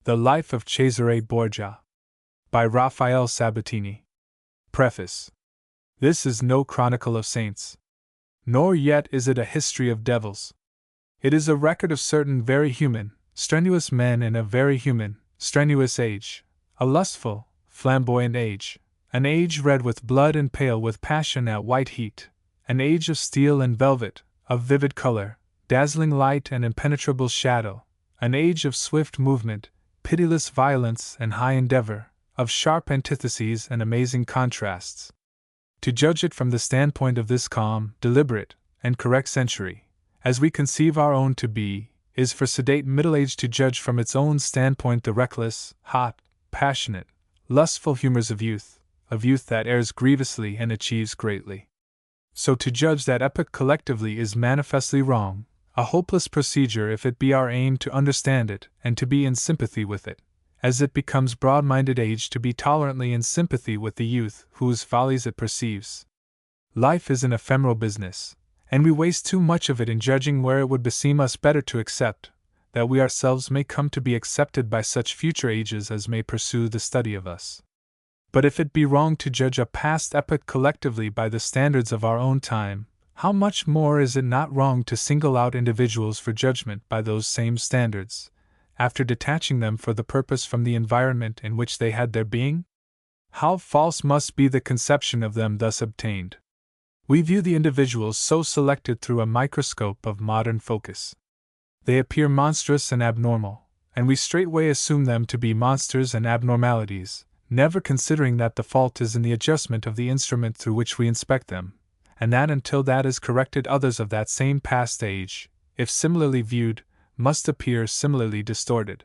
The Life of Cesare Borgia. By Rafael Sabatini. Preface. This is no chronicle of saints. Nor yet is it a history of devils. It is a record of certain very human, strenuous men in a very human, strenuous age, a lustful, flamboyant age, an age red with blood and pale with passion at white heat, an age of steel and velvet, of vivid color, dazzling light and impenetrable shadow, an age of swift movement, pitiless violence and high endeavor, of sharp antitheses and amazing contrasts. To judge it from the standpoint of this calm, deliberate, and correct century, as we conceive our own to be, is for sedate middle age to judge from its own standpoint the reckless, hot, passionate, lustful humors of youth that errs grievously and achieves greatly. So to judge that epoch collectively is manifestly wrong, a hopeless procedure if it be our aim to understand it and to be in sympathy with it, as it becomes broad-minded age to be tolerantly in sympathy with the youth whose follies it perceives. Life is an ephemeral business, and we waste too much of it in judging where it would beseem us better to accept, that we ourselves may come to be accepted by such future ages as may pursue the study of us. But if it be wrong to judge a past epoch collectively by the standards of our own time, how much more is it not wrong to single out individuals for judgment by those same standards, after detaching them for the purpose from the environment in which they had their being? How false must be the conception of them thus obtained! We view the individuals so selected through a microscope of modern focus. They appear monstrous and abnormal, and we straightway assume them to be monsters and abnormalities, never considering that the fault is in the adjustment of the instrument through which we inspect them, and that until that is corrected others of that same past age, if similarly viewed, must appear similarly distorted.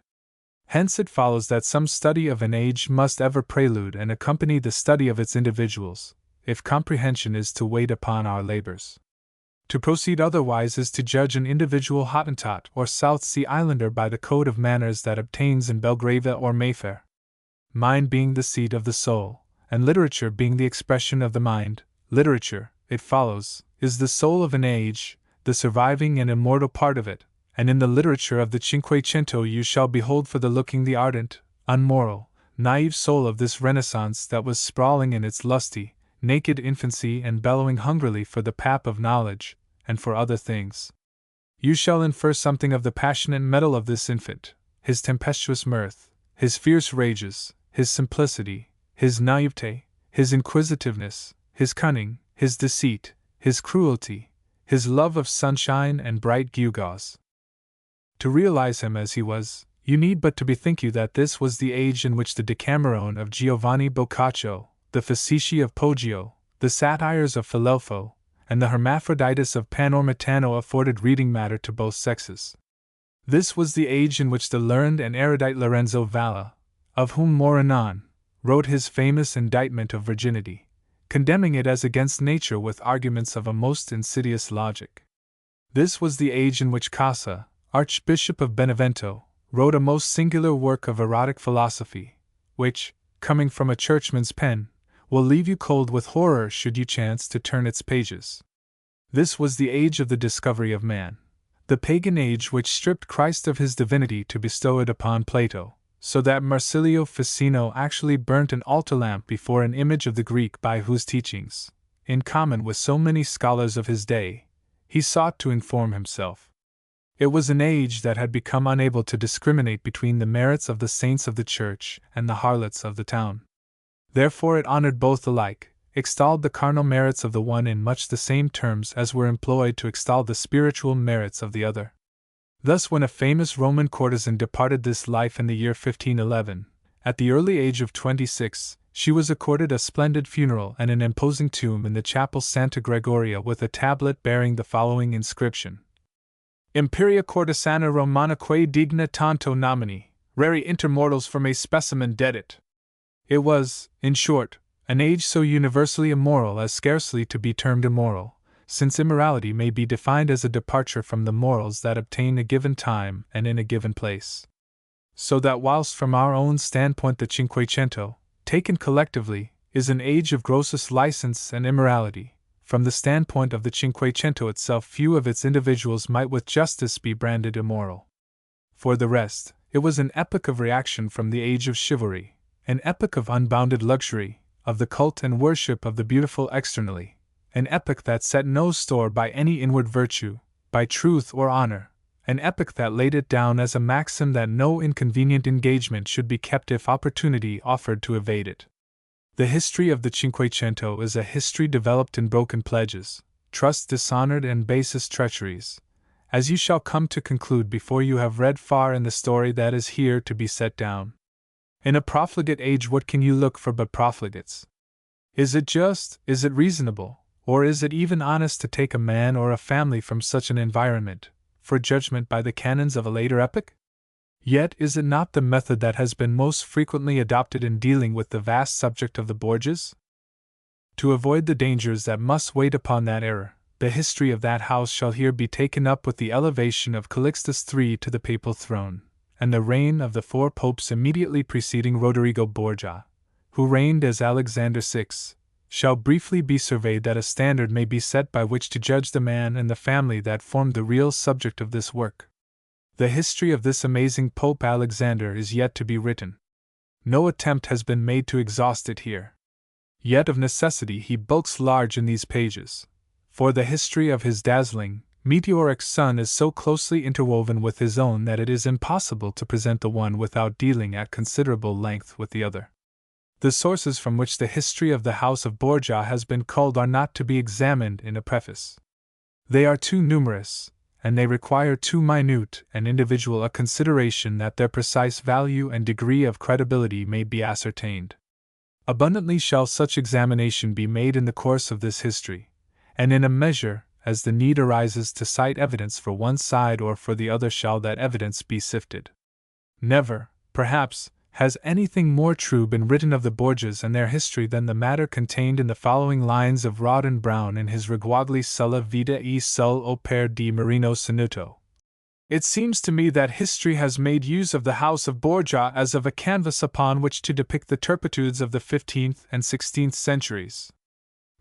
Hence it follows that some study of an age must ever prelude and accompany the study of its individuals, if comprehension is to wait upon our labors. To proceed otherwise is to judge an individual Hottentot or South Sea Islander by the code of manners that obtains in Belgravia or Mayfair. Mind being the seat of the soul, and literature being the expression of the mind, literature, it follows, is the soul of an age, the surviving and immortal part of it, and in the literature of the Cinquecento you shall behold for the looking the ardent, unmoral, naive soul of this Renaissance that was sprawling in its lusty, naked infancy and bellowing hungrily for the pap of knowledge, and for other things. You shall infer something of the passionate mettle of this infant, his tempestuous mirth, his fierce rages, his simplicity, his naivete, his inquisitiveness, his cunning, his deceit, his cruelty, his love of sunshine and bright gewgaws. To realize him as he was, you need but to bethink you that this was the age in which the Decameron of Giovanni Boccaccio, the Facetiae of Poggio, the satires of Filelfo, and the Hermaphroditus of Panormitano afforded reading matter to both sexes. This was the age in which the learned and erudite Lorenzo Valla, of whom more anon, wrote his famous indictment of virginity, condemning it as against nature with arguments of a most insidious logic. This was the age in which Casa, Archbishop of Benevento, wrote a most singular work of erotic philosophy, which, coming from a churchman's pen, will leave you cold with horror should you chance to turn its pages. This was the age of the discovery of man, the pagan age which stripped Christ of his divinity to bestow it upon Plato, so that Marsilio Ficino actually burnt an altar lamp before an image of the Greek by whose teachings, in common with so many scholars of his day, he sought to inform himself. It was an age that had become unable to discriminate between the merits of the saints of the church and the harlots of the town. Therefore it honored both alike, extolled the carnal merits of the one in much the same terms as were employed to extol the spiritual merits of the other. Thus when a famous Roman courtesan departed this life in the year 1511, at the early age of 26, she was accorded a splendid funeral and an imposing tomb in the chapel Santa Gregoria with a tablet bearing the following inscription: Imperia courtesana Romanaque digna tanto nomini, rari inter mortals for me specimen dedit. It was, in short, an age so universally immoral as scarcely to be termed immoral, since immorality may be defined as a departure from the morals that obtain a given time and in a given place. So that whilst from our own standpoint the Cinquecento, taken collectively, is an age of grossest license and immorality, from the standpoint of the Cinquecento itself few of its individuals might with justice be branded immoral. For the rest, It was an epoch of reaction from the age of chivalry, an epoch of unbounded luxury, of the cult and worship of the beautiful externally, an epoch that set no store by any inward virtue, by truth or honor, an epoch that laid it down as a maxim that no inconvenient engagement should be kept if opportunity offered to evade it. The history of the Cinquecento is a history developed in broken pledges, trusts dishonored and basest treacheries, as you shall come to conclude before you have read far in the story that is here to be set down. In a profligate age, what can you look for but profligates? Is it just, is it reasonable, or is it even honest to take a man or a family from such an environment, for judgment by the canons of a later epoch? Yet is it not the method that has been most frequently adopted in dealing with the vast subject of the Borgias? To avoid the dangers that must wait upon that error, the history of that house shall here be taken up with the elevation of Calixtus III to the papal throne, and the reign of the 4 popes immediately preceding Rodrigo Borgia, who reigned as Alexander VI, shall briefly be surveyed, that a standard may be set by which to judge the man and the family that formed the real subject of this work. The history of this amazing Pope Alexander is yet to be written. No attempt has been made to exhaust it here. Yet of necessity he bulks large in these pages, for the history of his dazzling, meteoric son is so closely interwoven with his own that it is impossible to present the one without dealing at considerable length with the other. The sources from which the history of the House of Borgia has been culled are not to be examined in a preface. They are too numerous, and they require too minute and individual a consideration that their precise value and degree of credibility may be ascertained. Abundantly shall such examination be made in the course of this history, and in a measure as the need arises to cite evidence for one side or for the other shall that evidence be sifted. Never, perhaps, has anything more true been written of the Borgias and their history than the matter contained in the following lines of Rawdon Brown in his Riguardi sulla vita e sul opere di Marino Sanuto. It seems to me that history has made use of the House of Borgia as of a canvas upon which to depict the turpitudes of the 15th and 16th centuries.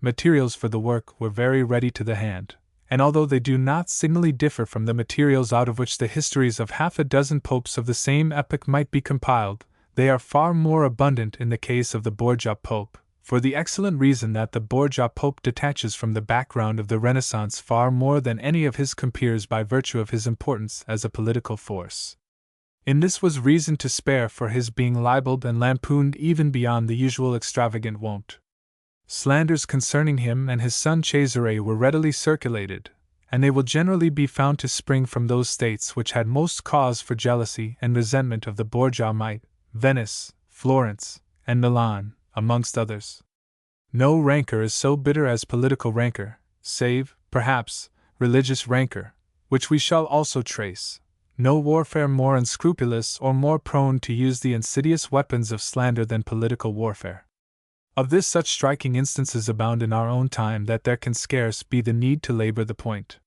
Materials for the work were very ready to the hand, and although they do not signally differ from the materials out of which the histories of half a dozen popes of the same epoch might be compiled, they are far more abundant in the case of the Borgia Pope, for the excellent reason that the Borgia Pope detaches from the background of the Renaissance far more than any of his compeers by virtue of his importance as a political force. In this was reason to spare for his being libeled and lampooned even beyond the usual extravagant wont. Slanders concerning him and his son Cesare were readily circulated, and they will generally be found to spring from those states which had most cause for jealousy and resentment of the Borgia might, Venice, Florence, and Milan, amongst others. No rancor is so bitter as political rancor, save, perhaps, religious rancor, which we shall also trace. No warfare more unscrupulous or more prone to use the insidious weapons of slander than political warfare. Of this such striking instances abound in our own time that there can scarce be the need to labor the point.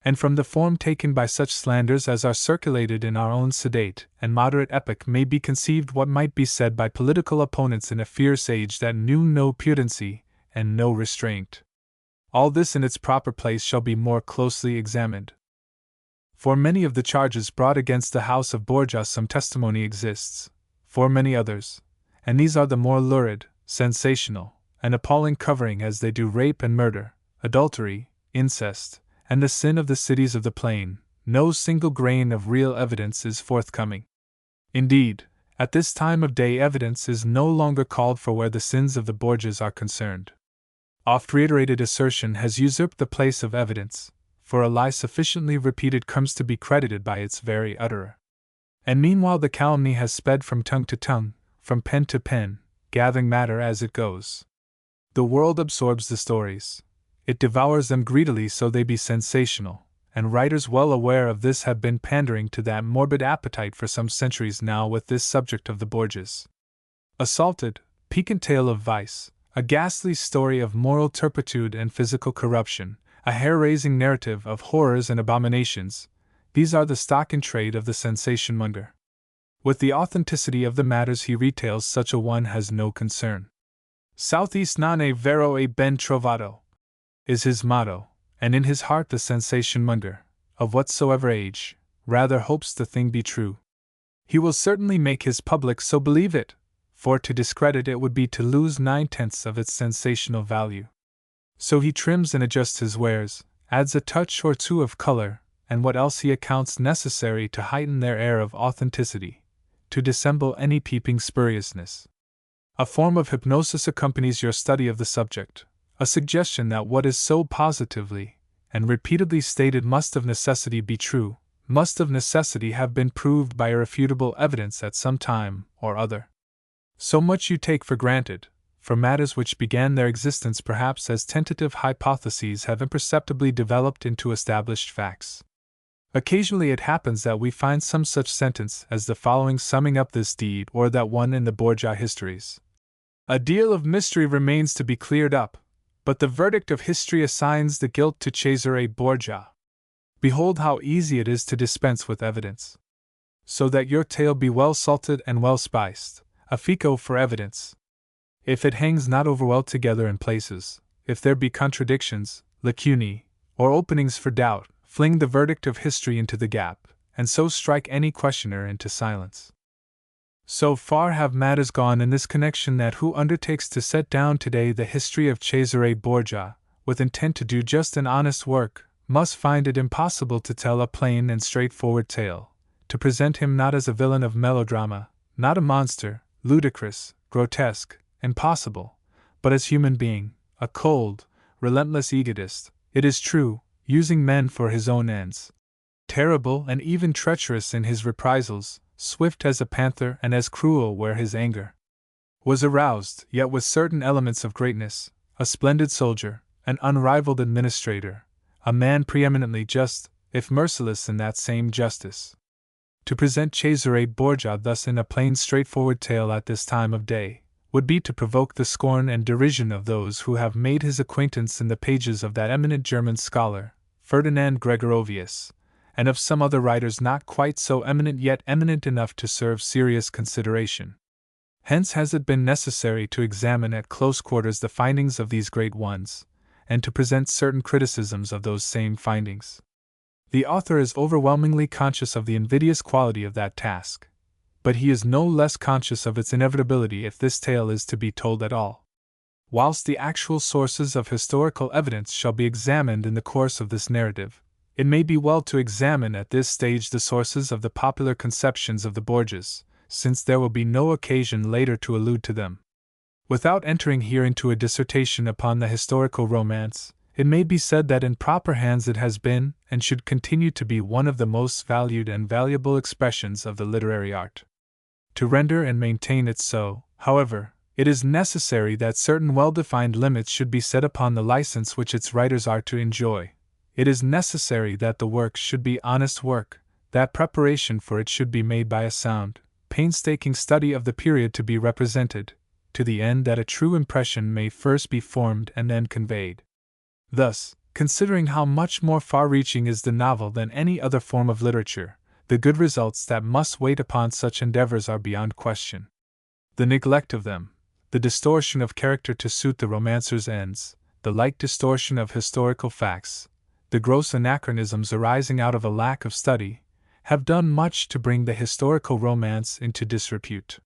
And from the form taken by such slanders as are circulated in our own sedate and moderate epoch may be conceived what might be said by political opponents in a fierce age that knew no pudency and no restraint. All this in its proper place shall be more closely examined. For many of the charges brought against the House of Borgia some testimony exists, for many others, and these are the more lurid, sensational, and appalling covering as they do rape and murder, adultery, incest, and the sin of the cities of the plain, no single grain of real evidence is forthcoming. Indeed, at this time of day evidence is no longer called for where the sins of the Borgias are concerned. Oft reiterated assertion has usurped the place of evidence, for a lie sufficiently repeated comes to be credited by its very utterer. And meanwhile the calumny has sped from tongue to tongue, from pen to pen, gathering matter as it goes. The world absorbs the stories. It devours them greedily so they be sensational, and writers well aware of this have been pandering to that morbid appetite for some centuries now with this subject of the Borgias. A salted, piquant tale of vice, a ghastly story of moral turpitude and physical corruption, a hair-raising narrative of horrors and abominations, these are the stock in trade of the sensation-monger. With the authenticity of the matters he retails such a one has no concern. Southeast non è vero e ben trovato is his motto, and in his heart the sensation-monger, of whatsoever age, rather hopes the thing be true. He will certainly make his public so believe it, for to discredit it would be to lose 9/10 of its sensational value. So he trims and adjusts his wares, adds a touch or two of color, and what else he accounts necessary to heighten their air of authenticity, to dissemble any peeping spuriousness. A form of hypnosis accompanies your study of the subject, a suggestion that what is so positively and repeatedly stated must of necessity be true, must of necessity have been proved by irrefutable evidence at some time or other. So much you take for granted, for matters which began their existence perhaps as tentative hypotheses have imperceptibly developed into established facts. Occasionally it happens that we find some such sentence as the following summing up this deed or that one in the Borgia histories. A deal of mystery remains to be cleared up, but the verdict of history assigns the guilt to Cesare Borgia. Behold how easy it is to dispense with evidence. So that your tale be well salted and well spiced, a fico for evidence. If it hangs not over well together in places, if there be contradictions, lacunae, or openings for doubt, fling the verdict of history into the gap, and so strike any questioner into silence. So far have matters gone in this connection that who undertakes to set down today the history of Cesare Borgia, with intent to do just and honest work, must find it impossible to tell a plain and straightforward tale, to present him not as a villain of melodrama, not a monster, ludicrous, grotesque, impossible, but as human being, a cold, relentless egotist, it is true, using men for his own ends. Terrible and even treacherous in his reprisals, swift as a panther and as cruel where his anger was aroused, yet with certain elements of greatness, a splendid soldier, an unrivaled administrator, a man preeminently just, if merciless in that same justice. To present Cesare Borgia thus in a plain straightforward tale at this time of day, would be to provoke the scorn and derision of those who have made his acquaintance in the pages of that eminent German scholar, Ferdinand Gregorovius, and of some other writers not quite so eminent yet eminent enough to serve serious consideration. Hence has it been necessary to examine at close quarters the findings of these great ones, and to present certain criticisms of those same findings. The author is overwhelmingly conscious of the invidious quality of that task, but he is no less conscious of its inevitability if this tale is to be told at all. Whilst the actual sources of historical evidence shall be examined in the course of this narrative, it may be well to examine at this stage the sources of the popular conceptions of the Borgias, since there will be no occasion later to allude to them. Without entering here into a dissertation upon the historical romance, it may be said that in proper hands it has been, and should continue to be, one of the most valued and valuable expressions of the literary art. To render and maintain it so, however, it is necessary that certain well-defined limits should be set upon the license which its writers are to enjoy. It is necessary that the work should be honest work, that preparation for it should be made by a sound, painstaking study of the period to be represented, to the end that a true impression may first be formed and then conveyed. Thus, considering how much more far-reaching is the novel than any other form of literature, the good results that must wait upon such endeavors are beyond question. The neglect of them, the distortion of character to suit the romancer's ends, the like distortion of historical facts, the gross anachronisms arising out of a lack of study, have done much to bring the historical romance into disrepute.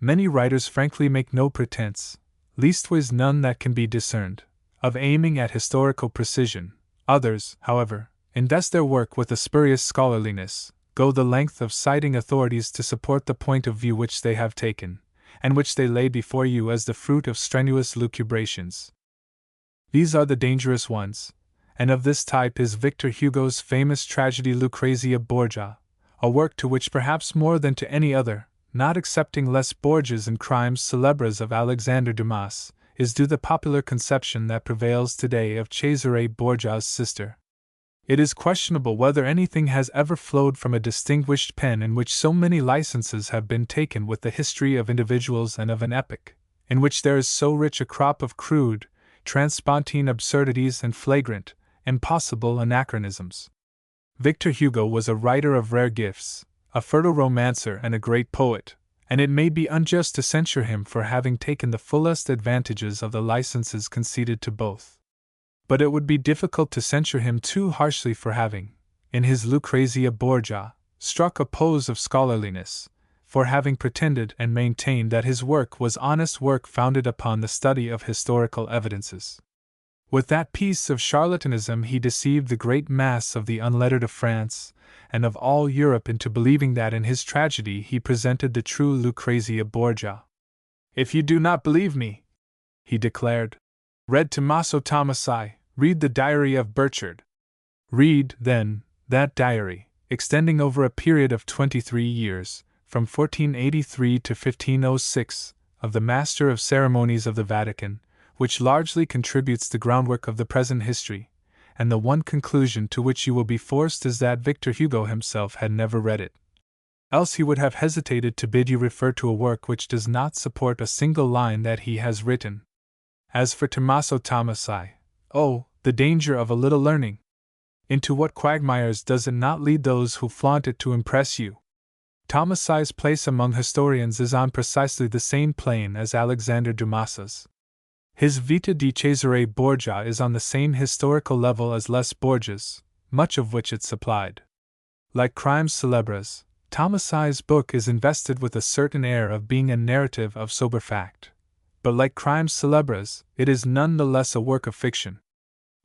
Many writers frankly make no pretense, leastways none that can be discerned, of aiming at historical precision. Others, however, invest their work with a spurious scholarliness, go the length of citing authorities to support the point of view which they have taken, and which they lay before you as the fruit of strenuous lucubrations. These are the dangerous ones, and of this type is Victor Hugo's famous tragedy Lucrèce Borgia, a work to which perhaps more than to any other, not excepting Les Borgias and Crimes Célèbres of Alexandre Dumas, is due the popular conception that prevails today of Cesare Borgia's sister. It is questionable whether anything has ever flowed from a distinguished pen in which so many licenses have been taken with the history of individuals and of an epoch, in which there is so rich a crop of crude, transpontine absurdities and flagrant, impossible anachronisms. Victor Hugo was a writer of rare gifts, a fertile romancer and a great poet, and it may be unjust to censure him for having taken the fullest advantages of the licenses conceded to both. But it would be difficult to censure him too harshly for having, in his Lucrèce Borgia, struck a pose of scholarliness, for having pretended and maintained that his work was honest work founded upon the study of historical evidences. With that piece of charlatanism he deceived the great mass of the unlettered of France and of all Europe into believing that in his tragedy he presented the true Lucrèce of Borgia. "If you do not believe me," he declared, "read Tommaso Tomasai, read the diary of Burchard. Read, then, that diary, extending over a period of 23 years, from 1483 to 1506, of the Master of Ceremonies of the Vatican, which largely contributes the groundwork of the present history, and the one conclusion to which you will be forced is that Victor Hugo himself had never read it. Else he would have hesitated to bid you refer to a work which does not support a single line that he has written. As for Tommaso Tomasai, oh, the danger of a little learning! Into what quagmires does it not lead those who flaunt it to impress you? Tomasai's place among historians is on precisely the same plane as Alexander Dumas's. His Vita di Cesare Borgia is on the same historical level as Les Borgia's, much of which it supplied. Like Crimes Célèbres, Tomasai's book is invested with a certain air of being a narrative of sober fact. But like Crimes Célèbres, it is none the less a work of fiction.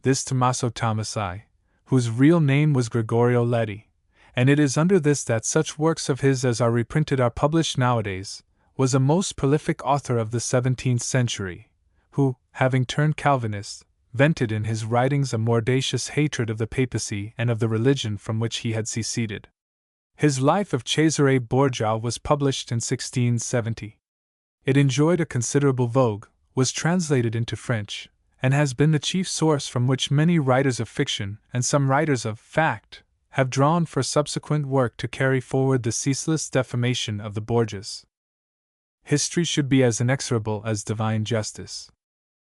This Tommaso Tomasai, whose real name was Gregorio Leti, and it is under this that such works of his as are reprinted are published nowadays, was a most prolific author of the 17th century, who, having turned Calvinist, vented in his writings a mordacious hatred of the papacy and of the religion from which he had seceded. His Life of Cesare Borgia was published in 1670. It enjoyed a considerable vogue, was translated into French, and has been the chief source from which many writers of fiction and some writers of fact have drawn for subsequent work to carry forward the ceaseless defamation of the Borgias. History should be as inexorable as divine justice.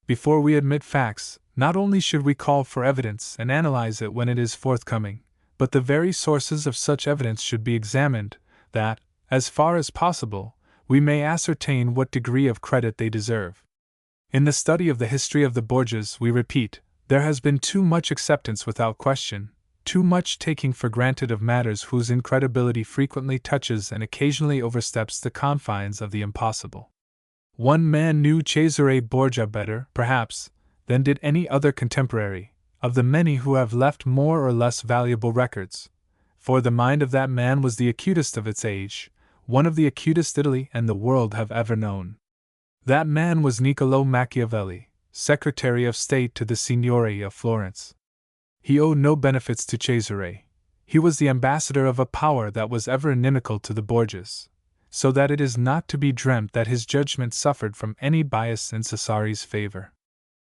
Before we admit facts, not only should we call for evidence and analyze it when it is forthcoming, but the very sources of such evidence should be examined, that, as far as possible, we may ascertain what degree of credit they deserve. In the study of the history of the Borgias, we repeat, there has been too much acceptance without question, too much taking for granted of matters whose incredibility frequently touches and occasionally oversteps the confines of the impossible. One man knew Cesare Borgia better, perhaps, than did any other contemporary, of the many who have left more or less valuable records, for the mind of that man was the acutest of its age, one of the acutest Italy and the world have ever known. That man was Niccolò Machiavelli, Secretary of State to the Signory of Florence. He owed no benefits to Cesare. He was the ambassador of a power that was ever inimical to the Borgias, so that it is not to be dreamt that his judgment suffered from any bias in Cesare's favor.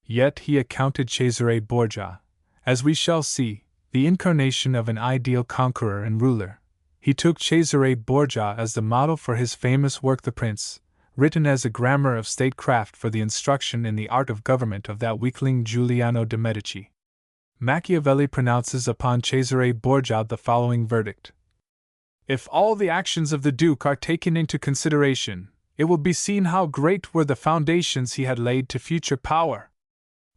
Yet he accounted Cesare Borgia, as we shall see, the incarnation of an ideal conqueror and ruler. He took Cesare Borgia as the model for his famous work The Prince, written as a grammar of statecraft for the instruction in the art of government of that weakling Giuliano de' Medici. Machiavelli pronounces upon Cesare Borgia the following verdict: "If all the actions of the Duke are taken into consideration, it will be seen how great were the foundations he had laid to future power.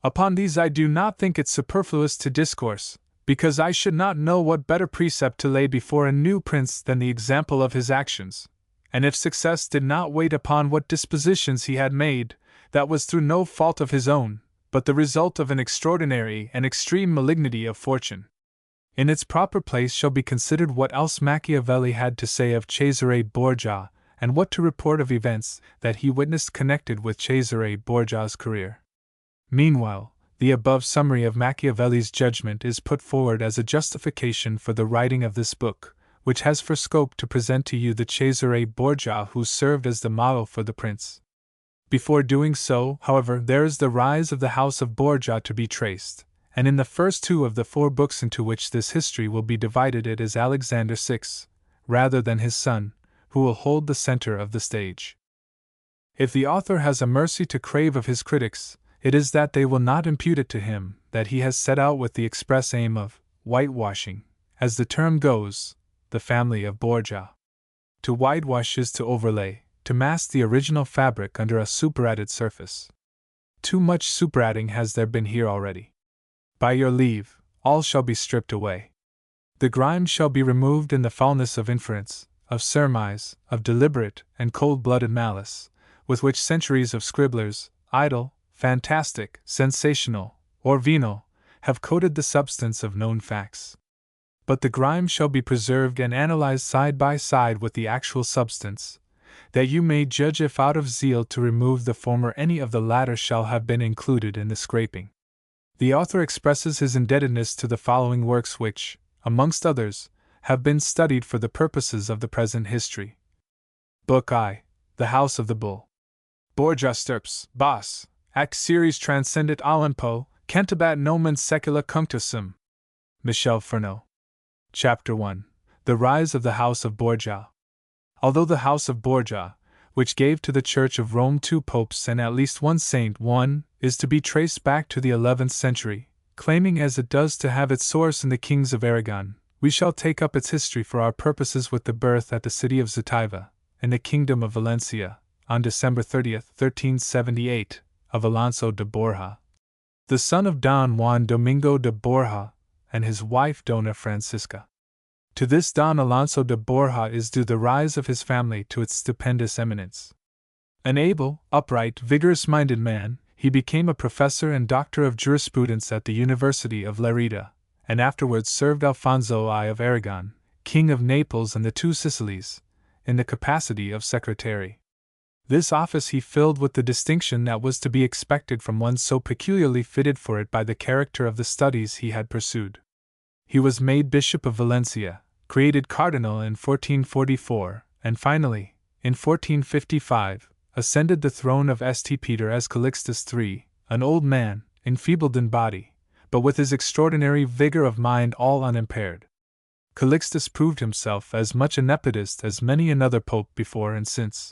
Upon these I do not think it superfluous to discourse, because I should not know what better precept to lay before a new prince than the example of his actions, and if success did not wait upon what dispositions he had made, that was through no fault of his own, but the result of an extraordinary and extreme malignity of fortune." In its proper place shall be considered what else Machiavelli had to say of Cesare Borgia, and what to report of events that he witnessed connected with Cesare Borgia's career. Meanwhile, the above summary of Machiavelli's judgment is put forward as a justification for the writing of this book, which has for scope to present to you the Cesare Borgia who served as the model for the prince. Before doing so, however, there is the rise of the house of Borgia to be traced, and in the first two of the 4 books into which this history will be divided it is Alexander VI, rather than his son, who will hold the center of the stage. If the author has a mercy to crave of his critics, it is that they will not impute it to him that he has set out with the express aim of whitewashing, as the term goes, the family of Borgia. To whitewash is to overlay, to mask the original fabric under a superadded surface. Too much superadding has there been here already. By your leave, all shall be stripped away. The grime shall be removed in the foulness of inference, of surmise, of deliberate and cold-blooded malice, with which centuries of scribblers, idle, fantastic, sensational, or venal, have coated the substance of known facts. But the grime shall be preserved and analyzed side by side with the actual substance, that you may judge if out of zeal to remove the former any of the latter shall have been included in the scraping. The author expresses his indebtedness to the following works which, amongst others, have been studied for the purposes of the present history. Book I. The House of the Bull. Borgia stirps, bos, ac series transcendit Olimpo, cantabat nomen secula cunctusum. Michel Fernot. Chapter 1. The Rise of the House of Borgia. Although the House of Borgia, which gave to the Church of Rome 2 popes and at least one saint, is to be traced back to the 11th century, claiming as it does to have its source in the kings of Aragon, we shall take up its history for our purposes with the birth at the city of Zataiva, in the kingdom of Valencia, on December 30, 1378, of Alonso de Borja, the son of Don Juan Domingo de Borja, and his wife Dona Francisca. To this Don Alonso de Borja is due the rise of his family to its stupendous eminence. An able, upright, vigorous-minded man, he became a professor and doctor of jurisprudence at the University of Lerida, and afterwards served Alfonso I of Aragon, king of Naples and the Two Sicilies, in the capacity of secretary. This office he filled with the distinction that was to be expected from one so peculiarly fitted for it by the character of the studies he had pursued. He was made Bishop of Valencia, created Cardinal in 1444, and finally, in 1455, ascended the throne of St. Peter as Calixtus III, an old man, enfeebled in body, but with his extraordinary vigor of mind all unimpaired. Calixtus proved himself as much a nepotist as many another pope before and since.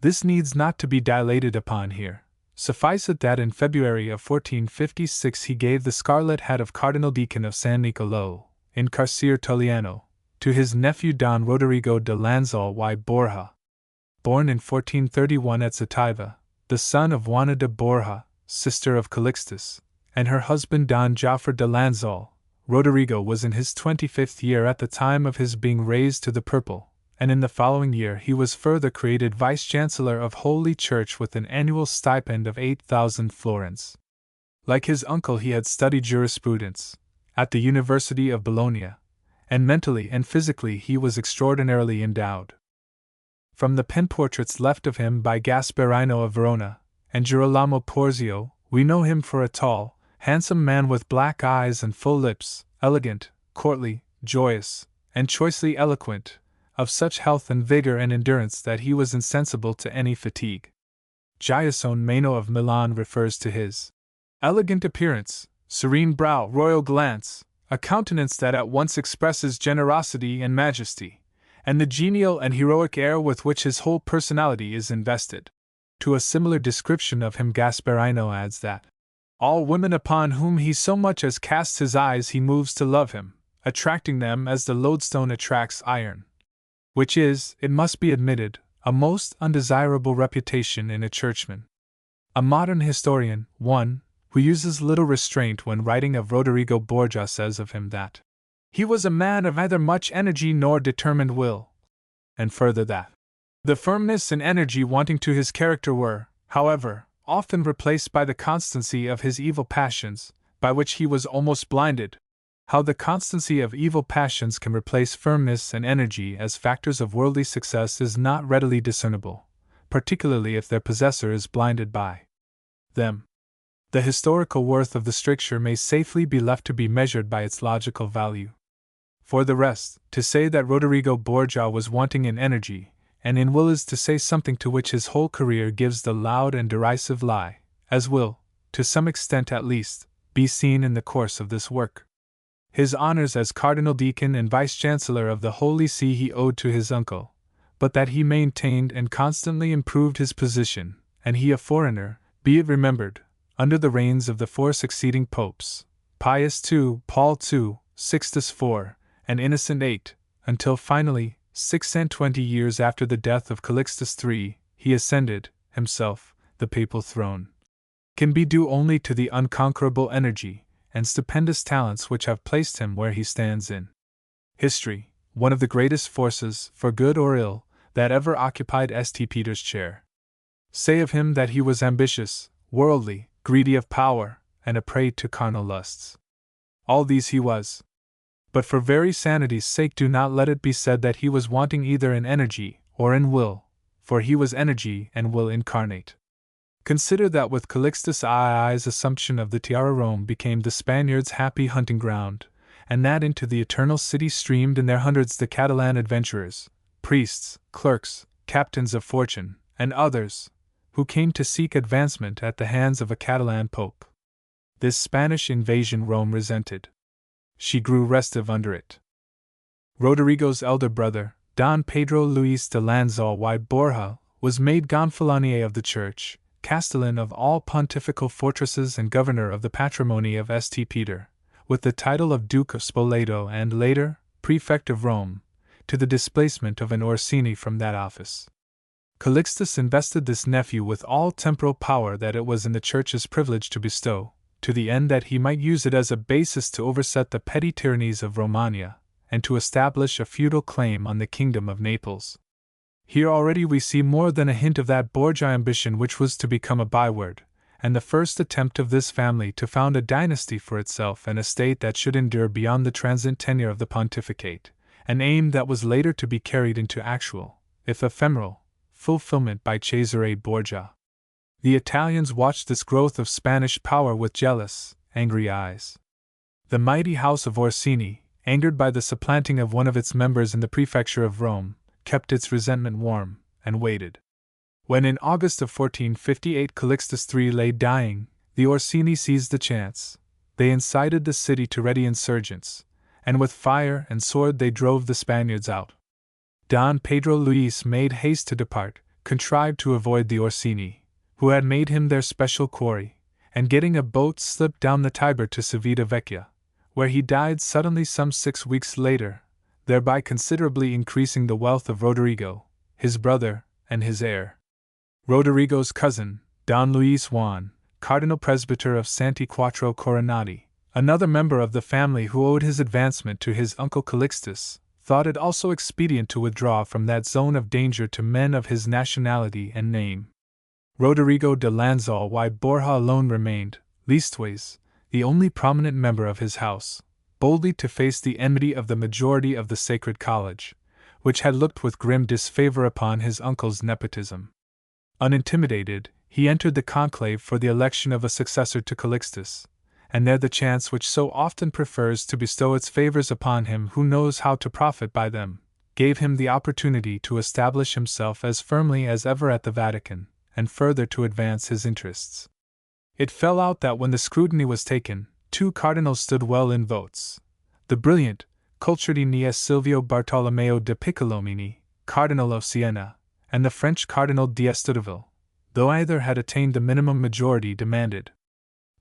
This needs not to be dilated upon here. Suffice it that in February of 1456 he gave the scarlet hat of Cardinal Deacon of San Nicolo, in Carcere Tulliano, to his nephew Don Rodrigo de Lanzal y Borja. Born in 1431 at Zataiva, the son of Juana de Borja, sister of Calixtus, and her husband Don Jaufer de Lanzal, Rodrigo was in his 25th year at the time of his being raised to the purple, and in the following year he was further created Vice-Chancellor of Holy Church with an annual stipend of 8,000 florins. Like his uncle he had studied jurisprudence, at the University of Bologna, and mentally and physically he was extraordinarily endowed. From the pen portraits left of him by Gasparino of Verona, and Girolamo Porzio, we know him for a tall, handsome man with black eyes and full lips, elegant, courtly, joyous, and choicely eloquent, of such health and vigor and endurance that he was insensible to any fatigue. Giasone Meno of Milan refers to his elegant appearance, serene brow, royal glance, a countenance that at once expresses generosity and majesty, and the genial and heroic air with which his whole personality is invested. To a similar description of him Gasparino adds that all women upon whom he so much as casts his eyes he moves to love him, attracting them as the lodestone attracts iron. Which is, it must be admitted, a most undesirable reputation in a churchman. A modern historian, one who uses little restraint when writing of Rodrigo Borgia, says of him that he was a man of neither much energy nor determined will, and further that the firmness and energy wanting to his character were, however, often replaced by the constancy of his evil passions, by which he was almost blinded. How the constancy of evil passions can replace firmness and energy as factors of worldly success is not readily discernible, particularly if their possessor is blinded by them. The historical worth of the stricture may safely be left to be measured by its logical value. For the rest, to say that Rodrigo Borgia was wanting in energy and in will is to say something to which his whole career gives the loud and derisive lie, as will, to some extent at least, be seen in the course of this work. His honors as Cardinal Deacon and Vice-Chancellor of the Holy See he owed to his uncle, but that he maintained and constantly improved his position, and he a foreigner, be it remembered, under the reigns of the 4 succeeding popes, Pius II, Paul II, Sixtus IV, and Innocent VIII, until finally, 620 years after the death of Calixtus III, he ascended, himself, the papal throne. Can be due only to the unconquerable energy and stupendous talents which have placed him where he stands in History, one of the greatest forces, for good or ill, that ever occupied St. Peter's chair. Say of him that he was ambitious, worldly, greedy of power, and a prey to carnal lusts. All these he was. But for very sanity's sake do not let it be said that he was wanting either in energy or in will, for he was energy and will incarnate. Consider that with Calixtus II's assumption of the tiara Rome became the Spaniards' happy hunting ground, and that into the eternal city streamed in their hundreds the Catalan adventurers, priests, clerks, captains of fortune, and others, who came to seek advancement at the hands of a Catalan pope. This Spanish invasion Rome resented. She grew restive under it. Rodrigo's elder brother, Don Pedro Luis de Lanzal y Borja, was made Gonfalonier of the Church, castellan of all pontifical fortresses and governor of the patrimony of St. Peter, with the title of Duke of Spoleto and, later, Prefect of Rome, to the displacement of an Orsini from that office. Calixtus invested this nephew with all temporal power that it was in the Church's privilege to bestow, to the end that he might use it as a basis to overset the petty tyrannies of Romagna, and to establish a feudal claim on the kingdom of Naples. Here already we see more than a hint of that Borgia ambition which was to become a byword, and the first attempt of this family to found a dynasty for itself and a state that should endure beyond the transient tenure of the pontificate, an aim that was later to be carried into actual, if ephemeral, fulfillment by Cesare Borgia. The Italians watched this growth of Spanish power with jealous, angry eyes. The mighty house of Orsini, angered by the supplanting of one of its members in the prefecture of Rome, kept its resentment warm, and waited. When in August of 1458 Calixtus III lay dying, the Orsini seized the chance. They incited the city to ready insurgents, and with fire and sword they drove the Spaniards out. Don Pedro Luis made haste to depart, contrived to avoid the Orsini, who had made him their special quarry, and getting a boat slipped down the Tiber to Civita Vecchia, where he died suddenly some 6 weeks later, thereby considerably increasing the wealth of Rodrigo, his brother, and his heir. Rodrigo's cousin, Don Luis Juan, Cardinal Presbyter of Santi Quattro Coronati, another member of the family who owed his advancement to his uncle Calixtus, thought it also expedient to withdraw from that zone of danger to men of his nationality and name. Rodrigo de Lanzal y Borja alone remained, leastways, the only prominent member of his house, boldly to face the enmity of the majority of the Sacred College, which had looked with grim disfavor upon his uncle's nepotism. Unintimidated, he entered the conclave for the election of a successor to Calixtus, and there the chance which so often prefers to bestow its favors upon him who knows how to profit by them, gave him the opportunity to establish himself as firmly as ever at the Vatican, and further to advance his interests. It fell out that when the scrutiny was taken, 2 cardinals stood well in votes: the brilliant, cultured Aeneas Silvio Bartolomeo de Piccolomini, Cardinal of Siena, and the French Cardinal d'Estudeville, though either had attained the minimum majority demanded.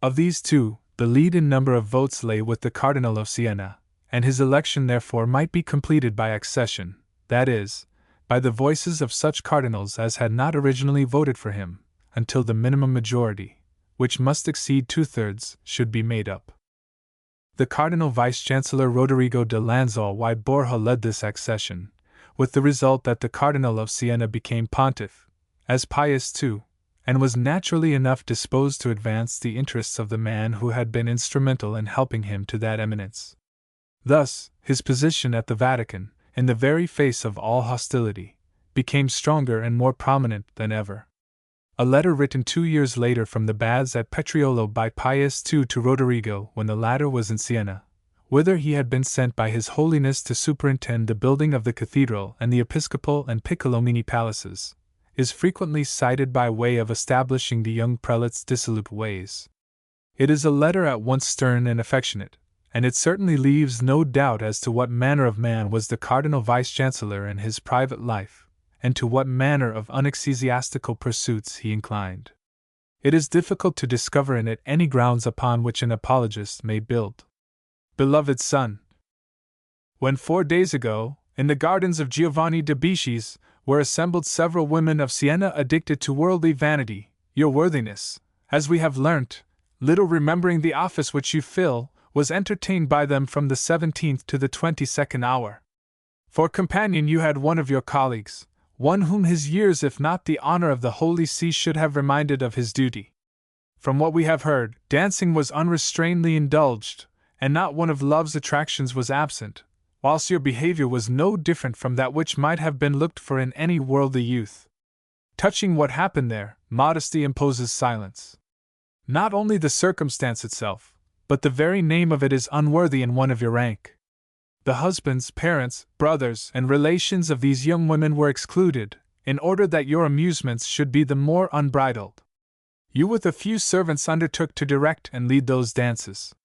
Of these 2, the lead in number of votes lay with the Cardinal of Siena, and his election therefore might be completed by accession, that is, by the voices of such cardinals as had not originally voted for him, until the minimum majority, which must exceed 2/3, should be made up. The Cardinal Vice-Chancellor Rodrigo de Lanzal y Borja led this accession, with the result that the Cardinal of Siena became pontiff, as Pius II, and was naturally enough disposed to advance the interests of the man who had been instrumental in helping him to that eminence. Thus, his position at the Vatican, in the very face of all hostility, became stronger and more prominent than ever. A letter written 2 years later from the baths at Petriolo by Pius II to Rodrigo when the latter was in Siena, whither he had been sent by His Holiness to superintend the building of the cathedral and the episcopal and Piccolomini palaces, is frequently cited by way of establishing the young prelate's dissolute ways. It is a letter at once stern and affectionate, and it certainly leaves no doubt as to what manner of man was the Cardinal Vice-Chancellor in his private life, and to what manner of unecclesiastical pursuits he inclined. It is difficult to discover in it any grounds upon which an apologist may build. Beloved son, when 4 days ago, in the gardens of Giovanni de Bisci's, were assembled several women of Siena addicted to worldly vanity, your worthiness, as we have learnt, little remembering the office which you fill, was entertained by them from the 17th to the 22nd hour. For companion you had one of your colleagues, one whom his years, if not the honor of the Holy See, should have reminded of his duty. From what we have heard, dancing was unrestrainedly indulged, and not one of love's attractions was absent, whilst your behavior was no different from that which might have been looked for in any worldly youth. Touching what happened there, modesty imposes silence. Not only the circumstance itself, but the very name of it is unworthy in one of your rank. The husbands, parents, brothers, and relations of these young women were excluded, in order that your amusements should be the more unbridled. You with a few servants undertook to direct and lead those dances.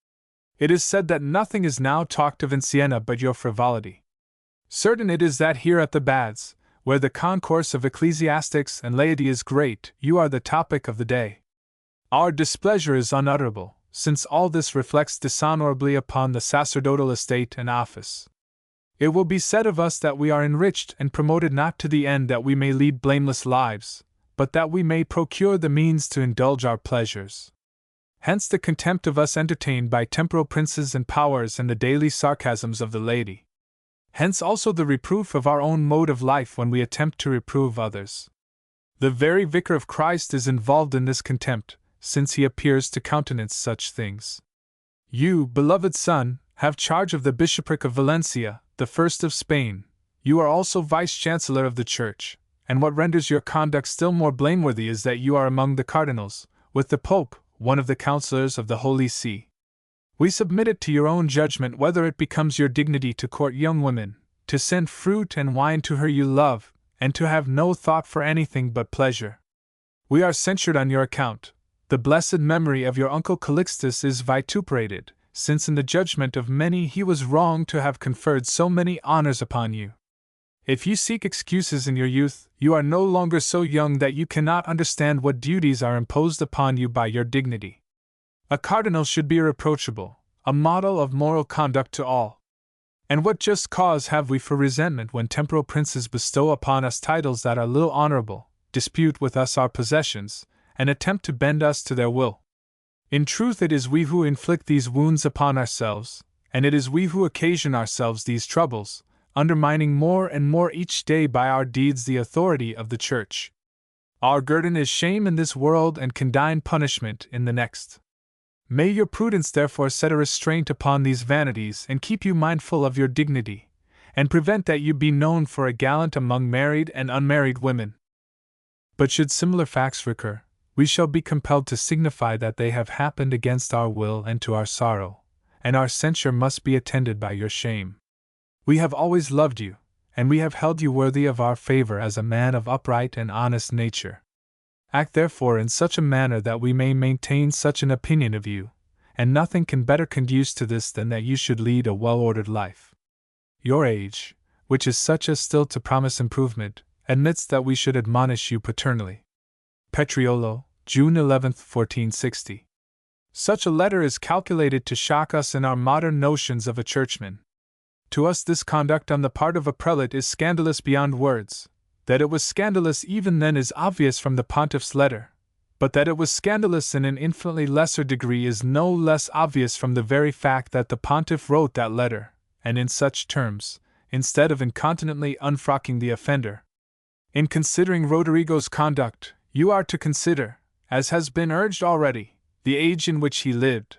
It is said that nothing is now talked of in Siena but your frivolity. Certain it is that here at the baths, where the concourse of ecclesiastics and laity is great, you are the topic of the day. Our displeasure is unutterable, since all this reflects dishonorably upon the sacerdotal estate and office. It will be said of us that we are enriched and promoted not to the end that we may lead blameless lives, but that we may procure the means to indulge our pleasures. Hence the contempt of us entertained by temporal princes and powers and the daily sarcasms of the laity. Hence also the reproof of our own mode of life when we attempt to reprove others. The very vicar of Christ is involved in this contempt, since he appears to countenance such things. You, beloved son, have charge of the bishopric of Valencia, the first of Spain. You are also vice-chancellor of the church, and what renders your conduct still more blameworthy is that you are among the cardinals, with the Pope, one of the councillors of the Holy See. We submit it to your own judgment whether it becomes your dignity to court young women, to send fruit and wine to her you love, and to have no thought for anything but pleasure. We are censured on your account. The blessed memory of your uncle Calixtus is vituperated, since in the judgment of many he was wrong to have conferred so many honors upon you. If you seek excuses in your youth, you are no longer so young that you cannot understand what duties are imposed upon you by your dignity. A cardinal should be irreproachable, a model of moral conduct to all. And what just cause have we for resentment when temporal princes bestow upon us titles that are little honorable, dispute with us our possessions, and attempt to bend us to their will? In truth, it is we who inflict these wounds upon ourselves, and it is we who occasion ourselves these troubles, undermining more and more each day by our deeds the authority of the Church. Our guerdon is shame in this world and condign punishment in the next. May your prudence therefore set a restraint upon these vanities and keep you mindful of your dignity, and prevent that you be known for a gallant among married and unmarried women. But should similar facts recur, we shall be compelled to signify that they have happened against our will and to our sorrow, and our censure must be attended by your shame. We have always loved you, and we have held you worthy of our favor as a man of upright and honest nature. Act therefore in such a manner that we may maintain such an opinion of you, and nothing can better conduce to this than that you should lead a well-ordered life. Your age, which is such as still to promise improvement, admits that we should admonish you paternally. Petriolo, June 11, 1460. Such a letter is calculated to shock us in our modern notions of a churchman. To us this conduct on the part of a prelate is scandalous beyond words. That it was scandalous even then is obvious from the pontiff's letter, but that it was scandalous in an infinitely lesser degree is no less obvious from the very fact that the pontiff wrote that letter, and in such terms, instead of incontinently unfrocking the offender. In considering Rodrigo's conduct, you are to consider, as has been urged already, the age in which he lived.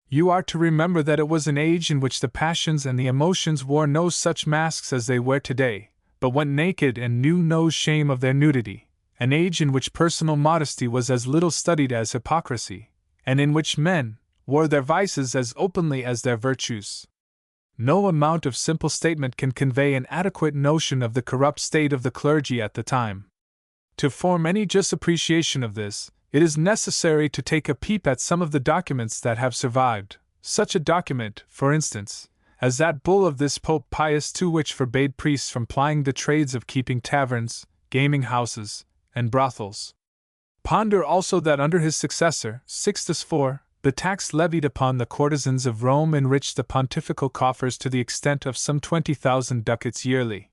You are to remember that it was an age in which the passions and the emotions wore no such masks as they wear today, but went naked and knew no shame of their nudity, an age in which personal modesty was as little studied as hypocrisy, and in which men wore their vices as openly as their virtues. No amount of simple statement can convey an adequate notion of the corrupt state of the clergy at the time. To form any just appreciation of this, it is necessary to take a peep at some of the documents that have survived. Such a document, for instance, as that bull of this Pope Pius II which forbade priests from plying the trades of keeping taverns, gaming houses, and brothels. Ponder also that under his successor, Sixtus IV, the tax levied upon the courtesans of Rome enriched the pontifical coffers to the extent of some 20,000 ducats yearly.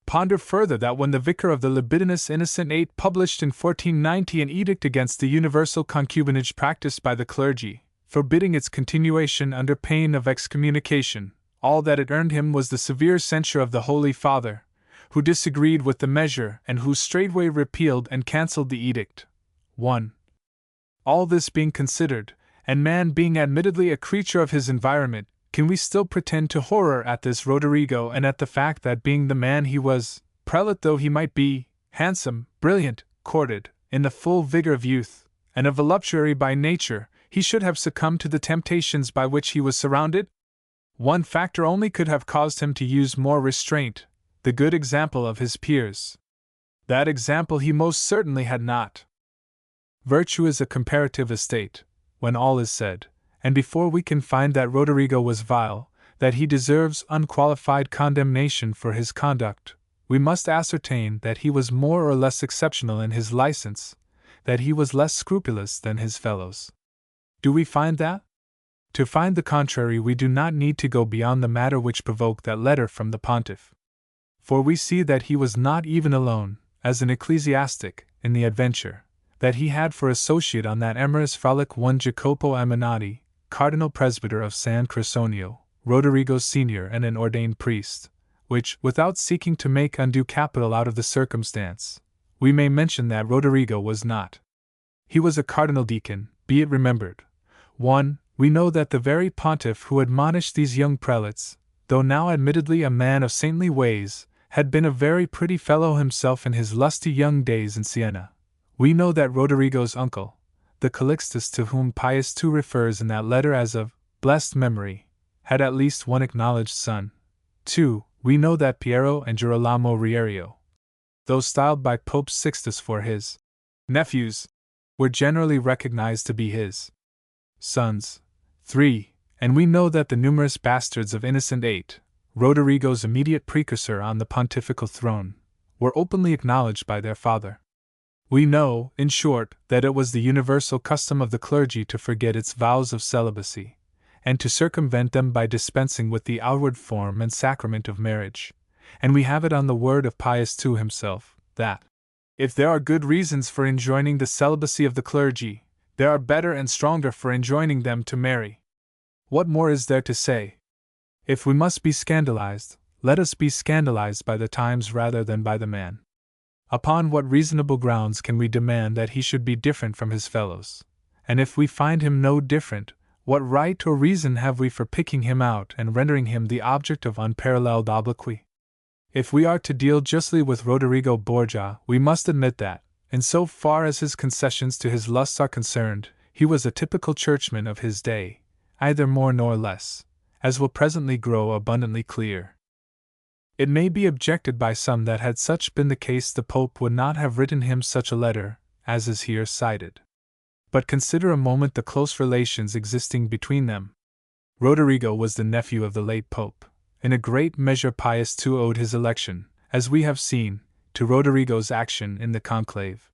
Ponder further that when the vicar of the libidinous Innocent VIII published in 1490 an edict against the universal concubinage practiced by the clergy, forbidding its continuation under pain of excommunication. All that it earned him was the severe censure of the Holy Father, who disagreed with the measure and who straightway repealed and cancelled the edict. 1. All this being considered, and man being admittedly a creature of his environment, can we still pretend to horror at this Rodrigo and at the fact that being the man he was, prelate though he might be, handsome, brilliant, courted, in the full vigor of youth, and a voluptuary by nature, he should have succumbed to the temptations by which he was surrounded? One factor only could have caused him to use more restraint, the good example of his peers. That example he most certainly had not. Virtue is a comparative estate, when all is said, and before we can find that Rodrigo was vile, that he deserves unqualified condemnation for his conduct, we must ascertain that he was more or less exceptional in his license, that he was less scrupulous than his fellows. Do we find that? To find the contrary, we do not need to go beyond the matter which provoked that letter from the pontiff. For we see that he was not even alone, as an ecclesiastic, in the adventure, that he had for associate on that amorous frolic one Jacopo Ammanati, Cardinal Presbyter of San Cresonio, Rodrigo's senior and an ordained priest, which, without seeking to make undue capital out of the circumstance, we may mention that Rodrigo was not. He was a cardinal deacon, be it remembered. 1. We know that the very pontiff who admonished these young prelates, though now admittedly a man of saintly ways, had been a very pretty fellow himself in his lusty young days in Siena. We know that Rodrigo's uncle, the Calixtus to whom Pius II refers in that letter as of blessed memory, had at least one acknowledged son. 2. We know that Piero and Girolamo Riario, though styled by Pope Sixtus for his nephews, were generally recognized to be his sons. 3. And we know that the numerous bastards of Innocent VIII, Rodrigo's immediate precursor on the pontifical throne, were openly acknowledged by their father. We know, in short, that it was the universal custom of the clergy to forget its vows of celibacy, and to circumvent them by dispensing with the outward form and sacrament of marriage, and we have it on the word of Pius II himself, that, if there are good reasons for enjoining the celibacy of the clergy, there are better and stronger for enjoining them to marry. What more is there to say? If we must be scandalized, let us be scandalized by the times rather than by the man. Upon what reasonable grounds can we demand that he should be different from his fellows? And if we find him no different, what right or reason have we for picking him out and rendering him the object of unparalleled obloquy? If we are to deal justly with Rodrigo Borgia, we must admit that, in so far as his concessions to his lusts are concerned, he was a typical churchman of his day, either more nor less, as will presently grow abundantly clear. It may be objected by some that had such been the case the Pope would not have written him such a letter, as is here cited. But consider a moment the close relations existing between them. Rodrigo was the nephew of the late Pope. In a great measure Pius II owed his election, as we have seen, to Rodrigo's action in the conclave.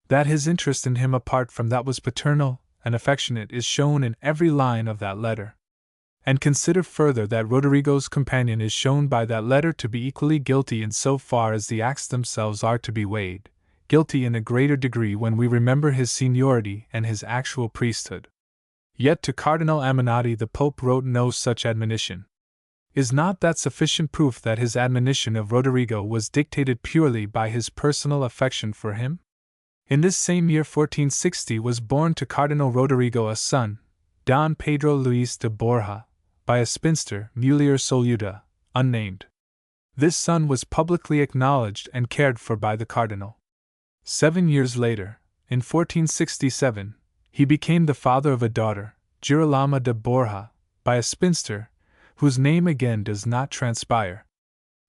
That his interest in him apart from that was paternal and affectionate is shown in every line of that letter. And consider further that Rodrigo's companion is shown by that letter to be equally guilty in so far as the acts themselves are to be weighed, guilty in a greater degree when we remember his seniority and his actual priesthood. Yet to Cardinal Ammanati the Pope wrote no such admonition. Is not that sufficient proof that his admonition of Rodrigo was dictated purely by his personal affection for him? In this same year 1460 was born to Cardinal Rodrigo a son, Don Pedro Luis de Borja, by a spinster, Mulier Soluda, unnamed. This son was publicly acknowledged and cared for by the cardinal. 7 years later, in 1467, he became the father of a daughter, Girolamo de Borja, by a spinster, whose name again does not transpire.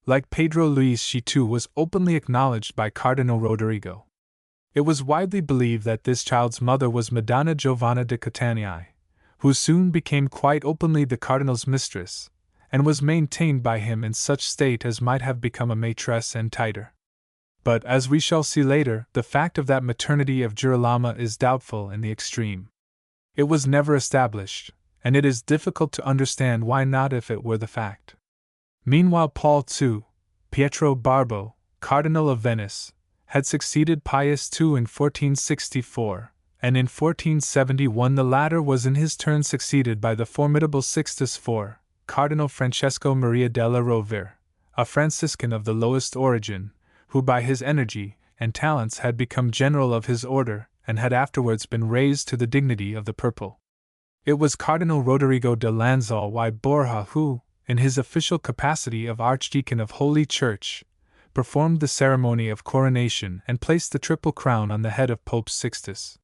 Like Pedro Luis, she too was openly acknowledged by Cardinal Rodrigo. It was widely believed that this child's mother was Madonna Giovanna de Catania, who soon became quite openly the cardinal's mistress, and was maintained by him in such state as might have become a maitresse and tighter. But, as we shall see later, the fact of that maternity of Girolamo is doubtful in the extreme. It was never established, and it is difficult to understand why not if it were the fact. Meanwhile Paul II, Pietro Barbo, Cardinal of Venice, had succeeded Pius II in 1464, and in 1471 the latter was in his turn succeeded by the formidable Sixtus IV, Cardinal Francesco Maria della Rovere, a Franciscan of the lowest origin, who by his energy and talents had become general of his order and had afterwards been raised to the dignity of the purple. It was Cardinal Rodrigo de Lanzal y Borja who, in his official capacity of Archdeacon of Holy Church, performed the ceremony of coronation and placed the triple crown on the head of Pope Sixtus.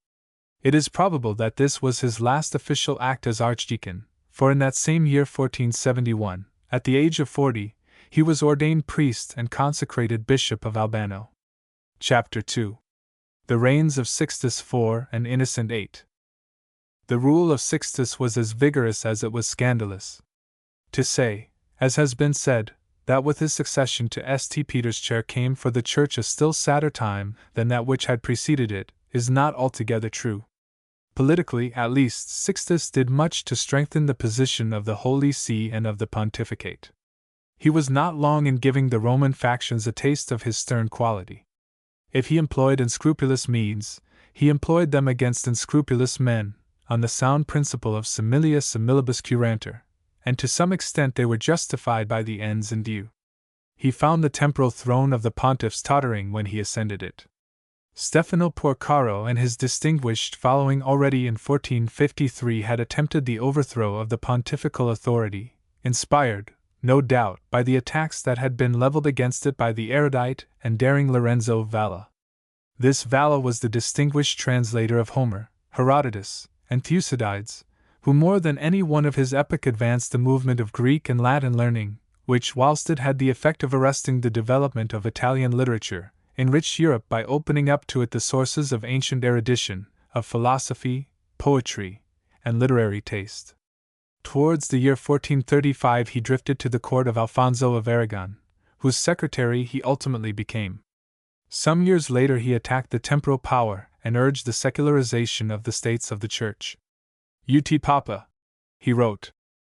It is probable that this was his last official act as Archdeacon, for in that same year 1471, at the age of 40, he was ordained priest and consecrated Bishop of Albano. Chapter 2. The Reigns of Sixtus IV and Innocent VIII. The rule of Sixtus was as vigorous as it was scandalous. To say, as has been said, that with his succession to St. Peter's chair came for the Church a still sadder time than that which had preceded it, is not altogether true. Politically, at least, Sixtus did much to strengthen the position of the Holy See and of the pontificate. He was not long in giving the Roman factions a taste of his stern quality. If he employed unscrupulous means, he employed them against unscrupulous men, on the sound principle of similia similibus curantur, and to some extent they were justified by the ends in view. He found the temporal throne of the pontiffs tottering when he ascended it. Stefano Porcaro and his distinguished following already in 1453 had attempted the overthrow of the pontifical authority, inspired, no doubt, by the attacks that had been leveled against it by the erudite and daring Lorenzo Valla. This Valla was the distinguished translator of Homer, Herodotus, and Thucydides, who more than any one of his epoch advanced the movement of Greek and Latin learning, which, whilst it had the effect of arresting the development of Italian literature, enriched Europe by opening up to it the sources of ancient erudition, of philosophy, poetry, and literary taste. Towards the year 1435 he drifted to the court of Alfonso of Aragon, whose secretary he ultimately became. Some years later he attacked the temporal power and urged the secularization of the states of the Church. Ut Papa, he wrote,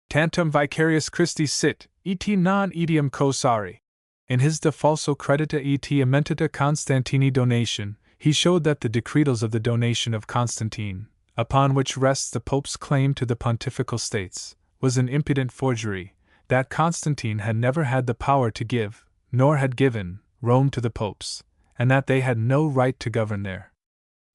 tantum vicarius Christi sit, et non etiam cosari. In his De falso credita et ementita Constantini donation, he showed that the decretals of the donation of Constantine, upon which rests the Pope's claim to the pontifical states, was an impudent forgery, that Constantine had never had the power to give, nor had given, Rome to the popes, and that they had no right to govern there.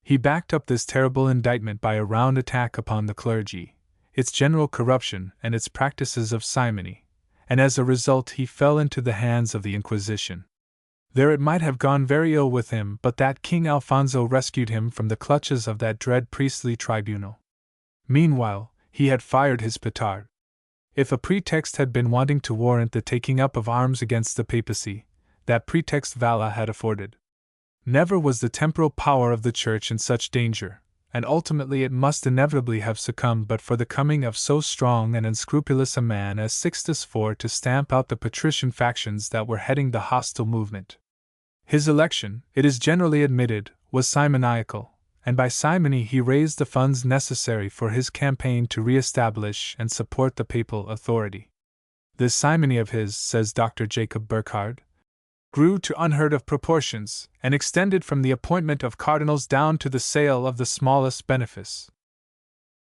He backed up this terrible indictment by a round attack upon the clergy, its general corruption and its practices of simony, and as a result he fell into the hands of the Inquisition. There it might have gone very ill with him but that King Alfonso rescued him from the clutches of that dread priestly tribunal. Meanwhile, he had fired his petard. If a pretext had been wanting to warrant the taking up of arms against the papacy, that pretext Valla had afforded. Never was the temporal power of the Church in such danger, and ultimately it must inevitably have succumbed but for the coming of so strong and unscrupulous a man as Sixtus IV to stamp out the patrician factions that were heading the hostile movement. His election, it is generally admitted, was simoniacal, and by simony he raised the funds necessary for his campaign to re-establish and support the papal authority. This simony of his, says Dr. Jacob Burckhardt, grew to unheard of proportions, and extended from the appointment of cardinals down to the sale of the smallest benefice.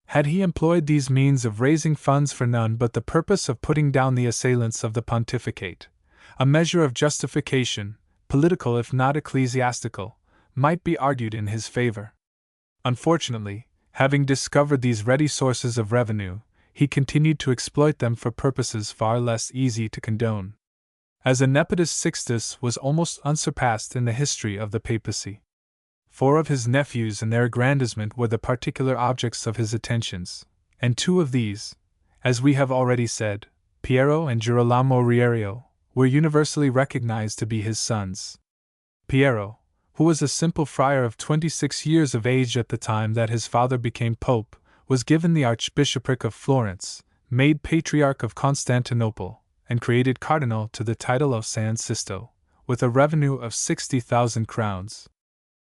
Had he employed these means of raising funds for none but the purpose of putting down the assailants of the pontificate, a measure of justification, political if not ecclesiastical, might be argued in his favor. Unfortunately, having discovered these ready sources of revenue, he continued to exploit them for purposes far less easy to condone. As a nepotist, Sixtus was almost unsurpassed in the history of the papacy. 4 of his nephews and their aggrandizement were the particular objects of his attentions, and 2 of these, as we have already said, Piero and Girolamo Riario, were universally recognized to be his sons. Piero, who was a simple friar of 26 years of age at the time that his father became pope, was given the archbishopric of Florence, made Patriarch of Constantinople, and created cardinal to the title of San Sisto, with a revenue of 60,000 crowns.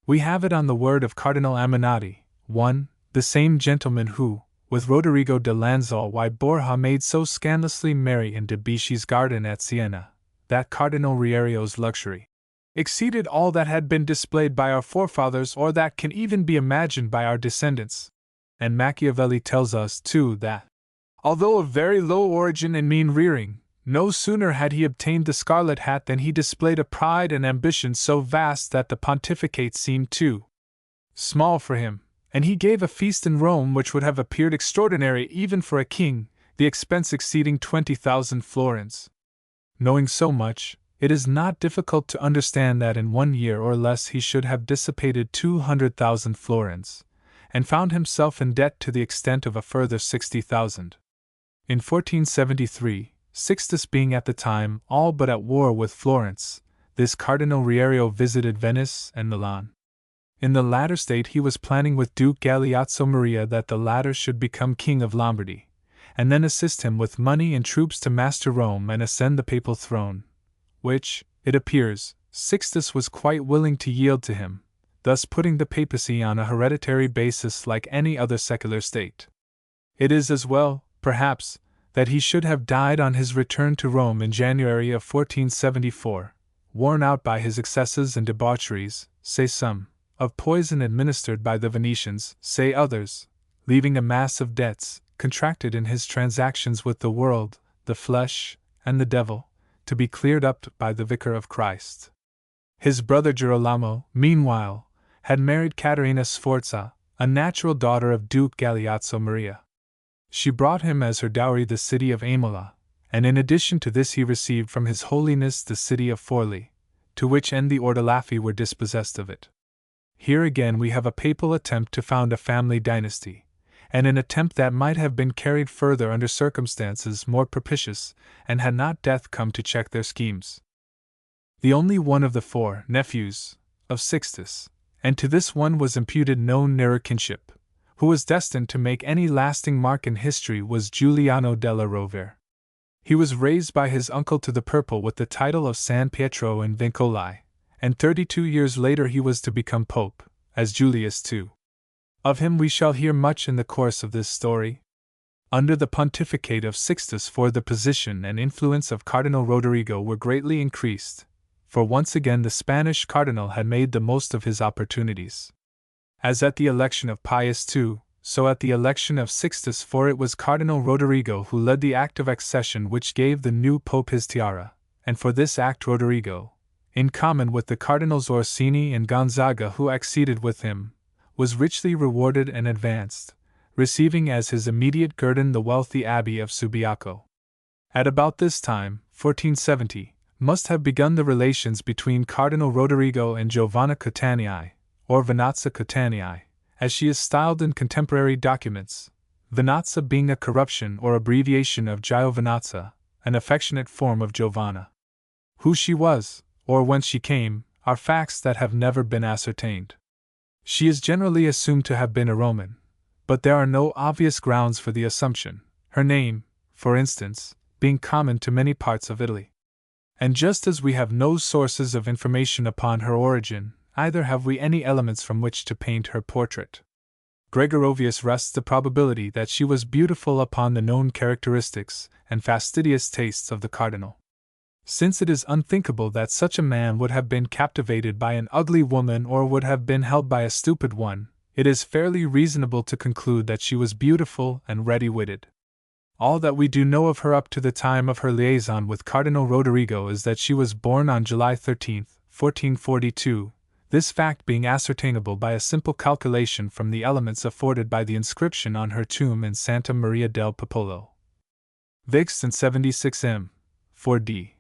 We have it on the word of Cardinal Ammanati, the same gentleman who, with Rodrigo de Lanzal y Borja, made so scandalously merry in de Bisci's garden at Siena, that Cardinal Riario's luxury. exceeded all that had been displayed by our forefathers or that can even be imagined by our descendants. And Machiavelli tells us, too, that, although of very low origin and mean rearing, no sooner had he obtained the scarlet hat than he displayed a pride and ambition so vast that the pontificate seemed too small for him, and he gave a feast in Rome which would have appeared extraordinary even for a king, the expense exceeding 20,000 florins. Knowing so much, it is not difficult to understand that in 1 year or less he should have dissipated 200,000 florins, and found himself in debt to the extent of a further 60,000. In 1473, Sixtus being at the time all but at war with Florence, this Cardinal Riario visited Venice and Milan. In the latter state he was planning with Duke Galeazzo Maria that the latter should become King of Lombardy, and then assist him with money and troops to master Rome and ascend the papal throne, which, it appears, Sixtus was quite willing to yield to him, thus putting the papacy on a hereditary basis like any other secular state. It is as well, perhaps, that he should have died on his return to Rome in January of 1474, worn out by his excesses and debaucheries, say some, of poison administered by the Venetians, say others, leaving a mass of debts, contracted in his transactions with the world, the flesh, and the devil, to be cleared up by the Vicar of Christ. His brother Girolamo, meanwhile, had married Caterina Sforza, a natural daughter of Duke Galeazzo Maria. She brought him as her dowry the city of Imola, and in addition to this he received from His Holiness the city of Forli, to which end the Ordelaffi were dispossessed of it. Here again we have a papal attempt to found a family dynasty, and an attempt that might have been carried further under circumstances more propitious, and had not death come to check their schemes. The only one of the 4 nephews of Sixtus, and to this one was imputed no nearer kinship, who was destined to make any lasting mark in history, was Giuliano della Rovere. He was raised by his uncle to the purple with the title of San Pietro in Vincoli, and 32 years later he was to become pope, as Julius II. Of him we shall hear much in the course of this story. Under the pontificate of Sixtus IV the position and influence of Cardinal Rodrigo were greatly increased, for once again the Spanish cardinal had made the most of his opportunities. As at the election of Pius II, so at the election of Sixtus IV it was Cardinal Rodrigo who led the act of accession which gave the new pope his tiara, and for this act Rodrigo, in common with the Cardinals Orsini and Gonzaga who acceded with him, was richly rewarded and advanced, receiving as his immediate guerdon the wealthy abbey of Subiaco. At about this time, 1470, must have begun the relations between Cardinal Rodrigo and Giovanna Catanii, or Venazza Catanii, as she is styled in contemporary documents, Venazza being a corruption or abbreviation of Giovanazza, an affectionate form of Giovanna. Who she was, or whence she came, are facts that have never been ascertained. She is generally assumed to have been a Roman, but there are no obvious grounds for the assumption, her name, for instance, being common to many parts of Italy. And just as we have no sources of information upon her origin, either have we any elements from which to paint her portrait. Gregorovius rests the probability that she was beautiful upon the known characteristics and fastidious tastes of the cardinal. Since it is unthinkable that such a man would have been captivated by an ugly woman or would have been held by a stupid one, it is fairly reasonable to conclude that she was beautiful and ready-witted. All that we do know of her up to the time of her liaison with Cardinal Rodrigo is that she was born on July 13, 1442, this fact being ascertainable by a simple calculation from the elements afforded by the inscription on her tomb in Santa Maria del Popolo. Vix and 76 m. 4d.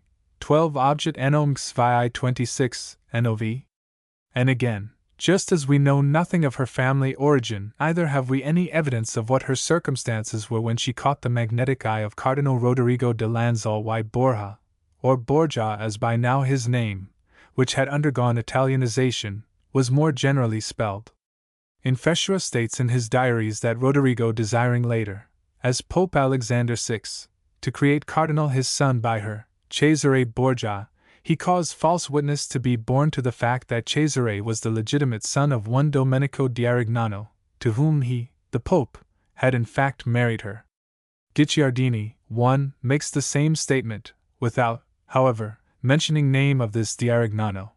12 Objet Annom XVII 26, NOV. And again, just as we know nothing of her family origin, either have we any evidence of what her circumstances were when she caught the magnetic eye of Cardinal Rodrigo de Lanzol y Borja, or Borgia as by now his name, which had undergone Italianization, was more generally spelled. Infessura states in his diaries that Rodrigo, desiring later, as Pope Alexander VI, to create cardinal his son by her, Cesare Borgia, he caused false witness to be borne to the fact that Cesare was the legitimate son of one Domenico d'Arignano, to whom he, the Pope, had in fact married her. Guicciardini, 1, makes the same statement, without, however, mentioning name of this d'Arignano.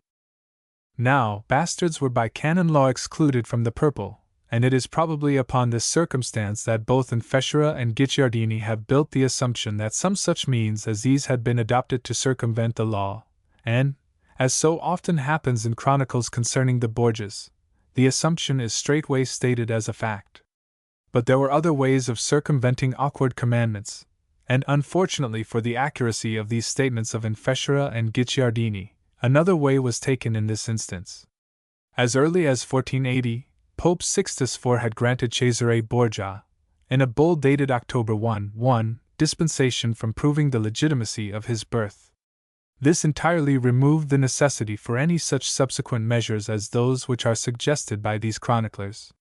Now, bastards were by canon law excluded from the purple, and it is probably upon this circumstance that both Infessura and Guicciardini have built the assumption that some such means as these had been adopted to circumvent the law, and, as so often happens in chronicles concerning the Borgias, the assumption is straightway stated as a fact. But there were other ways of circumventing awkward commandments, and unfortunately for the accuracy of these statements of Infessura and Guicciardini, another way was taken in this instance. As early as 1480, Pope Sixtus IV had granted Cesare Borgia, in a bull dated October 1, dispensation from proving the legitimacy of his birth. This entirely removed the necessity for any such subsequent measures as those which are suggested by these chroniclers.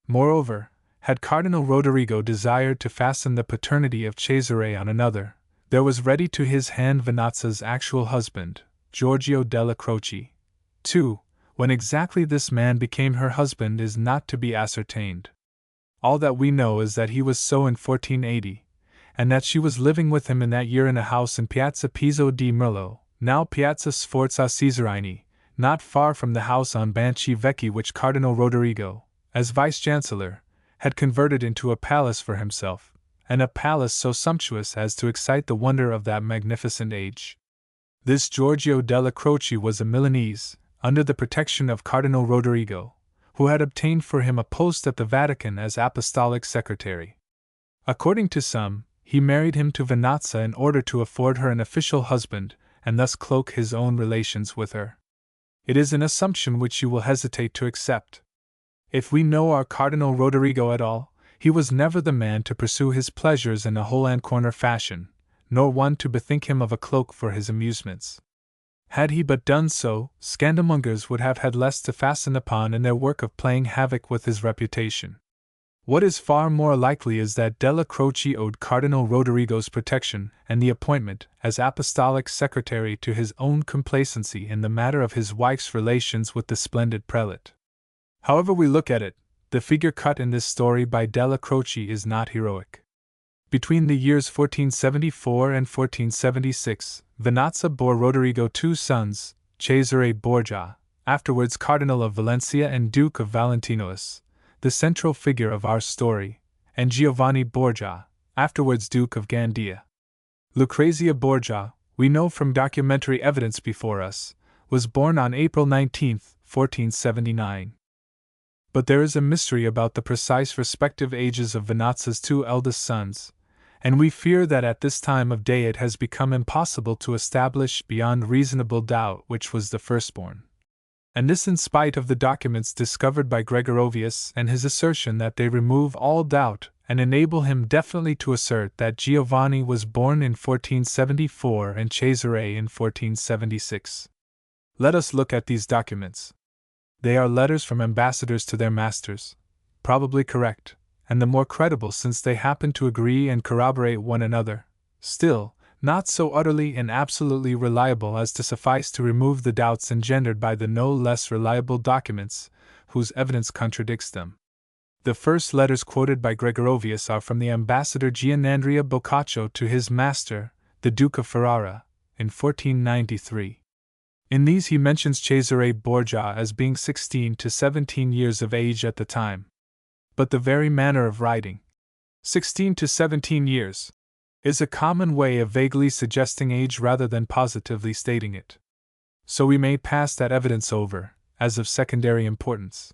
Moreover, had Cardinal Rodrigo desired to fasten the paternity of Cesare on another, there was ready to his hand Vanazza's actual husband, Giorgio della Croce. 2. When exactly this man became her husband is not to be ascertained. All that we know is that he was so in 1480, and that she was living with him in that year in a house in Piazza Pizzo di Merlo, now Piazza Sforza Cesarini, not far from the house on Banchi Vecchi which Cardinal Rodrigo, as vice-chancellor, had converted into a palace for himself, and a palace so sumptuous as to excite the wonder of that magnificent age. This Giorgio della Croce was a Milanese, under the protection of Cardinal Rodrigo, who had obtained for him a post at the Vatican as apostolic secretary. According to some, he married him to Vanazza in order to afford her an official husband, and thus cloak his own relations with her. It is an assumption which you will hesitate to accept. If we know our Cardinal Rodrigo at all, he was never the man to pursue his pleasures in a hole-and-corner fashion, nor one to bethink him of a cloak for his amusements. Had he but done so, scandalmongers would have had less to fasten upon in their work of playing havoc with his reputation. What is far more likely is that Della Croce owed Cardinal Rodrigo's protection and the appointment as apostolic secretary to his own complacency in the matter of his wife's relations with the splendid prelate. However we look at it, the figure cut in this story by Della Croce is not heroic. Between the years 1474 and 1476, Vanazza bore Rodrigo two sons, Cesare Borgia, afterwards Cardinal of Valencia and Duke of Valentinois, the central figure of our story, and Giovanni Borgia, afterwards Duke of Gandia. Lucrezia Borgia, we know from documentary evidence before us, was born on April 19, 1479. But there is a mystery about the precise respective ages of Vanazza's two eldest sons, and we fear that at this time of day it has become impossible to establish beyond reasonable doubt which was the firstborn. And this in spite of the documents discovered by Gregorovius and his assertion that they remove all doubt and enable him definitely to assert that Giovanni was born in 1474 and Cesare in 1476. Let us look at these documents. They are letters from ambassadors to their masters, probably correct, and the more credible since they happen to agree and corroborate one another, still, not so utterly and absolutely reliable as to suffice to remove the doubts engendered by the no less reliable documents, whose evidence contradicts them. The first letters quoted by Gregorovius are from the ambassador Gianandrea Boccaccio to his master, the Duke of Ferrara, in 1493. In these he mentions Cesare Borgia as being 16 to 17 years of age at the time. But the very manner of writing, 16 to 17 years, is a common way of vaguely suggesting age rather than positively stating it. So we may pass that evidence over, as of secondary importance.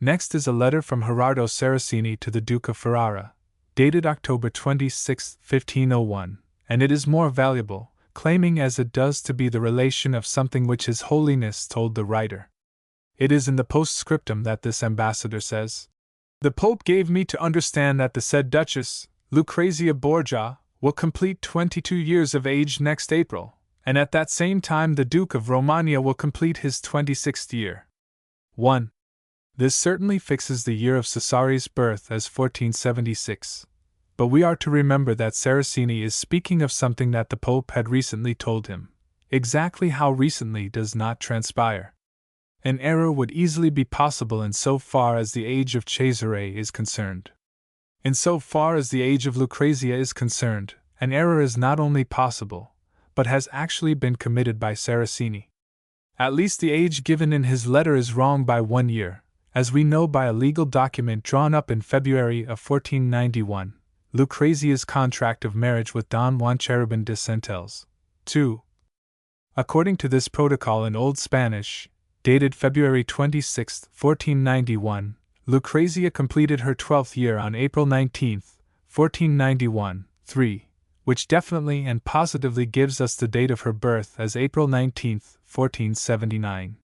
Next is a letter from Gerardo Saraceni to the Duke of Ferrara, dated October 26, 1501, and it is more valuable, claiming as it does to be the relation of something which His Holiness told the writer. It is in the postscriptum that this ambassador says, "The Pope gave me to understand that the said Duchess, Lucrezia Borgia, will complete 22 years of age next April, and at that same time the Duke of Romagna will complete his 26th year." 1. This certainly fixes the year of Cesare's birth as 1476, but we are to remember that Saraceni is speaking of something that the Pope had recently told him. Exactly how recently does not transpire. An error would easily be possible in so far as the age of Cesare is concerned. In so far as the age of Lucrezia is concerned, an error is not only possible, but has actually been committed by Saraceni. At least the age given in his letter is wrong by 1 year, as we know by a legal document drawn up in February of 1491, Lucrèce's contract of marriage with Don Juan Cherubin de Centelles. 2. According to this protocol in Old Spanish, dated February 26, 1491, Lucrezia completed her 12th year on April 19, 1491, 3, which definitely and positively gives us the date of her birth as April 19, 1479.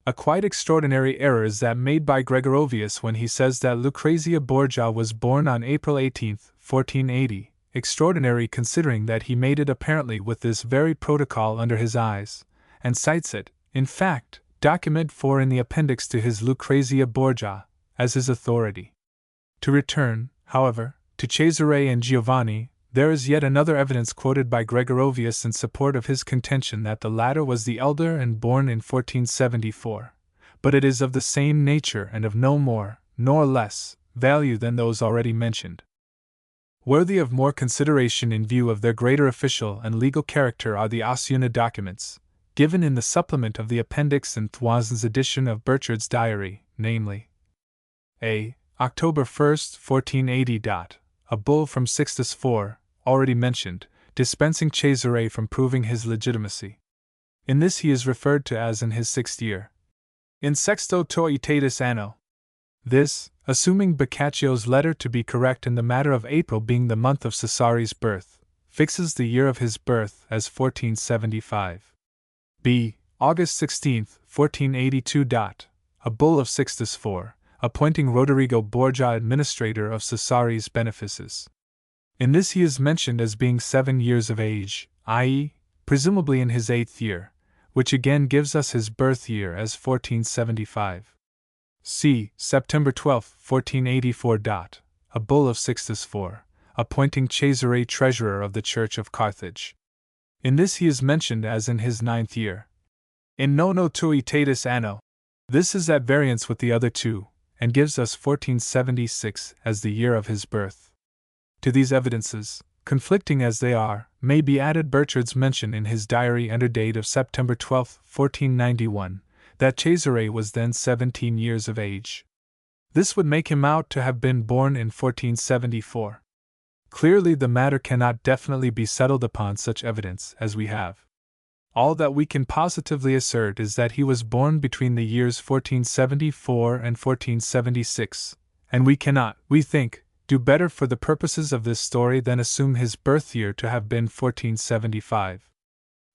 A quite extraordinary error is that made by Gregorovius when he says that Lucrezia Borgia was born on April 18, 1480, extraordinary considering that he made it apparently with this very protocol under his eyes, and cites it, in fact, document 4 in the appendix to his Lucrezia Borgia, as his authority. To return, however, to Cesare and Giovanni, there is yet another evidence quoted by Gregorovius in support of his contention that the latter was the elder and born in 1474, but it is of the same nature and of no more, nor less, value than those already mentioned. Worthy of more consideration in view of their greater official and legal character are the Osuna documents, given in the supplement of the appendix in Thoisen's edition of Burchard's diary, namely, a. October 1, 1480. A bull from Sixtus IV, already mentioned, dispensing Cesare from proving his legitimacy. In this he is referred to as in his 6th year. In sexto toitatis anno. This, assuming Boccaccio's letter to be correct in the matter of April being the month of Cesare's birth, fixes the year of his birth as 1475. B. August 16, 1482. A bull of Sixtus IV, appointing Rodrigo Borgia administrator of Cesare's benefices. In this he is mentioned as being 7 years of age, i.e., presumably in his 8th year, which again gives us his birth year as 1475. C. September 12, 1484. A bull of Sixtus IV, appointing Cesare treasurer of the Church of Carthage. In this he is mentioned as in his 9th year. In nono tuitatis anno. This is at variance with the other two, and gives us 1476 as the year of his birth. To these evidences, conflicting as they are, may be added Burchard's mention in his diary under date of September 12, 1491, that Cesare was then 17 years of age. This would make him out to have been born in 1474. Clearly the matter cannot definitely be settled upon such evidence as we have. All that we can positively assert is that he was born between the years 1474 and 1476, and we cannot, we think, do better for the purposes of this story than assume his birth year to have been 1475.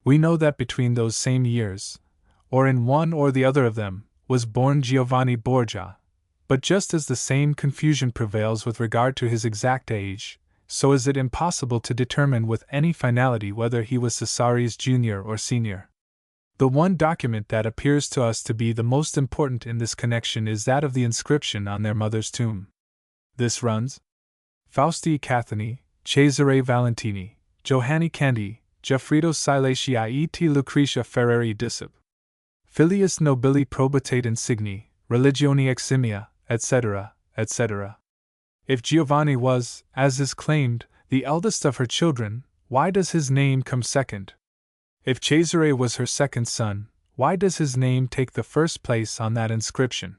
We know that between those same years, or in one or the other of them, was born Giovanni Borgia, but just as the same confusion prevails with regard to his exact age, so is it impossible to determine with any finality whether he was Cesare's junior or senior. The one document that appears to us to be the most important in this connection is that of the inscription on their mother's tomb. This runs: Fausti Cathani, Cesare Valentini, Johanni Candi, Geoffredo Silacii et Lucretia Ferreri Discip. Filius nobili probitate insigni, religioni eximia, etc., etc. If Giovanni was, as is claimed, the eldest of her children, why does his name come second? If Cesare was her second son, why does his name take the first place on that inscription?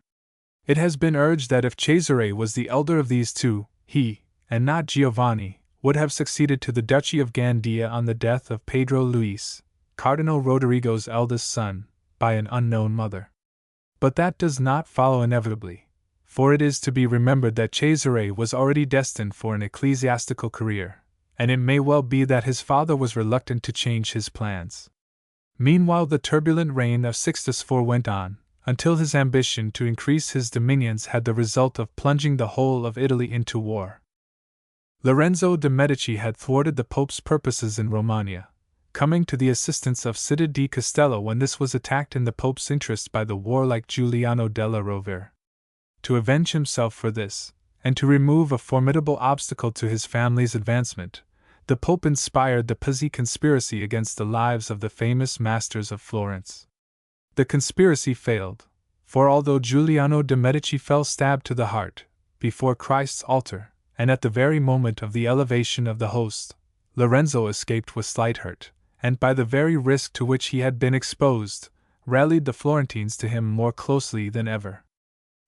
It has been urged that if Cesare was the elder of these two, he, and not Giovanni, would have succeeded to the Duchy of Gandia on the death of Pedro Luis, Cardinal Rodrigo's eldest son, by an unknown mother. But that does not follow inevitably, for it is to be remembered that Cesare was already destined for an ecclesiastical career, and it may well be that his father was reluctant to change his plans. Meanwhile the turbulent reign of Sixtus IV went on, until his ambition to increase his dominions had the result of plunging the whole of Italy into war. Lorenzo de' Medici had thwarted the Pope's purposes in Romagna, coming to the assistance of Città di Castello when this was attacked in the Pope's interest by the warlike Giuliano della Rovere. To avenge himself for this, and to remove a formidable obstacle to his family's advancement, the Pope inspired the Pizzi conspiracy against the lives of the famous masters of Florence. The conspiracy failed, for although Giuliano de' Medici fell stabbed to the heart, before Christ's altar, and at the very moment of the elevation of the host, Lorenzo escaped with slight hurt, and by the very risk to which he had been exposed, rallied the Florentines to him more closely than ever.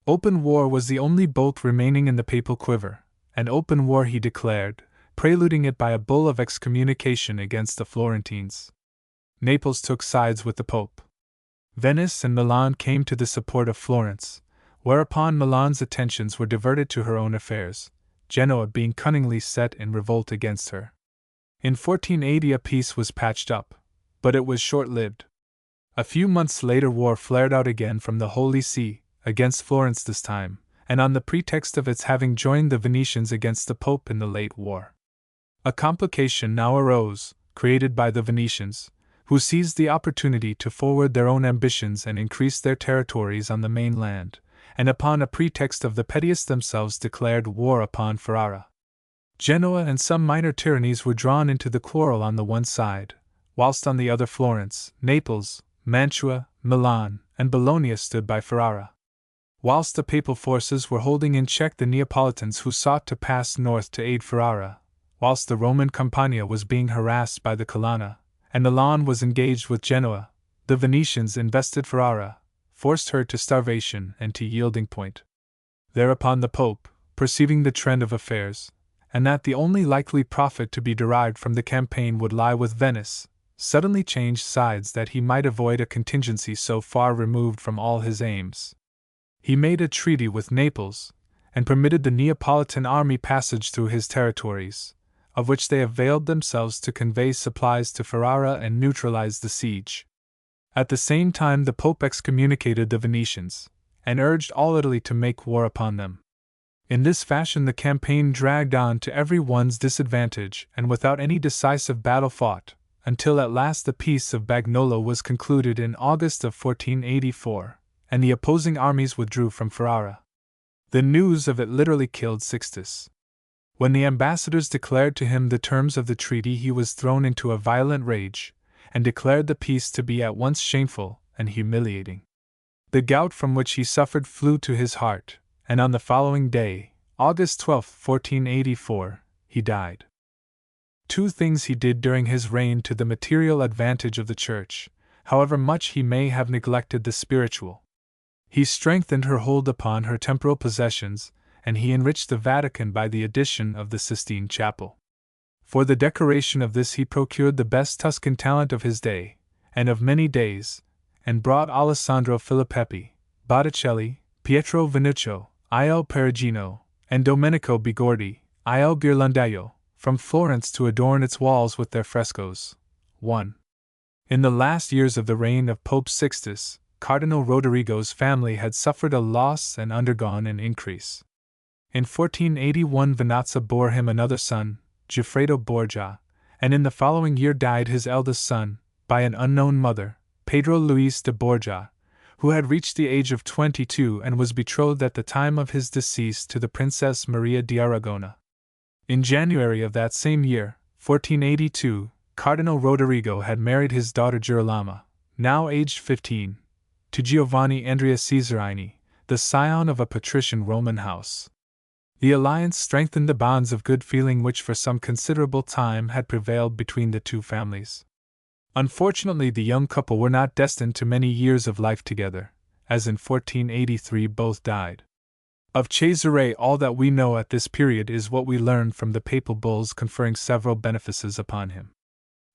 Open war was the only bolt remaining in the papal quiver, and open war he declared, preluding it by a bull of excommunication against the Florentines. Naples took sides with the Pope. Venice and Milan came to the support of Florence, whereupon Milan's attentions were diverted to her own affairs, Genoa being cunningly set in revolt against her. In 1480 a peace was patched up, but it was short-lived. A few months later war flared out again from the Holy See, against Florence this time, and on the pretext of its having joined the Venetians against the Pope in the late war. A complication now arose, created by the Venetians, who seized the opportunity to forward their own ambitions and increase their territories on the mainland, and upon a pretext of the pettiest themselves declared war upon Ferrara. Genoa and some minor tyrannies were drawn into the quarrel on the one side, whilst on the other Florence, Naples, Mantua, Milan, and Bologna stood by Ferrara. Whilst the papal forces were holding in check the Neapolitans who sought to pass north to aid Ferrara, whilst the Roman Campania was being harassed by the Colonna, and Milan was engaged with Genoa, the Venetians invested Ferrara, forced her to starvation and to yielding point. Thereupon the Pope, perceiving the trend of affairs, and that the only likely profit to be derived from the campaign would lie with Venice, suddenly changed sides that he might avoid a contingency so far removed from all his aims. He made a treaty with Naples, and permitted the Neapolitan army passage through his territories, of which they availed themselves to convey supplies to Ferrara and neutralize the siege. At the same time the Pope excommunicated the Venetians, and urged all Italy to make war upon them. In this fashion the campaign dragged on to every one's disadvantage and without any decisive battle fought, until at last the Peace of Bagnolo was concluded in August of 1484, and the opposing armies withdrew from Ferrara. The news of it literally killed Sixtus. When the ambassadors declared to him the terms of the treaty he was thrown into a violent rage, and declared the peace to be at once shameful and humiliating. The gout from which he suffered flew to his heart, and on the following day, August 12, 1484, he died. Two things he did during his reign to the material advantage of the Church, however much he may have neglected the spiritual. He strengthened her hold upon her temporal possessions, and he enriched the Vatican by the addition of the Sistine Chapel. For the decoration of this he procured the best Tuscan talent of his day, and of many days, and brought Alessandro Filippetti, Botticelli, Pietro Venuccio, Il Perugino, and Domenico Bigordi, Il Ghirlandaio, from Florence to adorn its walls with their frescoes. 1. In the last years of the reign of Pope Sixtus, Cardinal Rodrigo's family had suffered a loss and undergone an increase. In 1481 Venazza bore him another son, Goffredo Borgia, and in the following year died his eldest son, by an unknown mother, Pedro Luis de Borgia, who had reached the age of 22 and was betrothed at the time of his decease to the Princess Maria di Aragona. In January of that same year, 1482, Cardinal Rodrigo had married his daughter Girolama, now aged 15, to Giovanni Andrea Cesarini, the scion of a patrician Roman house. The alliance strengthened the bonds of good feeling which for some considerable time had prevailed between the two families. Unfortunately, the young couple were not destined to many years of life together, as in 1483 both died. Of Cesare, all that we know at this period is what we learn from the papal bulls conferring several benefices upon him.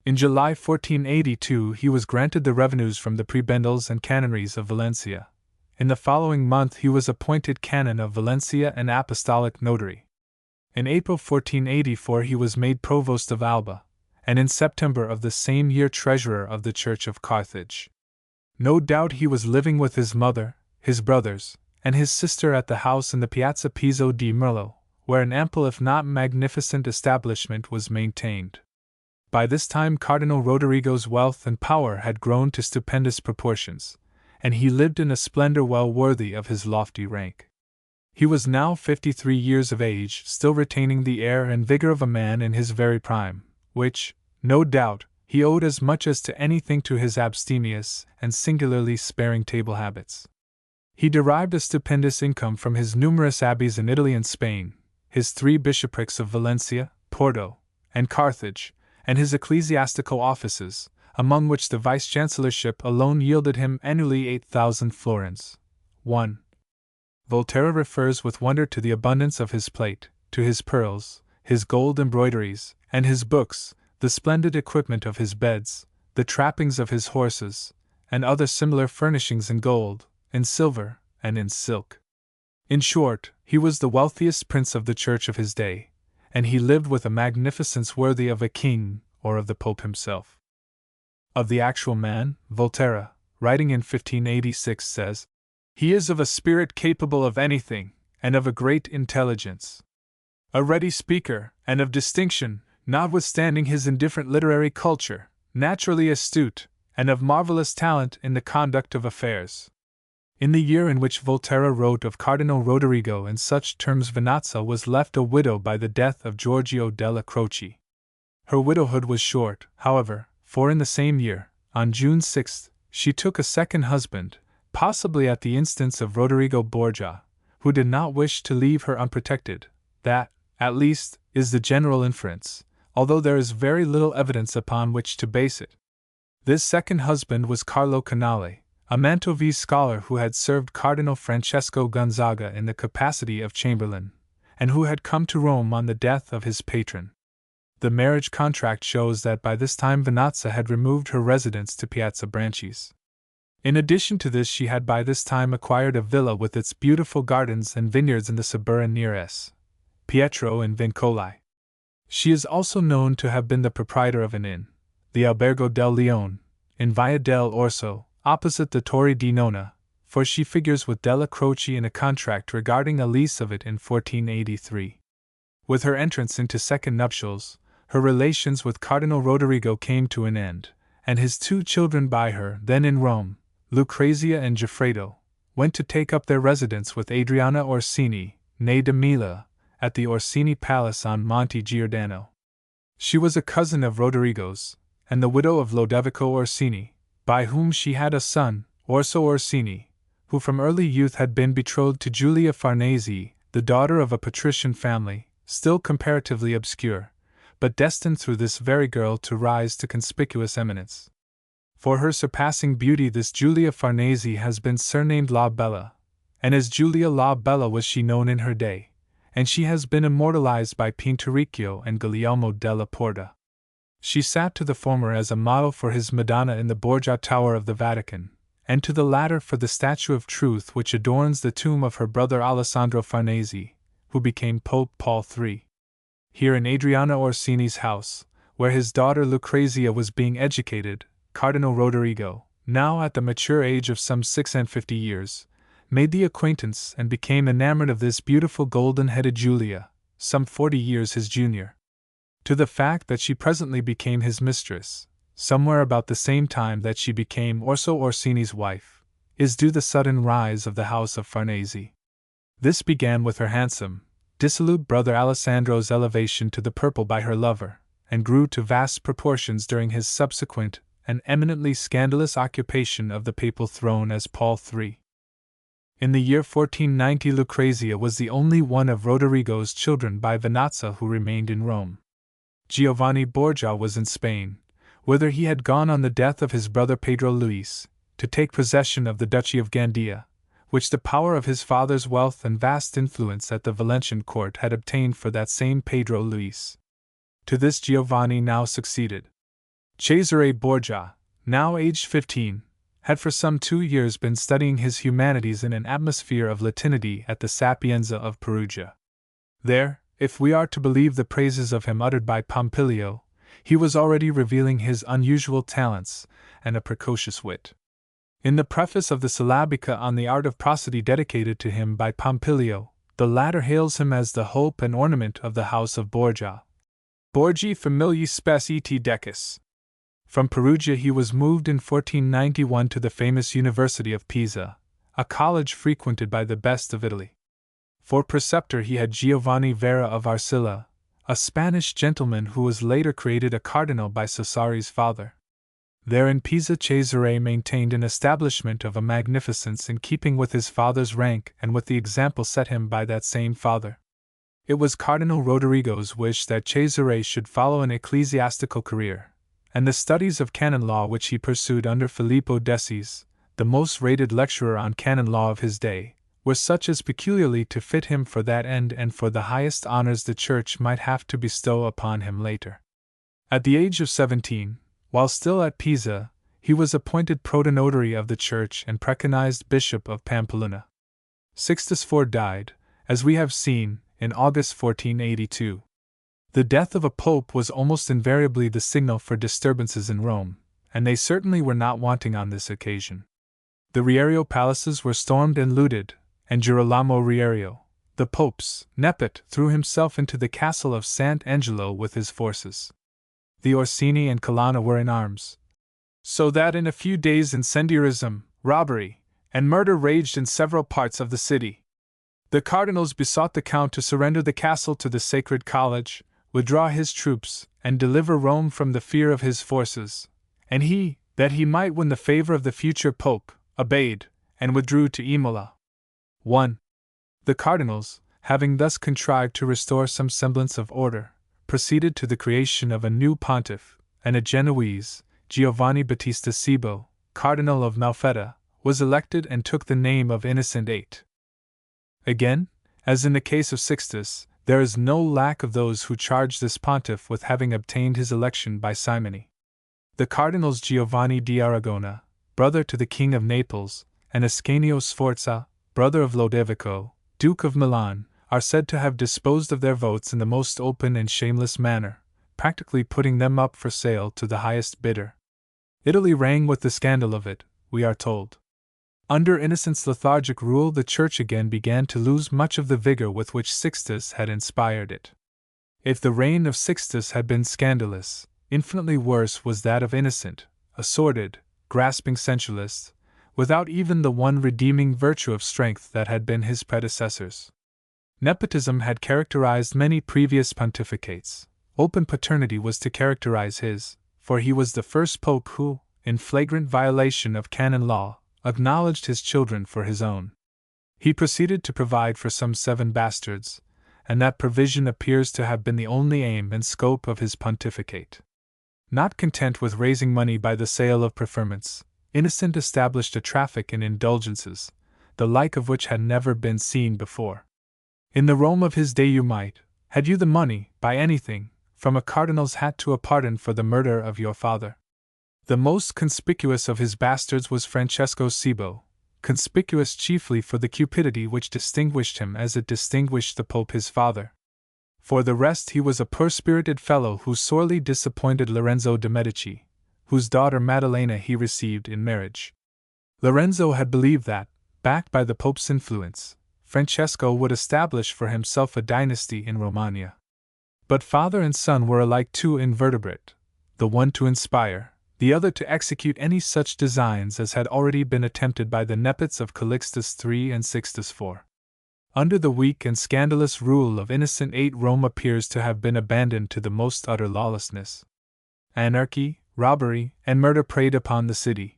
In July 1482 he was granted the revenues from the prebendals and canonries of Valencia. In the following month he was appointed canon of Valencia and apostolic notary. In April 1484 he was made provost of Alba, and in September of the same year treasurer of the Church of Carthage. No doubt he was living with his mother, his brothers, and his sister at the house in the Piazza Pizzo di Merlo, where an ample if not magnificent establishment was maintained. By this time Cardinal Rodrigo's wealth and power had grown to stupendous proportions, and he lived in a splendor well worthy of his lofty rank. He was now 53 years of age, still retaining the air and vigor of a man in his very prime, which, no doubt, he owed as much as to anything to his abstemious and singularly sparing table habits. He derived a stupendous income from his numerous abbeys in Italy and Spain, his 3 bishoprics of Valencia, Porto, and Carthage, and his ecclesiastical offices, among which the vice-chancellorship alone yielded him annually 8,000 florins. 1. Volterra refers with wonder to the abundance of his plate, to his pearls, his gold embroideries, and his books, the splendid equipment of his beds, the trappings of his horses, and other similar furnishings in gold, in silver, and in silk. In short, he was the wealthiest prince of the church of his day, and he lived with a magnificence worthy of a king or of the Pope himself. Of the actual man, Volterra, writing in 1586, says, "He is of a spirit capable of anything, and of a great intelligence. A ready speaker, and of distinction, notwithstanding his indifferent literary culture, naturally astute, and of marvelous talent in the conduct of affairs." In the year in which Volterra wrote of Cardinal Rodrigo in such terms, Venazia was left a widow by the death of Giorgio della Croce. Her widowhood was short, however, for in the same year, on June 6, she took a second husband, possibly at the instance of Rodrigo Borgia, who did not wish to leave her unprotected. That, at least, is the general inference, although there is very little evidence upon which to base it. This second husband was Carlo Canale, a Mantovese scholar who had served Cardinal Francesco Gonzaga in the capacity of chamberlain, and who had come to Rome on the death of his patron. The marriage contract shows that by this time Venazia had removed her residence to Piazza Branchis. In addition to this, she had by this time acquired a villa with its beautiful gardens and vineyards in the Suburra near S. Pietro in Vincoli. She is also known to have been the proprietor of an inn, the Albergo del Leone, in Via del Orso, opposite the Torre di Nona, for she figures with Della Croce in a contract regarding a lease of it in 1483. With her entrance into second nuptials, her relations with Cardinal Rodrigo came to an end, and his two children by her, then in Rome, Lucrezia and Goffredo, went to take up their residence with Adriana Orsini, née de Mila, at the Orsini Palace on Monte Giordano. She was a cousin of Rodrigo's, and the widow of Lodovico Orsini, by whom she had a son, Orso Orsini, who from early youth had been betrothed to Giulia Farnese, the daughter of a patrician family, still comparatively obscure, but destined through this very girl to rise to conspicuous eminence. For her surpassing beauty this Giulia Farnese has been surnamed La Bella, and as Giulia La Bella was she known in her day, and she has been immortalized by Pinturicchio and Guglielmo della Porta. She sat to the former as a model for his Madonna in the Borgia Tower of the Vatican, and to the latter for the statue of Truth which adorns the tomb of her brother Alessandro Farnese, who became Pope Paul III. Here in Adriana Orsini's house, where his daughter Lucrezia was being educated, Cardinal Rodrigo, now at the mature age of some 56 years, made the acquaintance and became enamored of this beautiful golden-headed Giulia, some 40 years his junior. To the fact that she presently became his mistress, somewhere about the same time that she became Orso Orsini's wife, is due the sudden rise of the house of Farnese. This began with her handsome, dissolute brother Alessandro's elevation to the purple by her lover, and grew to vast proportions during his subsequent and eminently scandalous occupation of the papal throne as Paul III. In the year 1490 Lucrezia was the only one of Rodrigo's children by Venazia who remained in Rome. Giovanni Borgia was in Spain, whither he had gone on the death of his brother Pedro Luis, to take possession of the Duchy of Gandia, which the power of his father's wealth and vast influence at the Valencian court had obtained for that same Pedro Luis. To this Giovanni now succeeded. Cesare Borgia, now aged 15, had for some 2 years been studying his humanities in an atmosphere of Latinity at the Sapienza of Perugia. There, if we are to believe the praises of him uttered by Pompilio, he was already revealing his unusual talents and a precocious wit. In the preface of the Syllabica on the art of prosody dedicated to him by Pompilio, the latter hails him as the hope and ornament of the house of Borgia. Borgi familii spes et decus. From Perugia he was moved in 1491 to the famous University of Pisa, a college frequented by the best of Italy. For preceptor he had Giovanni Vera of Arcilla, a Spanish gentleman who was later created a cardinal by Cesare's father. There in Pisa Cesare maintained an establishment of a magnificence in keeping with his father's rank and with the example set him by that same father. It was Cardinal Rodrigo's wish that Cesare should follow an ecclesiastical career, and the studies of canon law which he pursued under Filippo Decis, the most rated lecturer on canon law of his day, were such as peculiarly to fit him for that end and for the highest honors the Church might have to bestow upon him later. At the age of 17, while still at Pisa, he was appointed protonotary of the Church and preconized Bishop of Pampeluna. Sixtus IV died, as we have seen, in August 1482. The death of a pope was almost invariably the signal for disturbances in Rome, and they certainly were not wanting on this occasion. The Riario palaces were stormed and looted, and Girolamo Riario, the pope's nepot, threw himself into the castle of Sant' Angelo with his forces. The Orsini and Colonna were in arms, so that in a few days incendiarism, robbery, and murder raged in several parts of the city. The cardinals besought the count to surrender the castle to the Sacred College, withdraw his troops, and deliver Rome from the fear of his forces, and he, that he might win the favor of the future pope, obeyed, and withdrew to Imola. 1. The cardinals, having thus contrived to restore some semblance of order, proceeded to the creation of a new pontiff, and a Genoese, Giovanni Battista Cibo, Cardinal of Malfetta, was elected and took the name of Innocent VIII. Again, as in the case of Sixtus, there is no lack of those who charge this pontiff with having obtained his election by simony. The cardinals Giovanni di Aragona, brother to the King of Naples, and Ascanio Sforza, brother of Lodovico, Duke of Milan, are said to have disposed of their votes in the most open and shameless manner, practically putting them up for sale to the highest bidder. Italy rang with the scandal of it, we are told. Under Innocent's lethargic rule, the Church again began to lose much of the vigor with which Sixtus had inspired it. If the reign of Sixtus had been scandalous, infinitely worse was that of Innocent, a sordid, grasping sensualist, without even the one redeeming virtue of strength that had been his predecessor's. Nepotism had characterized many previous pontificates. Open paternity was to characterize his, for he was the first pope who, in flagrant violation of canon law, acknowledged his children for his own. He proceeded to provide for some 7 bastards, and that provision appears to have been the only aim and scope of his pontificate. Not content with raising money by the sale of preferments, Innocent established a traffic in indulgences, the like of which had never been seen before. In the Rome of his day you might, had you the money, buy anything, from a cardinal's hat to a pardon for the murder of your father. The most conspicuous of his bastards was Francesco Cibo, conspicuous chiefly for the cupidity which distinguished him as it distinguished the Pope his father. For the rest, he was a poor-spirited fellow who sorely disappointed Lorenzo de' Medici, whose daughter Maddalena he received in marriage. Lorenzo had believed that, backed by the Pope's influence, Francesco would establish for himself a dynasty in Romagna. But father and son were alike too invertebrate, the one to inspire, the other to execute any such designs as had already been attempted by the nepots of Calixtus III and Sixtus IV. Under the weak and scandalous rule of Innocent VIII, Rome appears to have been abandoned to the most utter lawlessness. Anarchy, robbery, and murder preyed upon the city.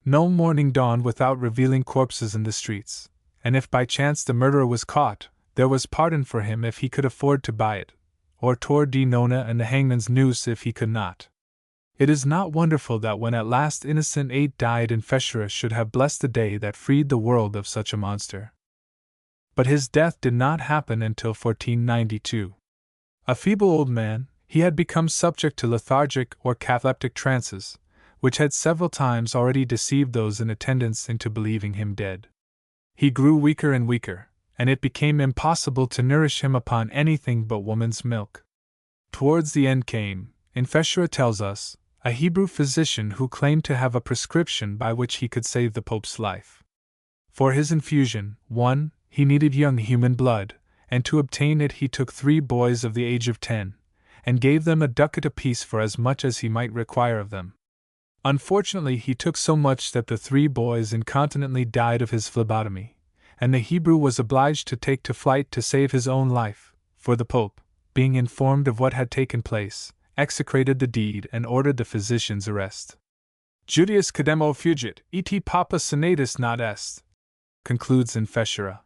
No morning dawned without revealing corpses in the streets, and if by chance the murderer was caught, there was pardon for him if he could afford to buy it, or tor di nona and the hangman's noose if he could not. It is not wonderful that when at last Innocent VIII died, Infessura should have blessed the day that freed the world of such a monster. But his death did not happen until 1492. A feeble old man, he had become subject to lethargic or cataleptic trances, which had several times already deceived those in attendance into believing him dead. He grew weaker and weaker, and it became impossible to nourish him upon anything but woman's milk. Towards the end came, Infessura tells us, a Hebrew physician who claimed to have a prescription by which he could save the Pope's life. For his infusion, 1, he needed young human blood, and to obtain it he took 3 boys of the age of 10, and gave them a ducat apiece for as much as he might require of them. Unfortunately, he took so much that the 3 boys incontinently died of his phlebotomy, and the Hebrew was obliged to take to flight to save his own life, for the Pope, being informed of what had taken place, execrated the deed and ordered the physician's arrest. Judius cademo fugit, et papa senatus not est, concludes Infessura.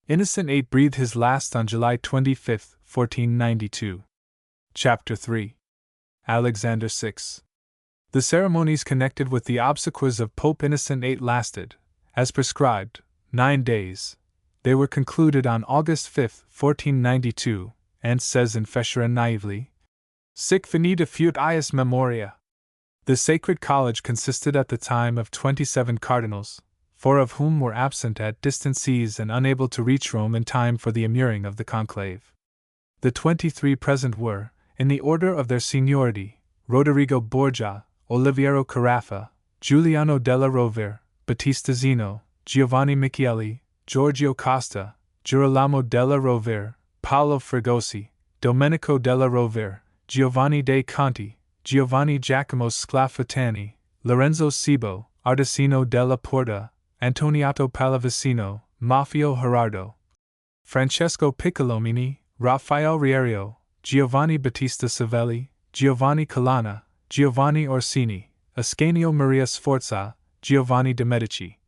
Innocent VIII breathed his last on July 25, 1492. Chapter 3. Alexander VI. The ceremonies connected with the obsequies of Pope Innocent VIII lasted, as prescribed, 9 days. They were concluded on August 5, 1492, and says in Fescera naively, Sic finita fuit ius memoria. The Sacred College consisted at the time of 27 cardinals, 4 of whom were absent at distant seas and unable to reach Rome in time for the immuring of the conclave. The 23 present were, in the order of their seniority, Rodrigo Borgia, Oliviero Carafa, Giuliano della Rovere, Battista Zeno, Giovanni Machiavelli, Giorgio Costa, Girolamo della Rovere, Paolo Fregosi, Domenico della Rovere, Giovanni dei Conti, Giovanni Giacomo Sclafani, Lorenzo Cibo, Artesino della Porta, Antoniato Pallavicino, Maffeo Gerardo, Francesco Piccolomini, Rafael Riario, Giovanni Battista Savelli, Giovanni Collana, Giovanni Orsini, Ascanio Maria Sforza, Giovanni de' Medici,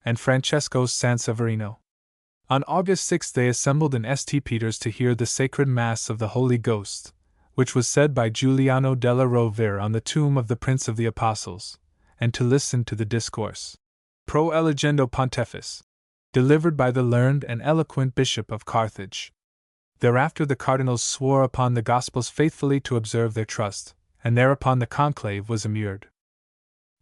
and Francesco Sanseverino. On August 6 they assembled in St. Peter's to hear the sacred Mass of the Holy Ghost, which was said by Giuliano della Rovere on the tomb of the Prince of the Apostles, and to listen to the discourse Pro Eligendo Pontifex, delivered by the learned and eloquent Bishop of Carthage. Thereafter the cardinals swore upon the Gospels faithfully to observe their trust, and thereupon the conclave was immured.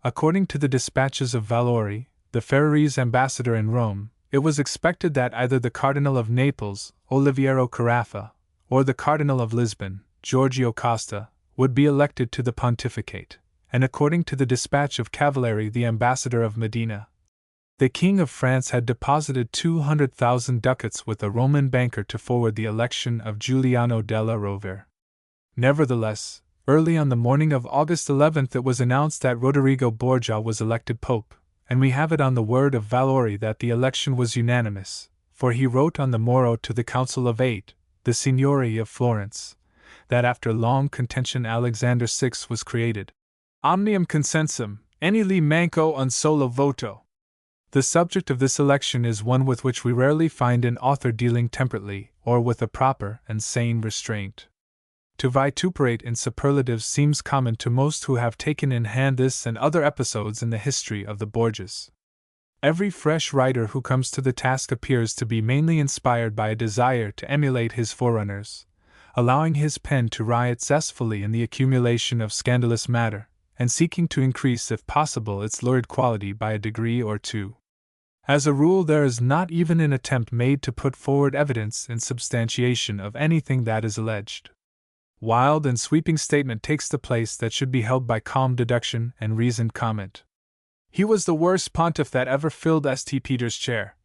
According to the dispatches of Valori, the Ferrarese ambassador in Rome, it was expected that either the Cardinal of Naples, Oliviero Carafa, or the Cardinal of Lisbon, Giorgio Costa, would be elected to the pontificate, and according to the dispatch of Cavalieri, the ambassador of Medina, the King of France had deposited 200,000 ducats with a Roman banker to forward the election of Giuliano della Rovere. Nevertheless, early on the morning of August 11 it was announced that Rodrigo Borgia was elected pope, and we have it on the word of Valori that the election was unanimous, for he wrote on the morrow to the Council of Eight, the Signory of Florence, that after long contention Alexander VI was created. Omnium consensum, eni li manco un solo voto. The subject of this election is one with which we rarely find an author dealing temperately, or with a proper and sane restraint. To vituperate in superlatives seems common to most who have taken in hand this and other episodes in the history of the Borgias. Every fresh writer who comes to the task appears to be mainly inspired by a desire to emulate his forerunners, allowing his pen to riot zestfully in the accumulation of scandalous matter, and seeking to increase if possible its lurid quality by a degree or two. As a rule, there is not even an attempt made to put forward evidence in substantiation of anything that is alleged. Wild and sweeping statement takes the place that should be held by calm deduction and reasoned comment. He was the worst pontiff that ever filled St. Peter's chair,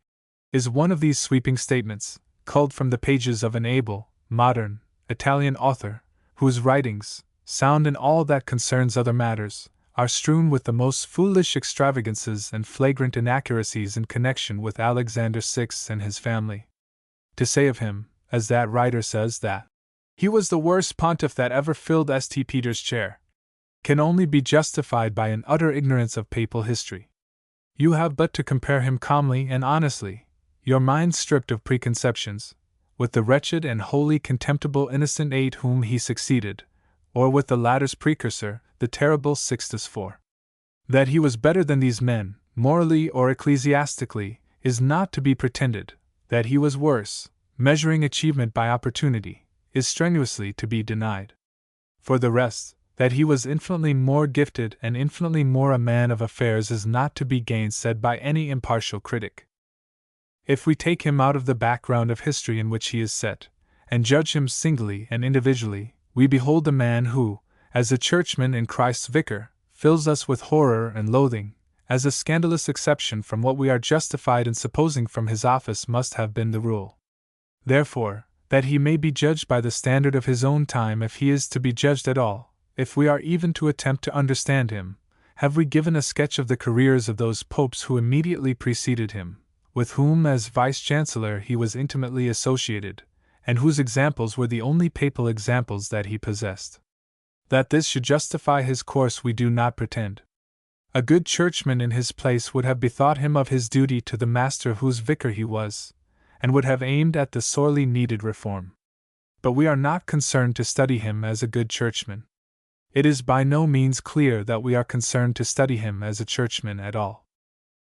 is one of these sweeping statements, culled from the pages of an able, modern, Italian author, whose writings, sound in all that concerns other matters, are strewn with the most foolish extravagances and flagrant inaccuracies in connection with Alexander VI and his family. To say of him, as that writer says, that he was the worst pontiff that ever filled St. Peter's chair, can only be justified by an utter ignorance of papal history. You have but to compare him calmly and honestly, your mind stripped of preconceptions, with the wretched and wholly contemptible Innocent VIII whom he succeeded, or with the latter's precursor, the terrible Sixtus IV. That he was better than these men, morally or ecclesiastically, is not to be pretended; that he was worse, measuring achievement by opportunity, is strenuously to be denied. For the rest, that he was infinitely more gifted and infinitely more a man of affairs is not to be gainsaid by any impartial critic. If we take him out of the background of history in which he is set, and judge him singly and individually, we behold a man who, as a churchman and Christ's vicar, fills us with horror and loathing, as a scandalous exception from what we are justified in supposing from his office must have been the rule. Therefore, that he may be judged by the standard of his own time, if he is to be judged at all, if we are even to attempt to understand him, have we given a sketch of the careers of those popes who immediately preceded him, with whom as vice-chancellor he was intimately associated, and whose examples were the only papal examples that he possessed. That this should justify his course we do not pretend. A good churchman in his place would have bethought him of his duty to the master whose vicar he was, and would have aimed at the sorely needed reform. But we are not concerned to study him as a good churchman. it is by no means clear that we are concerned to study him as a churchman at all.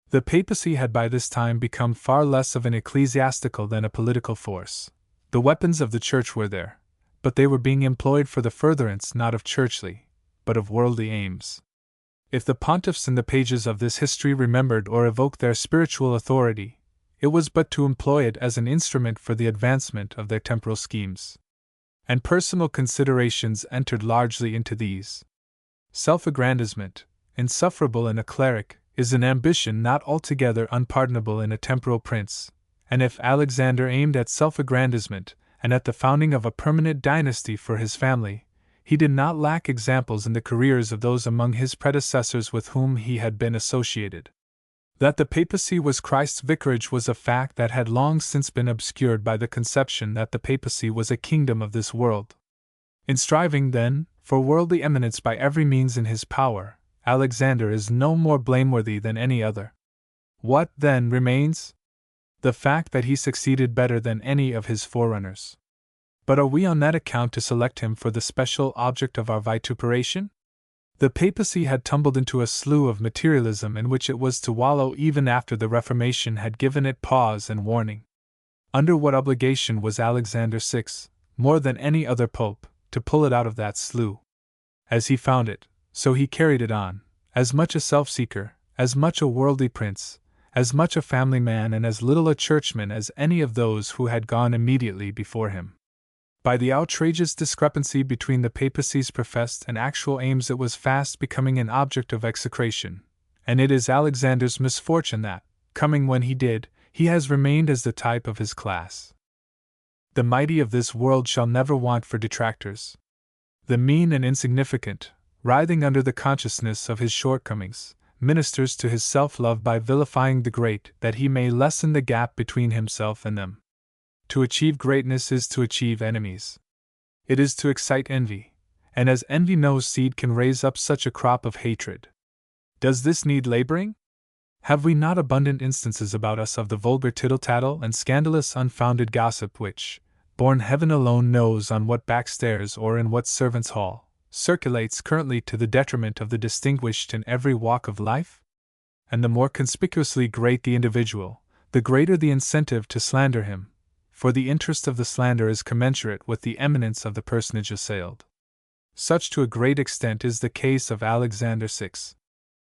The papacy had by this time become far less of an ecclesiastical than a political force. The weapons of the church were there, but they were being employed for the furtherance not of churchly, but of worldly aims. If the pontiffs in the pages of this history remembered or evoked their spiritual authority, it was but to employ it as an instrument for the advancement of their temporal schemes. And personal considerations entered largely into these. Self-aggrandizement, insufferable in a cleric, is an ambition not altogether unpardonable in a temporal prince, and if Alexander aimed at self-aggrandizement and at the founding of a permanent dynasty for his family, he did not lack examples in the careers of those among his predecessors with whom he had been associated. That the papacy was Christ's vicarage was a fact that had long since been obscured by the conception that the papacy was a kingdom of this world. In striving, then, for worldly eminence by every means in his power, Alexander is no more blameworthy than any other. What, then, remains? The fact that he succeeded better than any of his forerunners. But are we on that account to select him for the special object of our vituperation? The papacy had tumbled into a slough of materialism in which it was to wallow even after the Reformation had given it pause and warning. Under what obligation was Alexander VI, more than any other pope, to pull it out of that slough? As he found it, so he carried it on, as much a self-seeker, as much a worldly prince, as much a family man and as little a churchman as any of those who had gone immediately before him. By the outrageous discrepancy between the papacy's professed and actual aims it was fast becoming an object of execration, and it is Alexander's misfortune that, coming when he did, he has remained as the type of his class. The mighty of this world shall never want for detractors. The mean and insignificant, writhing under the consciousness of his shortcomings, ministers to his self-love by vilifying the great that he may lessen the gap between himself and them. To achieve greatness is to achieve enemies. It is to excite envy, and as envy no seed can raise up such a crop of hatred. Does this need laboring? Have we not abundant instances about us of the vulgar tittle-tattle and scandalous unfounded gossip which, born heaven alone knows on what back stairs or in what servants' hall, circulates currently to the detriment of the distinguished in every walk of life? And the more conspicuously great the individual, the greater the incentive to slander him, for the interest of the slander is commensurate with the eminence of the personage assailed. Such to a great extent is the case of Alexander VI.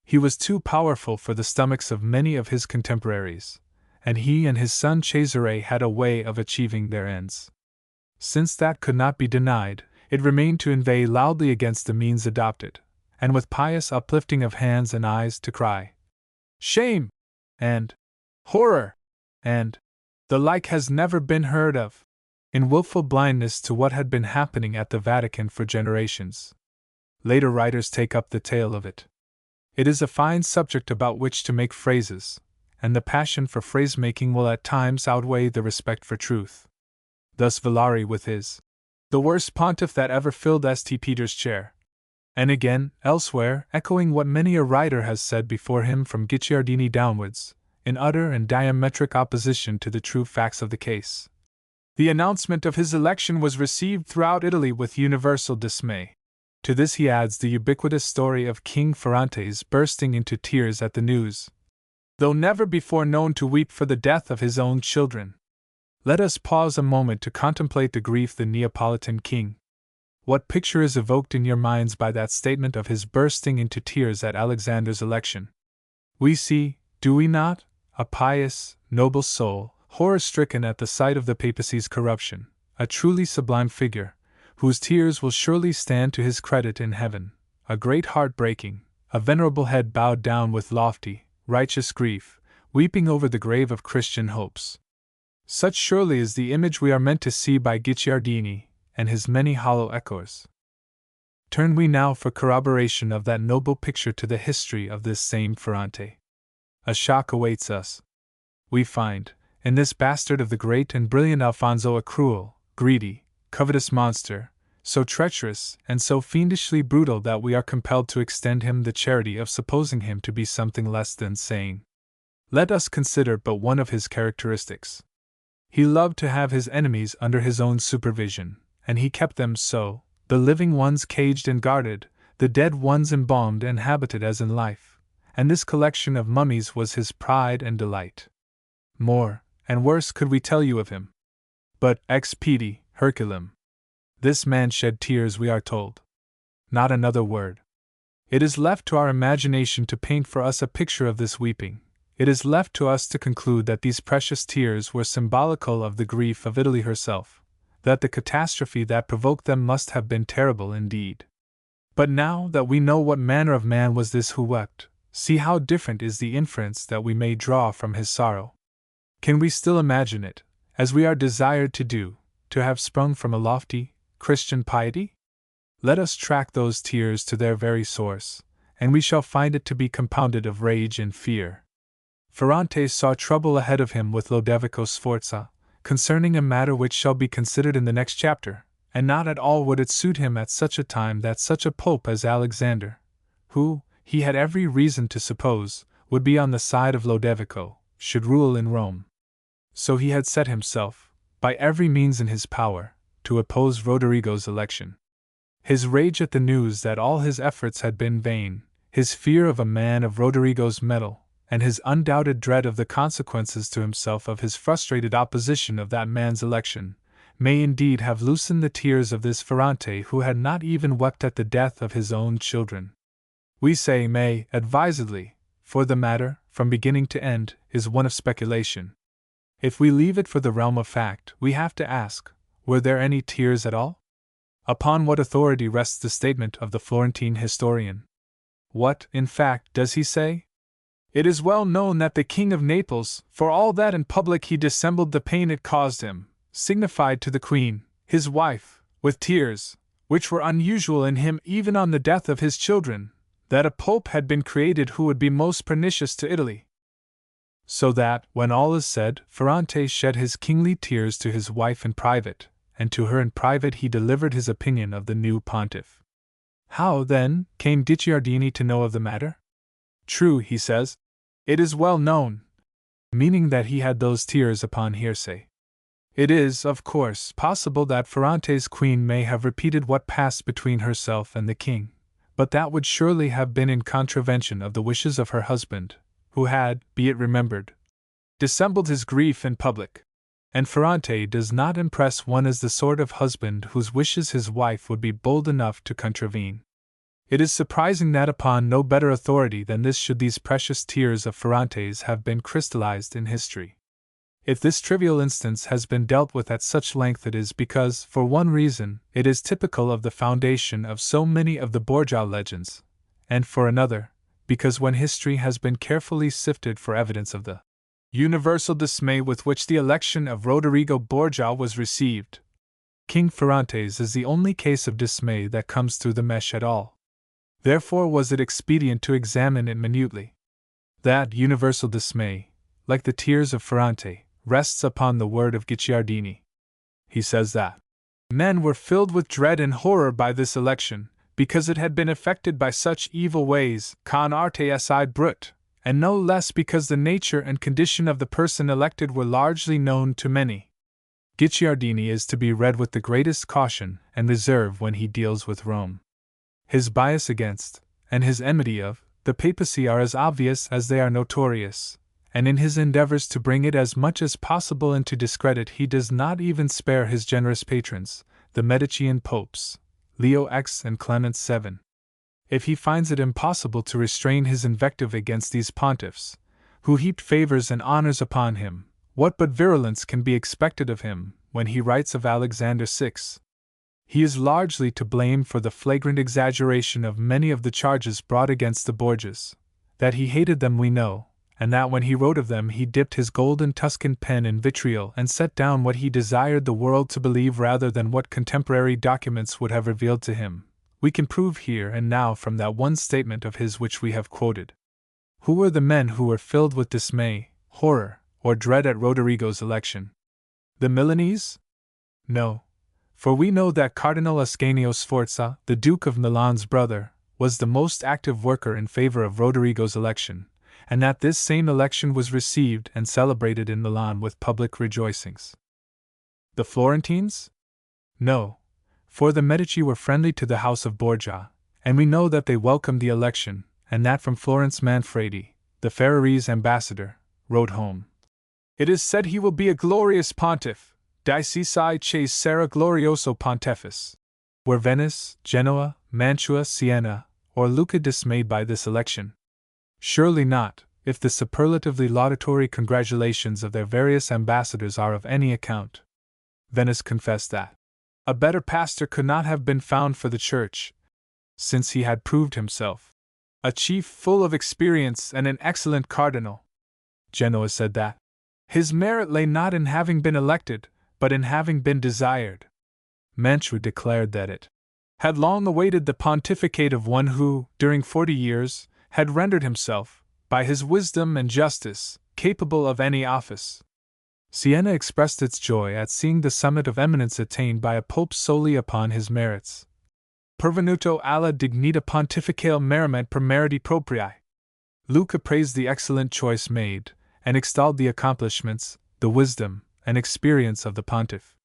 He was too powerful for the stomachs of many of his contemporaries, and he and his son Cesare had a way of achieving their ends. Since that could not be denied, it remained to inveigh loudly against the means adopted, and with pious uplifting of hands and eyes to cry, "Shame!" and "Horror!" and "The like has never been heard of," in willful blindness to what had been happening at the Vatican for generations. Later writers take up the tale of it. It is a fine subject about which to make phrases, and the passion for phrase-making will at times outweigh the respect for truth. Thus Villari with his "The worst pontiff that ever filled St. Peter's chair," and again, elsewhere, echoing what many a writer has said before him from Guicciardini downwards, in utter and diametric opposition to the true facts of the case. The announcement of his election was received throughout Italy with universal dismay. To this he adds the ubiquitous story of King Ferrante's bursting into tears at the news, though never before known to weep for the death of his own children. Let us pause a moment to contemplate the grief of the Neapolitan king. What picture is evoked in your minds by that statement of his bursting into tears at Alexander's election? We see, do we not, a pious, noble soul, horror-stricken at the sight of the papacy's corruption, a truly sublime figure, whose tears will surely stand to his credit in heaven, a great heart breaking, a venerable head bowed down with lofty, righteous grief, weeping over the grave of Christian hopes. Such surely is the image we are meant to see by Guicciardini, and his many hollow echoes. Turn we now for corroboration of that noble picture to the history of this same Ferrante. A shock awaits us. We find, in this bastard of the great and brilliant Alfonso, a cruel, greedy, covetous monster, so treacherous and so fiendishly brutal that we are compelled to extend him the charity of supposing him to be something less than sane. Let us consider but one of his characteristics. He loved to have his enemies under his own supervision, and he kept them so, the living ones caged and guarded, the dead ones embalmed and habited as in life, and this collection of mummies was his pride and delight. More, and worse could we tell you of him. But, ex pede, Herculem. This man shed tears, we are told. Not another word. It is left to our imagination to paint for us a picture of this weeping. It is left to us to conclude that these precious tears were symbolical of the grief of Italy herself, that the catastrophe that provoked them must have been terrible indeed. But now that we know what manner of man was this who wept, see how different is the inference that we may draw from his sorrow. Can we still imagine it, as we are desired to do, to have sprung from a lofty, Christian piety? Let us track those tears to their very source, and we shall find it to be compounded of rage and fear. Ferrante saw trouble ahead of him with Lodovico Sforza, concerning a matter which shall be considered in the next chapter, and not at all would it suit him at such a time that such a pope as Alexander, who, he had every reason to suppose, would be on the side of Lodovico, should rule in Rome. So he had set himself, by every means in his power, to oppose Rodrigo's election. His rage at the news that all his efforts had been vain, his fear of a man of Rodrigo's mettle, and his undoubted dread of the consequences to himself of his frustrated opposition of that man's election, may indeed have loosened the tears of this Ferrante who had not even wept at the death of his own children. We say may, advisedly, for the matter, from beginning to end, is one of speculation. If we leave it for the realm of fact, we have to ask, were there any tears at all? Upon what authority rests the statement of the Florentine historian? What, in fact, does he say? It is well known that the King of Naples, for all that in public he dissembled the pain it caused him, signified to the Queen, his wife, with tears, which were unusual in him even on the death of his children, that a pope had been created who would be most pernicious to Italy. So that, when all is said, Ferrante shed his kingly tears to his wife in private, and to her in private he delivered his opinion of the new pontiff. How, then, came Guicciardini to know of the matter? True, he says, it is well known, meaning that he had those tears upon hearsay. It is, of course, possible that Ferrante's queen may have repeated what passed between herself and the king, but that would surely have been in contravention of the wishes of her husband, who had, be it remembered, dissembled his grief in public. And Ferrante does not impress one as the sort of husband whose wishes his wife would be bold enough to contravene. It is surprising that upon no better authority than this should these precious tears of Ferrante's have been crystallized in history. If this trivial instance has been dealt with at such length, it is because, for one reason, it is typical of the foundation of so many of the Borgia legends, and for another, because when history has been carefully sifted for evidence of the universal dismay with which the election of Rodrigo Borgia was received, King Ferrante's is the only case of dismay that comes through the mesh at all. Therefore was it expedient to examine it minutely. That universal dismay, like the tears of Ferrante, rests upon the word of Guicciardini. He says that men were filled with dread and horror by this election, because it had been effected by such evil ways, con arte assai brute, and no less because the nature and condition of the person elected were largely known to many. Guicciardini is to be read with the greatest caution and reserve when he deals with Rome. His bias against, and his enmity of, the papacy are as obvious as they are notorious, and in his endeavors to bring it as much as possible into discredit he does not even spare his generous patrons, the Medician popes, Leo X and Clement VII. If he finds it impossible to restrain his invective against these pontiffs, who heaped favors and honors upon him, what but virulence can be expected of him when he writes of Alexander VI? He is largely to blame for the flagrant exaggeration of many of the charges brought against the Borgias. That he hated them we know, and that when he wrote of them he dipped his golden Tuscan pen in vitriol and set down what he desired the world to believe rather than what contemporary documents would have revealed to him, we can prove here and now from that one statement of his which we have quoted. Who were the men who were filled with dismay, horror, or dread at Rodrigo's election? The Milanese? No. For we know that Cardinal Ascanio Sforza, the Duke of Milan's brother, was the most active worker in favor of Rodrigo's election, and that this same election was received and celebrated in Milan with public rejoicings. The Florentines? No, for the Medici were friendly to the house of Borgia, and we know that they welcomed the election, and that from Florence Manfredi, the Ferrarese ambassador, wrote home. It is said he will be a glorious pontiff, dicesi che sarà glorioso pontifex. Were Venice, Genoa, Mantua, Siena, or Lucca dismayed by this election? Surely not, if the superlatively laudatory congratulations of their various ambassadors are of any account. Venice confessed that a better pastor could not have been found for the church, since he had proved himself a chief full of experience and an excellent cardinal. Genoa said that his merit lay not in having been elected, but in having been desired. Mantua declared that it had long awaited the pontificate of one who, during 40 years, had rendered himself, by his wisdom and justice, capable of any office. Siena expressed its joy at seeing the summit of eminence attained by a pope solely upon his merits. Pervenuto alla dignità pontificale merament per meriti proprii. Lucca praised the excellent choice made, and extolled the accomplishments, the wisdom, and experience of the pontiff.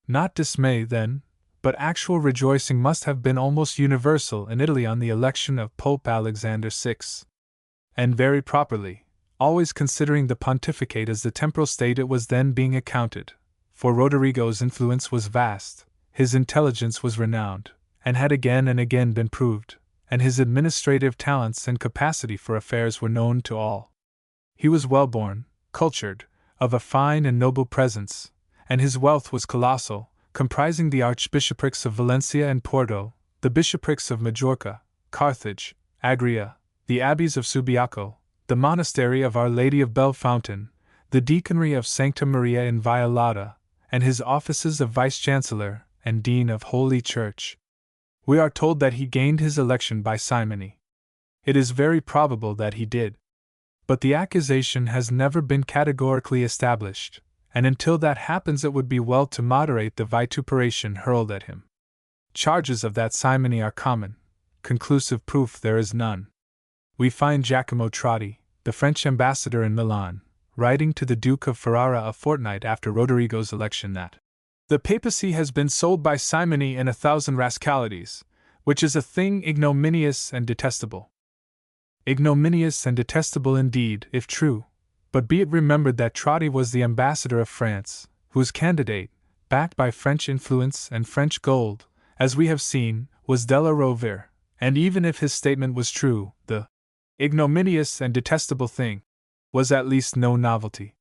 Not dismay, then, but actual rejoicing must have been almost universal in Italy on the election of Pope Alexander VI. And very properly, always considering the pontificate as the temporal state it was then being accounted, for Rodrigo's influence was vast, his intelligence was renowned, and had again and again been proved, and his administrative talents and capacity for affairs were known to all. He was well-born, cultured, of a fine and noble presence, and his wealth was colossal, comprising the archbishoprics of Valencia and Porto, the bishoprics of Majorca, Carthage, Agria, the abbeys of Subiaco, the monastery of Our Lady of Bellefontaine, the deaconry of Sancta Maria in Violata, and his offices of vice-chancellor and dean of Holy Church. We are told that he gained his election by simony. It is very probable that he did. But the accusation has never been categorically established, and until that happens it would be well to moderate the vituperation hurled at him. Charges of that simony are common, conclusive proof there is none. We find Giacomo Trotti, the French ambassador in Milan, writing to the Duke of Ferrara a fortnight after Rodrigo's election that the papacy has been sold by simony in 1,000 rascalities, which is a thing ignominious and detestable. Ignominious and detestable indeed, if true, but be it remembered that Trotti was the ambassador of France, whose candidate, backed by French influence and French gold, as we have seen, was Della Rovere, and even if his statement was true, the ignominious and detestable thing was at least no novelty.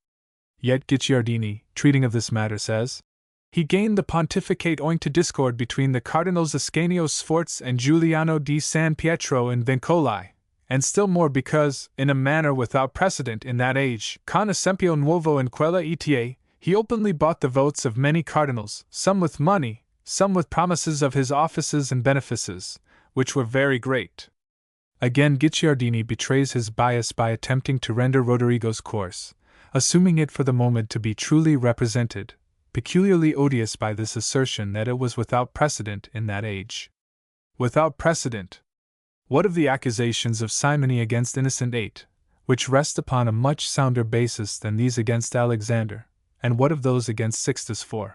Yet Guicciardini, treating of this matter, says, he gained the pontificate owing to discord between the Cardinals Ascanio Sforza and Giuliano di San Pietro in Vincoli, and still more because, in a manner without precedent in that age, con esempio nuovo in quella eta, he openly bought the votes of many cardinals, some with money, some with promises of his offices and benefices, which were very great. Again Guicciardini betrays his bias by attempting to render Rodrigo's course, assuming it for the moment to be truly represented, peculiarly odious by this assertion that it was without precedent in that age. Without precedent! What of the accusations of simony against Innocent VIII, which rest upon a much sounder basis than these against Alexander, and what of those against Sixtus IV?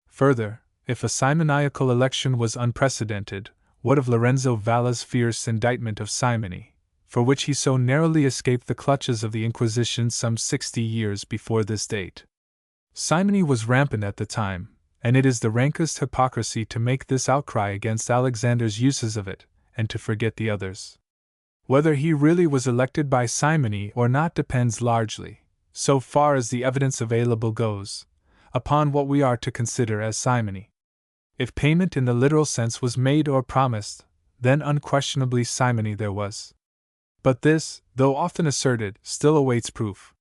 Further, if a simoniacal election was unprecedented, what of Lorenzo Valla's fierce indictment of simony, for which he so narrowly escaped the clutches of the Inquisition some 60 years before this date? Simony was rampant at the time, and it is the rankest hypocrisy to make this outcry against Alexander's uses of it, and to forget the others. Whether he really was elected by simony or not depends largely, so far as the evidence available goes, upon what we are to consider as simony. If payment in the literal sense was made or promised, then unquestionably simony there was. But this, though often asserted, still awaits proof.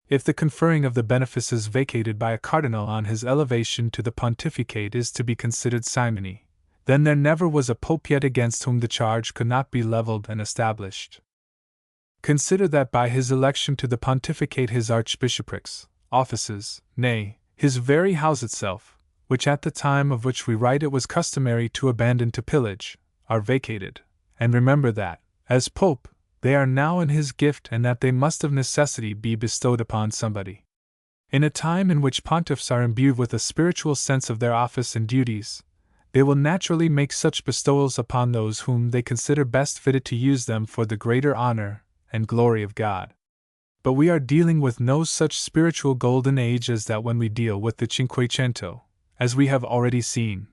If the conferring of the benefices vacated by a cardinal on his elevation to the pontificate is to be considered simony, then there never was a pope yet against whom the charge could not be leveled and established. Consider that by his election to the pontificate his archbishoprics, offices, nay, his very house itself, which at the time of which we write it was customary to abandon to pillage, are vacated, and remember that, as pope, they are now in his gift and that they must of necessity be bestowed upon somebody. In a time in which pontiffs are imbued with a spiritual sense of their office and duties, they will naturally make such bestowals upon those whom they consider best fitted to use them for the greater honor and glory of God. But we are dealing with no such spiritual golden age as that when we deal with the Cinquecento, as we have already seen,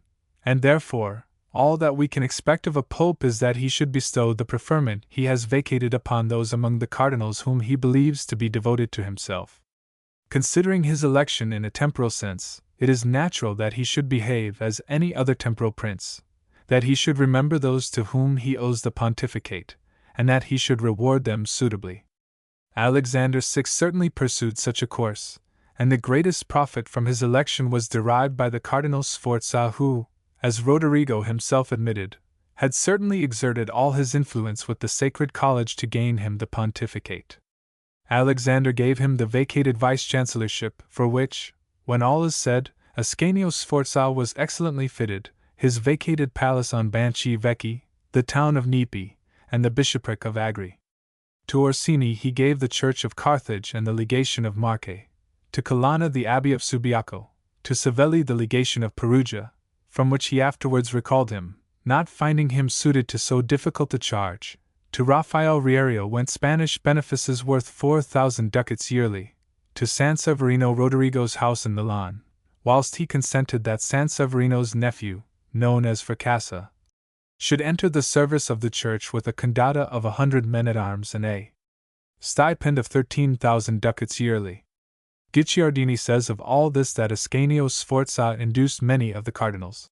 and therefore, all that we can expect of a pope is that he should bestow the preferment he has vacated upon those among the cardinals whom he believes to be devoted to himself. Considering his election in a temporal sense, it is natural that he should behave as any other temporal prince, that he should remember those to whom he owes the pontificate, and that he should reward them suitably. Alexander VI certainly pursued such a course, and the greatest profit from his election was derived by the Cardinal Sforza who, as Rodrigo himself admitted, had certainly exerted all his influence with the Sacred College to gain him the pontificate. Alexander gave him the vacated vice-chancellorship, for which, when all is said, Ascanio Sforza was excellently fitted, his vacated palace on Banchi Vecchi, the town of Nepi, and the bishopric of Agri. To Orsini he gave the church of Carthage and the legation of Marche, to Colonna the abbey of Subiaco, to Savelli the legation of Perugia, from which he afterwards recalled him, not finding him suited to so difficult a charge. To Rafael Riario went Spanish benefices worth 4,000 ducats yearly, to San Severino Rodrigo's house in Milan, whilst he consented that San Severino's nephew, known as Fracassa, should enter the service of the church with a condata of 100 men-at-arms and a stipend of 13,000 ducats yearly. Guicciardini says of all this that Ascanio Sforza induced many of the cardinals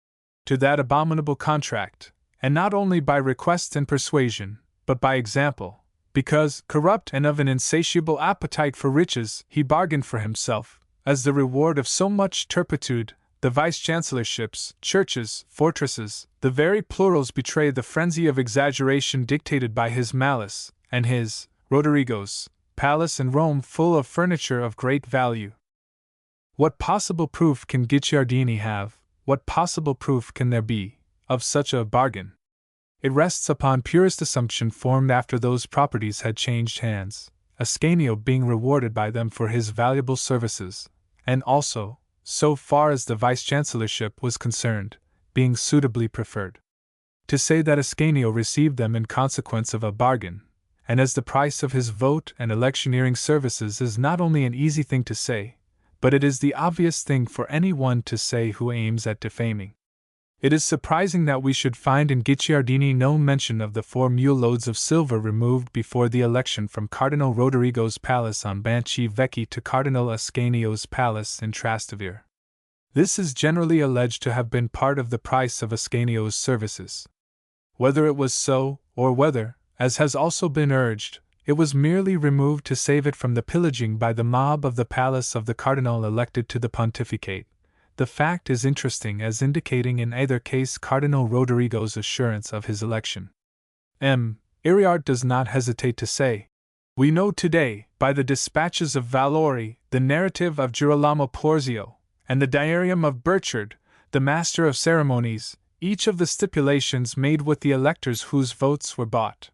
to that abominable contract, and not only by request and persuasion, but by example, because, corrupt and of an insatiable appetite for riches, he bargained for himself, as the reward of so much turpitude, the vice-chancellorships, churches, fortresses. The very plurals betray the frenzy of exaggeration dictated by his malice, and his, Rodrigo's, palace in Rome full of furniture of great value. What possible proof can Guicciardini have, what possible proof can there be, of such a bargain? It rests upon purest assumption formed after those properties had changed hands, Ascanio being rewarded by them for his valuable services, and also, so far as the vice-chancellorship was concerned, being suitably preferred. To say that Ascanio received them in consequence of a bargain, and as the price of his vote and electioneering services is not only an easy thing to say, but it is the obvious thing for any one to say who aims at defaming. It is surprising that we should find in Guicciardini no mention of the 4 mule loads of silver removed before the election from Cardinal Rodrigo's palace on Banchi Vecchi to Cardinal Ascanio's palace in Trastevere. This is generally alleged to have been part of the price of Ascanio's services. Whether it was so, or whether, as has also been urged, it was merely removed to save it from the pillaging by the mob of the palace of the cardinal elected to the pontificate, the fact is interesting as indicating in either case Cardinal Rodrigo's assurance of his election. Iriart does not hesitate to say, "We know today, by the dispatches of Valori, the narrative of Girolamo Porzio, and the diarium of Burchard, the master of ceremonies, each of the stipulations made with the electors whose votes were bought."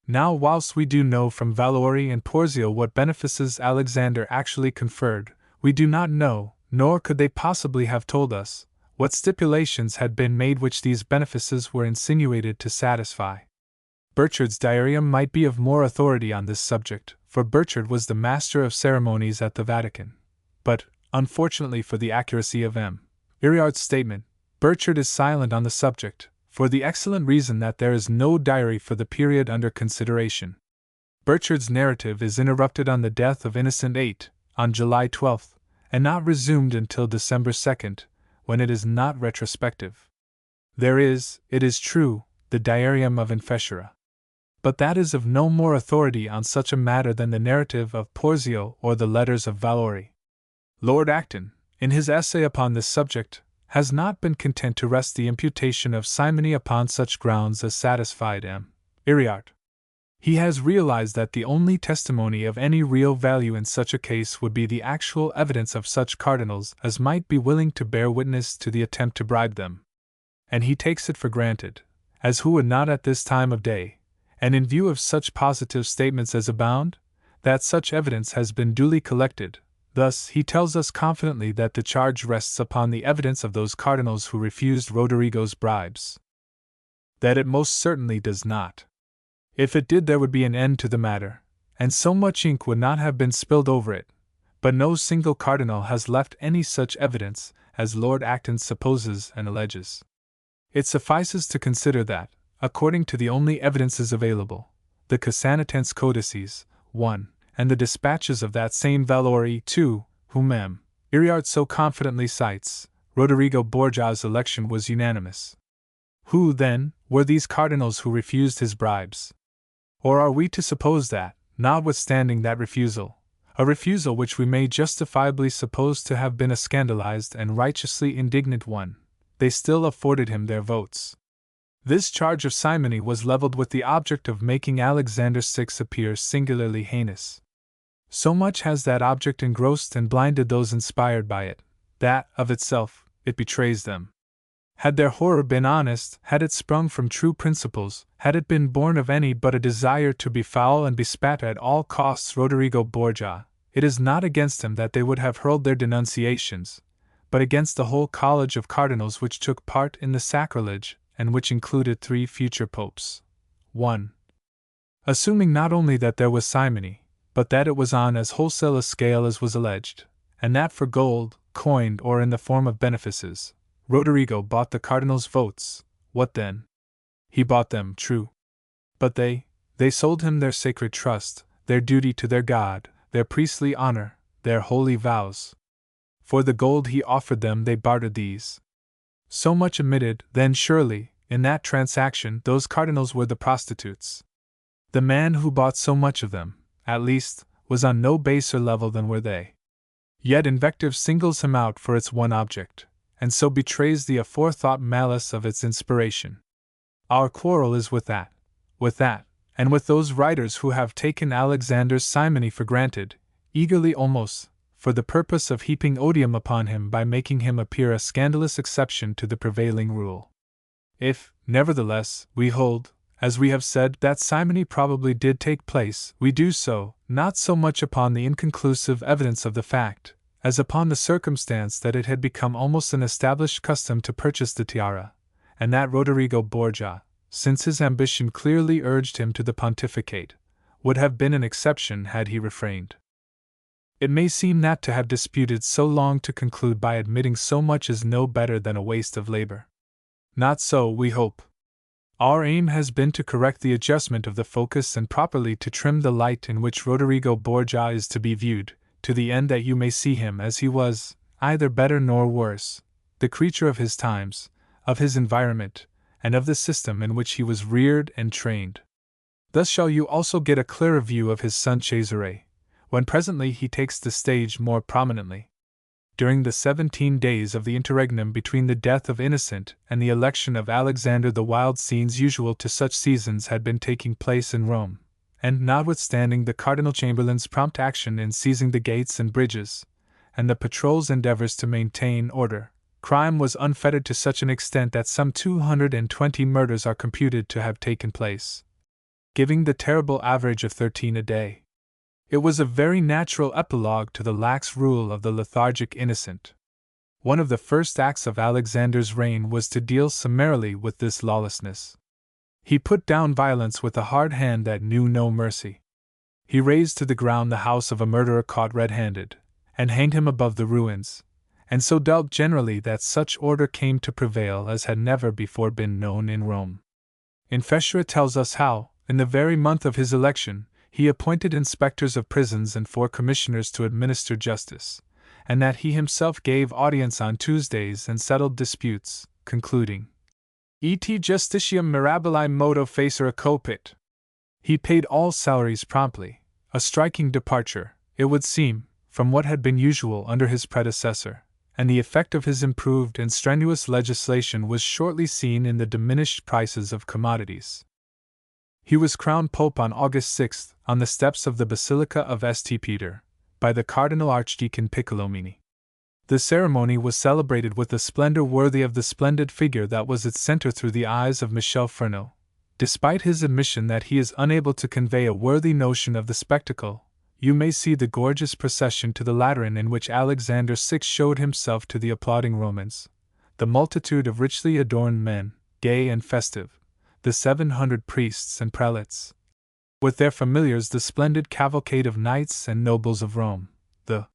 Now, whilst we do know from Valori and Porzio what benefices Alexander actually conferred, we do not know, nor could they possibly have told us, what stipulations had been made which these benefices were insinuated to satisfy. Burchard's diarium might be of more authority on this subject, for Burchard was the master of ceremonies at the Vatican. But, unfortunately for the accuracy of Iriart's statement, Burchard is silent on the subject, for the excellent reason that there is no diary for the period under consideration. Burchard's narrative is interrupted on the death of Innocent VIII, on July 12, and not resumed until December 2, when it is not retrospective. There is, it is true, the diarium of Infessura. But that is of no more authority on such a matter than the narrative of Porzio or the letters of Valori. Lord Acton, in his essay upon this subject, has not been content to rest the imputation of simony upon such grounds as satisfied Iriart. He has realized that the only testimony of any real value in such a case would be the actual evidence of such cardinals as might be willing to bear witness to the attempt to bribe them. And he takes it for granted, as who would not at this time of day, and in view of such positive statements as abound, that such evidence has been duly collected, Thus, he tells us confidently that the charge rests upon the evidence of those cardinals who refused Rodrigo's bribes. That it most certainly does not. If it did, there would be an end to the matter, and so much ink would not have been spilled over it. But no single cardinal has left any such evidence as Lord Acton supposes and alleges. It suffices to consider that, according to the only evidences available, the Cassanetense Codices, 1, and the dispatches of that same Valori, 2, whom M. Iriart so confidently cites, Rodrigo Borgia's election was unanimous. Who, then, were these cardinals who refused his bribes? Or are we to suppose that, notwithstanding that refusal, a refusal which we may justifiably suppose to have been a scandalized and righteously indignant one, they still afforded him their votes? This charge of simony was leveled with the object of making Alexander VI appear singularly heinous. So much has that object engrossed and blinded those inspired by it, that, of itself, it betrays them. Had their horror been honest, had it sprung from true principles, had it been born of any but a desire to befoul and bespat at all costs Rodrigo Borgia, it is not against him that they would have hurled their denunciations, but against the whole college of cardinals which took part in the sacrilege, and which included 3 future popes. 1. Assuming not only that there was simony, but that it was on as wholesale a scale as was alleged, and that for gold, coined or in the form of benefices, Rodrigo bought the cardinals' votes, what then? He bought them, true. But they sold him their sacred trust, their duty to their God, their priestly honor, their holy vows. For the gold he offered them they bartered these. So much omitted, then surely, in that transaction those cardinals were the prostitutes. The man who bought so much of them, at least, was on no baser level than were they. Yet invective singles him out for its one object, and so betrays the aforethought malice of its inspiration. Our quarrel is with that, and with those writers who have taken Alexander's simony for granted, eagerly almost, for the purpose of heaping odium upon him by making him appear a scandalous exception to the prevailing rule. If, nevertheless, we hold, as we have said, that simony probably did take place, we do so, not so much upon the inconclusive evidence of the fact, as upon the circumstance that it had become almost an established custom to purchase the tiara, and that Rodrigo Borgia, since his ambition clearly urged him to the pontificate, would have been an exception had he refrained. It may seem that to have disputed so long to conclude by admitting so much is no better than a waste of labor. Not so, we hope. Our aim has been to correct the adjustment of the focus and properly to trim the light in which Rodrigo Borgia is to be viewed, to the end that you may see him as he was, either better nor worse, the creature of his times, of his environment, and of the system in which he was reared and trained. Thus shall you also get a clearer view of his son Cesare, when presently he takes the stage more prominently. During the 17 days of the interregnum between the death of Innocent and the election of Alexander, the wild scenes usual to such seasons had been taking place in Rome, and notwithstanding the cardinal chamberlain's prompt action in seizing the gates and bridges, and the patrol's endeavors to maintain order, crime was unfettered to such an extent that some 220 murders are computed to have taken place, giving the terrible average of 13 a day. It was a very natural epilogue to the lax rule of the lethargic Innocent. One of the first acts of Alexander's reign was to deal summarily with this lawlessness. He put down violence with a hard hand that knew no mercy. He razed to the ground the house of a murderer caught red-handed, and hanged him above the ruins, and so dealt generally that such order came to prevail as had never before been known in Rome. Infestra tells us how, in the very month of his election, he appointed inspectors of prisons and 4 commissioners to administer justice, and that he himself gave audience on Tuesdays and settled disputes, concluding, Et justitiam mirabili modo facere copit. He paid all salaries promptly, a striking departure, it would seem, from what had been usual under his predecessor, and the effect of his improved and strenuous legislation was shortly seen in the diminished prices of commodities. He was crowned Pope on August 6 on the steps of the Basilica of St. Peter, by the Cardinal Archdeacon Piccolomini. The ceremony was celebrated with a splendor worthy of the splendid figure that was its center through the eyes of Michel Fernot. Despite his admission that he is unable to convey a worthy notion of the spectacle, you may see the gorgeous procession to the Lateran in which Alexander VI showed himself to the applauding Romans, the multitude of richly adorned men, gay and festive, the 700 priests and prelates, with their familiars, the splendid cavalcade of knights and nobles of Rome, the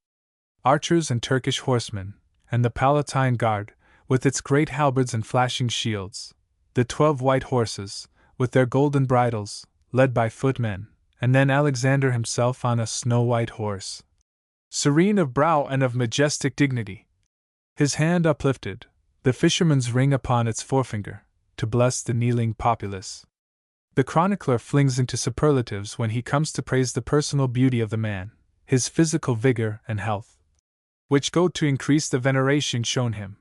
archers and Turkish horsemen, and the Palatine Guard, with its great halberds and flashing shields, the 12 white horses, with their golden bridles, led by footmen, and then Alexander himself on a snow-white horse, serene of brow and of majestic dignity, his hand uplifted, the fisherman's ring upon its forefinger, to bless the kneeling populace. The chronicler flings into superlatives when he comes to praise the personal beauty of the man, his physical vigor and health, which go to increase the veneration shown him.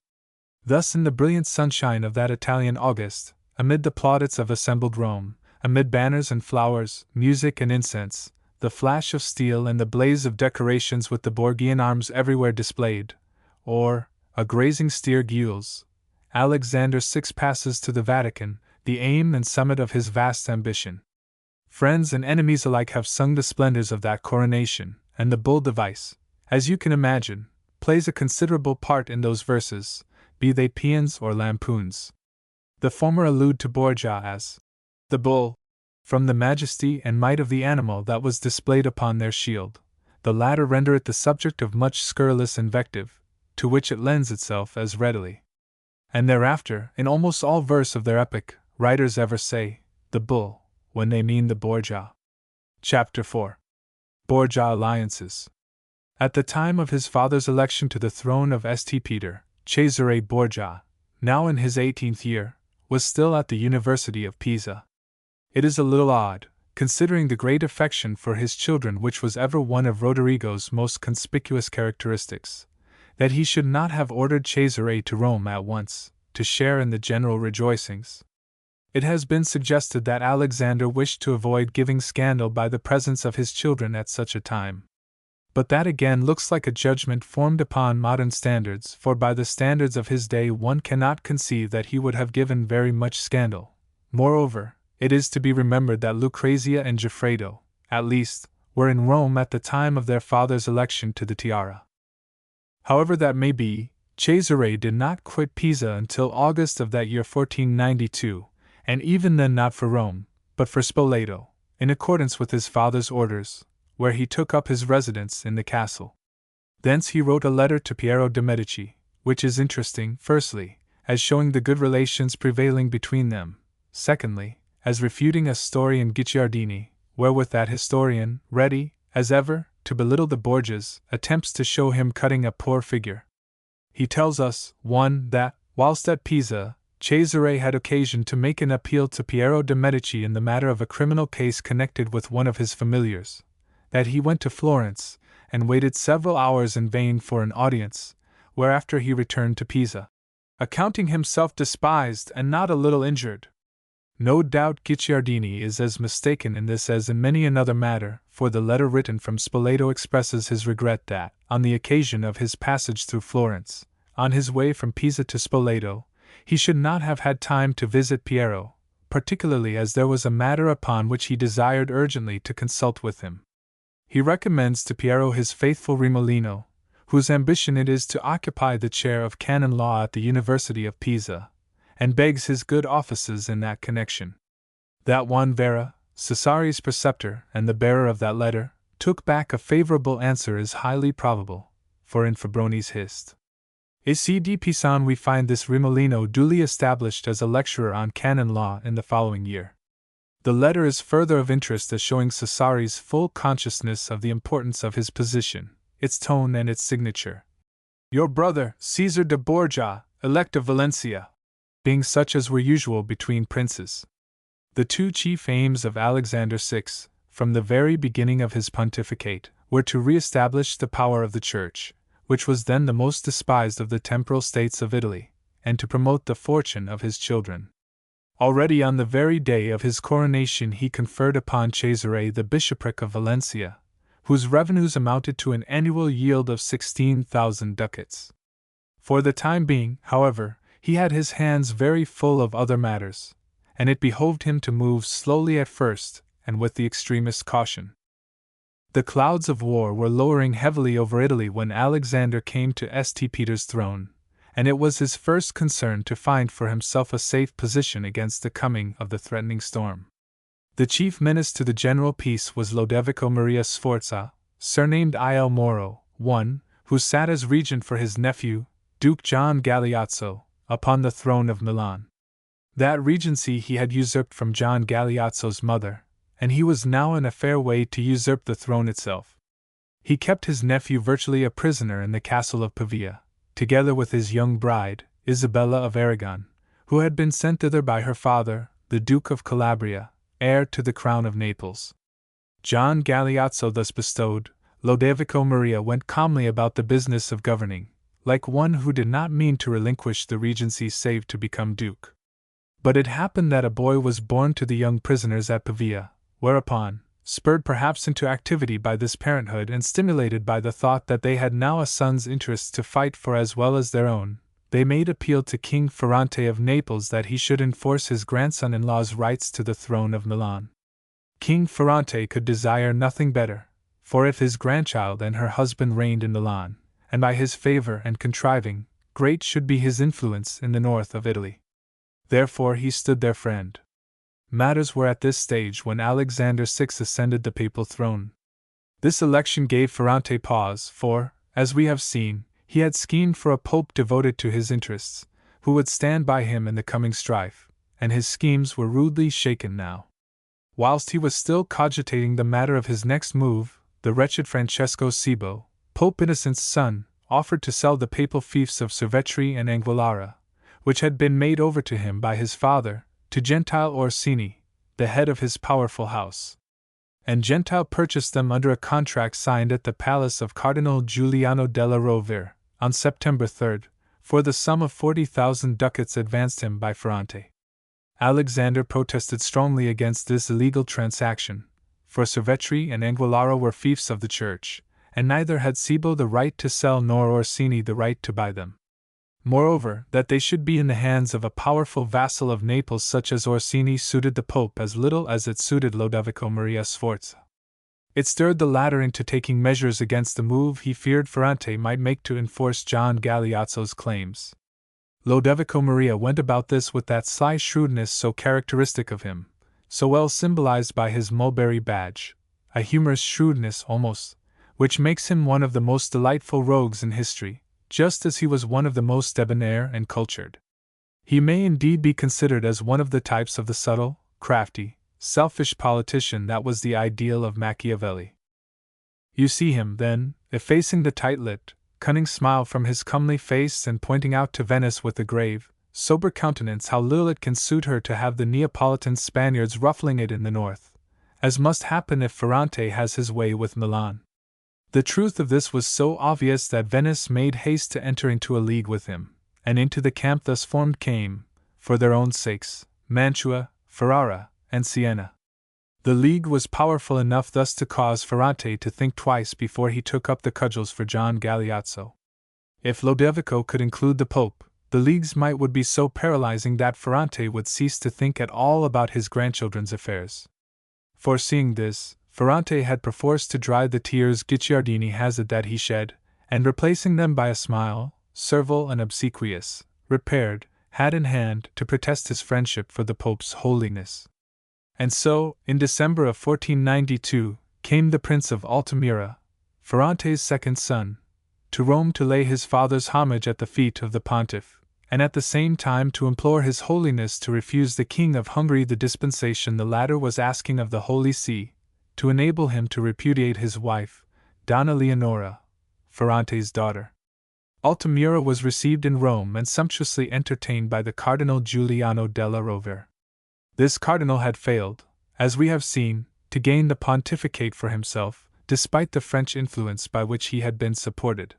Thus, in the brilliant sunshine of that Italian August, amid the plaudits of assembled Rome, amid banners and flowers, music and incense, the flash of steel and the blaze of decorations with the Borgian arms everywhere displayed, or a grazing steer gules, Alexander VI passes to the Vatican, the aim and summit of his vast ambition. Friends and enemies alike have sung the splendors of that coronation, and the bull device, as you can imagine, plays a considerable part in those verses, be they paeans or lampoons. The former allude to Borgia as the bull, from the majesty and might of the animal that was displayed upon their shield. The latter render it the subject of much scurrilous invective, to which it lends itself as readily. And thereafter, in almost all verse of their epic, writers ever say, the bull, when they mean the Borgia. Chapter 4. Borgia Alliances. At the time of his father's election to the throne of St. Peter, Cesare Borgia, now in his 18th year, was still at the University of Pisa. It is a little odd, considering the great affection for his children which was ever one of Rodrigo's most conspicuous characteristics, that he should not have ordered Cesare to Rome at once, to share in the general rejoicings. It has been suggested that Alexander wished to avoid giving scandal by the presence of his children at such a time. But that again looks like a judgment formed upon modern standards, for by the standards of his day one cannot conceive that he would have given very much scandal. Moreover, it is to be remembered that Lucrèce and Goffredo, at least, were in Rome at the time of their father's election to the tiara. However that may be, Cesare did not quit Pisa until August of that year 1492, and even then not for Rome, but for Spoleto, in accordance with his father's orders, where he took up his residence in the castle. Thence he wrote a letter to Piero de' Medici, which is interesting, firstly, as showing the good relations prevailing between them, secondly, as refuting a story in Guicciardini, wherewith that historian, ready, as ever, to belittle the Borgias, attempts to show him cutting a poor figure. He tells us, 1. That, whilst at Pisa, Cesare had occasion to make an appeal to Piero de' Medici in the matter of a criminal case connected with one of his familiars, that he went to Florence, and waited several hours in vain for an audience, whereafter he returned to Pisa, accounting himself despised and not a little injured. No doubt Guicciardini is as mistaken in this as in many another matter, for the letter written from Spoleto expresses his regret that, on the occasion of his passage through Florence, on his way from Pisa to Spoleto, he should not have had time to visit Piero, particularly as there was a matter upon which he desired urgently to consult with him. He recommends to Piero his faithful Remolino, whose ambition it is to occupy the chair of canon law at the University of Pisa, and begs his good offices in that connection. That Juan Vera, Cesare's preceptor and the bearer of that letter, took back a favorable answer is highly probable, for in Fabroni's Hist. Ici di Pisan we find this Remolino duly established as a lecturer on canon law in the following year. The letter is further of interest as showing Cesare's full consciousness of the importance of his position, its tone and its signature. Your brother, Caesar de Borgia, elect of Valencia, being such as were usual between princes. The two chief aims of Alexander VI, from the very beginning of his pontificate, were to re-establish the power of the Church, which was then the most despised of the temporal states of Italy, and to promote the fortune of his children. Already on the very day of his coronation he conferred upon Cesare the bishopric of Valencia, whose revenues amounted to an annual yield of 16,000 ducats. For the time being, however, he had his hands very full of other matters, and it behoved him to move slowly at first, and with the extremest caution. The clouds of war were lowering heavily over Italy when Alexander came to St. Peter's throne, and it was his first concern to find for himself a safe position against the coming of the threatening storm. The chief menace to the general peace was Lodovico Maria Sforza, surnamed Il Moro, one who sat as regent for his nephew, Duke John Galeazzo, upon the throne of Milan. That regency he had usurped from John Galeazzo's mother, and he was now in a fair way to usurp the throne itself. He kept his nephew virtually a prisoner in the castle of Pavia, together with his young bride, Isabella of Aragon, who had been sent thither by her father, the Duke of Calabria, heir to the crown of Naples. John Galeazzo thus bestowed, Lodovico Maria went calmly about the business of governing, like one who did not mean to relinquish the regency save to become duke. But it happened that a boy was born to the young prisoners at Pavia, whereupon, spurred perhaps into activity by this parenthood and stimulated by the thought that they had now a son's interests to fight for as well as their own, they made appeal to King Ferrante of Naples that he should enforce his grandson-in-law's rights to the throne of Milan. King Ferrante could desire nothing better, for if his grandchild and her husband reigned in Milan, and by his favor and contriving, great should be his influence in the north of Italy. Therefore he stood their friend. Matters were at this stage when Alexander VI ascended the papal throne. This election gave Ferrante pause, for, as we have seen, he had schemed for a pope devoted to his interests, who would stand by him in the coming strife, and his schemes were rudely shaken now. Whilst he was still cogitating the matter of his next move, the wretched Francesco Cibo, Pope Innocent's son, offered to sell the papal fiefs of Cervetri and Anguillara, which had been made over to him by his father, to Gentile Orsini, the head of his powerful house. And Gentile purchased them under a contract signed at the palace of Cardinal Giuliano della Rovere, on September 3, for the sum of 40,000 ducats advanced him by Ferrante. Alexander protested strongly against this illegal transaction, for Cervetri and Anguillara were fiefs of the Church, and neither had Cibo the right to sell nor Orsini the right to buy them. Moreover, that they should be in the hands of a powerful vassal of Naples such as Orsini suited the Pope as little as it suited Lodovico Maria Sforza. It stirred the latter into taking measures against the move he feared Ferrante might make to enforce John Galeazzo's claims. Lodovico Maria went about this with that sly shrewdness so characteristic of him, so well symbolized by his mulberry badge, a humorous shrewdness almost, which makes him one of the most delightful rogues in history, just as he was one of the most debonair and cultured. He may indeed be considered as one of the types of the subtle, crafty, selfish politician that was the ideal of Machiavelli. You see him, then, effacing the tight-lipped, cunning smile from his comely face and pointing out to Venice with a grave, sober countenance how little it can suit her to have the Neapolitan Spaniards ruffling it in the north, as must happen if Ferrante has his way with Milan. The truth of this was so obvious that Venice made haste to enter into a league with him, and into the camp thus formed came, for their own sakes, Mantua, Ferrara, and Siena. The league was powerful enough thus to cause Ferrante to think twice before he took up the cudgels for John Galeazzo. If Lodovico could include the Pope, the leagues would be so paralyzing that Ferrante would cease to think at all about his grandchildren's affairs. Foreseeing this, Ferrante had perforce to dry the tears Guicciardini has it that he shed, and replacing them by a smile, servile and obsequious, repaired, hat in hand, to protest his friendship for the Pope's holiness. And so, in December of 1492, came the Prince of Altamira, Ferrante's second son, to Rome to lay his father's homage at the feet of the pontiff, and at the same time to implore His Holiness to refuse the King of Hungary the dispensation the latter was asking of the Holy See, to enable him to repudiate his wife, Donna Leonora, Ferrante's daughter. Altamira was received in Rome and sumptuously entertained by the Cardinal Giuliano della Rovere. This cardinal had failed, as we have seen, to gain the pontificate for himself, despite the French influence by which he had been supported.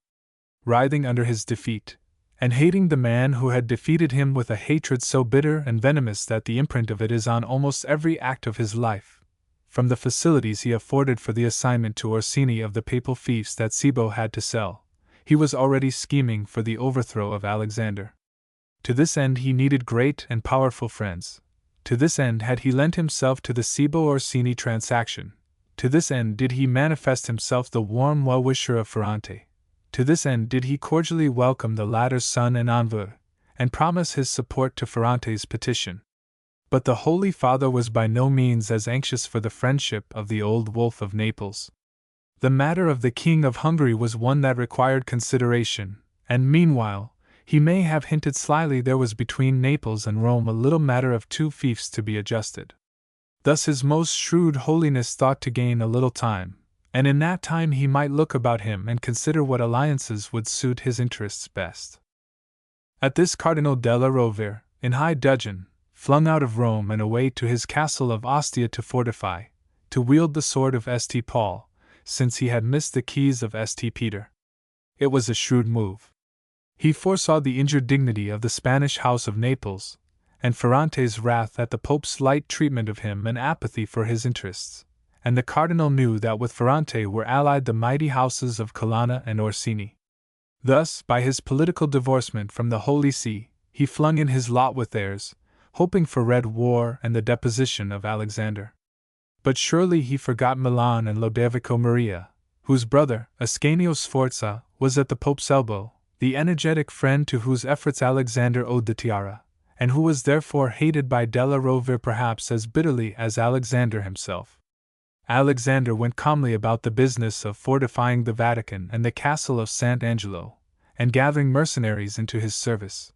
Writhing under his defeat, and hating the man who had defeated him with a hatred so bitter and venomous that the imprint of it is on almost every act of his life, from the facilities he afforded for the assignment to Orsini of the papal fiefs that Cibo had to sell, he was already scheming for the overthrow of Alexander. To this end he needed great and powerful friends. To this end had he lent himself to the Cibo-Orsini transaction, To this end did he manifest himself the warm well-wisher of Ferrante. To this end did he cordially welcome the latter's son and envoy, and promise his support to Ferrante's petition. But the Holy Father was by no means as anxious for the friendship of the old wolf of Naples. The matter of the King of Hungary was one that required consideration, and meanwhile, he may have hinted slyly there was between Naples and Rome a little matter of two fiefs to be adjusted. Thus his most shrewd holiness thought to gain a little time, and in that time he might look about him and consider what alliances would suit his interests best. At this Cardinal della Rovere, in high dudgeon, flung out of Rome and away to his castle of Ostia to fortify, to wield the sword of St. Paul, since he had missed the keys of St. Peter. It was a shrewd move. He foresaw the injured dignity of the Spanish house of Naples, and Ferrante's wrath at the Pope's light treatment of him and apathy for his interests, and the Cardinal knew that with Ferrante were allied the mighty houses of Colonna and Orsini. Thus, by his political divorcement from the Holy See, he flung in his lot with theirs, hoping for red war and the deposition of Alexander. But surely he forgot Milan and Lodovico Maria, whose brother, Ascanio Sforza, was at the Pope's elbow, the energetic friend to whose efforts Alexander owed the tiara, and who was therefore hated by della Rovere perhaps as bitterly as Alexander himself. Alexander went calmly about the business of fortifying the Vatican and the castle of Sant'Angelo, and gathering mercenaries into his service.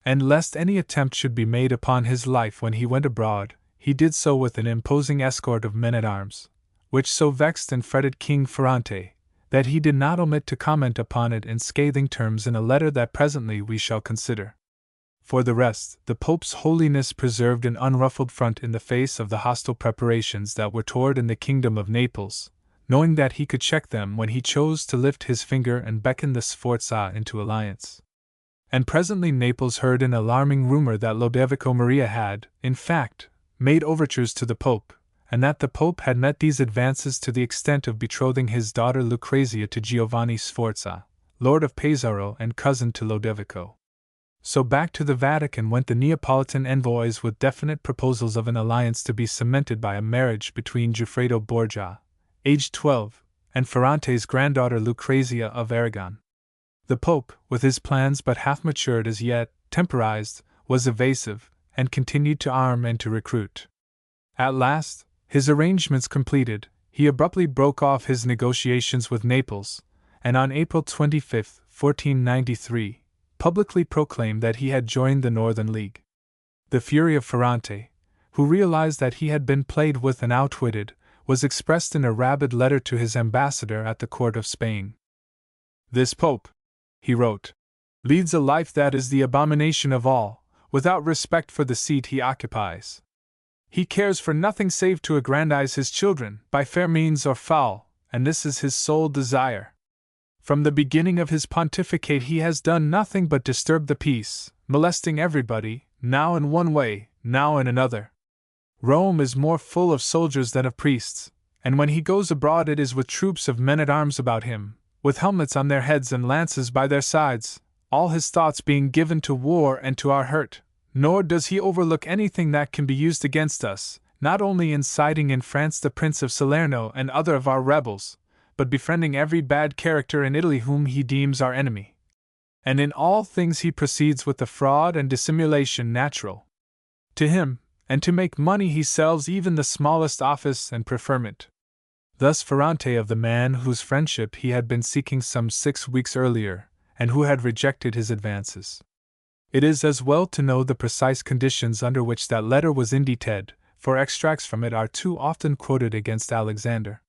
And lest any attempt should be made upon his life when he went abroad, he did so with an imposing escort of men-at-arms, which so vexed and fretted King Ferrante, that he did not omit to comment upon it in scathing terms in a letter that presently we shall consider. For the rest, the Pope's Holiness preserved an unruffled front in the face of the hostile preparations that were toward in the kingdom of Naples, knowing that he could check them when he chose to lift his finger and beckon the Sforza into alliance. And presently Naples heard an alarming rumor that Lodovico Maria had, in fact, made overtures to the Pope, and that the Pope had met these advances to the extent of betrothing his daughter Lucrezia to Giovanni Sforza, Lord of Pesaro and cousin to Lodovico. So back to the Vatican went the Neapolitan envoys with definite proposals of an alliance to be cemented by a marriage between Goffredo Borgia, aged 12, and Ferrante's granddaughter Lucrezia of Aragon. The Pope, with his plans but half matured as yet, temporized, was evasive, and continued to arm and to recruit. At last, his arrangements completed, he abruptly broke off his negotiations with Naples, and on April 25, 1493, publicly proclaimed that he had joined the Northern League. The fury of Ferrante, who realized that he had been played with and outwitted, was expressed in a rabid letter to his ambassador at the court of Spain. "This Pope," he wrote, "leads a life that is the abomination of all, without respect for the seat he occupies. He cares for nothing save to aggrandize his children, by fair means or foul, and this is his sole desire. From the beginning of his pontificate he has done nothing but disturb the peace, molesting everybody, now in one way, now in another. Rome is more full of soldiers than of priests, and when he goes abroad it is with troops of men-at-arms about him, with helmets on their heads and lances by their sides, all his thoughts being given to war and to our hurt. Nor does he overlook anything that can be used against us, not only inciting in France the Prince of Salerno and other of our rebels, but befriending every bad character in Italy whom he deems our enemy. And in all things he proceeds with the fraud and dissimulation natural to him, and to make money he sells even the smallest office and preferment." Thus Ferrante of the man whose friendship he had been seeking some 6 weeks earlier, and who had rejected his advances. It is as well to know the precise conditions under which that letter was indited, for extracts from it are too often quoted against Alexander.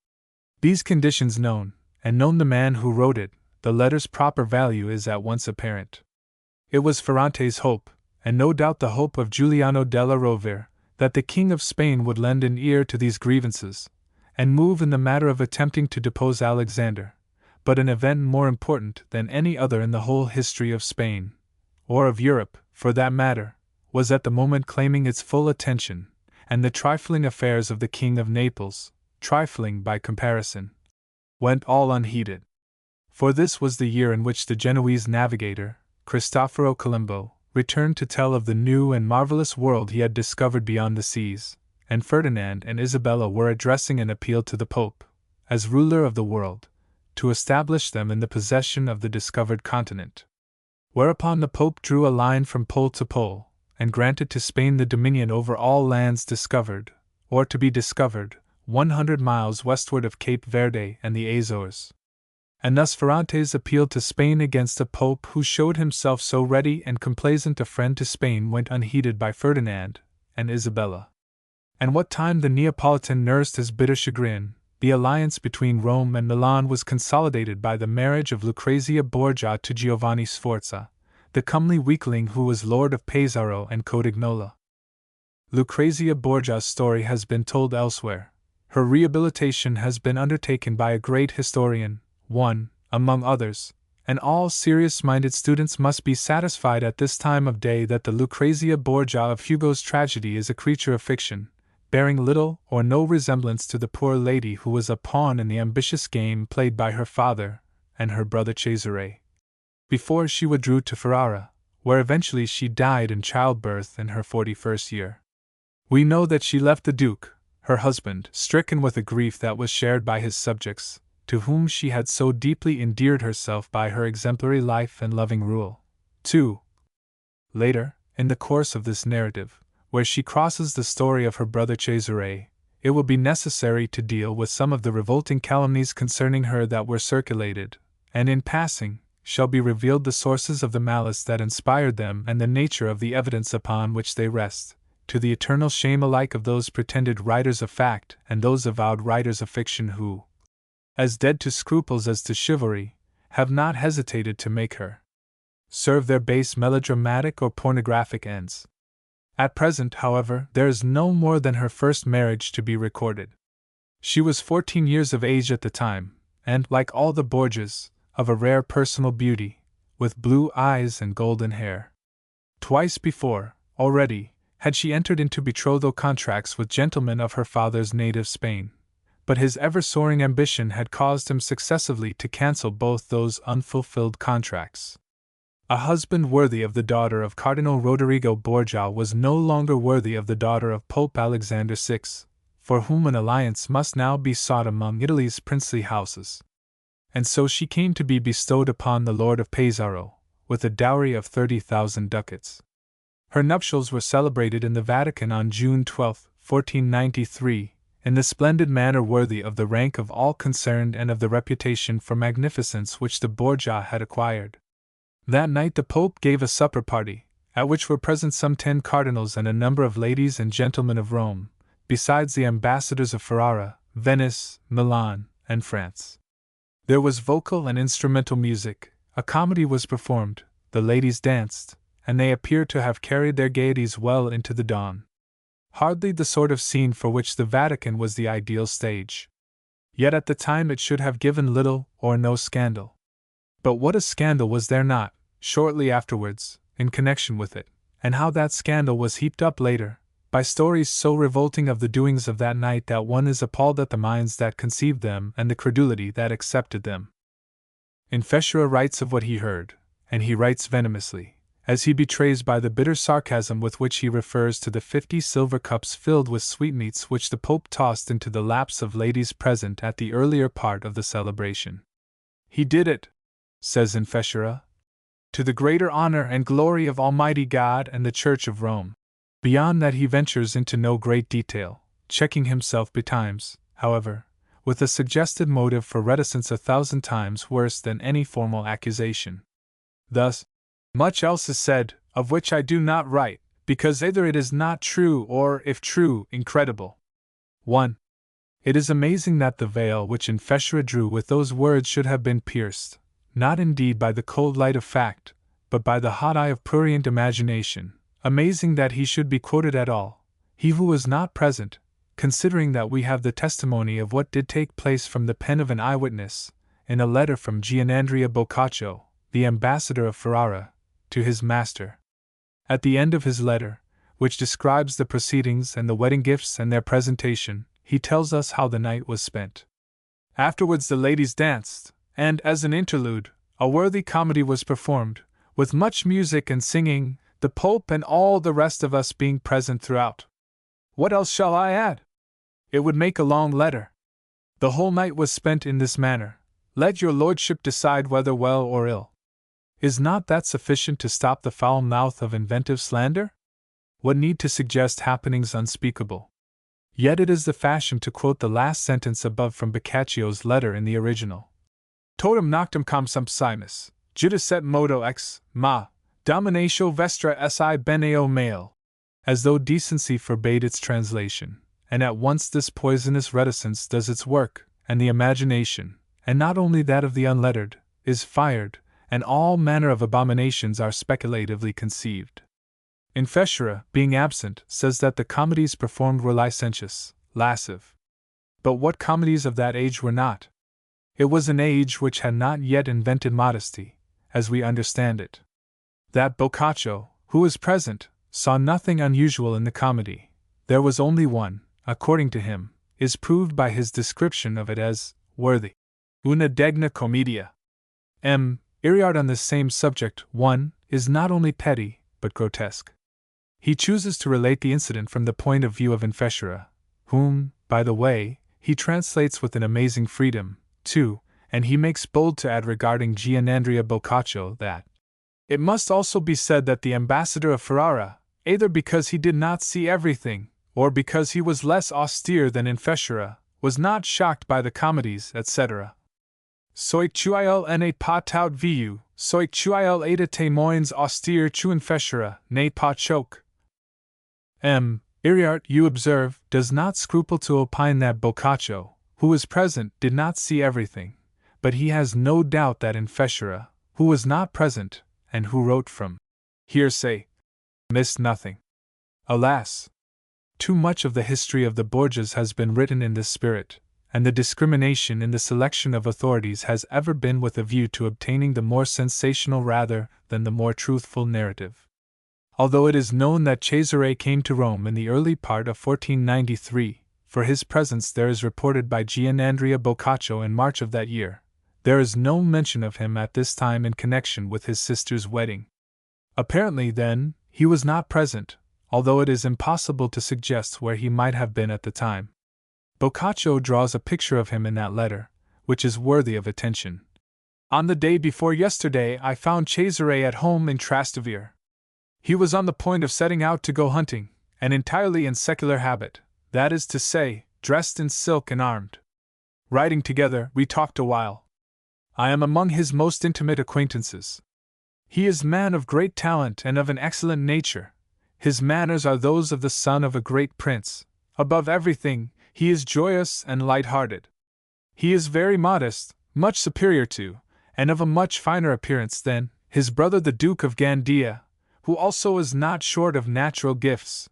These conditions known, and known the man who wrote it, the letter's proper value is at once apparent. It was Ferrante's hope, and no doubt the hope of Giuliano della Rovere, that the King of Spain would lend an ear to these grievances, and move in the matter of attempting to depose Alexander, but an event more important than any other in the whole history of Spain, or of Europe, for that matter, was at the moment claiming its full attention, and the trifling affairs of the King of Naples, trifling by comparison, went all unheeded. For this was the year in which the Genoese navigator, Cristoforo Colombo, returned to tell of the new and marvelous world he had discovered beyond the seas, and Ferdinand and Isabella were addressing an appeal to the Pope, as ruler of the world, to establish them in the possession of the discovered continent. Whereupon the Pope drew a line from pole to pole, and granted to Spain the dominion over all lands discovered, or to be discovered, 100 miles westward of Cape Verde and the Azores. And thus Ferrantes appealed to Spain against a Pope who showed himself so ready and complaisant a friend to Spain went unheeded by Ferdinand and Isabella. And what time the Neapolitan nursed his bitter chagrin, the alliance between Rome and Milan was consolidated by the marriage of Lucrèce Borgia to Giovanni Sforza, the comely weakling who was Lord of Pesaro and Codignola. Lucrèce Borgia's story has been told elsewhere. Her rehabilitation has been undertaken by a great historian, one, among others, and all serious-minded students must be satisfied at this time of day that the Lucrèce Borgia of Hugo's tragedy is a creature of fiction, bearing little or no resemblance to the poor lady who was a pawn in the ambitious game played by her father and her brother Cesare, before she withdrew to Ferrara, where eventually she died in childbirth in her 41st year. We know that she left the Duke, her husband, stricken with a grief that was shared by his subjects, to whom she had so deeply endeared herself by her exemplary life and loving rule. 2. Later, in the course of this narrative, where she crosses the story of her brother Cesare, it will be necessary to deal with some of the revolting calumnies concerning her that were circulated, and in passing, shall be revealed the sources of the malice that inspired them and the nature of the evidence upon which they rest, to the eternal shame alike of those pretended writers of fact and those avowed writers of fiction who, as dead to scruples as to chivalry, have not hesitated to make her serve their base melodramatic or pornographic ends. At present, however, there is no more than her first marriage to be recorded. She was 14 years of age at the time, and, like all the Borgias, of a rare personal beauty, with blue eyes and golden hair. Twice before, already, had she entered into betrothal contracts with gentlemen of her father's native Spain, but his ever-soaring ambition had caused him successively to cancel both those unfulfilled contracts. A husband worthy of the daughter of Cardinal Rodrigo Borgia was no longer worthy of the daughter of Pope Alexander VI, for whom an alliance must now be sought among Italy's princely houses. And so she came to be bestowed upon the Lord of Pesaro, with a dowry of 30,000 ducats. Her nuptials were celebrated in the Vatican on June 12, 1493, in the splendid manner worthy of the rank of all concerned and of the reputation for magnificence which the Borgia had acquired. That night the Pope gave a supper party, at which were present some 10 cardinals and a number of ladies and gentlemen of Rome, besides the ambassadors of Ferrara, Venice, Milan, and France. There was vocal and instrumental music, a comedy was performed, the ladies danced, and they appear to have carried their gaieties well into the dawn. Hardly the sort of scene for which the Vatican was the ideal stage. Yet at the time it should have given little or no scandal. But what a scandal was there not, shortly afterwards, in connection with it, and how that scandal was heaped up later, by stories so revolting of the doings of that night that one is appalled at the minds that conceived them and the credulity that accepted them. Infessura writes of what he heard, and he writes venomously, as he betrays by the bitter sarcasm with which he refers to the 50 silver cups filled with sweetmeats which the Pope tossed into the laps of ladies present at the earlier part of the celebration. He did it, says Infessura, to the greater honor and glory of Almighty God and the Church of Rome. Beyond that he ventures into no great detail, checking himself betimes, however, with a suggested motive for reticence 1,000 times worse than any formal accusation. Thus, much else is said, of which I do not write, because either it is not true or, if true, incredible. 1. It is amazing that the veil which Infessura drew with those words should have been pierced, not indeed by the cold light of fact, but by the hot eye of prurient imagination. Amazing that he should be quoted at all, he who was not present, considering that we have the testimony of what did take place from the pen of an eyewitness, in a letter from Gianandrea Boccaccio, the ambassador of Ferrara, to his master. At the end of his letter, which describes the proceedings and the wedding gifts and their presentation, he tells us how the night was spent. Afterwards the ladies danced, and, as an interlude, a worthy comedy was performed, with much music and singing, the Pope and all the rest of us being present throughout. What else shall I add? It would make a long letter. The whole night was spent in this manner. Let your lordship decide whether well or ill. Is not that sufficient to stop the foul mouth of inventive slander? What need to suggest happenings unspeakable? Yet it is the fashion to quote the last sentence above from Boccaccio's letter in the original. Totum noctem compsumpsimus, judicat modo ex, ma, dominatio vestra si beneo male. As though decency forbade its translation, and at once this poisonous reticence does its work, and the imagination, and not only that of the unlettered, is fired, and all manner of abominations are speculatively conceived. Infessura, being absent, says that the comedies performed were licentious, lascive. But what comedies of that age were not? It was an age which had not yet invented modesty, as we understand it. That Boccaccio, who was present, saw nothing unusual in the comedy, there was only one, according to him, is proved by his description of it as worthy. Una degna commedia. Iriart on this same subject, 1, is not only petty, but grotesque. He chooses to relate the incident from the point of view of Infessura, whom, by the way, he translates with an amazing freedom, 2, and he makes bold to add regarding Gianandrea Boccaccio that it must also be said that the ambassador of Ferrara, either because he did not see everything, or because he was less austere than Infessura, was not shocked by the comedies, etc. Soit tuil ne pas tout viu, soit tuil eta témoins austere tu Infessura, ne pas choke. Iriart, you observe, does not scruple to opine that Boccaccio, who was present, did not see everything, but he has no doubt that Infessura, who was not present, and who wrote from hearsay, missed nothing. Alas! Too much of the history of the Borgias has been written in this spirit, and the discrimination in the selection of authorities has ever been with a view to obtaining the more sensational rather than the more truthful narrative. Although it is known that Cesare came to Rome in the early part of 1493, for his presence there is reported by Gianandrea Boccaccio in March of that year, there is no mention of him at this time in connection with his sister's wedding. Apparently, then, he was not present, although it is impossible to suggest where he might have been at the time. Boccaccio draws a picture of him in that letter, which is worthy of attention. On the day before yesterday I found Cesare at home in Trastevere. He was on the point of setting out to go hunting, and entirely in secular habit, that is to say, dressed in silk and armed. Riding together, we talked a while. I am among his most intimate acquaintances. He is man of great talent and of an excellent nature. His manners are those of the son of a great prince. Above everything, he is joyous and light-hearted. He is very modest, much superior to, and of a much finer appearance than, his brother the Duke of Gandia, who also is not short of natural gifts.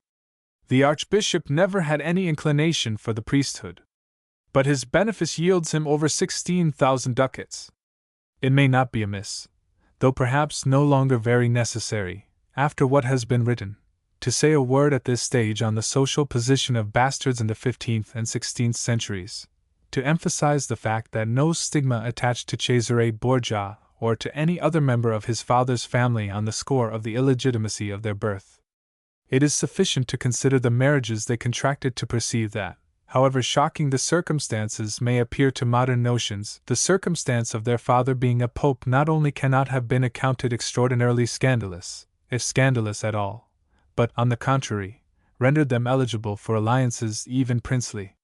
The Archbishop never had any inclination for the priesthood, but his benefice yields him over 16,000 ducats. It may not be amiss, though perhaps no longer very necessary, after what has been written, to say a word at this stage on the social position of bastards in the 15th and 16th centuries, to emphasize the fact that no stigma attached to Cesare Borgia or to any other member of his father's family on the score of the illegitimacy of their birth. It is sufficient to consider the marriages they contracted to perceive that, however shocking the circumstances may appear to modern notions, the circumstance of their father being a pope not only cannot have been accounted extraordinarily scandalous, if scandalous at all, but, on the contrary, rendered them eligible for alliances even princely.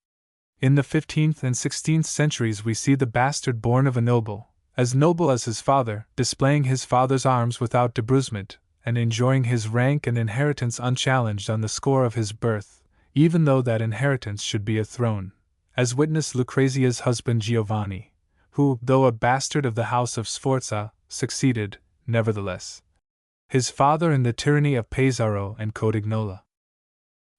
In the 15th and 16th centuries we see the bastard born of a noble, as noble as his father, displaying his father's arms without debruisement, and enjoying his rank and inheritance unchallenged on the score of his birth, even though that inheritance should be a throne, as witness Lucrezia's husband Giovanni, who, though a bastard of the house of Sforza, succeeded, nevertheless, his father in the tyranny of Pesaro and Codignola.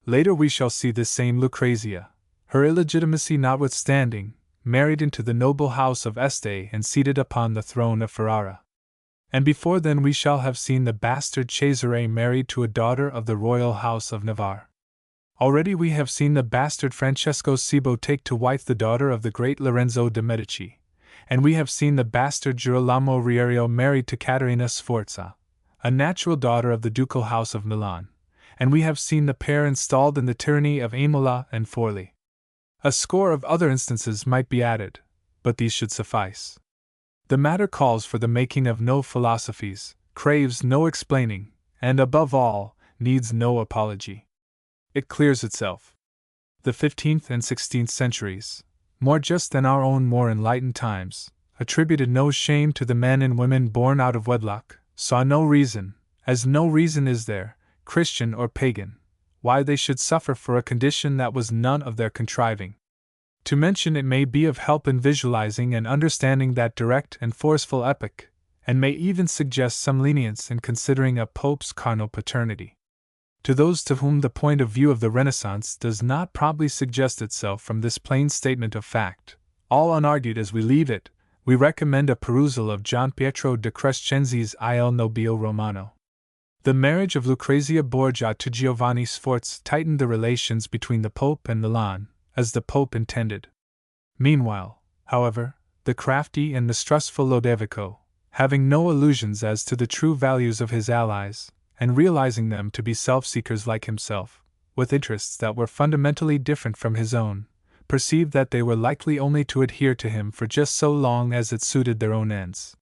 Later we shall see this same Lucrezia, her illegitimacy notwithstanding, married into the noble house of Este and seated upon the throne of Ferrara. And before then we shall have seen the bastard Cesare married to a daughter of the royal house of Navarre. Already we have seen the bastard Francesco Cibo take to wife the daughter of the great Lorenzo de' Medici, and we have seen the bastard Girolamo Rierio married to Caterina Sforza, a natural daughter of the ducal house of Milan, and we have seen the pair installed in the tyranny of Imola and Forli. A score of other instances might be added, but these should suffice. The matter calls for the making of no philosophies, craves no explaining, and above all, needs no apology. It clears itself. The 15th and 16th centuries, more just than our own more enlightened times, attributed no shame to the men and women born out of wedlock, saw no reason, as no reason is there, Christian or pagan, why they should suffer for a condition that was none of their contriving. To mention it may be of help in visualizing and understanding that direct and forceful epoch, and may even suggest some lenience in considering a pope's carnal paternity. To those to whom the point of view of the Renaissance does not probably suggest itself from this plain statement of fact, all unargued as we leave it, we recommend a perusal of Gian Pietro de Crescenzi's Il Nobile Romano. The marriage of Lucrezia Borgia to Giovanni Sforza tightened the relations between the Pope and Milan, as the Pope intended. Meanwhile, however, the crafty and mistrustful Lodovico, having no illusions as to the true values of his allies, and realizing them to be self-seekers like himself, with interests that were fundamentally different from his own, perceived that they were likely only to adhere to him for just so long as it suited their own ends.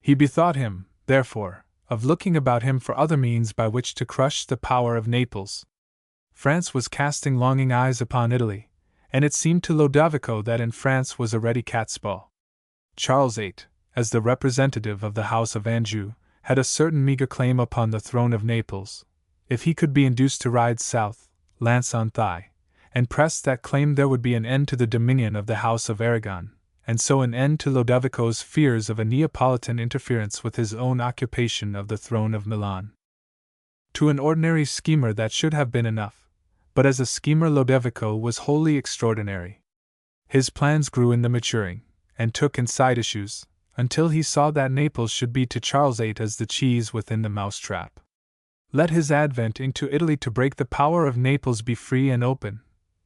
He bethought him, therefore, of looking about him for other means by which to crush the power of Naples. France was casting longing eyes upon Italy, and it seemed to Lodovico that in France was a ready catspaw. Charles VIII, as the representative of the House of Anjou, had a certain meager claim upon the throne of Naples. If he could be induced to ride south, lance on thigh, and press that claim, there would be an end to the dominion of the House of Aragon, and so an end to Lodovico's fears of a Neapolitan interference with his own occupation of the throne of Milan. To an ordinary schemer that should have been enough, but as a schemer Lodovico was wholly extraordinary. His plans grew in the maturing, and took in side issues, until he saw that Naples should be to Charles VIII as the cheese within the mousetrap. Let his advent into Italy to break the power of Naples be free and open,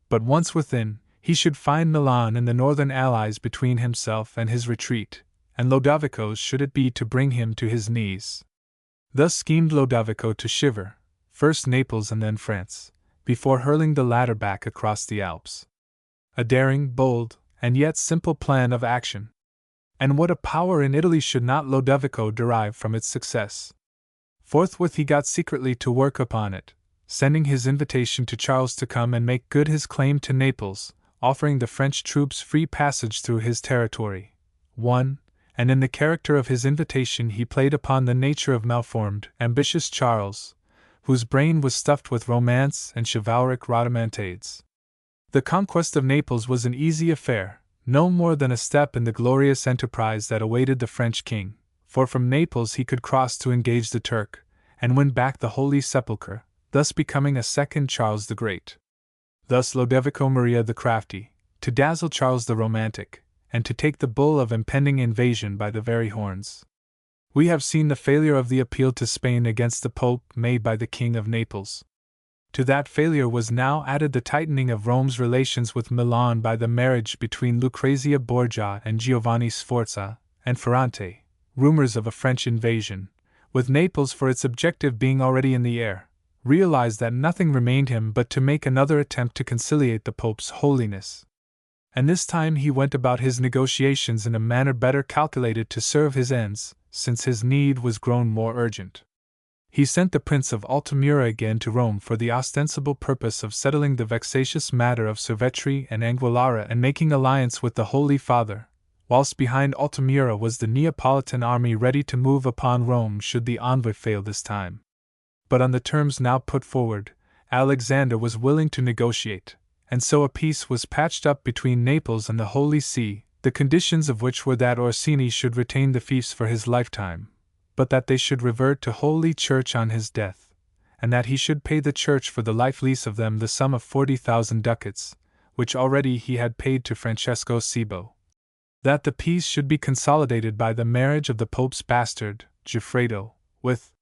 but once within, he should find Milan and the northern allies between himself and his retreat, and Lodovico's should it be to bring him to his knees. Thus schemed Lodovico to shiver, first Naples and then France, before hurling the latter back across the Alps. A daring, bold, and yet simple plan of action. And what a power in Italy should not Lodovico derive from its success? Forthwith he got secretly to work upon it, sending his invitation to Charles to come and make good his claim to Naples, offering the French troops free passage through his territory. 1. And in the character of his invitation he played upon the nature of malformed, ambitious Charles, whose brain was stuffed with romance and chivalric rhodomantades. The conquest of Naples was an easy affair, no more than a step in the glorious enterprise that awaited the French king, for from Naples he could cross to engage the Turk, and win back the Holy Sepulchre, thus becoming a second Charles the Great. Thus Lodovico Maria the Crafty, to dazzle Charles the Romantic, and to take the bull of impending invasion by the very horns. We have seen the failure of the appeal to Spain against the Pope made by the King of Naples. To that failure was now added the tightening of Rome's relations with Milan by the marriage between Lucrezia Borgia and Giovanni Sforza, and Ferrante, rumors of a French invasion, with Naples for its objective being already in the air, realized that nothing remained him but to make another attempt to conciliate the Pope's holiness. And this time he went about his negotiations in a manner better calculated to serve his ends, since his need was grown more urgent. He sent the Prince of Altamura again to Rome for the ostensible purpose of settling the vexatious matter of Cervetri and Anguillara and making alliance with the Holy Father, whilst behind Altamura was the Neapolitan army ready to move upon Rome should the envoy fail this time. But on the terms now put forward, Alexander was willing to negotiate, and so a peace was patched up between Naples and the Holy See, the conditions of which were that Orsini should retain the fiefs for his lifetime, but that they should revert to Holy Church on his death, and that he should pay the Church for the life lease of them the sum of 40,000 ducats, which already he had paid to Francesco Cibo. That the peace should be consolidated by the marriage of the Pope's bastard, Goffredo, with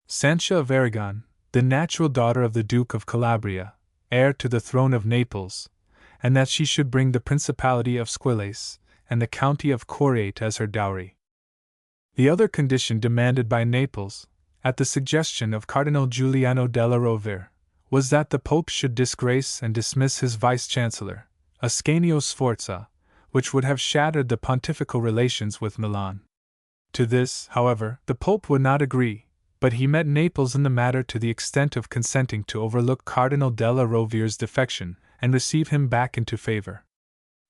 Sancha of Aragon, the natural daughter of the Duke of Calabria, heir to the throne of Naples, and that she should bring the Principality of Squillace and the county of Coriate as her dowry. The other condition demanded by Naples, at the suggestion of Cardinal Giuliano della Rovere, was that the Pope should disgrace and dismiss his vice-chancellor, Ascanio Sforza, which would have shattered the pontifical relations with Milan. To this, however, the Pope would not agree, but he met Naples in the matter to the extent of consenting to overlook Cardinal della Rovere's defection and receive him back into favor.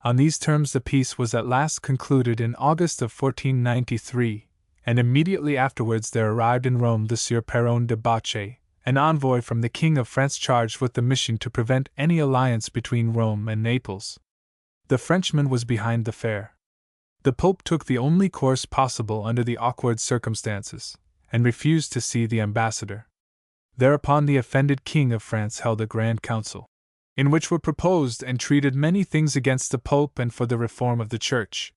On these terms the peace was at last concluded in August of 1493, and immediately afterwards there arrived in Rome the Sieur Peron de Bache, an envoy from the King of France charged with the mission to prevent any alliance between Rome and Naples. The Frenchman was behind the fair. The Pope took the only course possible under the awkward circumstances, and refused to see the ambassador. Thereupon the offended King of France held a grand council, in which were proposed and treated many things against the Pope and for the reform of the Church.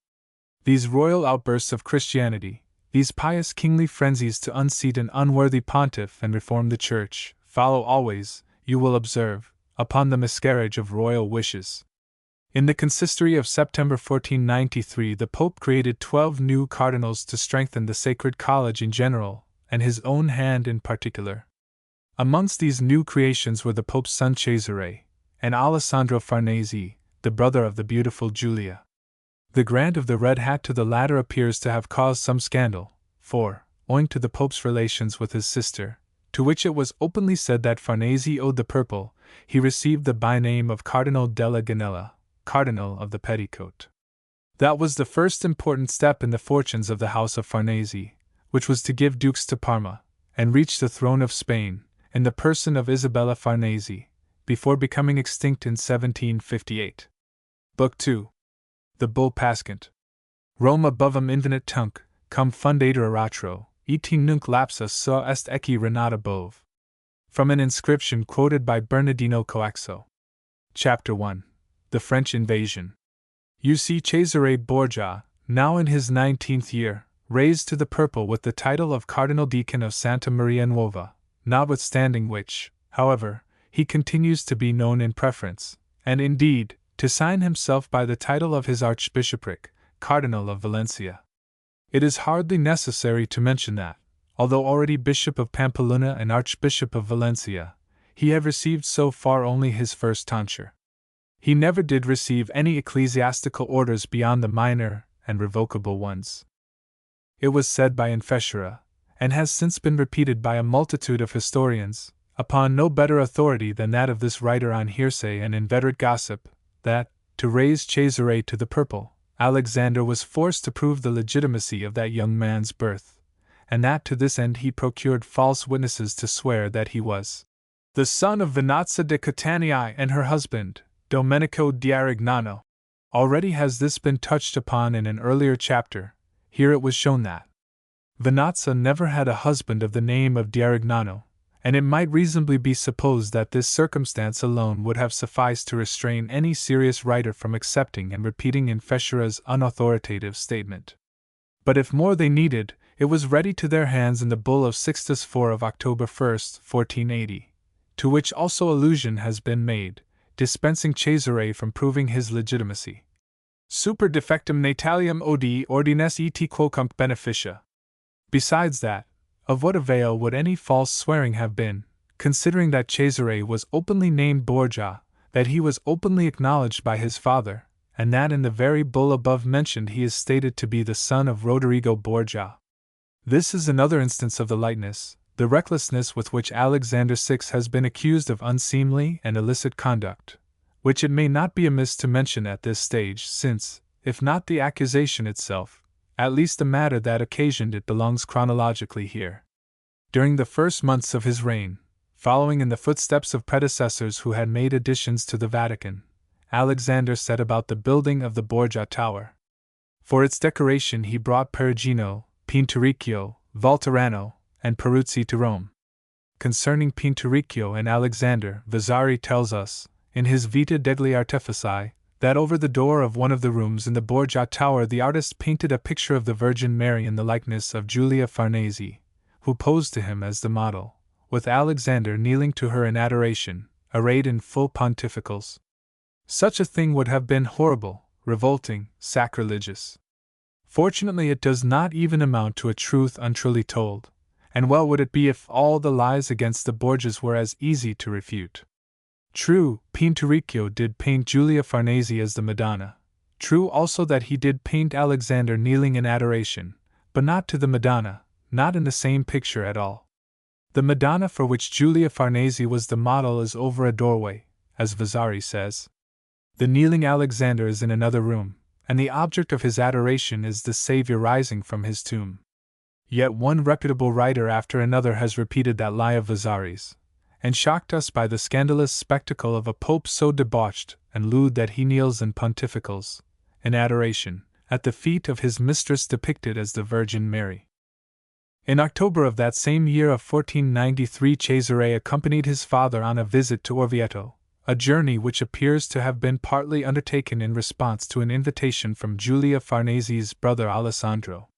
These royal outbursts of Christianity, these pious kingly frenzies to unseat an unworthy pontiff and reform the Church, follow always, you will observe, upon the miscarriage of royal wishes. In the consistory of September 1493 the Pope created 12 new cardinals to strengthen the Sacred College in general, and his own hand in particular. Amongst these new creations were the Pope's son Cesare, and Alessandro Farnese, the brother of the beautiful Julia. The grant of the red hat to the latter appears to have caused some scandal, for, owing to the Pope's relations with his sister, to which it was openly said that Farnese owed the purple, he received the byname of Cardinal della Ganella, Cardinal of the Petticoat. That was the first important step in the fortunes of the house of Farnese, which was to give dukes to Parma, and reach the throne of Spain, in the person of Isabella Farnese, before becoming extinct in 1758. Book 2. The Bull Pascant. Rome abovum invenit tunc, cum fundator eratro, et nunc lapsa so est ecce renata bove. From an inscription quoted by Bernardino Coaxo. Chapter 1. The French Invasion. You see Cesare Borgia, now in his 19th year, raised to the purple with the title of Cardinal Deacon of Santa Maria Nuova, notwithstanding which, however, he continues to be known in preference, and indeed, to sign himself by the title of his archbishopric, Cardinal of Valencia. It is hardly necessary to mention that, although already Bishop of Pampeluna and Archbishop of Valencia, he had received so far only his first tonsure. He never did receive any ecclesiastical orders beyond the minor and revocable ones. It was said by Infessura, and has since been repeated by a multitude of historians, upon no better authority than that of this writer on hearsay and inveterate gossip, that, to raise Cesare to the purple, Alexander was forced to prove the legitimacy of that young man's birth, and that to this end he procured false witnesses to swear that he was the son of Venazia de Catania and her husband, Domenico d'Arignano. Already has this been touched upon in an earlier chapter. Here it was shown that Venazia never had a husband of the name of d'Arignano, and it might reasonably be supposed that this circumstance alone would have sufficed to restrain any serious writer from accepting and repeating Infessura's unauthoritative statement. But if more they needed, it was ready to their hands in the bull of Sixtus IV of October 1, 1480, to which also allusion has been made, dispensing Cesare from proving his legitimacy. Super defectum natalium odi ordines et quocumque beneficia. Besides that, of what avail would any false swearing have been, considering that Cesare was openly named Borgia, that he was openly acknowledged by his father, and that in the very bull above mentioned he is stated to be the son of Rodrigo Borgia? This is another instance of the lightness, the recklessness with which Alexander VI has been accused of unseemly and illicit conduct, which it may not be amiss to mention at this stage, since, if not the accusation itself, at least the matter that occasioned it belongs chronologically here. During the first months of his reign, following in the footsteps of predecessors who had made additions to the Vatican, Alexander set about the building of the Borgia Tower. For its decoration he brought Perugino, Pinturicchio, Volterrano, and Peruzzi to Rome. Concerning Pinturicchio and Alexander, Vasari tells us, in his Vita degli Artefici, that over the door of one of the rooms in the Borgia Tower the artist painted a picture of the Virgin Mary in the likeness of Julia Farnese, who posed to him as the model, with Alexander kneeling to her in adoration, arrayed in full pontificals. Such a thing would have been horrible, revolting, sacrilegious. Fortunately it does not even amount to a truth untruly told, and well would it be if all the lies against the Borgias were as easy to refute. True, Pinturicchio did paint Giulia Farnese as the Madonna. True also that he did paint Alexander kneeling in adoration, but not to the Madonna, not in the same picture at all. The Madonna for which Giulia Farnese was the model is over a doorway, as Vasari says. The kneeling Alexander is in another room, and the object of his adoration is the Savior rising from his tomb. Yet one reputable writer after another has repeated that lie of Vasari's, and shocked us by the scandalous spectacle of a pope so debauched and lewd that he kneels and pontificals, in adoration, at the feet of his mistress depicted as the Virgin Mary. In October of that same year of 1493 Cesare accompanied his father on a visit to Orvieto, a journey which appears to have been partly undertaken in response to an invitation from Giulia Farnese's brother Alessandro.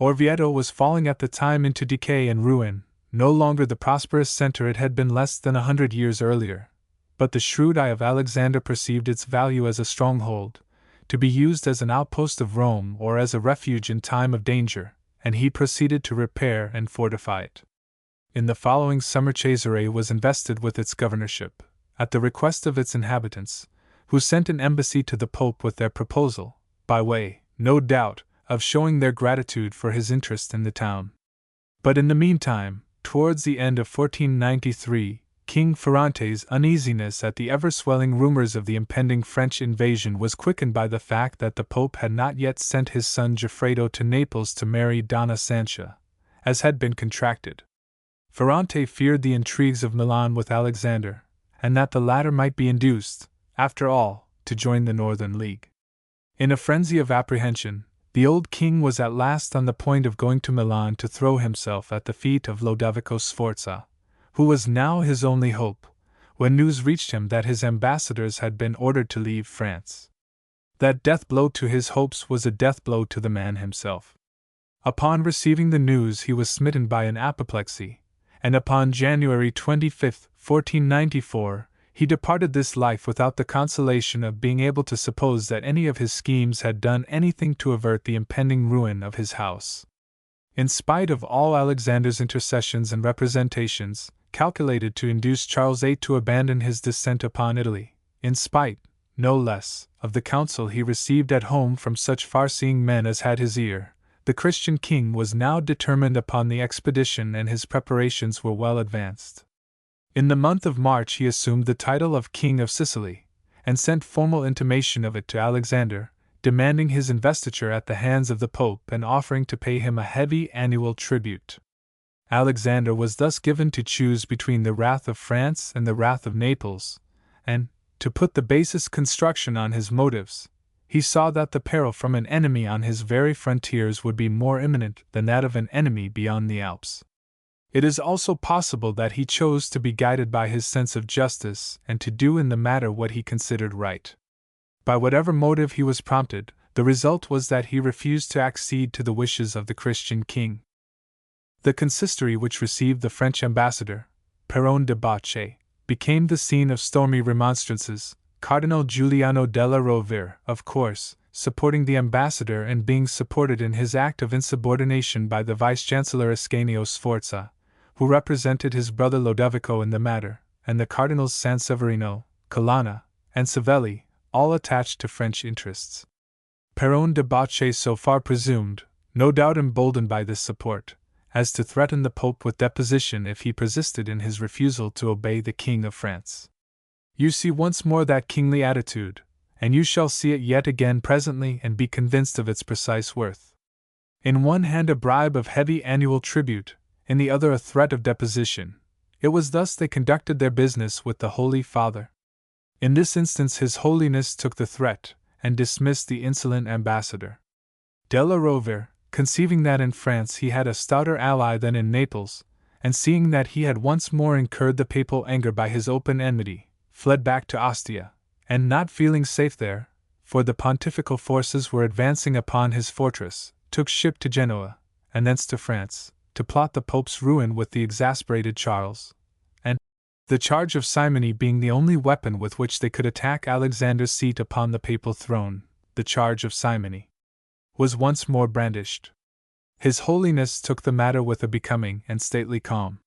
Orvieto was falling at the time into decay and ruin, no longer the prosperous center it had been less than 100 years earlier, but the shrewd eye of Alexander perceived its value as a stronghold, to be used as an outpost of Rome or as a refuge in time of danger, and he proceeded to repair and fortify it. In the following summer Cesare was invested with its governorship, at the request of its inhabitants, who sent an embassy to the Pope with their proposal, by way, no doubt, of showing their gratitude for his interest in the town. But in the meantime, towards the end of 1493, King Ferrante's uneasiness at the ever-swelling rumors of the impending French invasion was quickened by the fact that the Pope had not yet sent his son Goffredo to Naples to marry Donna Sancha, as had been contracted. Ferrante feared the intrigues of Milan with Alexander, and that the latter might be induced, after all, to join the Northern League. In a frenzy of apprehension, the old king was at last on the point of going to Milan to throw himself at the feet of Lodovico Sforza, who was now his only hope, when news reached him that his ambassadors had been ordered to leave France. That death blow to his hopes was a death blow to the man himself. Upon receiving the news he was smitten by an apoplexy, and upon January 25, 1494, he departed this life without the consolation of being able to suppose that any of his schemes had done anything to avert the impending ruin of his house. In spite of all Alexander's intercessions and representations, calculated to induce Charles VIII to abandon his descent upon Italy, in spite, no less, of the counsel he received at home from such far-seeing men as had his ear, the Christian king was now determined upon the expedition and his preparations were well advanced. In the month of March he assumed the title of King of Sicily, and sent formal intimation of it to Alexander, demanding his investiture at the hands of the Pope and offering to pay him a heavy annual tribute. Alexander was thus given to choose between the wrath of France and the wrath of Naples, and, to put the basest construction on his motives, he saw that the peril from an enemy on his very frontiers would be more imminent than that of an enemy beyond the Alps. It is also possible that he chose to be guided by his sense of justice and to do in the matter what he considered right. By whatever motive he was prompted, the result was that he refused to accede to the wishes of the Christian king. The consistory which received the French ambassador, Peron de Bacche, became the scene of stormy remonstrances, Cardinal Giuliano della Rovere, of course, supporting the ambassador and being supported in his act of insubordination by the Vice-Chancellor Ascanio Sforza, who represented his brother Lodovico in the matter, and the Cardinals Sanseverino, Colonna, and Savelli, all attached to French interests. Peron de Bacche so far presumed, no doubt emboldened by this support, as to threaten the Pope with deposition if he persisted in his refusal to obey the King of France. You see once more that kingly attitude, and you shall see it yet again presently and be convinced of its precise worth. In one hand a bribe of heavy annual tribute, in the other a threat of deposition. It was thus they conducted their business with the Holy Father. In this instance His Holiness took the threat, and dismissed the insolent ambassador. Della Rovere, conceiving that in France he had a stouter ally than in Naples, and seeing that he had once more incurred the papal anger by his open enmity, fled back to Ostia, and not feeling safe there, for the pontifical forces were advancing upon his fortress, took ship to Genoa, and thence to France, to plot the Pope's ruin with the exasperated Charles, and, the charge of simony being the only weapon with which they could attack Alexander's seat upon the papal throne, the charge of simony was once more brandished. His Holiness took the matter with a becoming and stately calm.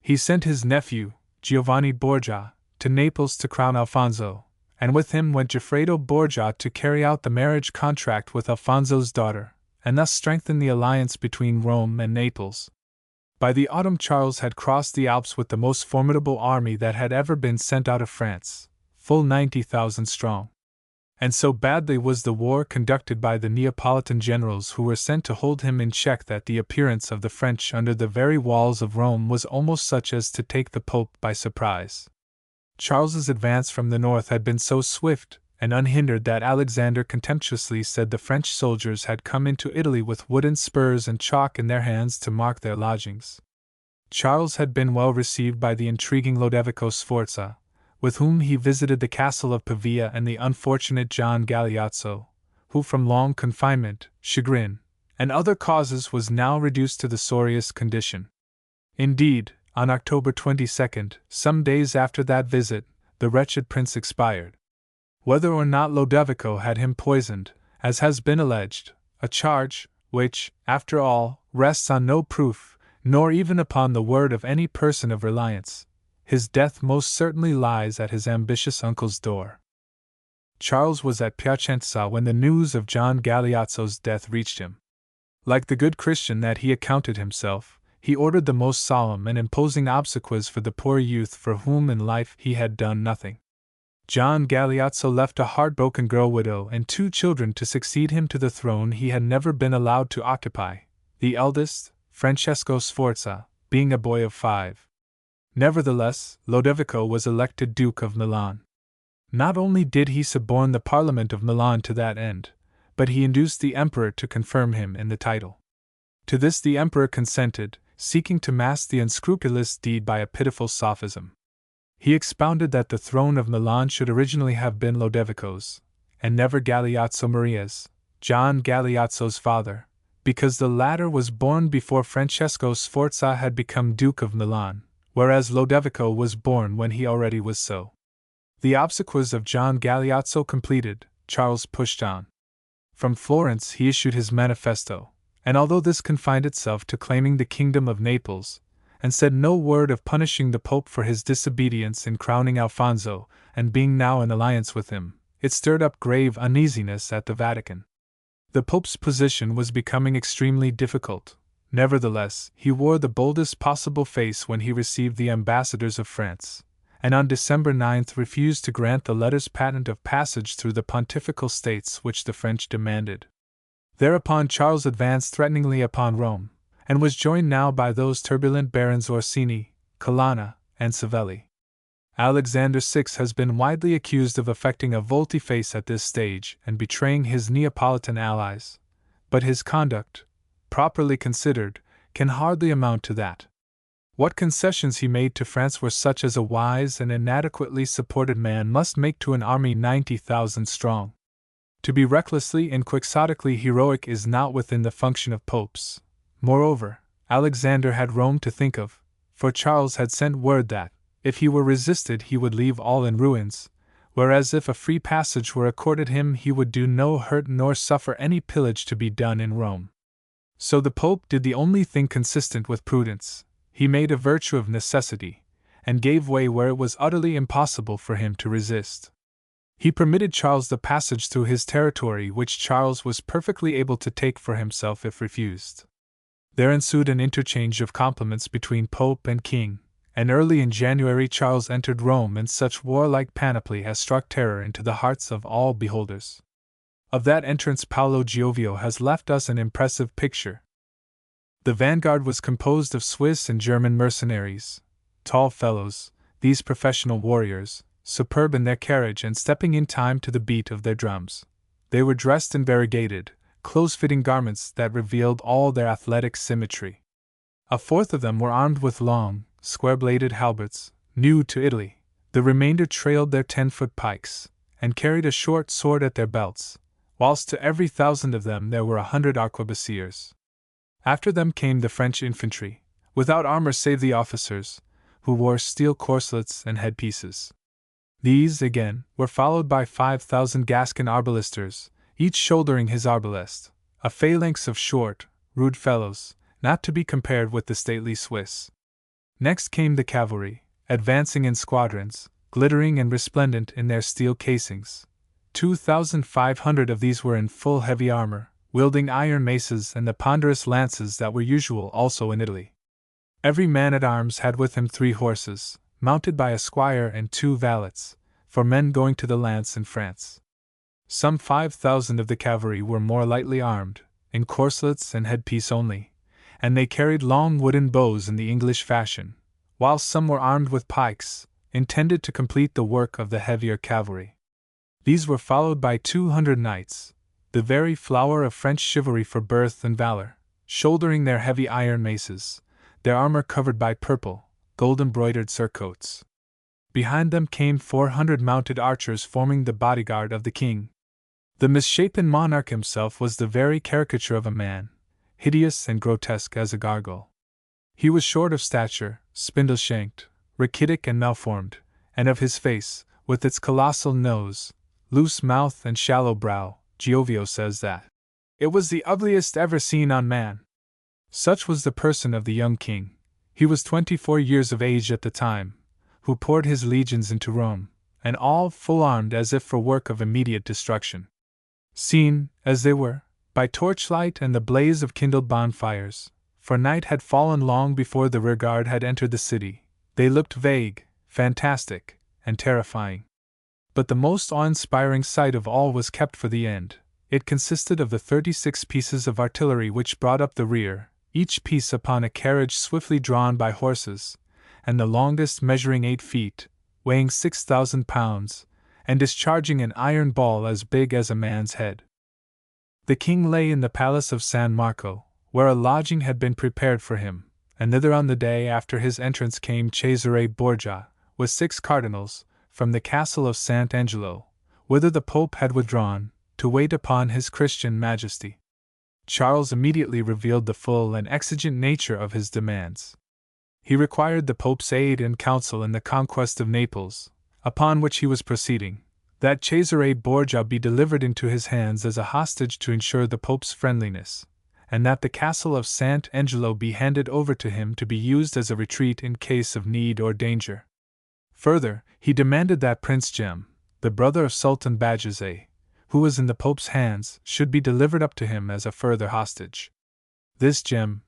He sent his nephew, Giovanni Borgia, to Naples to crown Alfonso, and with him went Goffredo Borgia to carry out the marriage contract with Alfonso's daughter, and thus strengthen the alliance between Rome and Naples. By the autumn Charles had crossed the Alps with the most formidable army that had ever been sent out of France, full 90,000 strong. And so badly was the war conducted by the Neapolitan generals who were sent to hold him in check that the appearance of the French under the very walls of Rome was almost such as to take the Pope by surprise. Charles's advance from the north had been so swift and unhindered that Alexander contemptuously said the French soldiers had come into Italy with wooden spurs and chalk in their hands to mark their lodgings. Charles had been well received by the intriguing Lodovico Sforza, with whom he visited the castle of Pavia, and the unfortunate John Galeazzo, who from long confinement, chagrin, and other causes was now reduced to the sorriest condition. Indeed, on October 22, some days after that visit, the wretched prince expired. Whether or not Lodovico had him poisoned, as has been alleged, a charge which, after all, rests on no proof, nor even upon the word of any person of reliance, his death most certainly lies at his ambitious uncle's door. Charles was at Piacenza when the news of John Galeazzo's death reached him. Like the good Christian that he accounted himself, he ordered the most solemn and imposing obsequies for the poor youth for whom in life he had done nothing. John Galeazzo left a heartbroken girl widow and 2 children to succeed him to the throne he had never been allowed to occupy, the eldest, Francesco Sforza, being a boy of 5. Nevertheless, Lodovico was elected Duke of Milan. Not only did he suborn the Parliament of Milan to that end, but he induced the Emperor to confirm him in the title. To this the Emperor consented, seeking to mask the unscrupulous deed by a pitiful sophism. He expounded that the throne of Milan should originally have been Lodovico's, and never Galeazzo Maria's, John Galeazzo's father, because the latter was born before Francesco Sforza had become Duke of Milan, whereas Lodovico was born when he already was so. The obsequies of John Galeazzo completed, Charles pushed on. From Florence he issued his manifesto, and although this confined itself to claiming the kingdom of Naples, and said no word of punishing the Pope for his disobedience in crowning Alfonso and being now in alliance with him, it stirred up grave uneasiness at the Vatican. The Pope's position was becoming extremely difficult. Nevertheless, he wore the boldest possible face when he received the ambassadors of France, and on December 9 refused to grant the letters patent of passage through the Pontifical States which the French demanded. Thereupon Charles advanced threateningly upon Rome, and was joined now by those turbulent barons Orsini, Colonna, and Savelli. Alexander VI has been widely accused of affecting a volte-face at this stage and betraying his Neapolitan allies, but his conduct, properly considered, can hardly amount to that. What concessions he made to France were such as a wise and inadequately supported man must make to an army 90,000 strong. To be recklessly and quixotically heroic is not within the function of popes. Moreover, Alexander had Rome to think of, for Charles had sent word that, if he were resisted, he would leave all in ruins, whereas if a free passage were accorded him, he would do no hurt nor suffer any pillage to be done in Rome. So the Pope did the only thing consistent with prudence. He made a virtue of necessity, and gave way where it was utterly impossible for him to resist. He permitted Charles the passage through his territory, which Charles was perfectly able to take for himself if refused. There ensued an interchange of compliments between Pope and King, and early in January Charles entered Rome in such warlike panoply as struck terror into the hearts of all beholders. Of that entrance Paolo Giovio has left us an impressive picture. The vanguard was composed of Swiss and German mercenaries, tall fellows, these professional warriors, superb in their carriage and stepping in time to the beat of their drums. They were dressed in variegated, close-fitting garments that revealed all their athletic symmetry. A fourth of them were armed with long, square-bladed halberds, new to Italy. The remainder trailed their 10-foot pikes, and carried a short sword at their belts, whilst to every 1,000 of them there were 100 arquebusiers. After them came the French infantry, without armor save the officers, who wore steel corselets and headpieces. These, again, were followed by 5,000 Gascon arbalisters, each shouldering his arbalest, a phalanx of short, rude fellows, not to be compared with the stately Swiss. Next came the cavalry, advancing in squadrons, glittering and resplendent in their steel casings. 2,500 of these were in full heavy armor, wielding iron maces and the ponderous lances that were usual also in Italy. Every man-at-arms had with him 3 horses, mounted by a squire and 2 valets, for men going to the lance in France. Some 5,000 of the cavalry were more lightly armed, in corselets and headpiece only, and they carried long wooden bows in the English fashion, while some were armed with pikes, intended to complete the work of the heavier cavalry. These were followed by 200 knights, the very flower of French chivalry for birth and valor, shouldering their heavy iron maces, their armor covered by purple, gold-embroidered surcoats. Behind them came 400 mounted archers forming the bodyguard of the king. The misshapen monarch himself was the very caricature of a man, hideous and grotesque as a gargoyle. He was short of stature, spindle-shanked, rachitic and malformed, and of his face, with its colossal nose, loose mouth and shallow brow, Giovio says that it was the ugliest ever seen on man. Such was the person of the young king. He was 24 years of age at the time, who poured his legions into Rome, and all full armed as if for work of immediate destruction. Seen, as they were, by torchlight and the blaze of kindled bonfires, for night had fallen long before the rearguard had entered the city, they looked vague, fantastic, and terrifying. But the most awe-inspiring sight of all was kept for the end. It consisted of the 36 pieces of artillery which brought up the rear, each piece upon a carriage swiftly drawn by horses, and the longest measuring 8 feet, weighing 6,000 pounds, and discharging an iron ball as big as a man's head. The king lay in the palace of San Marco, where a lodging had been prepared for him, and thither on the day after his entrance came Cesare Borgia, with 6 cardinals, from the castle of Sant'Angelo, whither the Pope had withdrawn, to wait upon his Christian Majesty. Charles immediately revealed the full and exigent nature of his demands. He required the Pope's aid and counsel in the conquest of Naples, upon which he was proceeding, that Cesare Borgia be delivered into his hands as a hostage to ensure the Pope's friendliness, and that the castle of Sant'Angelo be handed over to him to be used as a retreat in case of need or danger. Further, he demanded that Prince Jem, the brother of Sultan Bajazet, who was in the Pope's hands, should be delivered up to him as a further hostage. This Jem,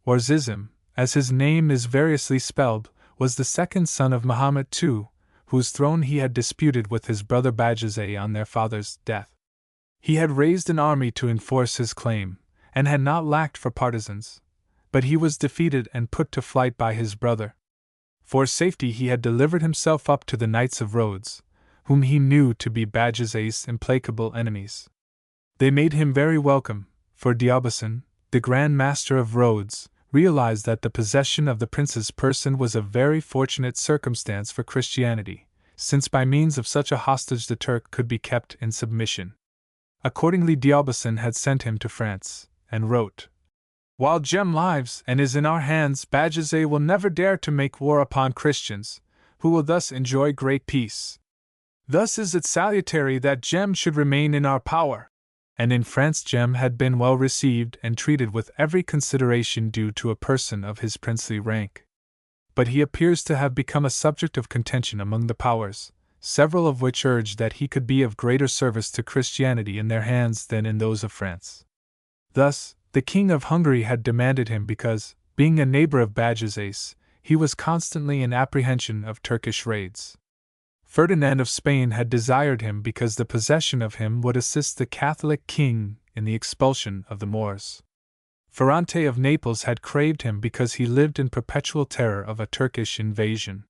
or Zizim, as his name is variously spelled, was the second son of Muhammad II, whose throne he had disputed with his brother Bajazet on their father's death. He had raised an army to enforce his claim, and had not lacked for partisans, but he was defeated and put to flight by his brother. For safety he had delivered himself up to the Knights of Rhodes, whom he knew to be Bajazet's implacable enemies. They made him very welcome, for D'Aubusson, the Grand Master of Rhodes, realized that the possession of the prince's person was a very fortunate circumstance for Christianity, since by means of such a hostage the Turk could be kept in submission. Accordingly D'Aubusson had sent him to France, and wrote, "While Jem lives and is in our hands, Bajazet will never dare to make war upon Christians, who will thus enjoy great peace. Thus is it salutary that Jem should remain in our power." And in France Jem had been well received and treated with every consideration due to a person of his princely rank. But he appears to have become a subject of contention among the powers, several of which urged that he could be of greater service to Christianity in their hands than in those of France. Thus, the King of Hungary had demanded him because, being a neighbor of Bajazet's, he was constantly in apprehension of Turkish raids. Ferdinand of Spain had desired him because the possession of him would assist the Catholic king in the expulsion of the Moors. Ferrante of Naples had craved him because he lived in perpetual terror of a Turkish invasion.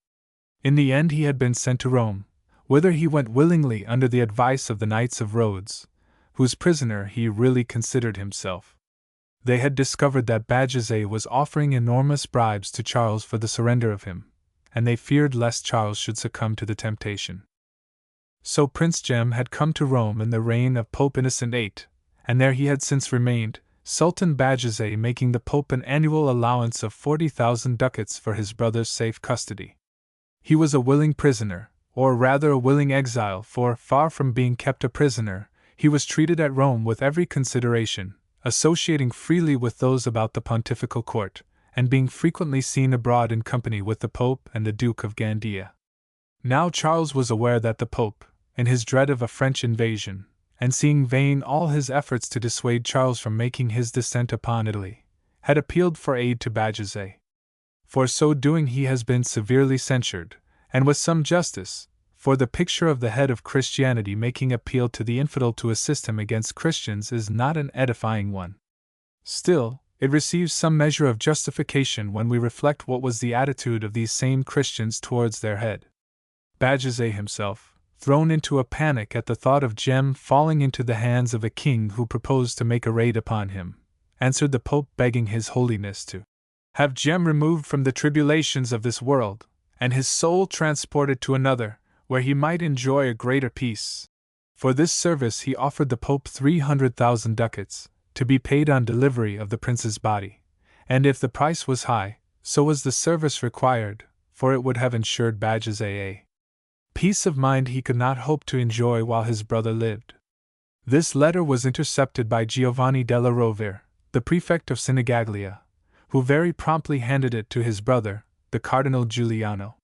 In the end he had been sent to Rome, whither he went willingly under the advice of the Knights of Rhodes, whose prisoner he really considered himself. They had discovered that Bajazet was offering enormous bribes to Charles for the surrender of him, and they feared lest Charles should succumb to the temptation. So Prince Jem had come to Rome in the reign of Pope Innocent VIII, and there he had since remained, Sultan Bajazet making the Pope an annual allowance of 40,000 ducats for his brother's safe custody. He was a willing prisoner, or rather a willing exile, for, far from being kept a prisoner, he was treated at Rome with every consideration, associating freely with those about the pontifical court, and being frequently seen abroad in company with the Pope and the Duke of Gandia. Now Charles was aware that the Pope, in his dread of a French invasion, and seeing vain all his efforts to dissuade Charles from making his descent upon Italy, had appealed for aid to Bajazet. For so doing he has been severely censured, and with some justice, for the picture of the head of Christianity making appeal to the infidel to assist him against Christians is not an edifying one. Still, it receives some measure of justification when we reflect what was the attitude of these same Christians towards their head. Bajazet himself, thrown into a panic at the thought of Gem falling into the hands of a king who proposed to make a raid upon him, answered the Pope begging His Holiness to have Gem removed from the tribulations of this world, and his soul transported to another, where he might enjoy a greater peace. For this service he offered the Pope 300,000 ducats, to be paid on delivery of the prince's body, and if the price was high, so was the service required, for it would have ensured Bajazet a peace of mind he could not hope to enjoy while his brother lived. This letter was intercepted by Giovanni della Rovere, the prefect of Sinigaglia, who very promptly handed it to his brother, the Cardinal Giuliano.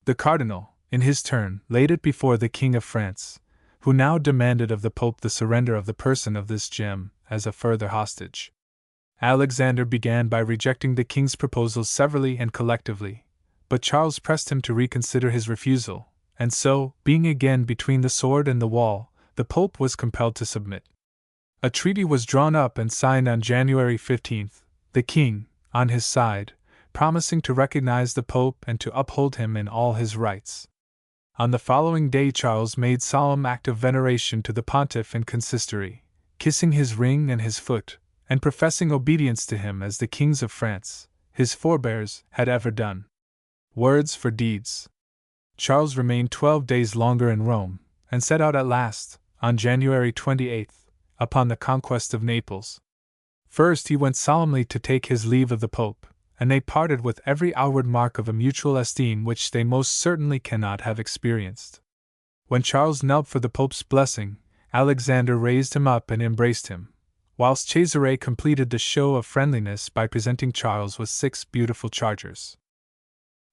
The Cardinal, in his turn, laid it before the King of France, who now demanded of the Pope the surrender of the person of this Gem as a further hostage. Alexander began by rejecting the king's proposals severally and collectively, but Charles pressed him to reconsider his refusal, and so, being again between the sword and the wall, the Pope was compelled to submit. A treaty was drawn up and signed on January 15th, the king, on his side, promising to recognize the Pope and to uphold him in all his rights. On the following day Charles made solemn act of veneration to the pontiff in consistory, kissing his ring and his foot, and professing obedience to him as the kings of France, his forebears, had ever done. Words for deeds. Charles remained 12 days longer in Rome, and set out at last, on January 28th, upon the conquest of Naples. First he went solemnly to take his leave of the Pope, and they parted with every outward mark of a mutual esteem which they most certainly cannot have experienced. When Charles knelt for the Pope's blessing, Alexander raised him up and embraced him, whilst Cesare completed the show of friendliness by presenting Charles with 6 beautiful chargers.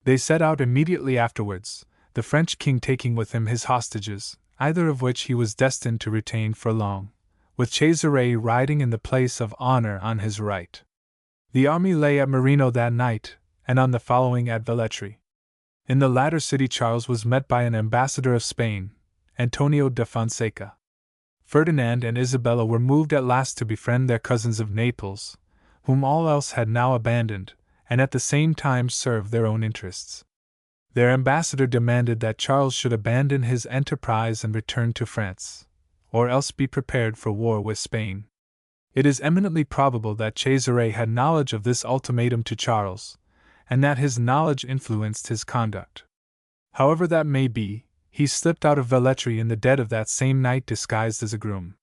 They set out immediately afterwards, the French king taking with him his hostages, either of which he was destined to retain for long, with Cesare riding in the place of honor on his right. The army lay at Marino that night, and on the following at Velletri. In the latter city Charles was met by an ambassador of Spain, Antonio da Fonseca. Ferdinand and Isabella were moved at last to befriend their cousins of Naples, whom all else had now abandoned, and at the same time serve their own interests. Their ambassador demanded that Charles should abandon his enterprise and return to France, or else be prepared for war with Spain. It is eminently probable that Cesare had knowledge of this ultimatum to Charles, and that his knowledge influenced his conduct. However that may be, he slipped out of Velletri in the dead of that same night disguised as a groom.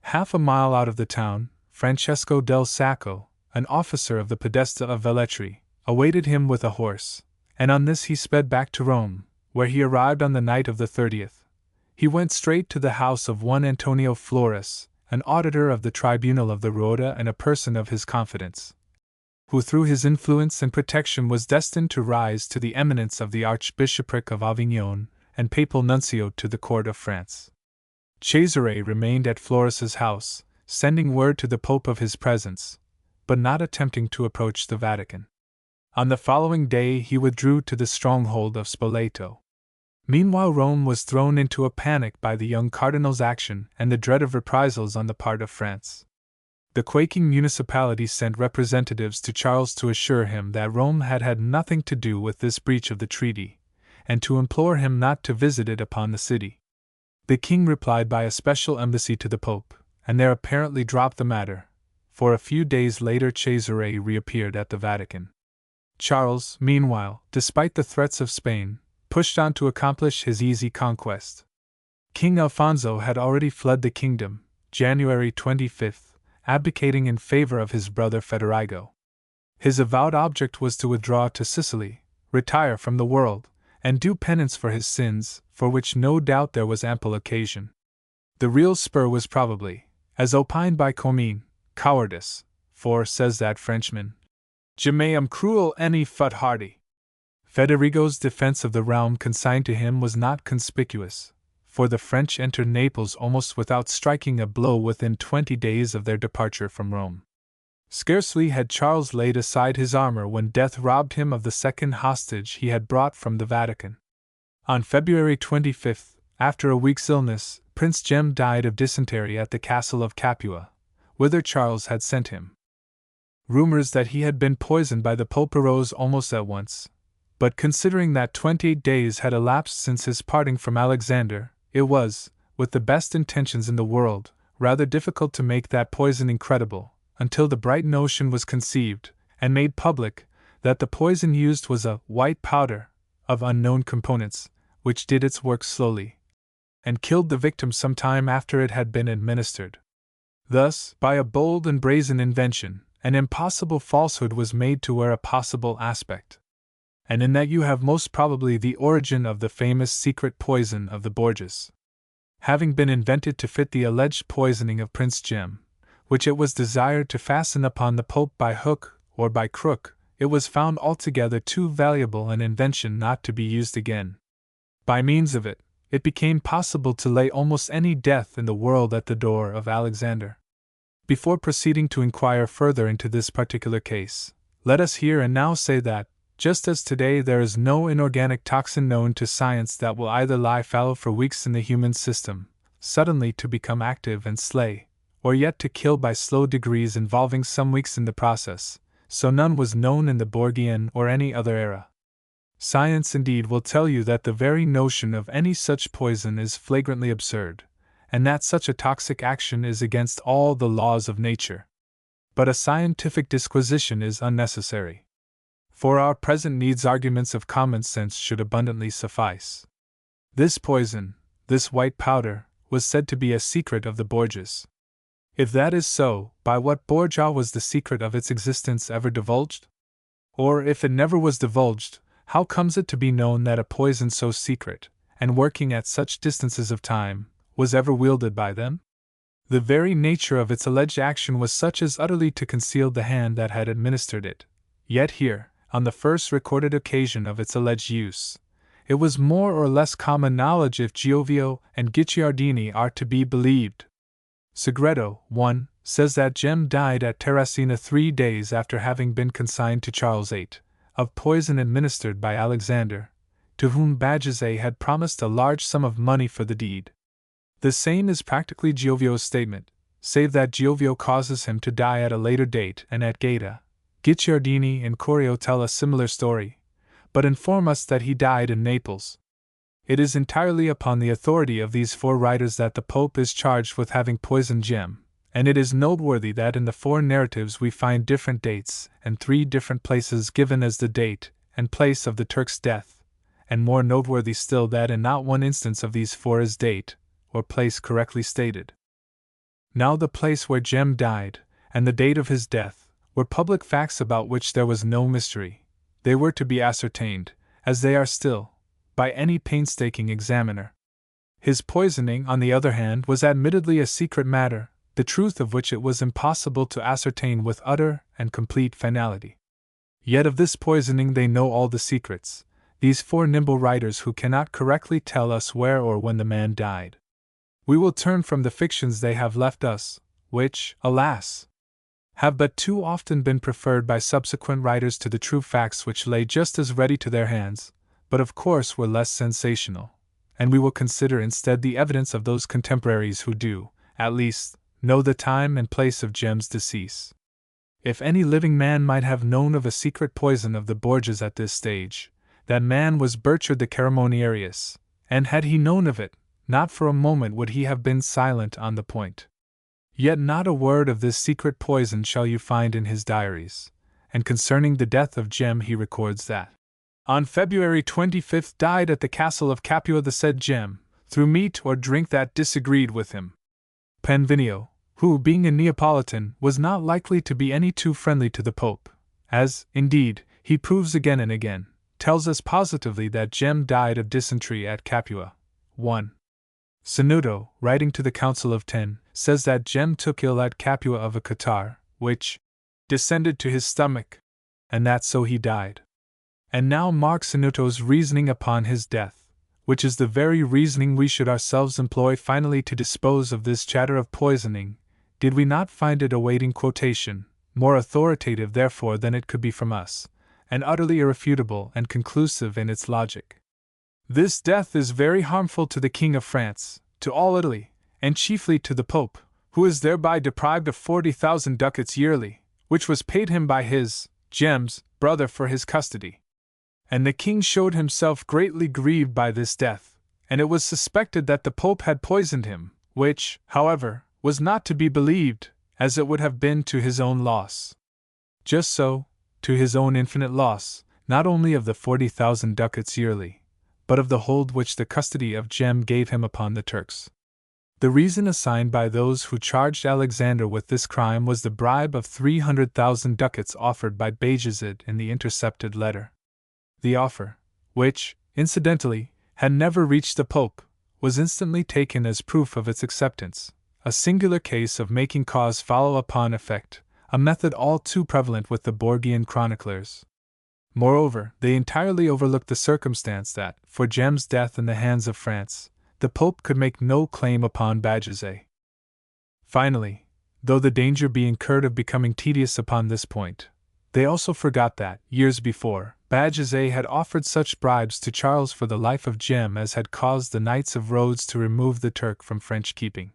Half a mile out of the town, Francesco del Sacco, an officer of the Podesta of Velletri, awaited him with a horse, and on this he sped back to Rome, where he arrived on the night of the 30th. He went straight to the house of one Antonio Flores, an auditor of the tribunal of the Rota and a person of his confidence, who through his influence and protection was destined to rise to the eminence of the Archbishopric of Avignon and papal nuncio to the court of France. Cesare remained at Flores's house, sending word to the Pope of his presence, but not attempting to approach the Vatican. On the following day he withdrew to the stronghold of Spoleto. Meanwhile Rome was thrown into a panic by the young cardinal's action and the dread of reprisals on the part of France. The quaking municipality sent representatives to Charles to assure him that Rome had had nothing to do with this breach of the treaty, and to implore him not to visit it upon the city. The king replied by a special embassy to the Pope, and there apparently dropped the matter, for a few days later Cesare reappeared at the Vatican. Charles, meanwhile, despite the threats of Spain, pushed on to accomplish his easy conquest. King Alfonso had already fled the kingdom, January 25th, abdicating in favor of his brother Federigo. His avowed object was to withdraw to Sicily, retire from the world, and do penance for his sins, for which no doubt there was ample occasion. The real spur was probably, as opined by Comines, cowardice, for, says that Frenchman, je m'aime cruel any fut hardy. Federigo's defense of the realm consigned to him was not conspicuous, for the French entered Naples almost without striking a blow within 20 days of their departure from Rome. Scarcely had Charles laid aside his armor when death robbed him of the second hostage he had brought from the Vatican. On February 25th, after a week's illness, Prince Jem died of dysentery at the castle of Capua, whither Charles had sent him. Rumors that he had been poisoned by the Pope arose almost at once, but considering that 28 days had elapsed since his parting from Alexander, it was, with the best intentions in the world, rather difficult to make that poisoning credible, until the bright notion was conceived, and made public, that the poison used was a white powder, of unknown components, which did its work slowly, and killed the victim some time after it had been administered. Thus, by a bold and brazen invention, an impossible falsehood was made to wear a possible aspect. And in that you have most probably the origin of the famous secret poison of the Borgias. Having been invented to fit the alleged poisoning of Prince Jem, which it was desired to fasten upon the Pope by hook or by crook, it was found altogether too valuable an invention not to be used again. By means of it, it became possible to lay almost any death in the world at the door of Alexander. Before proceeding to inquire further into this particular case, let us here and now say that, just as today there is no inorganic toxin known to science that will either lie fallow for weeks in the human system, suddenly to become active and slay, or yet to kill by slow degrees involving some weeks in the process, so none was known in the Borgian or any other era. Science indeed will tell you that the very notion of any such poison is flagrantly absurd, and that such a toxic action is against all the laws of nature. But a scientific disquisition is unnecessary. For our present needs arguments of common sense should abundantly suffice. This poison, this white powder, was said to be a secret of the Borgias. If that is so, by what Borgia was the secret of its existence ever divulged? Or if it never was divulged, how comes it to be known that a poison so secret, and working at such distances of time, was ever wielded by them? The very nature of its alleged action was such as utterly to conceal the hand that had administered it. Yet here, on the first recorded occasion of its alleged use, it was more or less common knowledge if Giovio and Guicciardini are to be believed. Segreto, 1, says that Jem died at Terracina 3 days after having been consigned to Charles VIII, of poison administered by Alexander, to whom Bajazet had promised a large sum of money for the deed. The same is practically Giovio's statement, save that Giovio causes him to die at a later date and at Gaeta. Guicciardini and Corio tell a similar story, but inform us that he died in Naples. It is entirely upon the authority of these 4 writers that the Pope is charged with having poisoned Jem, and it is noteworthy that in the 4 narratives we find different dates and 3 different places given as the date and place of the Turk's death, and more noteworthy still that in not one instance of these 4 is date or place correctly stated. Now the place where Jem died, and the date of his death, were public facts about which there was no mystery. They were to be ascertained, as they are still, by any painstaking examiner. His poisoning, on the other hand, was admittedly a secret matter, the truth of which it was impossible to ascertain with utter and complete finality. Yet of this poisoning they know all the secrets, these 4 nimble writers who cannot correctly tell us where or when the man died. We will turn from the fictions they have left us, which, alas, have but too often been preferred by subsequent writers to the true facts which lay just as ready to their hands, but of course were less sensational, and we will consider instead the evidence of those contemporaries who do, at least, know the time and place of Jem's decease. If any living man might have known of a secret poison of the Borgias at this stage, that man was Burchard the Caramonierius, and had he known of it, not for a moment would he have been silent on the point. Yet not a word of this secret poison shall you find in his diaries, and concerning the death of Jem he records that, on February 25th died at the castle of Capua the said Jem, through meat or drink that disagreed with him. Panvinio, who, being a Neapolitan, was not likely to be any too friendly to the Pope, as, indeed, he proves again and again, tells us positively that Jem died of dysentery at Capua. 1. Sanudo, writing to the Council of Ten, says that Gem took ill at Capua of a catarrh, which descended to his stomach, and that so he died. And now mark Sanuto's reasoning upon his death, which is the very reasoning we should ourselves employ finally to dispose of this chatter of poisoning, did we not find it awaiting quotation, more authoritative therefore than it could be from us, and utterly irrefutable and conclusive in its logic. This death is very harmful to the King of France, to all Italy, and chiefly to the Pope, who is thereby deprived of 40,000 ducats yearly, which was paid him by his, Gem's, brother for his custody. And the king showed himself greatly grieved by this death, and it was suspected that the Pope had poisoned him, which, however, was not to be believed, as it would have been to his own loss. Just so, to his own infinite loss, not only of the 40,000 ducats yearly, but of the hold which the custody of Gem gave him upon the Turks. The reason assigned by those who charged Alexander with this crime was the bribe of 300,000 ducats offered by Bajazet in the intercepted letter. The offer, which, incidentally, had never reached the Pope, was instantly taken as proof of its acceptance, a singular case of making cause follow upon effect, a method all too prevalent with the Borgian chroniclers. Moreover, they entirely overlooked the circumstance that, for Gem's death in the hands of France, the Pope could make no claim upon Bajazet. Finally, though the danger be incurred of becoming tedious upon this point, they also forgot that, years before, Bajazet had offered such bribes to Charles for the life of Gem as had caused the Knights of Rhodes to remove the Turk from French keeping.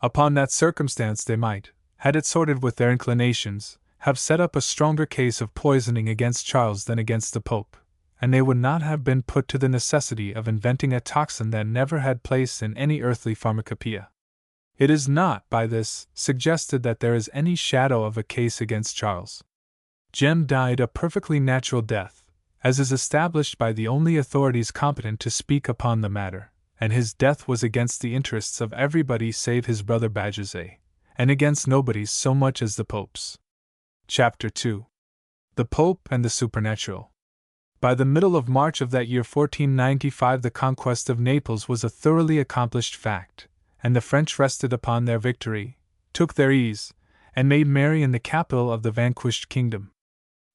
Upon that circumstance they might, had it sorted with their inclinations, have set up a stronger case of poisoning against Charles than against the Pope, and they would not have been put to the necessity of inventing a toxin that never had place in any earthly pharmacopoeia. It is not, by this, suggested that there is any shadow of a case against Charles. Gem died a perfectly natural death, as is established by the only authorities competent to speak upon the matter, and his death was against the interests of everybody save his brother Bajazet, and against nobody so much as the Pope's. Chapter 2. The Pope and the Supernatural. By the middle of March of that year 1495 the conquest of Naples was a thoroughly accomplished fact, and the French rested upon their victory, took their ease, and made merry in the capital of the vanquished kingdom.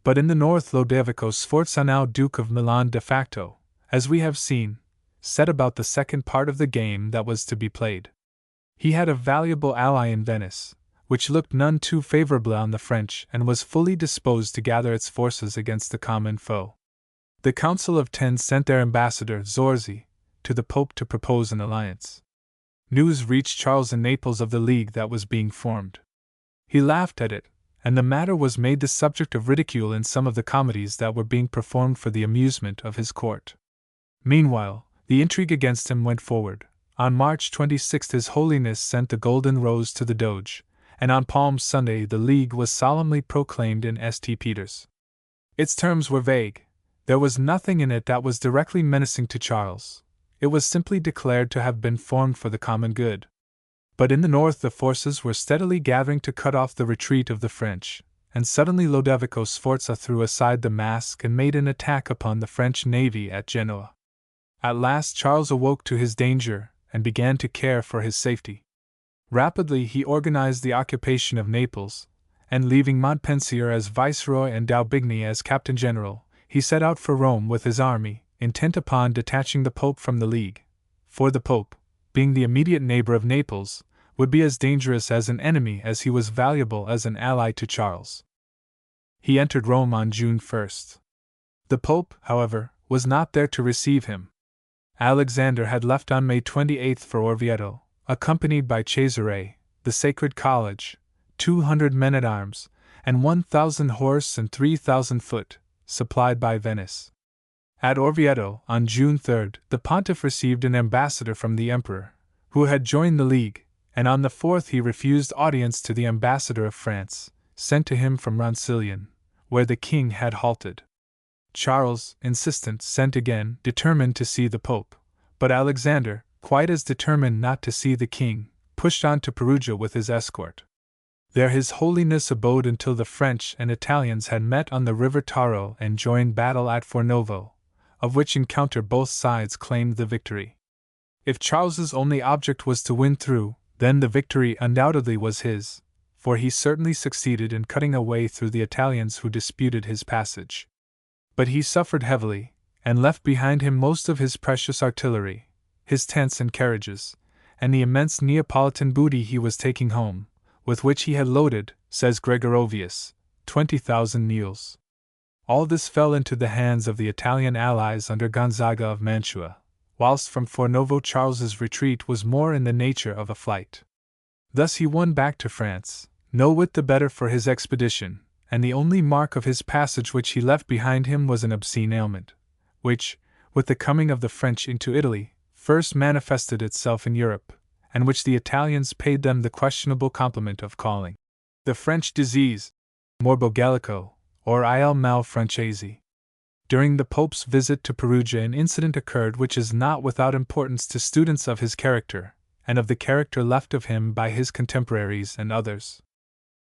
But in the north Lodovico Sforza, now Duke of Milan de facto, as we have seen, set about the second part of the game that was to be played. He had a valuable ally in Venice, which looked none too favorably on the French and was fully disposed to gather its forces against the common foe. The Council of Ten sent their ambassador, Zorzi, to the Pope to propose an alliance. News reached Charles in Naples of the league that was being formed. He laughed at it, and the matter was made the subject of ridicule in some of the comedies that were being performed for the amusement of his court. Meanwhile, the intrigue against him went forward. On March 26 His Holiness sent the Golden Rose to the Doge, and on Palm Sunday the League was solemnly proclaimed in St. Peter's. Its terms were vague. There was nothing in it that was directly menacing to Charles. It was simply declared to have been formed for the common good. But in the north the forces were steadily gathering to cut off the retreat of the French, and suddenly Lodovico Sforza threw aside the mask and made an attack upon the French navy at Genoa. At last Charles awoke to his danger, and began to care for his safety. Rapidly he organized the occupation of Naples, and leaving Montpensier as viceroy and D'Aubigny as captain general, he set out for Rome with his army, intent upon detaching the Pope from the League, for the Pope, being the immediate neighbor of Naples, would be as dangerous as an enemy as he was valuable as an ally to Charles. He entered Rome on June 1st. The Pope, however, was not there to receive him. Alexander had left on May 28 for Orvieto, accompanied by Cesare, the Sacred College, 200 men-at-arms, and 1,000 horse and 3,000 foot, supplied by Venice. At Orvieto, on June 3, the pontiff received an ambassador from the emperor, who had joined the League, and on the 4th he refused audience to the ambassador of France, sent to him from Roncillion, where the king had halted. Charles, insistent, sent again, determined to see the Pope, but Alexander, quite as determined not to see the king, pushed on to Perugia with his escort. There His Holiness abode until the French and Italians had met on the river Taro and joined battle at Fornovo, of which encounter both sides claimed the victory. If Charles's only object was to win through, then the victory undoubtedly was his, for he certainly succeeded in cutting a way through the Italians who disputed his passage. But he suffered heavily, and left behind him most of his precious artillery, his tents and carriages, and the immense Neapolitan booty he was taking home, with which he had loaded, says Gregorovius, 20,000 mules. All this fell into the hands of the Italian allies under Gonzaga of Mantua, whilst from Fornovo Charles's retreat was more in the nature of a flight. Thus he won back to France, no whit the better for his expedition, and the only mark of his passage which he left behind him was an obscene ailment, which, with the coming of the French into Italy, first manifested itself in Europe, and which the Italians paid them the questionable compliment of calling the French disease, morbo gallico, or il mal francese. During the Pope's visit to Perugia an incident occurred which is not without importance to students of his character, and of the character left of him by his contemporaries and others.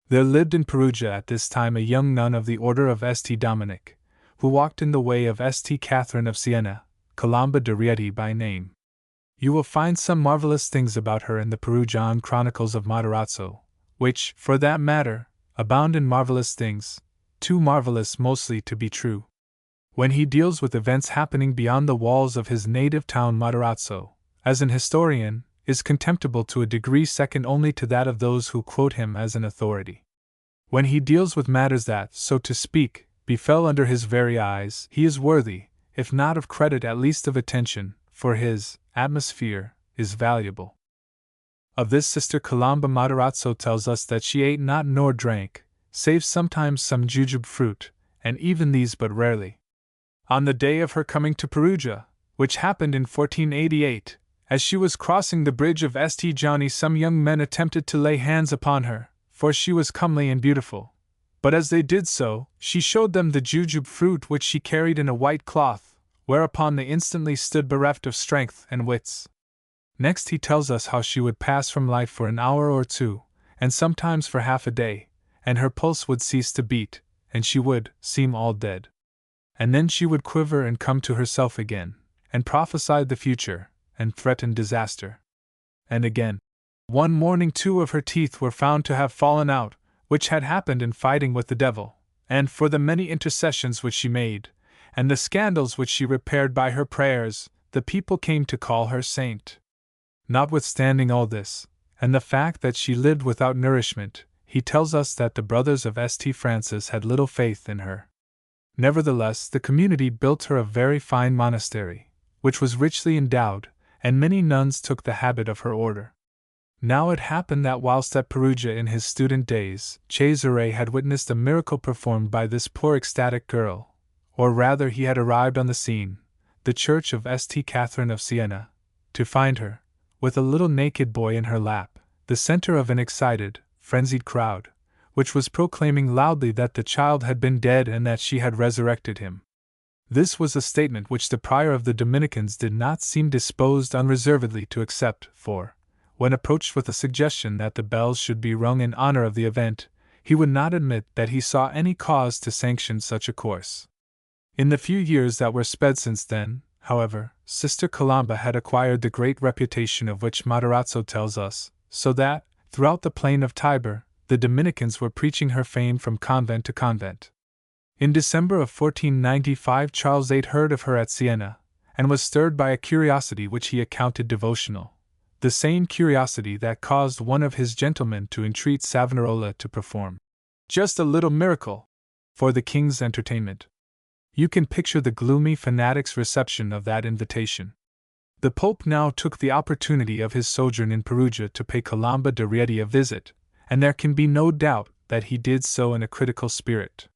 There lived in Perugia at this time a young nun of the order of St. Dominic, who walked in the way of St. Catherine of Siena, Colomba de Rieti by name. You will find some marvelous things about her in the Perugian chronicles of Matarazzo, which, for that matter, abound in marvelous things, too marvelous mostly to be true. When he deals with events happening beyond the walls of his native town, Matarazzo, as an historian, is contemptible to a degree second only to that of those who quote him as an authority. When he deals with matters that, so to speak, befell under his very eyes, he is worthy, if not of credit at least of attention, for his atmosphere is valuable. Of this Sister Colomba Matarazzo tells us that she ate not nor drank, save sometimes some jujube fruit, and even these but rarely. On the day of her coming to Perugia, which happened in 1488, as she was crossing the bridge of St. Gianni, some young men attempted to lay hands upon her, for she was comely and beautiful. But as they did so, she showed them the jujube fruit which she carried in a white cloth, whereupon they instantly stood bereft of strength and wits. Next he tells us how she would pass from life for an hour or two, and sometimes for half a day, and her pulse would cease to beat, and she would seem all dead. And then she would quiver and come to herself again, and prophesied the future, and threatened disaster. And again, one morning 2 of her teeth were found to have fallen out, which had happened in fighting with the devil, and for the many intercessions which she made, and the scandals which she repaired by her prayers, the people came to call her saint. Notwithstanding all this, and the fact that she lived without nourishment, he tells us that the brothers of St. Francis had little faith in her. Nevertheless, the community built her a very fine monastery, which was richly endowed, and many nuns took the habit of her order. Now it happened that whilst at Perugia in his student days, Cesare had witnessed a miracle performed by this poor ecstatic girl, or rather he had arrived on the scene, the church of St. Catherine of Siena, to find her, with a little naked boy in her lap, the center of an excited, frenzied crowd, which was proclaiming loudly that the child had been dead and that she had resurrected him. This was a statement which the prior of the Dominicans did not seem disposed unreservedly to accept, for, when approached with a suggestion that the bells should be rung in honor of the event, he would not admit that he saw any cause to sanction such a course. In the few years that were sped since then, however, Sister Colomba had acquired the great reputation of which Matarazzo tells us, so that, throughout the plain of Tiber, the Dominicans were preaching her fame from convent to convent. In December of 1495 Charles VIII heard of her at Siena, and was stirred by a curiosity which he accounted devotional, the same curiosity that caused one of his gentlemen to entreat Savonarola to perform just a little miracle for the king's entertainment. You can picture the gloomy fanatic's reception of that invitation. The Pope now took the opportunity of his sojourn in Perugia to pay Colomba de Rieti a visit, and there can be no doubt that he did so in a critical spirit.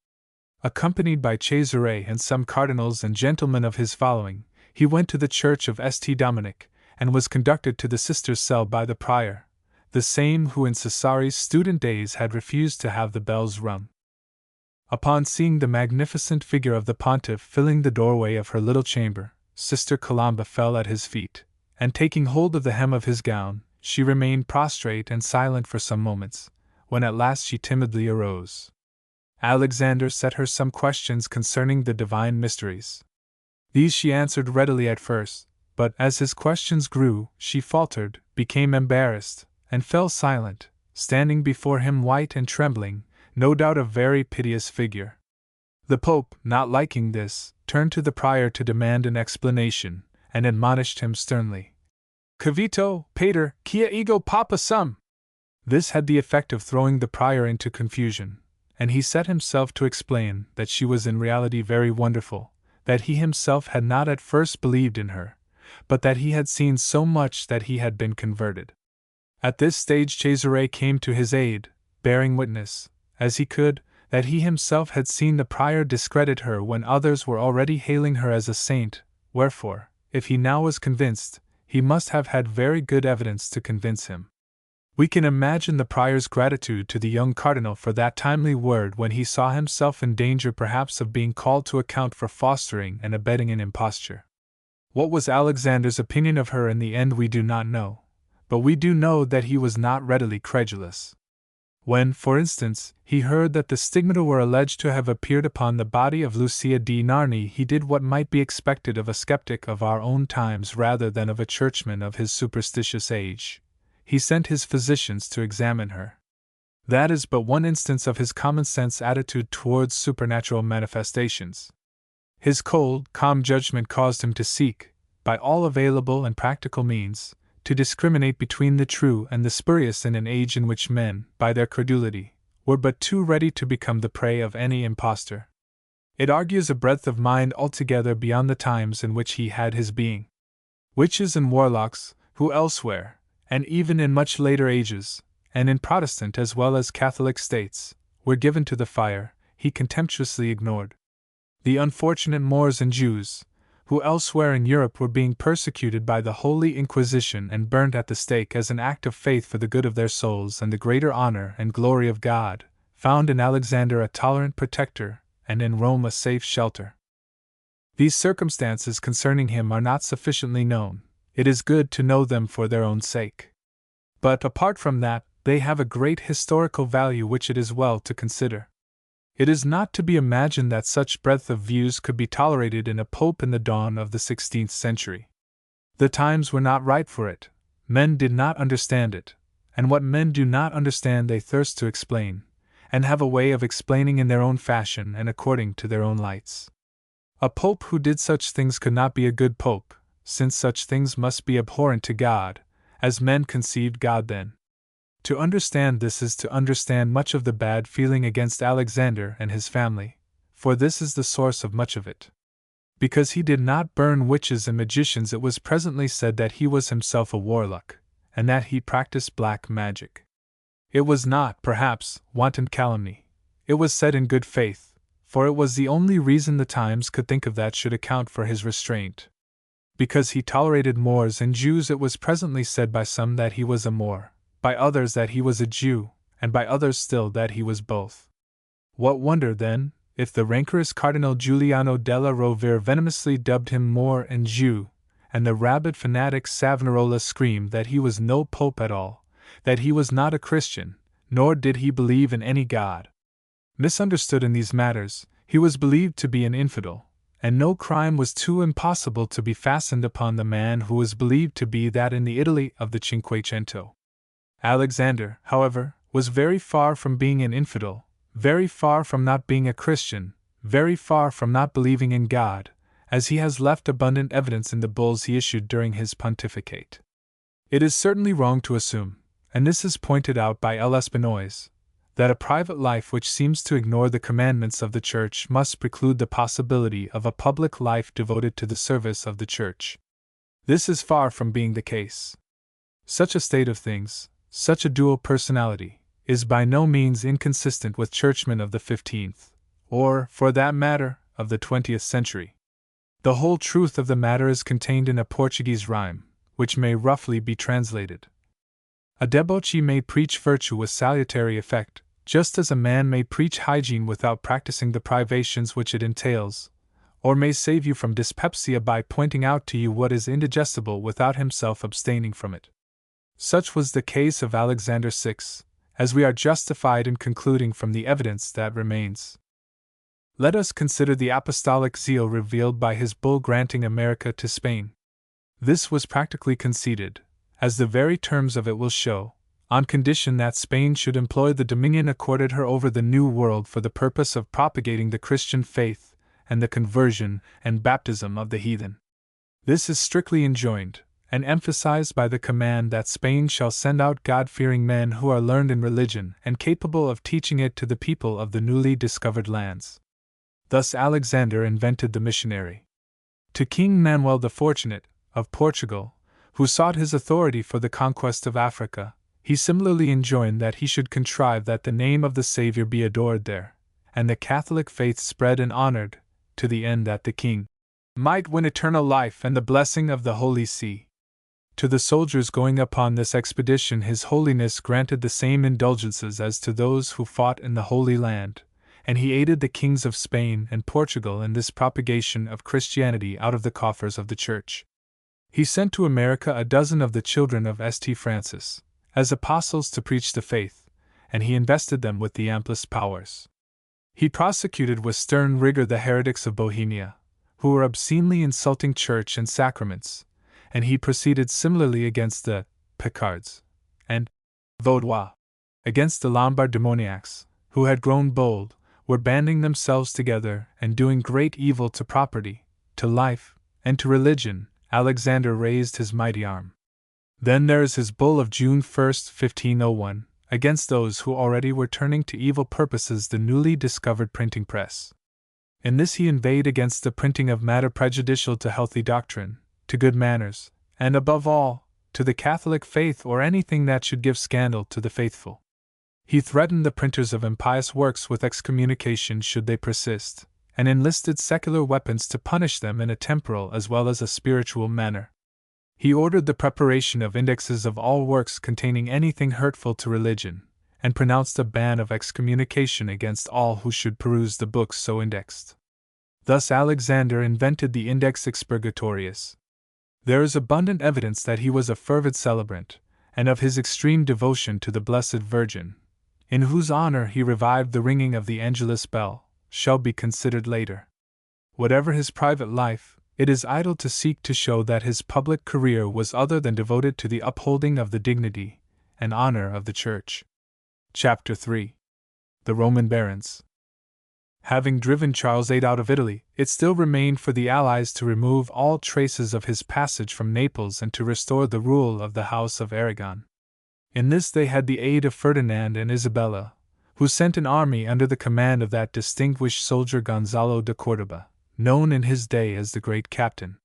Accompanied by Cesare and some cardinals and gentlemen of his following, he went to the church of St. Dominic, and was conducted to the sister's cell by the prior, the same who in Cesare's student days had refused to have the bells rung. Upon seeing the magnificent figure of the pontiff filling the doorway of her little chamber, Sister Colomba fell at his feet, and taking hold of the hem of his gown, she remained prostrate and silent for some moments, when at last she timidly arose. Alexander set her some questions concerning the divine mysteries. These she answered readily at first, but as his questions grew, she faltered, became embarrassed, and fell silent, standing before him white and trembling, no doubt a very piteous figure. The Pope, not liking this, turned to the prior to demand an explanation, and admonished him sternly. Cavito, pater, quia ego papa sum! This had the effect of throwing the prior into confusion, and he set himself to explain that she was in reality very wonderful, that he himself had not at first believed in her, but that he had seen so much that he had been converted. At this stage Cesare came to his aid, bearing witness, as he could, that he himself had seen the prior discredit her when others were already hailing her as a saint, wherefore, if he now was convinced, he must have had very good evidence to convince him. We can imagine the prior's gratitude to the young cardinal for that timely word when he saw himself in danger perhaps of being called to account for fostering and abetting an imposture. What was Alexander's opinion of her in the end we do not know, but we do know that he was not readily credulous. When, for instance, he heard that the stigmata were alleged to have appeared upon the body of Lucia di Narni, he did what might be expected of a skeptic of our own times rather than of a churchman of his superstitious age. He sent his physicians to examine her. That is but one instance of his common-sense attitude towards supernatural manifestations. His cold, calm judgment caused him to seek, by all available and practical means, to discriminate between the true and the spurious in an age in which men, by their credulity, were but too ready to become the prey of any impostor. It argues a breadth of mind altogether beyond the times in which he had his being. Witches and warlocks, who elsewhere, and even in much later ages, and in Protestant as well as Catholic states, were given to the fire, he contemptuously ignored. The unfortunate Moors and Jews, who elsewhere in Europe were being persecuted by the Holy Inquisition and burnt at the stake as an act of faith for the good of their souls and the greater honor and glory of God, found in Alexander a tolerant protector, and in Rome a safe shelter. These circumstances concerning him are not sufficiently known. It is good to know them for their own sake. But apart from that, they have a great historical value which it is well to consider. It is not to be imagined that such breadth of views could be tolerated in a pope in the dawn of the 16th century. The times were not ripe for it, men did not understand it, and what men do not understand they thirst to explain, and have a way of explaining in their own fashion and according to their own lights. A pope who did such things could not be a good pope, since such things must be abhorrent to God, as men conceived God then. To understand this is to understand much of the bad feeling against Alexander and his family, for this is the source of much of it. Because he did not burn witches and magicians, it was presently said that he was himself a warlock, and that he practiced black magic. It was not, perhaps, wanton calumny. It was said in good faith, for it was the only reason the times could think of that should account for his restraint. Because he tolerated Moors and Jews, it was presently said by some that he was a Moor, by others that he was a Jew, and by others still that he was both. What wonder, then, if the rancorous Cardinal Giuliano della Rovere venomously dubbed him Moor and Jew, and the rabid fanatic Savonarola screamed that he was no pope at all, that he was not a Christian, nor did he believe in any God. Misunderstood in these matters, he was believed to be an infidel, and no crime was too impossible to be fastened upon the man who was believed to be that in the Italy of the Cinquecento. Alexander, however, was very far from being an infidel, very far from not being a Christian, very far from not believing in God, as he has left abundant evidence in the bulls he issued during his pontificate. It is certainly wrong to assume, and this is pointed out by L. Espinois, that a private life which seems to ignore the commandments of the Church must preclude the possibility of a public life devoted to the service of the Church. This is far from being the case. Such a state of things, such a dual personality, is by no means inconsistent with churchmen of the 15th, or, for that matter, of the 20th century. The whole truth of the matter is contained in a Portuguese rhyme, which may roughly be translated. A debauchee may preach virtue with salutary effect, just as a man may preach hygiene without practicing the privations which it entails, or may save you from dyspepsia by pointing out to you what is indigestible without himself abstaining from it. Such was the case of Alexander VI, as we are justified in concluding from the evidence that remains. Let us consider the apostolic zeal revealed by his bull granting America to Spain. This was practically conceded, as the very terms of it will show, on condition that Spain should employ the dominion accorded her over the New World for the purpose of propagating the Christian faith and the conversion and baptism of the heathen. This is strictly enjoined, and emphasized by the command that Spain shall send out God-fearing men who are learned in religion and capable of teaching it to the people of the newly discovered lands. Thus Alexander invented the missionary. To King Manuel the Fortunate, of Portugal, who sought his authority for the conquest of Africa, he similarly enjoined that he should contrive that the name of the Savior be adored there, and the Catholic faith spread and honored, to the end that the king might win eternal life and the blessing of the Holy See. To the soldiers going upon this expedition His Holiness granted the same indulgences as to those who fought in the Holy Land, and he aided the kings of Spain and Portugal in this propagation of Christianity out of the coffers of the Church. He sent to America a dozen of the children of St. Francis, as apostles to preach the faith, and he invested them with the amplest powers. He prosecuted with stern rigor the heretics of Bohemia, who were obscenely insulting church and sacraments, and he proceeded similarly against the Picards and Vaudois, against the Lombard demoniacs, who had grown bold, were banding themselves together and doing great evil to property, to life, and to religion. Alexander raised his mighty arm. Then there is his bull of June 1, 1501, against those who already were turning to evil purposes the newly discovered printing press. In this he inveighed against the printing of matter prejudicial to healthy doctrine, to good manners, and above all, to the Catholic faith or anything that should give scandal to the faithful. He threatened the printers of impious works with excommunication should they persist, and enlisted secular weapons to punish them in a temporal as well as a spiritual manner. He ordered the preparation of indexes of all works containing anything hurtful to religion, and pronounced a ban of excommunication against all who should peruse the books so indexed. Thus Alexander invented the Index Expurgatorius. There is abundant evidence that he was a fervid celebrant, and of his extreme devotion to the Blessed Virgin, in whose honor he revived the ringing of the Angelus bell, shall be considered later. Whatever his private life, it is idle to seek to show that his public career was other than devoted to the upholding of the dignity and honor of the Church. Chapter 3. The Roman Barons. Having driven Charles VIII out of Italy, it still remained for the Allies to remove all traces of his passage from Naples and to restore the rule of the House of Aragon. In this they had the aid of Ferdinand and Isabella, who sent an army under the command of that distinguished soldier Gonzalo de Córdoba, known in his day as the Great Captain.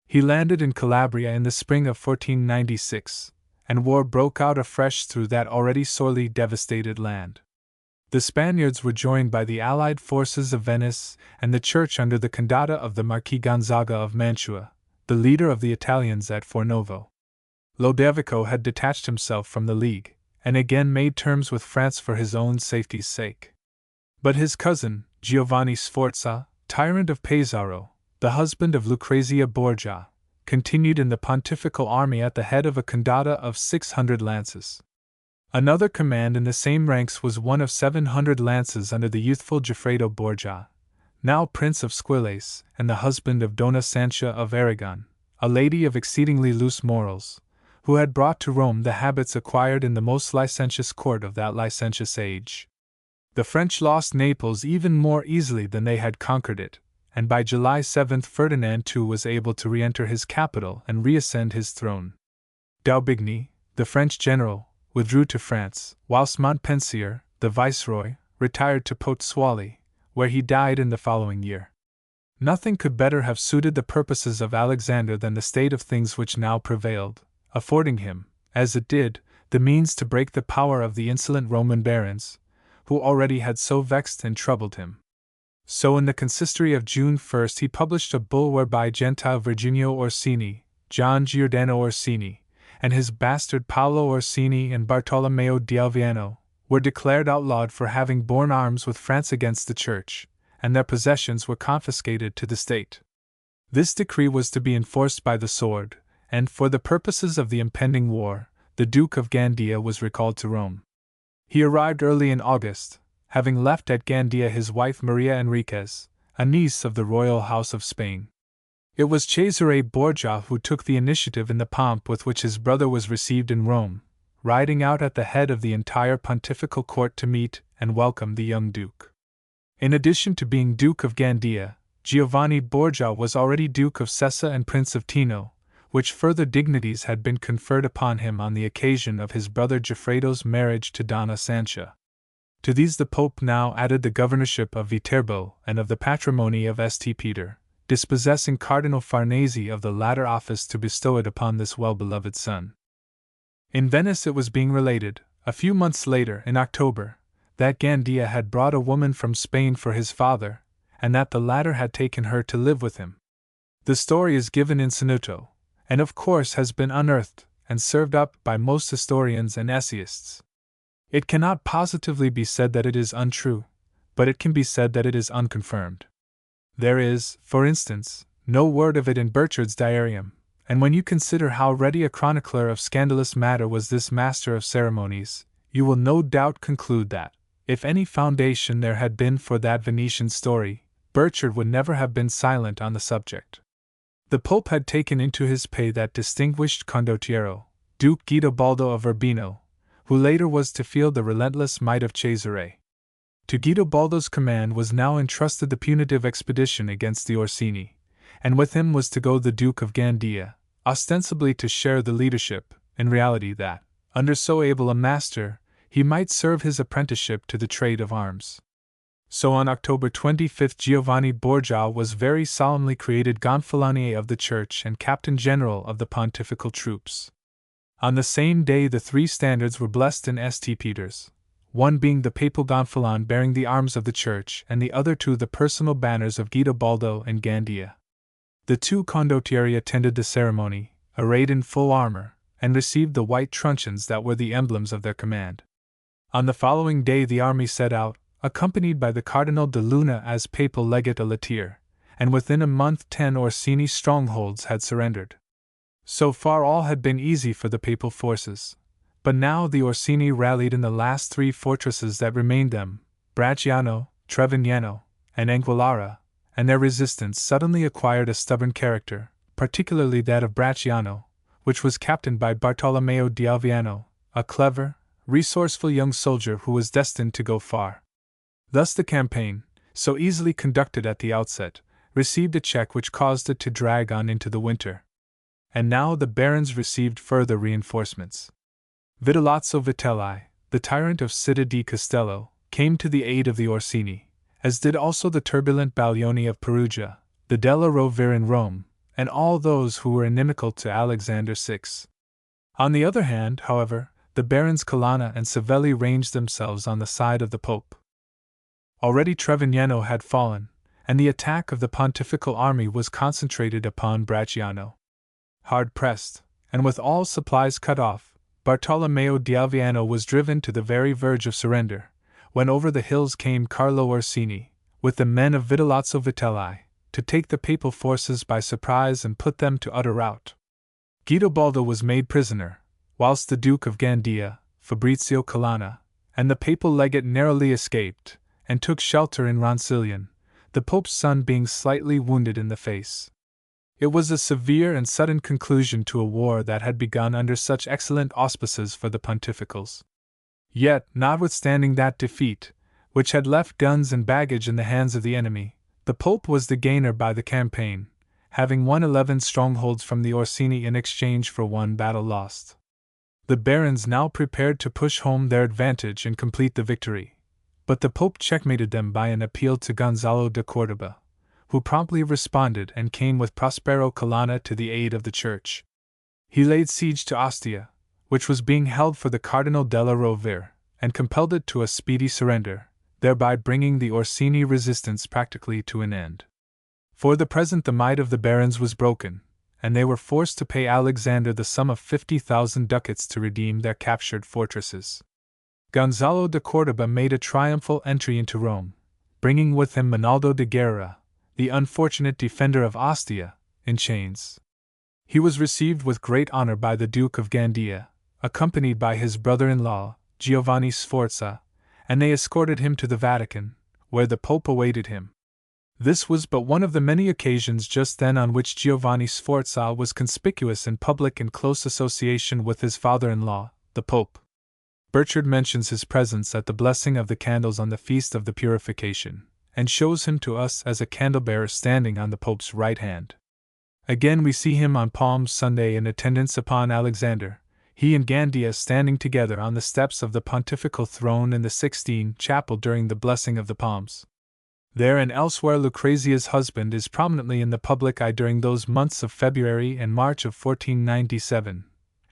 He landed in Calabria in the spring of 1496, and war broke out afresh through that already sorely devastated land. The Spaniards were joined by the allied forces of Venice and the Church under the condotta of the Marquis Gonzaga of Mantua, the leader of the Italians at Fornovo. Lodovico had detached himself from the League, and again made terms with France for his own safety's sake. But his cousin, Giovanni Sforza, tyrant of Pesaro, the husband of Lucrezia Borgia, continued in the pontifical army at the head of a condotta of 600 lances. Another command in the same ranks was one of 700 lances under the youthful Goffredo Borgia, now Prince of Squillace and the husband of Dona Sancha of Aragon, a lady of exceedingly loose morals, who had brought to Rome the habits acquired in the most licentious court of that licentious age. The French lost Naples even more easily than they had conquered it, and by July 7 Ferdinand too was able to re-enter his capital and reascend his throne. D'Aubigny, the French general, withdrew to France, whilst Montpensier, the viceroy, retired to Pozzuoli, where he died in the following year. Nothing could better have suited the purposes of Alexander than the state of things which now prevailed, affording him, as it did, the means to break the power of the insolent Roman barons, who already had so vexed and troubled him. So in the consistory of June 1 he published a bull whereby Gentile Virginio Orsini, John Giordano Orsini, and his bastard Paolo Orsini and Bartolomeo di Alviano were declared outlawed for having borne arms with France against the Church, and their possessions were confiscated to the state. This decree was to be enforced by the sword, and for the purposes of the impending war, the Duke of Gandia was recalled to Rome. He arrived early in August, having left at Gandia his wife Maria Enriquez, a niece of the royal house of Spain. It was Cesare Borgia who took the initiative in the pomp with which his brother was received in Rome, riding out at the head of the entire pontifical court to meet and welcome the young duke. In addition to being Duke of Gandia, Giovanni Borgia was already Duke of Sessa and Prince of Tino, which further dignities had been conferred upon him on the occasion of his brother Goffredo's marriage to Donna Sancha. To these the Pope now added the governorship of Viterbo and of the patrimony of St. Peter, dispossessing Cardinal Farnese of the latter office to bestow it upon this well-beloved son. In Venice it was being related, a few months later, in October, that Gandia had brought a woman from Spain for his father, and that the latter had taken her to live with him. The story is given in Sonuto, and of course has been unearthed and served up by most historians and essayists. It cannot positively be said that it is untrue, but it can be said that it is unconfirmed. There is, for instance, no word of it in Burchard's diarium, and when you consider how ready a chronicler of scandalous matter was this master of ceremonies, you will no doubt conclude that, if any foundation there had been for that Venetian story, Burchard would never have been silent on the subject. The Pope had taken into his pay that distinguished condottiero, Duke Guidobaldo of Urbino, who later was to feel the relentless might of Cesare. To Guidobaldo's command was now entrusted the punitive expedition against the Orsini, and with him was to go the Duke of Gandia, ostensibly to share the leadership, in reality that, under so able a master, he might serve his apprenticeship to the trade of arms. So on October 25 Giovanni Borgia was very solemnly created Gonfalonier of the Church and Captain General of the pontifical troops. On the same day the three standards were blessed in St. Peter's, one being the papal gonfalon bearing the arms of the Church and the other two the personal banners of Guidobaldo and Gandia. The two condottieri attended the ceremony, arrayed in full armor, and received the white truncheons that were the emblems of their command. On the following day the army set out, accompanied by the Cardinal de Luna as papal legate à Latyr, and within a month 10 Orsini strongholds had surrendered. So far all had been easy for the papal forces, but now the Orsini rallied in the last three fortresses that remained them, Bracciano, Trevignano, and Anguillara, and their resistance suddenly acquired a stubborn character, particularly that of Bracciano, which was captained by Bartolomeo di Alviano, a clever, resourceful young soldier who was destined to go far. Thus the campaign, so easily conducted at the outset, received a check which caused it to drag on into the winter. And now the barons received further reinforcements. Vitellozzo Vitelli, the tyrant of Città di Castello, came to the aid of the Orsini, as did also the turbulent Baglioni of Perugia, the Della Rovere in Rome, and all those who were inimical to Alexander VI. On the other hand, however, the barons Colonna and Savelli ranged themselves on the side of the Pope. Already Trevignano had fallen, and the attack of the pontifical army was concentrated upon Bracciano. Hard pressed, and with all supplies cut off, Bartolomeo di Alviano was driven to the very verge of surrender, when over the hills came Carlo Orsini, with the men of Vitellozzo Vitelli, to take the papal forces by surprise and put them to utter rout. Guidobaldo was made prisoner, whilst the Duke of Gandia, Fabrizio Colonna, and the papal legate narrowly escaped, and took shelter in Roncillion, the Pope's son being slightly wounded in the face. It was a severe and sudden conclusion to a war that had begun under such excellent auspices for the pontificals. Yet, notwithstanding that defeat, which had left guns and baggage in the hands of the enemy, the Pope was the gainer by the campaign, having won 11 strongholds from the Orsini in exchange for 1 battle lost. The barons now prepared to push home their advantage and complete the victory, but the Pope checkmated them by an appeal to Gonzalo de Córdoba, who promptly responded and came with Prospero Colonna to the aid of the Church. He laid siege to Ostia, which was being held for the Cardinal della Rovere, and compelled it to a speedy surrender, thereby bringing the Orsini resistance practically to an end. For the present the might of the barons was broken, and they were forced to pay Alexander the sum of 50,000 ducats to redeem their captured fortresses. Gonzalo de Córdoba made a triumphal entry into Rome, bringing with him Minaldo de Guerra, the unfortunate defender of Ostia, in chains. He was received with great honor by the Duke of Gandia, accompanied by his brother-in-law, Giovanni Sforza, and they escorted him to the Vatican, where the Pope awaited him. This was but one of the many occasions just then on which Giovanni Sforza was conspicuous in public in close association with his father-in-law, the Pope. Burchard mentions his presence at the blessing of the candles on the Feast of the Purification, and shows him to us as a candlebearer standing on the Pope's right hand. Again we see him on Palm Sunday in attendance upon Alexander, he and Gandia standing together on the steps of the pontifical throne in the Sixtine Chapel during the blessing of the palms. There and elsewhere Lucrezia's husband is prominently in the public eye during those months of February and March of 1497,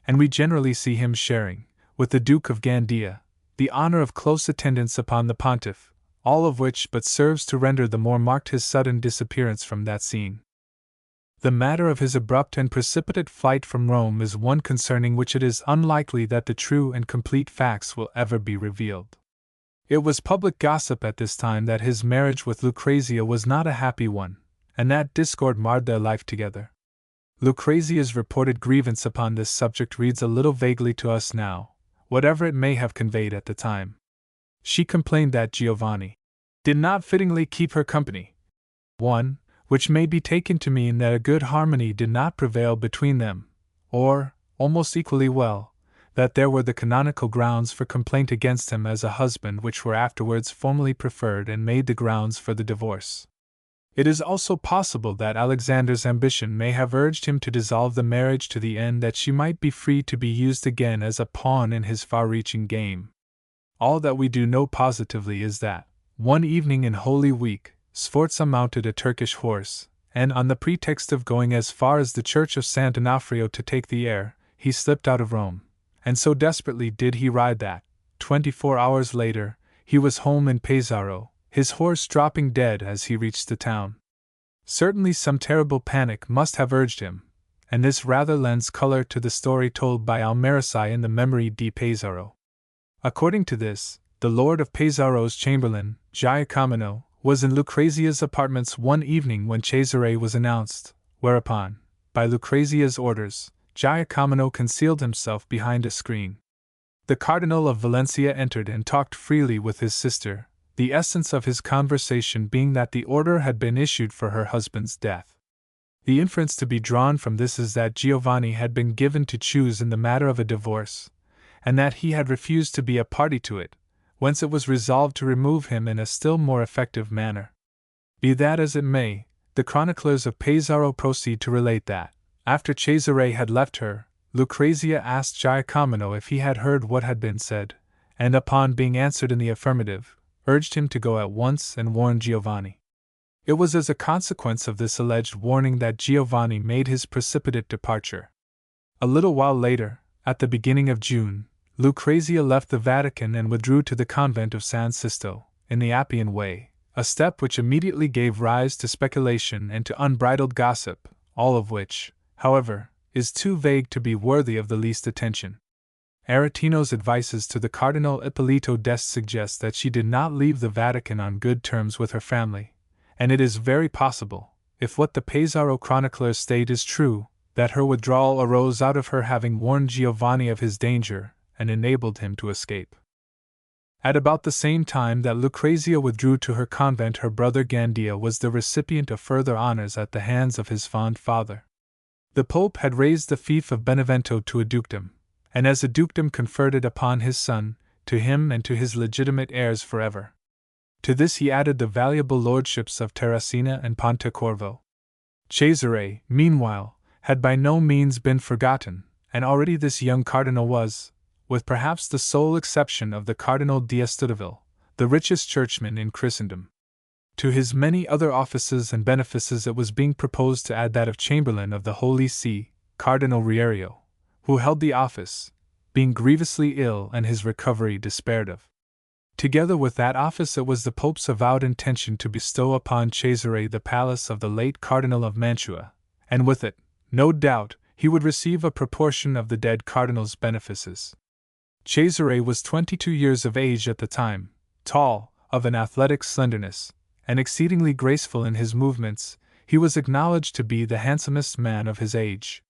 and we generally see him sharing, with the Duke of Gandia, the honor of close attendance upon the pontiff, all of which but serves to render the more marked his sudden disappearance from that scene. The matter of his abrupt and precipitate flight from Rome is one concerning which it is unlikely that the true and complete facts will ever be revealed. It was public gossip at this time that his marriage with Lucrezia was not a happy one, and that discord marred their life together. Lucrezia's reported grievance upon this subject reads a little vaguely to us now, whatever it may have conveyed at the time. She complained that Giovanni did not fittingly keep her company. 1. Which may be taken to mean that a good harmony did not prevail between them, or, almost equally well, that there were the canonical grounds for complaint against him as a husband which were afterwards formally preferred and made the grounds for the divorce. It is also possible that Alexander's ambition may have urged him to dissolve the marriage to the end that she might be free to be used again as a pawn in his far-reaching game. All that we do know positively is that, one evening in Holy Week, Sforza mounted a Turkish horse, and on the pretext of going as far as the church of Sant'Onofrio to take the air, he slipped out of Rome. And so desperately did he ride that, 24 hours later, he was home in Pesaro, his horse dropping dead as he reached the town. Certainly some terrible panic must have urged him, and this rather lends color to the story told by Almericai in the Memorie di Pesaro. According to this, the Lord of Pesaro's chamberlain, Giacomino, was in Lucrezia's apartments one evening when Cesare was announced, whereupon, by Lucrezia's orders, Giacomino concealed himself behind a screen. The Cardinal of Valencia entered and talked freely with his sister, the essence of his conversation being that the order had been issued for her husband's death. The inference to be drawn from this is that Giovanni had been given to choose in the matter of a divorce, and that he had refused to be a party to it, whence it was resolved to remove him in a still more effective manner. Be that as it may, the chroniclers of Pesaro proceed to relate that, after Cesare had left her, Lucrezia asked Giacomino if he had heard what had been said, and upon being answered in the affirmative, urged him to go at once and warn Giovanni. It was as a consequence of this alleged warning that Giovanni made his precipitate departure. A little while later, at the beginning of June, Lucrezia left the Vatican and withdrew to the convent of San Sisto, in the Appian Way, a step which immediately gave rise to speculation and to unbridled gossip, all of which, however, is too vague to be worthy of the least attention. Aretino's advices to the Cardinal Ippolito d'Este suggest that she did not leave the Vatican on good terms with her family, and it is very possible, if what the Pesaro chroniclers state is true, that her withdrawal arose out of her having warned Giovanni of his danger and enabled him to escape. At about the same time that Lucrezia withdrew to her convent, her brother Gandia was the recipient of further honors at the hands of his fond father. The Pope had raised the fief of Benevento to a dukedom, and as a dukedom conferred it upon his son, to him and to his legitimate heirs forever. To this he added the valuable lordships of Terracina and Pontecorvo. Cesare, meanwhile, had by no means been forgotten, and already this young cardinal was, with perhaps the sole exception of the Cardinal d'Estudeville, the richest churchman in Christendom. To his many other offices and benefices it was being proposed to add that of Chamberlain of the Holy See, Cardinal Riario, who held the office, being grievously ill and his recovery despaired of. Together with that office it was the Pope's avowed intention to bestow upon Cesare the palace of the late Cardinal of Mantua, and with it, no doubt, he would receive a proportion of the dead cardinal's benefices. Cesare was 22 years of age at the time, tall, of an athletic slenderness, and exceedingly graceful in his movements. He was acknowledged to be the handsomest man of his age.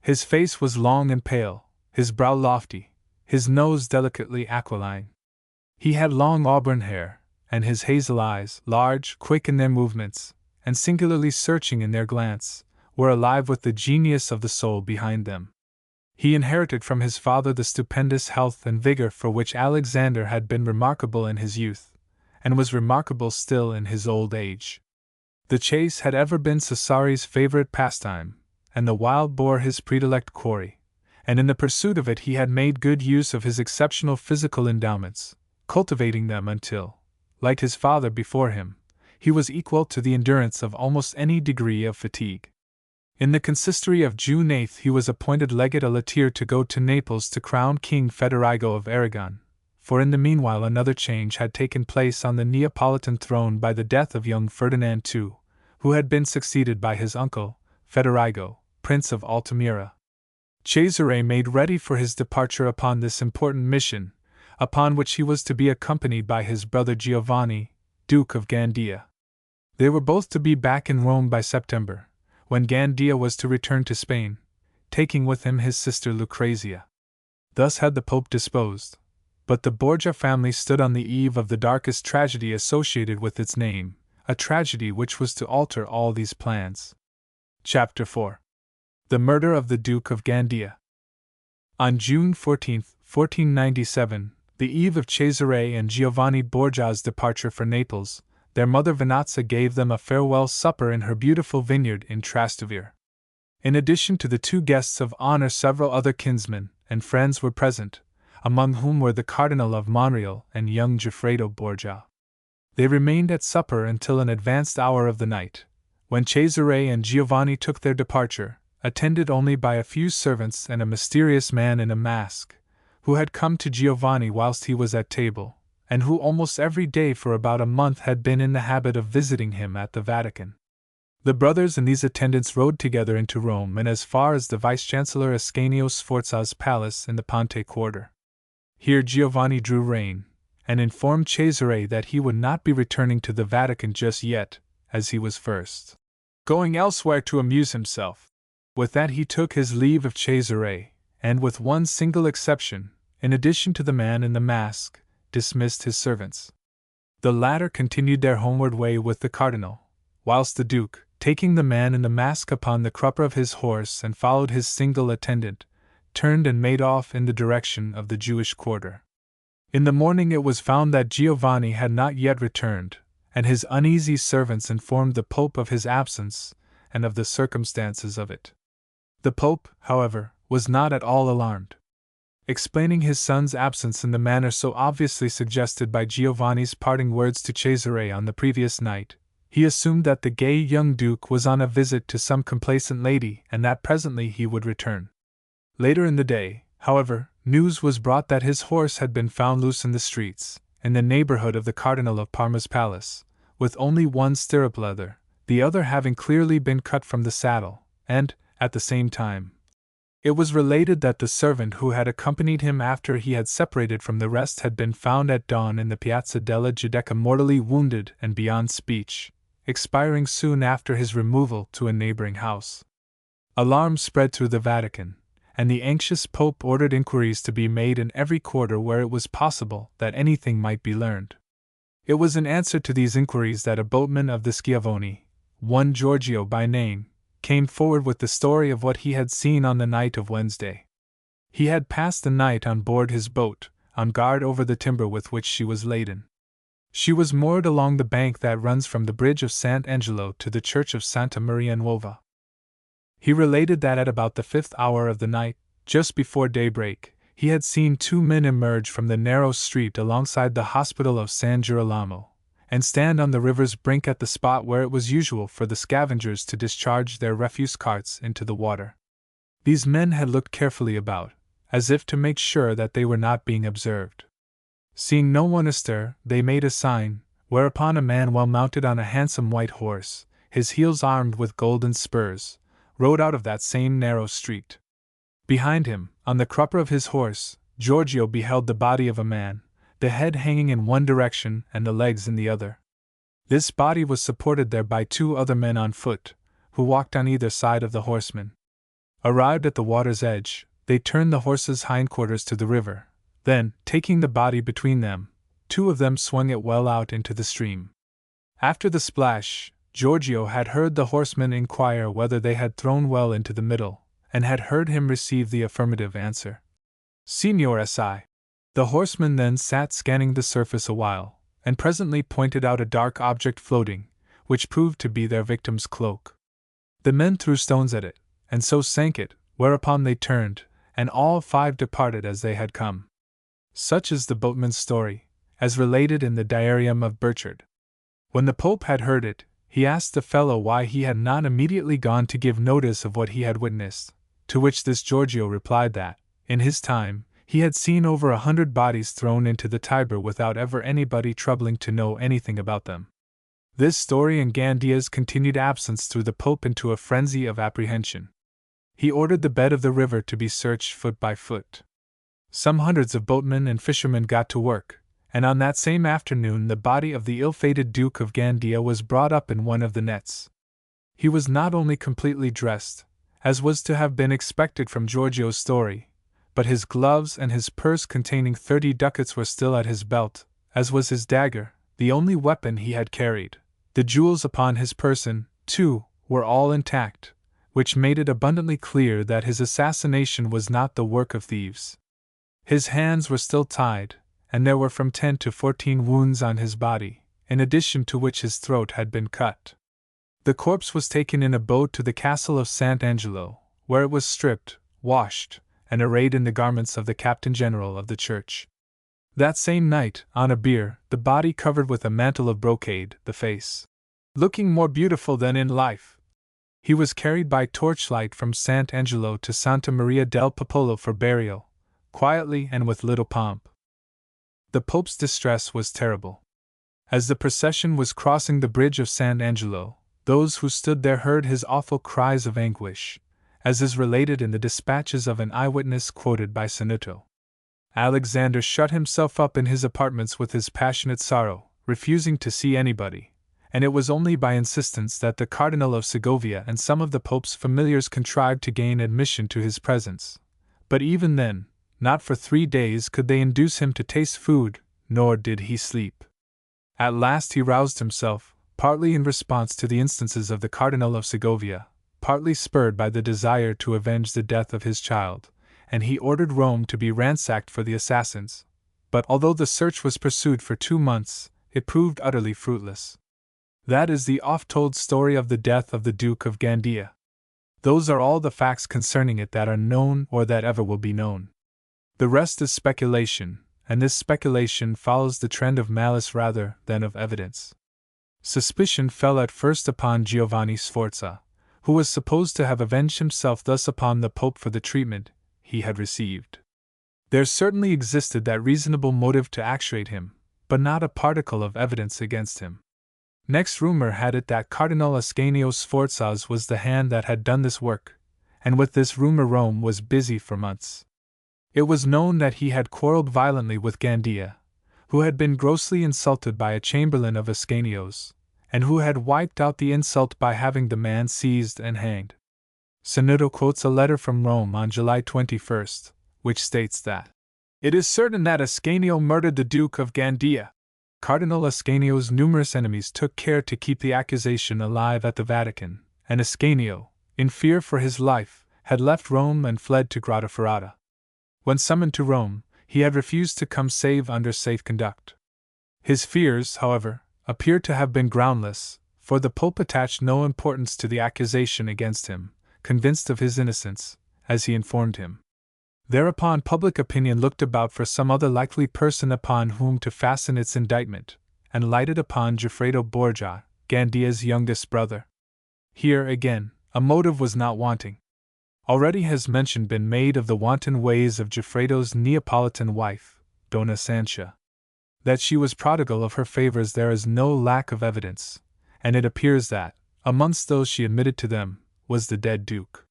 His face was long and pale, his brow lofty, his nose delicately aquiline. He had long auburn hair, and his hazel eyes, large, quick in their movements, and singularly searching in their glance, were alive with the genius of the soul behind them. He inherited from his father the stupendous health and vigor for which Alexander had been remarkable in his youth, and was remarkable still in his old age. The chase had ever been Cesare's favorite pastime, and the wild boar his predilect quarry, and in the pursuit of it he had made good use of his exceptional physical endowments, cultivating them until, like his father before him, he was equal to the endurance of almost any degree of fatigue. In the consistory of June 8 he was appointed legate à latere to go to Naples to crown King Federigo of Aragon, for in the meanwhile another change had taken place on the Neapolitan throne by the death of young Ferdinand II, who had been succeeded by his uncle, Federigo, Prince of Altamira. Cesare made ready for his departure upon this important mission, upon which he was to be accompanied by his brother Giovanni, Duke of Gandia. They were both to be back in Rome by September, when Gandia was to return to Spain, taking with him his sister Lucrèce. Thus had the Pope disposed, but the Borgia family stood on the eve of the darkest tragedy associated with its name, a tragedy which was to alter all these plans. Chapter 4. The Murder of the Duke of Gandia. On June 14, 1497, the eve of Cesare and Giovanni Borgia's departure for Naples, their mother Venazia gave them a farewell supper in her beautiful vineyard in Trastevere. In addition to the two guests of honor, several other kinsmen and friends were present, among whom were the Cardinal of Monreale and young Goffredo Borgia. They remained at supper until an advanced hour of the night, when Cesare and Giovanni took their departure, attended only by a few servants and a mysterious man in a mask, who had come to Giovanni whilst he was at table, and who almost every day for about a month had been in the habit of visiting him at the Vatican. The brothers and these attendants rode together into Rome and as far as the Vice-Chancellor Ascanio Sforza's palace in the Ponte Quarter. Here Giovanni drew rein, and informed Cesare that he would not be returning to the Vatican just yet, as he was first going elsewhere to amuse himself. With that he took his leave of Cesare, and with one single exception, in addition to the man in the mask, dismissed his servants. The latter continued their homeward way with the Cardinal, whilst the Duke, taking the man in the mask upon the crupper of his horse and followed his single attendant, turned and made off in the direction of the Jewish quarter. In the morning it was found that Giovanni had not yet returned, and his uneasy servants informed the Pope of his absence and of the circumstances of it. The Pope, however, was not at all alarmed. Explaining his son's absence in the manner so obviously suggested by Giovanni's parting words to Cesare on the previous night, he assumed that the gay young Duke was on a visit to some complacent lady and that presently he would return. Later in the day, however, news was brought that his horse had been found loose in the streets, in the neighborhood of the Cardinal of Parma's palace, with only one stirrup leather, the other having clearly been cut from the saddle, and, at the same time, it was related that the servant who had accompanied him after he had separated from the rest had been found at dawn in the Piazza della Giudecca mortally wounded and beyond speech, expiring soon after his removal to a neighboring house. Alarm spread through the Vatican, and the anxious Pope ordered inquiries to be made in every quarter where it was possible that anything might be learned. It was in answer to these inquiries that a boatman of the Schiavoni, one Giorgio by name, came forward with the story of what he had seen on the night of Wednesday. He had passed the night on board his boat, on guard over the timber with which she was laden. She was moored along the bank that runs from the bridge of Sant'Angelo to the church of Santa Maria Nuova. He related that at about the 5th hour of the night, just before daybreak, he had seen two men emerge from the narrow street alongside the hospital of San Girolamo, and stand on the river's brink at the spot where it was usual for the scavengers to discharge their refuse carts into the water. These men had looked carefully about, as if to make sure that they were not being observed. Seeing no one astir, they made a sign, whereupon a man well mounted on a handsome white horse, his heels armed with golden spurs, rode out of that same narrow street. Behind him, on the crupper of his horse, Giorgio beheld the body of a man, the head hanging in one direction and the legs in the other. This body was supported there by two other men on foot, who walked on either side of the horseman. Arrived at the water's edge, they turned the horse's hindquarters to the river, then, taking the body between them, two of them swung it well out into the stream. After the splash, Giorgio had heard the horseman inquire whether they had thrown well into the middle, and had heard him receive the affirmative answer. Signor Si. The horseman then sat scanning the surface a while, and presently pointed out a dark object floating, which proved to be their victim's cloak. The men threw stones at it, and so sank it, whereupon they turned, and all five departed as they had come. Such is the boatman's story, as related in the Diarium of Burchard. When the Pope had heard it, he asked the fellow why he had not immediately gone to give notice of what he had witnessed, to which this Giorgio replied that, in his time, he had seen over 100 bodies thrown into the Tiber without ever anybody troubling to know anything about them. This story and Gandia's continued absence threw the Pope into a frenzy of apprehension. He ordered the bed of the river to be searched foot by foot. Some hundreds of boatmen and fishermen got to work, and on that same afternoon the body of the ill-fated Duke of Gandia was brought up in one of the nets. He was not only completely dressed, as was to have been expected from Giorgio's story, but his gloves and his purse containing 30 ducats were still at his belt, as was his dagger, the only weapon he had carried. The jewels upon his person, too, were all intact, which made it abundantly clear that his assassination was not the work of thieves. His hands were still tied, and there were from 10 to 14 wounds on his body, in addition to which his throat had been cut. The corpse was taken in a boat to the castle of Sant'Angelo, where it was stripped, washed, and arrayed in the garments of the Captain General of the Church. That same night, on a bier, the body covered with a mantle of brocade, the face looking more beautiful than in life. He was carried by torchlight from Sant'Angelo to Santa Maria del Popolo for burial, quietly and with little pomp. The Pope's distress was terrible. As the procession was crossing the bridge of Sant'Angelo, those who stood there heard his awful cries of anguish, as is related in the dispatches of an eyewitness quoted by Sanuto. Alexander shut himself up in his apartments with his passionate sorrow, refusing to see anybody, and it was only by insistence that the Cardinal of Segovia and some of the Pope's familiars contrived to gain admission to his presence. But even then, not for 3 days could they induce him to taste food, nor did he sleep. At last he roused himself, partly in response to the instances of the Cardinal of Segovia, partly spurred by the desire to avenge the death of his child, and he ordered Rome to be ransacked for the assassins. But although the search was pursued for 2 months, it proved utterly fruitless. That is the oft-told story of the death of the Duke of Gandia. Those are all the facts concerning it that are known or that ever will be known. The rest is speculation, and this speculation follows the trend of malice rather than of evidence. Suspicion fell at first upon Giovanni Sforza, who was supposed to have avenged himself thus upon the Pope for the treatment he had received. There certainly existed that reasonable motive to actuate him, but not a particle of evidence against him. Next rumor had it that Cardinal Ascanio Sforza's was the hand that had done this work, and with this rumor Rome was busy for months. It was known that he had quarreled violently with Gandia, who had been grossly insulted by a chamberlain of Ascanio's, and who had wiped out the insult by having the man seized and hanged. Sanuto quotes a letter from Rome on July 21, which states that it is certain that Ascanio murdered the Duke of Gandia. Cardinal Ascanio's numerous enemies took care to keep the accusation alive at the Vatican, and Ascanio, in fear for his life, had left Rome and fled to Grottaferrata. When summoned to Rome, he had refused to come save under safe conduct. His fears, however, appeared to have been groundless, for the Pope attached no importance to the accusation against him, convinced of his innocence, as he informed him. Thereupon public opinion looked about for some other likely person upon whom to fasten its indictment, and lighted upon Goffredo Borgia, Gandia's youngest brother. Here, again, a motive was not wanting. Already has mention been made of the wanton ways of Goffredo's Neapolitan wife, Donna Sancha. That she was prodigal of her favors there is no lack of evidence, and it appears that, amongst those she admitted to them, was the dead Duke.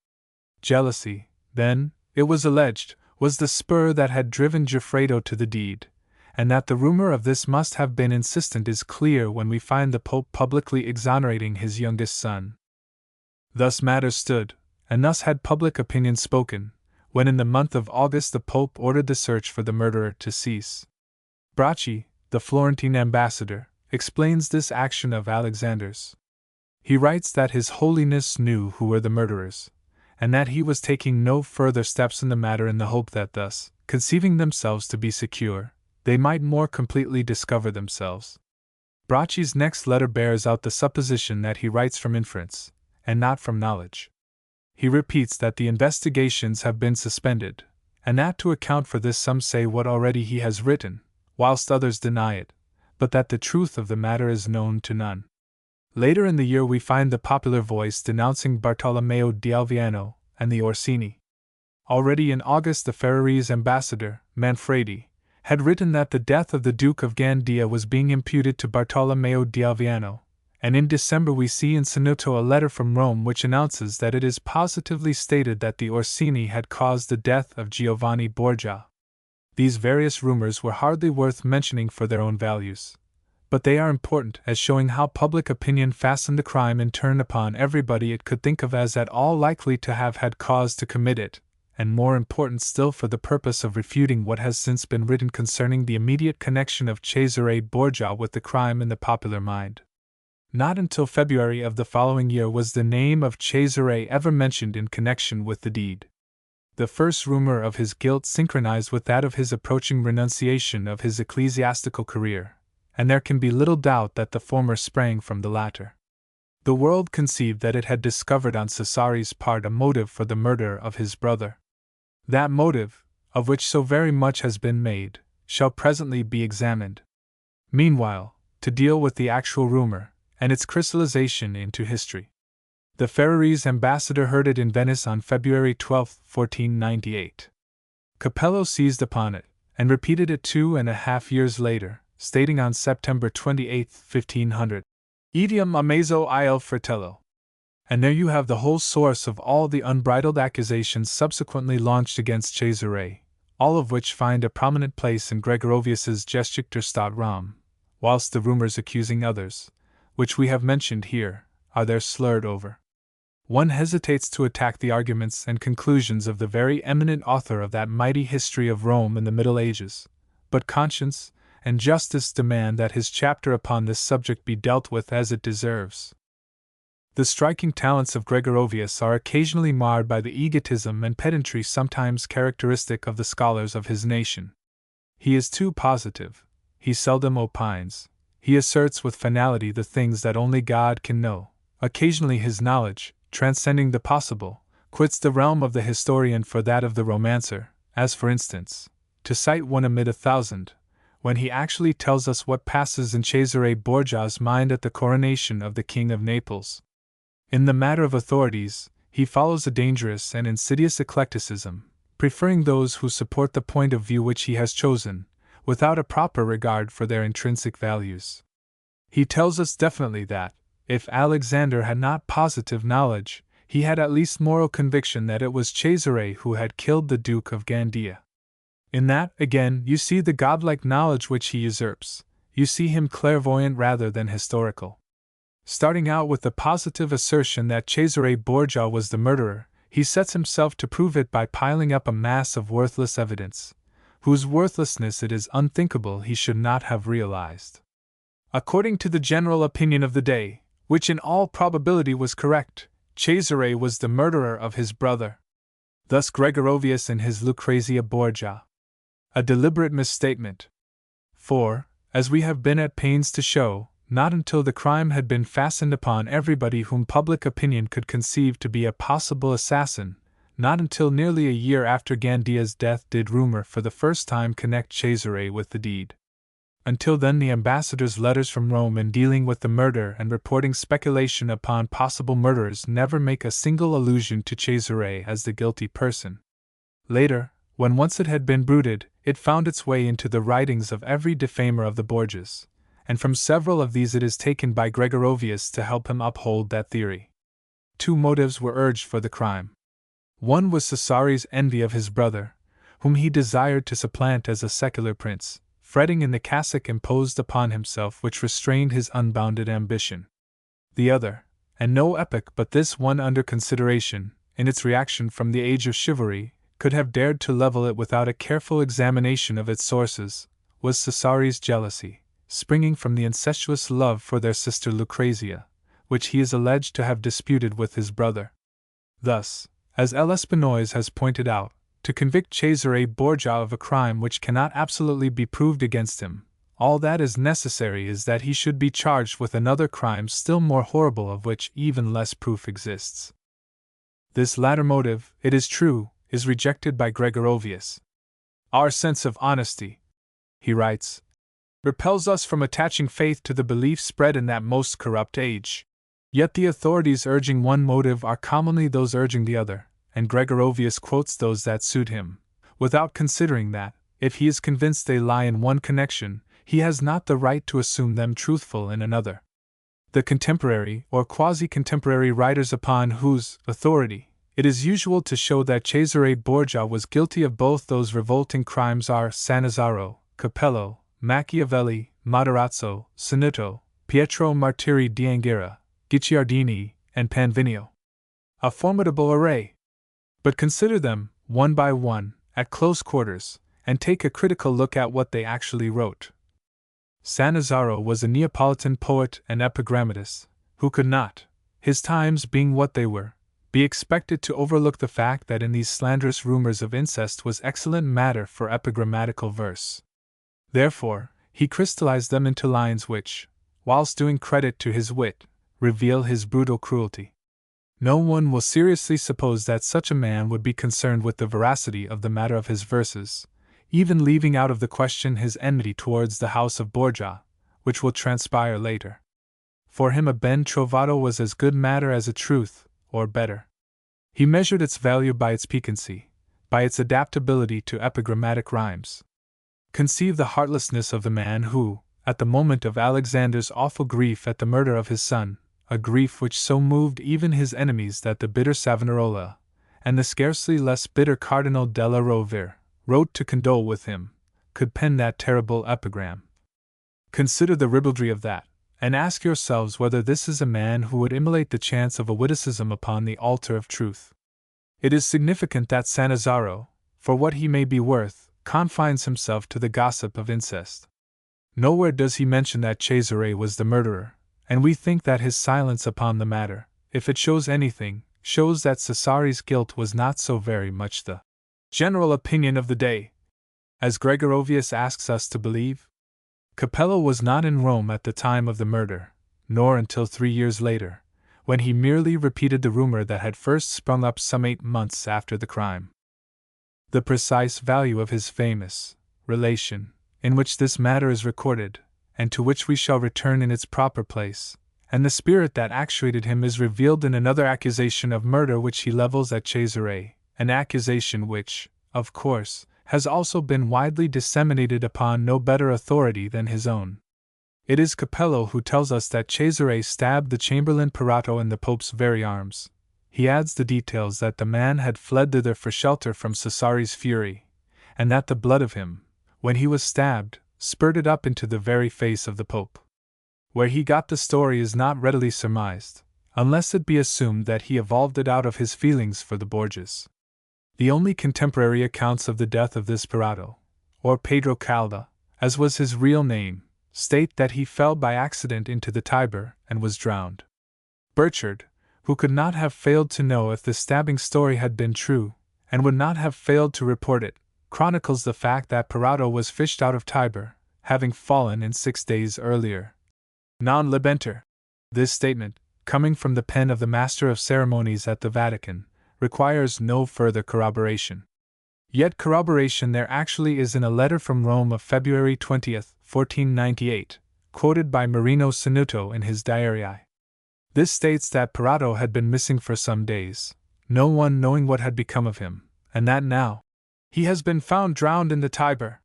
Jealousy, then, it was alleged, was the spur that had driven Goffredo to the deed, and that the rumor of this must have been insistent is clear when we find the Pope publicly exonerating his youngest son. Thus matters stood, and thus had public opinion spoken, when in the month of August the Pope ordered the search for the murderer to cease. Bracci, the Florentine ambassador, explains this action of Alexander's. He writes that His Holiness knew who were the murderers, and that he was taking no further steps in the matter in the hope that thus, conceiving themselves to be secure, they might more completely discover themselves. Bracci's next letter bears out the supposition that he writes from inference, and not from knowledge. He repeats that the investigations have been suspended, and that to account for this some say what already he has written, whilst others deny it, but that the truth of the matter is known to none. Later in the year we find the popular voice denouncing Bartolomeo di Alviano and the Orsini. Already in August the Ferrarese ambassador, Manfredi, had written that the death of the Duke of Gandia was being imputed to Bartolomeo di Alviano, and in December we see in Senuto a letter from Rome which announces that it is positively stated that the Orsini had caused the death of Giovanni Borgia. These various rumors were hardly worth mentioning for their own values, but they are important as showing how public opinion fastened the crime in turn upon everybody it could think of as at all likely to have had cause to commit it, and more important still for the purpose of refuting what has since been written concerning the immediate connection of Cesare Borgia with the crime in the popular mind. Not until February of the following year was the name of Cesare ever mentioned in connection with the deed. The first rumor of his guilt synchronized with that of his approaching renunciation of his ecclesiastical career, and there can be little doubt that the former sprang from the latter. The world conceived that it had discovered on Cesare's part a motive for the murder of his brother. That motive, of which so very much has been made, shall presently be examined. Meanwhile, to deal with the actual rumor, and its crystallization into history. The Ferrarese ambassador heard it in Venice on February 12, 1498. Capello seized upon it, and repeated it 2.5 years later, stating on September 28, 1500, Idiom amazo il fratello. And there you have the whole source of all the unbridled accusations subsequently launched against Cesare, all of which find a prominent place in Gregorovius's Geschichte Stadt Rom, whilst the rumors accusing others, which we have mentioned here, are there slurred over. One hesitates to attack the arguments and conclusions of the very eminent author of that mighty history of Rome in the Middle Ages, but conscience and justice demand that his chapter upon this subject be dealt with as it deserves. The striking talents of Gregorovius are occasionally marred by the egotism and pedantry sometimes characteristic of the scholars of his nation. He is too positive, he seldom opines, he asserts with finality the things that only God can know. Occasionally his knowledge, transcending the possible, quits the realm of the historian for that of the romancer, as for instance, to cite one amid 1,000, when he actually tells us what passes in Cesare Borgia's mind at the coronation of the King of Naples. In the matter of authorities, he follows a dangerous and insidious eclecticism, preferring those who support the point of view which he has chosen, without a proper regard for their intrinsic values. He tells us definitely that, if Alexander had not positive knowledge, he had at least moral conviction that it was Cesare who had killed the Duke of Gandia. In that, again, you see the godlike knowledge which he usurps, you see him clairvoyant rather than historical. Starting out with the positive assertion that Cesare Borgia was the murderer, he sets himself to prove it by piling up a mass of worthless evidence, whose worthlessness it is unthinkable he should not have realized. According to the general opinion of the day, which in all probability was correct, Cesare was the murderer of his brother. Thus Gregorovius in his Lucrezia Borgia. A deliberate misstatement. For, as we have been at pains to show, not until the crime had been fastened upon everybody whom public opinion could conceive to be a possible assassin, not until nearly a year after Gandia's death did rumor for the first time connect Cesare with the deed. Until then the ambassador's letters from Rome in dealing with the murder and reporting speculation upon possible murderers never make a single allusion to Cesare as the guilty person. Later, when once it had been bruited, it found its way into the writings of every defamer of the Borgias, and from several of these it is taken by Gregorovius to help him uphold that theory. Two motives were urged for the crime. One was Cesare's envy of his brother, whom he desired to supplant as a secular prince, fretting in the cassock imposed upon himself which restrained his unbounded ambition. The other, and no epoch but this one under consideration, in its reaction from the age of chivalry, could have dared to level it without a careful examination of its sources, was Cesare's jealousy, springing from the incestuous love for their sister Lucrezia, which he is alleged to have disputed with his brother. Thus, as L. Espinois has pointed out, to convict Cesare Borgia of a crime which cannot absolutely be proved against him, all that is necessary is that he should be charged with another crime still more horrible of which even less proof exists. This latter motive, it is true, is rejected by Gregorovius. Our sense of honesty, he writes, repels us from attaching faith to the belief spread in that most corrupt age. Yet the authorities urging one motive are commonly those urging the other, and Gregorovius quotes those that suit him, without considering that, if he is convinced they lie in one connection, he has not the right to assume them truthful in another. The contemporary or quasi-contemporary writers upon whose authority it is usual to show that Cesare Borgia was guilty of both those revolting crimes are Sannazaro, Capello, Machiavelli, Matarazzo, Sanutto, Pietro Martiri d'Anghera, Guicciardini, and Panvinio. A formidable array. But consider them, one by one, at close quarters, and take a critical look at what they actually wrote. Sannazaro was a Neapolitan poet and epigrammatist, who could not, his times being what they were, be expected to overlook the fact that in these slanderous rumors of incest was excellent matter for epigrammatical verse. Therefore, he crystallized them into lines which, whilst doing credit to his wit, reveal his brutal cruelty. No one will seriously suppose that such a man would be concerned with the veracity of the matter of his verses, even leaving out of the question his enmity towards the house of Borgia, which will transpire later. For him a ben trovato was as good matter as a truth, or better. He measured its value by its piquancy, by its adaptability to epigrammatic rhymes. Conceive the heartlessness of the man who, at the moment of Alexander's awful grief at the murder of his son, a grief which so moved even his enemies that the bitter Savonarola, and the scarcely less bitter Cardinal della Rovere, wrote to condole with him, could pen that terrible epigram. Consider the ribaldry of that, and ask yourselves whether this is a man who would immolate the chance of a witticism upon the altar of truth. It is significant that Sannazaro, for what he may be worth, confines himself to the gossip of incest. Nowhere does he mention that Cesare was the murderer, and we think that his silence upon the matter, if it shows anything, shows that Cesare's guilt was not so very much the general opinion of the day, as Gregorovius asks us to believe. Capello was not in Rome at the time of the murder, nor until 3 years later, when he merely repeated the rumor that had first sprung up some 8 months after the crime. The precise value of his famous relation, in which this matter is recorded, and to which we shall return in its proper place, and the spirit that actuated him is revealed in another accusation of murder which he levels at Cesare, an accusation which, of course, has also been widely disseminated upon no better authority than his own. It is Capello who tells us that Cesare stabbed the Chamberlain Perato in the Pope's very arms. He adds the details that the man had fled thither for shelter from Cesare's fury, and that the blood of him, when he was stabbed, spurted up into the very face of the Pope. Where he got the story is not readily surmised, unless it be assumed that he evolved it out of his feelings for the Borgias. The only contemporary accounts of the death of this Perato, or Pedro Calda, as was his real name, state that he fell by accident into the Tiber and was drowned. Burchard, who could not have failed to know if the stabbing story had been true, and would not have failed to report it, chronicles the fact that Perato was fished out of Tiber, having fallen in 6 days earlier. Non libenter. This statement, coming from the pen of the Master of Ceremonies at the Vatican, requires no further corroboration. Yet corroboration there actually is in a letter from Rome of February 20, 1498, quoted by Marino Sanutto in his Diarii. This states that Perato had been missing for some days, no one knowing what had become of him, and that now he has been found drowned in the Tiber.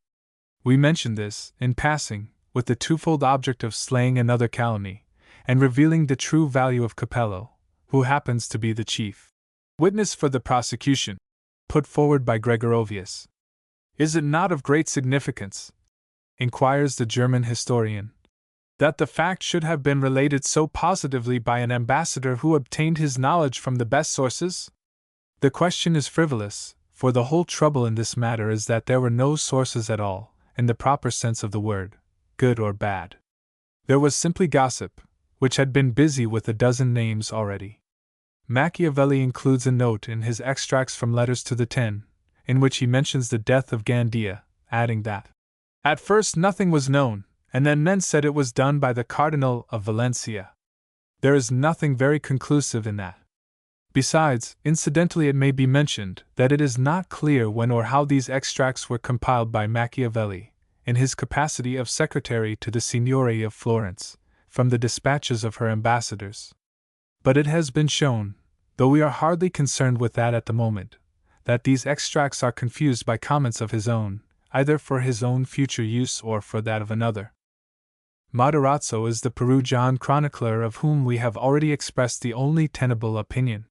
We mention this, in passing, with the twofold object of slaying another calumny, and revealing the true value of Capello, who happens to be the chief witness for the prosecution, put forward by Gregorovius. Is it not of great significance, inquires the German historian, that the fact should have been related so positively by an ambassador who obtained his knowledge from the best sources? The question is frivolous, for the whole trouble in this matter is that there were no sources at all, in the proper sense of the word, good or bad. There was simply gossip, which had been busy with a dozen names already. Machiavelli includes a note in his Extracts from Letters to the Ten, in which he mentions the death of Gandia, adding that at first nothing was known, and then men said it was done by the Cardinal of Valencia. There is nothing very conclusive in that. Besides, incidentally it may be mentioned that it is not clear when or how these extracts were compiled by Machiavelli, in his capacity of secretary to the Signory of Florence, from the dispatches of her ambassadors. But it has been shown, though we are hardly concerned with that at the moment, that these extracts are confused by comments of his own, either for his own future use or for that of another. Matarazzo is the Perugian chronicler of whom we have already expressed the only tenable opinion.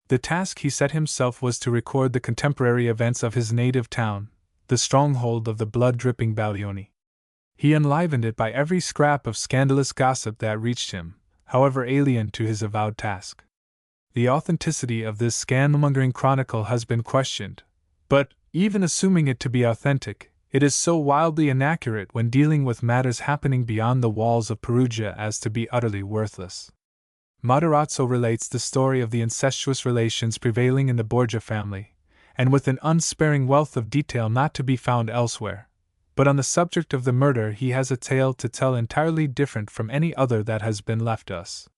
The task he set himself was to record the contemporary events of his native town, the stronghold of the blood-dripping Baglioni. He enlivened it by every scrap of scandalous gossip that reached him, however alien to his avowed task. The authenticity of this scandalmongering chronicle has been questioned, but, even assuming it to be authentic, it is so wildly inaccurate when dealing with matters happening beyond the walls of Perugia as to be utterly worthless. Matarazzo relates the story of the incestuous relations prevailing in the Borgia family, and with an unsparing wealth of detail not to be found elsewhere. But on the subject of the murder he has a tale to tell entirely different from any other that has been left us.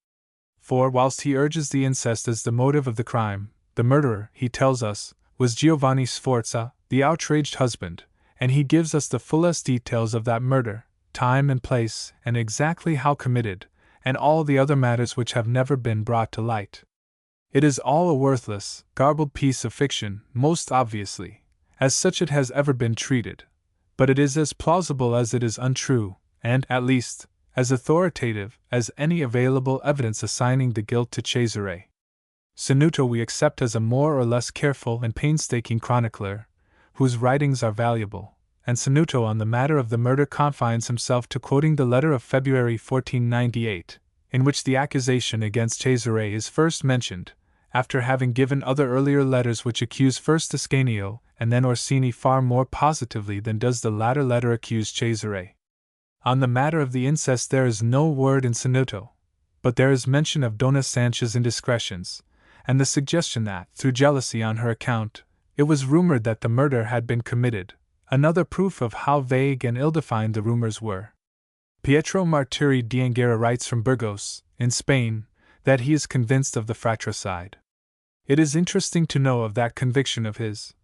For whilst he urges the incest as the motive of the crime, the murderer, he tells us, was Giovanni Sforza, the outraged husband, and he gives us the fullest details of that murder, time and place, and exactly how committed, and all the other matters which have never been brought to light. It is all a worthless, garbled piece of fiction, most obviously. As such it has ever been treated. But it is as plausible as it is untrue, and, at least, as authoritative as any available evidence assigning the guilt to Cesare. Sanuto we accept as a more or less careful and painstaking chronicler, whose writings are valuable, and Sanuto on the matter of the murder confines himself to quoting the letter of February 1498, in which the accusation against Cesare is first mentioned, after having given other earlier letters which accuse first Ascanio and then Orsini far more positively than does the latter letter accuse Cesare. On the matter of the incest there is no word in Sanuto, but there is mention of Donna Sancha's indiscretions, and the suggestion that, through jealousy on her account, it was rumored that the murder had been committed, another proof of how vague and ill-defined the rumors were. Pietro Martiri d'Angera writes from Burgos, in Spain, that he is convinced of the fratricide. It is interesting to know of that conviction of his,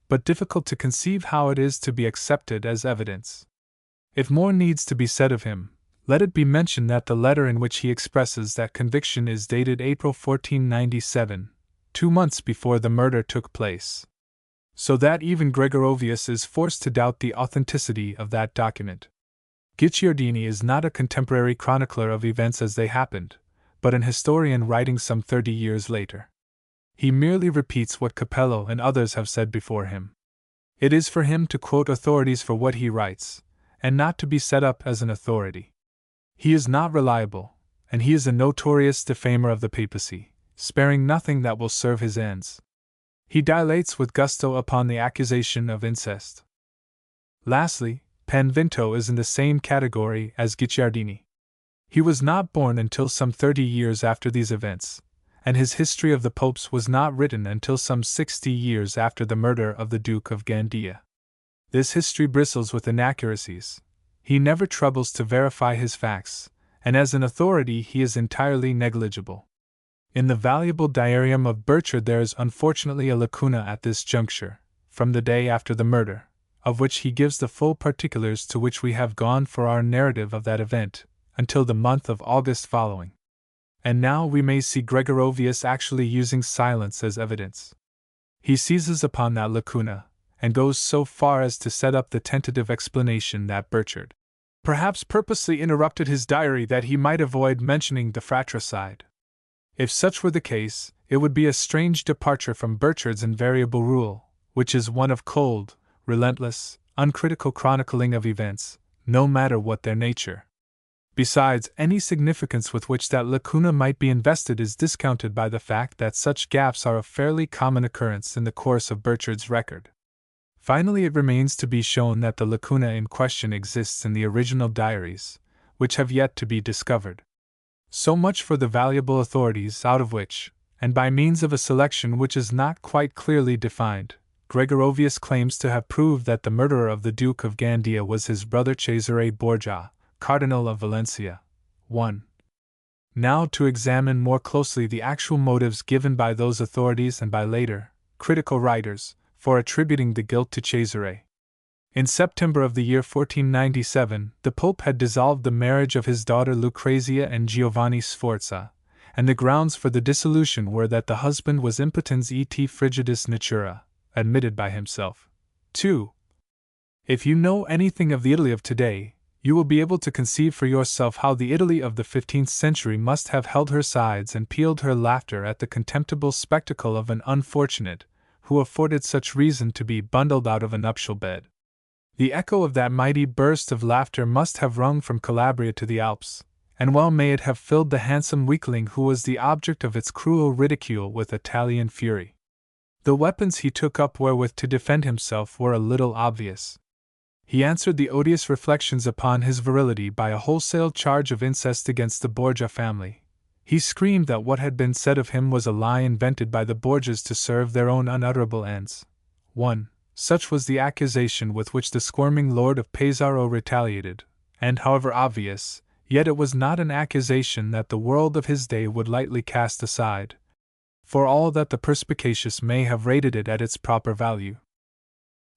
but difficult to conceive how it is to be accepted as evidence. If more needs to be said of him, let it be mentioned that the letter in which he expresses that conviction is dated April 1497, 2 months before the murder took place. So that even Gregorovius is forced to doubt the authenticity of that document. Guicciardini is not a contemporary chronicler of events as they happened, but an historian writing some 30 years later. He merely repeats what Capello and others have said before him. It is for him to quote authorities for what he writes, and not to be set up as an authority. He is not reliable, and he is a notorious defamer of the papacy, sparing nothing that will serve his ends. He dilates with gusto upon the accusation of incest. Lastly, Panvinto is in the same category as Guicciardini. He was not born until some 30 years after these events, and his history of the popes was not written until some 60 years after the murder of the Duke of Gandia. This history bristles with inaccuracies. He never troubles to verify his facts, and as an authority he is entirely negligible. In the valuable diarium of Burchard there is unfortunately a lacuna at this juncture, from the day after the murder, of which he gives the full particulars to which we have gone for our narrative of that event, until the month of August following. And now we may see Gregorovius actually using silence as evidence. He seizes upon that lacuna, and goes so far as to set up the tentative explanation that Burchard perhaps purposely interrupted his diary that he might avoid mentioning the fratricide. If such were the case, it would be a strange departure from Burchard's invariable rule, which is one of cold, relentless, uncritical chronicling of events, no matter what their nature. Besides, any significance with which that lacuna might be invested is discounted by the fact that such gaps are a fairly common occurrence in the course of Burchard's record. Finally, it remains to be shown that the lacuna in question exists in the original diaries, which have yet to be discovered. So much for the valuable authorities out of which, and by means of a selection which is not quite clearly defined, Gregorovius claims to have proved that the murderer of the Duke of Gandia was his brother Cesare Borgia, Cardinal of Valencia. 1. Now to examine more closely the actual motives given by those authorities and by later, critical writers, for attributing the guilt to Cesare. In September of the year 1497, the Pope had dissolved the marriage of his daughter Lucrezia and Giovanni Sforza, and the grounds for the dissolution were that the husband was impotens et frigidus natura, admitted by himself. 2. If you know anything of the Italy of today, you will be able to conceive for yourself how the Italy of the 15th century must have held her sides and pealed her laughter at the contemptible spectacle of an unfortunate, who afforded such reason to be bundled out of a nuptial bed. The echo of that mighty burst of laughter must have rung from Calabria to the Alps, and well may it have filled the handsome weakling who was the object of its cruel ridicule with Italian fury. The weapons he took up wherewith to defend himself were a little obvious. He answered the odious reflections upon his virility by a wholesale charge of incest against the Borgia family. He screamed that what had been said of him was a lie invented by the Borgias to serve their own unutterable ends. 1. Such was the accusation with which the squirming Lord of Pesaro retaliated, and however obvious, yet it was not an accusation that the world of his day would lightly cast aside, for all that the perspicacious may have rated it at its proper value.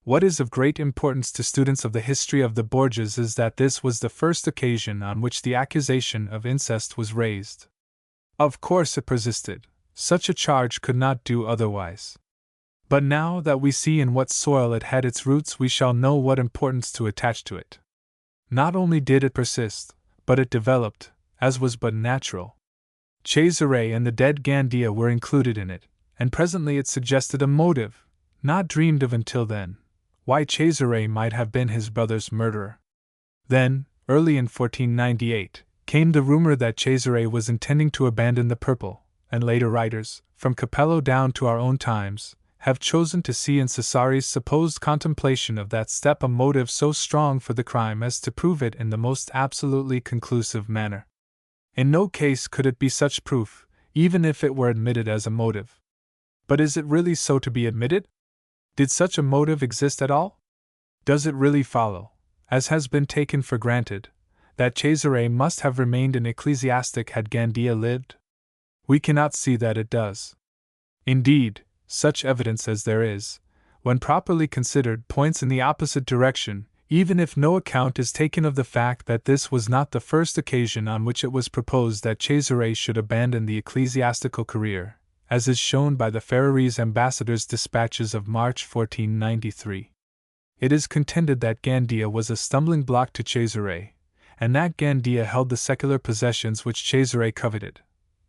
What is of great importance to students of the history of the Borgias is that this was the first occasion on which the accusation of incest was raised. Of course it persisted, such a charge could not do otherwise. But now that we see in what soil it had its roots, we shall know what importance to attach to it. Not only did it persist, but it developed, as was but natural. Cesare and the dead Gandia were included in it, and presently it suggested a motive, not dreamed of until then, why Cesare might have been his brother's murderer. Then, early in 1498, came the rumor that Cesare was intending to abandon the purple, and later writers, from Capello down to our own times, have chosen to see in Cesare's supposed contemplation of that step a motive so strong for the crime as to prove it in the most absolutely conclusive manner. In no case could it be such proof, even if it were admitted as a motive. But is it really so to be admitted? Did such a motive exist at all? Does it really follow, as has been taken for granted, that Cesare must have remained an ecclesiastic had Gandia lived? We cannot see that it does. Indeed, such evidence as there is, when properly considered, points in the opposite direction, even if no account is taken of the fact that this was not the first occasion on which it was proposed that Cesare should abandon the ecclesiastical career, as is shown by the Ferrarese ambassador's dispatches of March 1493. It is contended that Gandia was a stumbling block to Cesare, and that Gandia held the secular possessions which Cesare coveted.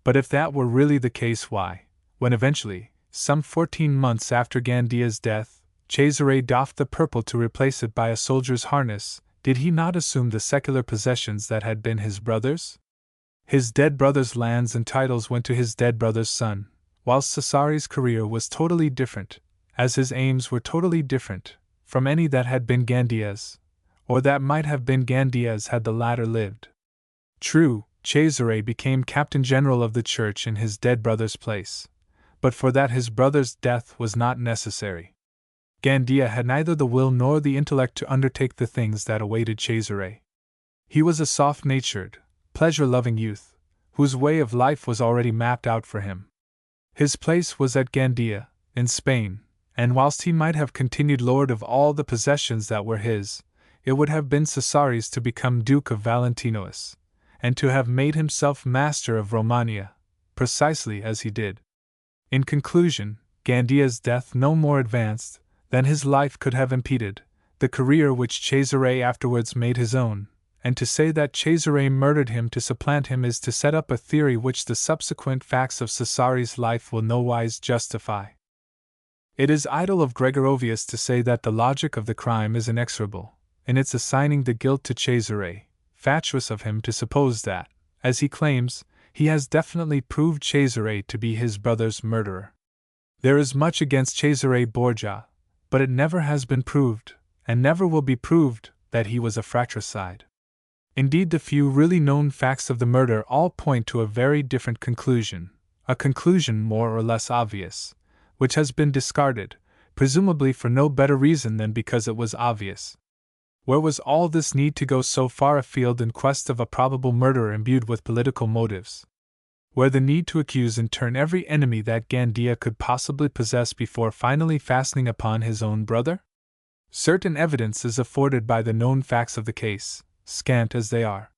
But if that were really the case, why, when eventually, some 14 months after Gandia's death, Cesare doffed the purple to replace it by a soldier's harness, did he not assume the secular possessions that had been his brother's? His dead brother's lands and titles went to his dead brother's son, whilst Cesare's career was totally different, as his aims were totally different, from any that had been Gandia's, or that might have been Gandia's had the latter lived. True, Cesare became captain general of the church in his dead brother's place, but for that his brother's death was not necessary. Gandia had neither the will nor the intellect to undertake the things that awaited Cesare. He was a soft-natured, pleasure-loving youth, whose way of life was already mapped out for him. His place was at Gandia, in Spain, and whilst he might have continued lord of all the possessions that were his, it would have been Cesare's to become Duke of Valentinois, and to have made himself master of Romagna, precisely as he did. In conclusion, Gandia's death no more advanced than his life could have impeded the career which Cesare afterwards made his own, and to say that Cesare murdered him to supplant him is to set up a theory which the subsequent facts of Cesare's life will nowise justify. It is idle of Gregorovius to say that the logic of the crime is inexorable, in its assigning the guilt to Cesare, fatuous of him to suppose that, as he claims, he has definitely proved Cesare to be his brother's murderer. There is much against Cesare Borgia, but it never has been proved, and never will be proved, that he was a fratricide. Indeed, the few really known facts of the murder all point to a very different conclusion, a conclusion more or less obvious, which has been discarded, presumably for no better reason than because it was obvious. Where was all this need to go so far afield in quest of a probable murderer imbued with political motives? Where the need to accuse and turn every enemy that Gandia could possibly possess before finally fastening upon his own brother? Certain evidence is afforded by the known facts of the case, scant as they are.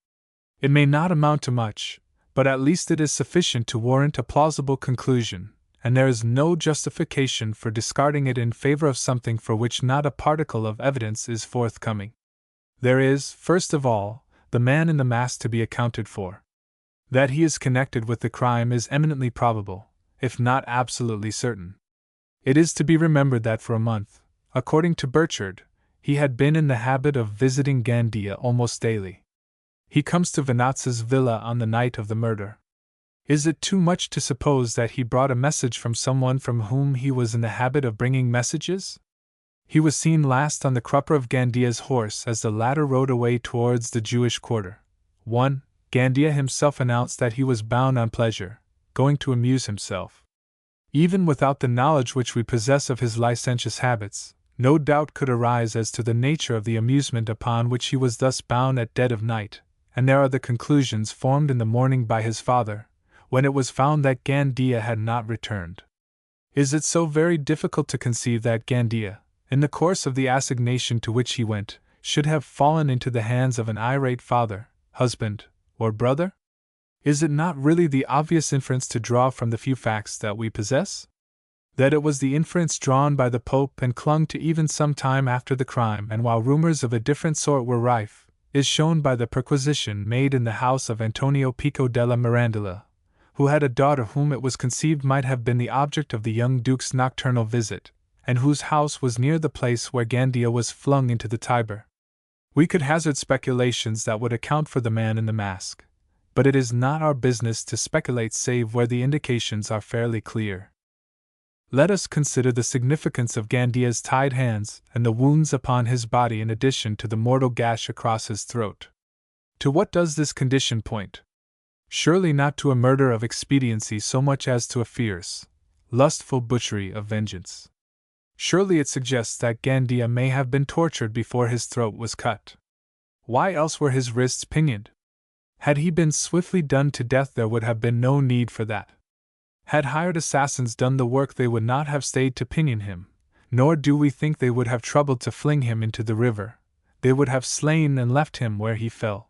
It may not amount to much, but at least it is sufficient to warrant a plausible conclusion, and there is no justification for discarding it in favor of something for which not a particle of evidence is forthcoming. There is, first of all, the man in the mask to be accounted for. That he is connected with the crime is eminently probable, if not absolutely certain. It is to be remembered that for a month, according to Burchard, he had been in the habit of visiting Gandia almost daily. He comes to Venazza's villa on the night of the murder. Is it too much to suppose that he brought a message from someone from whom he was in the habit of bringing messages? He was seen last on the crupper of Gandia's horse as the latter rode away towards the Jewish quarter. 1. Gandia himself announced that he was bound on pleasure, going to amuse himself. Even without the knowledge which we possess of his licentious habits, no doubt could arise as to the nature of the amusement upon which he was thus bound at dead of night, and there are the conclusions formed in the morning by his father, when it was found that Gandia had not returned. Is it so very difficult to conceive that Gandia, in the course of the assignation to which he went, should have fallen into the hands of an irate father, husband, or brother? Is it not really the obvious inference to draw from the few facts that we possess? That it was the inference drawn by the Pope and clung to even some time after the crime, and while rumors of a different sort were rife, is shown by the perquisition made in the house of Antonio Pico della Mirandola, who had a daughter whom it was conceived might have been the object of the young Duke's nocturnal visit, and whose house was near the place where Gandia was flung into the Tiber. We could hazard speculations that would account for the man in the mask, but it is not our business to speculate save where the indications are fairly clear. Let us consider the significance of Gandia's tied hands and the wounds upon his body in addition to the mortal gash across his throat. To what does this condition point? Surely not to a murder of expediency so much as to a fierce, lustful butchery of vengeance. Surely it suggests that Gandia may have been tortured before his throat was cut. Why else were his wrists pinioned? Had he been swiftly done to death, there would have been no need for that. Had hired assassins done the work, they would not have stayed to pinion him, nor do we think they would have troubled to fling him into the river. They would have slain and left him where he fell.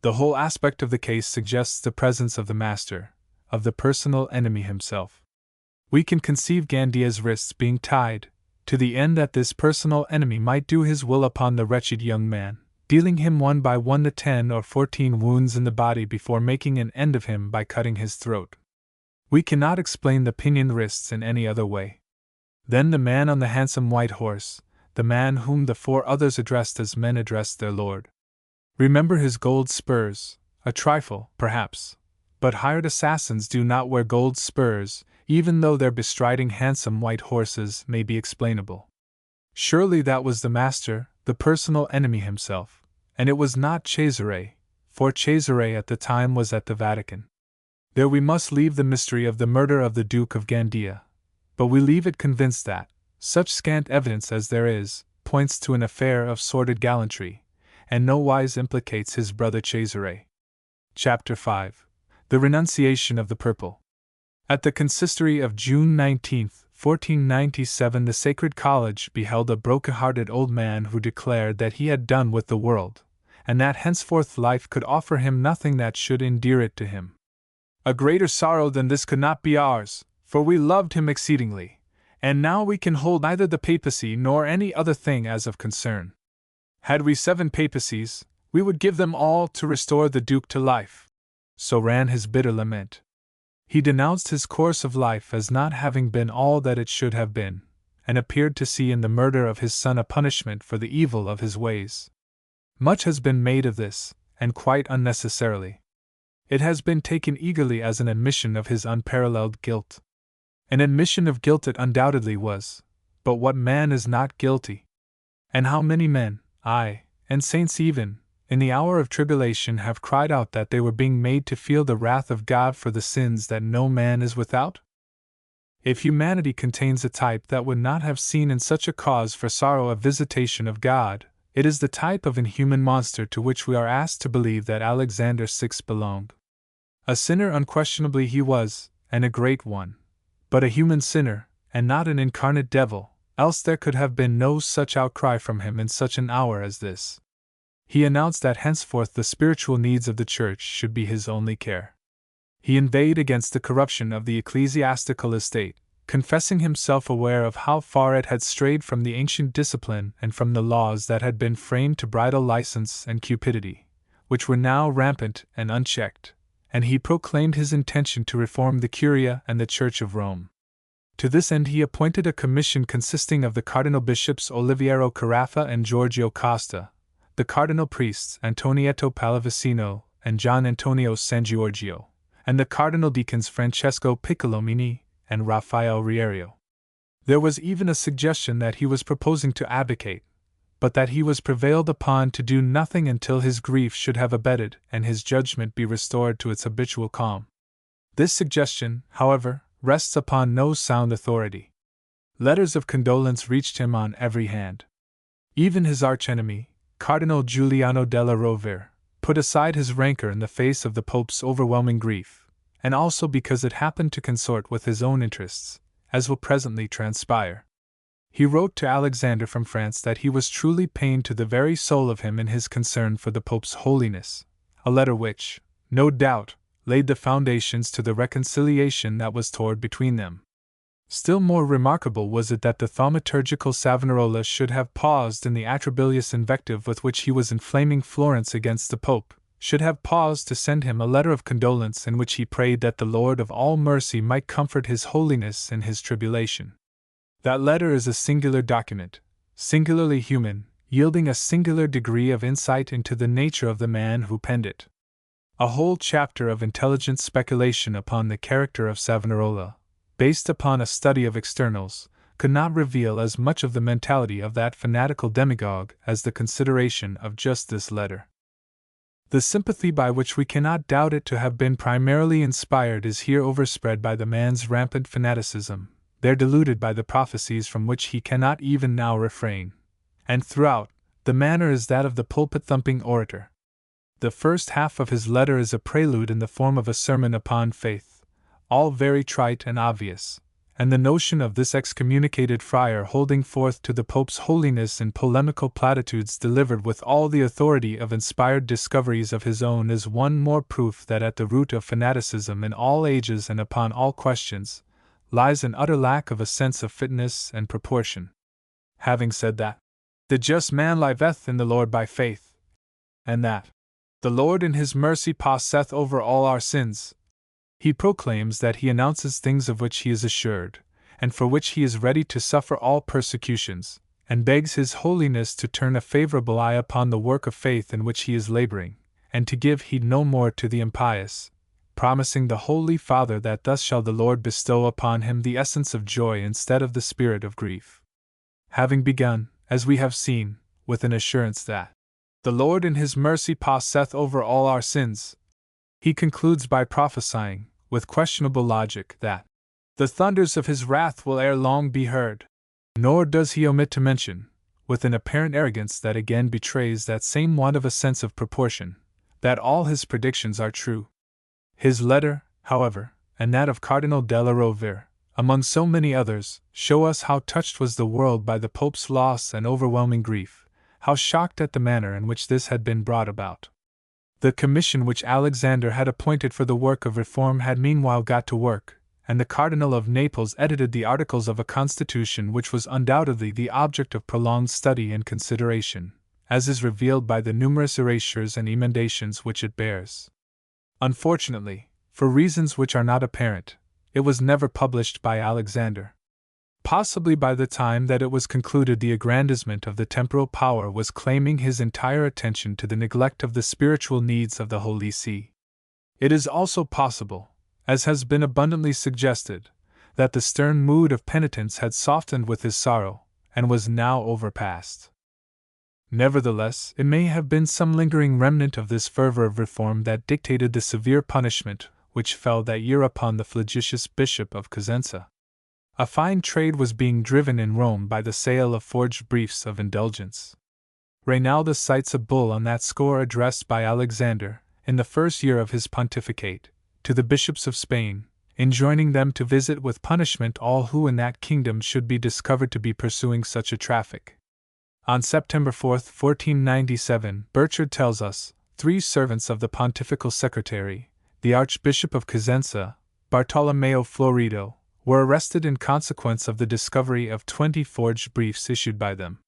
The whole aspect of the case suggests the presence of the master, of the personal enemy himself. We can conceive Gandia's wrists being tied, to the end that this personal enemy might do his will upon the wretched young man, dealing him one by one the 10 or 14 wounds in the body before making an end of him by cutting his throat. We cannot explain the pinioned wrists in any other way. Then the man on the handsome white horse, the man whom the 4 others addressed as men addressed their lord. Remember his gold spurs, a trifle, perhaps, but hired assassins do not wear gold spurs, even though their bestriding handsome white horses may be explainable. Surely that was the master, the personal enemy himself, and it was not Cesare, for Cesare at the time was at the Vatican. There we must leave the mystery of the murder of the Duke of Gandia, but we leave it convinced that, such scant evidence as there is, points to an affair of sordid gallantry, and nowise implicates his brother Cesare. Chapter 5. The Renunciation of the Purple. At the consistory of June 19, 1497, the Sacred College beheld a broken-hearted old man who declared that he had done with the world, and that henceforth life could offer him nothing that should endear it to him. A greater sorrow than this could not be ours, for we loved him exceedingly, and now we can hold neither the papacy nor any other thing as of concern. Had we 7 papacies, we would give them all to restore the Duke to life. So ran his bitter lament. He denounced his course of life as not having been all that it should have been, and appeared to see in the murder of his son a punishment for the evil of his ways. Much has been made of this, and quite unnecessarily. It has been taken eagerly as an admission of his unparalleled guilt. An admission of guilt it undoubtedly was, But what man is not guilty? And how many men, aye, and saints even, in the hour of tribulation have cried out that they were being made to feel the wrath of God for the sins that no man is without? If humanity contains a type that would not have seen in such a cause for sorrow a visitation of God, it is the type of inhuman monster to which we are asked to believe that Alexander VI belonged. A sinner unquestionably he was, and a great one, but a human sinner, and not an incarnate devil, else there could have been no such outcry from him in such an hour as this. He announced that henceforth the spiritual needs of the Church should be his only care. He inveighed against the corruption of the ecclesiastical estate, confessing himself aware of how far it had strayed from the ancient discipline and from the laws that had been framed to bridle license and cupidity, which were now rampant and unchecked, and he proclaimed his intention to reform the Curia and the Church of Rome. To this end he appointed a commission consisting of the cardinal bishops Oliviero Carafa and Giorgio Costa, the cardinal priests Antonietto Pallavicino and Gian Antonio San Giorgio, and the cardinal deacons Francesco Piccolomini and Rafael Riario. There was even a suggestion that he was proposing to abdicate, but that he was prevailed upon to do nothing until his grief should have abated and his judgment be restored to its habitual calm. This suggestion, however, rests upon no sound authority. Letters of condolence reached him on every hand. Even his archenemy, Cardinal Giuliano della Rovere, put aside his rancor in the face of the Pope's overwhelming grief, and also because it happened to consort with his own interests, as will presently transpire. He wrote to Alexander from France that he was truly pained to the very soul of him in his concern for the Pope's holiness, a letter which, no doubt, laid the foundations to the reconciliation that was toward between them. Still more remarkable was it that the thaumaturgical Savonarola should have paused in the atrabilious invective with which he was inflaming Florence against the Pope, should have paused to send him a letter of condolence in which he prayed that the Lord of all mercy might comfort His Holiness in his tribulation. That letter is a singular document, singularly human, yielding a singular degree of insight into the nature of the man who penned it. A whole chapter of intelligent speculation upon the character of Savonarola, based upon a study of externals, could not reveal as much of the mentality of that fanatical demagogue as the consideration of just this letter. The sympathy by which we cannot doubt it to have been primarily inspired is here overspread by the man's rampant fanaticism, there deluded by the prophecies from which he cannot even now refrain, and throughout, the manner is that of the pulpit-thumping orator. The first half of his letter is a prelude in the form of a sermon upon faith, all very trite and obvious, and the notion of this excommunicated friar holding forth to the Pope's holiness in polemical platitudes delivered with all the authority of inspired discoveries of his own is one more proof that at the root of fanaticism in all ages and upon all questions lies an utter lack of a sense of fitness and proportion. Having said that, the just man liveth in the Lord by faith, and that the Lord in His mercy passeth over all our sins, he proclaims that he announces things of which he is assured, and for which he is ready to suffer all persecutions, and begs His Holiness to turn a favorable eye upon the work of faith in which he is laboring, and to give heed no more to the impious, promising the Holy Father that thus shall the Lord bestow upon him the essence of joy instead of the spirit of grief. Having begun, as we have seen, with an assurance that the Lord in His mercy passeth over all our sins, he concludes by prophesying, with questionable logic, that the thunders of His wrath will ere long be heard. Nor does he omit to mention, with an apparent arrogance that again betrays that same want of a sense of proportion, that all his predictions are true. His letter, however, and that of Cardinal della Rovere, among so many others, show us how touched was the world by the Pope's loss and overwhelming grief, how shocked at the manner in which this had been brought about. The commission which Alexander had appointed for the work of reform had meanwhile got to work, and the Cardinal of Naples edited the articles of a constitution which was undoubtedly the object of prolonged study and consideration, as is revealed by the numerous erasures and emendations which it bears. Unfortunately, for reasons which are not apparent, it was never published by Alexander. Possibly by the time that it was concluded the aggrandizement of the temporal power was claiming his entire attention to the neglect of the spiritual needs of the Holy See. It is also possible, as has been abundantly suggested, that the stern mood of penitence had softened with his sorrow, and was now overpast. Nevertheless, it may have been some lingering remnant of this fervor of reform that dictated the severe punishment which fell that year upon the flagitious Bishop of Cosenza. A fine trade was being driven in Rome by the sale of forged briefs of indulgence. Reynaldus cites a bull on that score addressed by Alexander, in the first year of his pontificate, to the bishops of Spain, enjoining them to visit with punishment all who in that kingdom should be discovered to be pursuing such a traffic. On September 4, 1497, Burchard tells us, 3 servants of the pontifical secretary, the Archbishop of Cosenza, Bartolomeo Florido, were arrested in consequence of the discovery of 20 forged briefs issued by them.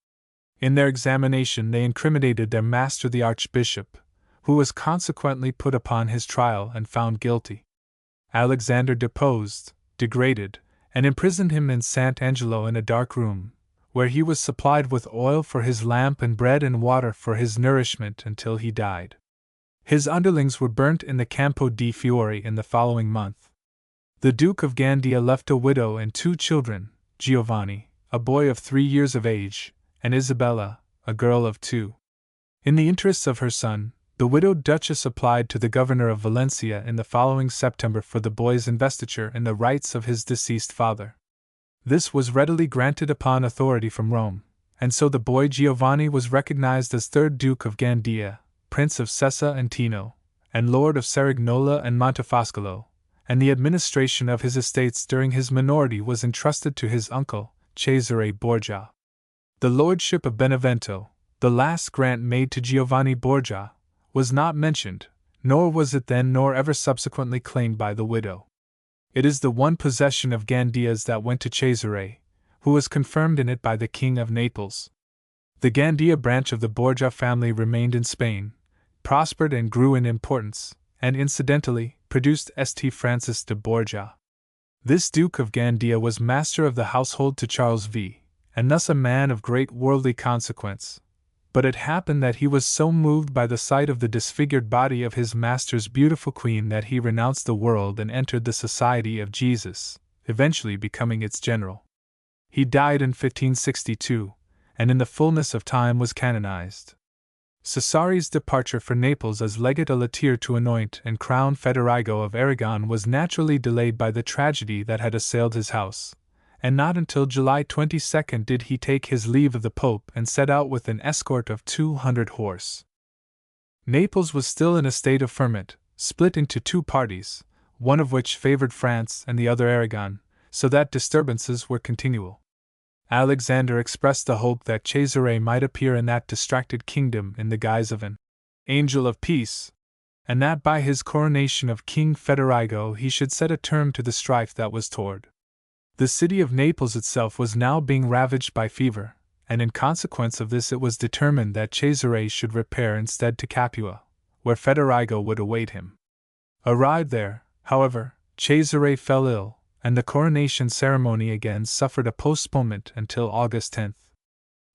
In their examination they incriminated their master the Archbishop, who was consequently put upon his trial and found guilty. Alexander deposed, degraded, and imprisoned him in Sant' Angelo in a dark room, where he was supplied with oil for his lamp and bread and water for his nourishment until he died. His underlings were burnt in the Campo di Fiori in the following month. The Duke of Gandia left a widow and 2 children, Giovanni, a boy of 3 years of age, and Isabella, a girl of 2. In the interests of her son, the widowed Duchess applied to the governor of Valencia in the following September for the boy's investiture in the rights of his deceased father. This was readily granted upon authority from Rome, and so the boy Giovanni was recognized as 3rd Duke of Gandia, Prince of Sessa and Tino, and Lord of Cerignola and Montefoscolo, and the administration of his estates during his minority was entrusted to his uncle, Cesare Borgia. The lordship of Benevento, the last grant made to Giovanni Borgia, was not mentioned, nor was it then nor ever subsequently claimed by the widow. It is the one possession of Gandia's that went to Cesare, who was confirmed in it by the King of Naples. The Gandia branch of the Borgia family remained in Spain, prospered and grew in importance, and incidentally produced St. Francis de Borgia. This Duke of Gandia was master of the household to Charles V, and thus a man of great worldly consequence. But it happened that he was so moved by the sight of the disfigured body of his master's beautiful queen that he renounced the world and entered the Society of Jesus, eventually becoming its general. He died in 1562, and in the fullness of time was canonized. Cesare's departure for Naples as legate alatir to anoint and crown Federigo of Aragon was naturally delayed by the tragedy that had assailed his house, and not until July 22 did he take his leave of the Pope and set out with an escort of 200 horse. Naples was still in a state of ferment, split into 2 parties, one of which favored France and the other Aragon, so that disturbances were continual. Alexander expressed the hope that Cesare might appear in that distracted kingdom in the guise of an angel of peace, and that by his coronation of King Federigo he should set a term to the strife that was toward. The city of Naples itself was now being ravaged by fever, and in consequence of this it was determined that Cesare should repair instead to Capua, where Federigo would await him. Arrived there, however, Cesare fell ill, and the coronation ceremony again suffered a postponement until August 10.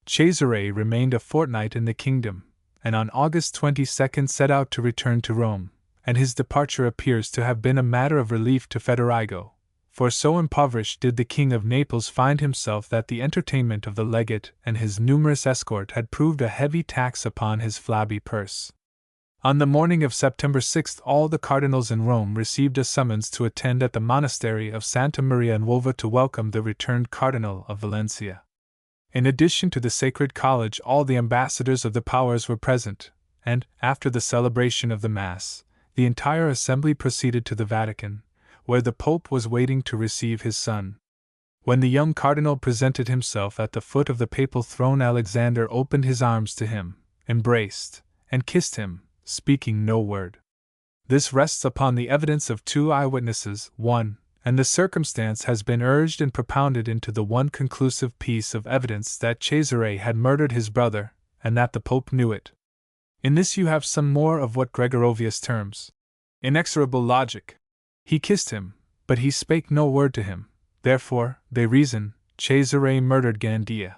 Cesare remained a fortnight in the kingdom, and on August 22 set out to return to Rome, and his departure appears to have been a matter of relief to Federigo, for so impoverished did the King of Naples find himself that the entertainment of the legate and his numerous escort had proved a heavy tax upon his flabby purse. On the morning of September 6 all the cardinals in Rome received a summons to attend at the monastery of Santa Maria Nuova to welcome the returned Cardinal of Valencia. In addition to the Sacred College all the ambassadors of the powers were present, and, after the celebration of the Mass, the entire assembly proceeded to the Vatican, where the Pope was waiting to receive his son. When the young cardinal presented himself at the foot of the papal throne, Alexander opened his arms to him, embraced, and kissed him, speaking no word. This rests upon the evidence of 2 eyewitnesses, 1, and the circumstance has been urged and propounded into the one conclusive piece of evidence that Cesare had murdered his brother, and that the Pope knew it. In this you have some more of what Gregorovius terms inexorable logic. He kissed him, but he spake no word to him, therefore, they reason, Cesare murdered Gandia.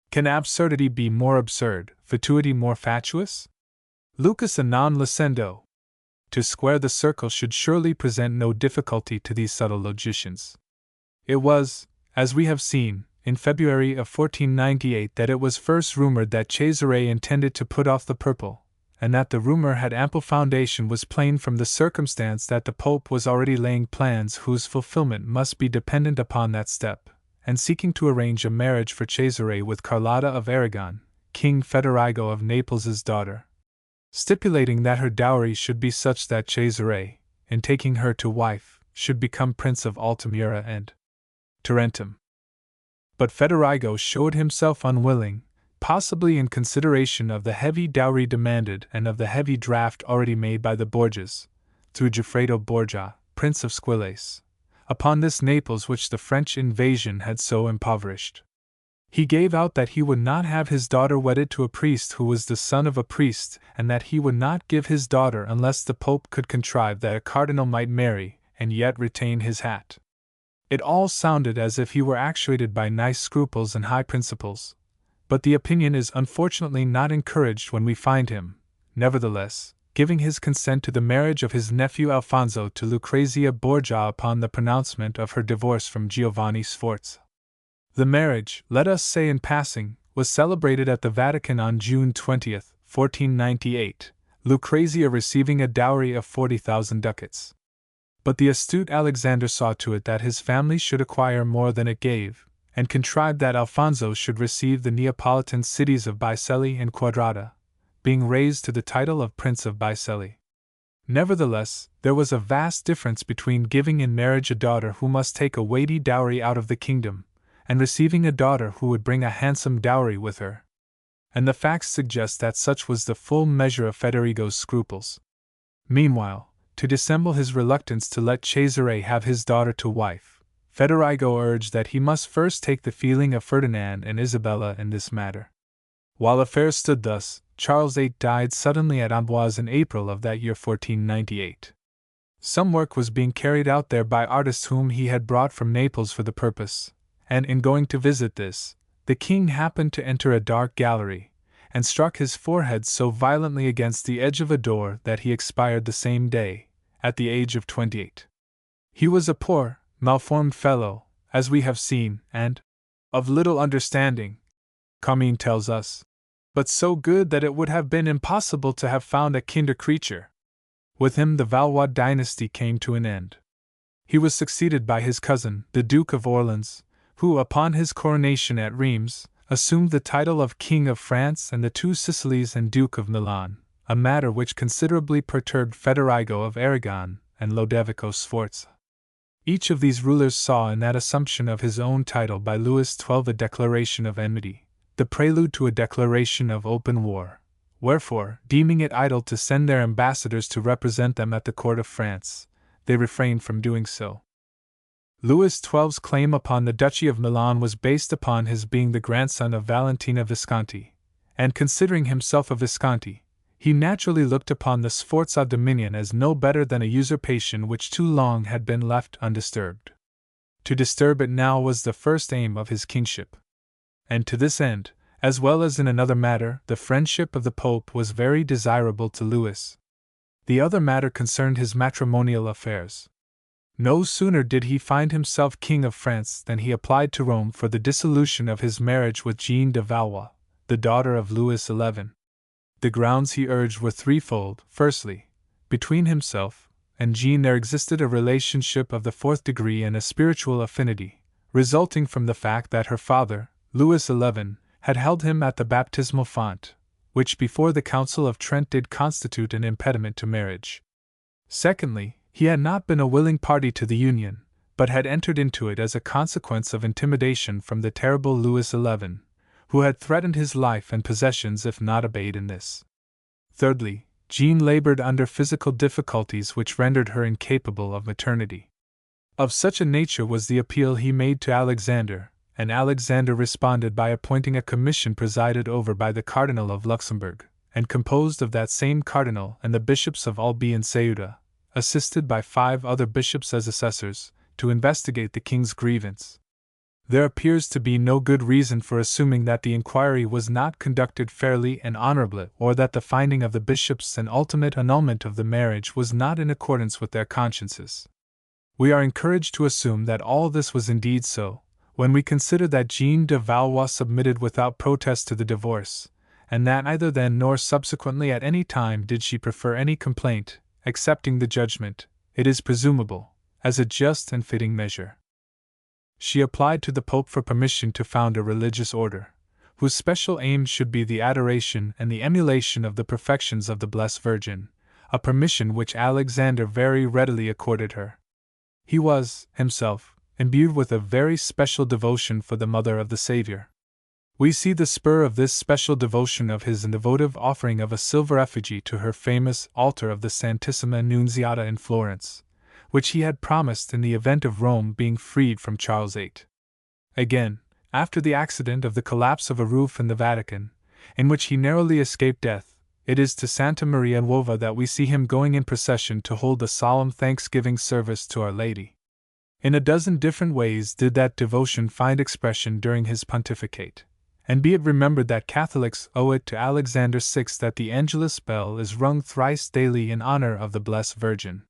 Can absurdity be more absurd, fatuity more fatuous? Lucas a non lucendo. To square the circle should surely present no difficulty to these subtle logicians. It was, as we have seen, in February of 1498 that it was first rumored that Cesare intended to put off the purple, and that the rumor had ample foundation was plain from the circumstance that the Pope was already laying plans whose fulfillment must be dependent upon that step, and seeking to arrange a marriage for Cesare with Carlotta of Aragon, King Federigo of Naples' daughter, stipulating that her dowry should be such that Cesare, in taking her to wife, should become Prince of Altamira and Tarentum. But Federigo showed himself unwilling, possibly in consideration of the heavy dowry demanded and of the heavy draft already made by the Borgias, through Goffredo Borgia, Prince of Squillace, upon this Naples which the French invasion had so impoverished. He gave out that he would not have his daughter wedded to a priest who was the son of a priest, and that he would not give his daughter unless the Pope could contrive that a cardinal might marry and yet retain his hat. It all sounded as if he were actuated by nice scruples and high principles, but the opinion is unfortunately not encouraged when we find him, nevertheless, giving his consent to the marriage of his nephew Alfonso to Lucrezia Borgia upon the pronouncement of her divorce from Giovanni Sforza. The marriage, let us say in passing, was celebrated at the Vatican on June 20, 1498, Lucrezia receiving a dowry of 40,000 ducats. But the astute Alexander saw to it that his family should acquire more than it gave, and contrived that Alfonso should receive the Neapolitan cities of Bicelli and Quadrata, being raised to the title of Prince of Bicelli. Nevertheless, there was a vast difference between giving in marriage a daughter who must take a weighty dowry out of the kingdom, and receiving a daughter who would bring a handsome dowry with her. And the facts suggest that such was the full measure of Federigo's scruples. Meanwhile, to dissemble his reluctance to let Cesare have his daughter to wife, Federigo urged that he must first take the feeling of Ferdinand and Isabella in this matter. While affairs stood thus, Charles VIII died suddenly at Amboise in April of that year 1498. Some work was being carried out there by artists whom he had brought from Naples for the purpose, and in going to visit this, the king happened to enter a dark gallery, and struck his forehead so violently against the edge of a door that he expired the same day, at the age of 28. He was a poor, malformed fellow, as we have seen, and of little understanding, Comines tells us, but so good that it would have been impossible to have found a kinder creature. With him the Valois dynasty came to an end. He was succeeded by his cousin, the Duke of Orleans, who, upon his coronation at Reims, assumed the title of King of France and the two Sicilies and Duke of Milan, a matter which considerably perturbed Federigo of Aragon and Lodovico Sforza. Each of these rulers saw in that assumption of his own title by Louis XII a declaration of enmity, the prelude to a declaration of open war, wherefore, deeming it idle to send their ambassadors to represent them at the court of France, they refrained from doing so. Louis XII's claim upon the Duchy of Milan was based upon his being the grandson of Valentina Visconti, and considering himself a Visconti, he naturally looked upon the Sforza dominion as no better than a usurpation which too long had been left undisturbed. To disturb it now was the first aim of his kingship. And to this end, as well as in another matter, the friendship of the Pope was very desirable to Louis. The other matter concerned his matrimonial affairs. No sooner did he find himself King of France than he applied to Rome for the dissolution of his marriage with Jeanne de Valois, the daughter of Louis XI. The grounds he urged were threefold. Firstly, between himself and Jeanne there existed a relationship of the fourth degree and a spiritual affinity, resulting from the fact that her father, Louis XI, had held him at the baptismal font, which before the Council of Trent did constitute an impediment to marriage. Secondly, he had not been a willing party to the union, but had entered into it as a consequence of intimidation from the terrible Louis XI, who had threatened his life and possessions if not obeyed in this. Thirdly, Jeanne labored under physical difficulties which rendered her incapable of maternity. Of such a nature was the appeal he made to Alexander, and Alexander responded by appointing a commission presided over by the Cardinal of Luxembourg, and composed of that same cardinal and the bishops of Albi and Ceuta, assisted by 5 other bishops as assessors, to investigate the king's grievance. There appears to be no good reason for assuming that the inquiry was not conducted fairly and honorably, or that the finding of the bishops and ultimate annulment of the marriage was not in accordance with their consciences. We are encouraged to assume that all this was indeed so, when we consider that Jeanne de Valois submitted without protest to the divorce, and that neither then nor subsequently at any time did she prefer any complaint, accepting the judgment, it is presumable, as a just and fitting measure. She applied to the Pope for permission to found a religious order, whose special aim should be the adoration and the emulation of the perfections of the Blessed Virgin, a permission which Alexander very readily accorded her. He was, himself, imbued with a very special devotion for the Mother of the Saviour. We see the spur of this special devotion of his in the votive offering of a silver effigy to her famous altar of the Santissima Annunziata in Florence, which he had promised in the event of Rome being freed from Charles VIII. Again, after the accident of the collapse of a roof in the Vatican, in which he narrowly escaped death, it is to Santa Maria Nuova that we see him going in procession to hold a solemn thanksgiving service to Our Lady. In a dozen different ways did that devotion find expression during his pontificate, and be it remembered that Catholics owe it to Alexander VI that the Angelus bell is rung thrice daily in honor of the Blessed Virgin.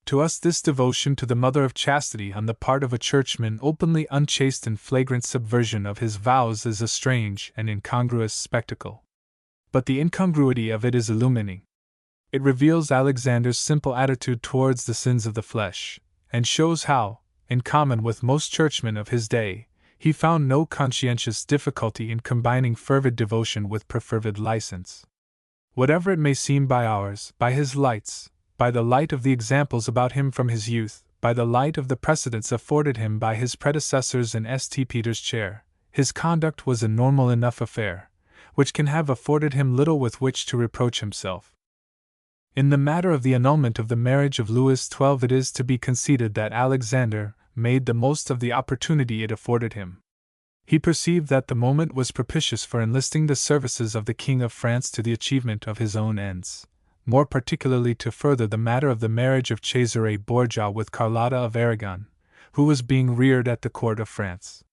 To us this devotion to the Mother of Chastity on the part of a churchman openly unchaste and flagrant subversion of his vows is a strange and incongruous spectacle. But the incongruity of it is illumining. It reveals Alexander's simple attitude towards the sins of the flesh, and shows how, in common with most churchmen of his day, he found no conscientious difficulty in combining fervid devotion with perfervid license. Whatever it may seem by ours, by his lights, by the light of the examples about him from his youth, by the light of the precedents afforded him by his predecessors in St. Peter's chair, his conduct was a normal enough affair, which can have afforded him little with which to reproach himself. In the matter of the annulment of the marriage of Louis XII, it is to be conceded that Alexander made the most of the opportunity it afforded him. He perceived that the moment was propitious for enlisting the services of the King of France to the achievement of his own ends, more particularly to further the matter of the marriage of Cesare Borgia with Carlotta of Aragon, who was being reared at the court of France.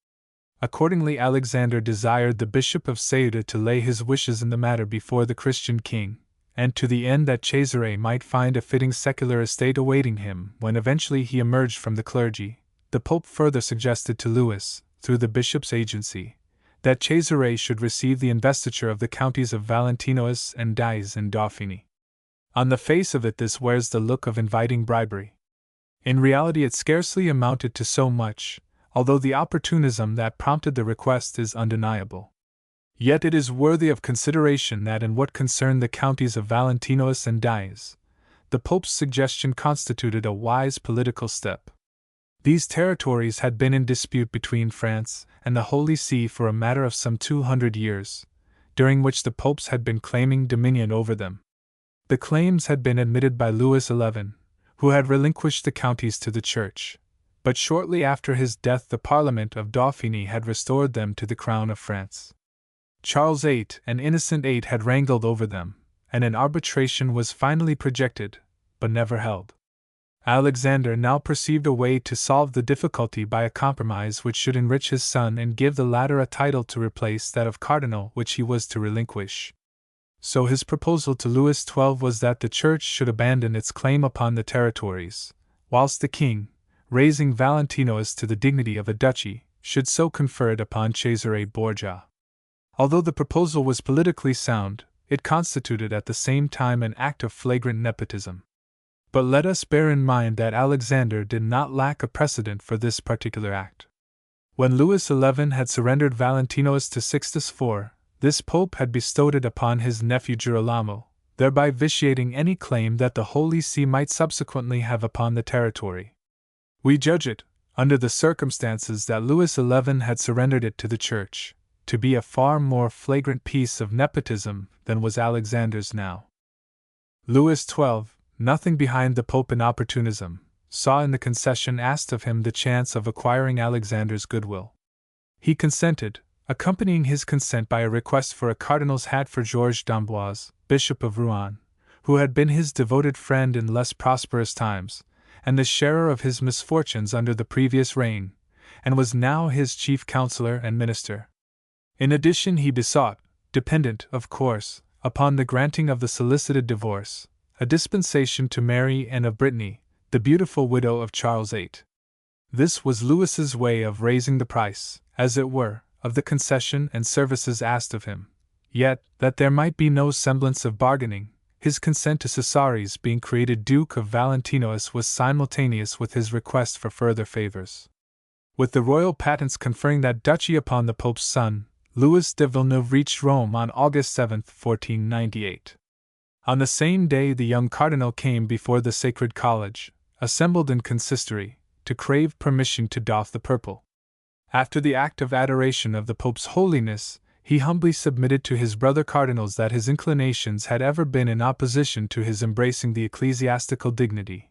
Accordingly, Alexander desired the Bishop of Ceuta to lay his wishes in the matter before the Christian king, and to the end that Cesare might find a fitting secular estate awaiting him when eventually he emerged from the clergy, the Pope further suggested to Louis, through the bishop's agency, that Cesare should receive the investiture of the counties of Valentinois and Dies in Dauphiny. On the face of it, this wears the look of inviting bribery. In reality, it scarcely amounted to so much, although the opportunism that prompted the request is undeniable. Yet it is worthy of consideration that in what concerned the counties of Valentinois and Dies, the Pope's suggestion constituted a wise political step. These territories had been in dispute between France and the Holy See for a matter of some 200 years, during which the popes had been claiming dominion over them. The claims had been admitted by Louis XI, who had relinquished the counties to the Church, but shortly after his death the Parliament of Dauphiny had restored them to the Crown of France. Charles VIII and Innocent VIII had wrangled over them, and an arbitration was finally projected, but never held. Alexander now perceived a way to solve the difficulty by a compromise which should enrich his son and give the latter a title to replace that of cardinal which he was to relinquish. So his proposal to Louis XII was that the Church should abandon its claim upon the territories, whilst the king, raising Valentinois to the dignity of a duchy, should so confer it upon Cesare Borgia. Although the proposal was politically sound, it constituted at the same time an act of flagrant nepotism. But let us bear in mind that Alexander did not lack a precedent for this particular act. When Louis XI had surrendered Valentinois to Sixtus IV, this pope had bestowed it upon his nephew Girolamo, thereby vitiating any claim that the Holy See might subsequently have upon the territory. We judge it, under the circumstances that Louis XI had surrendered it to the Church, to be a far more flagrant piece of nepotism than was Alexander's now. Louis XII, nothing behind the Pope in opportunism, saw in the concession asked of him the chance of acquiring Alexander's goodwill. He consented, accompanying his consent by a request for a cardinal's hat for Georges d'Amboise, Bishop of Rouen, who had been his devoted friend in less prosperous times, and the sharer of his misfortunes under the previous reign, and was now his chief counselor and minister. In addition, he besought, dependent, of course, upon the granting of the solicited divorce, a dispensation to Mary Anne of Brittany, the beautiful widow of Charles VIII. This was Louis's way of raising the price, as it were, of the concession and services asked of him. Yet, that there might be no semblance of bargaining, his consent to Cesare's being created Duke of Valentinois was simultaneous with his request for further favors. With the royal patents conferring that duchy upon the Pope's son, Louis de Villeneuve reached Rome on August 7, 1498. On the same day the young cardinal came before the Sacred College, assembled in consistory, to crave permission to doff the purple. After the act of adoration of the Pope's holiness, he humbly submitted to his brother cardinals that his inclinations had ever been in opposition to his embracing the ecclesiastical dignity,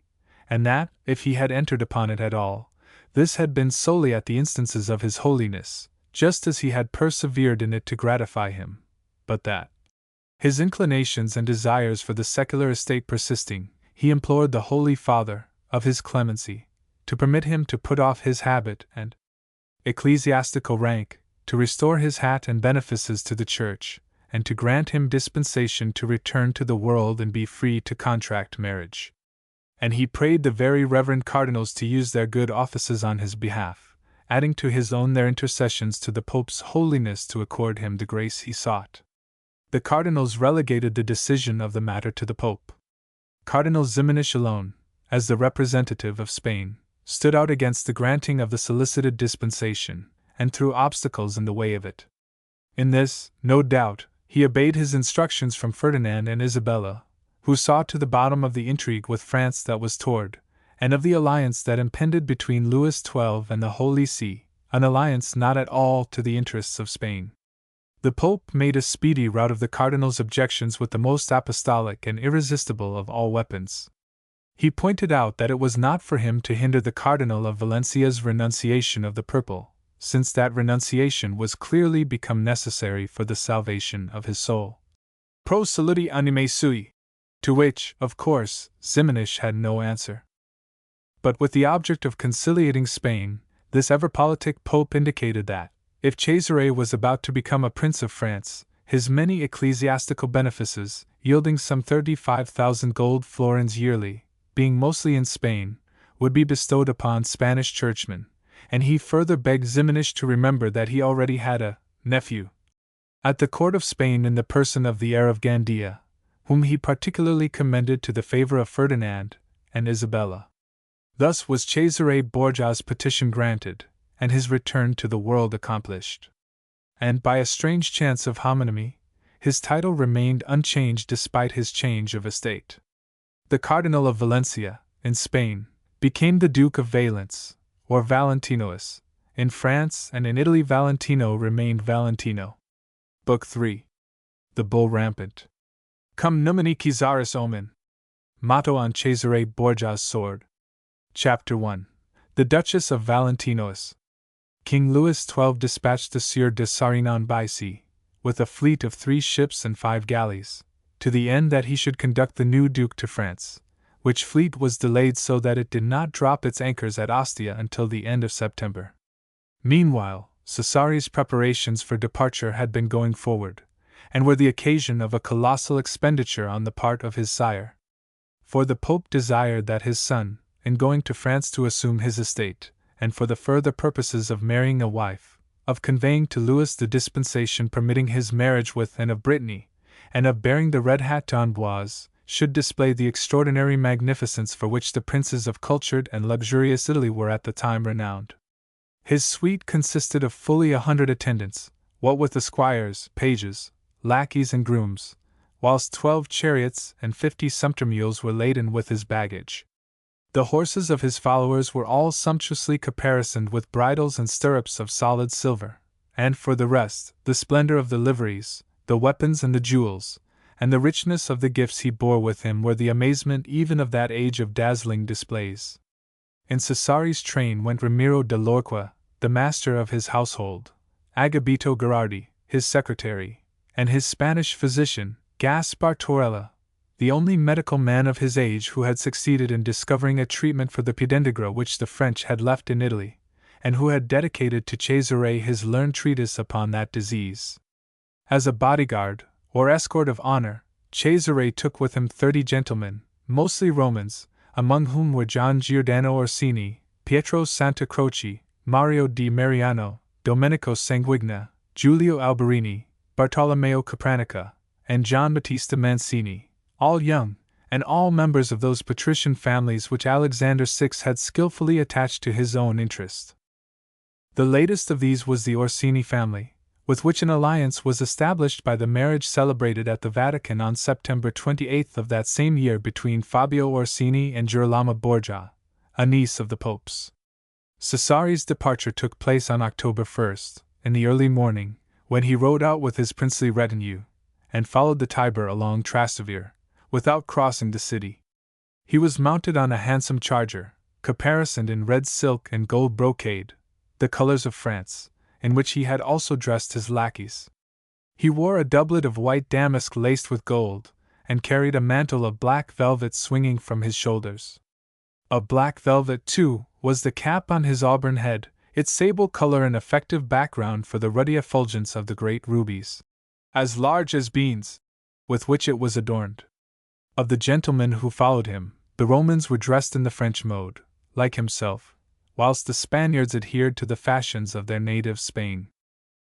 and that, if he had entered upon it at all, this had been solely at the instances of his holiness, just as he had persevered in it to gratify him, but that, his inclinations and desires for the secular estate persisting, he implored the Holy Father, of his clemency, to permit him to put off his habit and ecclesiastical rank, to restore his hat and benefices to the Church, and to grant him dispensation to return to the world and be free to contract marriage. And he prayed the very reverend cardinals to use their good offices on his behalf, adding to his own their intercessions to the Pope's holiness to accord him the grace he sought. The cardinals relegated the decision of the matter to the Pope. Cardinal Ximenes alone, as the representative of Spain, stood out against the granting of the solicited dispensation, and threw obstacles in the way of it. In this, no doubt, he obeyed his instructions from Ferdinand and Isabella, who saw to the bottom of the intrigue with France that was toward, and of the alliance that impended between Louis XII and the Holy See, an alliance not at all to the interests of Spain. The Pope made a speedy rout of the cardinal's objections with the most apostolic and irresistible of all weapons. He pointed out that it was not for him to hinder the Cardinal of Valencia's renunciation of the purple, since that renunciation was clearly become necessary for the salvation of his soul. Pro saluti animae sui, to which, of course, Ximenes had no answer. But with the object of conciliating Spain, this ever-politic Pope indicated that, if Cesare was about to become a Prince of France, his many ecclesiastical benefices, yielding some 35,000 gold florins yearly, being mostly in Spain, would be bestowed upon Spanish churchmen, and he further begged Ximenes to remember that he already had a nephew at the court of Spain in the person of the heir of Gandia, whom he particularly commended to the favor of Ferdinand and Isabella. Thus was Cesare Borgia's petition granted, and his return to the world accomplished. And by a strange chance of homonymity, his title remained unchanged despite his change of estate. The Cardinal of Valencia, in Spain, became the Duke of Valence, or Valentinois. In France and in Italy Valentino remained Valentino. Book 3. The Bull Rampant. Cum numini Caesaris omen. Motto on Cesare Borgia's sword. Chapter 1. The Duchess of Valentinois. King Louis XII dispatched the Sieur de Sariñán by sea, with a fleet of 3 ships and 5 galleys, to the end that he should conduct the new Duke to France, which fleet was delayed so that it did not drop its anchors at Ostia until the end of September. Meanwhile, Cesare's preparations for departure had been going forward, and were the occasion of a colossal expenditure on the part of his sire. For the Pope desired that his son, in going to France to assume his estate, and for the further purposes of marrying a wife, of conveying to Louis the dispensation permitting his marriage with Anne of Brittany, and of bearing the red hat to Amboise, should display the extraordinary magnificence for which the princes of cultured and luxurious Italy were at the time renowned. His suite consisted of fully 100 attendants, what with the squires, pages, lackeys and grooms, whilst 12 chariots and 50 sumpter mules were laden with his baggage. The horses of his followers were all sumptuously caparisoned with bridles and stirrups of solid silver, and for the rest, the splendor of the liveries, the weapons and the jewels, and the richness of the gifts he bore with him were the amazement even of that age of dazzling displays. In Cesare's train went Ramiro de Lorca, the master of his household, Agabito Gherardi, his secretary, and his Spanish physician, Gaspar Torella, the only medical man of his age who had succeeded in discovering a treatment for the pudendigra which the French had left in Italy, and who had dedicated to Cesare his learned treatise upon that disease. As a bodyguard, or escort of honor, Cesare took with him 30 gentlemen, mostly Romans, among whom were Gian Giordano Orsini, Pietro Santa Croce, Mario di Mariano, Domenico Sanguigna, Giulio Alberini, Bartolomeo Capranica, and Gian Battista Mancini, all young, and all members of those patrician families which Alexander VI had skillfully attached to his own interest. The latest of these was the Orsini family, with which an alliance was established by the marriage celebrated at the Vatican on September 28 of that same year between Fabio Orsini and Girolama Borgia, a niece of the Pope's. Cesare's departure took place on October 1, in the early morning, when he rode out with his princely retinue, and followed the Tiber along Trastevere, without crossing the city. He was mounted on a handsome charger, caparisoned in red silk and gold brocade, the colors of France, in which he had also dressed his lackeys. He wore a doublet of white damask laced with gold, and carried a mantle of black velvet swinging from his shoulders. Of black velvet, too, was the cap on his auburn head, its sable color an effective background for the ruddy effulgence of the great rubies, as large as beans, with which it was adorned. Of the gentlemen who followed him, the Romans were dressed in the French mode, like himself, whilst the Spaniards adhered to the fashions of their native Spain.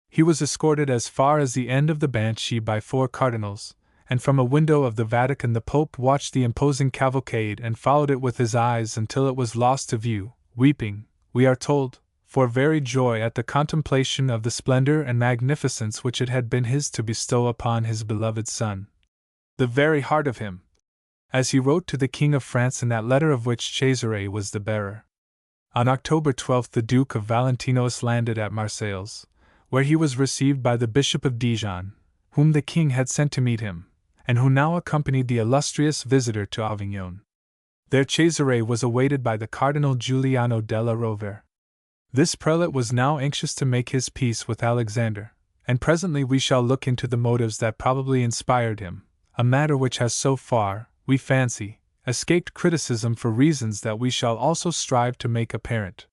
He was escorted as far as the end of the Banshee by 4 cardinals, and from a window of the Vatican the Pope watched the imposing cavalcade and followed it with his eyes until it was lost to view, weeping, we are told, for very joy at the contemplation of the splendor and magnificence which it had been his to bestow upon his beloved son. The very heart of him, as he wrote to the King of France in that letter of which Cesare was the bearer. On October 12 the Duke of Valentinois landed at Marseilles, where he was received by the Bishop of Dijon, whom the king had sent to meet him, and who now accompanied the illustrious visitor to Avignon. There Cesare was awaited by the Cardinal Giuliano della Rovere. This prelate was now anxious to make his peace with Alexander, and presently we shall look into the motives that probably inspired him, a matter which has so far, we fancy, escaped criticism for reasons that we shall also strive to make apparent.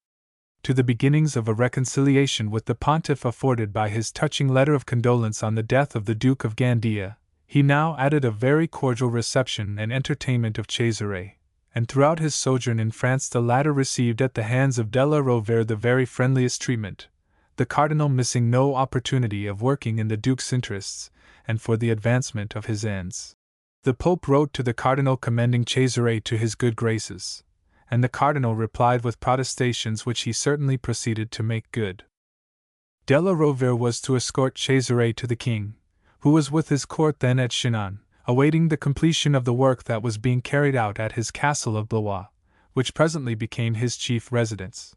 To the beginnings of a reconciliation with the pontiff afforded by his touching letter of condolence on the death of the Duke of Gandia, he now added a very cordial reception and entertainment of Cesare, and throughout his sojourn in France the latter received at the hands of della Rovere the very friendliest treatment, the cardinal missing no opportunity of working in the Duke's interests, and for the advancement of his ends. The Pope wrote to the Cardinal commending Cesare to his good graces, and the Cardinal replied with protestations which he certainly proceeded to make good. Della Rovere was to escort Cesare to the king, who was with his court then at Chinon, awaiting the completion of the work that was being carried out at his castle of Blois, which presently became his chief residence.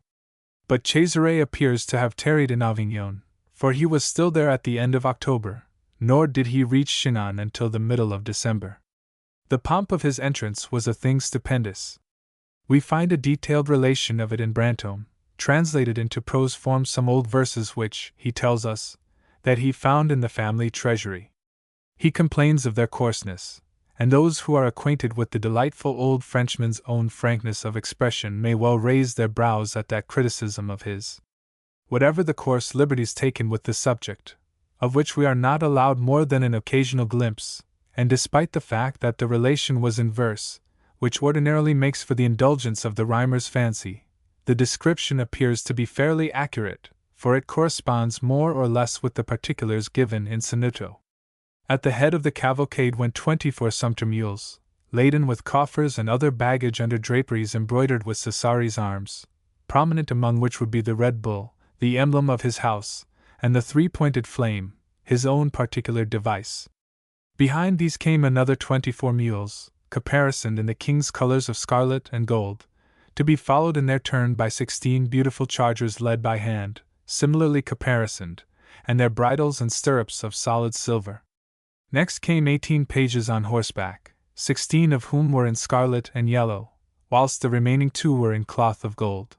But Cesare appears to have tarried in Avignon, for he was still there at the end of October, nor did he reach Chinon until the middle of December. The pomp of his entrance was a thing stupendous. We find a detailed relation of it in Brantome, translated into prose form some old verses which, he tells us, that he found in the family treasury. He complains of their coarseness, and those who are acquainted with the delightful old Frenchman's own frankness of expression may well raise their brows at that criticism of his. Whatever the coarse liberties taken with the subject, of which we are not allowed more than an occasional glimpse, and despite the fact that the relation was in verse, which ordinarily makes for the indulgence of the rhymer's fancy, the description appears to be fairly accurate, for it corresponds more or less with the particulars given in Sonetto. At the head of the cavalcade went 24 sumpter mules, laden with coffers and other baggage under draperies embroidered with Cesare's arms, prominent among which would be the red bull, the emblem of his house, and the 3-pointed flame, his own particular device. Behind these came another 24 mules, caparisoned in the king's colors of scarlet and gold, to be followed in their turn by 16 beautiful chargers led by hand, similarly caparisoned, and their bridles and stirrups of solid silver. Next came 18 pages on horseback, 16 of whom were in scarlet and yellow, whilst the remaining 2 were in cloth of gold.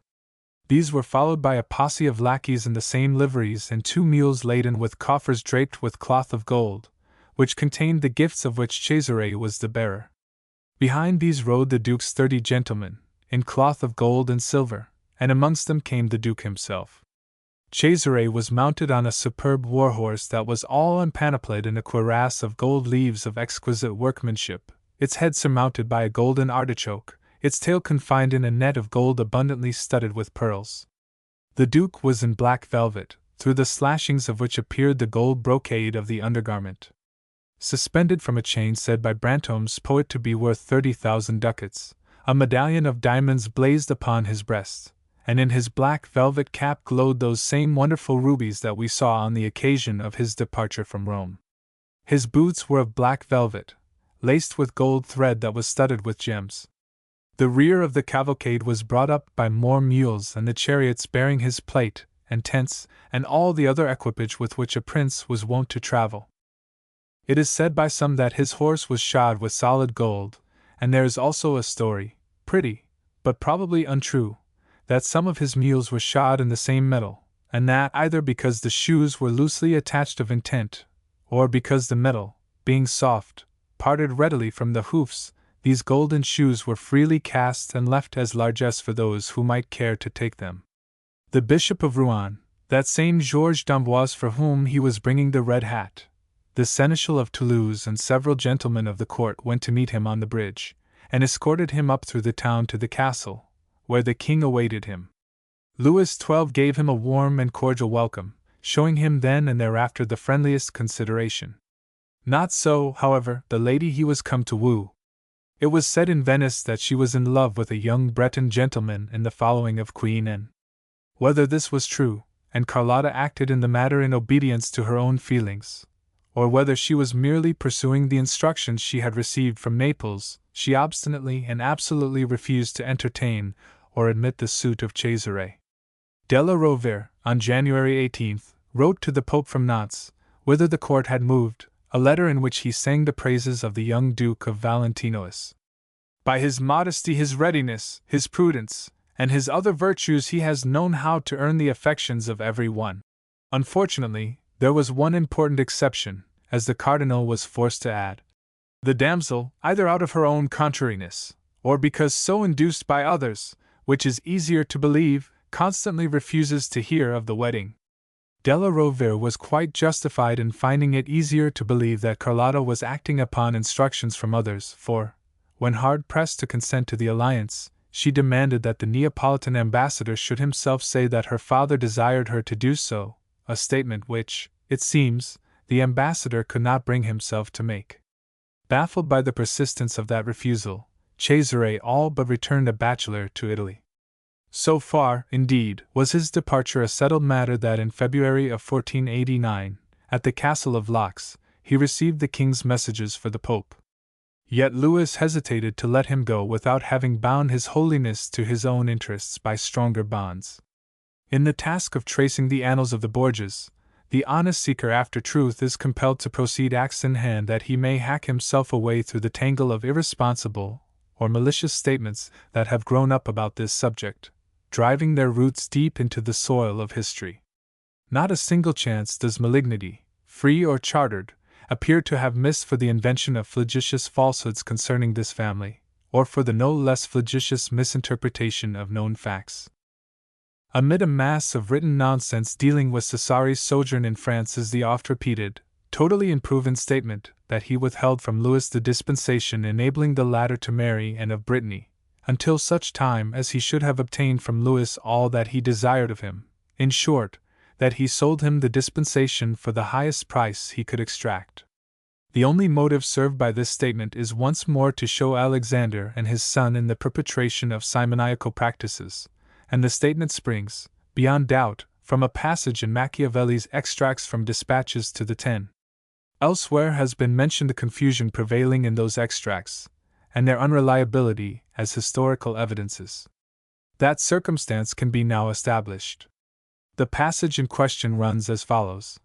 These were followed by a posse of lackeys in the same liveries and 2 mules laden with coffers draped with cloth of gold, which contained the gifts of which Cesare was the bearer. Behind these rode the Duke's 30 gentlemen, in cloth of gold and silver, and amongst them came the Duke himself. Cesare was mounted on a superb war-horse that was all empanopled in a cuirass of gold leaves of exquisite workmanship, its head surmounted by a golden artichoke, its tail confined in a net of gold abundantly studded with pearls. The Duke was in black velvet, through the slashings of which appeared the gold brocade of the undergarment. Suspended from a chain said by Brantome's poet to be worth 30,000 ducats, a medallion of diamonds blazed upon his breast, and in his black velvet cap glowed those same wonderful rubies that we saw on the occasion of his departure from Rome. His boots were of black velvet, laced with gold thread that was studded with gems. The rear of the cavalcade was brought up by more mules and the chariots bearing his plate, and tents, and all the other equipage with which a prince was wont to travel. It is said by some that his horse was shod with solid gold, and there is also a story, pretty, but probably untrue, that some of his mules were shod in the same metal, and that either because the shoes were loosely attached of intent, or because the metal, being soft, parted readily from the hoofs, these golden shoes were freely cast and left as largesse for those who might care to take them. The Bishop of Rouen, that same Georges d'Amboise for whom he was bringing the red hat, the Seneschal of Toulouse and several gentlemen of the court went to meet him on the bridge, and escorted him up through the town to the castle, where the king awaited him. Louis XII gave him a warm and cordial welcome, showing him then and thereafter the friendliest consideration. Not so, however, the lady he was come to woo. It was said in Venice that she was in love with a young Breton gentleman in the following of Queen Anne. Whether this was true, and Carlotta acted in the matter in obedience to her own feelings, or whether she was merely pursuing the instructions she had received from Naples, she obstinately and absolutely refused to entertain or admit the suit of Cesare. Della Rovere, on January 18, wrote to the Pope from Nantes, whither the court had moved, a letter in which he sang the praises of the young Duke of Valentinois. By his modesty, his readiness, his prudence, and his other virtues he has known how to earn the affections of every one. Unfortunately, there was one important exception, as the Cardinal was forced to add. The damsel, either out of her own contrariness, or because so induced by others, which is easier to believe, constantly refuses to hear of the wedding. Della Rovere was quite justified in finding it easier to believe that Carlotta was acting upon instructions from others, for, when hard pressed to consent to the alliance, she demanded that the Neapolitan ambassador should himself say that her father desired her to do so, a statement which, it seems, the ambassador could not bring himself to make. Baffled by the persistence of that refusal, Cesare all but returned a bachelor to Italy. So far, indeed, was his departure a settled matter that in February of 1489, at the castle of Lox, he received the king's messages for the Pope. Yet Louis hesitated to let him go without having bound His Holiness to his own interests by stronger bonds. In the task of tracing the annals of the Borgias, the honest seeker after truth is compelled to proceed axe in hand that he may hack himself away through the tangle of irresponsible or malicious statements that have grown up about this subject, driving their roots deep into the soil of history. Not a single chance does malignity, free or chartered, appear to have missed for the invention of flagitious falsehoods concerning this family, or for the no less flagitious misinterpretation of known facts. Amid a mass of written nonsense dealing with Cesare's sojourn in France is the oft-repeated, totally unproven statement that he withheld from Louis the dispensation enabling the latter to marry Anne of Brittany, until such time as he should have obtained from Louis all that he desired of him, in short, that he sold him the dispensation for the highest price he could extract. The only motive served by this statement is once more to show Alexander and his son in the perpetration of simoniacal practices, and the statement springs, beyond doubt, from a passage in Machiavelli's Extracts from Dispatches to the Ten. Elsewhere has been mentioned the confusion prevailing in those extracts, and their unreliability as historical evidences. That circumstance can be now established. The passage in question runs as follows.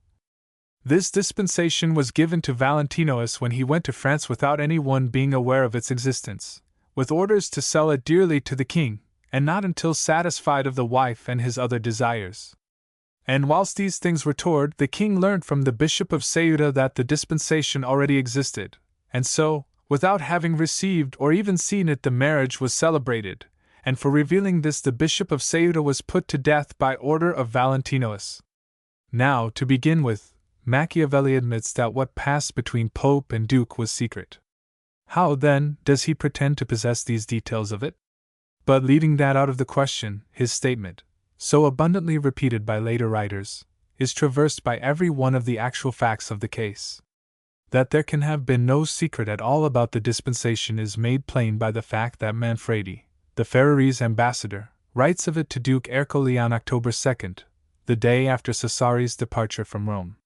This dispensation was given to Valentinois when he went to France without anyone being aware of its existence, with orders to sell it dearly to the king, and not until satisfied of the wife and his other desires. And whilst these things were toward, the king learnt from the Bishop of Ceuta that the dispensation already existed, and so, without having received or even seen it, the marriage was celebrated, and for revealing this the Bishop of Ceuta was put to death by order of Valentinois. Now, to begin with, Machiavelli admits that what passed between Pope and Duke was secret. How, then, does he pretend to possess these details of it? But leaving that out of the question, his statement, so abundantly repeated by later writers, is traversed by every one of the actual facts of the case. That there can have been no secret at all about the dispensation is made plain by the fact that Manfredi, the Ferrarese ambassador, writes of it to Duke Ercole on October 2nd, the day after Cesare's departure from Rome.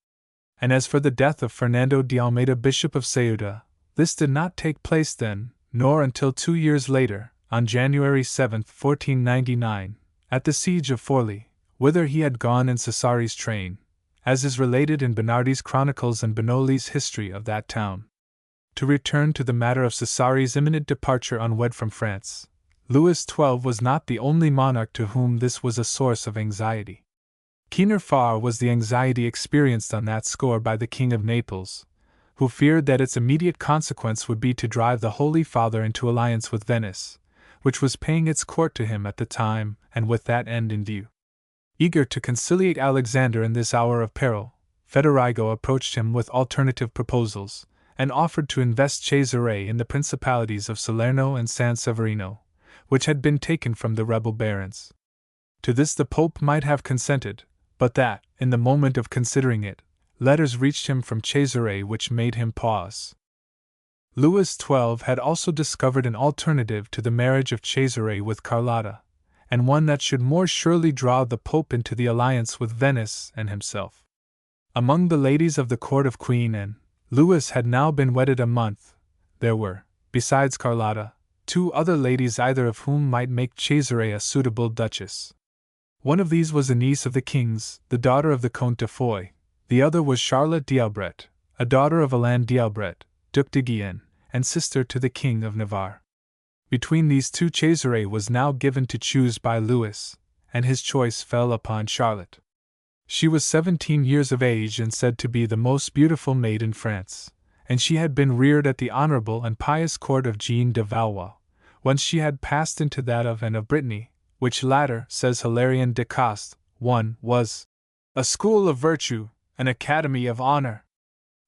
And as for the death of Fernando de Almeida, Bishop of Ceuta, this did not take place then, nor until 2 years later, on January 7, 1499, at the siege of Forli, whither he had gone in Cesare's train, as is related in Bernardi's Chronicles and Benoli's history of that town. To return to the matter of Cesare's imminent departure unwed from France, Louis XII was not the only monarch to whom this was a source of anxiety. Keener far was the anxiety experienced on that score by the King of Naples, who feared that its immediate consequence would be to drive the Holy Father into alliance with Venice, which was paying its court to him at the time, and with that end in view. Eager to conciliate Alexander in this hour of peril, Federigo approached him with alternative proposals, and offered to invest Cesare in the principalities of Salerno and San Severino, which had been taken from the rebel barons. To this the Pope might have consented, but that, in the moment of considering it, letters reached him from Cesare which made him pause. Louis XII had also discovered an alternative to the marriage of Cesare with Carlotta, and one that should more surely draw the Pope into the alliance with Venice and himself. Among the ladies of the court of Queen Anne, Louis had now been wedded a month. There were, besides Carlotta, 2 other ladies, either of whom might make Cesare a suitable duchess. One of these was a niece of the king's, the daughter of the Comte de Foix. The other was Charlotte d'Albret, a daughter of Alain d'Albret, Duc de Guyenne, and sister to the King of Navarre. Between these 2 Cesare was now given to choose by Louis, and his choice fell upon Charlotte. She was 17 years of age and said to be the most beautiful maid in France, and she had been reared at the honorable and pious court of Jeanne de Valois, whence she had passed into that of Anne of Brittany, which latter, says Hilarion de Coste, was a school of virtue, an academy of honor.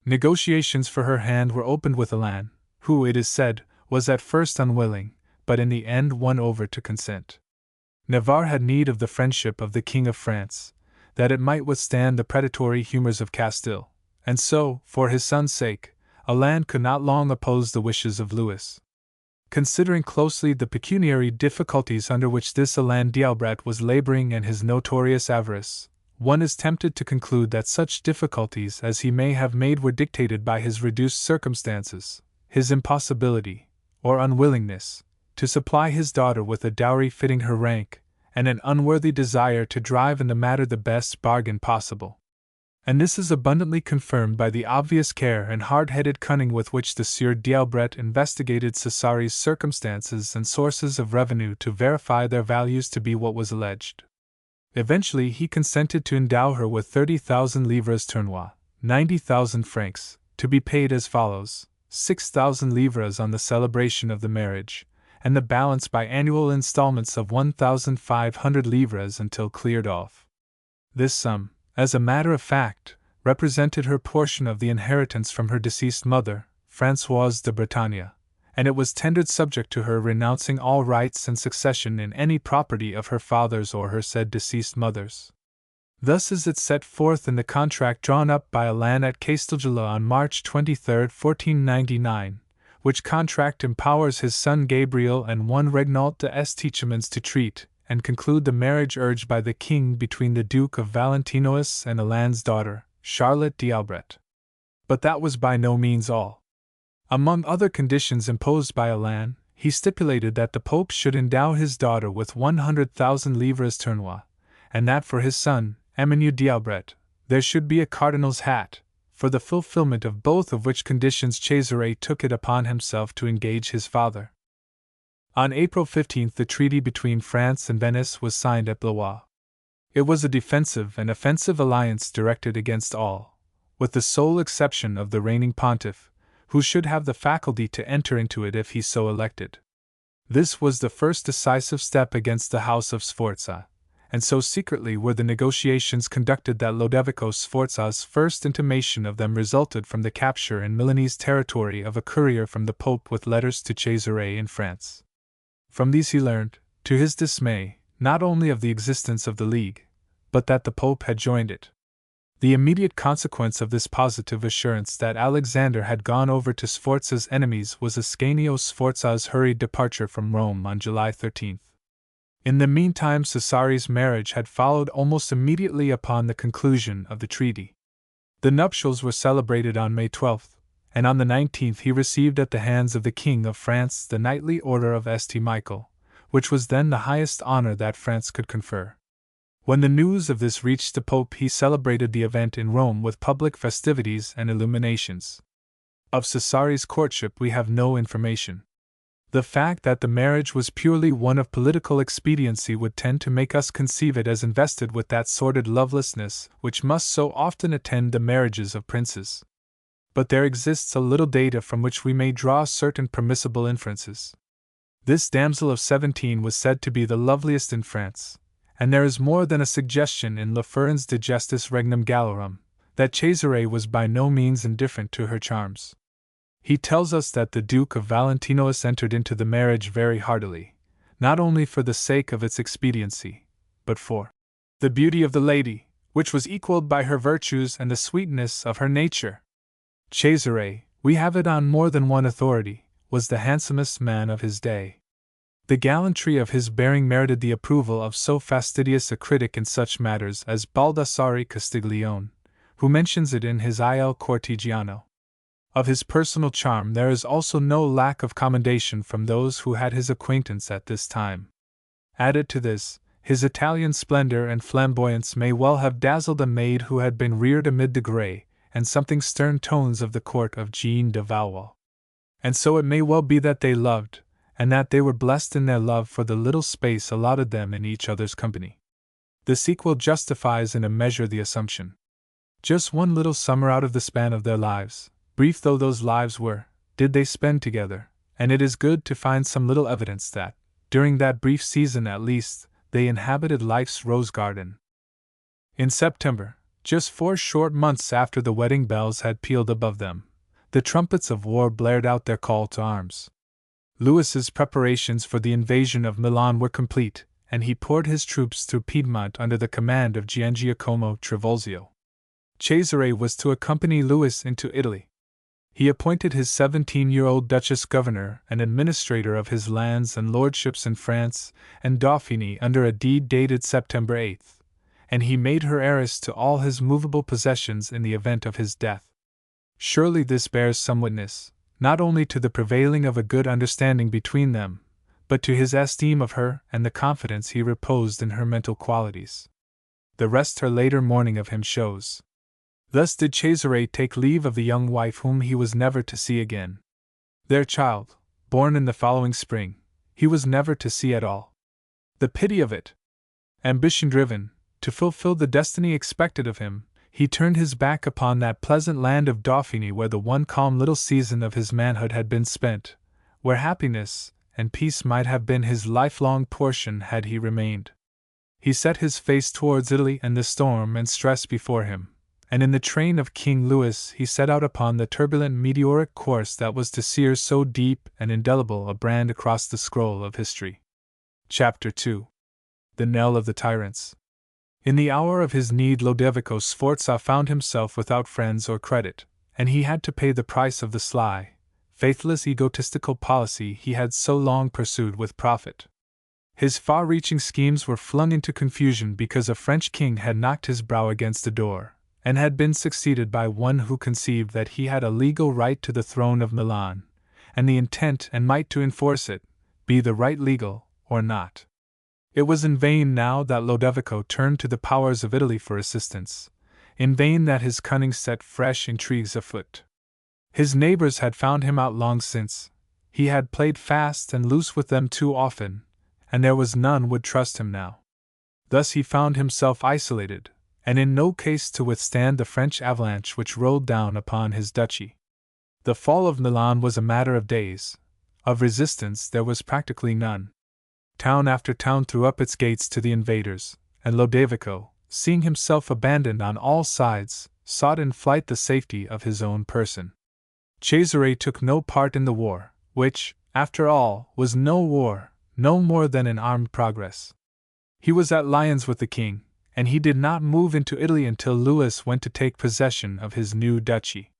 Negotiations for her hand were opened with Alain, who, it is said, was at first unwilling, but in the end won over to consent. Navarre had need of the friendship of the King of France, that it might withstand the predatory humors of Castile, and so, for his son's sake, Alain could not long oppose the wishes of Louis. Considering closely the pecuniary difficulties under which this Alain d'Albret was laboring and his notorious avarice, one is tempted to conclude that such difficulties as he may have made were dictated by his reduced circumstances, his impossibility, or unwillingness, to supply his daughter with a dowry fitting her rank, and an unworthy desire to drive in the matter the best bargain possible. And this is abundantly confirmed by the obvious care and hard-headed cunning with which the Sieur d'Albret investigated Cesare's circumstances and sources of revenue to verify their values to be what was alleged. Eventually he consented to endow her with 30,000 livres tournois, 90,000 francs, to be paid as follows: 6,000 livres on the celebration of the marriage, and the balance by annual installments of 1,500 livres until cleared off. This sum, as a matter of fact, represented her portion of the inheritance from her deceased mother, Françoise de Bretagne, and it was tendered subject to her renouncing all rights and succession in any property of her father's or her said deceased mother's. Thus is it set forth in the contract drawn up by Alain at Casteljaloux on March 23, 1499, which contract empowers his son Gabriel and one Regnault de Estichemens to treat and conclude the marriage urged by the king between the Duke of Valentinois and Alain's daughter, Charlotte d'Albret. But that was by no means all. Among other conditions imposed by Alain, he stipulated that the Pope should endow his daughter with 100,000 livres tournois, and that for his son, Emmanuel d'Albret, there should be a cardinal's hat, for the fulfillment of both of which conditions Cesare took it upon himself to engage his father. On April 15 the treaty between France and Venice was signed at Blois. It was a defensive and offensive alliance directed against all, with the sole exception of the reigning pontiff, who should have the faculty to enter into it if he so elected. This was the first decisive step against the House of Sforza, and so secretly were the negotiations conducted that Lodovico Sforza's first intimation of them resulted from the capture in Milanese territory of a courier from the Pope with letters to Cesare in France. From these he learned, to his dismay, not only of the existence of the League, but that the Pope had joined it. The immediate consequence of this positive assurance that Alexander had gone over to Sforza's enemies was Ascanio Sforza's hurried departure from Rome on July 13. In the meantime, Cesare's marriage had followed almost immediately upon the conclusion of the treaty. The nuptials were celebrated on May 12, and on the 19th he received at the hands of the King of France the knightly order of St. Michael, which was then the highest honor that France could confer. When the news of this reached the Pope, he celebrated the event in Rome with public festivities and illuminations. Of Cesare's courtship we have no information. The fact that the marriage was purely one of political expediency would tend to make us conceive it as invested with that sordid lovelessness which must so often attend the marriages of princes. But there exists a little data from which we may draw certain permissible inferences. This damsel of 17 was said to be the loveliest in France, and there is more than a suggestion in Le Ferin's Digestis Regnum Gallorum that Cesare was by no means indifferent to her charms. He tells us that the Duke of Valentinois entered into the marriage very heartily, not only for the sake of its expediency, but for the beauty of the lady, which was equalled by her virtues and the sweetness of her nature. Cesare, we have it on more than one authority, was the handsomest man of his day. The gallantry of his bearing merited the approval of so fastidious a critic in such matters as Baldassare Castiglione, who mentions it in his Il Cortigiano. Of his personal charm there is also no lack of commendation from those who had his acquaintance at this time. Added to this, his Italian splendor and flamboyance may well have dazzled a maid who had been reared amid the grey and something stern tones of the court of Jeanne de Valois. And so it may well be that they loved, and that they were blessed in their love for the little space allotted them in each other's company. The sequel justifies in a measure the assumption. Just one little summer out of the span of their lives, brief though those lives were, did they spend together, and it is good to find some little evidence that, during that brief season at least, they inhabited life's rose garden. In September, just 4 short months after the wedding bells had pealed above them, the trumpets of war blared out their call to arms. Louis's preparations for the invasion of Milan were complete, and he poured his troops through Piedmont under the command of Giangiacomo Trivulzio. Cesare was to accompany Louis into Italy. He appointed his 17-year-old Duchess governor and administrator of his lands and lordships in France and Dauphiny under a deed dated September 8, and he made her heiress to all his movable possessions in the event of his death. Surely this bears some witness, not only to the prevailing of a good understanding between them, but to his esteem of her and the confidence he reposed in her mental qualities. The rest her later mourning of him shows. Thus did Cesare take leave of the young wife whom he was never to see again. Their child, born in the following spring, he was never to see at all. The pity of it! Ambition-driven, to fulfill the destiny expected of him, he turned his back upon that pleasant land of Dauphiny where the one calm little season of his manhood had been spent, where happiness and peace might have been his lifelong portion had he remained. He set his face towards Italy and the storm and stress before him, and in the train of King Louis he set out upon the turbulent meteoric course that was to sear so deep and indelible a brand across the scroll of history. Chapter 2. The Knell of the Tyrants. In the hour of his need Lodovico Sforza found himself without friends or credit, and he had to pay the price of the sly, faithless egotistical policy he had so long pursued with profit. His far-reaching schemes were flung into confusion because a French king had knocked his brow against the door, and had been succeeded by one who conceived that he had a legal right to the throne of Milan, and the intent and might to enforce it, be the right legal or not. It was in vain now that Lodovico turned to the powers of Italy for assistance, in vain that his cunning set fresh intrigues afoot. His neighbors had found him out long since, he had played fast and loose with them too often, and there was none would trust him now. Thus he found himself isolated, and in no case to withstand the French avalanche which rolled down upon his duchy. The fall of Milan was a matter of days. Of resistance there was practically none. Town after town threw up its gates to the invaders, and Lodovico, seeing himself abandoned on all sides, sought in flight the safety of his own person. Cesare took no part in the war, which, after all, was no war, no more than an armed progress. He was at Lyons with the king, and he did not move into Italy until Louis went to take possession of his new duchy.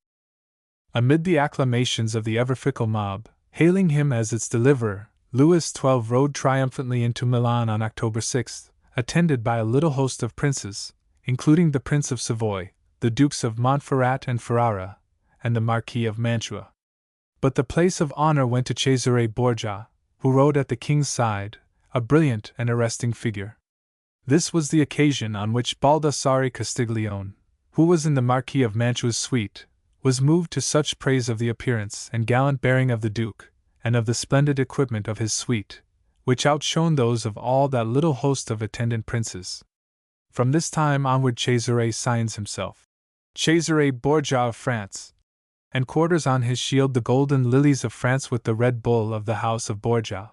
Amid the acclamations of the ever-fickle mob, hailing him as its deliverer, Louis XII rode triumphantly into Milan on October 6, attended by a little host of princes, including the Prince of Savoy, the Dukes of Montferrat and Ferrara, and the Marquis of Mantua. But the place of honor went to Cesare Borgia, who rode at the king's side, a brilliant and arresting figure. This was the occasion on which Baldassare Castiglione, who was in the Marquis of Mantua's suite, was moved to such praise of the appearance and gallant bearing of the Duke, and of the splendid equipment of his suite, which outshone those of all that little host of attendant princes. From this time onward Cesare signs himself Cesare Borgia of France, and quarters on his shield the golden lilies of France with the red bull of the House of Borgia.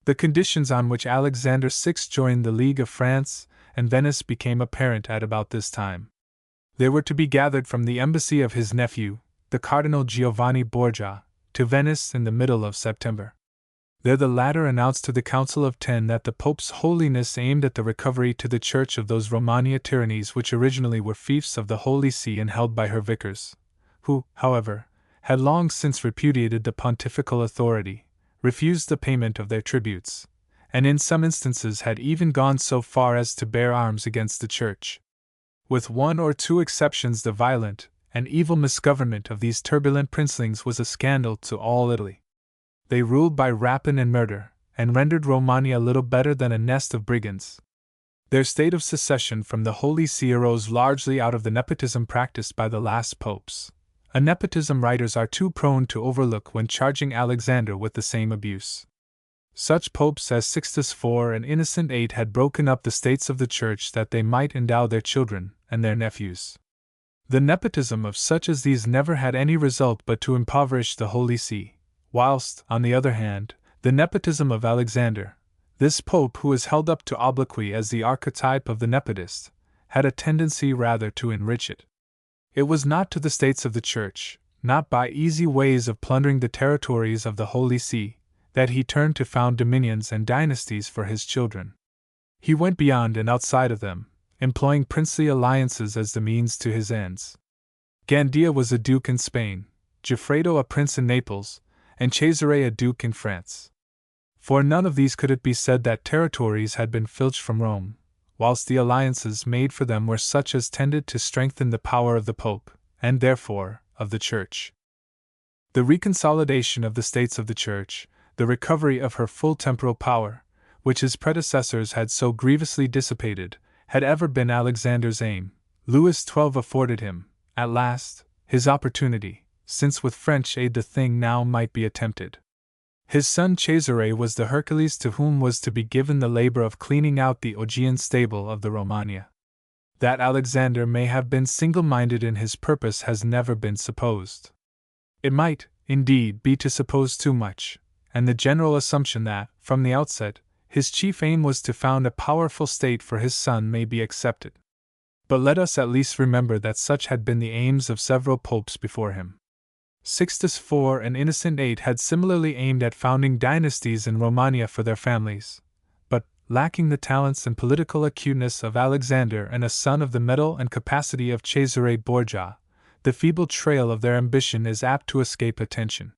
The conditions on which Alexander VI joined the League of France and Venice became apparent at about this time. They were to be gathered from the embassy of his nephew, the Cardinal Giovanni Borgia, to Venice in the middle of September. There the latter announced to the Council of Ten that the Pope's Holiness aimed at the recovery to the Church of those Romagna tyrannies which originally were fiefs of the Holy See and held by her vicars, who, however, had long since repudiated the pontifical authority, refused the payment of their tributes, and in some instances had even gone so far as to bear arms against the Church. With one or two exceptions, the violent and evil misgovernment of these turbulent princelings was a scandal to all Italy. They ruled by rapine and murder, and rendered Romagna little better than a nest of brigands. Their state of secession from the Holy See arose largely out of the nepotism practiced by the last popes, a nepotism writers are too prone to overlook when charging Alexander with the same abuse. Such popes as Sixtus IV and Innocent VIII had broken up the states of the Church that they might endow their children and their nephews. The nepotism of such as these never had any result but to impoverish the Holy See, whilst, on the other hand, the nepotism of Alexander, this pope who is held up to obloquy as the archetype of the nepotist, had a tendency rather to enrich it. It was not to the states of the Church, not by easy ways of plundering the territories of the Holy See, that he turned to found dominions and dynasties for his children. He went beyond and outside of them, employing princely alliances as the means to his ends. Gandia was a duke in Spain, Goffredo a prince in Naples, and Cesare a duke in France. For none of these could it be said that territories had been filched from Rome, whilst the alliances made for them were such as tended to strengthen the power of the Pope, and therefore, of the Church. The reconsolidation of the states of the Church, the recovery of her full temporal power, which his predecessors had so grievously dissipated, had ever been Alexander's aim. Louis XII afforded him, at last, his opportunity, since with French aid the thing now might be attempted. His son Cesare was the Hercules to whom was to be given the labor of cleaning out the Augean stable of the Romagna. That Alexander may have been single-minded in his purpose has never been supposed. It might, indeed, be to suppose too much, and the general assumption that, from the outset, his chief aim was to found a powerful state for his son may be accepted. But let us at least remember that such had been the aims of several popes before him. Sixtus IV and Innocent VIII had similarly aimed at founding dynasties in Romagna for their families, but, lacking the talents and political acuteness of Alexander and a son of the mettle and capacity of Cesare Borgia, the feeble trail of their ambition is apt to escape attention.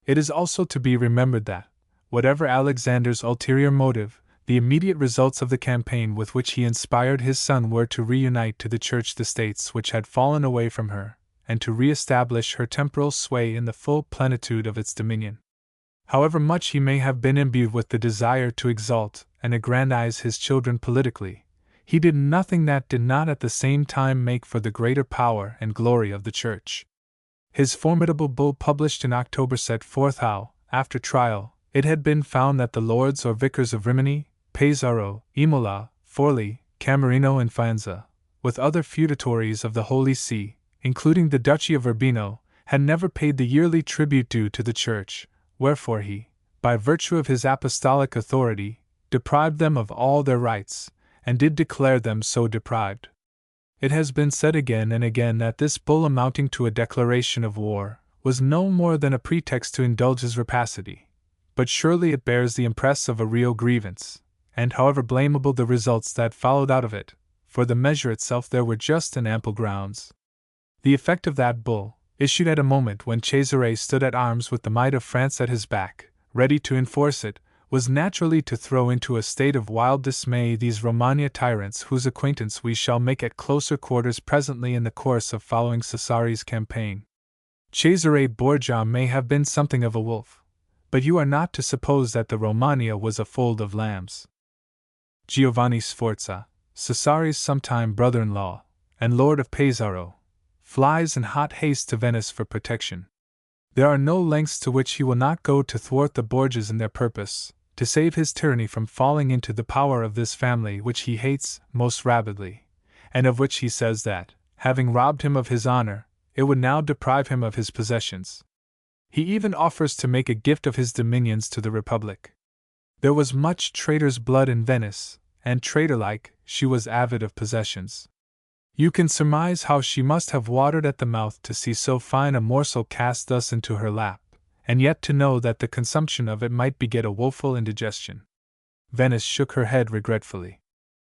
It is also to be remembered that, whatever Alexander's ulterior motive, the immediate results of the campaign with which he inspired his son were to reunite to the Church the states which had fallen away from her, and to re-establish her temporal sway in the full plenitude of its dominion. However much he may have been imbued with the desire to exalt and aggrandize his children politically, he did nothing that did not at the same time make for the greater power and glory of the Church. His formidable bull published in October set forth how, after trial, it had been found that the lords or vicars of Rimini, Pesaro, Imola, Forli, Camerino and Faenza, with other feudatories of the Holy See, including the Duchy of Urbino, had never paid the yearly tribute due to the Church, wherefore he, by virtue of his apostolic authority, deprived them of all their rights, and did declare them so deprived. It has been said again and again that this bull amounting to a declaration of war was no more than a pretext to indulge his rapacity, but surely it bears the impress of a real grievance, and however blamable the results that followed out of it, for the measure itself there were just and ample grounds. The effect of that bull, issued at a moment when Cesare stood at arms with the might of France at his back, ready to enforce it, was naturally to throw into a state of wild dismay these Romagna tyrants whose acquaintance we shall make at closer quarters presently in the course of following Cesare's campaign. Cesare Borgia may have been something of a wolf, but you are not to suppose that the Romagna was a fold of lambs. Giovanni Sforza, Cesare's sometime brother-in-law, and lord of Pesaro, flies in hot haste to Venice for protection. There are no lengths to which he will not go to thwart the Borgias in their purpose, to save his tyranny from falling into the power of this family which he hates most rabidly, and of which he says that, having robbed him of his honor, it would now deprive him of his possessions. He even offers to make a gift of his dominions to the Republic. There was much traitor's blood in Venice, and traitor-like, she was avid of possessions. You can surmise how she must have watered at the mouth to see so fine a morsel cast thus into her lap, and yet to know that the consumption of it might beget a woeful indigestion. Venice shook her head regretfully.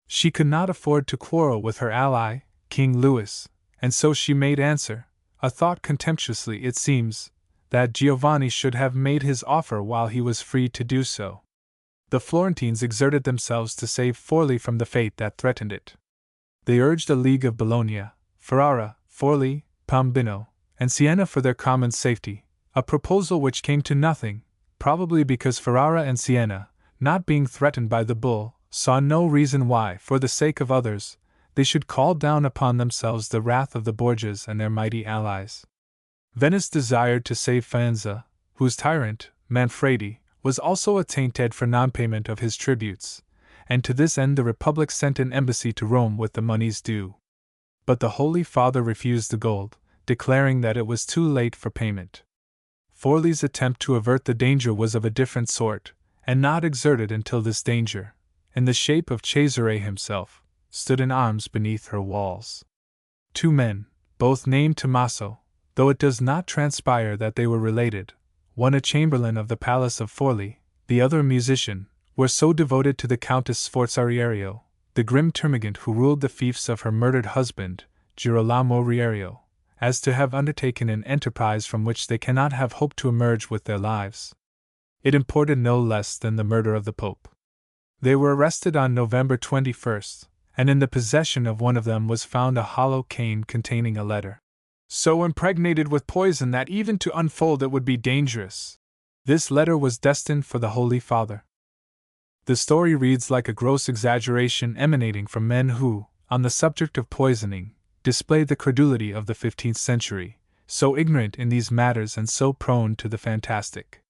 She could not afford to quarrel with her ally, King Louis, and so she made answer, a thought contemptuously it seems, that Giovanni should have made his offer while he was free to do so. The Florentines exerted themselves to save Forli from the fate that threatened it. They urged a league of Bologna, Ferrara, Forli, Piombino, and Siena for their common safety, a proposal which came to nothing, probably because Ferrara and Siena, not being threatened by the bull, saw no reason why, for the sake of others, they should call down upon themselves the wrath of the Borgias and their mighty allies. Venice desired to save Faenza, whose tyrant, Manfredi, was also attainted for non-payment of his tributes, and to this end the Republic sent an embassy to Rome with the moneys due. But the Holy Father refused the gold, declaring that it was too late for payment. Forli's attempt to avert the danger was of a different sort, and not exerted until this danger, in the shape of Cesare himself, stood in arms beneath her walls. Two men, both named Tommaso, though it does not transpire that they were related, one a chamberlain of the palace of Forli, the other a musician, were so devoted to the Countess Sforza, the grim termagant who ruled the fiefs of her murdered husband, Girolamo Riario, as to have undertaken an enterprise from which they cannot have hoped to emerge with their lives. It imported no less than the murder of the Pope. They were arrested on November 21st, and in the possession of one of them was found a hollow cane containing a letter, so impregnated with poison that even to unfold it would be dangerous. This letter was destined for the Holy Father. The story reads like a gross exaggeration emanating from men who, on the subject of poisoning, displayed the credulity of the 15th century, so ignorant in these matters and so prone to the fantastic.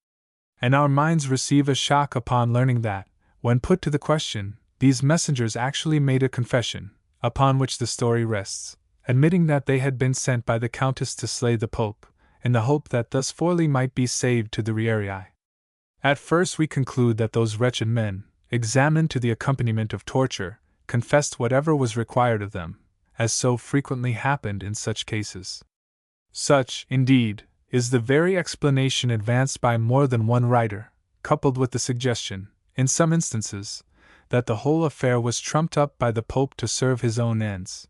And our minds receive a shock upon learning that, when put to the question, these messengers actually made a confession, upon which the story rests, admitting that they had been sent by the Countess to slay the Pope, in the hope that thus Forli might be saved to the Rierii. At first we conclude that those wretched men, examined to the accompaniment of torture, confessed whatever was required of them, as so frequently happened in such cases. Such, indeed, is the very explanation advanced by more than one writer, coupled with the suggestion, in some instances, that the whole affair was trumped up by the Pope to serve his own ends.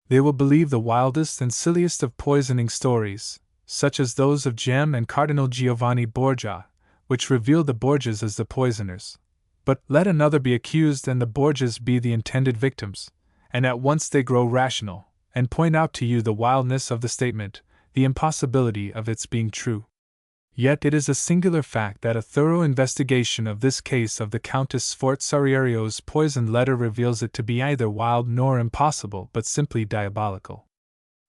They will believe the wildest and silliest of poisoning stories, such as those of Gem and Cardinal Giovanni Borgia, which reveal the Borgias as the poisoners. But let another be accused and the Borgias be the intended victims, and at once they grow rational, and point out to you the wildness of the statement, the impossibility of its being true. Yet it is a singular fact that a thorough investigation of this case of the Countess Sforzarierio's poisoned letter reveals it to be neither wild nor impossible but simply diabolical.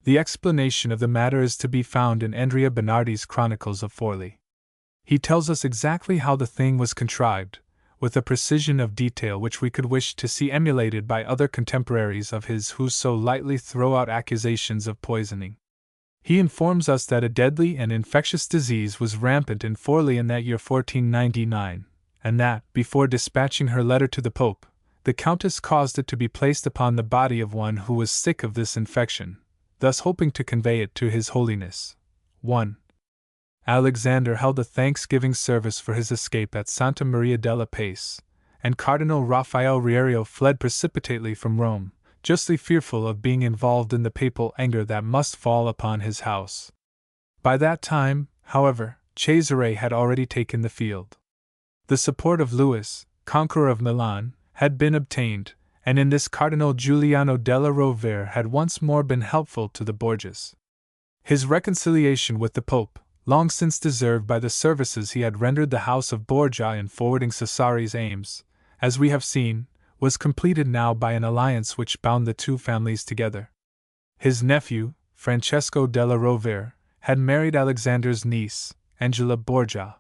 The explanation of the matter is to be found in Andrea Bernardi's Chronicles of Forli. He tells us exactly how the thing was contrived, with a precision of detail which we could wish to see emulated by other contemporaries of his who so lightly throw out accusations of poisoning. He informs us that a deadly and infectious disease was rampant in Forli in that year 1499, and that, before dispatching her letter to the Pope, the Countess caused it to be placed upon the body of one who was sick of this infection, thus hoping to convey it to His Holiness. 1. Alexander held a thanksgiving service for his escape at Santa Maria della Pace, and Cardinal Rafael Riario fled precipitately from Rome, justly fearful of being involved in the papal anger that must fall upon his house. By that time, however, Cesare had already taken the field. The support of Louis, conqueror of Milan, had been obtained, and in this Cardinal Giuliano della Rovere had once more been helpful to the Borgias. His reconciliation with the Pope, long since deserved by the services he had rendered the House of Borgia in forwarding Cesare's aims, as we have seen, was completed now by an alliance which bound the two families together. His nephew, Francesco della Rovere, had married Alexander's niece, Angela Borgia.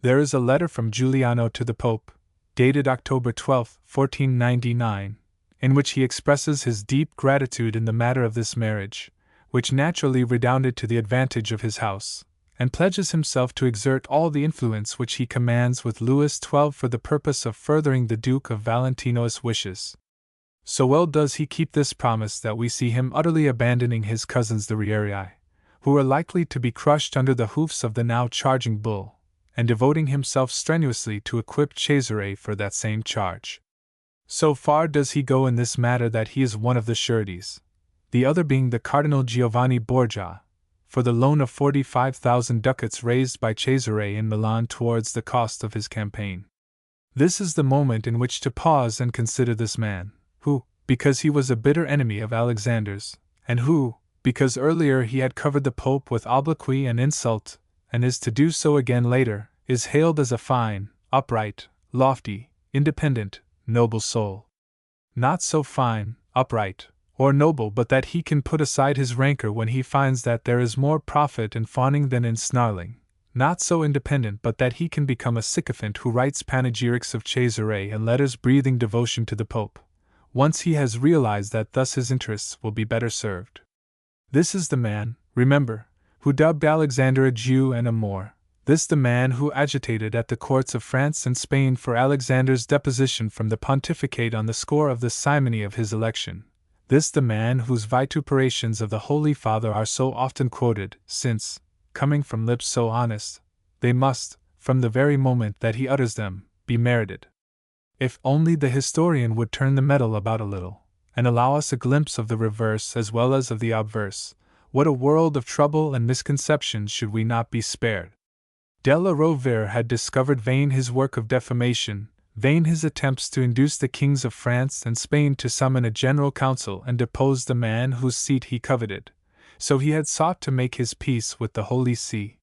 There is a letter from Giuliano to the Pope, dated October 12, 1499, in which he expresses his deep gratitude in the matter of this marriage, which naturally redounded to the advantage of his house, and pledges himself to exert all the influence which he commands with Louis XII for the purpose of furthering the Duke of Valentino's wishes. So well does he keep this promise that we see him utterly abandoning his cousins the Rierii, who are likely to be crushed under the hoofs of the now charging bull, and devoting himself strenuously to equip Cesare for that same charge. So far does he go in this matter that he is one of the sureties, the other being the Cardinal Giovanni Borgia, for the loan of 45,000 ducats raised by Cesare in Milan towards the cost of his campaign. This is the moment in which to pause and consider this man, who, because he was a bitter enemy of Alexander's, and who, because earlier he had covered the Pope with obloquy and insult, and is to do so again later, is hailed as a fine, upright, lofty, independent, noble soul. Not so fine, upright, or noble but that he can put aside his rancor when he finds that there is more profit in fawning than in snarling, not so independent but that he can become a sycophant who writes panegyrics of Cesare and letters breathing devotion to the Pope, once he has realized that thus his interests will be better served. This is the man, remember, who dubbed Alexander a Jew and a Moor, this the man who agitated at the courts of France and Spain for Alexander's deposition from the pontificate on the score of the simony of his election. This the man whose vituperations of the Holy Father are so often quoted, since, coming from lips so honest, they must, from the very moment that he utters them, be merited. If only the historian would turn the medal about a little, and allow us a glimpse of the reverse as well as of the obverse, what a world of trouble and misconceptions should we not be spared. Della Rovere had discovered vain his work of defamation, vain his attempts to induce the kings of France and Spain to summon a general council and depose the man whose seat he coveted, so he had sought to make his peace with the Holy See.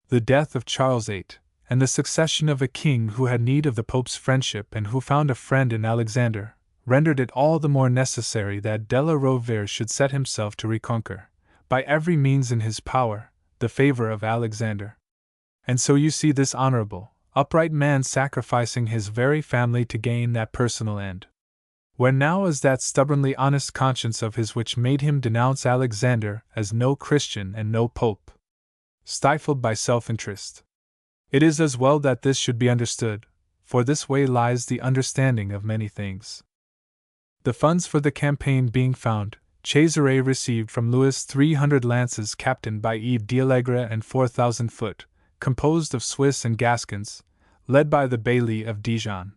The death of Charles VIII, and the succession of a king who had need of the Pope's friendship and who found a friend in Alexander, rendered it all the more necessary that Della Rovere should set himself to reconquer, by every means in his power, the favor of Alexander. And so you see this honorable, upright man sacrificing his very family to gain that personal end. Where now is that stubbornly honest conscience of his which made him denounce Alexander as no Christian and no Pope? Stifled by self-interest. It is as well that this should be understood, for this way lies the understanding of many things. The funds for the campaign being found, Cesare received from Louis 300 lances captained by Yves d'Allegre and 4,000 foot, composed of Swiss and Gascons, led by the Baillie of Dijon.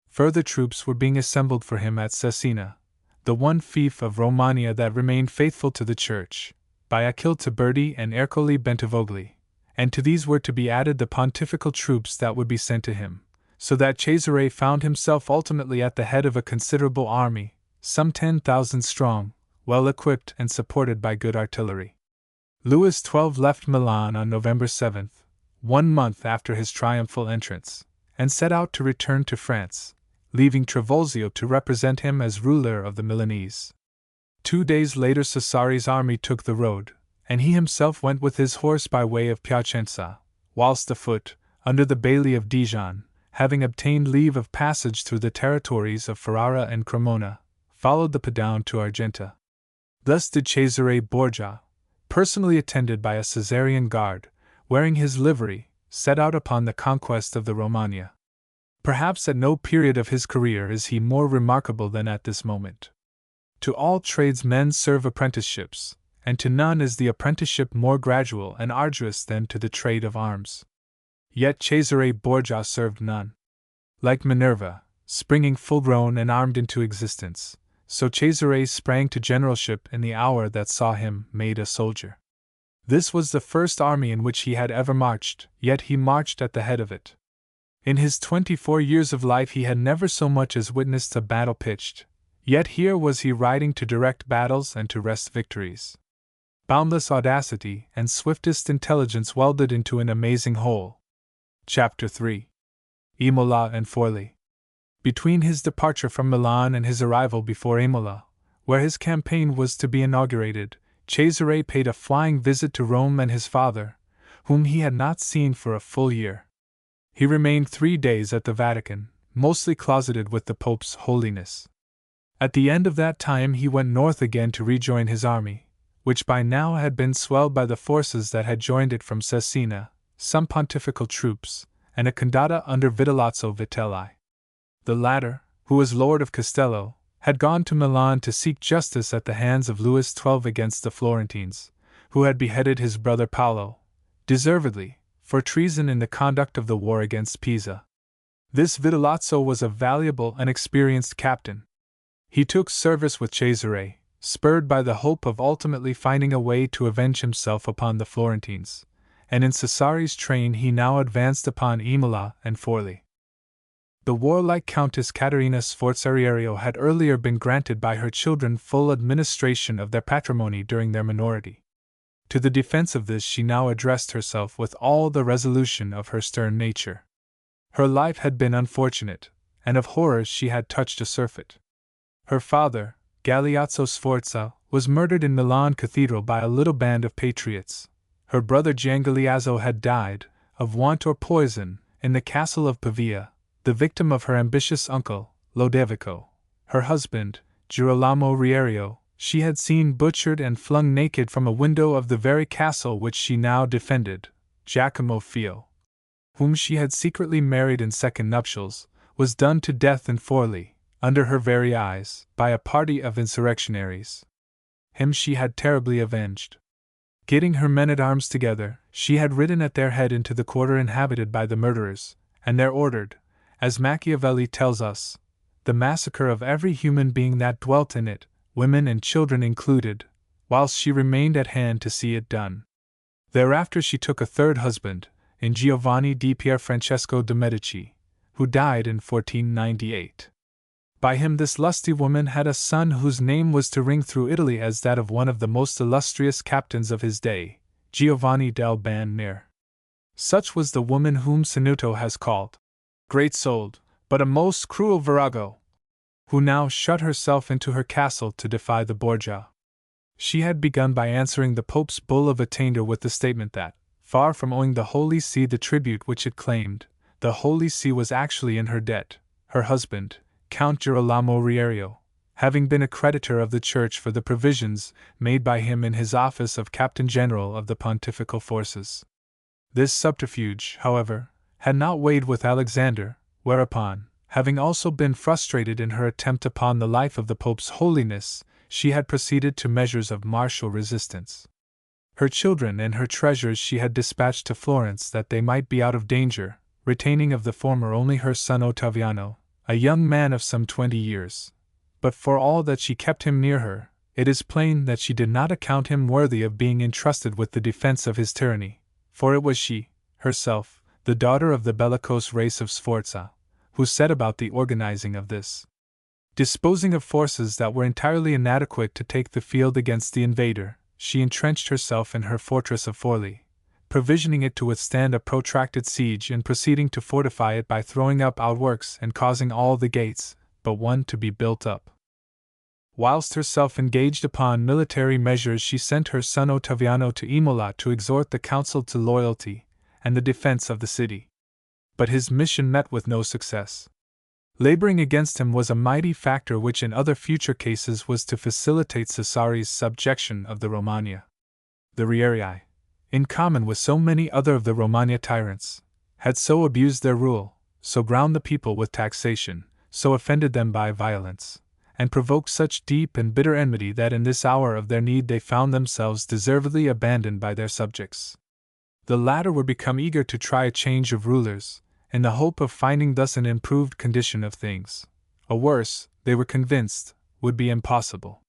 Further troops were being assembled for him at Cesena, the one fief of Romagna that remained faithful to the Church, by Achille Tiberti and Ercole Bentivogli, and to these were to be added the pontifical troops that would be sent to him, so that Cesare found himself ultimately at the head of a considerable army, some 10,000 strong, well equipped and supported by good artillery. Louis XII left Milan on November 7th, 1 month after his triumphal entrance, and set out to return to France, leaving Trivulzio to represent him as ruler of the Milanese. 2 days later Cesare's army took the road, and he himself went with his horse by way of Piacenza, whilst afoot, under the Baillie of Dijon, having obtained leave of passage through the territories of Ferrara and Cremona, followed the Padown to Argenta. Thus did Cesare Borgia, personally attended by a Caesarean guard, wearing his livery, set out upon the conquest of the Romagna. Perhaps at no period of his career is he more remarkable than at this moment. To all trades men serve apprenticeships, and to none is the apprenticeship more gradual and arduous than to the trade of arms. Yet Cesare Borgia served none. Like Minerva, springing full-grown and armed into existence, so Cesare sprang to generalship in the hour that saw him made a soldier. This was the first army in which he had ever marched, yet he marched at the head of it. In his 24 years of life he had never so much as witnessed a battle pitched, yet here was he riding to direct battles and to wrest victories. Boundless audacity and swiftest intelligence welded into an amazing whole. Chapter 3. Imola and Forli. Between his departure from Milan and his arrival before Imola, where his campaign was to be inaugurated, Cesare paid a flying visit to Rome and his father, whom he had not seen for a full year. He remained 3 days at the Vatican, mostly closeted with the Pope's holiness. At the end of that time he went north again to rejoin his army, which by now had been swelled by the forces that had joined it from Cesena, some pontifical troops, and a condotta under Vitellozzo Vitelli. The latter, who was Lord of Castello, had gone to Milan to seek justice at the hands of Louis XII against the Florentines, who had beheaded his brother Paolo, deservedly, for treason in the conduct of the war against Pisa. This Vitellozzo was a valuable and experienced captain. He took service with Cesare, spurred by the hope of ultimately finding a way to avenge himself upon the Florentines, and in Cesare's train he now advanced upon Imola and Forli. The warlike Countess Caterina Sforzariero had earlier been granted by her children full administration of their patrimony during their minority. To the defense of this she now addressed herself with all the resolution of her stern nature. Her life had been unfortunate, and of horrors she had touched a surfeit. Her father, Galeazzo Sforza, was murdered in Milan Cathedral by a little band of patriots. Her brother Giangaleazzo had died, of want or poison, in the castle of Pavia, the victim of her ambitious uncle, Lodovico. Her husband, Girolamo Riario, she had seen butchered and flung naked from a window of the very castle which she now defended. Giacomo Fio, whom she had secretly married in second nuptials, was done to death in Forli, under her very eyes, by a party of insurrectionaries. Him she had terribly avenged. Getting her men-at-arms together, she had ridden at their head into the quarter inhabited by the murderers, and there ordered, as Machiavelli tells us, the massacre of every human being that dwelt in it, women and children included, whilst she remained at hand to see it done. Thereafter she took a third husband, in Giovanni di Pierfrancesco de' Medici, who died in 1498. By him this lusty woman had a son whose name was to ring through Italy as that of one of the most illustrious captains of his day, Giovanni del Ban Nere. Such was the woman whom Senuto has called great-souled, but a most cruel virago, who now shut herself into her castle to defy the Borgia. She had begun by answering the Pope's bull of attainder with the statement that, far from owing the Holy See the tribute which it claimed, the Holy See was actually in her debt, her husband, Count Girolamo Riario, having been a creditor of the Church for the provisions made by him in his office of Captain General of the Pontifical Forces. This subterfuge, however, had not weighed with Alexander, whereupon, having also been frustrated in her attempt upon the life of the Pope's holiness, she had proceeded to measures of martial resistance. Her children and her treasures she had dispatched to Florence that they might be out of danger, retaining of the former only her son Ottaviano, a young man of some 20 years. But for all that she kept him near her, it is plain that she did not account him worthy of being entrusted with the defense of his tyranny, for it was she, herself, the daughter of the bellicose race of Sforza, who set about the organizing of this. Disposing of forces that were entirely inadequate to take the field against the invader, she entrenched herself in her fortress of Forli, provisioning it to withstand a protracted siege and proceeding to fortify it by throwing up outworks and causing all the gates, but one, to be built up. Whilst herself engaged upon military measures, she sent her son Ottaviano to Imola to exhort the council to loyalty and the defense of the city. But his mission met with no success. Laboring against him was a mighty factor which in other future cases was to facilitate Cesare's subjection of the Romagna. The Rierii, in common with so many other of the Romagna tyrants, had so abused their rule, so ground the people with taxation, so offended them by violence, and provoked such deep and bitter enmity that in this hour of their need they found themselves deservedly abandoned by their subjects. The latter were become eager to try a change of rulers, in the hope of finding thus an improved condition of things. A worse, they were convinced, would be impossible.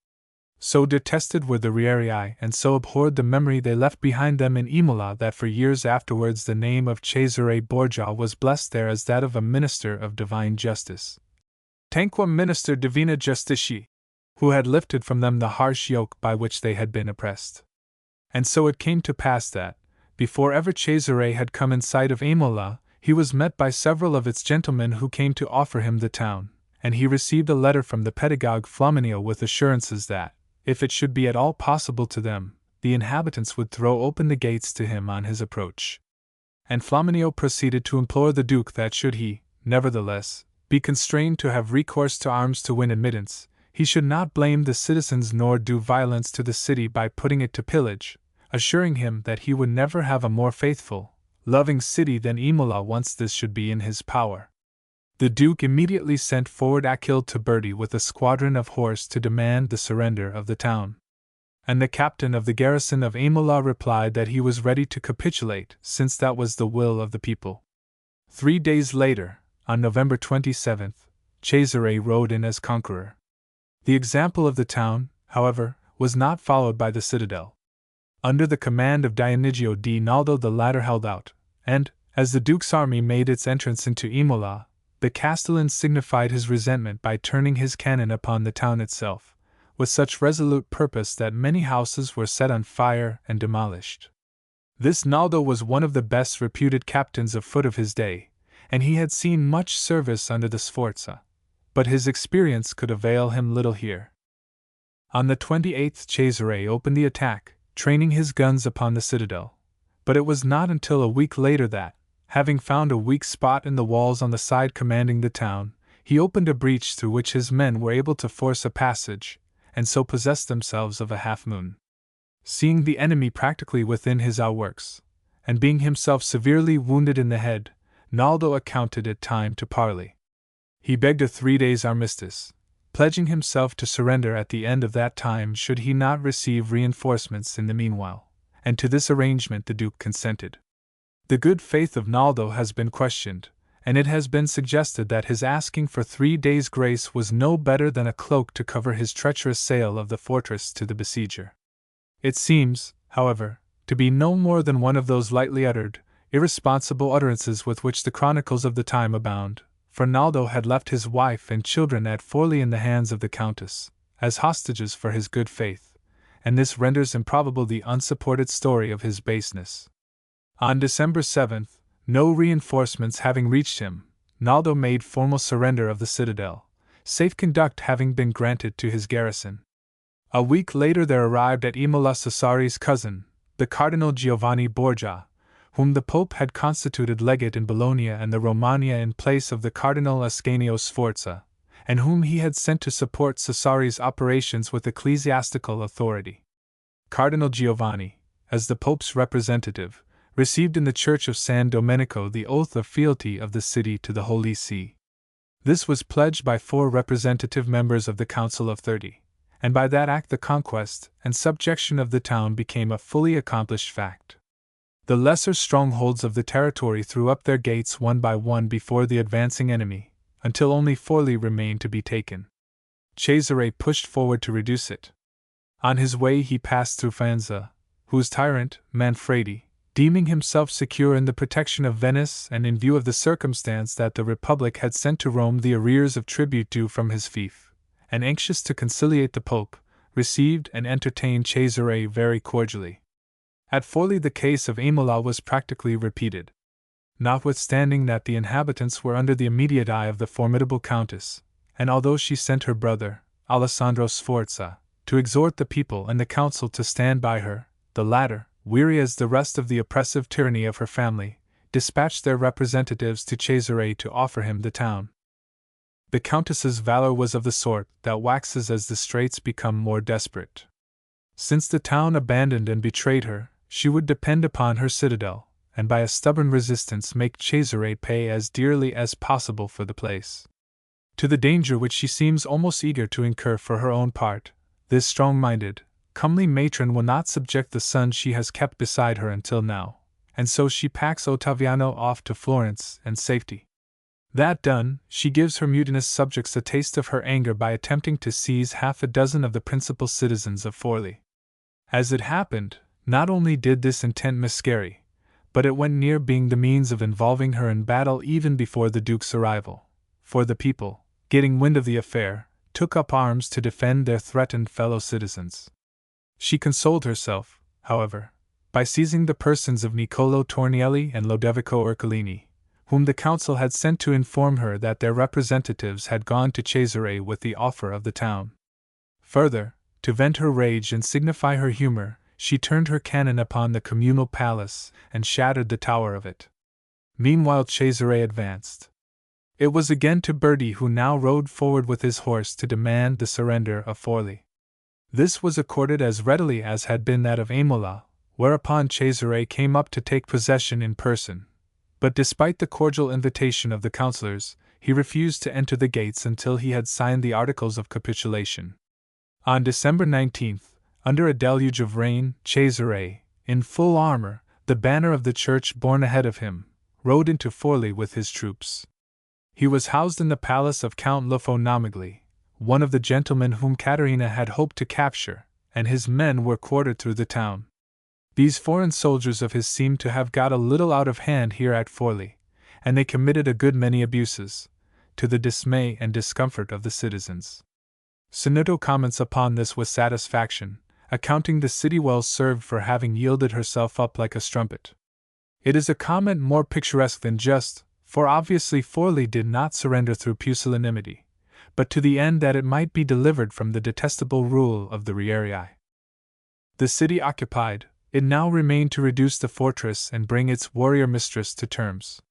So detested were the Rierii and so abhorred the memory they left behind them in Imola that for years afterwards the name of Cesare Borgia was blessed there as that of a minister of divine justice. Tanquam minister divina justitia, who had lifted from them the harsh yoke by which they had been oppressed. And so it came to pass that, before ever Cesare had come in sight of Imola, he was met by several of its gentlemen who came to offer him the town, and he received a letter from the pedagogue Flaminio with assurances that, if it should be at all possible to them, the inhabitants would throw open the gates to him on his approach. And Flaminio proceeded to implore the Duke that should he, nevertheless, be constrained to have recourse to arms to win admittance, he should not blame the citizens nor do violence to the city by putting it to pillage, assuring him that he would never have a more faithful, loving city than Imola once this should be in his power. The Duke immediately sent forward Achille to Berti with a squadron of horse to demand the surrender of the town. And the captain of the garrison of Imola replied that he was ready to capitulate, since that was the will of the people. 3 days later, on November 27th, Cesare rode in as conqueror. The example of the town, however, was not followed by the citadel. Under the command of Dionigio di Naldo the latter held out, and, as the Duke's army made its entrance into Imola, the Castellan signified his resentment by turning his cannon upon the town itself, with such resolute purpose that many houses were set on fire and demolished. This Naldo was one of the best reputed captains of foot of his day, and he had seen much service under the Sforza, but his experience could avail him little here. On the 28th Cesare opened the attack, training his guns upon the citadel, but it was not until a week later that, having found a weak spot in the walls on the side commanding the town, he opened a breach through which his men were able to force a passage, and so possessed themselves of a half-moon. Seeing the enemy practically within his outworks, and being himself severely wounded in the head, Naldo accounted it time to parley. He begged a 3 days' armistice, pledging himself to surrender at the end of that time should he not receive reinforcements in the meanwhile, and to this arrangement the Duke consented. The good faith of Naldo has been questioned, and it has been suggested that his asking for 3 days' grace was no better than a cloak to cover his treacherous sale of the fortress to the besieger. It seems, however, to be no more than one of those lightly uttered, irresponsible utterances with which the chronicles of the time abound, for Naldo had left his wife and children at Forli in the hands of the Countess, as hostages for his good faith, and this renders improbable the unsupported story of his baseness. On December 7th, no reinforcements having reached him, Naldo made formal surrender of the citadel, safe conduct having been granted to his garrison. A week later there arrived at Imola Cesare's cousin, the Cardinal Giovanni Borgia, whom the Pope had constituted legate in Bologna and the Romagna in place of the Cardinal Ascanio Sforza, and whom he had sent to support Cesare's operations with ecclesiastical authority. Cardinal Giovanni, as the Pope's representative, received in the Church of San Domenico the oath of fealty of the city to the Holy See. This was pledged by 4 representative members of the Council of 30, and by that act the conquest and subjection of the town became a fully accomplished fact. The lesser strongholds of the territory threw up their gates one by one before the advancing enemy, until only Forli remained to be taken. Cesare pushed forward to reduce it. On his way he passed through Faenza, whose tyrant, Manfredi, deeming himself secure in the protection of Venice and in view of the circumstance that the Republic had sent to Rome the arrears of tribute due from his fief, and anxious to conciliate the Pope, received and entertained Cesare very cordially. At Forli the case of Imola was practically repeated. Notwithstanding that the inhabitants were under the immediate eye of the formidable Countess, and although she sent her brother, Alessandro Sforza, to exhort the people and the council to stand by her, the latter, weary as the rest of the oppressive tyranny of her family, dispatched their representatives to Cesare to offer him the town. The Countess's valor was of the sort that waxes as the straits become more desperate. Since the town abandoned and betrayed her, she would depend upon her citadel, and by a stubborn resistance make Cesare pay as dearly as possible for the place. To the danger which she seems almost eager to incur for her own part, this strong-minded, comely matron will not subject the son she has kept beside her until now, and so she packs Ottaviano off to Florence and safety. That done, she gives her mutinous subjects a taste of her anger by attempting to seize half a dozen of the principal citizens of Forli. As it happened, not only did this intent miscarry, but it went near being the means of involving her in battle even before the Duke's arrival, for the people, getting wind of the affair, took up arms to defend their threatened fellow citizens. She consoled herself, however, by seizing the persons of Niccolo Tornielli and Lodovico Ercolini, whom the council had sent to inform her that their representatives had gone to Cesare with the offer of the town. Further, to vent her rage and signify her humor, she turned her cannon upon the communal palace and shattered the tower of it. Meanwhile Cesare advanced. It was again to Berti who now rode forward with his horse to demand the surrender of Forli. This was accorded as readily as had been that of Aimola, whereupon Cesare came up to take possession in person. But despite the cordial invitation of the councillors, he refused to enter the gates until he had signed the articles of capitulation. On December 19th, under a deluge of rain, Cesare, in full armor, the banner of the church borne ahead of him, rode into Forli with his troops. He was housed in the palace of Count Luffo Nomigli, one of the gentlemen whom Caterina had hoped to capture, and his men were quartered through the town. These foreign soldiers of his seemed to have got a little out of hand here at Forli, and they committed a good many abuses, to the dismay and discomfort of the citizens. Sinuto comments upon this with satisfaction, accounting the city well served for having yielded herself up like a strumpet. It is a comment more picturesque than just, for obviously Forli did not surrender through pusillanimity, but to the end that it might be delivered from the detestable rule of the Rierii. The city occupied, it now remained to reduce the fortress and bring its warrior mistress to terms.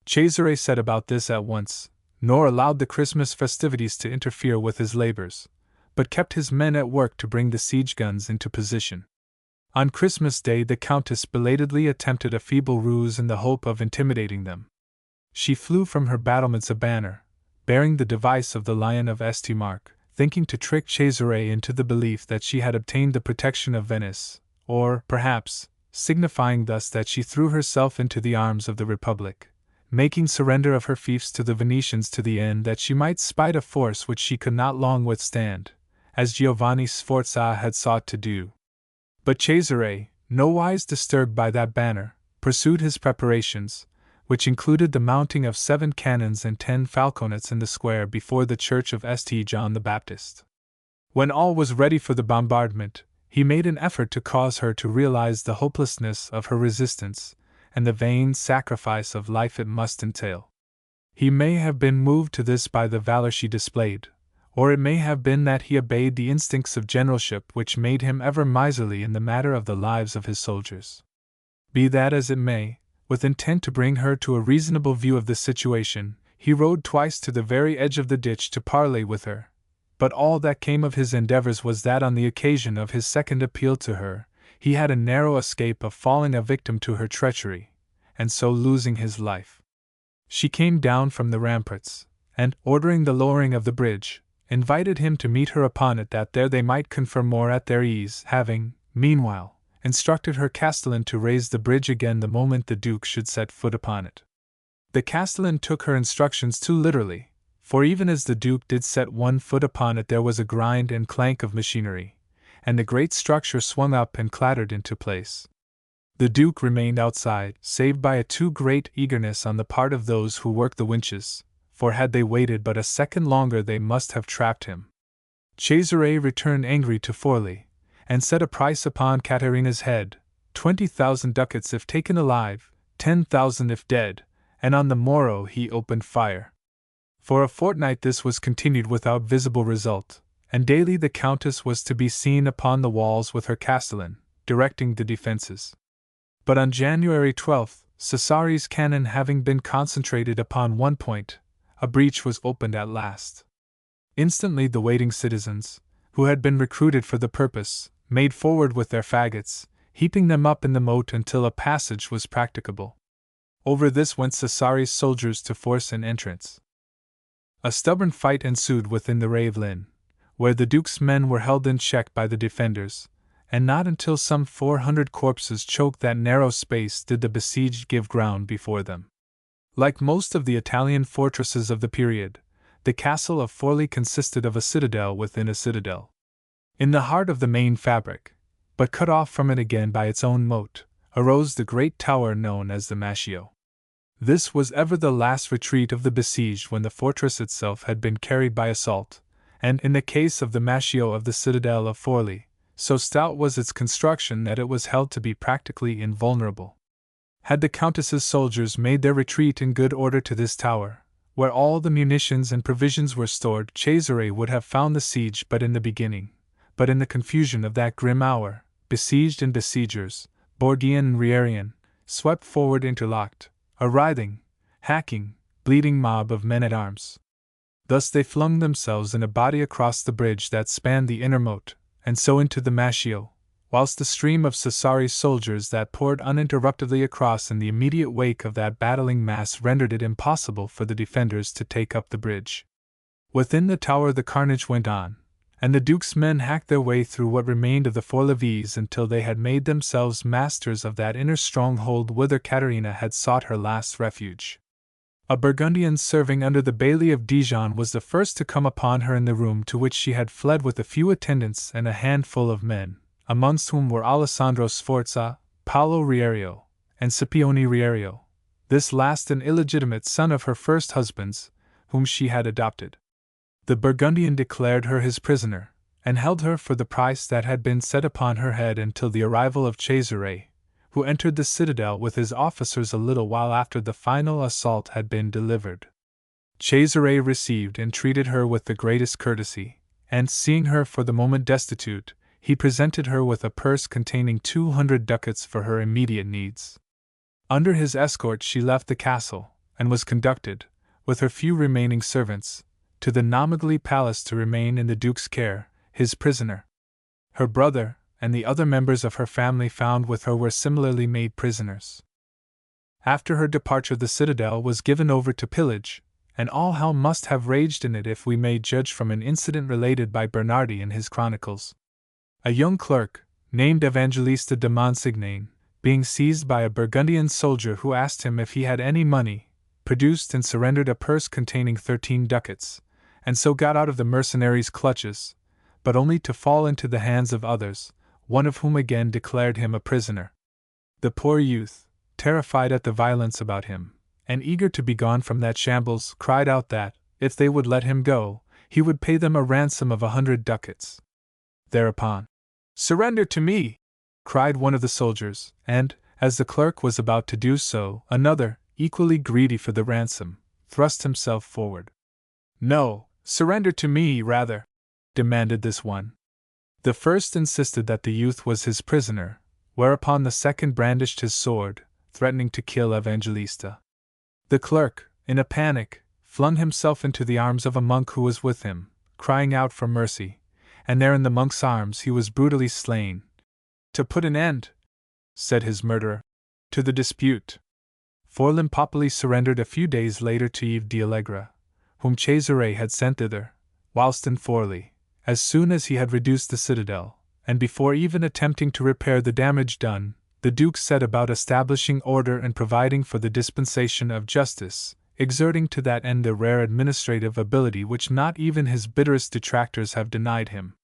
Cesare set about this at once, nor allowed the Christmas festivities to interfere with his labors, but kept his men at work to bring the siege guns into position. On Christmas Day the Countess belatedly attempted a feeble ruse in the hope of intimidating them. She flew from her battlements a banner, bearing the device of the Lion of St. Mark, thinking to trick Cesare into the belief that she had obtained the protection of Venice, or, perhaps, signifying thus that she threw herself into the arms of the Republic, making surrender of her fiefs to the Venetians to the end that she might spite a force which she could not long withstand, as Giovanni Sforza had sought to do. But Cesare, nowise disturbed by that banner, pursued his preparations, which included the mounting of 7 cannons and 10 falconets in the square before the church of St. John the Baptist. When all was ready for the bombardment, he made an effort to cause her to realize the hopelessness of her resistance, and the vain sacrifice of life it must entail. He may have been moved to this by the valor she displayed, or it may have been that he obeyed the instincts of generalship which made him ever miserly in the matter of the lives of his soldiers. Be that as it may, with intent to bring her to a reasonable view of the situation, he rode twice to the very edge of the ditch to parley with her, but all that came of his endeavors was that on the occasion of his second appeal to her, he had a narrow escape of falling a victim to her treachery, and so losing his life. She came down from the ramparts, and, ordering the lowering of the bridge, invited him to meet her upon it that there they might confer more at their ease, having, meanwhile, instructed her castellan to raise the bridge again the moment the Duke should set foot upon it. The castellan took her instructions too literally, for even as the Duke did set one foot upon it there was a grind and clank of machinery, and the great structure swung up and clattered into place. The Duke remained outside, save by a too great eagerness on the part of those who worked the winches, for had they waited but a second longer they must have trapped him. Cesare returned angry to Forli, and set a price upon Caterina's head, 20,000 ducats if taken alive, 10,000 if dead, and on the morrow he opened fire. For a fortnight this was continued without visible result, and daily the Countess was to be seen upon the walls with her castellan, directing the defenses. But on January 12th, Cesare's cannon having been concentrated upon one point, a breach was opened at last. Instantly the waiting citizens, who had been recruited for the purpose, made forward with their faggots, heaping them up in the moat until a passage was practicable. Over this went Cesare's soldiers to force an entrance. A stubborn fight ensued within the Ravelin, where the Duke's men were held in check by the defenders, and not until some 400 corpses choked that narrow space did the besieged give ground before them. Like most of the Italian fortresses of the period, the castle of Forlì consisted of a citadel within a citadel. In the heart of the main fabric, but cut off from it again by its own moat, arose the great tower known as the Maschio. This was ever the last retreat of the besieged when the fortress itself had been carried by assault, and in the case of the Maschio of the citadel of Forlì, so stout was its construction that it was held to be practically invulnerable. Had the Countess's soldiers made their retreat in good order to this tower, where all the munitions and provisions were stored, Cesare would have found the siege but in the beginning. But in the confusion of that grim hour, besieged and besiegers, Borgian and Rierian, swept forward interlocked, a writhing, hacking, bleeding mob of men-at-arms. Thus they flung themselves in a body across the bridge that spanned the inner moat, and so into the Maschio, whilst the stream of Cesare's soldiers that poured uninterruptedly across in the immediate wake of that battling mass rendered it impossible for the defenders to take up the bridge. Within the tower the carnage went on, and the Duke's men hacked their way through what remained of the Forlivese until they had made themselves masters of that inner stronghold whither Caterina had sought her last refuge. A Burgundian serving under the Bailly of Dijon was the first to come upon her in the room to which she had fled with a few attendants and a handful of men, amongst whom were Alessandro Sforza, Paolo Rierio, and Scipione Rierio, this last an illegitimate son of her first husband's, whom she had adopted. The Burgundian declared her his prisoner, and held her for the price that had been set upon her head until the arrival of Cesare, who entered the citadel with his officers a little while after the final assault had been delivered. Cesare received and treated her with the greatest courtesy, and seeing her for the moment destitute, he presented her with a purse containing 200 ducats for her immediate needs. Under his escort she left the castle, and was conducted, with her few remaining servants, to the Namagli palace to remain in the Duke's care, his prisoner. Her brother, and the other members of her family found with her were similarly made prisoners. After her departure the citadel was given over to pillage, and all hell must have raged in it if we may judge from an incident related by Bernardi in his chronicles. A young clerk, named Evangelista de Monsignane, being seized by a Burgundian soldier who asked him if he had any money, produced and surrendered a purse containing 13 ducats, and so got out of the mercenaries' clutches, but only to fall into the hands of others, one of whom again declared him a prisoner. The poor youth, terrified at the violence about him, and eager to be gone from that shambles, cried out that, if they would let him go, he would pay them a ransom of 100 ducats. Thereupon, "Surrender to me!" cried one of the soldiers, and, as the clerk was about to do so, another, equally greedy for the ransom, thrust himself forward. "No, surrender to me, rather," demanded this one. The first insisted that the youth was his prisoner, whereupon the second brandished his sword, threatening to kill Evangelista. The clerk, in a panic, flung himself into the arms of a monk who was with him, crying out for mercy, and there in the monk's arms he was brutally slain. "To put an end," said his murderer, "to the dispute." Forlimpopoli surrendered a few days later to Yves d'Allegra, whom Cesare had sent thither, whilst in Forlì, as soon as he had reduced the citadel, and before even attempting to repair the damage done, the Duke set about establishing order and providing for the dispensation of justice, exerting to that end the rare administrative ability which not even his bitterest detractors have denied him.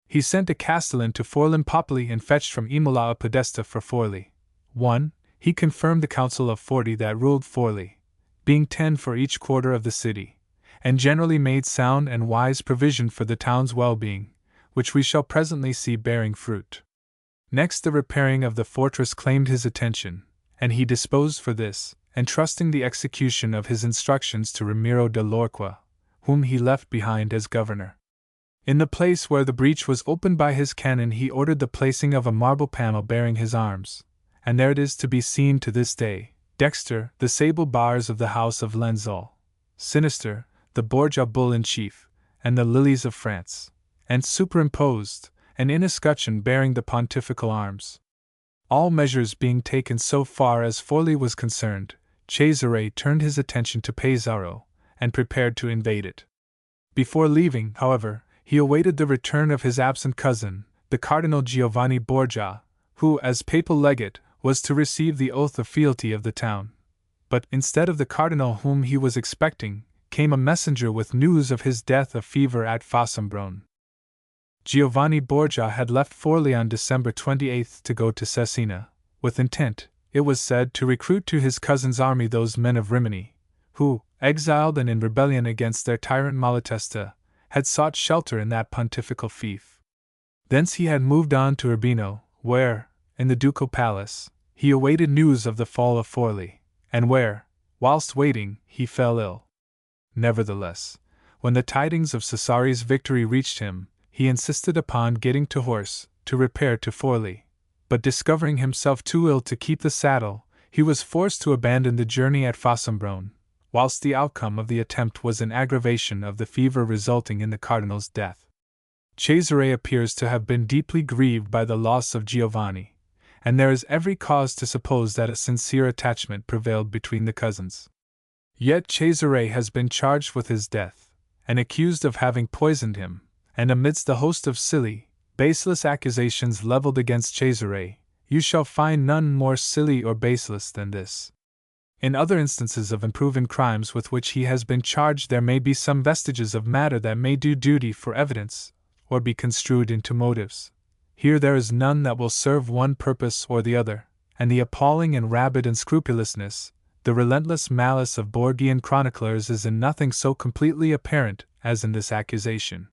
He sent a castellan to Forlimpopoli and fetched from Imola a podesta for Forlì. 1. He confirmed the Council of 40 that ruled Forlì, being 10 for each quarter of the city, and generally made sound and wise provision for the town's well-being, which we shall presently see bearing fruit. Next the repairing of the fortress claimed his attention, and he disposed for this, entrusting the execution of his instructions to Ramiro de Lorqua, whom he left behind as governor. In the place where the breach was opened by his cannon he ordered the placing of a marble panel bearing his arms, and there it is to be seen to this day, dexter, the sable bars of the house of Lenzol, sinister, the Borgia bull-in-chief, and the lilies of France, and superimposed, an escutcheon bearing the pontifical arms. All measures being taken so far as Forlì was concerned, Cesare turned his attention to Pesaro, and prepared to invade it. Before leaving, however, he awaited the return of his absent cousin, the Cardinal Giovanni Borgia, who, as papal legate, was to receive the oath of fealty of the town. But, instead of the cardinal whom he was expecting, came a messenger with news of his death of fever at Fossombrone. Giovanni Borgia had left Forlì on December 28 to go to Cesena, with intent, it was said, to recruit to his cousin's army those men of Rimini, who, exiled and in rebellion against their tyrant Malatesta, had sought shelter in that pontifical fief. Thence he had moved on to Urbino, where, in the ducal palace, he awaited news of the fall of Forlì, and where, whilst waiting, he fell ill. Nevertheless, when the tidings of Cesare's victory reached him, he insisted upon getting to horse, to repair to Forlì, but discovering himself too ill to keep the saddle, he was forced to abandon the journey at Fossombrone, whilst the outcome of the attempt was an aggravation of the fever resulting in the cardinal's death. Cesare appears to have been deeply grieved by the loss of Giovanni, and there is every cause to suppose that a sincere attachment prevailed between the cousins. Yet Cesare has been charged with his death, and accused of having poisoned him, and amidst the host of silly, baseless accusations leveled against Cesare, you shall find none more silly or baseless than this. In other instances of improving crimes with which he has been charged there may be some vestiges of matter that may do duty for evidence, or be construed into motives. Here there is none that will serve one purpose or the other, and the appalling and rabid unscrupulousness, the relentless malice of Borgian chroniclers is in nothing so completely apparent as in this accusation.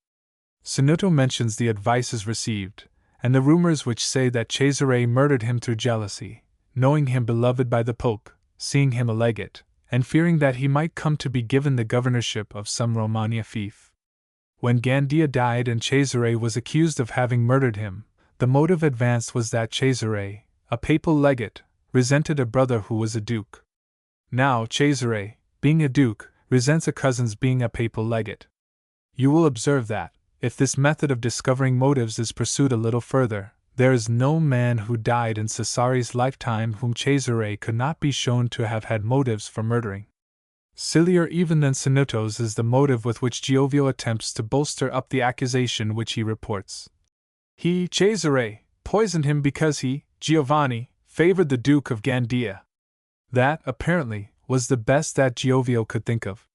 Sinuto mentions the advices received, and the rumors which say that Cesare murdered him through jealousy, knowing him beloved by the Pope, seeing him a legate, and fearing that he might come to be given the governorship of some Romagna fief. When Gandia died and Cesare was accused of having murdered him, the motive advanced was that Cesare, a papal legate, resented a brother who was a duke. Now Cesare, being a duke, resents a cousin's being a papal legate. You will observe that, if this method of discovering motives is pursued a little further, there is no man who died in Cesare's lifetime whom Cesare could not be shown to have had motives for murdering. Sillier even than Sinuto's is the motive with which Giovio attempts to bolster up the accusation which he reports. He, Cesare, poisoned him because he, Giovanni, favored the Duke of Gandia. That, apparently, was the best that Giovio could think of.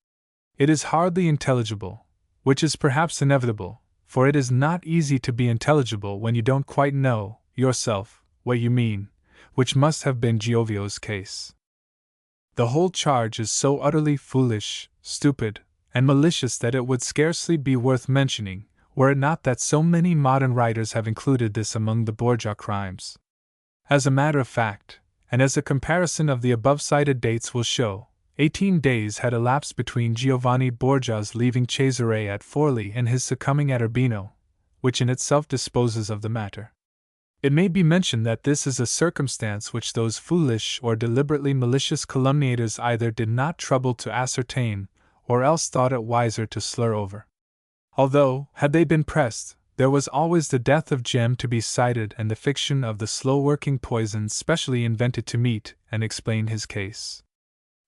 It is hardly intelligible, which is perhaps inevitable, for it is not easy to be intelligible when you don't quite know, yourself, what you mean, which must have been Giovio's case. The whole charge is so utterly foolish, stupid, and malicious that it would scarcely be worth mentioning, were it not that so many modern writers have included this among the Borgia crimes. As a matter of fact, and as a comparison of the above-cited dates will show, 18 days had elapsed between Giovanni Borgia's leaving Cesare at Forlì and his succumbing at Urbino, which in itself disposes of the matter. It may be mentioned that this is a circumstance which those foolish or deliberately malicious calumniators either did not trouble to ascertain, or else thought it wiser to slur over. Although, had they been pressed, there was always the death of Gem to be cited and the fiction of the slow-working poison specially invented to meet and explain his case.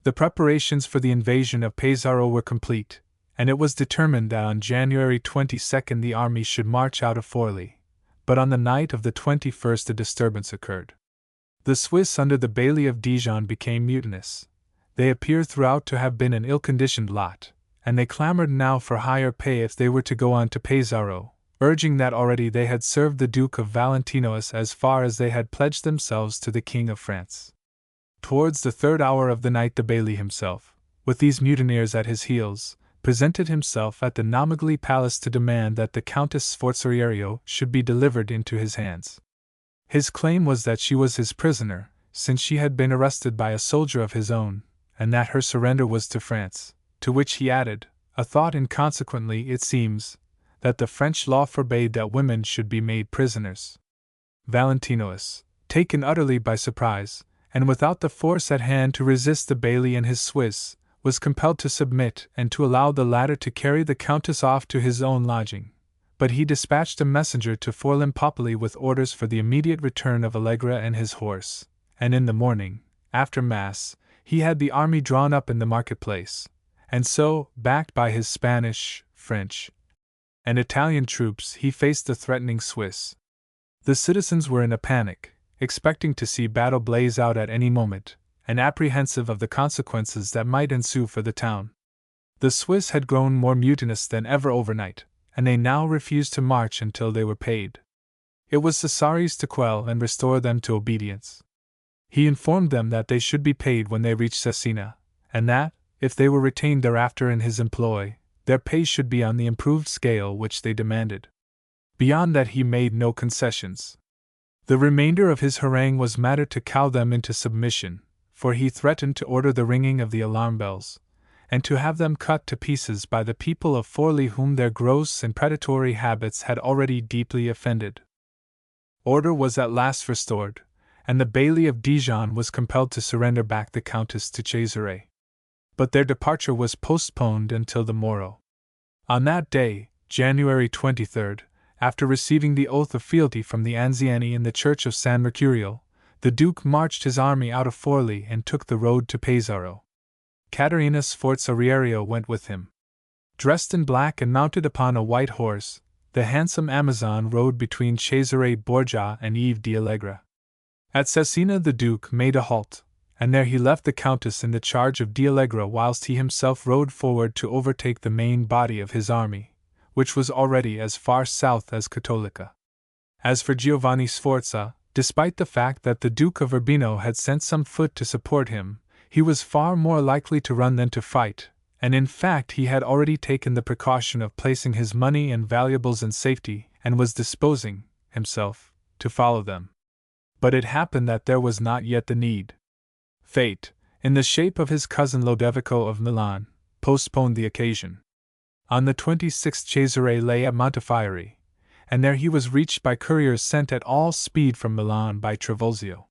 The preparations for the invasion of Pesaro were complete, and it was determined that on January 22 the army should march out of Forlì, but on the night of the 21st a disturbance occurred. The Swiss under the Baillie of Dijon became mutinous. They appear throughout to have been an ill-conditioned lot, and they clamored now for higher pay if they were to go on to Pesaro, urging that already they had served the Duke of Valentinois as far as they had pledged themselves to the King of France. Towards the 3rd hour of the night the Baillie himself, with these mutineers at his heels, presented himself at the Namagli Palace to demand that the Countess Sforzariero should be delivered into his hands. His claim was that she was his prisoner, since she had been arrested by a soldier of his own, and that her surrender was to France, to which he added, a thought inconsequently it seems, that the French law forbade that women should be made prisoners. Valentinois, taken utterly by surprise, and without the force at hand to resist the Baillie and his Swiss, was compelled to submit and to allow the latter to carry the Countess off to his own lodging. But he dispatched a messenger to Forlimpopoli with orders for the immediate return of Allegra and his horse, and in the morning, after Mass, he had the army drawn up in the marketplace, and so, backed by his Spanish, French, and Italian troops, he faced the threatening Swiss. The citizens were in a panic, expecting to see battle blaze out at any moment, and apprehensive of the consequences that might ensue for the town. The Swiss had grown more mutinous than ever overnight, and they now refused to march until they were paid. It was Cesare's to quell and restore them to obedience. He informed them that they should be paid when they reached Cesena, and that, if they were retained thereafter in his employ, their pay should be on the improved scale which they demanded. Beyond that he made no concessions. The remainder of his harangue was matter to cow them into submission, for he threatened to order the ringing of the alarm bells, and to have them cut to pieces by the people of Forli whom their gross and predatory habits had already deeply offended. Order was at last restored, and the Bailly of Dijon was compelled to surrender back the Countess to Cesare. But their departure was postponed until the morrow. On that day, January 23rd, after receiving the oath of fealty from the Anziani in the church of San Mercurio, the Duke marched his army out of Forli and took the road to Pesaro. Caterina Sforza went with him. Dressed in black and mounted upon a white horse, the handsome Amazon rode between Cesare Borgia and Yves d'Allegra. At Cesena the Duke made a halt, and there he left the Countess in the charge of d'Allegra whilst he himself rode forward to overtake the main body of his army, which was already as far south as Cattolica. As for Giovanni Sforza, despite the fact that the Duke of Urbino had sent some foot to support him, he was far more likely to run than to fight, and in fact he had already taken the precaution of placing his money and valuables in safety, and was disposing, himself, to follow them. But it happened that there was not yet the need. Fate, in the shape of his cousin Lodovico of Milan, postponed the occasion. On the 26th Cesare lay at Montefiore, and there he was reached by couriers sent at all speed from Milan by Trivulzio.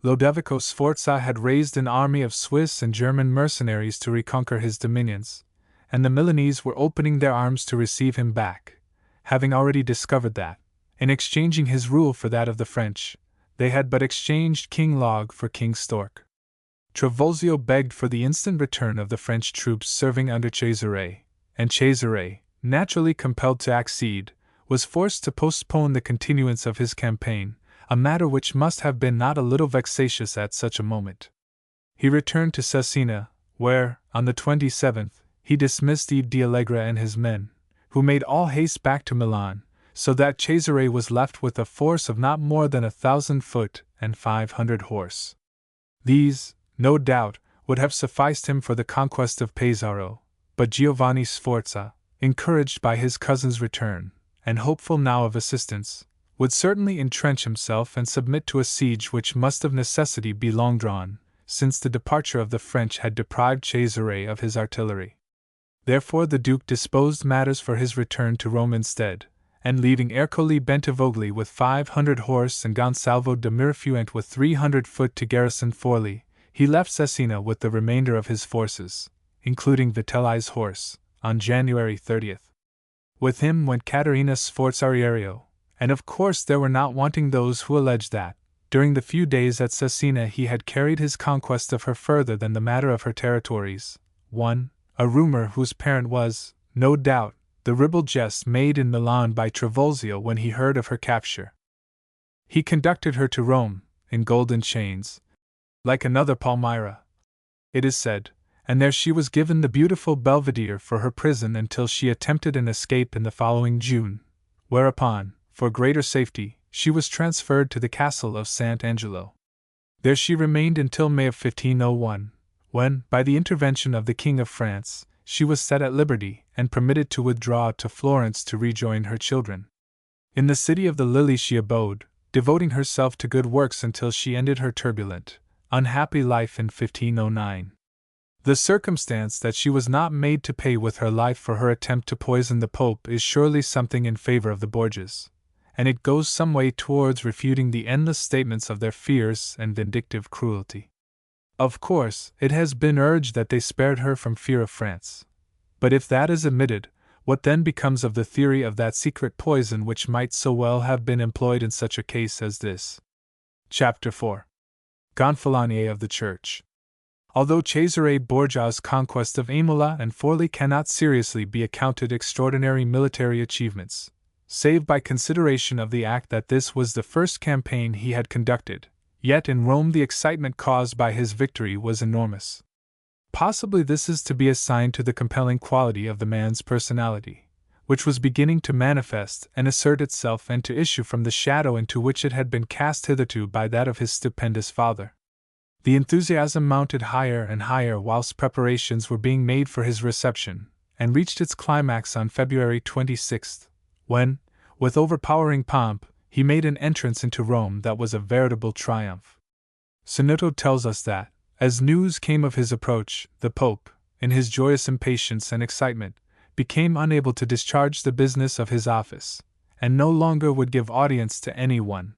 Lodovico Sforza had raised an army of Swiss and German mercenaries to reconquer his dominions, and the Milanese were opening their arms to receive him back, having already discovered that, in exchanging his rule for that of the French, they had but exchanged King Log for King Stork. Trivulzio begged for the instant return of the French troops serving under Cesare, and Cesare, naturally compelled to accede, was forced to postpone the continuance of his campaign, a matter which must have been not a little vexatious at such a moment. He returned to Cesena, where, on the 27th, he dismissed Yves d'Allegra and his men, who made all haste back to Milan, so that Cesare was left with a force of not more than 1,000 foot and 500 horse. These, no doubt, would have sufficed him for the conquest of Pesaro, but Giovanni Sforza, encouraged by his cousin's return, and hopeful now of assistance, would certainly entrench himself and submit to a siege which must of necessity be long drawn, since the departure of the French had deprived Cesare of his artillery. Therefore the Duke disposed matters for his return to Rome instead, and leaving Ercole Bentivogli with 500 horse and Gonsalvo de Mirafuente with 300 foot to garrison Forli, he left Cesena with the remainder of his forces, including Vitelli's horse, on January 30th. With him went Caterina Sforza, and of course there were not wanting those who alleged that, during the few days at Cesena he had carried his conquest of her further than the matter of her territories. 1. A rumor whose parent was, no doubt, the ribald jest made in Milan by Trivulzio when he heard of her capture. He conducted her to Rome, in golden chains, like another Palmyra, it is said, and there she was given the beautiful Belvedere for her prison until she attempted an escape in the following June, whereupon, for greater safety, she was transferred to the castle of Sant' Angelo. There she remained until May of 1501, when, by the intervention of the King of France, she was set at liberty and permitted to withdraw to Florence to rejoin her children. In the City of the Lilies she abode, devoting herself to good works until she ended her turbulent, unhappy life in 1509. The circumstance that she was not made to pay with her life for her attempt to poison the Pope is surely something in favor of the Borgias, and it goes some way towards refuting the endless statements of their fierce and vindictive cruelty. Of course, it has been urged that they spared her from fear of France. But if that is admitted, what then becomes of the theory of that secret poison which might so well have been employed in such a case as this? Chapter 4. Gonfalonier of the Church. Although Cesare Borgia's conquest of Imola and Forli cannot seriously be accounted extraordinary military achievements, save by consideration of the act that this was the first campaign he had conducted, yet in Rome the excitement caused by his victory was enormous. Possibly this is to be assigned to the compelling quality of the man's personality, which was beginning to manifest and assert itself and to issue from the shadow into which it had been cast hitherto by that of his stupendous father. The enthusiasm mounted higher and higher whilst preparations were being made for his reception, and reached its climax on February 26, when, with overpowering pomp, he made an entrance into Rome that was a veritable triumph. Sonetto tells us that, as news came of his approach, the Pope, in his joyous impatience and excitement, became unable to discharge the business of his office, and no longer would give audience to any one.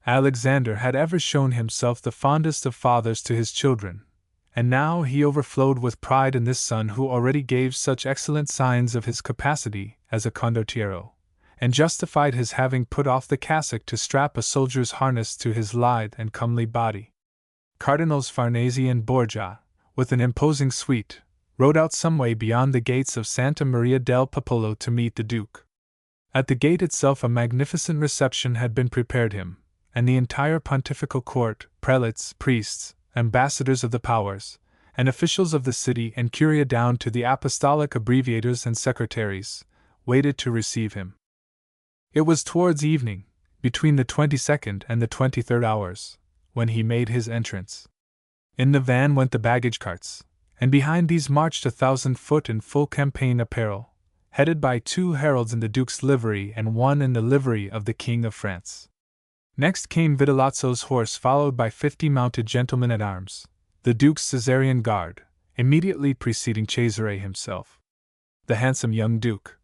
Alexander had ever shown himself the fondest of fathers to his children, and now he overflowed with pride in this son who already gave such excellent signs of his capacity as a condottiero, and justified his having put off the cassock to strap a soldier's harness to his lithe and comely body. Cardinals Farnese and Borgia, with an imposing suite, rode out some way beyond the gates of Santa Maria del Popolo to meet the Duke. At the gate itself a magnificent reception had been prepared him, and the entire pontifical court, prelates, priests, ambassadors of the powers, and officials of the city and curia down to the apostolic abbreviators and secretaries, waited to receive him. It was towards evening, between the 22nd and the 23rd hours, when he made his entrance. In the van went the baggage carts, and behind these marched 1,000 foot in full campaign apparel, headed by 2 heralds in the Duke's livery and 1 in the livery of the King of France. Next came Vitellozzo's horse, followed by 50 mounted gentlemen at arms, the Duke's Caesarean guard, immediately preceding Cesare himself. The handsome young Duke,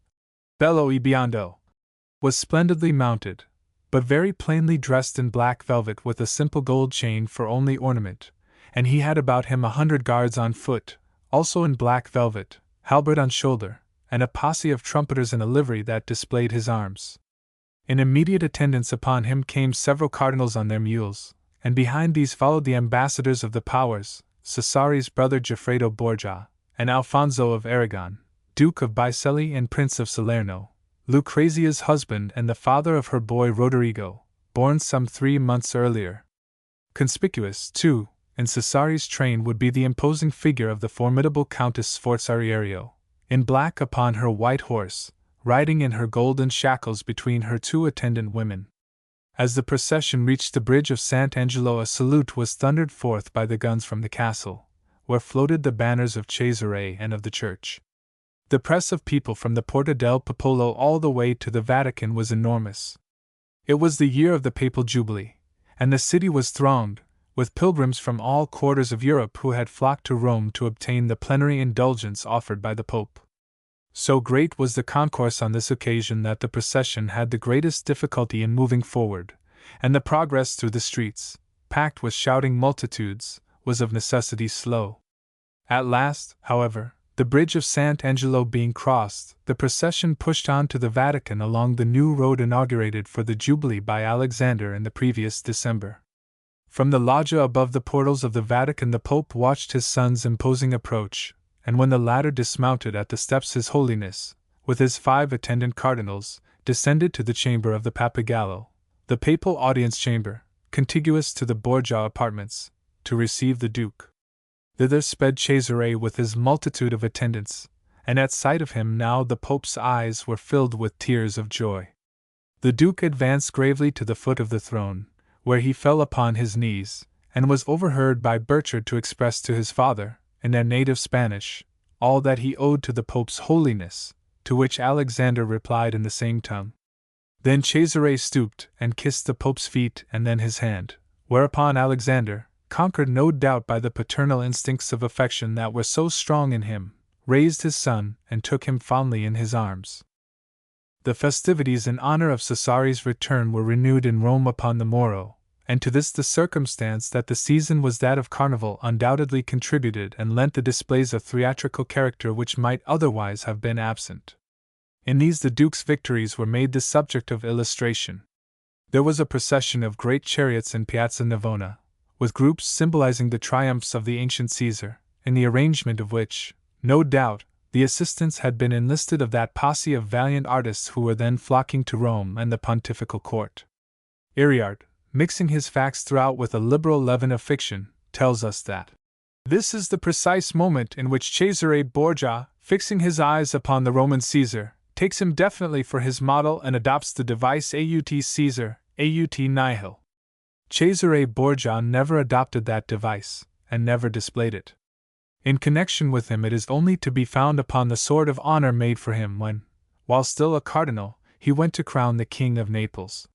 bello e biondo, was splendidly mounted, but very plainly dressed in black velvet with a simple gold chain for only ornament, and he had about him 100 guards on foot, also in black velvet, halberd on shoulder, and a posse of trumpeters in a livery that displayed his arms. In immediate attendance upon him came several cardinals on their mules, and behind these followed the ambassadors of the powers, Cesare's brother Goffredo Borgia, and Alfonso of Aragon, Duke of Bicelli and Prince of Salerno, Lucrezia's husband and the father of her boy Rodrigo, born some 3 months earlier. Conspicuous, too, in Cesare's train would be the imposing figure of the formidable Countess Sforzariero, in black upon her white horse, riding in her golden shackles between her 2 attendant women. As the procession reached the bridge of Sant'Angelo, a salute was thundered forth by the guns from the castle, where floated the banners of Cesare and of the church. The press of people from the Porta del Popolo all the way to the Vatican was enormous. It was the year of the Papal Jubilee, and the city was thronged with pilgrims from all quarters of Europe who had flocked to Rome to obtain the plenary indulgence offered by the Pope. So great was the concourse on this occasion that the procession had the greatest difficulty in moving forward, and the progress through the streets, packed with shouting multitudes, was of necessity slow. At last, however, the bridge of Sant'Angelo being crossed, the procession pushed on to the Vatican along the new road inaugurated for the Jubilee by Alexander in the previous December. From the loggia above the portals of the Vatican the Pope watched his son's imposing approach, and when the latter dismounted at the steps His Holiness, with his 5 attendant cardinals, descended to the chamber of the Pappagallo, the papal audience chamber, contiguous to the Borgia apartments, to receive the Duke. Thither sped Cesare with his multitude of attendants, and at sight of him now the Pope's eyes were filled with tears of joy. The Duke advanced gravely to the foot of the throne, where he fell upon his knees, and was overheard by Burchard to express to his father, in their native Spanish, all that he owed to the Pope's holiness, to which Alexander replied in the same tongue. Then Cesare stooped and kissed the Pope's feet and then his hand, whereupon Alexander, conquered no doubt by the paternal instincts of affection that were so strong in him, raised his son and took him fondly in his arms. The festivities in honor of Cesare's return were renewed in Rome upon the morrow, and to this the circumstance that the season was that of Carnival undoubtedly contributed and lent the displays a theatrical character which might otherwise have been absent. In these the Duke's victories were made the subject of illustration. There was a procession of great chariots in Piazza Navona, with groups symbolizing the triumphs of the ancient Caesar, in the arrangement of which, no doubt, the assistance had been enlisted of that posse of valiant artists who were then flocking to Rome and the pontifical court. Iriart, mixing his facts throughout with a liberal leaven of fiction, tells us that this is the precise moment in which Cesare Borgia, fixing his eyes upon the Roman Caesar, takes him definitely for his model and adopts the device aut Caesar, aut nihil. Cesare Borgia never adopted that device, and never displayed it. In connection with him it is only to be found upon the sword of honor made for him when, while still a cardinal, he went to crown the King of Naples.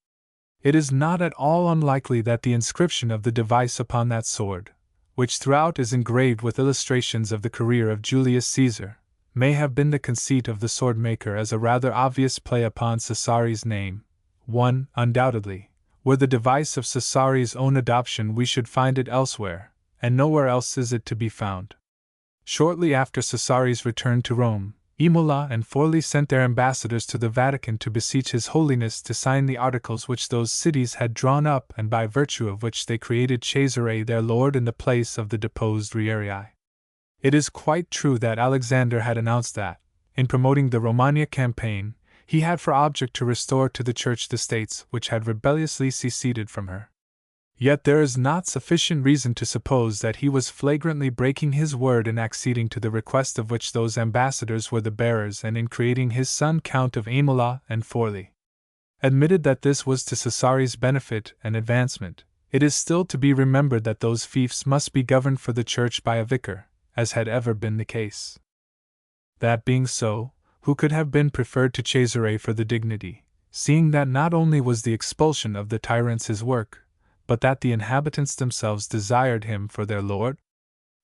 It is not at all unlikely that the inscription of the device upon that sword, which throughout is engraved with illustrations of the career of Julius Caesar, may have been the conceit of the sword-maker as a rather obvious play upon Cesare's name. One, undoubtedly, were the device of Cesare's own adoption we should find it elsewhere, and nowhere else is it to be found. Shortly after Cesare's return to Rome, Imola and Forli sent their ambassadors to the Vatican to beseech His Holiness to sign the articles which those cities had drawn up and by virtue of which they created Cesare their lord in the place of the deposed Rierii. It is quite true that Alexander had announced that, in promoting the Romagna campaign, he had for object to restore to the Church the states which had rebelliously seceded from her. Yet there is not sufficient reason to suppose that he was flagrantly breaking his word in acceding to the request of which those ambassadors were the bearers and in creating his son Count of Imola and Forli. Admitted that this was to Cesare's benefit and advancement, it is still to be remembered that those fiefs must be governed for the Church by a vicar, as had ever been the case. That being so, who could have been preferred to Cesare for the dignity, seeing that not only was the expulsion of the tyrants his work, but that the inhabitants themselves desired him for their lord?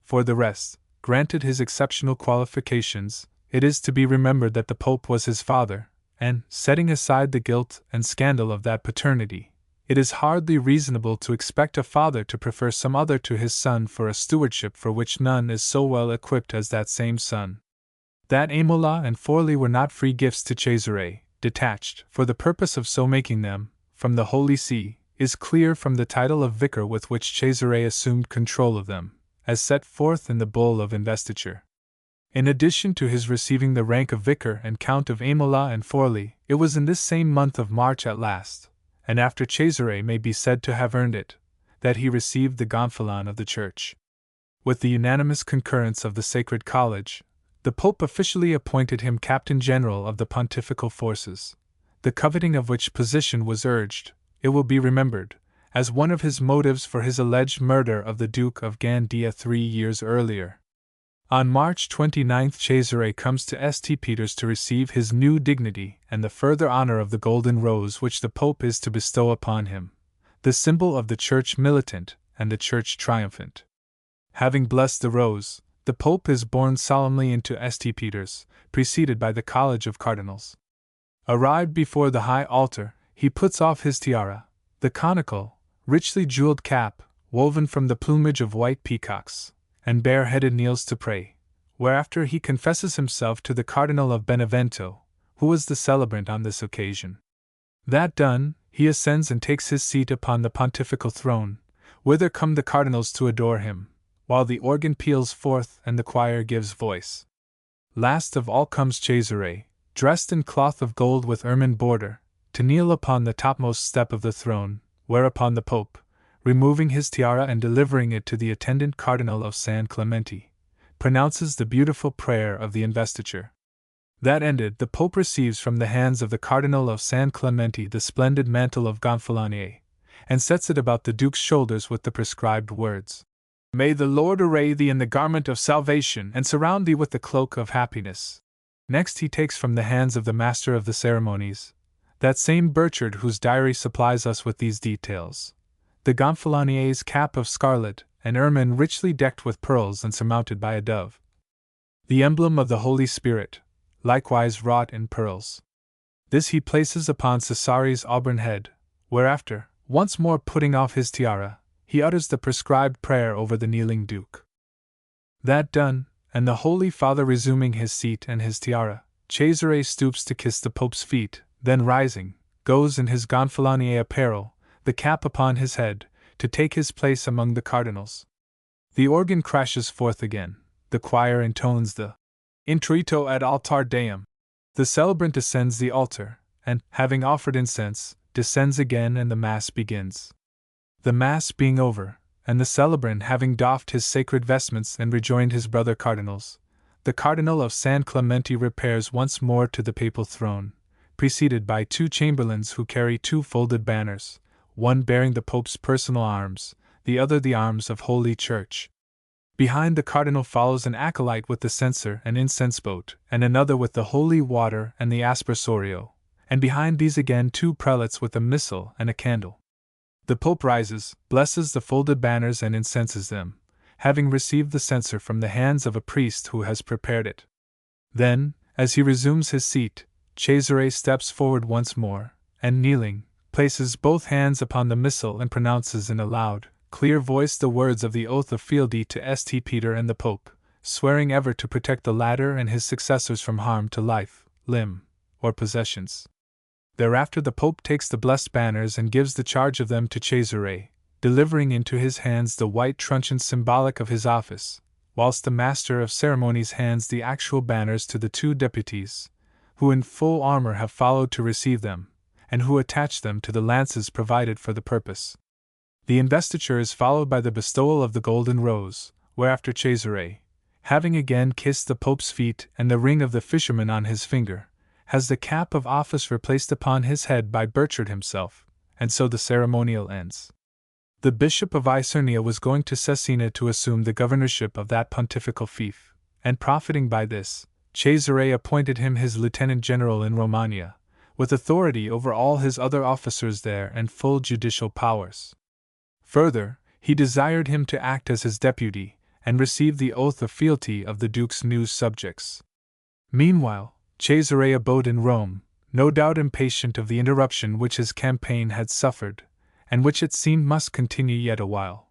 For the rest, granted his exceptional qualifications, it is to be remembered that the Pope was his father, and, setting aside the guilt and scandal of that paternity, it is hardly reasonable to expect a father to prefer some other to his son for a stewardship for which none is so well equipped as that same son. That Imola and Forli were not free gifts to Cesare, detached, for the purpose of so making them, from the Holy See, is clear from the title of vicar with which Cesare assumed control of them, as set forth in the bull of investiture. In addition to his receiving the rank of vicar and Count of Imola and Forli, it was in this same month of March at last, and after Cesare may be said to have earned it, that he received the gonfalon of the Church. With the unanimous concurrence of the Sacred College, the Pope officially appointed him Captain General of the Pontifical Forces, the coveting of which position was urged, it will be remembered, as one of his motives for his alleged murder of the Duke of Gandia 3 years earlier. On March 29 Cesare comes to St. Peter's to receive his new dignity and the further honor of the Golden Rose which the Pope is to bestow upon him, the symbol of the Church militant and the Church triumphant. Having blessed the rose, the Pope is borne solemnly into St. Peter's, preceded by the College of Cardinals. Arrived before the high altar, he puts off his tiara, the conical, richly jeweled cap, woven from the plumage of white peacocks, and bareheaded kneels to pray, whereafter he confesses himself to the Cardinal of Benevento, who was the celebrant on this occasion. That done, he ascends and takes his seat upon the pontifical throne, whither come the cardinals to adore him, while the organ peals forth and the choir gives voice. Last of all comes Cesare, dressed in cloth of gold with ermine border, to kneel upon the topmost step of the throne, whereupon the Pope, removing his tiara and delivering it to the attendant Cardinal of San Clemente, pronounces the beautiful prayer of the investiture. That ended, the Pope receives from the hands of the Cardinal of San Clemente the splendid mantle of gonfalonier, and sets it about the Duke's shoulders with the prescribed words: "May the Lord array thee in the garment of salvation and surround thee with the cloak of happiness." Next he takes from the hands of the Master of the Ceremonies, that same Burchard whose diary supplies us with these details, the gonfalonier's cap of scarlet and ermine richly decked with pearls and surmounted by a dove, the emblem of the Holy Spirit, likewise wrought in pearls. This he places upon Cesare's auburn head, whereafter, once more putting off his tiara, he utters the prescribed prayer over the kneeling Duke. That done, and the Holy Father resuming his seat and his tiara, Cesare stoops to kiss the Pope's feet, then rising, goes in his gonfalonier apparel, the cap upon his head, to take his place among the cardinals. The organ crashes forth again, the choir intones the Introito ad altar Deum. The celebrant ascends the altar, and, having offered incense, descends again, and the Mass begins. The Mass being over, and the celebrant having doffed his sacred vestments and rejoined his brother cardinals, the Cardinal of San Clemente repairs once more to the papal throne, preceded by 2 chamberlains who carry 2 folded banners, one bearing the Pope's personal arms, the other the arms of Holy Church. Behind the cardinal follows an acolyte with the censer and incense boat, and another with the holy water and the aspersorio, and behind these again 2 prelates with a missal and a candle. The Pope rises, blesses the folded banners and incenses them, having received the censer from the hands of a priest who has prepared it. Then, as he resumes his seat, Cesare steps forward once more, and kneeling, places both hands upon the missal and pronounces in a loud, clear voice the words of the oath of fealty to St. Peter and the Pope, swearing ever to protect the latter and his successors from harm to life, limb, or possessions. Thereafter the Pope takes the blessed banners and gives the charge of them to Cesare, delivering into his hands the white truncheon symbolic of his office, whilst the Master of Ceremonies hands the actual banners to the 2 deputies, who in full armor have followed to receive them, and who attach them to the lances provided for the purpose. The investiture is followed by the bestowal of the golden rose, whereafter Cesare, having again kissed the Pope's feet and the ring of the fisherman on his finger, has the cap of office replaced upon his head by Burchard himself, and so the ceremonial ends. The Bishop of Isernia was going to Cesena to assume the governorship of that pontifical fief, and profiting by this, Cesare appointed him his lieutenant general in Romagna, with authority over all his other officers there and full judicial powers. Further, he desired him to act as his deputy, and receive the oath of fealty of the Duke's new subjects. Meanwhile, Cesare abode in Rome, no doubt impatient of the interruption which his campaign had suffered, and which it seemed must continue yet a while.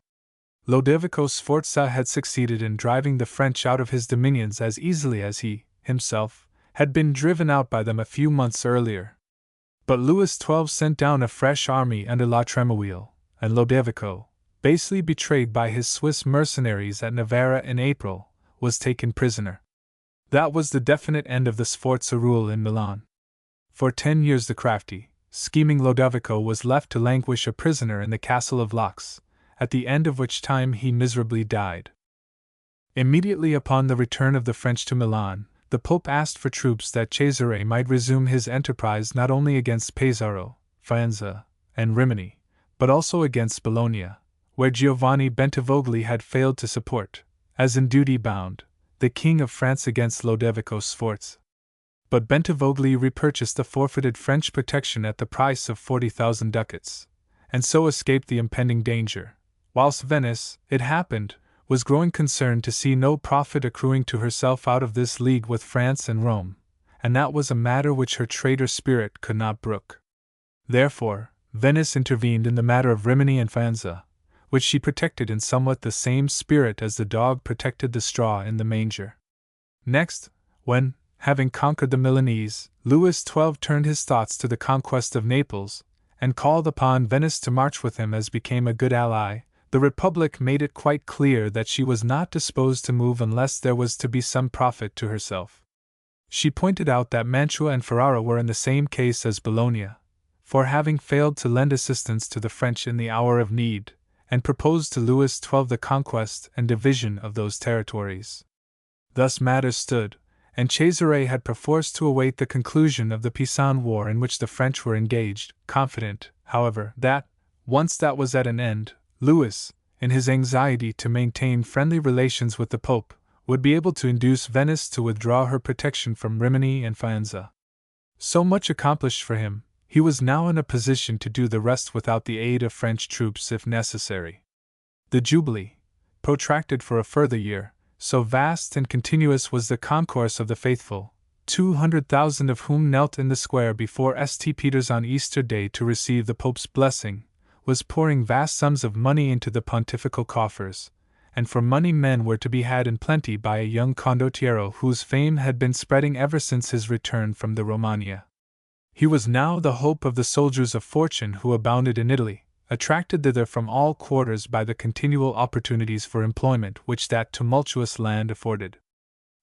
Lodovico Sforza had succeeded in driving the French out of his dominions as easily as he, himself, had been driven out by them a few months earlier. But Louis XII sent down a fresh army under La Tremouille, and Lodovico, basely betrayed by his Swiss mercenaries at Novara in April, was taken prisoner. That was the definite end of the Sforza rule in Milan. For 10 years the crafty, scheming Lodovico was left to languish a prisoner in the castle of Laux, at the end of which time he miserably died. Immediately upon the return of the French to Milan, the Pope asked for troops that Cesare might resume his enterprise not only against Pesaro, Faenza, and Rimini, but also against Bologna, where Giovanni Bentivogli had failed to support, as in duty bound, the King of France against Lodovico Sforza. But Bentivogli repurchased the forfeited French protection at the price of 40,000 ducats, and so escaped the impending danger, whilst Venice, it happened, was growing concerned to see no profit accruing to herself out of this league with France and Rome, and that was a matter which her traitor spirit could not brook. Therefore, Venice intervened in the matter of Rimini and Faenza, which she protected in somewhat the same spirit as the dog protected the straw in the manger. Next, when, having conquered the Milanese, Louis XII turned his thoughts to the conquest of Naples, and called upon Venice to march with him as became a good ally, the Republic made it quite clear that she was not disposed to move unless there was to be some profit to herself. She pointed out that Mantua and Ferrara were in the same case as Bologna, for having failed to lend assistance to the French in the hour of need, and proposed to Louis XII the conquest and division of those territories. Thus matters stood, and Cesare had perforce to await the conclusion of the Pisan War in which the French were engaged, confident, however, that, once that was at an end, Louis, in his anxiety to maintain friendly relations with the Pope, would be able to induce Venice to withdraw her protection from Rimini and Faenza. So much accomplished for him, he was now in a position to do the rest without the aid of French troops if necessary. The Jubilee, protracted for a further year, so vast and continuous was the concourse of the faithful, 200,000 of whom knelt in the square before St. Peter's on Easter Day to receive the Pope's blessing, was pouring vast sums of money into the pontifical coffers, and for money men were to be had in plenty by a young condottiero whose fame had been spreading ever since his return from the Romagna. He was now the hope of the soldiers of fortune who abounded in Italy, attracted thither from all quarters by the continual opportunities for employment which that tumultuous land afforded.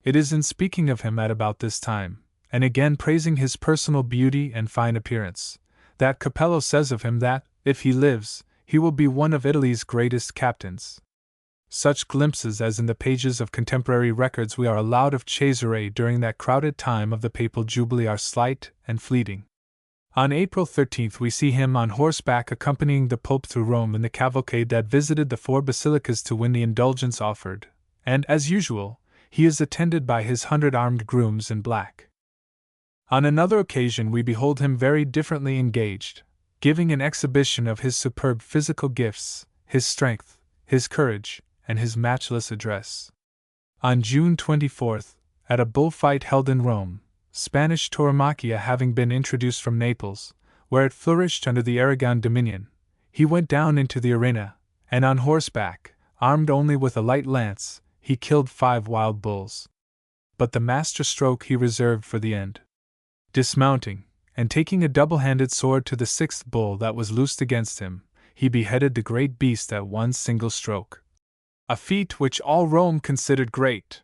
It is in speaking of him at about this time, and again praising his personal beauty and fine appearance, that Capello says of him that, if he lives, he will be one of Italy's greatest captains. Such glimpses as in the pages of contemporary records we are allowed of Cesare during that crowded time of the papal jubilee are slight and fleeting. On April 13th we see him on horseback accompanying the Pope through Rome in the cavalcade that visited the four basilicas to win the indulgence offered, and, as usual, he is attended by his 100 armed grooms in black. On another occasion we behold him very differently engaged, giving an exhibition of his superb physical gifts, his strength, his courage, and his matchless address. On June 24th, at a bullfight held in Rome, Spanish tauromachia having been introduced from Naples, where it flourished under the Aragon dominion, he went down into the arena, and on horseback, armed only with a light lance, he killed 5 wild bulls. But the master stroke he reserved for the end. Dismounting, and taking a double-handed sword to the 6th bull that was loosed against him, he beheaded the great beast at one single stroke. A feat which all Rome considered great.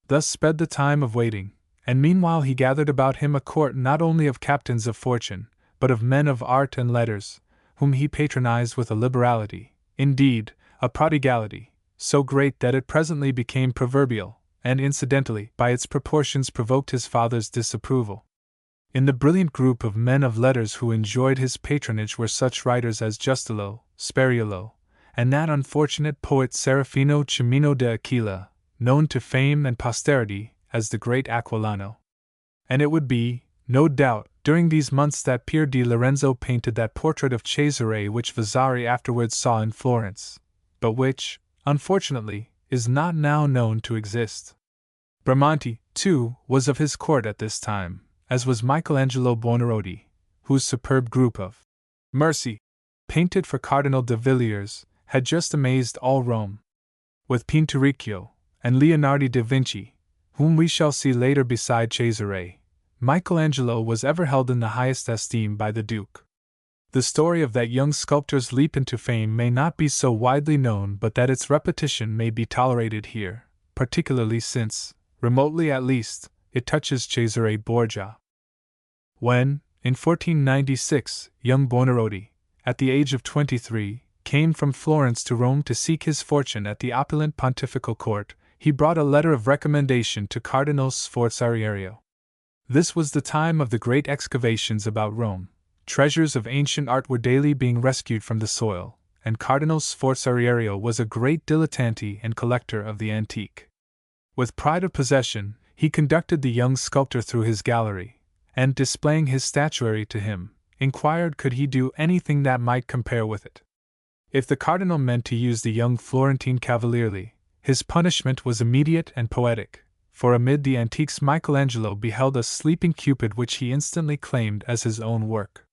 Thus sped the time of waiting, and meanwhile he gathered about him a court not only of captains of fortune, but of men of art and letters, whom he patronized with a liberality, indeed, a prodigality, so great that it presently became proverbial, and incidentally, by its proportions provoked his father's disapproval. In the brilliant group of men of letters who enjoyed his patronage were such writers as Justolo, Spariolo, and that unfortunate poet Serafino Cimino de Aquila, known to fame and posterity as the great Aquilano. And it would be, no doubt, during these months that Pier di Lorenzo painted that portrait of Cesare which Vasari afterwards saw in Florence, but which, unfortunately, is not now known to exist. Bramante, too, was of his court at this time, as was Michelangelo Buonarroti, whose superb group of Mercy, painted for Cardinal de Villiers, had just amazed all Rome. With Pinturicchio and Leonardo da Vinci, whom we shall see later beside Cesare, Michelangelo was ever held in the highest esteem by the Duke. The story of that young sculptor's leap into fame may not be so widely known, but that its repetition may be tolerated here, particularly since, remotely at least, it touches Cesare Borgia. When, in 1496, young Buonarroti, at the age of 23, came from Florence to Rome to seek his fortune at the opulent pontifical court, he brought a letter of recommendation to Cardinal Sforziario. This was the time of the great excavations about Rome. Treasures of ancient art were daily being rescued from the soil, and Cardinal Sforziario was a great dilettante and collector of the antique. With pride of possession, he conducted the young sculptor through his gallery, and, displaying his statuary to him, inquired could he do anything that might compare with it. If the cardinal meant to use the young Florentine cavalierly, his punishment was immediate and poetic, for amid the antiques Michelangelo beheld a sleeping Cupid which he instantly claimed as his own work.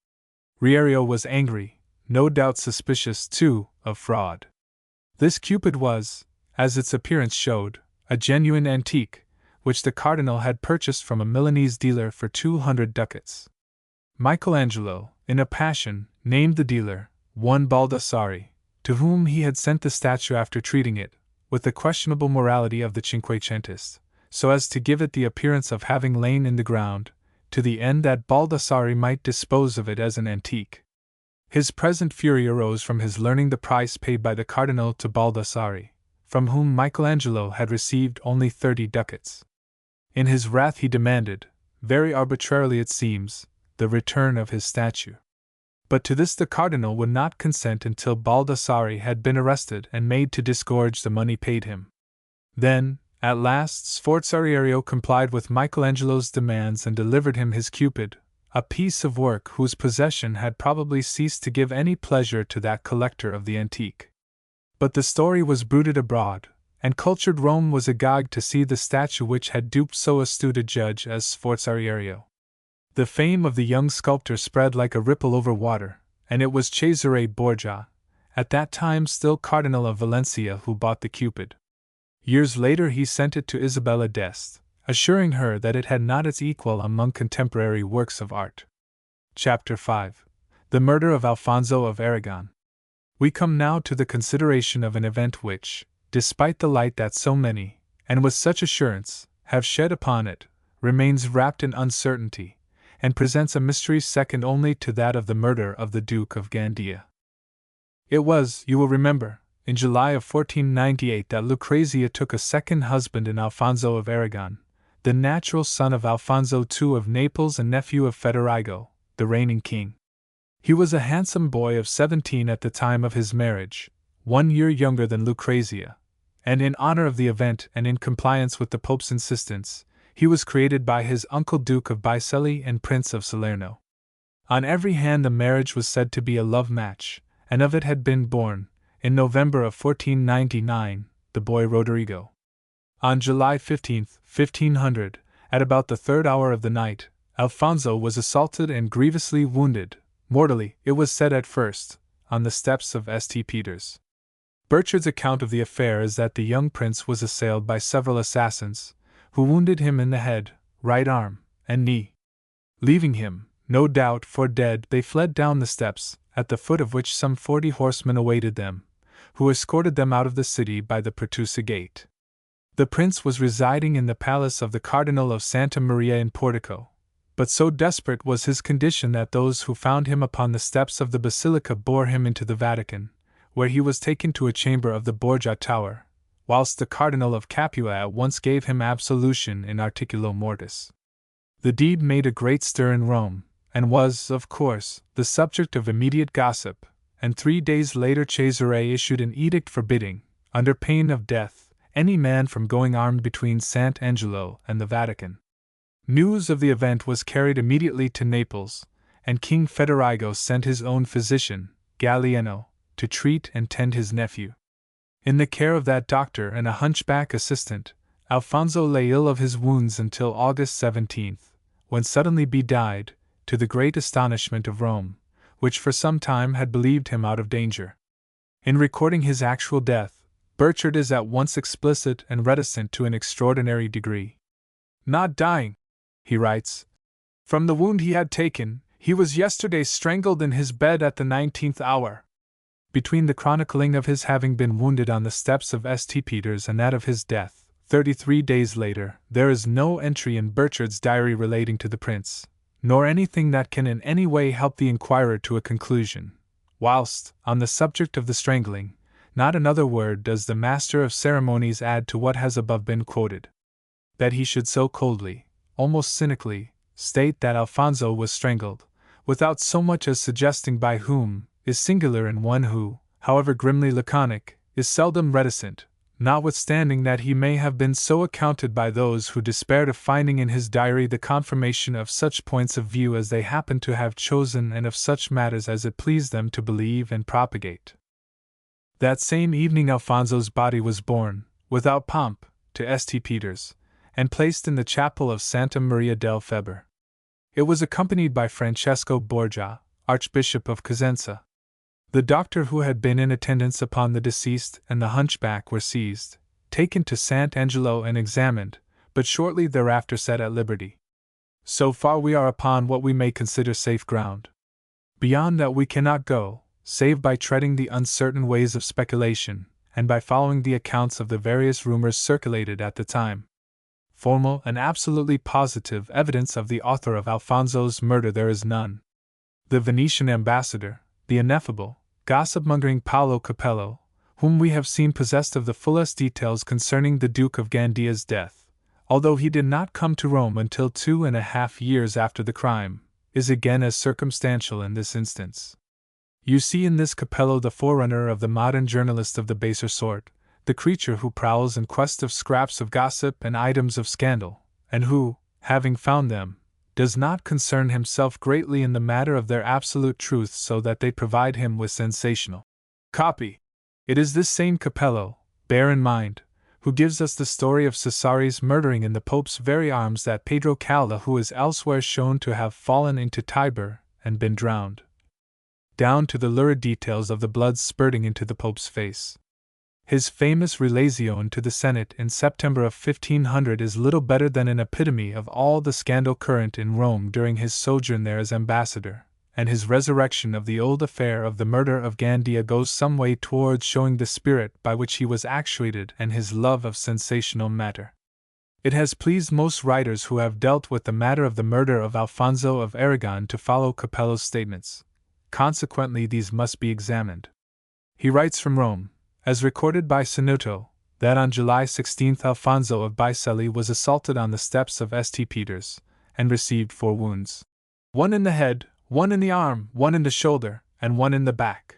Riario was angry, no doubt suspicious, too, of fraud. This Cupid was, as its appearance showed, a genuine antique, which the cardinal had purchased from a Milanese dealer for 200 ducats. Michelangelo, in a passion, named the dealer, one Baldassari, to whom he had sent the statue after treating it, with the questionable morality of the Cinquecentists, so as to give it the appearance of having lain in the ground, to the end that Baldassari might dispose of it as an antique. His present fury arose from his learning the price paid by the cardinal to Baldassari, from whom Michelangelo had received only 30 ducats. In his wrath he demanded, very arbitrarily it seems, the return of his statue. But to this the cardinal would not consent until Baldassari had been arrested and made to disgorge the money paid him. Then, at last, Sforziario complied with Michelangelo's demands and delivered him his Cupid, a piece of work whose possession had probably ceased to give any pleasure to that collector of the antique. But the story was bruited abroad, and cultured Rome was agog to see the statue which had duped so astute a judge as Sforziario. The fame of the young sculptor spread like a ripple over water, and it was Cesare Borgia, at that time still Cardinal of Valencia, who bought the Cupid. Years later he sent it to Isabella d'Este, assuring her that it had not its equal among contemporary works of art. Chapter 5. The Murder of Alfonso of Aragon. We come now to the consideration of an event which, despite the light that so many, and with such assurance, have shed upon it, remains wrapped in uncertainty, and presents a mystery second only to that of the murder of the Duke of Gandia. It was, you will remember, in July of 1498 that Lucrèce took a second husband in Alfonso of Aragon, the natural son of Alfonso II of Naples and nephew of Federigo, the reigning king. He was a handsome boy of 17 at the time of his marriage, 1 year younger than Lucrèce, and in honor of the event and in compliance with the Pope's insistence, he was created by his uncle Duke of Bicelli and Prince of Salerno. On every hand the marriage was said to be a love match, and of it had been born, in November of 1499, the boy Rodrigo. On July 15, 1500, at about the 3rd hour of the night, Alfonso was assaulted and grievously wounded, mortally, it was said at first, on the steps of St. Peter's. Burchard's account of the affair is that the young prince was assailed by several assassins, who wounded him in the head, right arm, and knee. Leaving him, no doubt, for dead, they fled down the steps, at the foot of which some 40 horsemen awaited them, who escorted them out of the city by the Pertusa gate. The prince was residing in the palace of the Cardinal of Santa Maria in Portico, but so desperate was his condition that those who found him upon the steps of the basilica bore him into the Vatican, where he was taken to a chamber of the Borgia Tower, whilst the Cardinal of Capua at once gave him absolution in articulo mortis. The deed made a great stir in Rome, and was, of course, the subject of immediate gossip, and 3 days later Cesare issued an edict forbidding, under pain of death, any man from going armed between Sant'Angelo and the Vatican. News of the event was carried immediately to Naples, and King Federigo sent his own physician, Gallieno, to treat and tend his nephew. In the care of that doctor and a hunchback assistant, Alfonso lay ill of his wounds until August 17, when suddenly he died, to the great astonishment of Rome, which for some time had believed him out of danger. In recording his actual death, Burchard is at once explicit and reticent to an extraordinary degree. Not dying, he writes, from the wound he had taken, he was yesterday strangled in his bed at the 19th hour. Between the chronicling of his having been wounded on the steps of St. Peter's and that of his death, 33 days later, there is no entry in Burchard's diary relating to the prince, nor anything that can in any way help the inquirer to a conclusion, whilst, on the subject of the strangling, not another word does the master of ceremonies add to what has above been quoted. That he should so coldly, almost cynically, state that Alfonso was strangled, without so much as suggesting by whom, is singular in one who, however grimly laconic, is seldom reticent, notwithstanding that he may have been so accounted by those who despaired of finding in his diary the confirmation of such points of view as they happened to have chosen and of such matters as it pleased them to believe and propagate. That same evening Alfonso's body was borne, without pomp, to St. Peter's, and placed in the chapel of Santa Maria del Febre. It was accompanied by Francesco Borgia, Archbishop of Cosenza. The doctor who had been in attendance upon the deceased and the hunchback were seized, taken to Sant'Angelo and examined, but shortly thereafter set at liberty. So far we are upon what we may consider safe ground. Beyond that we cannot go, save by treading the uncertain ways of speculation, and by following the accounts of the various rumors circulated at the time. Formal and absolutely positive evidence of the author of Alfonso's murder there is none. The Venetian ambassador, the ineffable, gossip-mongering Paolo Capello, whom we have seen possessed of the fullest details concerning the Duke of Gandia's death, although he did not come to Rome until 2.5 years after the crime, is again as circumstantial in this instance. You see in this Capello the forerunner of the modern journalist of the baser sort, the creature who prowls in quest of scraps of gossip and items of scandal, and who, having found them, does not concern himself greatly in the matter of their absolute truth so that they provide him with sensational copy. It is this same Capello, bear in mind, who gives us the story of Cesare's murdering in the Pope's very arms that Pedro Calda who is elsewhere shown to have fallen into Tiber and been drowned, down to the lurid details of the blood spurting into the Pope's face. His famous Relazione to the Senate in September of 1500 is little better than an epitome of all the scandal current in Rome during his sojourn there as ambassador, and his resurrection of the old affair of the murder of Gandia goes some way towards showing the spirit by which he was actuated and his love of sensational matter. It has pleased most writers who have dealt with the matter of the murder of Alfonso of Aragon to follow Capello's statements. Consequently, these must be examined. He writes from Rome, as recorded by Sinuto, that on July 16 Alfonso of Bicelli was assaulted on the steps of St. Peter's, and received 4 wounds. 1 in the head, 1 in the arm, 1 in the shoulder, and 1 in the back.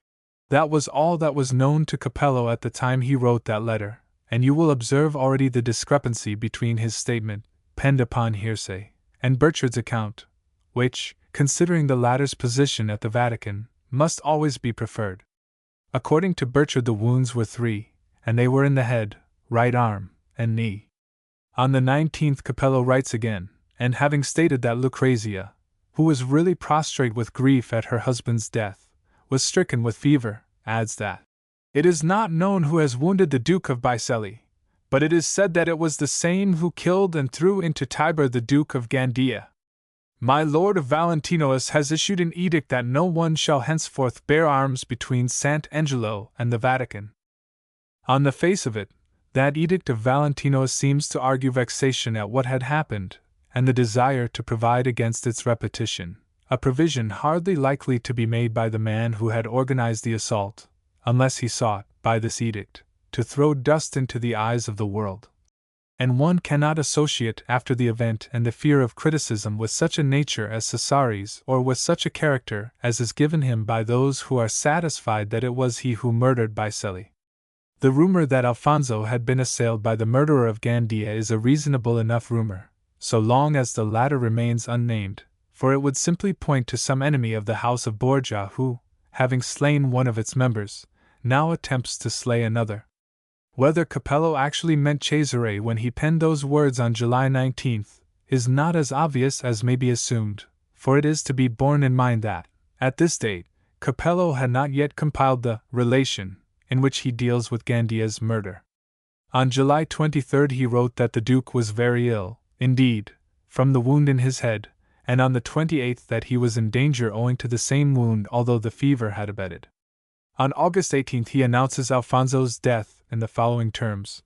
That was all that was known to Capello at the time he wrote that letter, and you will observe already the discrepancy between his statement, penned upon hearsay, and Burchard's account, which, considering the latter's position at the Vatican, must always be preferred. According to Burchard, the wounds were 3, and they were in the head, right arm, and knee. On the 19th, Capello writes again, and having stated that Lucrèce, who was really prostrate with grief at her husband's death, was stricken with fever, adds that it is not known who has wounded the Duke of Bicelli, but it is said that it was the same who killed and threw into Tiber the Duke of Gandia. My Lord of Valentinois has issued an edict that no one shall henceforth bear arms between Sant' Angelo and the Vatican. On the face of it, that edict of Valentinois seems to argue vexation at what had happened, and the desire to provide against its repetition, a provision hardly likely to be made by the man who had organized the assault, unless he sought, by this edict, to throw dust into the eyes of the world. And one cannot associate after the event and the fear of criticism with such a nature as Cesare's, or with such a character as is given him by those who are satisfied that it was he who murdered Bicelli. The rumor that Alfonso had been assailed by the murderer of Gandia is a reasonable enough rumor, so long as the latter remains unnamed, for it would simply point to some enemy of the house of Borgia who, having slain one of its members, now attempts to slay another. Whether Capello actually meant Cesare when he penned those words on July 19 is not as obvious as may be assumed, for it is to be borne in mind that, at this date, Capello had not yet compiled the Relation, in which he deals with Gandia's murder. On July 23 he wrote that the Duke was very ill, indeed, from the wound in his head, and on the 28th that he was in danger owing to the same wound although the fever had abated. On August 18 he announces Alfonso's death in the following terms.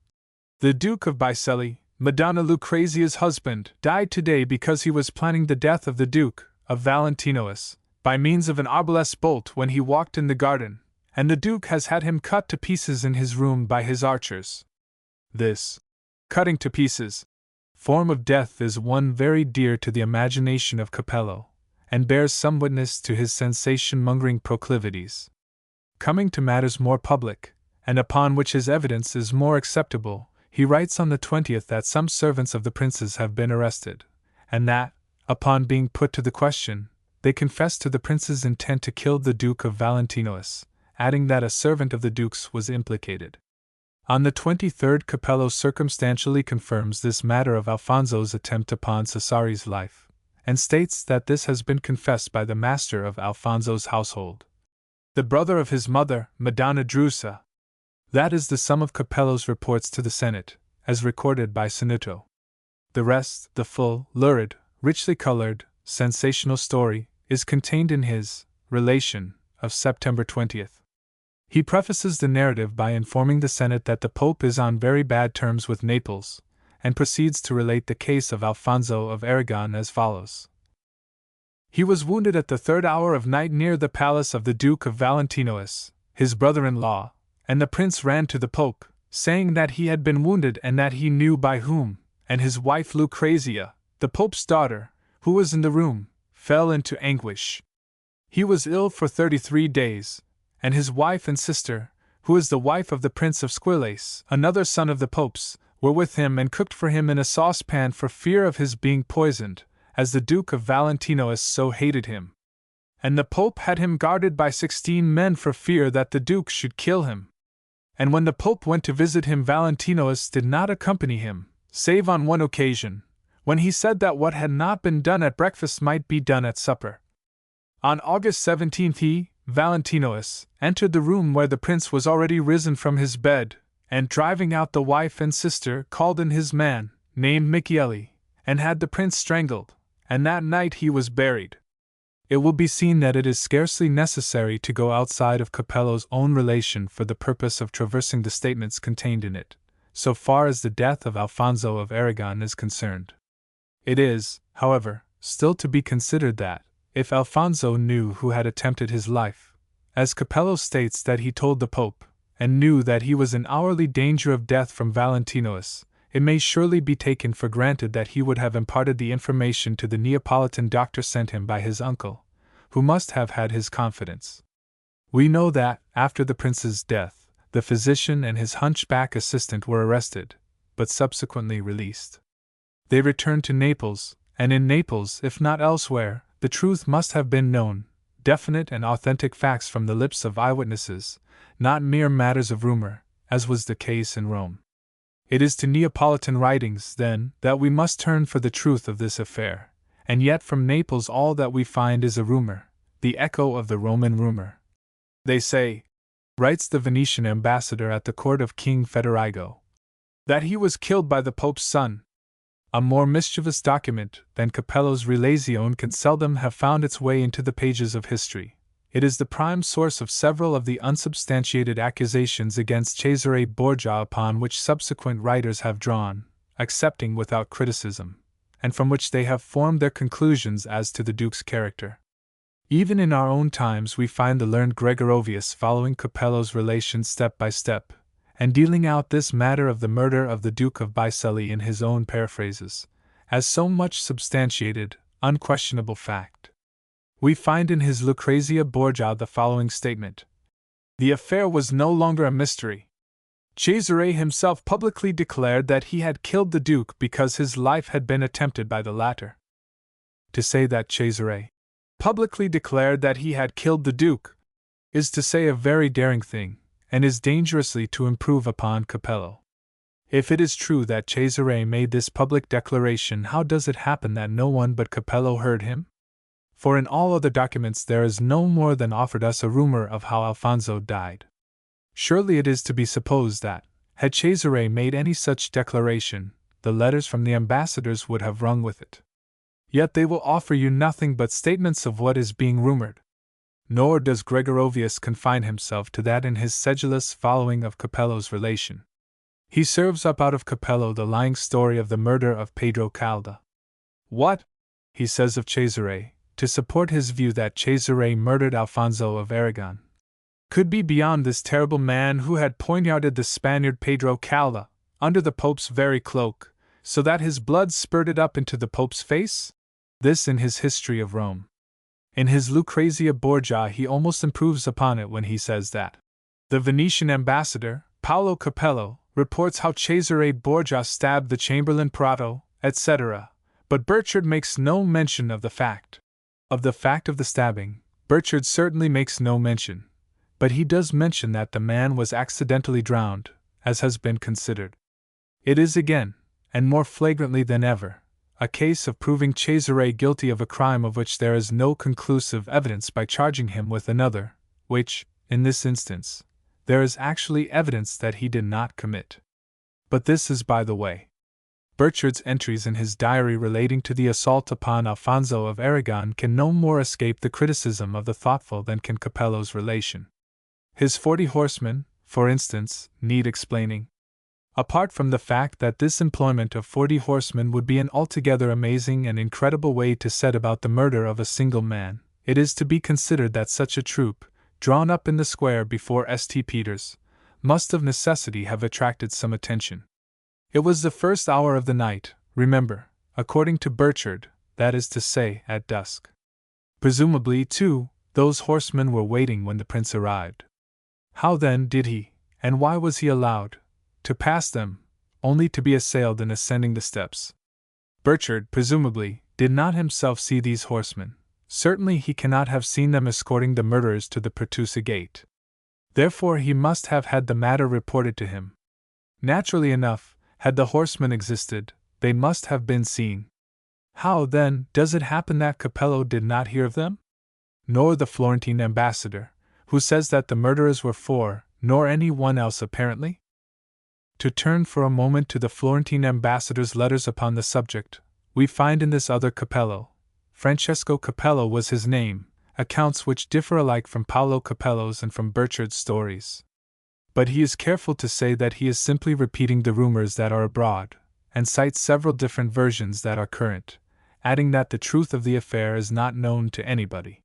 The Duke of Bicelli, Madonna Lucrezia's husband, died today because he was planning the death of the Duke of Valentinois, by means of an arbalest bolt when he walked in the garden, and the Duke has had him cut to pieces in his room by his archers. This cutting to pieces form of death is one very dear to the imagination of Capello, and bears some witness to his sensation-mongering proclivities. Coming to matters more public, and upon which his evidence is more acceptable, he writes on the 20th that some servants of the prince's have been arrested, and that, upon being put to the question, they confessed to the prince's intent to kill the Duke of Valentinois, adding that a servant of the Duke's was implicated. On the 23rd Capello circumstantially confirms this matter of Alfonso's attempt upon Cesare's life, and states that this has been confessed by the master of Alfonso's household, the brother of his mother, Madonna Drusa. That is the sum of Capello's reports to the Senate, as recorded by Sinuto. The rest, the full, lurid, richly colored, sensational story, is contained in his Relation of September 20th. He prefaces the narrative by informing the Senate that the Pope is on very bad terms with Naples, and proceeds to relate the case of Alfonso of Aragon as follows. He was wounded at the 3rd hour of night near the palace of the Duke of Valentinois, his brother-in-law, and the prince ran to the Pope, saying that he had been wounded and that he knew by whom, and his wife Lucrèce, the Pope's daughter, who was in the room, fell into anguish. He was ill for 33 days, and his wife and sister, who is the wife of the Prince of Squillace, another son of the Pope's, were with him and cooked for him in a saucepan for fear of his being poisoned, as the Duke of Valentinois so hated him. And the Pope had him guarded by 16 men for fear that the Duke should kill him. And when the Pope went to visit him, Valentinois did not accompany him, save on one occasion, when he said that what had not been done at breakfast might be done at supper. On August 17 he, Valentinois, entered the room where the prince was already risen from his bed, and driving out the wife and sister, called in his man, named Machiavelli, and had the prince strangled, and that night he was buried. It will be seen that it is scarcely necessary to go outside of Capello's own relation for the purpose of traversing the statements contained in it, so far as the death of Alfonso of Aragon is concerned. It is, however, still to be considered that, if Alfonso knew who had attempted his life, as Capello states that he told the Pope, and knew that he was in hourly danger of death from Valentinois, it may surely be taken for granted that he would have imparted the information to the Neapolitan doctor sent him by his uncle, who must have had his confidence. We know that, after the prince's death, the physician and his hunchback assistant were arrested, but subsequently released. They returned to Naples, and in Naples, if not elsewhere, the truth must have been known, definite and authentic facts from the lips of eyewitnesses, not mere matters of rumor, as was the case in Rome. It is to Neapolitan writings, then, that we must turn for the truth of this affair, and yet from Naples all that we find is a rumor, the echo of the Roman rumor. They say, writes the Venetian ambassador at the court of King Federigo, that he was killed by the Pope's son. A more mischievous document than Capello's Relazione can seldom have found its way into the pages of history. It is the prime source of several of the unsubstantiated accusations against Cesare Borgia upon which subsequent writers have drawn, accepting without criticism, and from which they have formed their conclusions as to the Duke's character. Even in our own times we find the learned Gregorovius following Capello's relations step by step, and dealing out this matter of the murder of the Duke of Bicelli in his own paraphrases, as so much substantiated, unquestionable fact. We find in his Lucrezia Borgia the following statement: the affair was no longer a mystery. Cesare himself publicly declared that he had killed the Duke because his life had been attempted by the latter. To say that Cesare publicly declared that he had killed the Duke is to say a very daring thing, and is dangerously to improve upon Capello. If it is true that Cesare made this public declaration, how does it happen that no one but Capello heard him? For in all other documents there is no more than offered us a rumor of how Alfonso died. Surely it is to be supposed that, had Cesare made any such declaration, the letters from the ambassadors would have rung with it. Yet they will offer you nothing but statements of what is being rumored. Nor does Gregorovius confine himself to that in his sedulous following of Capello's relation. He serves up out of Capello the lying story of the murder of Pedro Calda. What, he says of Cesare, to support his view that Cesare murdered Alfonso of Aragon, could be beyond this terrible man who had poignarded the Spaniard Pedro Calda, under the Pope's very cloak, so that his blood spurted up into the Pope's face? This in his History of Rome. In his Lucrezia Borgia he almost improves upon it when he says that the Venetian ambassador, Paolo Capello, reports how Cesare Borgia stabbed the Chamberlain Prato, etc., but Burchard makes no mention of the fact. Of the fact of the stabbing, Burchard certainly makes no mention, but he does mention that the man was accidentally drowned, as has been considered. It is again, and more flagrantly than ever, a case of proving Cesare guilty of a crime of which there is no conclusive evidence by charging him with another, which, in this instance, there is actually evidence that he did not commit. But this is by the way. Burchard's entries in his diary relating to the assault upon Alfonso of Aragon can no more escape the criticism of the thoughtful than can Capello's relation. His 40 horsemen, for instance, need explaining. Apart from the fact that this employment of 40 horsemen would be an altogether amazing and incredible way to set about the murder of a single man, it is to be considered that such a troop, drawn up in the square before St. Peter's, must of necessity have attracted some attention. It was the first hour of the night, remember, according to Burchard, that is to say, at dusk. Presumably, too, those horsemen were waiting when the prince arrived. How then did he, and why was he allowed, to pass them, only to be assailed in ascending the steps? Burchard, presumably, did not himself see these horsemen. Certainly he cannot have seen them escorting the murderers to the Pertusa gate. Therefore he must have had the matter reported to him. Naturally enough, had the horsemen existed, they must have been seen. How, then, does it happen that Capello did not hear of them? Nor the Florentine ambassador, who says that the murderers were 4, nor any one else apparently? To turn for a moment to the Florentine ambassador's letters upon the subject, we find in this other Capello, Francesco Capello was his name, accounts which differ alike from Paolo Capello's and from Burchard's stories. But he is careful to say that he is simply repeating the rumors that are abroad, and cites several different versions that are current, adding that the truth of the affair is not known to anybody.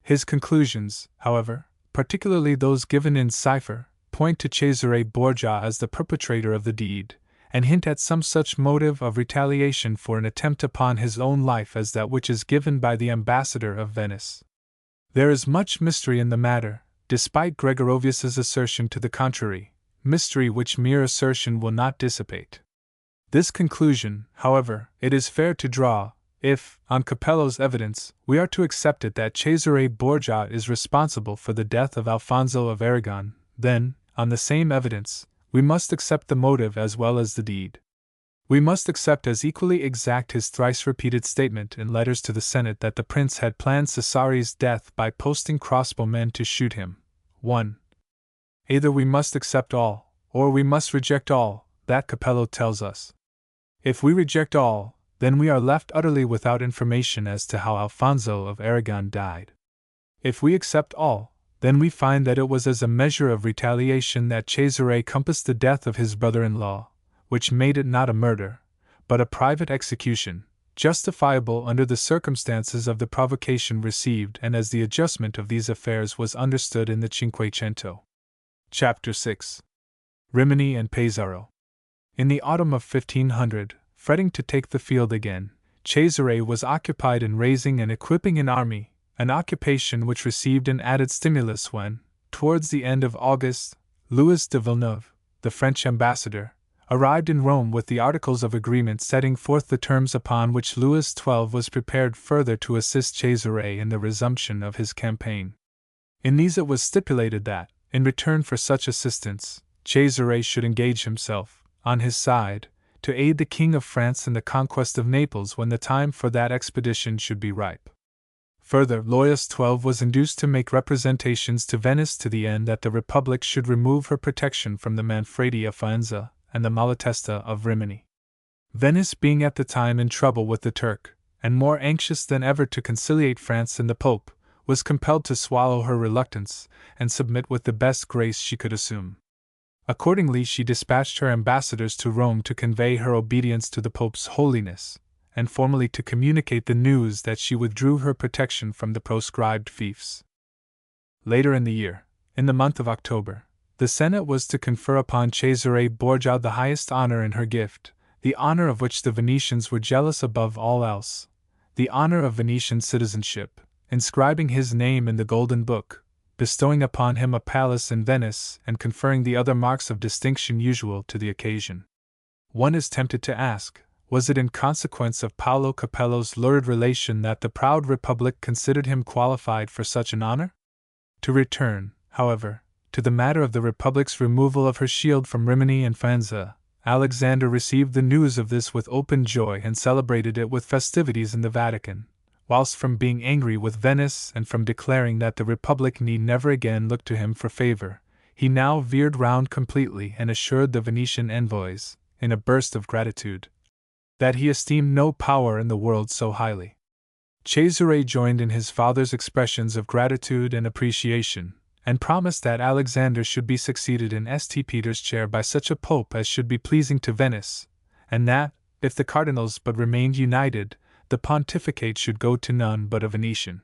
His conclusions, however, particularly those given in cipher, point to Cesare Borgia as the perpetrator of the deed, and hint at some such motive of retaliation for an attempt upon his own life as that which is given by the ambassador of Venice. There is much mystery in the matter, despite Gregorovius's assertion to the contrary, mystery which mere assertion will not dissipate. This conclusion, however, it is fair to draw, if, on Capello's evidence, we are to accept it that Cesare Borgia is responsible for the death of Alfonso of Aragon, then, on the same evidence, we must accept the motive as well as the deed. We must accept as equally exact his thrice-repeated statement in letters to the Senate that the prince had planned Cesare's death by posting crossbowmen to shoot him. 1. Either we must accept all, or we must reject all, that Capello tells us. If we reject all, then we are left utterly without information as to how Alfonso of Aragon died. If we accept all, then we find that it was as a measure of retaliation that Cesare compassed the death of his brother-in-law, which made it not a murder, but a private execution, justifiable under the circumstances of the provocation received and as the adjustment of these affairs was understood in the Cinquecento. Chapter 6. Rimini and Pesaro. In the autumn of 1500, fretting to take the field again, Cesare was occupied in raising and equipping an army, an occupation which received an added stimulus when, towards the end of August, Louis de Villeneuve, the French ambassador, arrived in Rome with the articles of agreement setting forth the terms upon which Louis XII was prepared further to assist Cesare in the resumption of his campaign. In these it was stipulated that, in return for such assistance, Cesare should engage himself, on his side, to aid the King of France in the conquest of Naples when the time for that expedition should be ripe. Further, Louis XII was induced to make representations to Venice to the end that the Republic should remove her protection from the Manfredi of Faenza and the Malatesta of Rimini. Venice being at the time in trouble with the Turk, and more anxious than ever to conciliate France and the Pope, was compelled to swallow her reluctance and submit with the best grace she could assume. Accordingly, she dispatched her ambassadors to Rome to convey her obedience to the Pope's holiness, and formally to communicate the news that she withdrew her protection from the proscribed fiefs. Later in the year, in the month of October, the Senate was to confer upon Cesare Borgia the highest honor in her gift, the honor of which the Venetians were jealous above all else, the honor of Venetian citizenship, inscribing his name in the Golden Book, bestowing upon him a palace in Venice, and conferring the other marks of distinction usual to the occasion. One is tempted to ask, was it in consequence of Paolo Capello's lurid relation that the proud Republic considered him qualified for such an honor? To return, however, to the matter of the Republic's removal of her shield from Rimini and Faenza, Alexander received the news of this with open joy and celebrated it with festivities in the Vatican, whilst from being angry with Venice and from declaring that the Republic need never again look to him for favor, he now veered round completely and assured the Venetian envoys, in a burst of gratitude, that he esteemed no power in the world so highly. Cesare joined in his father's expressions of gratitude and appreciation, and promised that Alexander should be succeeded in St. Peter's chair by such a pope as should be pleasing to Venice, and that, if the cardinals but remained united, the pontificate should go to none but a Venetian.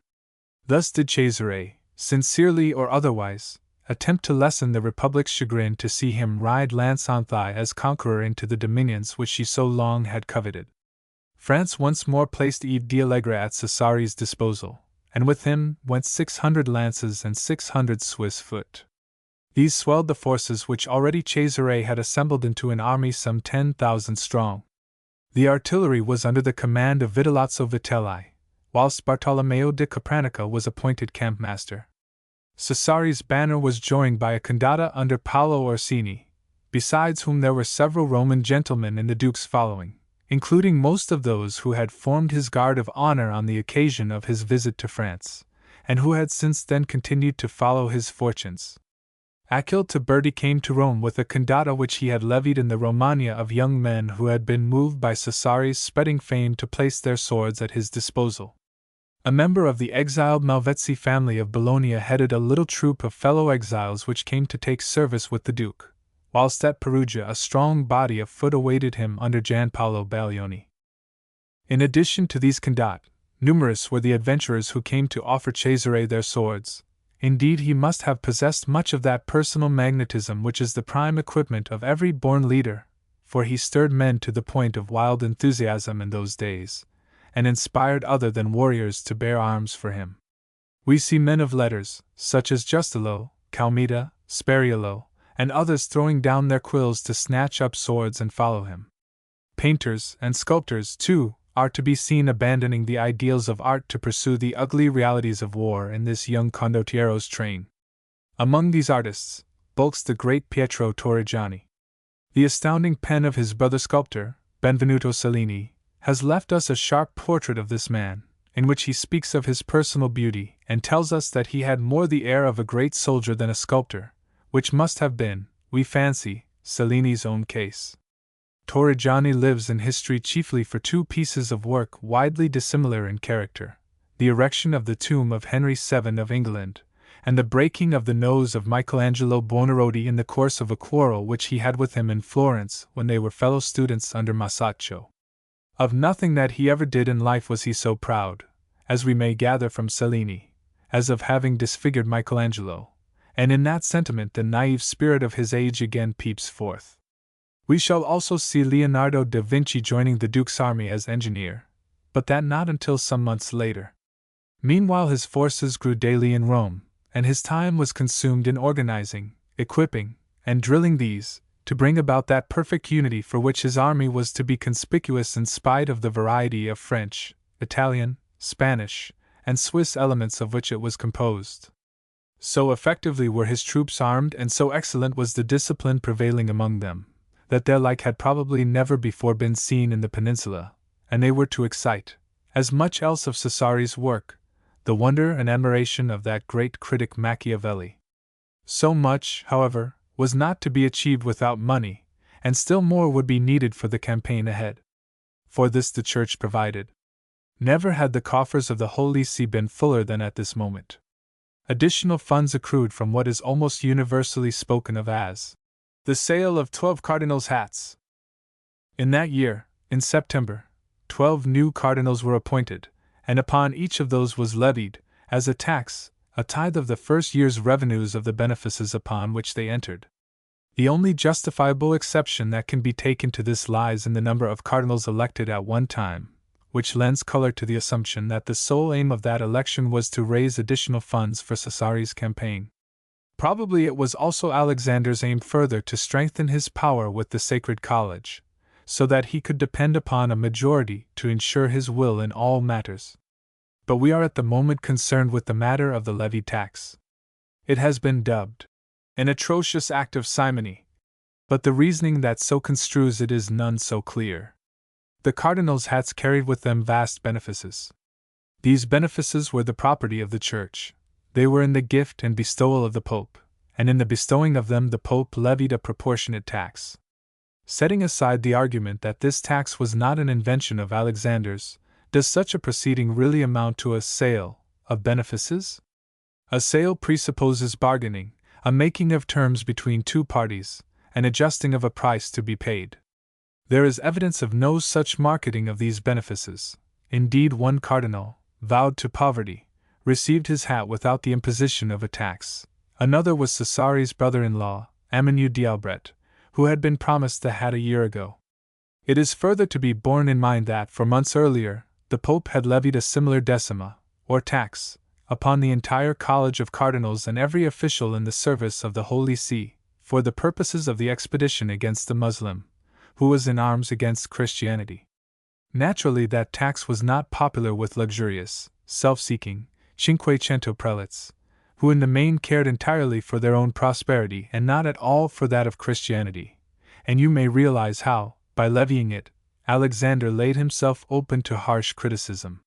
Thus did Cesare, sincerely or otherwise, attempt to lessen the Republic's chagrin to see him ride lance on thigh as conqueror into the dominions which she so long had coveted. France once more placed Yves d'Allegre at Cesare's disposal, and with him went 600 lances and 600 Swiss foot. These swelled the forces which already Cesare had assembled into an army some 10,000 strong. The artillery was under the command of Vitellozzo Vitelli, whilst Bartolomeo di Capranica was appointed campmaster. Cesare's banner was joined by a condotta under Paolo Orsini, besides whom there were several Roman gentlemen in the Duke's following, including most of those who had formed his guard of honor on the occasion of his visit to France, and who had since then continued to follow his fortunes. Achille Tiberti came to Rome with a condotta which he had levied in the Romagna of young men who had been moved by Cesare's spreading fame to place their swords at his disposal. A member of the exiled Malvezzi family of Bologna headed a little troop of fellow exiles which came to take service with the Duke, whilst at Perugia a strong body of foot awaited him under Gianpaolo Baglioni. In addition to these condotti, numerous were the adventurers who came to offer Cesare their swords. Indeed, he must have possessed much of that personal magnetism which is the prime equipment of every born leader, for he stirred men to the point of wild enthusiasm in those days, and inspired other than warriors to bear arms for him. We see men of letters, such as Justolo, Calmeda, Spariolo, and others throwing down their quills to snatch up swords and follow him. Painters and sculptors, too, are to be seen abandoning the ideals of art to pursue the ugly realities of war in this young condottiero's train. Among these artists bulks the great Pietro Torrigiani. The astounding pen of his brother sculptor, Benvenuto Cellini, has left us a sharp portrait of this man, in which he speaks of his personal beauty and tells us that he had more the air of a great soldier than a sculptor, which must have been, we fancy, Cellini's own case. Torrigiani lives in history chiefly for two pieces of work widely dissimilar in character: the erection of the tomb of Henry VII of England, and the breaking of the nose of Michelangelo Buonarroti in the course of a quarrel which he had with him in Florence when they were fellow students under Masaccio. Of nothing that he ever did in life was he so proud, as we may gather from Cellini, as of having disfigured Michelangelo, and in that sentiment the naive spirit of his age again peeps forth. We shall also see Leonardo da Vinci joining the Duke's army as engineer, but that not until some months later. Meanwhile his forces grew daily in Rome, and his time was consumed in organizing, equipping, and drilling these, to bring about that perfect unity for which his army was to be conspicuous in spite of the variety of French, Italian, Spanish, and Swiss elements of which it was composed. So effectively were his troops armed and so excellent was the discipline prevailing among them, that their like had probably never before been seen in the peninsula, and they were to excite, as much else of Cesare's work, the wonder and admiration of that great critic Machiavelli. So much, however, was not to be achieved without money, and still more would be needed for the campaign ahead. For this the Church provided. Never had the coffers of the Holy See been fuller than at this moment. Additional funds accrued from what is almost universally spoken of as the sale of 12 cardinals' hats. In that year, in September, 12 new cardinals were appointed, and upon each of those was levied, as a tax, a tithe of the first year's revenues of the benefices upon which they entered. The only justifiable exception that can be taken to this lies in the number of cardinals elected at one time, which lends color to the assumption that the sole aim of that election was to raise additional funds for Cesare's campaign. Probably it was also Alexander's aim further to strengthen his power with the Sacred College, so that he could depend upon a majority to ensure his will in all matters. But we are at the moment concerned with the matter of the levied tax. It has been dubbed an atrocious act of simony, but the reasoning that so construes it is none so clear. The cardinals' hats carried with them vast benefices. These benefices were the property of the Church. They were in the gift and bestowal of the Pope, and in the bestowing of them the Pope levied a proportionate tax. Setting aside the argument that this tax was not an invention of Alexander's, does such a proceeding really amount to a sale of benefices? A sale presupposes bargaining, a making of terms between two parties, an adjusting of a price to be paid. There is evidence of no such marketing of these benefices. Indeed, one cardinal, vowed to poverty, received his hat without the imposition of a tax. Another was Cesare's brother-in-law, Amanieu d'Albret, who had been promised the hat a year ago. It is further to be borne in mind that, for months earlier, the Pope had levied a similar decima, or tax, upon the entire College of Cardinals and every official in the service of the Holy See, for the purposes of the expedition against the Muslim, who was in arms against Christianity. Naturally, that tax was not popular with luxurious, self-seeking, Cinquecento prelates, who in the main cared entirely for their own prosperity and not at all for that of Christianity, and you may realize how, by levying it, Alexander laid himself open to harsh criticism.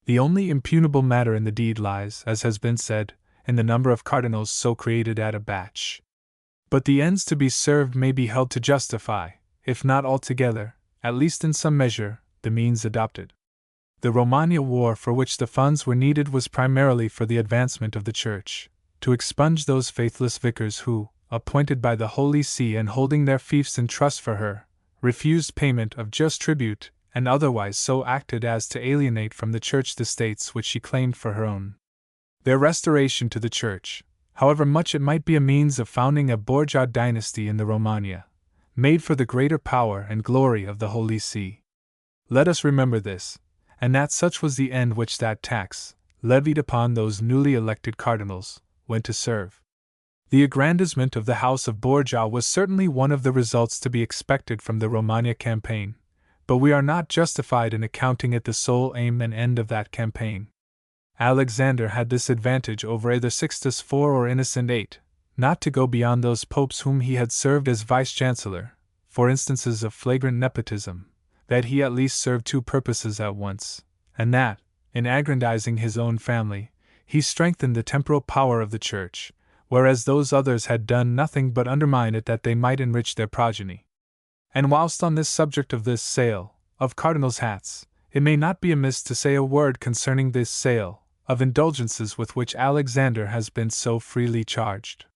The only impugnable matter in the deed lies, as has been said, in the number of cardinals so created at a batch. But the ends to be served may be held to justify, if not altogether, at least in some measure, the means adopted. The Romagna War for which the funds were needed was primarily for the advancement of the Church, to expunge those faithless vicars who, appointed by the Holy See and holding their fiefs in trust for her, refused payment of just tribute, and otherwise so acted as to alienate from the Church the states which she claimed for her own. Their restoration to the Church, however much it might be a means of founding a Borgia dynasty in the Romagna, made for the greater power and glory of the Holy See. Let us remember this, and that such was the end which that tax, levied upon those newly elected cardinals, went to serve. The aggrandizement of the House of Borgia was certainly one of the results to be expected from the Romagna campaign, but we are not justified in accounting it the sole aim and end of that campaign. Alexander had this advantage over either Sixtus IV or Innocent VIII, not to go beyond those popes whom he had served as vice-chancellor, for instances of flagrant nepotism, that he at least served two purposes at once, and that, in aggrandizing his own family, he strengthened the temporal power of the Church, whereas those others had done nothing but undermine it that they might enrich their progeny. And whilst on this subject of this sale of cardinals' hats, it may not be amiss to say a word concerning this sale of indulgences with which Alexander has been so freely charged.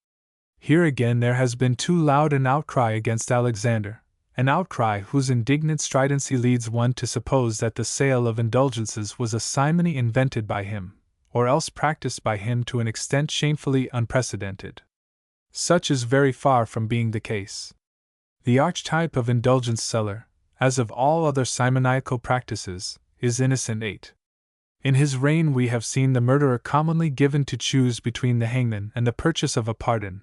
Here again there has been too loud an outcry against Alexander, an outcry whose indignant stridency leads one to suppose that the sale of indulgences was a simony invented by him, or else practiced by him to an extent shamefully unprecedented. Such is very far from being the case. The archetype of indulgence seller, as of all other simoniacal practices, is Innocent VIII. In his reign we have seen the murderer commonly given to choose between the hangman and the purchase of a pardon,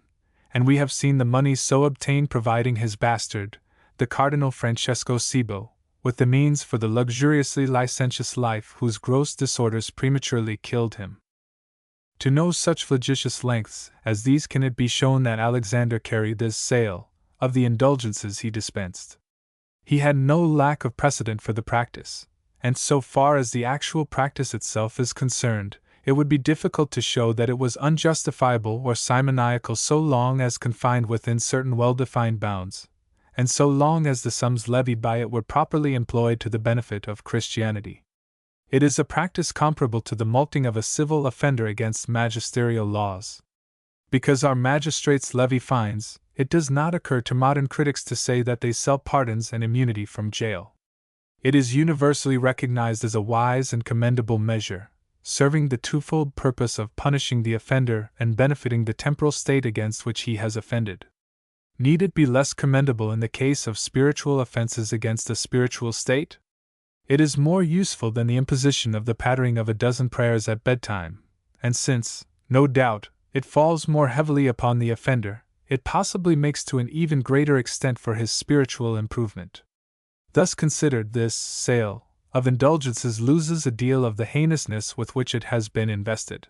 and we have seen the money so obtained providing his bastard, the Cardinal Francesco Cibo, with the means for the luxuriously licentious life whose gross disorders prematurely killed him. To no such flagitious lengths as these can it be shown that Alexander carried this sale of the indulgences he dispensed. He had no lack of precedent for the practice, and so far as the actual practice itself is concerned, it would be difficult to show that it was unjustifiable or simoniacal so long as confined within certain well-defined bounds, and so long as the sums levied by it were properly employed to the benefit of Christianity. It is a practice comparable to the mulcting of a civil offender against magisterial laws. Because our magistrates levy fines, it does not occur to modern critics to say that they sell pardons and immunity from jail. It is universally recognized as a wise and commendable measure, serving the twofold purpose of punishing the offender and benefiting the temporal state against which he has offended. Need it be less commendable in the case of spiritual offenses against a spiritual state? It is more useful than the imposition of the pattering of a dozen prayers at bedtime, and since, no doubt, it falls more heavily upon the offender, it possibly makes to an even greater extent for his spiritual improvement. Thus considered, this sale of indulgences loses a deal of the heinousness with which it has been invested.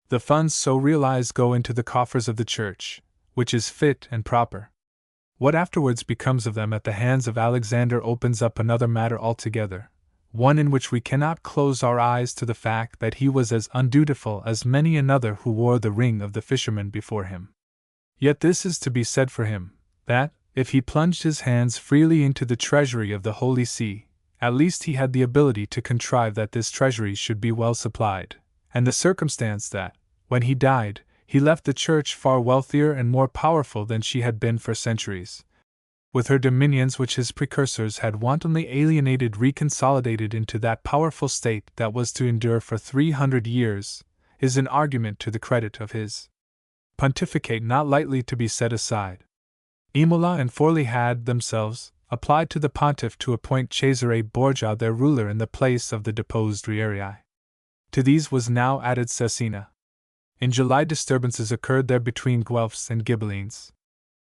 The funds so realized go into the coffers of the Church, which is fit and proper. What afterwards becomes of them at the hands of Alexander opens up another matter altogether, one in which we cannot close our eyes to the fact that he was as undutiful as many another who wore the ring of the fisherman before him. Yet this is to be said for him, that, if he plunged his hands freely into the treasury of the Holy See, at least he had the ability to contrive that this treasury should be well supplied, and the circumstance that, when he died, he left the Church far wealthier and more powerful than she had been for centuries, with her dominions which his precursors had wantonly alienated reconsolidated into that powerful state that was to endure for 300 years, is an argument to the credit of his pontificate not lightly to be set aside. Imola and Forli had, themselves, applied to the pontiff to appoint Cesare Borgia their ruler in the place of the deposed Rieri. To these was now added Cesena. In July disturbances occurred there between Guelphs and Ghibellines.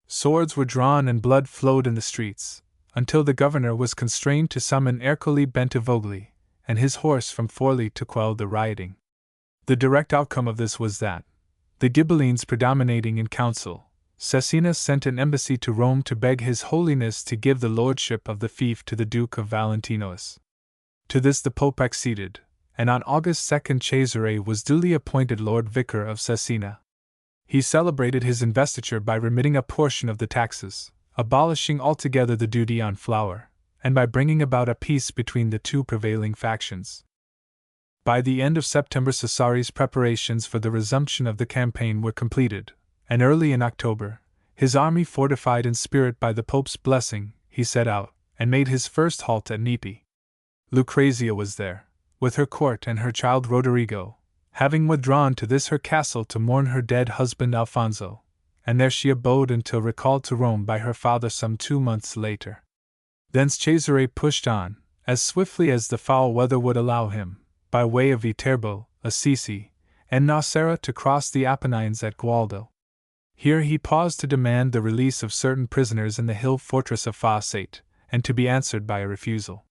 Swords were drawn and blood flowed in the streets, until the governor was constrained to summon Ercole Bentivogli and his horse from Forli to quell the rioting. The direct outcome of this was that, the Ghibellines predominating in council, Cesena sent an embassy to Rome to beg His Holiness to give the lordship of the fief to the Duke of Valentinois. To this the Pope acceded, and on August 2 Cesare was duly appointed Lord Vicar of Cesena. He celebrated his investiture by remitting a portion of the taxes, abolishing altogether the duty on flour, and by bringing about a peace between the two prevailing factions. By the end of September, Cesare's preparations for the resumption of the campaign were completed, and early in October, his army fortified in spirit by the Pope's blessing, he set out, and made his first halt at Naples. Lucrezia was there, with her court and her child Rodrigo, having withdrawn to this her castle to mourn her dead husband Alfonso, and there she abode until recalled to Rome by her father some 2 months later. Thence Cesare pushed on, as swiftly as the foul weather would allow him, by way of Viterbo, Assisi, and Nocera to cross the Apennines at Gualdo. Here he paused to demand the release of certain prisoners in the hill fortress of Fossate, and to be answered by a refusal.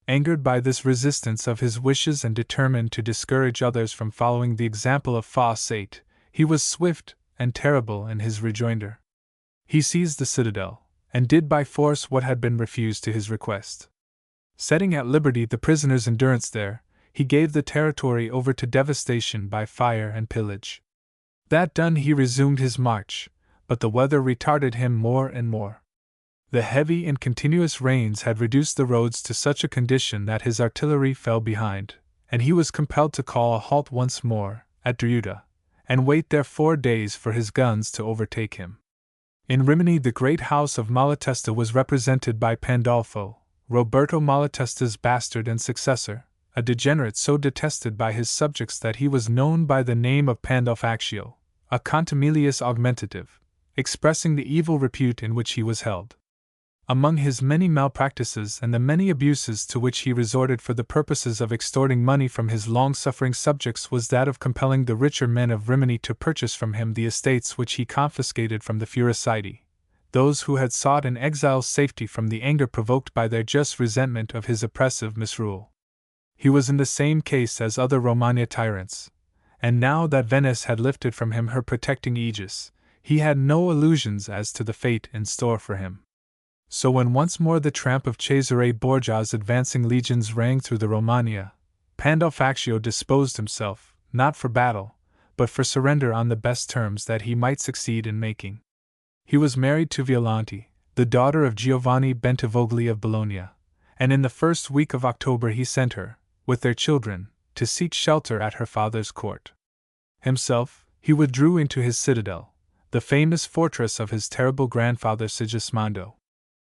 Angered by this resistance of his wishes and determined to discourage others from following the example of Fossate, he was swift and terrible in his rejoinder. He seized the citadel, and did by force what had been refused to his request. Setting at liberty the prisoners in durance there, he gave the territory over to devastation by fire and pillage. That done, he resumed his march, but the weather retarded him more and more. The heavy and continuous rains had reduced the roads to such a condition that his artillery fell behind, and he was compelled to call a halt once more, at Driuta, and wait there 4 days for his guns to overtake him. In Rimini the great house of Malatesta was represented by Pandolfo, Roberto Malatesta's bastard and successor, a degenerate so detested by his subjects that he was known by the name of Pandolfaccio, a contumelious augmentative, expressing the evil repute in which he was held. Among his many malpractices and the many abuses to which he resorted for the purposes of extorting money from his long-suffering subjects was that of compelling the richer men of Rimini to purchase from him the estates which he confiscated from the Furicidi, those who had sought in exile safety from the anger provoked by their just resentment of his oppressive misrule. He was in the same case as other Romagna tyrants, and now that Venice had lifted from him her protecting aegis, he had no illusions as to the fate in store for him. So when once more the tramp of Cesare Borgia's advancing legions rang through the Romagna, Pandolfaccio disposed himself, not for battle, but for surrender on the best terms that he might succeed in making. He was married to Violante, the daughter of Giovanni Bentivogli of Bologna, and in the first week of October he sent her, with their children, to seek shelter at her father's court. Himself, he withdrew into his citadel, the famous fortress of his terrible grandfather Sigismondo.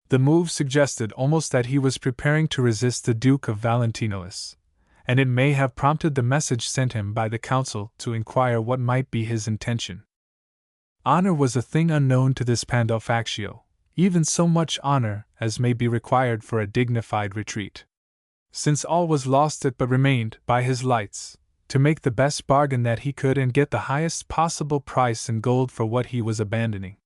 The move suggested almost that he was preparing to resist the Duke of Valentinois, and it may have prompted the message sent him by the council to inquire what might be his intention. Honor was a thing unknown to this Pandolfaccio, even so much honor as may be required for a dignified retreat. Since all was lost, it but remained, by his lights, to make the best bargain that he could and get the highest possible price in gold for what he was abandoning.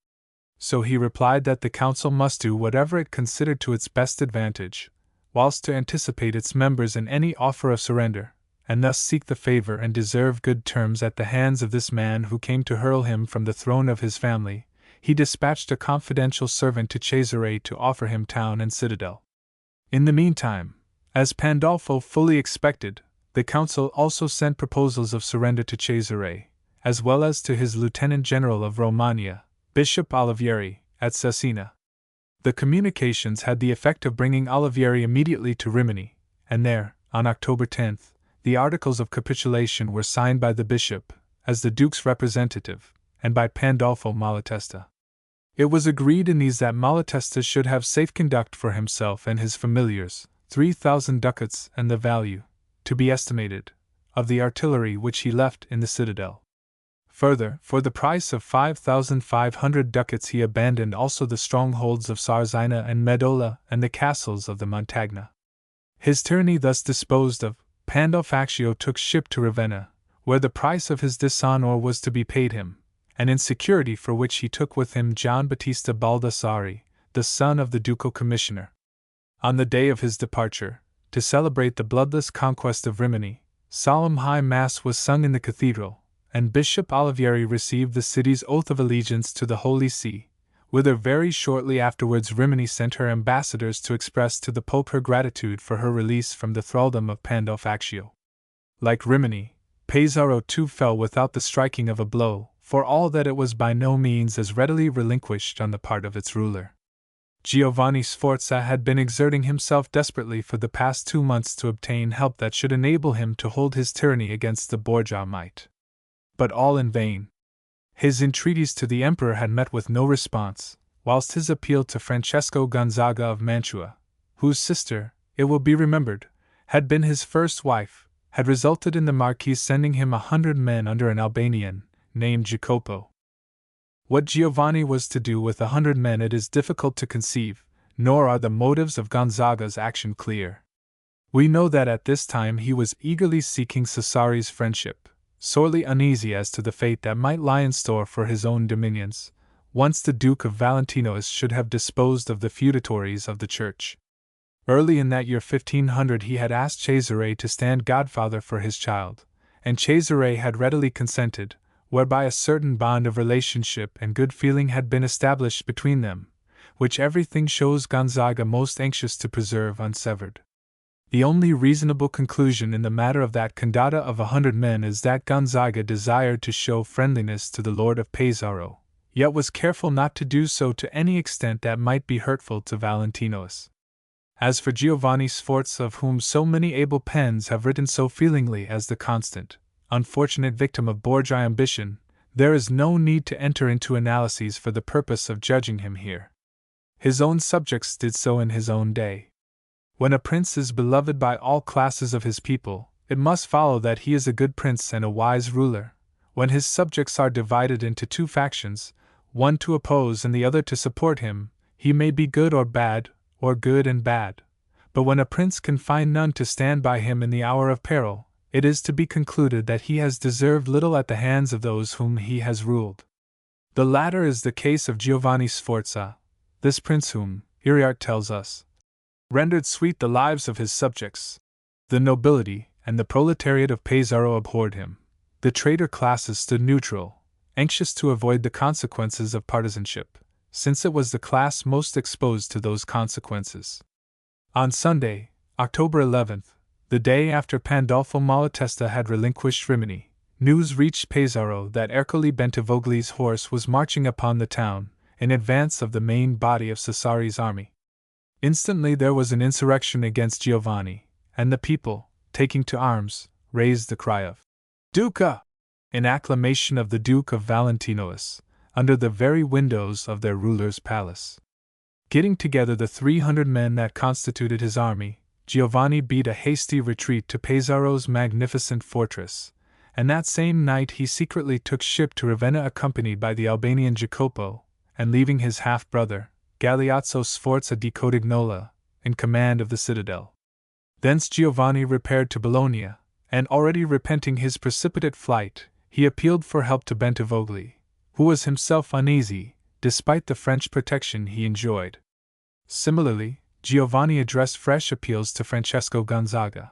So he replied that the council must do whatever it considered to its best advantage, whilst to anticipate its members in any offer of surrender, and thus seek the favor and deserve good terms at the hands of this man who came to hurl him from the throne of his family, he dispatched a confidential servant to Cesare to offer him town and citadel. In the meantime, as Pandolfo fully expected, the council also sent proposals of surrender to Cesare, as well as to his lieutenant general of Romagna, Bishop Olivieri, at Cesena. The communications had the effect of bringing Olivieri immediately to Rimini, and there, on October 10th, the articles of capitulation were signed by the bishop, as the duke's representative, and by Pandolfo Malatesta. It was agreed in these that Malatesta should have safe conduct for himself and his familiars, 3,000 ducats, and the value, to be estimated, of the artillery which he left in the citadel. Further, for the price of 5,500 ducats he abandoned also the strongholds of Sarzina and Medola and the castles of the Montagna. His tyranny thus disposed of, Pandolfaccio took ship to Ravenna, where the price of his dishonor was to be paid him, and in security for which he took with him Gian Battista Baldassari, the son of the ducal commissioner. On the day of his departure, to celebrate the bloodless conquest of Rimini, solemn high mass was sung in the cathedral, and Bishop Olivieri received the city's oath of allegiance to the Holy See, whither very shortly afterwards Rimini sent her ambassadors to express to the Pope her gratitude for her release from the thraldom of Pandolfaccio. Like Rimini, Pesaro too fell without the striking of a blow, for all that it was by no means as readily relinquished on the part of its ruler. Giovanni Sforza had been exerting himself desperately for the past 2 months to obtain help that should enable him to hold his tyranny against the Borgia might. But all in vain. His entreaties to the emperor had met with no response, whilst his appeal to Francesco Gonzaga of Mantua, whose sister, it will be remembered, had been his first wife, had resulted in the Marquis sending him 100 men under an Albanian, named Jacopo. What Giovanni was to do with 100 men it is difficult to conceive, nor are the motives of Gonzaga's action clear. We know that at this time he was eagerly seeking Cesare's friendship, sorely uneasy as to the fate that might lie in store for his own dominions, once the Duke of Valentinois should have disposed of the feudatories of the Church. Early in that year 1500 he had asked Cesare to stand godfather for his child, and Cesare had readily consented, whereby a certain bond of relationship and good feeling had been established between them, which everything shows Gonzaga most anxious to preserve unsevered. The only reasonable conclusion in the matter of that condotta of 100 men is that Gonzaga desired to show friendliness to the Lord of Pesaro, yet was careful not to do so to any extent that might be hurtful to Valentinois. As for Giovanni Sforza, of whom so many able pens have written so feelingly as the constant, unfortunate victim of Borgia ambition, there is no need to enter into analyses for the purpose of judging him here. His own subjects did so in his own day. When a prince is beloved by all classes of his people, it must follow that he is a good prince and a wise ruler. When his subjects are divided into 2 factions, one to oppose and the other to support him, he may be good or bad, or good and bad. But when a prince can find none to stand by him in the hour of peril, it is to be concluded that he has deserved little at the hands of those whom he has ruled. The latter is the case of Giovanni Sforza, this prince whom, Iriart tells us, rendered sweet the lives of his subjects. The nobility and the proletariat of Pesaro abhorred him. The trader classes stood neutral, anxious to avoid the consequences of partisanship, since it was the class most exposed to those consequences. On Sunday, October 11th, the day after Pandolfo Malatesta had relinquished Rimini, news reached Pesaro that Ercole Bentivogli's horse was marching upon the town, in advance of the main body of Cesare's army. Instantly there was an insurrection against Giovanni, and the people, taking to arms, raised the cry of Duca! In acclamation of the Duke of Valentinois, under the very windows of their ruler's palace. Getting together the 300 men that constituted his army, Giovanni beat a hasty retreat to Pesaro's magnificent fortress, and that same night he secretly took ship to Ravenna accompanied by the Albanian Jacopo, and leaving his half-brother, Galeazzo Sforza di Codignola, in command of the citadel. Thence Giovanni repaired to Bologna, and already repenting his precipitate flight, he appealed for help to Bentivogli, who was himself uneasy, despite the French protection he enjoyed. Similarly, Giovanni addressed fresh appeals to Francesco Gonzaga,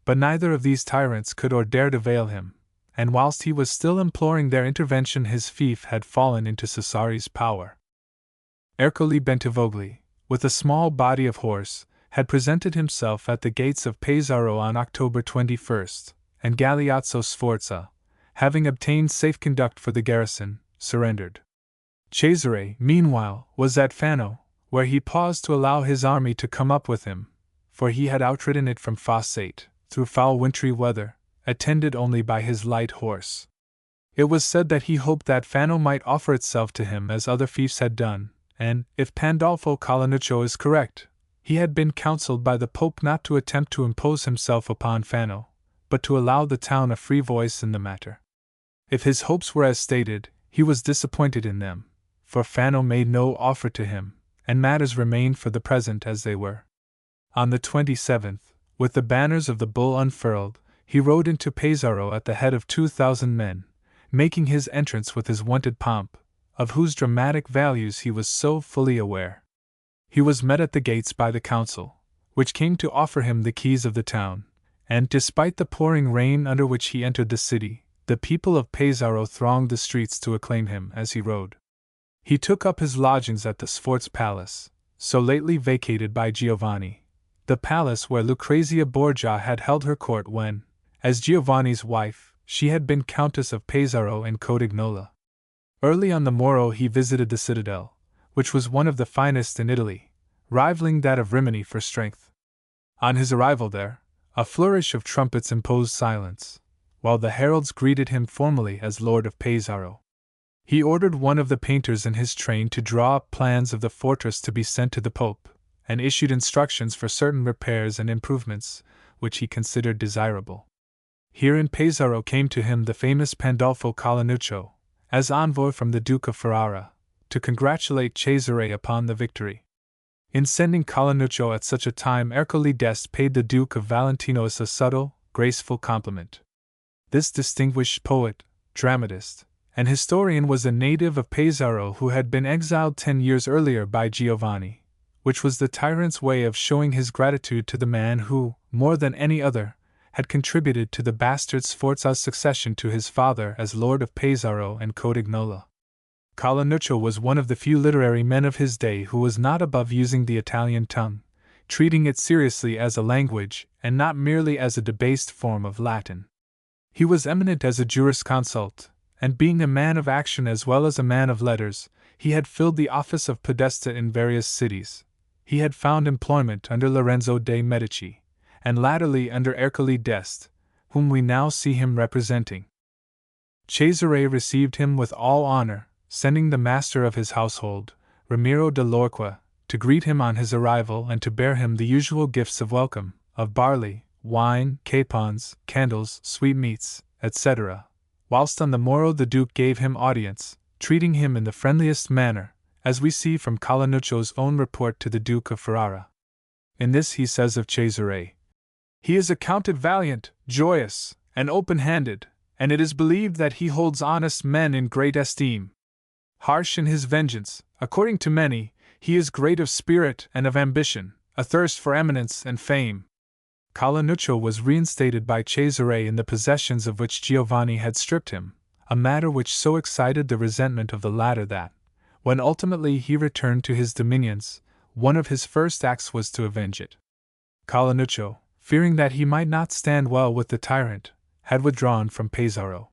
but neither of these tyrants could or dared avail him, and whilst he was still imploring their intervention his fief had fallen into Cesare's power. Ercole Bentivogli, with a small body of horse, had presented himself at the gates of Pesaro on October 21st, and Galeazzo Sforza, having obtained safe conduct for the garrison, surrendered. Cesare, meanwhile, was at Fano, where he paused to allow his army to come up with him, for he had outridden it from Fossate, through foul wintry weather, attended only by his light horse. It was said that he hoped that Fano might offer itself to him as other fiefs had done, and, if Pandolfo Colanuccio is correct, he had been counseled by the Pope not to attempt to impose himself upon Fano, but to allow the town a free voice in the matter. If his hopes were as stated, he was disappointed in them, for Fano made no offer to him, and matters remained for the present as they were. On the 27th, with the banners of the bull unfurled, he rode into Pesaro at the head of 2,000 men, making his entrance with his wonted pomp, of whose dramatic values he was so fully aware. He was met at the gates by the council, which came to offer him the keys of the town, and despite the pouring rain under which he entered the city, the people of Pesaro thronged the streets to acclaim him as he rode. He took up his lodgings at the Sforza Palace, so lately vacated by Giovanni, the palace where Lucrezia Borgia had held her court when, as Giovanni's wife, she had been Countess of Pesaro and Codignola. Early on the morrow he visited the citadel, which was one of the finest in Italy, rivaling that of Rimini for strength. On his arrival there, a flourish of trumpets imposed silence, while the heralds greeted him formally as Lord of Pesaro. He ordered one of the painters in his train to draw up plans of the fortress to be sent to the Pope, and issued instructions for certain repairs and improvements, which he considered desirable. Here in Pesaro came to him the famous Pandolfo Colanuccio, as envoy from the Duke of Ferrara, to congratulate Cesare upon the victory. In sending Colanuccio at such a time, Ercole d'Este paid the Duke of Valentinois a subtle, graceful compliment. This distinguished poet, dramatist, and historian was a native of Pesaro who had been exiled 10 years earlier by Giovanni, which was the tyrant's way of showing his gratitude to the man who, more than any other, had contributed to the bastard Sforza's succession to his father as Lord of Pesaro and Codignola. Colanuccio was one of the few literary men of his day who was not above using the Italian tongue, treating it seriously as a language and not merely as a debased form of Latin. He was eminent as a jurisconsult, and being a man of action as well as a man of letters, he had filled the office of podesta in various cities. He had found employment under Lorenzo de' Medici, and latterly under Ercole d'Este, whom we now see him representing. Cesare received him with all honor, sending the master of his household, Ramiro de Lorqua, to greet him on his arrival and to bear him the usual gifts of welcome, of barley, wine, capons, candles, sweetmeats, etc., whilst on the morrow the Duke gave him audience, treating him in the friendliest manner, as we see from Colanuccio's own report to the Duke of Ferrara. In this he says of Cesare, "He is accounted valiant, joyous, and open-handed, and it is believed that he holds honest men in great esteem. Harsh in his vengeance, according to many, he is great of spirit and of ambition, athirst for eminence and fame." Colanuccio was reinstated by Cesare in the possessions of which Giovanni had stripped him, a matter which so excited the resentment of the latter that, when ultimately he returned to his dominions, one of his first acts was to avenge it. Colanuccio, fearing that he might not stand well with the tyrant, had withdrawn from Pesaro.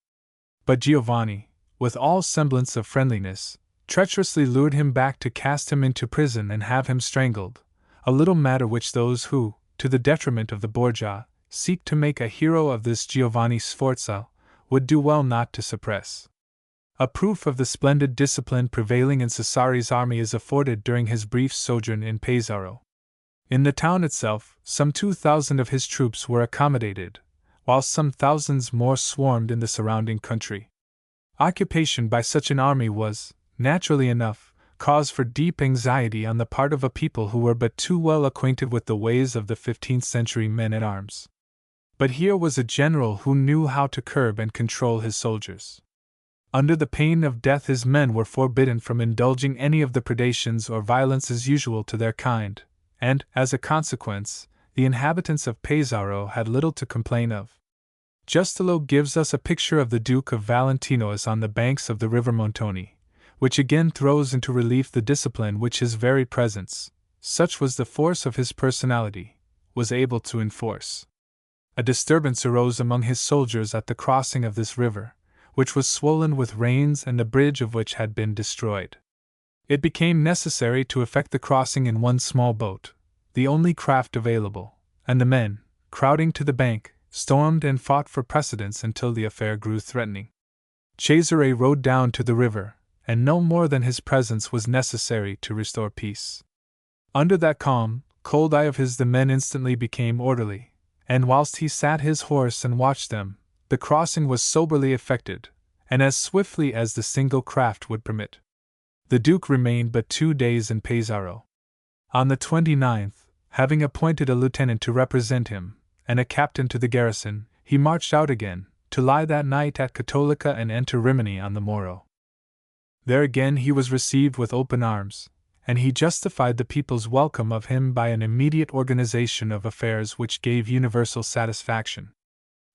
But Giovanni, with all semblance of friendliness, treacherously lured him back to cast him into prison and have him strangled, a little matter which those who, to the detriment of the Borgia, seek to make a hero of this Giovanni Sforza, would do well not to suppress. A proof of the splendid discipline prevailing in Cesare's army is afforded during his brief sojourn in Pesaro. In the town itself, some 2,000 of his troops were accommodated, while some thousands more swarmed in the surrounding country. Occupation by such an army was, naturally enough, cause for deep anxiety on the part of a people who were but too well acquainted with the ways of the 15th-century men-at-arms. But here was a general who knew how to curb and control his soldiers. Under the pain of death his men were forbidden from indulging any of the predations or violences usual to their kind, and, as a consequence, the inhabitants of Pesaro had little to complain of. Giustolo gives us a picture of the Duke of Valentinois on the banks of the river Montoni, which again throws into relief the discipline which his very presence, such was the force of his personality, was able to enforce. A disturbance arose among his soldiers at the crossing of this river, which was swollen with rains and the bridge of which had been destroyed. It became necessary to effect the crossing in one small boat, the only craft available, and the men, crowding to the bank, stormed and fought for precedence until the affair grew threatening. Cesare rowed down to the river, and no more than his presence was necessary to restore peace. Under that calm, cold eye of his the men instantly became orderly, and whilst he sat his horse and watched them, the crossing was soberly effected, and as swiftly as the single craft would permit. The Duke remained but 2 days in Pesaro. On the 29th, having appointed a lieutenant to represent him, and a captain to the garrison, he marched out again, to lie that night at Cattolica and enter Rimini on the morrow. There again he was received with open arms, and he justified the people's welcome of him by an immediate organization of affairs which gave universal satisfaction.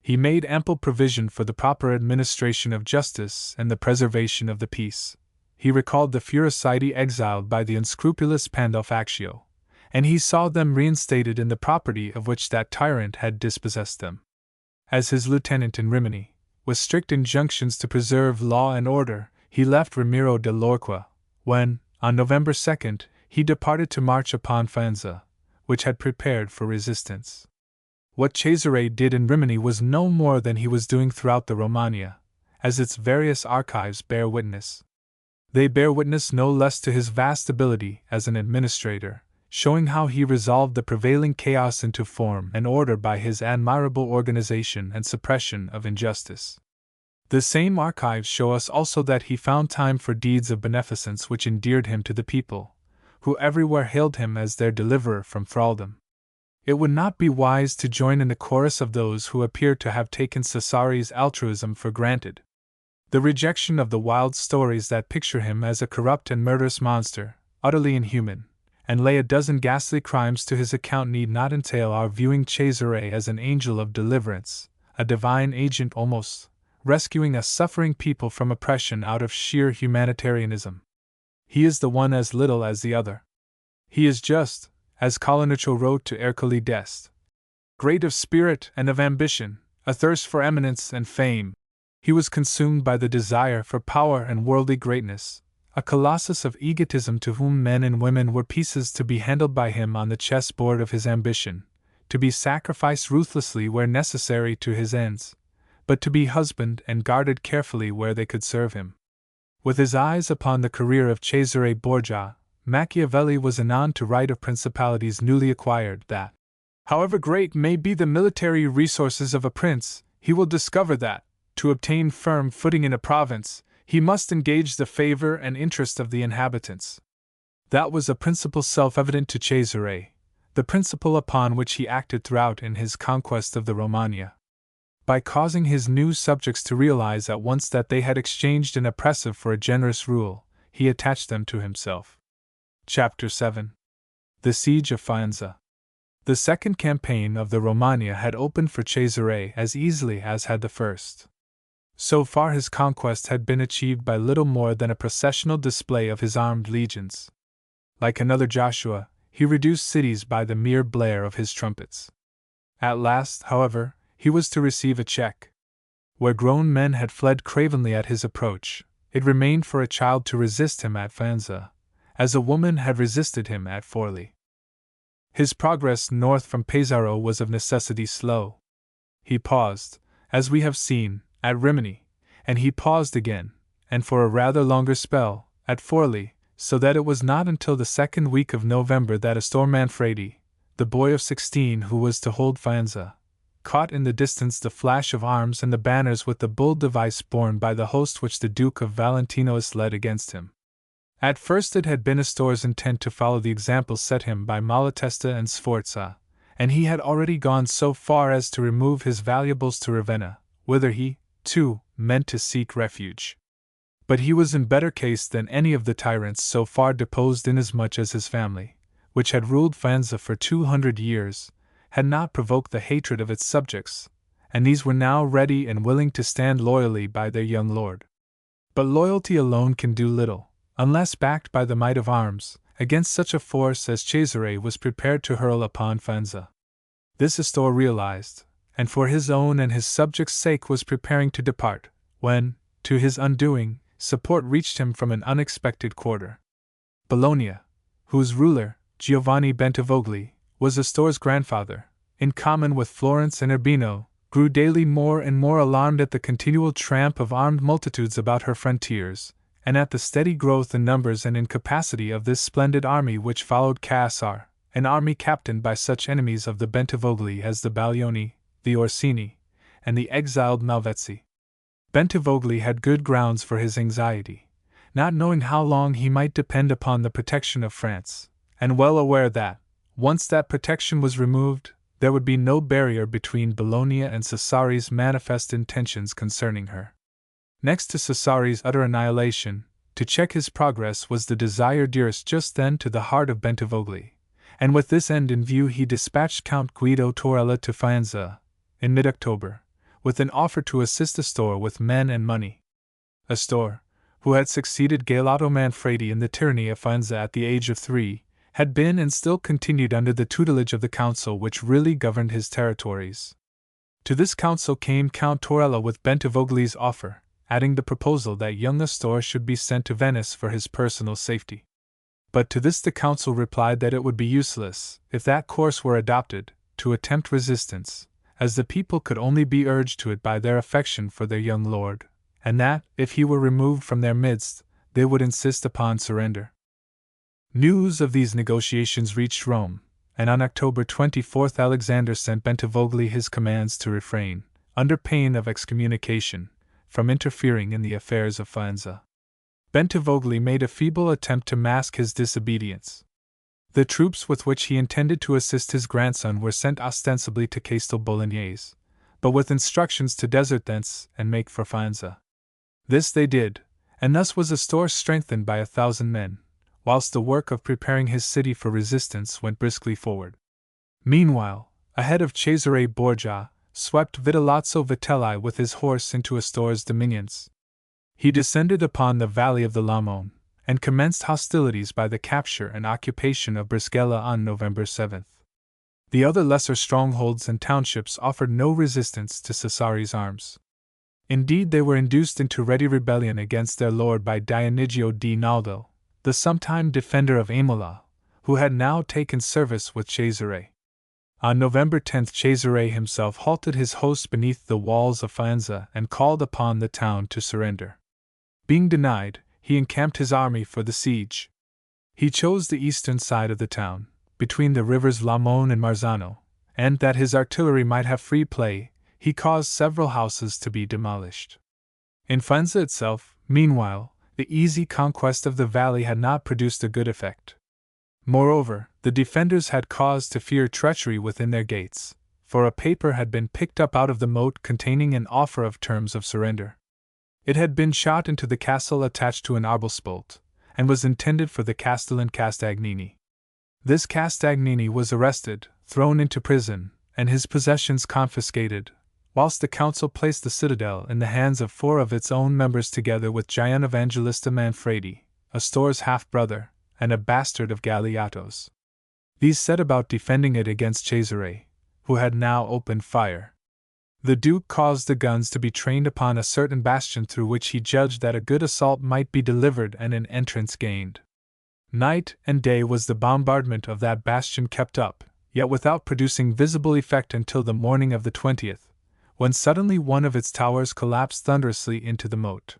He made ample provision for the proper administration of justice and the preservation of the peace. He recalled the Furicidi exiled by the unscrupulous Pandolfaccio, and he saw them reinstated in the property of which that tyrant had dispossessed them. As his lieutenant in Rimini, with strict injunctions to preserve law and order, he left Ramiro de Lorqua, when, on November 2nd, he departed to march upon Faenza, which had prepared for resistance. What Cesare did in Rimini was no more than he was doing throughout the Romagna, as its various archives bear witness. They bear witness no less to his vast ability as an administrator, showing how he resolved the prevailing chaos into form and order by his admirable organization and suppression of injustice. The same archives show us also that he found time for deeds of beneficence which endeared him to the people, who everywhere hailed him as their deliverer from thraldom. It would not be wise to join in the chorus of those who appear to have taken Cesare's altruism for granted. The rejection of the wild stories that picture him as a corrupt and murderous monster, utterly inhuman, and lay a dozen ghastly crimes to his account need not entail our viewing Cesare as an angel of deliverance, a divine agent almost, rescuing a suffering people from oppression out of sheer humanitarianism. He is the one as little as the other. He is just, as Colinuccio wrote to Ercole d'Este, great of spirit and of ambition, a thirst for eminence and fame. He was consumed by the desire for power and worldly greatness, a colossus of egotism to whom men and women were pieces to be handled by him on the chessboard of his ambition, to be sacrificed ruthlessly where necessary to his ends, but to be husbanded and guarded carefully where they could serve him. With his eyes upon the career of Cesare Borgia, Machiavelli was anon to write of principalities newly acquired that, however great may be the military resources of a prince, he will discover that, to obtain firm footing in a province, he must engage the favor and interest of the inhabitants. That was a principle self-evident to Cesare, the principle upon which he acted throughout in his conquest of the Romagna. By causing his new subjects to realize at once that they had exchanged an oppressive for a generous rule, he attached them to himself. Chapter 7. The Siege of Faenza. The second campaign of the Romagna had opened for Cesare as easily as had the first. So far his conquest had been achieved by little more than a processional display of his armed legions. Like another Joshua, he reduced cities by the mere blare of his trumpets. At last, however, he was to receive a check. Where grown men had fled cravenly at his approach, it remained for a child to resist him at Faenza, as a woman had resisted him at Forli. His progress north from Pesaro was of necessity slow. He paused, as we have seen, at Rimini, and he paused again, and for a rather longer spell, at Forli, so that it was not until the second week of November that Astor Manfredi, the boy of 16 who was to hold Faenza, caught in the distance the flash of arms and the banners with the bull device borne by the host which the Duke of Valentinois led against him. At first it had been Astor's intent to follow the example set him by Malatesta and Sforza, and he had already gone so far as to remove his valuables to Ravenna, whither he, too, meant to seek refuge. But he was in better case than any of the tyrants so far deposed, inasmuch as his family, which had ruled Faenza for 200 years, had not provoked the hatred of its subjects, and these were now ready and willing to stand loyally by their young lord. But loyalty alone can do little, unless backed by the might of arms, against such a force as Cesare was prepared to hurl upon Faenza. This Astor realized, and for his own and his subjects' sake was preparing to depart, when, to his undoing, support reached him from an unexpected quarter. Bologna, whose ruler, Giovanni Bentivogli, was Astor's grandfather, in common with Florence and Urbino, grew daily more and more alarmed at the continual tramp of armed multitudes about her frontiers, and at the steady growth in numbers and in capacity of this splendid army which followed Caesar, an army captained by such enemies of the Bentivogli as the Baglioni, the Orsini, and the exiled Malvezzi. Bentivogli had good grounds for his anxiety, not knowing how long he might depend upon the protection of France, and well aware that, once that protection was removed, there would be no barrier between Bologna and Cesare's manifest intentions concerning her. Next to Cesare's utter annihilation, to check his progress was the desire dearest just then to the heart of Bentivogli, and with this end in view he dispatched Count Guido Torella to Faenza, in mid-October, with an offer to assist Astor with men and money. Astor, who had succeeded Galato Manfredi in the tyranny of Faenza at the age of 3, had been and still continued under the tutelage of the council which really governed his territories. To this council came Count Torella with Bentivogli's offer, adding the proposal that young Astor should be sent to Venice for his personal safety. But to this the council replied that it would be useless, if that course were adopted, to attempt resistance, as the people could only be urged to it by their affection for their young lord, and that, if he were removed from their midst, they would insist upon surrender. News of these negotiations reached Rome, and on October 24 Alexander sent Bentivogli his commands to refrain, under pain of excommunication, from interfering in the affairs of Faenza. Bentivogli made a feeble attempt to mask his disobedience. The troops with which he intended to assist his grandson were sent ostensibly to Castel Bolognese, but with instructions to desert thence and make for Faenza. This they did, and thus was a store strengthened by 1,000 men, whilst the work of preparing his city for resistance went briskly forward. Meanwhile, ahead of Cesare Borgia, swept Vitellozzo Vitelli with his horse into Astor's dominions. He descended upon the valley of the Lamone, and commenced hostilities by the capture and occupation of Briskela on November 7. The other lesser strongholds and townships offered no resistance to Cesare's arms. Indeed, they were induced into ready rebellion against their lord by Dionigio di Naldo, the sometime defender of Imola, who had now taken service with Cesare. On November 10 Cesare himself halted his host beneath the walls of Faenza and called upon the town to surrender. Being denied, he encamped his army for the siege. He chose the eastern side of the town, between the rivers Lamone and Marzano, and that his artillery might have free play, he caused several houses to be demolished. In Faenza itself, meanwhile, the easy conquest of the valley had not produced a good effect. Moreover, the defenders had cause to fear treachery within their gates, for a paper had been picked up out of the moat containing an offer of terms of surrender. It had been shot into the castle attached to an arbelspult, and was intended for the Castellan Castagnini. This Castagnini was arrested, thrown into prison, and his possessions confiscated, whilst the council placed the citadel in the hands of 4 of its own members together with Gian Evangelista Manfredi, Astor's half-brother, and a bastard of Galeotto's. These set about defending it against Cesare, who had now opened fire. The Duke caused the guns to be trained upon a certain bastion through which he judged that a good assault might be delivered and an entrance gained. Night and day was the bombardment of that bastion kept up, yet without producing visible effect until the morning of the 20th, when suddenly one of its towers collapsed thunderously into the moat.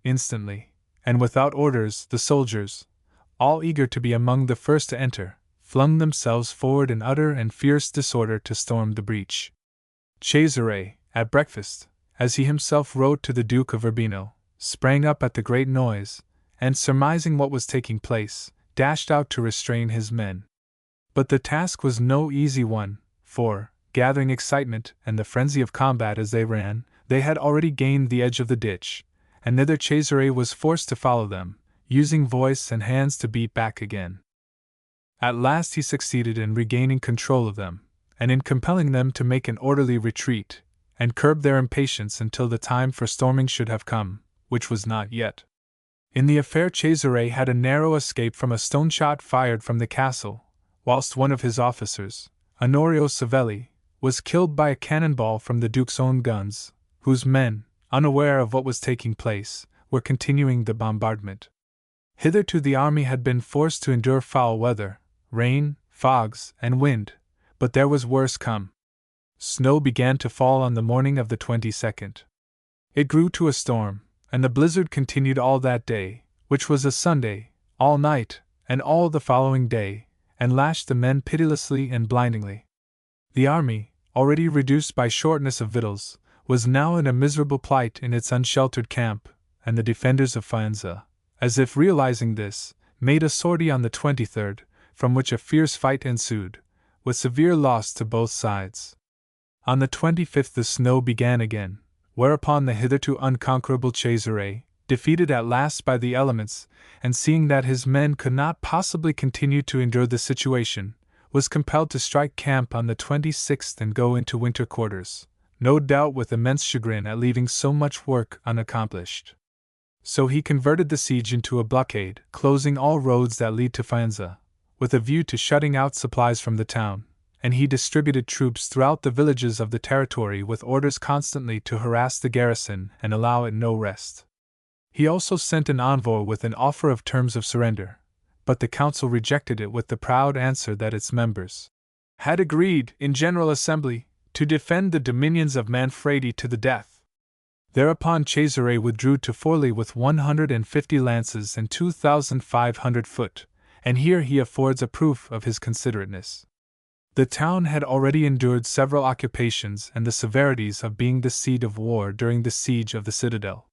Instantly, and without orders, the soldiers, all eager to be among the first to enter, flung themselves forward in utter and fierce disorder to storm the breach. Cesare, at breakfast, as he himself wrote to the Duke of Urbino, sprang up at the great noise, and surmising what was taking place, dashed out to restrain his men. But the task was no easy one, for, gathering excitement and the frenzy of combat as they ran, they had already gained the edge of the ditch, and thither Cesare was forced to follow them, using voice and hands to beat back again. At last he succeeded in regaining control of them, and in compelling them to make an orderly retreat, and curb their impatience until the time for storming should have come, which was not yet. In the affair Cesare had a narrow escape from a stone shot fired from the castle, whilst one of his officers, Onorio Savelli, was killed by a cannonball from the Duke's own guns, whose men, unaware of what was taking place, were continuing the bombardment. Hitherto the army had been forced to endure foul weather, rain, fogs, and wind, but there was worse come. Snow began to fall on the morning of the 22nd. It grew to a storm, and the blizzard continued all that day, which was a Sunday, all night, and all the following day, and lashed the men pitilessly and blindingly. The army, already reduced by shortness of victuals, was now in a miserable plight in its unsheltered camp, and the defenders of Faenza, as if realizing this, made a sortie on the 23rd, from which a fierce fight ensued, with severe loss to both sides. On the 25th the snow began again, whereupon the hitherto unconquerable Cesare, defeated at last by the elements, and seeing that his men could not possibly continue to endure the situation, was compelled to strike camp on the 26th and go into winter quarters, no doubt with immense chagrin at leaving so much work unaccomplished. So he converted the siege into a blockade, closing all roads that lead to Faenza, with a view to shutting out supplies from the town, and he distributed troops throughout the villages of the territory with orders constantly to harass the garrison and allow it no rest. He also sent an envoy with an offer of terms of surrender, but the council rejected it with the proud answer that its members had agreed, in General Assembly, to defend the dominions of Manfredi to the death. Thereupon Cesare withdrew to Forli with 150 lances and 2,500 foot, and here he affords a proof of his considerateness. The town had already endured several occupations and the severities of being the seat of war during the siege of the citadel.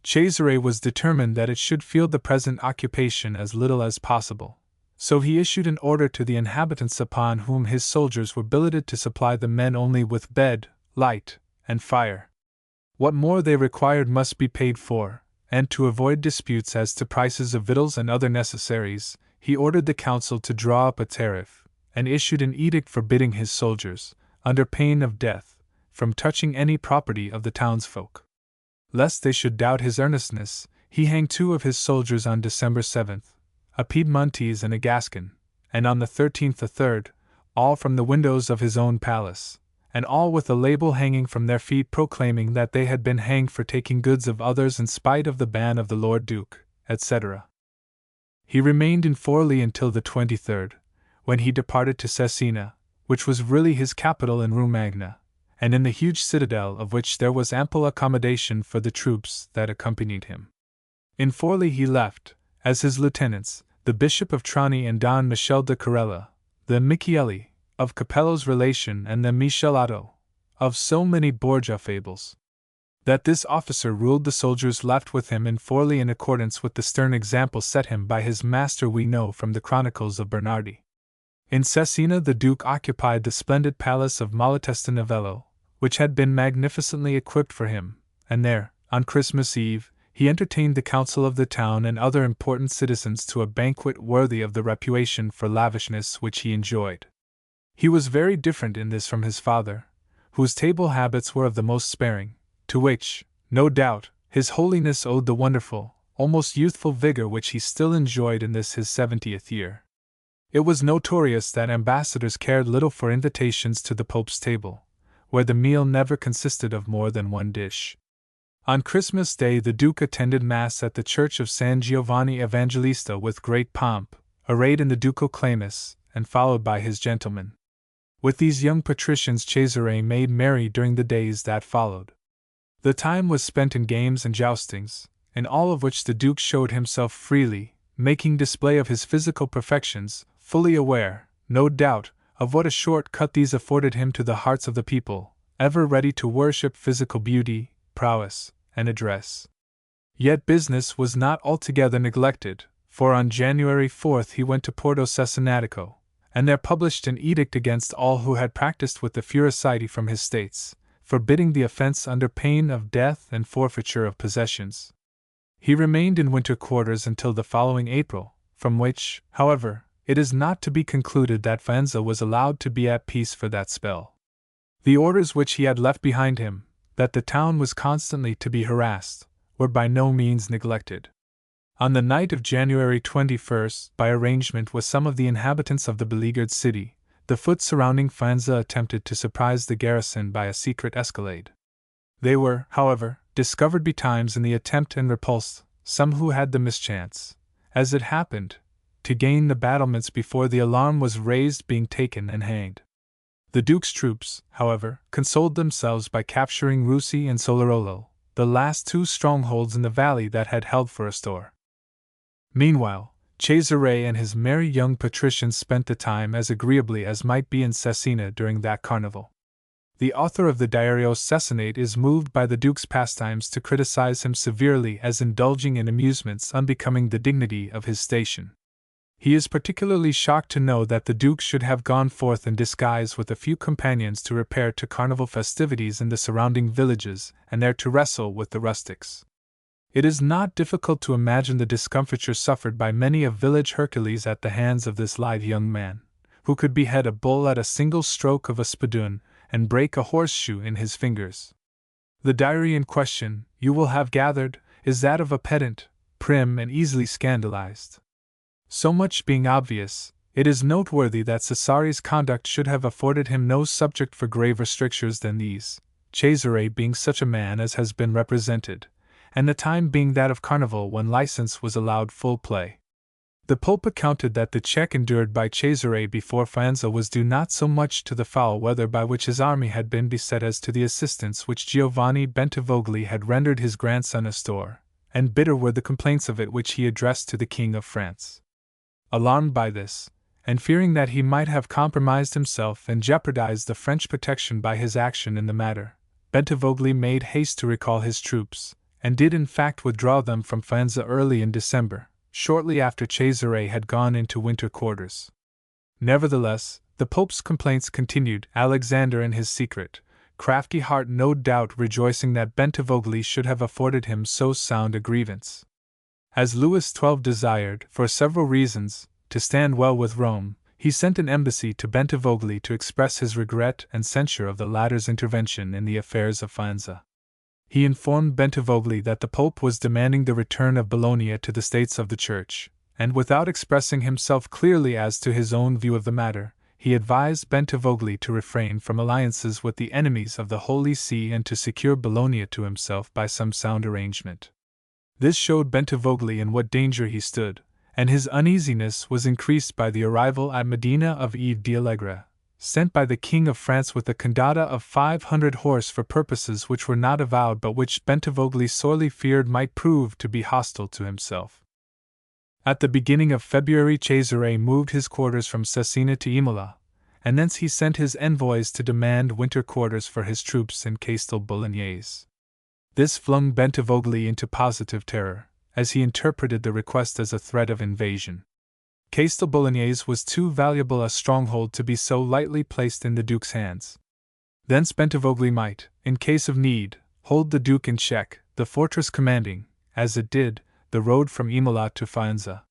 Cesare was determined that it should feel the present occupation as little as possible, so he issued an order to the inhabitants upon whom his soldiers were billeted to supply the men only with bed, light, and fire. What more they required must be paid for, and to avoid disputes as to prices of victuals and other necessaries, he ordered the council to draw up a tariff, and issued an edict forbidding his soldiers, under pain of death, from touching any property of the townsfolk. Lest they should doubt his earnestness, he hanged 2 of his soldiers on December 7th, a Piedmontese and a Gascon, and on the 13th a third, all from the windows of his own palace, and all with a label hanging from their feet proclaiming that they had been hanged for taking goods of others in spite of the ban of the Lord Duke, etc. He remained in Forli until the 23rd, when he departed to Cesena, which was really his capital in Romagna, and in the huge citadel of which there was ample accommodation for the troops that accompanied him. In Forli he left, as his lieutenants, the Bishop of Trani and Don Michel de Corella, the Machiavelli, of Capello's relation, and the Michelato, of so many Borgia fables. That this officer ruled the soldiers left with him in Forli in accordance with the stern example set him by his master we know from the chronicles of Bernardi. In Cesena the Duke occupied the splendid palace of Malatesta Novello, which had been magnificently equipped for him, and there, on Christmas Eve, he entertained the council of the town and other important citizens to a banquet worthy of the reputation for lavishness which he enjoyed. He was very different in this from his father, whose table habits were of the most sparing, to which, no doubt, his holiness owed the wonderful, almost youthful vigor which he still enjoyed in this his 70th year. It was notorious that ambassadors cared little for invitations to the Pope's table, where the meal never consisted of more than 1 dish. On Christmas Day the Duke attended Mass at the church of San Giovanni Evangelista with great pomp, arrayed in the ducal chlamys, and followed by his gentlemen. With these young patricians Cesare made merry during the days that followed. The time was spent in games and joustings, in all of which the Duke showed himself freely, making display of his physical perfections, fully aware, no doubt, of what a short cut these afforded him to the hearts of the people, ever ready to worship physical beauty, prowess, and address. Yet business was not altogether neglected, for on January 4th he went to Porto Cesenatico, and there published an edict against all who had practiced with the Furicide from his states, forbidding the offense under pain of death and forfeiture of possessions. He remained in winter quarters until the following April, from which, however, it is not to be concluded that Faenza was allowed to be at peace for that spell. The orders which he had left behind him, that the town was constantly to be harassed, were by no means neglected. On the night of January 21st, by arrangement with some of the inhabitants of the beleaguered city, the foot surrounding Faenza attempted to surprise the garrison by a secret escalade. They were, however, discovered betimes in the attempt and repulsed, some who had the mischance, as it happened, to gain the battlements before the alarm was raised, being taken and hanged. The Duke's troops, however, consoled themselves by capturing Russi and Solarolo, the last 2 strongholds in the valley that had held for a store. Meanwhile, Cesare and his merry young patricians spent the time as agreeably as might be in Cesena during that carnival. The author of the Diario Cesenate is moved by the Duke's pastimes to criticize him severely as indulging in amusements unbecoming the dignity of his station. He is particularly shocked to know that the Duke should have gone forth in disguise with a few companions to repair to carnival festivities in the surrounding villages, and there to wrestle with the rustics. It is not difficult to imagine the discomfiture suffered by many a village Hercules at the hands of this lithe young man, who could behead a bull at a single stroke of a spadoon, and break a horseshoe in his fingers. The diary in question, you will have gathered, is that of a pedant, prim and easily scandalized. So much being obvious, it is noteworthy that Cesare's conduct should have afforded him no subject for graver strictures than these, Cesare being such a man as has been represented, and the time being that of carnival when license was allowed full play. The Pope accounted that the check endured by Cesare before Faenza was due not so much to the foul weather by which his army had been beset as to the assistance which Giovanni Bentivogli had rendered his grandson Astor, and bitter were the complaints of it which he addressed to the King of France. Alarmed by this, and fearing that he might have compromised himself and jeopardized the French protection by his action in the matter, Bentivogli made haste to recall his troops, and did in fact withdraw them from Faenza early in December, shortly after Cesare had gone into winter quarters. Nevertheless, the Pope's complaints continued, Alexander in his secret, crafty heart no doubt rejoicing that Bentivogli should have afforded him so sound a grievance. As Louis XII desired, for several reasons, to stand well with Rome, he sent an embassy to Bentivogli to express his regret and censure of the latter's intervention in the affairs of Faenza. He informed Bentivogli that the Pope was demanding the return of Bologna to the States of the Church, and without expressing himself clearly as to his own view of the matter, he advised Bentivogli to refrain from alliances with the enemies of the Holy See and to secure Bologna to himself by some sound arrangement. This showed Bentivogli in what danger he stood, and his uneasiness was increased by the arrival at Medina of Yves d'Allegre, sent by the King of France with a condotta of 500 horse for purposes which were not avowed but which Bentivogli sorely feared might prove to be hostile to himself. At the beginning of February Cesare moved his quarters from Cesena to Imola, and thence he sent his envoys to demand winter quarters for his troops in Castel Bolognese. This flung Bentivogli into positive terror, as he interpreted the request as a threat of invasion. Castel Bolognese was too valuable a stronghold to be so lightly placed in the Duke's hands. Thence Bentivogli might, in case of need, hold the Duke in check, the fortress commanding, as it did, the road from Imola to Faenza.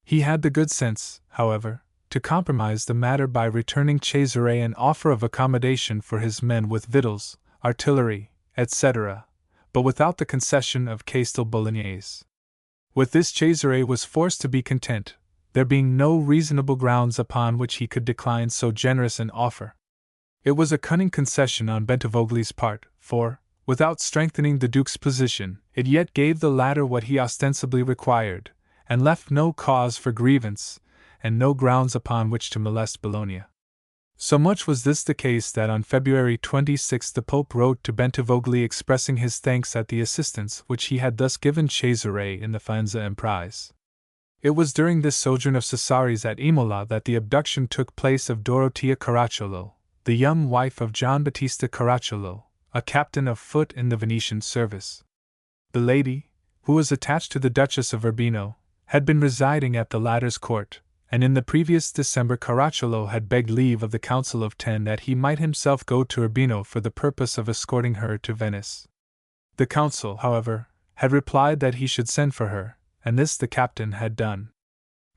He had the good sense, however, to compromise the matter by returning Cesare an offer of accommodation for his men with victuals, artillery, etc., but without the concession of Castel Bolognese. With this Cesare was forced to be content, there being no reasonable grounds upon which he could decline so generous an offer. It was a cunning concession on Bentivogli's part, for, without strengthening the Duke's position, it yet gave the latter what he ostensibly required, and left no cause for grievance, and no grounds upon which to molest Bologna. So much was this the case that on February 26 the Pope wrote to Bentivogli expressing his thanks at the assistance which he had thus given Cesare in the Faenza emprise. It was during this sojourn of Cesare's at Imola that the abduction took place of Dorotea Caracciolo, the young wife of Gian Battista Caracciolo, a captain of foot in the Venetian service. The lady, who was attached to the Duchess of Urbino, had been residing at the latter's court, and in the previous December Caracciolo had begged leave of the Council of Ten that he might himself go to Urbino for the purpose of escorting her to Venice. The council, however, had replied that he should send for her, and this the captain had done.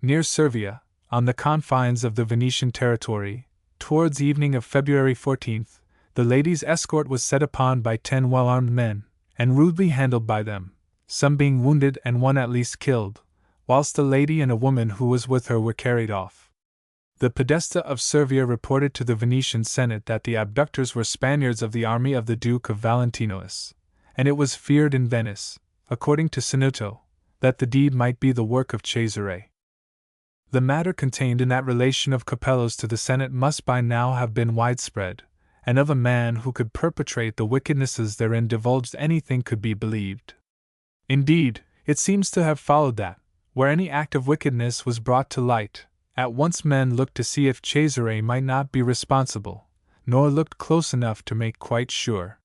Near Servia, on the confines of the Venetian territory, towards evening of February 14th, the lady's escort was set upon by 10 well-armed men, and rudely handled by them, some being wounded and one at least killed, whilst the lady and a woman who was with her were carried off. The Podesta of Servia reported to the Venetian Senate that the abductors were Spaniards of the army of the Duke of Valentinois, and it was feared in Venice, according to Sinuto, that the deed might be the work of Cesare. The matter contained in that relation of Capello's to the Senate must by now have been widespread, and of a man who could perpetrate the wickednesses therein divulged anything could be believed. Indeed, it seems to have followed that, where any act of wickedness was brought to light, at once men looked to see if Cesare might not be responsible, nor looked close enough to make quite sure.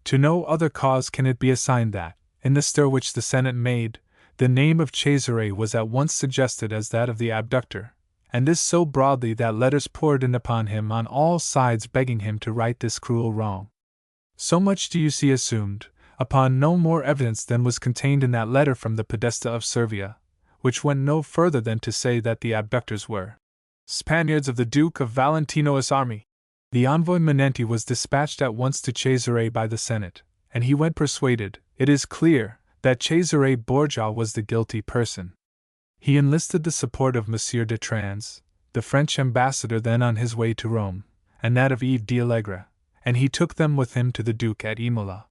To no other cause can it be assigned that, in the stir which the Senate made, the name of Cesare was at once suggested as that of the abductor, and this so broadly that letters poured in upon him on all sides begging him to right this cruel wrong. So much do you see assumed, upon no more evidence than was contained in that letter from the Podesta of Servia, which went no further than to say that the abductors were Spaniards of the Duke of Valentino's army. The envoy Menenti was dispatched at once to Cesare by the Senate, and he went persuaded, it is clear, that Cesare Borgia was the guilty person. He enlisted the support of Monsieur de Trans, the French ambassador then on his way to Rome, and that of Yves d'Allegre, and he took them with him to the Duke at Imola.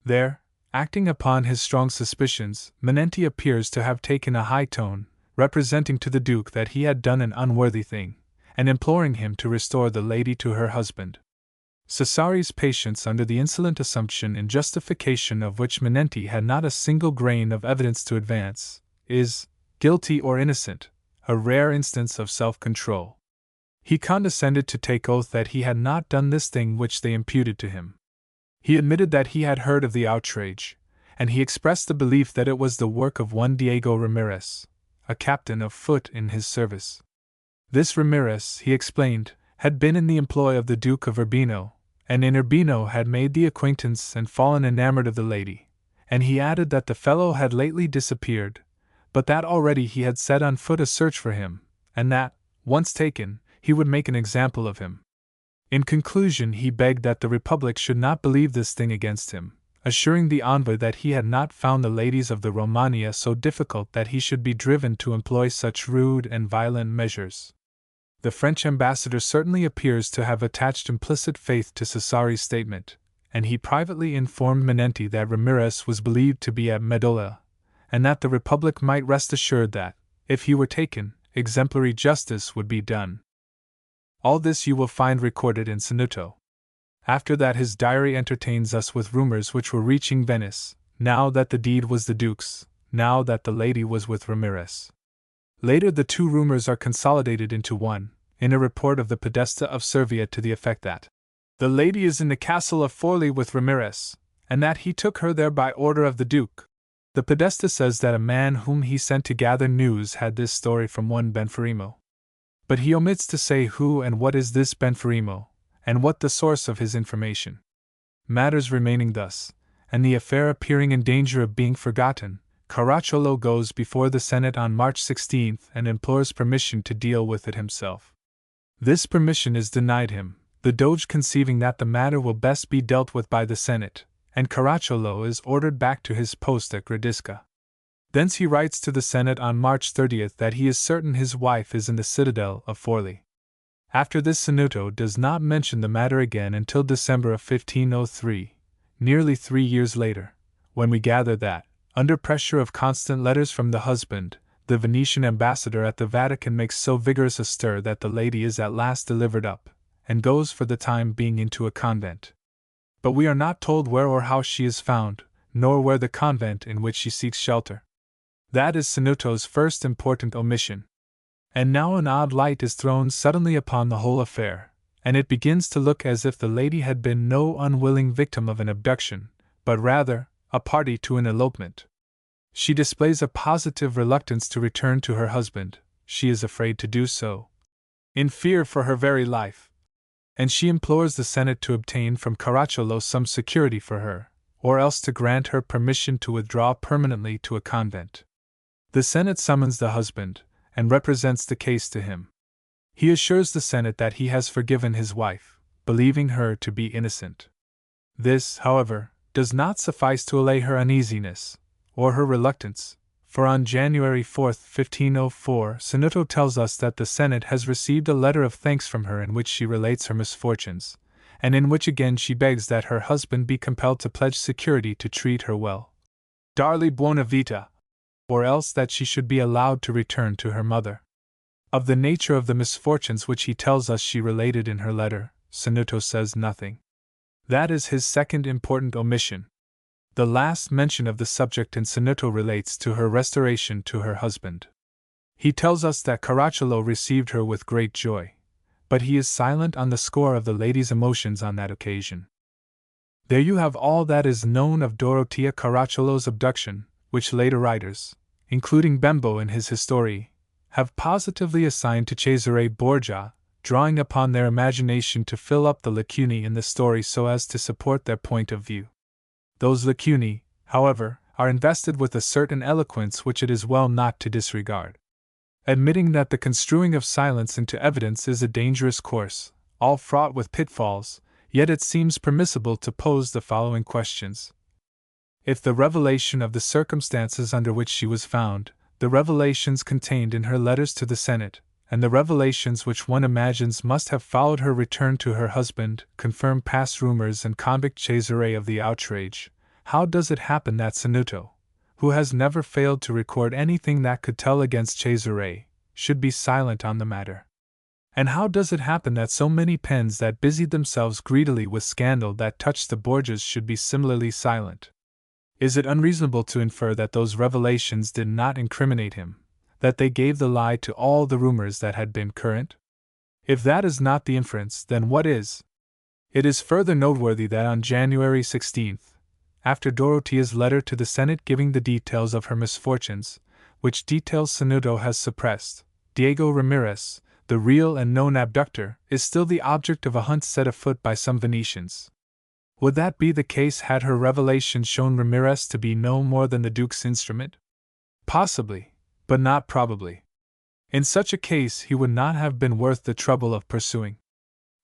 There, acting upon his strong suspicions, Menenti appears to have taken a high tone, representing to the Duke that he had done an unworthy thing, and imploring him to restore the lady to her husband. Cesare's patience under the insolent assumption in justification of which Menenti had not a single grain of evidence to advance, is, guilty or innocent, a rare instance of self-control. He condescended to take oath that he had not done this thing which they imputed to him. He admitted that he had heard of the outrage, and he expressed the belief that it was the work of one Diego Ramirez, a captain of foot in his service. This Ramirez, he explained, had been in the employ of the Duke of Urbino, and in Urbino had made the acquaintance and fallen enamored of the lady, and he added that the fellow had lately disappeared, but that already he had set on foot a search for him, and that, once taken, he would make an example of him. In conclusion, he begged that the Republic should not believe this thing against him, assuring the envoy that he had not found the ladies of the Romagna so difficult that he should be driven to employ such rude and violent measures. The French ambassador certainly appears to have attached implicit faith to Cesare's statement, and he privately informed Menenti that Ramirez was believed to be at Medola, and that the Republic might rest assured that, if he were taken, exemplary justice would be done. All this you will find recorded in Sanuto. After that his diary entertains us with rumors which were reaching Venice, now that the deed was the Duke's, now that the lady was with Ramirez. Later the two rumors are consolidated into one, in a report of the Podesta of Servia to the effect that the lady is in the castle of Forli with Ramirez, and that he took her there by order of the Duke. The Podesta says that a man whom he sent to gather news had this story from one Benferimo. But he omits to say who and what is this Benferimo, and what the source of his information. Matters remaining thus, and the affair appearing in danger of being forgotten, Caracciolo goes before the Senate on March 16 and implores permission to deal with it himself. This permission is denied him, the Doge conceiving that the matter will best be dealt with by the Senate, and Caracciolo is ordered back to his post at Gradisca. Thence he writes to the Senate on March 30 that he is certain his wife is in the citadel of Forli. After this, Sanuto does not mention the matter again until December of 1503, nearly 3 years later, when we gather that, under pressure of constant letters from the husband, the Venetian ambassador at the Vatican makes so vigorous a stir that the lady is at last delivered up, and goes for the time being into a convent. But we are not told where or how she is found, nor where the convent in which she seeks shelter. That is Sanuto's first important omission. And now an odd light is thrown suddenly upon the whole affair, and it begins to look as if the lady had been no unwilling victim of an abduction, but rather a party to an elopement. She displays a positive reluctance to return to her husband. She is afraid to do so, in fear for her very life, and she implores the Senate to obtain from Caracciolo some security for her, or else to grant her permission to withdraw permanently to a convent. The Senate summons the husband, and represents the case to him. He assures the Senate that he has forgiven his wife, believing her to be innocent. This, however, does not suffice to allay her uneasiness, or her reluctance, for on January 4, 1504, Sanuto tells us that the Senate has received a letter of thanks from her in which she relates her misfortunes, and in which again she begs that her husband be compelled to pledge security to treat her well, darli buona vita, or else that she should be allowed to return to her mother. Of the nature of the misfortunes which he tells us she related in her letter, Sanuto says nothing. That is his second important omission. The last mention of the subject in Sanuto relates to her restoration to her husband. He tells us that Caracciolo received her with great joy, but he is silent on the score of the lady's emotions on that occasion. There you have all that is known of Dorotea Caracciolo's abduction, which later writers, including Bembo in his History, have positively assigned to Cesare Borgia, drawing upon their imagination to fill up the lacunae in the story so as to support their point of view. Those lacunae, however, are invested with a certain eloquence which it is well not to disregard. Admitting that the construing of silence into evidence is a dangerous course, all fraught with pitfalls, yet it seems permissible to pose the following questions. If the revelation of the circumstances under which she was found, the revelations contained in her letters to the Senate, and the revelations which one imagines must have followed her return to her husband, confirm past rumors and convict Cesare of the outrage, how does it happen that Sanuto, who has never failed to record anything that could tell against Cesare, should be silent on the matter? And how does it happen that so many pens that busied themselves greedily with scandal that touched the Borgias should be similarly silent? Is it unreasonable to infer that those revelations did not incriminate him, that they gave the lie to all the rumors that had been current? If that is not the inference, then what is? It is further noteworthy that on January 16th, after Dorothea's letter to the Senate giving the details of her misfortunes, which details Sanudo has suppressed, Diego Ramirez, the real and known abductor, is still the object of a hunt set afoot by some Venetians. Would that be the case had her revelation shown Ramirez to be no more than the Duke's instrument? Possibly, but not probably. In such a case he would not have been worth the trouble of pursuing.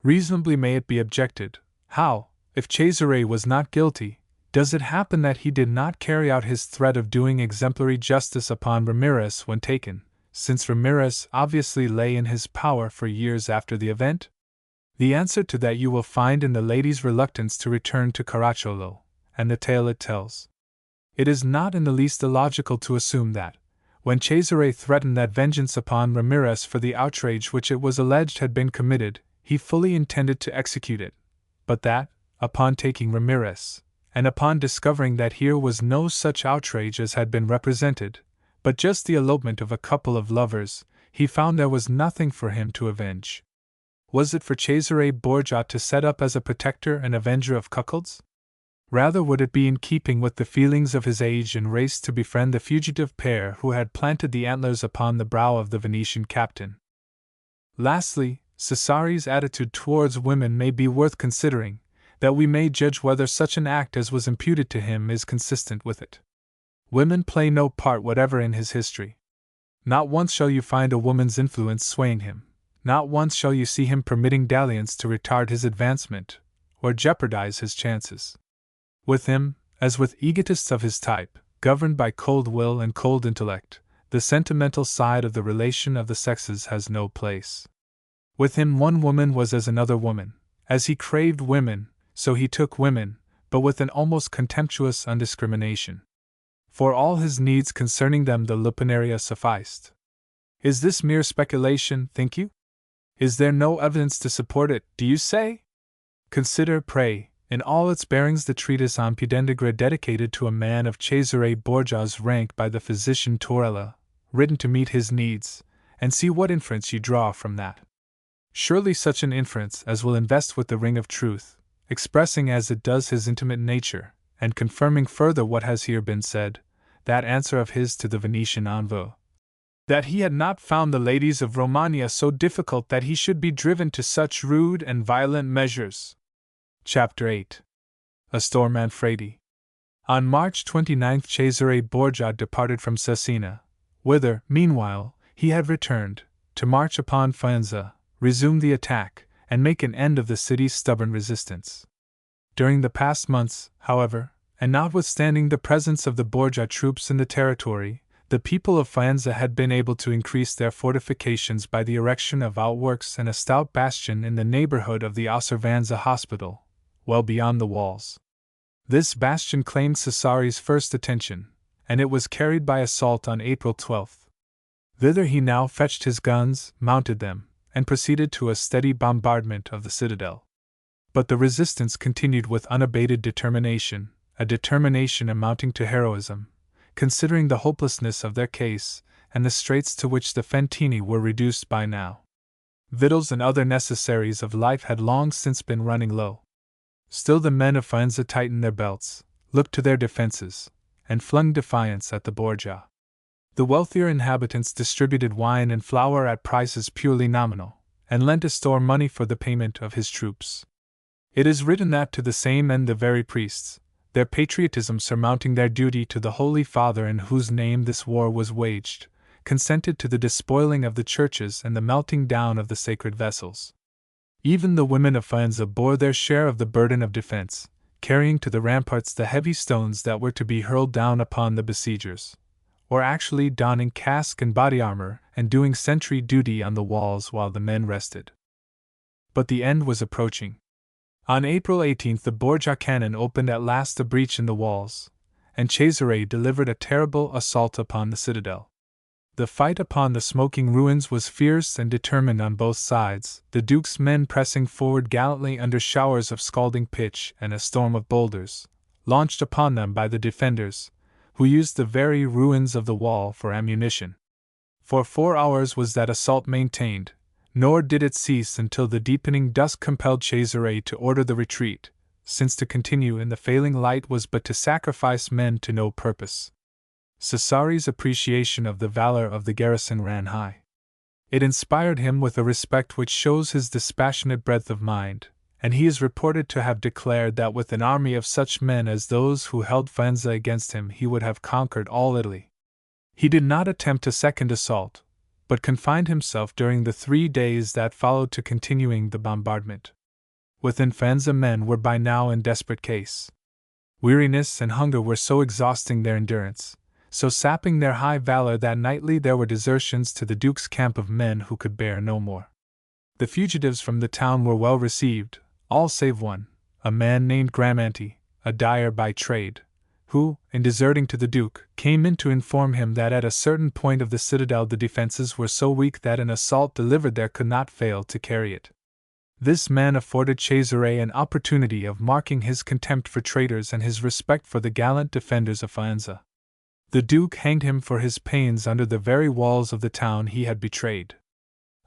Reasonably may it be objected, how, if Cesare was not guilty, does it happen that he did not carry out his threat of doing exemplary justice upon Ramirez when taken, since Ramirez obviously lay in his power for years after the event? The answer to that you will find in the lady's reluctance to return to Caracciolo, and the tale it tells. It is not in the least illogical to assume that, when Cesare threatened that vengeance upon Ramirez for the outrage which it was alleged had been committed, he fully intended to execute it, but that, upon taking Ramirez, and upon discovering that here was no such outrage as had been represented, but just the elopement of a couple of lovers, he found there was nothing for him to avenge. Was it for Cesare Borgia to set up as a protector and avenger of cuckolds? Rather would it be in keeping with the feelings of his age and race to befriend the fugitive pair who had planted the antlers upon the brow of the Venetian captain. Lastly, Cesare's attitude towards women may be worth considering, that we may judge whether such an act as was imputed to him is consistent with it. Women play no part whatever in his history. Not once shall you find a woman's influence swaying him, not once shall you see him permitting dalliance to retard his advancement, or jeopardize his chances. With him, as with egotists of his type, governed by cold will and cold intellect, the sentimental side of the relation of the sexes has no place. With him one woman was as another woman. As he craved women, so he took women, but with an almost contemptuous undiscrimination. For all his needs concerning them the lupaneria sufficed. Is this mere speculation, think you? Is there no evidence to support it, do you say? Consider, pray, in all its bearings the treatise on Pudendagre dedicated to a man of Cesare Borgia's rank by the physician Torella, written to meet his needs, and see what inference you draw from that. Surely such an inference as will invest with the ring of truth, expressing as it does his intimate nature, and confirming further what has here been said, that answer of his to the Venetian envoy, that he had not found the ladies of Romagna so difficult that he should be driven to such rude and violent measures. Chapter 8. Astor Manfredi. On March 29 Cesare Borgia departed from Cesena, whither, meanwhile, he had returned, to march upon Faenza, resume the attack, and make an end of the city's stubborn resistance. During the past months, however, and notwithstanding the presence of the Borgia troops in the territory, the people of Faenza had been able to increase their fortifications by the erection of outworks and a stout bastion in the neighborhood of the Osservanza hospital, well beyond the walls. This bastion claimed Cesare's first attention, and it was carried by assault on April 12. Thither he now fetched his guns, mounted them, and proceeded to a steady bombardment of the citadel. But the resistance continued with unabated determination, a determination amounting to heroism, considering the hopelessness of their case, and the straits to which the Fantini were reduced by now. Victuals and other necessaries of life had long since been running low. Still the men of Faenza tightened their belts, looked to their defenses, and flung defiance at the Borgia. The wealthier inhabitants distributed wine and flour at prices purely nominal, and lent Astor money for the payment of his troops. It is written that to the same end the very priests, their patriotism surmounting their duty to the Holy Father in whose name this war was waged, consented to the despoiling of the churches and the melting down of the sacred vessels. Even the women of Faenza bore their share of the burden of defense, carrying to the ramparts the heavy stones that were to be hurled down upon the besiegers, or actually donning casque and body armor and doing sentry duty on the walls while the men rested. But the end was approaching. On April 18 the Borgia cannon opened at last a breach in the walls, and Cesare delivered a terrible assault upon the citadel. The fight upon the smoking ruins was fierce and determined on both sides, the Duke's men pressing forward gallantly under showers of scalding pitch and a storm of boulders, launched upon them by the defenders, who used the very ruins of the wall for ammunition. For 4 hours was that assault maintained, nor did it cease until the deepening dusk compelled Cesare to order the retreat, since to continue in the failing light was but to sacrifice men to no purpose. Cesare's appreciation of the valor of the garrison ran high. It inspired him with a respect which shows his dispassionate breadth of mind, and he is reported to have declared that with an army of such men as those who held Faenza against him he would have conquered all Italy. He did not attempt a second assault, but confined himself during the 3 days that followed to continuing the bombardment. Within Faenza men were by now in desperate case. Weariness and hunger were so exhausting their endurance, so sapping their high valor that nightly there were desertions to the Duke's camp of men who could bear no more. The fugitives from the town were well received, all save one, a man named Gramanti, a dyer by trade, who, in deserting to the Duke, came in to inform him that at a certain point of the citadel the defenses were so weak that an assault delivered there could not fail to carry it. This man afforded Cesare an opportunity of marking his contempt for traitors and his respect for the gallant defenders of Faenza. The Duke hanged him for his pains under the very walls of the town he had betrayed.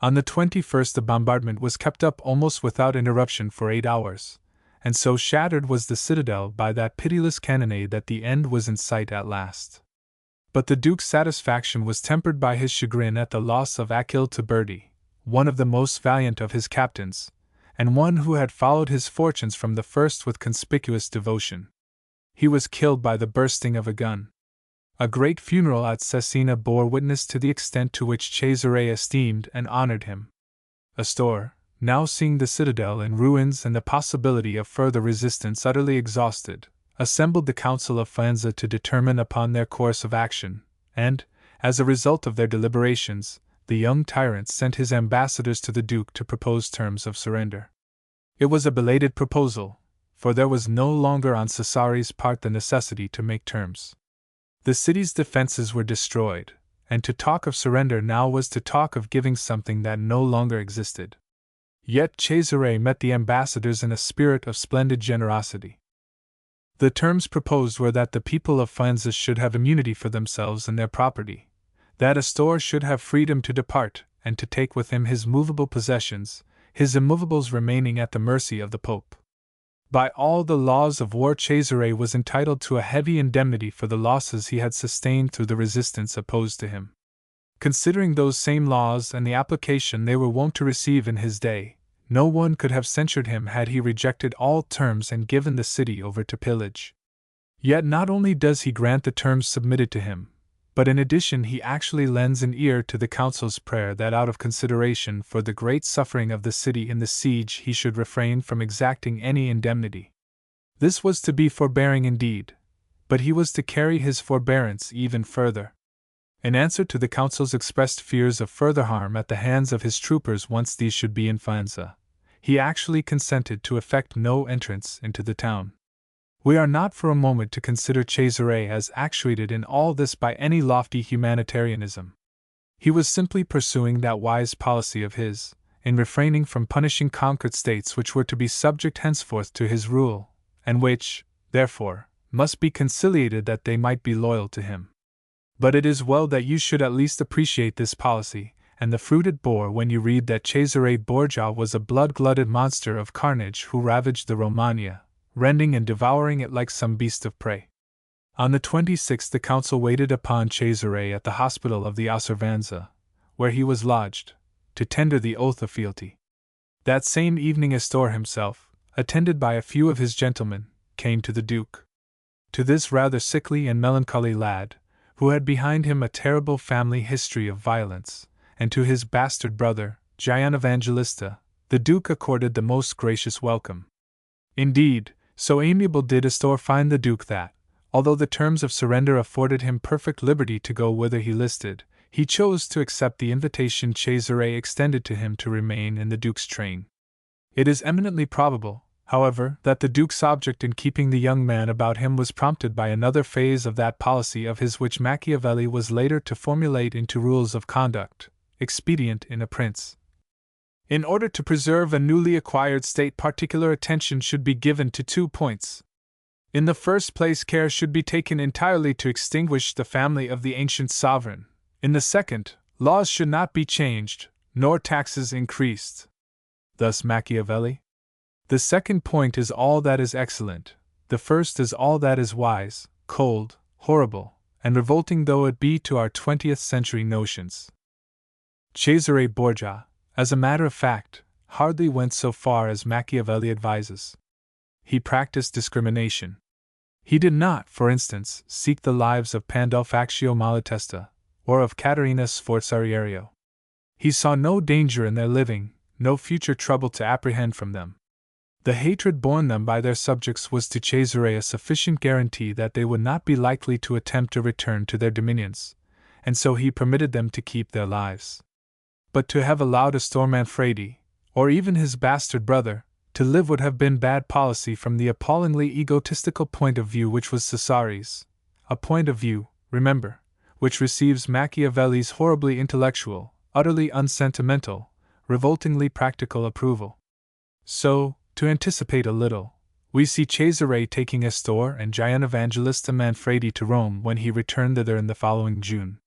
On the 21st the bombardment was kept up almost without interruption for 8 hours, and so shattered was the citadel by that pitiless cannonade that the end was in sight at last. But the Duke's satisfaction was tempered by his chagrin at the loss of Achille Tiberti, one of the most valiant of his captains, and one who had followed his fortunes from the first with conspicuous devotion. He was killed by the bursting of a gun. A great funeral at Cesena bore witness to the extent to which Cesare esteemed and honored him. Astor, now seeing the citadel in ruins and the possibility of further resistance utterly exhausted, assembled the Council of Faenza to determine upon their course of action, and, as a result of their deliberations, the young tyrant sent his ambassadors to the Duke to propose terms of surrender. It was a belated proposal, for there was no longer on Cesare's part the necessity to make terms. The city's defenses were destroyed, and to talk of surrender now was to talk of giving something that no longer existed. Yet Cesare met the ambassadors in a spirit of splendid generosity. The terms proposed were that the people of Faenza should have immunity for themselves and their property, that Astor should have freedom to depart and to take with him his movable possessions, his immovables remaining at the mercy of the Pope. By all the laws of war Cesare was entitled to a heavy indemnity for the losses he had sustained through the resistance opposed to him. Considering those same laws and the application they were wont to receive in his day, no one could have censured him had he rejected all terms and given the city over to pillage. Yet not only does he grant the terms submitted to him, but in addition he actually lends an ear to the council's prayer that out of consideration for the great suffering of the city in the siege he should refrain from exacting any indemnity. This was to be forbearing indeed, but he was to carry his forbearance even further. In answer to the council's expressed fears of further harm at the hands of his troopers once these should be in Faenza, he actually consented to effect no entrance into the town. We are not for a moment to consider Cesare as actuated in all this by any lofty humanitarianism. He was simply pursuing that wise policy of his, in refraining from punishing conquered states which were to be subject henceforth to his rule, and which, therefore, must be conciliated that they might be loyal to him. But it is well that you should at least appreciate this policy, and the fruit it bore when you read that Cesare Borgia was a blood-glutted monster of carnage who ravaged the Romagna, rending and devouring it like some beast of prey. On the 26th the council waited upon Cesare at the hospital of the Osservanza, where he was lodged, to tender the oath of fealty. That same evening Astor himself, attended by a few of his gentlemen, came to the Duke. To this rather sickly and melancholy lad, who had behind him a terrible family history of violence, and to his bastard brother, Gian Evangelista, the Duke accorded the most gracious welcome. Indeed, so amiable did Astor find the Duke that, although the terms of surrender afforded him perfect liberty to go whither he listed, he chose to accept the invitation Cesare extended to him to remain in the Duke's train. It is eminently probable, however, that the Duke's object in keeping the young man about him was prompted by another phase of that policy of his which Machiavelli was later to formulate into rules of conduct, expedient in a prince. In order to preserve a newly acquired state, particular attention should be given to 2 points. In the first place, care should be taken entirely to extinguish the family of the ancient sovereign. In the second, laws should not be changed, nor taxes increased. Thus Machiavelli. The second point is all that is excellent, the first is all that is wise, cold, horrible, and revolting though it be to our 20th century notions. Cesare Borgia, as a matter of fact, hardly went so far as Machiavelli advises. He practiced discrimination. He did not, for instance, seek the lives of Pandolfo Malatesta, or of Caterina Sforzariero. He saw no danger in their living, no future trouble to apprehend from them. The hatred borne them by their subjects was to Cesare a sufficient guarantee that they would not be likely to attempt a return to their dominions, and so he permitted them to keep their lives. But to have allowed Astor Manfredi, or even his bastard brother, to live would have been bad policy from the appallingly egotistical point of view which was Cesare's, a point of view, remember, which receives Machiavelli's horribly intellectual, utterly unsentimental, revoltingly practical approval. So, to anticipate a little, we see Cesare taking Astor and Gian Evangelista Manfredi to Rome when he returned thither in the following June.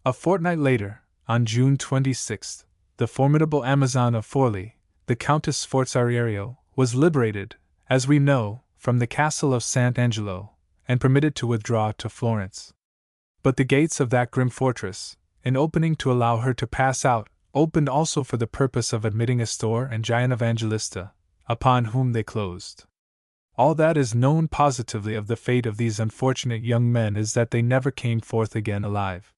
A fortnight later, on June 26, the formidable Amazon of Forli, the Countess Sforzariero, was liberated, as we know, from the castle of Sant'Angelo, and permitted to withdraw to Florence. But the gates of that grim fortress, in opening to allow her to pass out, opened also for the purpose of admitting Astor and Gian Evangelista, upon whom they closed. All that is known positively of the fate of these unfortunate young men is that they never came forth again alive.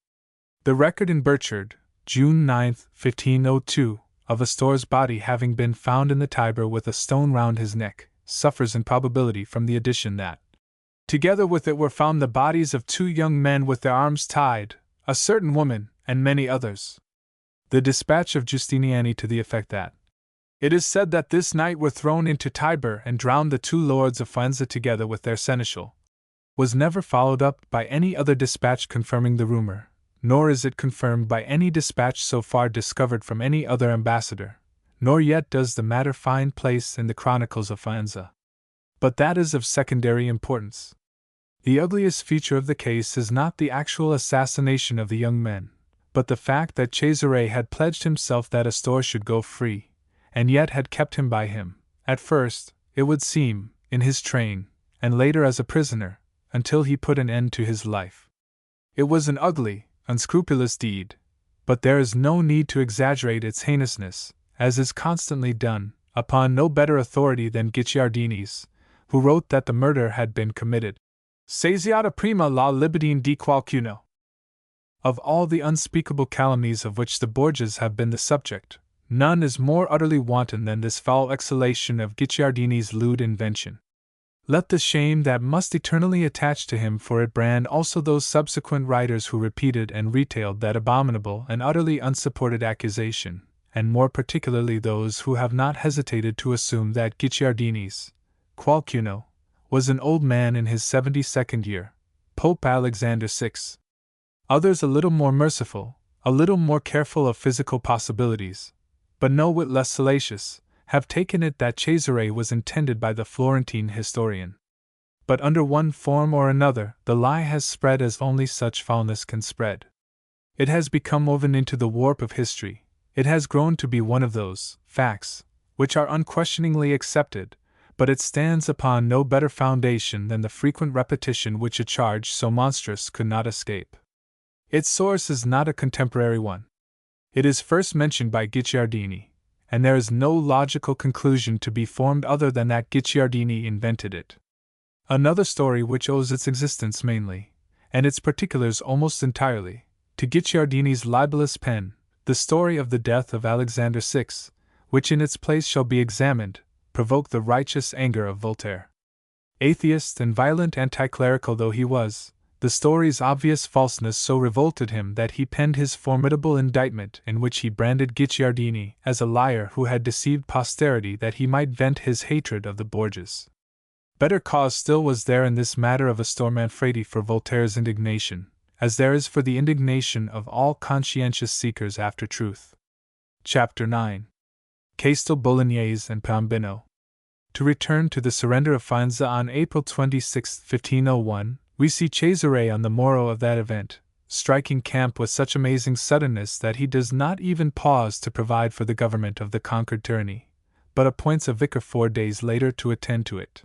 The record in Burchard, June 9, 1502, of Astor's body having been found in the Tiber with a stone round his neck, suffers in probability from the addition that, together with it were found the bodies of 2 young men with their arms tied, a certain woman, and many others. The dispatch of Giustiniani to the effect that, it is said that this night were thrown into Tiber and drowned the 2 lords of Faenza together with their seneschal, was never followed up by any other dispatch confirming the rumor, nor is it confirmed by any dispatch so far discovered from any other ambassador, nor yet does the matter find place in the chronicles of Faenza. But that is of secondary importance. The ugliest feature of the case is not the actual assassination of the young men, but the fact that Cesare had pledged himself that Astor should go free, and yet had kept him by him, at first, it would seem, in his train, and later as a prisoner, until he put an end to his life. It was an ugly, unscrupulous deed, but there is no need to exaggerate its heinousness, as is constantly done, upon no better authority than Guicciardini's, who wrote that the murder had been committed Saziata prima la libidine di qualcuno. Of all the unspeakable calumnies of which the Borgias have been the subject, none is more utterly wanton than this foul exhalation of Guicciardini's lewd invention. Let the shame that must eternally attach to him for it brand also those subsequent writers who repeated and retailed that abominable and utterly unsupported accusation, and more particularly those who have not hesitated to assume that Guicciardini's qualcuno was an old man in his 72nd year, Pope Alexander VI. Others a little more merciful, a little more careful of physical possibilities, but no whit less salacious, have taken it that Cesare was intended by the Florentine historian. But under one form or another, the lie has spread as only such foulness can spread. It has become woven into the warp of history, it has grown to be one of those facts which are unquestioningly accepted, but it stands upon no better foundation than the frequent repetition which a charge so monstrous could not escape. Its source is not a contemporary one. It is first mentioned by Guicciardini, and there is no logical conclusion to be formed other than that Guicciardini invented it. Another story which owes its existence mainly, and its particulars almost entirely, to Guicciardini's libellous pen, the story of the death of Alexander VI, which in its place shall be examined, provoked the righteous anger of Voltaire. Atheist and violent anti-clerical though he was, the story's obvious falseness so revolted him that he penned his formidable indictment in which he branded Guicciardini as a liar who had deceived posterity that he might vent his hatred of the Borgias. Better cause still was there in this matter of Astor Manfredi for Voltaire's indignation, as there is for the indignation of all conscientious seekers after truth. Chapter 9. Castel Bolognese and Piombino. To return to the surrender of Faenza on April 26, 1501, we see Cesare on the morrow of that event, striking camp with such amazing suddenness that he does not even pause to provide for the government of the conquered tyranny, but appoints a vicar 4 days later to attend to it.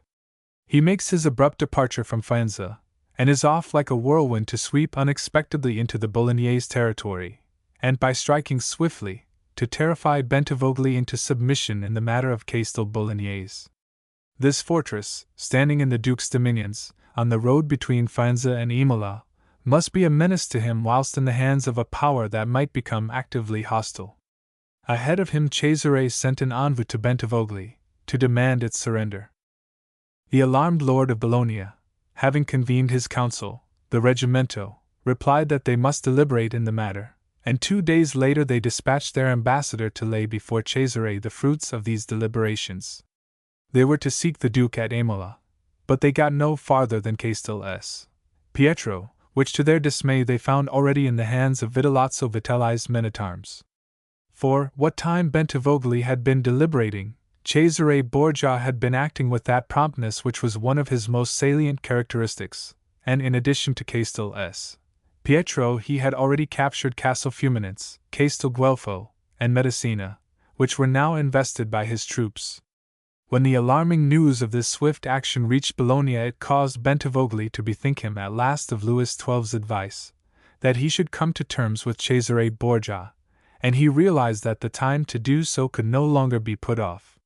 He makes his abrupt departure from Faenza, and is off like a whirlwind to sweep unexpectedly into the Bolognese territory, and by striking swiftly, to terrify Bentivogli into submission in the matter of Castel Bolognese. This fortress, standing in the Duke's dominions, on the road between Faenza and Imola, must be a menace to him whilst in the hands of a power that might become actively hostile. Ahead of him Cesare sent an envoy to Bentivogli, to demand its surrender. The alarmed Lord of Bologna, having convened his council, the Regimento, replied that they must deliberate in the matter, and 2 days later they dispatched their ambassador to lay before Cesare the fruits of these deliberations. They were to seek the Duke at Imola, but they got no farther than Castel S. Pietro, which to their dismay they found already in the hands of Vitellozzo Vitelli's men-at-arms. For what time Bentivogli had been deliberating, Cesare Borgia had been acting with that promptness which was one of his most salient characteristics, and in addition to Castel S. Pietro he had already captured Castel Fuminense, Castel Guelfo, and Medicina, which were now invested by his troops. When the alarming news of this swift action reached Bologna, it caused Bentivogli to bethink him at last of Louis XII's advice, that he should come to terms with Cesare Borgia, and he realized that the time to do so could no longer be put off.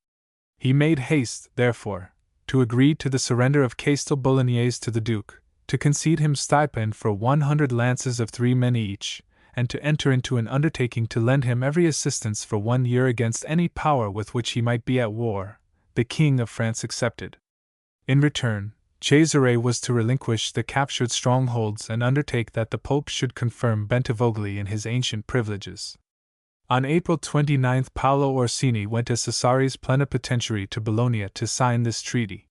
He made haste, therefore, to agree to the surrender of Castel Bolognese to the Duke, to concede him stipend for 100 lances of 3 men each, and to enter into an undertaking to lend him every assistance for 1 year against any power with which he might be at war, the King of France excepted. In return, Cesare was to relinquish the captured strongholds and undertake that the Pope should confirm Bentivogli in his ancient privileges. On April 29, Paolo Orsini went as Cesare's plenipotentiary to Bologna to sign this treaty.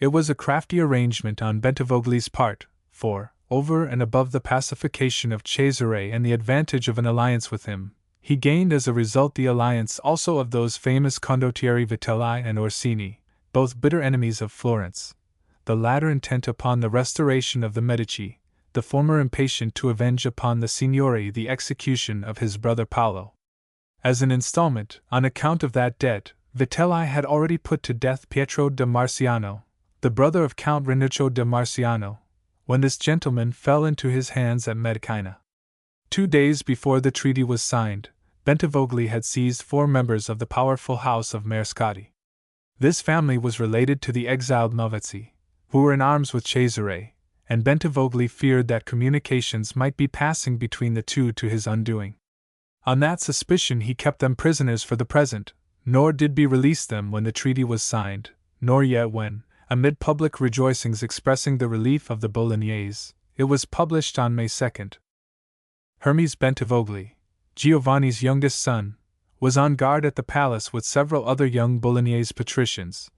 It was a crafty arrangement on Bentivogli's part, for, over and above the pacification of Cesare and the advantage of an alliance with him, he gained as a result the alliance also of those famous condottieri Vitelli and Orsini, both bitter enemies of Florence, the latter intent upon the restoration of the Medici, the former impatient to avenge upon the Signori the execution of his brother Paolo. As an installment, on account of that debt, Vitelli had already put to death Pietro da Marciano, the brother of Count Ranuccio da Marciano, when this gentleman fell into his hands at Medicina. 2 days before the treaty was signed, Bentivogli had seized 4 members of the powerful house of Marescotti. This family was related to the exiled Malvezzi, who were in arms with Cesare, and Bentivogli feared that communications might be passing between the two to his undoing. On that suspicion he kept them prisoners for the present, nor did he release them when the treaty was signed, nor yet when, amid public rejoicings expressing the relief of the Bolognese, it was published on May 2nd. Hermes Bentivogli, Giovanni's youngest son, was on guard at the palace with several other young Bolognese patricians,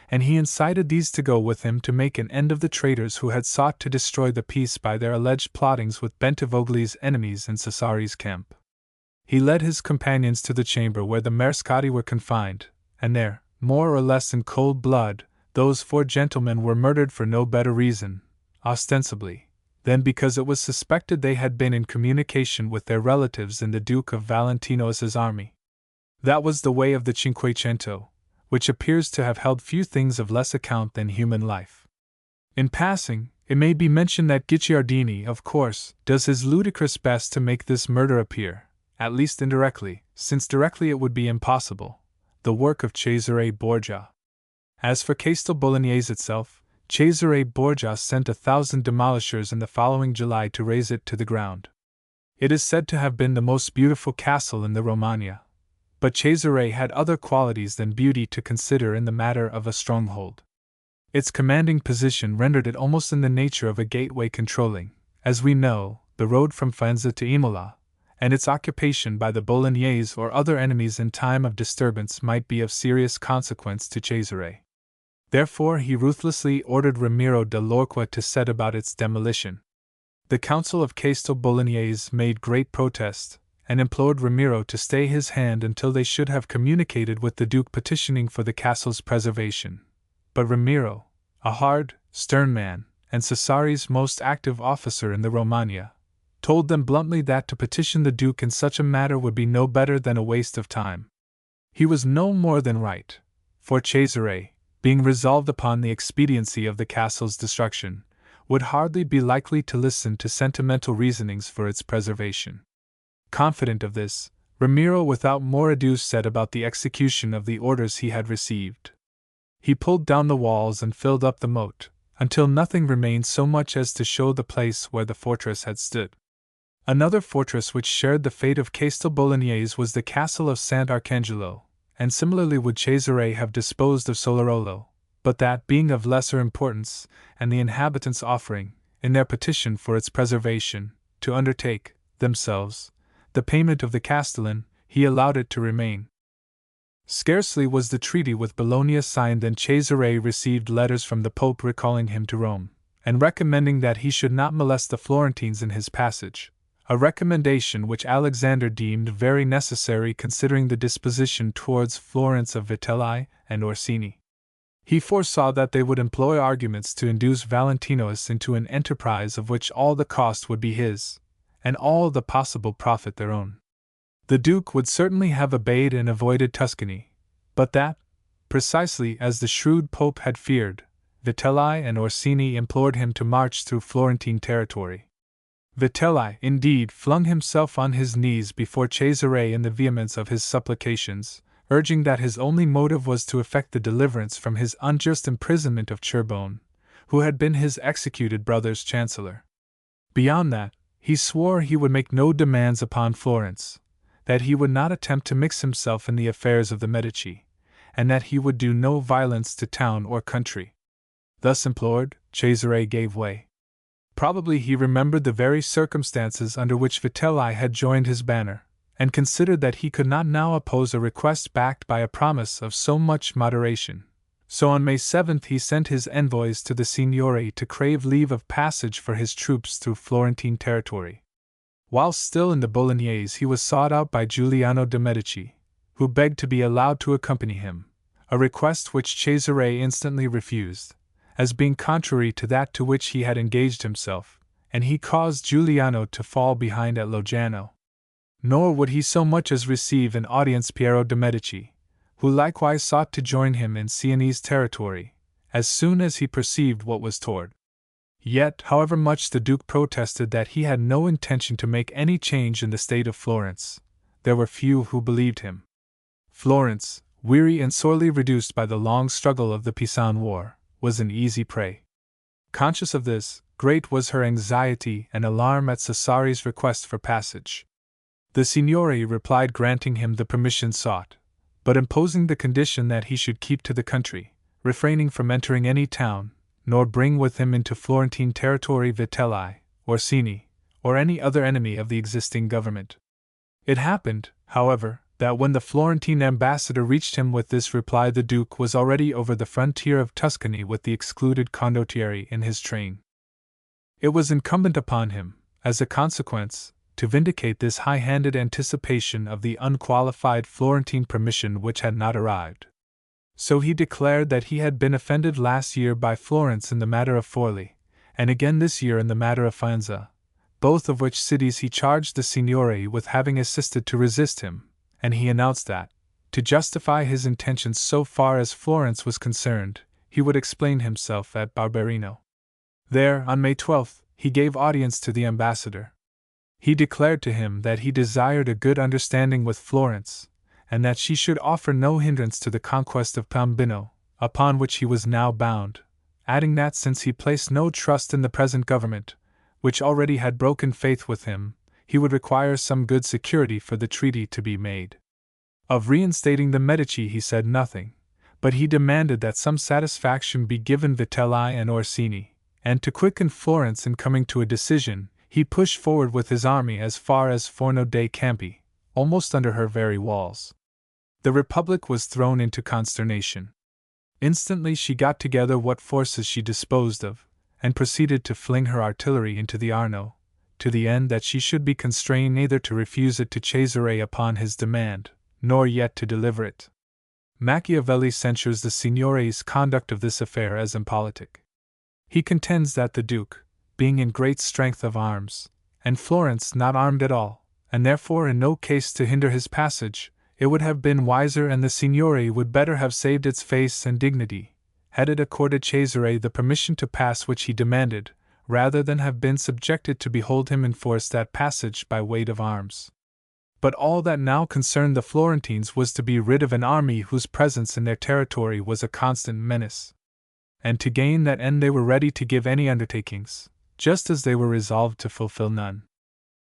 and he incited these to go with him to make an end of the traitors who had sought to destroy the peace by their alleged plottings with Bentivogli's enemies in Cesare's camp. He led his companions to the chamber where the Marescotti were confined, and there, more or less in cold blood, those 4 gentlemen were murdered for no better reason, ostensibly, than because it was suspected they had been in communication with their relatives in the Duke of Valentino's army. That was the way of the Cinquecento, which appears to have held few things of less account than human life. In passing, it may be mentioned that Guicciardini, of course, does his ludicrous best to make this murder appear, at least indirectly, since directly it would be impossible, the work of Cesare Borgia. As for Castel Bolognese itself, Cesare Borgia sent 1,000 demolishers in the following July to raze it to the ground. It is said to have been the most beautiful castle in the Romagna, but Cesare had other qualities than beauty to consider in the matter of a stronghold. Its commanding position rendered it almost in the nature of a gateway controlling, as we know, the road from Faenza to Imola, and its occupation by the Bolognese or other enemies in time of disturbance might be of serious consequence to Cesare. Therefore he ruthlessly ordered Ramiro de Lorqua to set about its demolition. The Council of Castel Bolognese made great protest, and implored Ramiro to stay his hand until they should have communicated with the Duke petitioning for the castle's preservation. But Ramiro, a hard, stern man, and Cesare's most active officer in the Romagna, told them bluntly that to petition the Duke in such a matter would be no better than a waste of time. He was no more than right, for Cesare, being resolved upon the expediency of the castle's destruction, would hardly be likely to listen to sentimental reasonings for its preservation. Confident of this, Ramiro without more ado set about the execution of the orders he had received. He pulled down the walls and filled up the moat, until nothing remained so much as to show the place where the fortress had stood. Another fortress which shared the fate of Castel Bolognese was the castle of Sant'Arcangelo, and similarly would Cesare have disposed of Solarolo, but that, being of lesser importance, and the inhabitants offering, in their petition for its preservation, to undertake, themselves, the payment of the castellan, he allowed it to remain. Scarcely was the treaty with Bologna signed than Cesare received letters from the Pope recalling him to Rome, and recommending that he should not molest the Florentines in his passage, a recommendation which Alexander deemed very necessary considering the disposition towards Florence of Vitelli and Orsini. He foresaw that they would employ arguments to induce Valentinus into an enterprise of which all the cost would be his, and all the possible profit their own. The Duke would certainly have obeyed and avoided Tuscany, but that, precisely as the shrewd Pope had feared, Vitelli and Orsini implored him to march through Florentine territory. Vitelli, indeed, flung himself on his knees before Cesare in the vehemence of his supplications, urging that his only motive was to effect the deliverance from his unjust imprisonment of Cirbone, who had been his executed brother's chancellor. Beyond that, he swore he would make no demands upon Florence, that he would not attempt to mix himself in the affairs of the Medici, and that he would do no violence to town or country. Thus implored, Cesare gave way. Probably he remembered the very circumstances under which Vitelli had joined his banner, and considered that he could not now oppose a request backed by a promise of so much moderation. So on May 7th he sent his envoys to the Signory to crave leave of passage for his troops through Florentine territory. Whilst still in the Bolognese he was sought out by Giuliano de' Medici, who begged to be allowed to accompany him, a request which Cesare instantly refused, as being contrary to that to which he had engaged himself, and he caused Giuliano to fall behind at Lojano. Nor would he so much as receive in audience Piero de' Medici, who likewise sought to join him in Sienese territory, as soon as he perceived what was toward. Yet, however much the Duke protested that he had no intention to make any change in the state of Florence, there were few who believed him. Florence, weary and sorely reduced by the long struggle of the Pisan War, was an easy prey. Conscious of this, great was her anxiety and alarm at Cesare's request for passage. The Signory replied granting him the permission sought, but imposing the condition that he should keep to the country, refraining from entering any town, nor bring with him into Florentine territory Vitelli, Orsini, or any other enemy of the existing government. It happened, however, that when the Florentine ambassador reached him with this reply the Duke was already over the frontier of Tuscany with the excluded condottieri in his train. It was incumbent upon him, as a consequence, to vindicate this high-handed anticipation of the unqualified Florentine permission which had not arrived. So he declared that he had been offended last year by Florence in the matter of Forli, and again this year in the matter of Faenza, both of which cities he charged the Signory with having assisted to resist him, and he announced that, to justify his intentions so far as Florence was concerned, he would explain himself at Barberino. There, on May 12th, he gave audience to the ambassador. He declared to him that he desired a good understanding with Florence, and that she should offer no hindrance to the conquest of Piombino, upon which he was now bound, adding that since he placed no trust in the present government, which already had broken faith with him, he would require some good security for the treaty to be made. Of reinstating the Medici he said nothing, but he demanded that some satisfaction be given Vitelli and Orsini, and to quicken Florence in coming to a decision, he pushed forward with his army as far as Forno dei Campi, almost under her very walls. The Republic was thrown into consternation. Instantly she got together what forces she disposed of, and proceeded to fling her artillery into the Arno, to the end that she should be constrained neither to refuse it to Cesare upon his demand, nor yet to deliver it. Machiavelli censures the Signore's conduct of this affair as impolitic. He contends that the Duke, being in great strength of arms, and Florence not armed at all, and therefore in no case to hinder his passage, it would have been wiser and the Signore would better have saved its face and dignity, had it accorded Cesare the permission to pass which he demanded, rather than have been subjected to behold him enforce that passage by weight of arms. But all that now concerned the Florentines was to be rid of an army whose presence in their territory was a constant menace. And to gain that end they were ready to give any undertakings, just as they were resolved to fulfill none.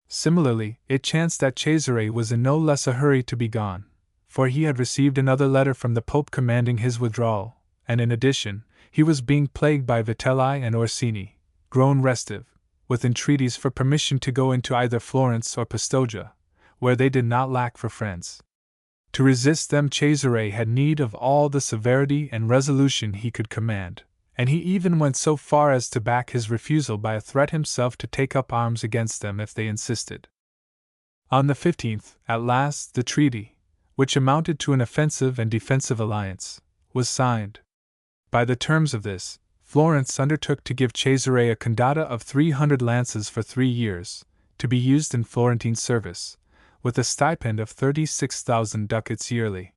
Similarly, it chanced that Cesare was in no less a hurry to be gone, for he had received another letter from the Pope commanding his withdrawal, and in addition, he was being plagued by Vitelli and Orsini, grown restive, with entreaties for permission to go into either Florence or Pistoia, where they did not lack for friends. To resist them Cesare had need of all the severity and resolution he could command, and he even went so far as to back his refusal by a threat himself to take up arms against them if they insisted. On the 15th, at last, the treaty, which amounted to an offensive and defensive alliance, was signed. By the terms of this, Florence undertook to give Cesare a condotta of 300 lances for 3 years, to be used in Florentine service, with a stipend of 36,000 ducats yearly.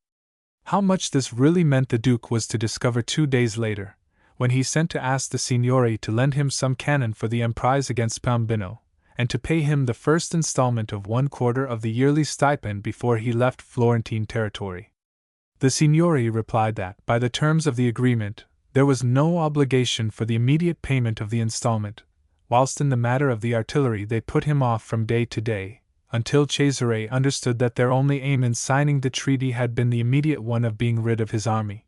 How much this really meant the Duke was to discover 2 days later, when he sent to ask the Signore to lend him some cannon for the emprise against Piombino, and to pay him the first installment of 1/4 of the yearly stipend before he left Florentine territory. The Signore replied that, by the terms of the agreement, there was no obligation for the immediate payment of the installment, whilst in the matter of the artillery they put him off from day to day, until Cesare understood that their only aim in signing the treaty had been the immediate one of being rid of his army.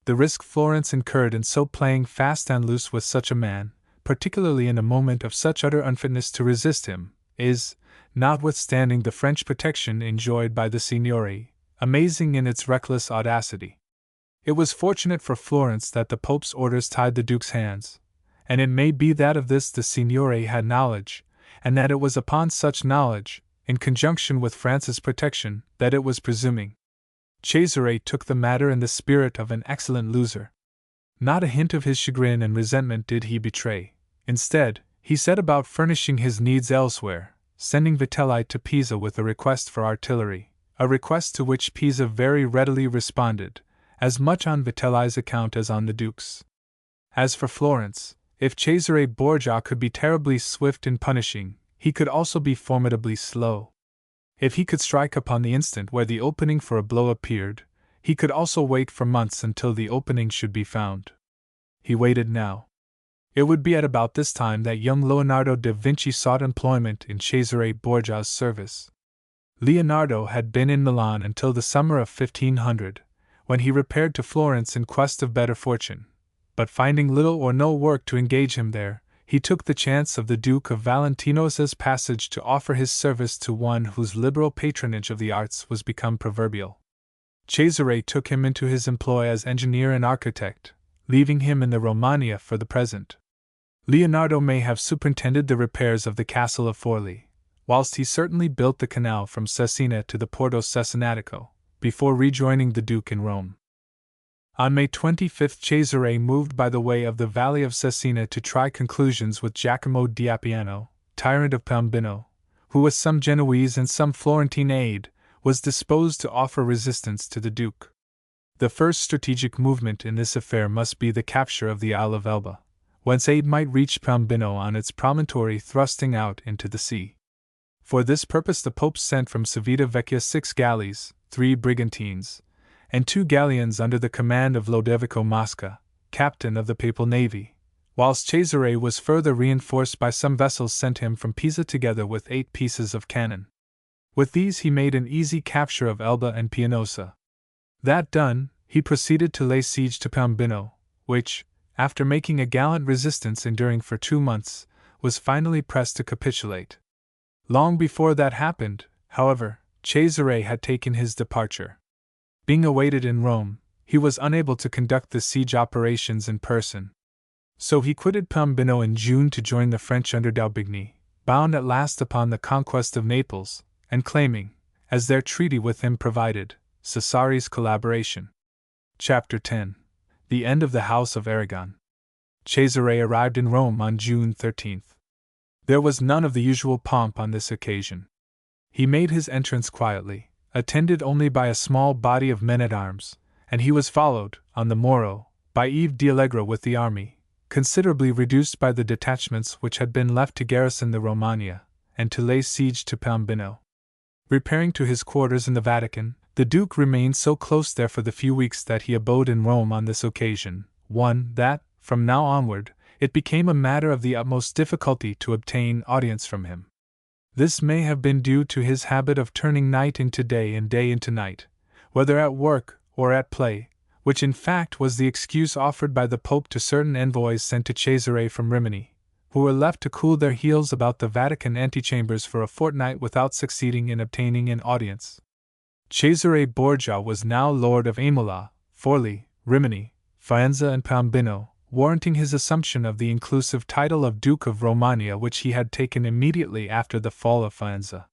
The risk Florence incurred in so playing fast and loose with such a man, particularly in a moment of such utter unfitness to resist him, is, notwithstanding the French protection enjoyed by the Signore, amazing in its reckless audacity. It was fortunate for Florence that the Pope's orders tied the Duke's hands, and it may be that of this the Signore had knowledge, and that it was upon such knowledge, in conjunction with France's protection, that it was presuming. Cesare took the matter in the spirit of an excellent loser. Not a hint of his chagrin and resentment did he betray. Instead, he set about furnishing his needs elsewhere, sending Vitelli to Pisa with a request for artillery, a request to which Pisa very readily responded, as much on Vitelli's account as on the Duke's. As for Florence, if Cesare Borgia could be terribly swift in punishing, he could also be formidably slow. If he could strike upon the instant where the opening for a blow appeared, he could also wait for months until the opening should be found. He waited now. It would be at about this time that young Leonardo da Vinci sought employment in Cesare Borgia's service. Leonardo had been in Milan until the summer of 1500, when he repaired to Florence in quest of better fortune, but finding little or no work to engage him there, he took the chance of the Duke of Valentino's passage to offer his service to one whose liberal patronage of the arts was become proverbial. Cesare took him into his employ as engineer and architect, leaving him in the Romagna for the present. Leonardo may have superintended the repairs of the castle of Forli, whilst he certainly built the canal from Cesena to the Porto Cesenatico, before rejoining the Duke in Rome. On May 25 Cesare moved by the way of the Valley of Cesena to try conclusions with Giacomo di Appiano, tyrant of Piombino, who with some Genoese and some Florentine aid, was disposed to offer resistance to the Duke. The first strategic movement in this affair must be the capture of the Isle of Elba, whence aid might reach Piombino on its promontory thrusting out into the sea. For this purpose the Pope sent from Civita Vecchia 6 galleys, 3 brigantines, and 2 galleons under the command of Lodovico Mosca, captain of the Papal navy, whilst Cesare was further reinforced by some vessels sent him from Pisa together with 8 pieces of cannon. With these he made an easy capture of Elba and Pianosa. That done, he proceeded to lay siege to Piombino, which, after making a gallant resistance enduring for 2 months, was finally pressed to capitulate. Long before that happened, however, Cesare had taken his departure. Being awaited in Rome, he was unable to conduct the siege operations in person. So he quitted Piombino in June to join the French under d'Aubigny, bound at last upon the conquest of Naples, and claiming, as their treaty with him provided, Cesare's collaboration. Chapter 10. The End of the House of Aragon. Cesare arrived in Rome on June 13. There was none of the usual pomp on this occasion. He made his entrance quietly, attended only by a small body of men-at-arms, and he was followed, on the morrow, by Yves d'Allegro with the army, considerably reduced by the detachments which had been left to garrison the Romagna, and to lay siege to Piombino. Repairing to his quarters in the Vatican, the Duke remained so close there for the few weeks that he abode in Rome on this occasion, that, from now onward, it became a matter of the utmost difficulty to obtain audience from him. This may have been due to his habit of turning night into day and day into night, whether at work or at play, which in fact was the excuse offered by the Pope to certain envoys sent to Cesare from Rimini, who were left to cool their heels about the Vatican antechambers for a fortnight without succeeding in obtaining an audience. Cesare Borgia was now Lord of Imola, Forli, Rimini, Faenza and Piombino, warranting his assumption of the inclusive title of Duke of Romagna, which he had taken immediately after the fall of Faenza.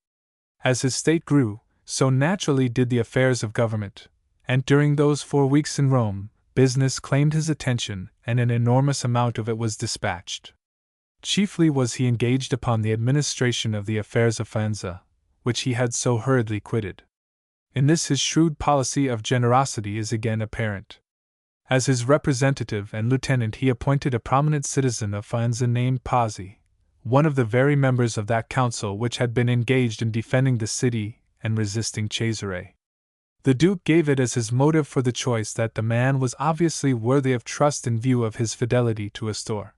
As his state grew, so naturally did the affairs of government, and during those 4 weeks in Rome, business claimed his attention, and an enormous amount of it was dispatched. Chiefly was he engaged upon the administration of the affairs of Faenza, which he had so hurriedly quitted. In this his shrewd policy of generosity is again apparent. As his representative and lieutenant he appointed a prominent citizen of Faenza named Pazzi, one of the very members of that council which had been engaged in defending the city and resisting Cesare. The Duke gave it as his motive for the choice that the man was obviously worthy of trust in view of his fidelity to Astor.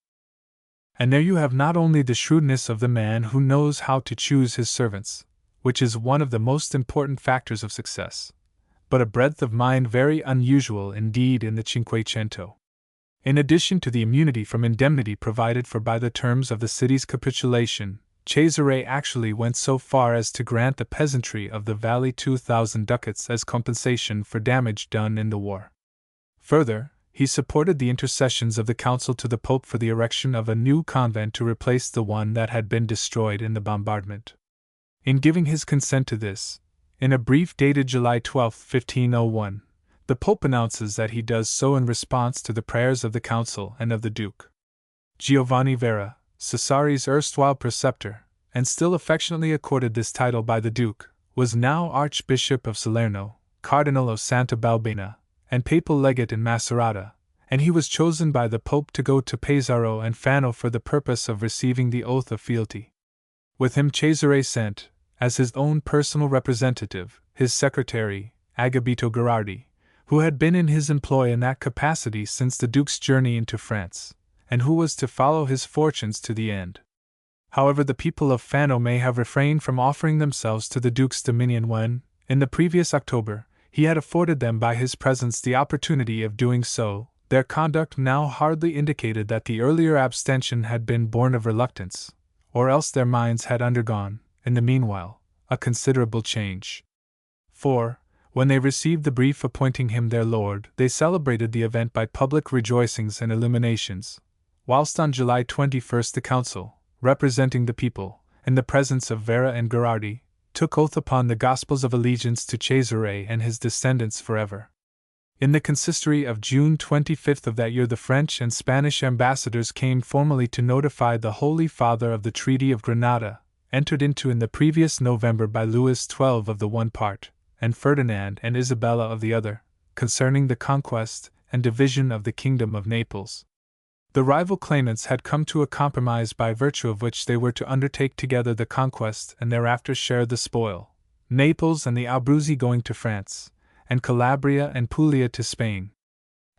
And there you have not only the shrewdness of the man who knows how to choose his servants, which is one of the most important factors of success, but a breadth of mind very unusual indeed in the Cinquecento. In addition to the immunity from indemnity provided for by the terms of the city's capitulation, Cesare actually went so far as to grant the peasantry of the valley 2,000 ducats as compensation for damage done in the war. Further, he supported the intercessions of the council to the Pope for the erection of a new convent to replace the one that had been destroyed in the bombardment. In giving his consent to this, in a brief dated July 12, 1501, the Pope announces that he does so in response to the prayers of the council and of the Duke. Giovanni Vera, Cesare's erstwhile preceptor, and still affectionately accorded this title by the Duke, was now Archbishop of Salerno, Cardinal of Santa Balbina, and Papal Legate in Macerata, and he was chosen by the Pope to go to Pesaro and Fano for the purpose of receiving the oath of fealty. With him Cesare sent, as his own personal representative, his secretary, Agabito Gherardi, who had been in his employ in that capacity since the Duke's journey into France, and who was to follow his fortunes to the end. However, the people of Fano may have refrained from offering themselves to the Duke's dominion when, in the previous October, he had afforded them by his presence the opportunity of doing so. Their conduct now hardly indicated that the earlier abstention had been born of reluctance, or else their minds had undergone, in the meanwhile, a considerable change. For, when they received the brief appointing him their lord, they celebrated the event by public rejoicings and illuminations, whilst on July 21 the council, representing the people, in the presence of Vera and Gherardi, took oath upon the Gospels of allegiance to Cesare and his descendants forever. In the consistory of June 25 of that year the French and Spanish ambassadors came formally to notify the Holy Father of the Treaty of Granada, entered into in the previous November by Louis XII of the one part, and Ferdinand and Isabella of the other, concerning the conquest and division of the Kingdom of Naples. The rival claimants had come to a compromise by virtue of which they were to undertake together the conquest and thereafter share the spoil, Naples and the Abruzzi going to France, and Calabria and Puglia to Spain.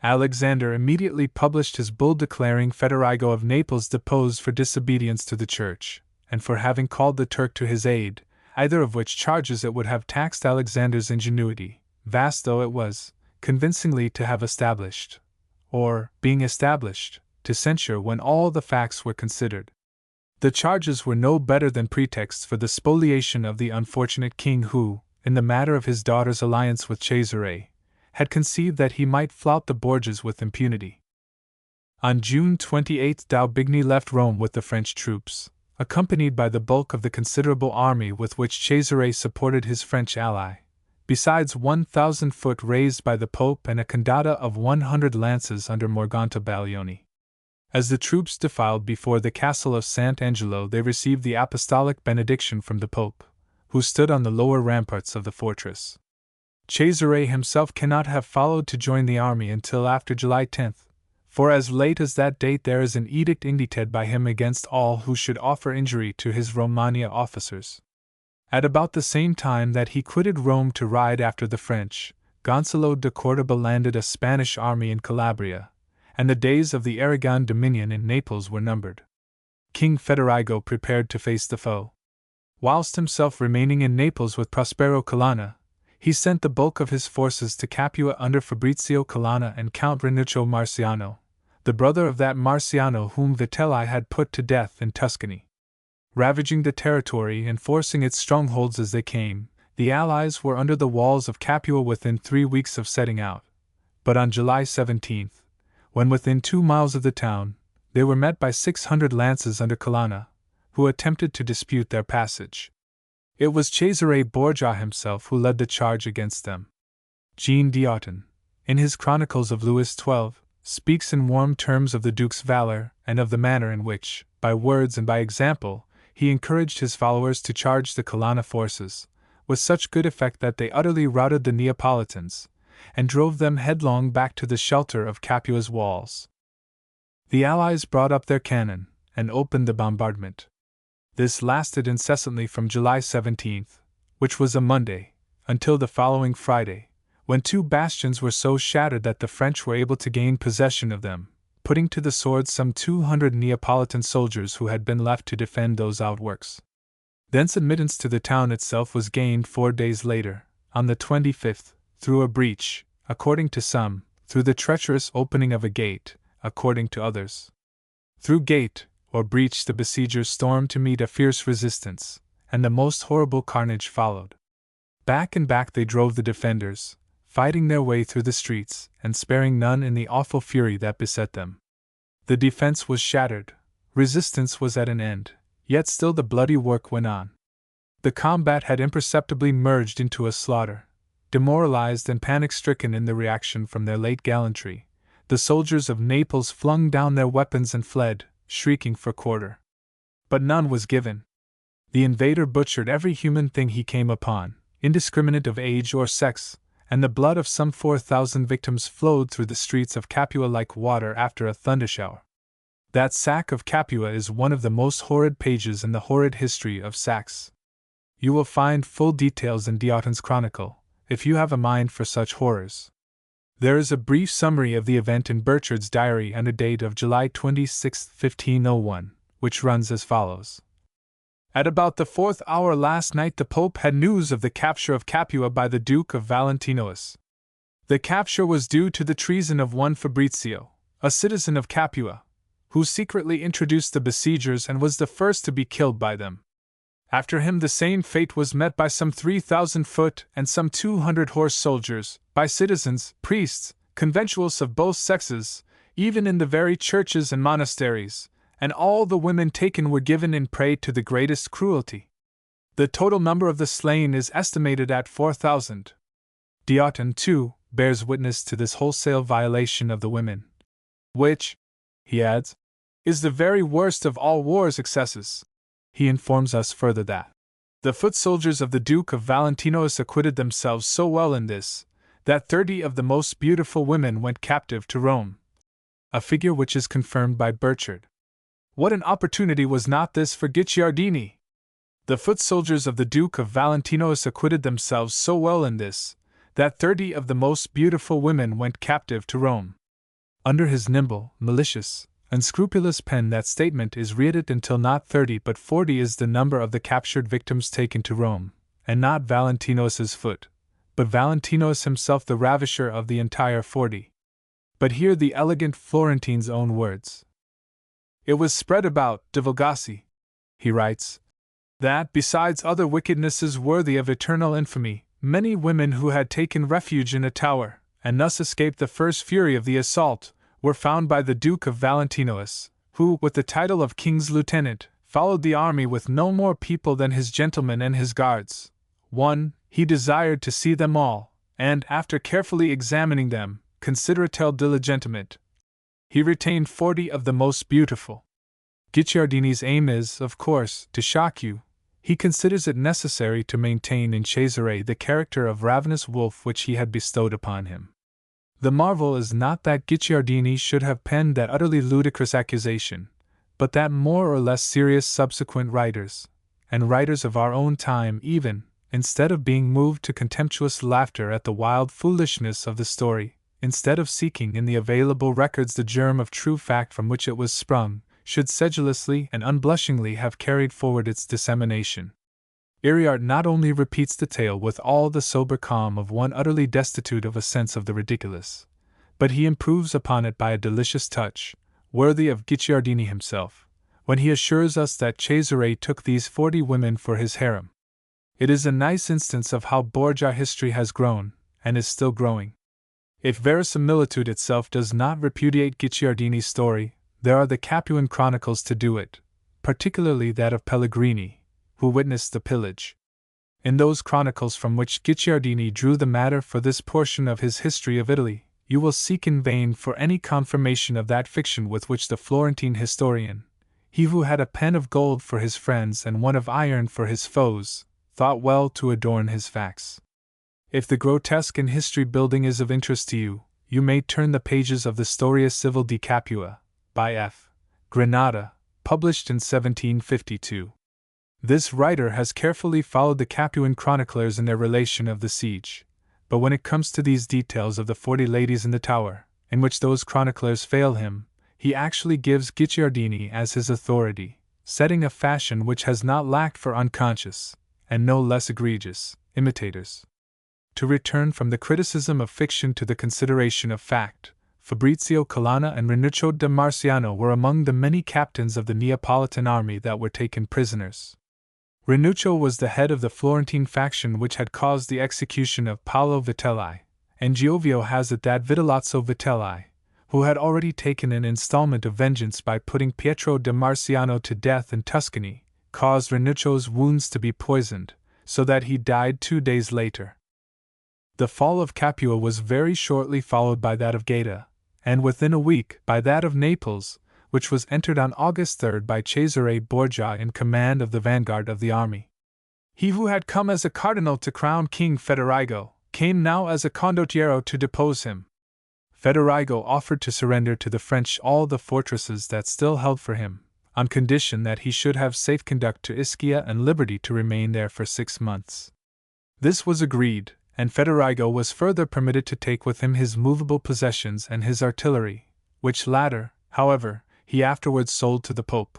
Alexander immediately published his bull declaring Federigo of Naples deposed for disobedience to the Church, and for having called the Turk to his aid, either of which charges it would have taxed Alexander's ingenuity, vast though it was, convincingly to have established, or, being established, to censure when all the facts were considered. The charges were no better than pretexts for the spoliation of the unfortunate king who, in the matter of his daughter's alliance with Cesare, had conceived that he might flout the Borgias with impunity. On June 28, d'Aubigny left Rome with the French troops, accompanied by the bulk of the considerable army with which Cesare supported his French ally, besides 1,000 foot raised by the Pope and a condotta of 100 lances under Morgante Baglioni. As the troops defiled before the castle of Sant'Angelo, they received the apostolic benediction from the Pope, who stood on the lower ramparts of the fortress. Cesare himself cannot have followed to join the army until after July 10, for as late as that date there is an edict indicted by him against all who should offer injury to his Romagna officers. At about the same time that he quitted Rome to ride after the French, Gonzalo de Cordoba landed a Spanish army in Calabria, and the days of the Aragon dominion in Naples were numbered. King Federigo prepared to face the foe. Whilst himself remaining in Naples with Prospero Colonna, he sent the bulk of his forces to Capua under Fabrizio Colonna and Count Ranuccio Marciano, the brother of that Marciano whom Vitelli had put to death in Tuscany. Ravaging the territory and forcing its strongholds as they came, the Allies were under the walls of Capua within 3 weeks of setting out, but on July 17, when within 2 miles of the town, they were met by 600 lances under Colonna, who attempted to dispute their passage. It was Cesare Borgia himself who led the charge against them. Jean d'Auton, in his Chronicles of Louis XII, speaks in warm terms of the Duke's valor and of the manner in which, by words and by example, he encouraged his followers to charge the Colonna forces, with such good effect that they utterly routed the Neapolitans, and drove them headlong back to the shelter of Capua's walls. The Allies brought up their cannon, and opened the bombardment. This lasted incessantly from July 17, which was a Monday, until the following Friday, when 2 bastions were so shattered that the French were able to gain possession of them, putting to the sword some 200 Neapolitan soldiers who had been left to defend those outworks. Thence admittance to the town itself was gained 4 days later, on the 25th, through a breach, according to some, through the treacherous opening of a gate, according to others. Through gate or breach the besiegers stormed to meet a fierce resistance, and the most horrible carnage followed. Back and back they drove the defenders, fighting their way through the streets, and sparing none in the awful fury that beset them. The defense was shattered, resistance was at an end, yet still the bloody work went on. The combat had imperceptibly merged into a slaughter. Demoralized and panic-stricken in the reaction from their late gallantry, the soldiers of Naples flung down their weapons and fled, shrieking for quarter. But none was given. The invader butchered every human thing he came upon, indiscriminate of age or sex, and the blood of some 4,000 victims flowed through the streets of Capua like water after a thundershower. That sack of Capua is one of the most horrid pages in the horrid history of sacks. You will find full details in d'Auton's chronicle, if you have a mind for such horrors. There is a brief summary of the event in Burchard's diary under date of July 26, 1501, which runs as follows. At about the 4th hour last night the Pope had news of the capture of Capua by the Duke of Valentinois. The capture was due to the treason of one Fabrizio, a citizen of Capua, who secretly introduced the besiegers and was the first to be killed by them. After him the same fate was met by some 3,000 foot and some 200 horse soldiers, by citizens, priests, conventuals of both sexes, even in the very churches and monasteries, and all the women taken were given in prey to the greatest cruelty. The total number of the slain is estimated at 4,000. D'Auton, too, bears witness to this wholesale violation of the women, which, he adds, is the very worst of all war's excesses. He informs us further that the foot soldiers of the Duke of Valentinois acquitted themselves so well in this, that 30 of the most beautiful women went captive to Rome, a figure which is confirmed by Burchard. What an opportunity was not this for Guicciardini! The foot soldiers of the Duke of Valentinois acquitted themselves so well in this, that 30 of the most beautiful women went captive to Rome. Under his nimble, malicious, unscrupulous pen that statement is read until not 30 but 40 is the number of the captured victims taken to Rome, and not Valentinois's foot, but Valentino's himself the ravisher of the entire 40. But hear the elegant Florentine's own words. It was spread about, divulgasi, he writes, that, besides other wickednesses worthy of eternal infamy, many women who had taken refuge in a tower, and thus escaped the first fury of the assault, were found by the Duke of Valentinois, who, with the title of King's Lieutenant, followed the army with no more people than his gentlemen and his guards. 1. He desired to see them all, and, after carefully examining them, consideratel diligentement, he retained 40 of the most beautiful. Guicciardini's aim is, of course, to shock you. He considers it necessary to maintain in Cesare the character of ravenous wolf which he had bestowed upon him. The marvel is not that Guicciardini should have penned that utterly ludicrous accusation, but that more or less serious subsequent writers, and writers of our own time even, instead of being moved to contemptuous laughter at the wild foolishness of the story, instead of seeking in the available records the germ of true fact from which it was sprung, should sedulously and unblushingly have carried forward its dissemination. Iriart not only repeats the tale with all the sober calm of one utterly destitute of a sense of the ridiculous, but he improves upon it by a delicious touch, worthy of Guicciardini himself, when he assures us that Cesare took these 40 women for his harem. It is a nice instance of how Borgia history has grown, and is still growing. If verisimilitude itself does not repudiate Guicciardini's story, there are the Capuan chronicles to do it, particularly that of Pellegrini, who witnessed the pillage. In those chronicles from which Guicciardini drew the matter for this portion of his history of Italy, you will seek in vain for any confirmation of that fiction with which the Florentine historian, he who had a pen of gold for his friends and one of iron for his foes, thought well to adorn his facts. If the grotesque in history building is of interest to you, you may turn the pages of the Storia Civil di Capua, by F. Granada, published in 1752. This writer has carefully followed the Capuan chroniclers in their relation of the siege, but when it comes to these details of the 40 ladies in the tower, in which those chroniclers fail him, he actually gives Guicciardini as his authority, setting a fashion which has not lacked for unconscious, and no less egregious, imitators. To return from the criticism of fiction to the consideration of fact, Fabrizio Colonna and Ranuccio da Marciano were among the many captains of the Neapolitan army that were taken prisoners. Ranuccio was the head of the Florentine faction which had caused the execution of Paolo Vitelli, and Giovio has it that Vitellozzo Vitelli, who had already taken an installment of vengeance by putting Pietro da Marciano to death in Tuscany, caused Ranuccio's wounds to be poisoned, so that he died 2 days later. The fall of Capua was very shortly followed by that of Gaeta, and within a week by that of Naples, which was entered on August 3 by Cesare Borgia in command of the vanguard of the army. He who had come as a cardinal to crown King Federigo, came now as a condottiero to depose him. Federigo offered to surrender to the French all the fortresses that still held for him, on condition that he should have safe conduct to Ischia and liberty to remain there for 6 months. This was agreed, and Federigo was further permitted to take with him his movable possessions and his artillery, which latter, however, he afterwards sold to the Pope.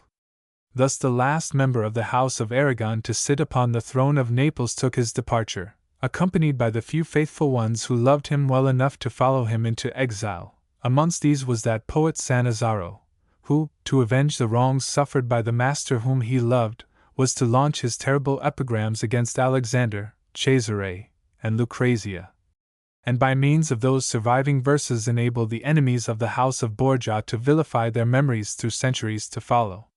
Thus the last member of the House of Aragon to sit upon the throne of Naples took his departure, accompanied by the few faithful ones who loved him well enough to follow him into exile. Amongst these was that poet Sannazaro, who, to avenge the wrongs suffered by the master whom he loved, was to launch his terrible epigrams against Alexander, Cesare, and Lucrezia, and by means of those surviving verses enable the enemies of the House of Borgia to vilify their memories through centuries to follow.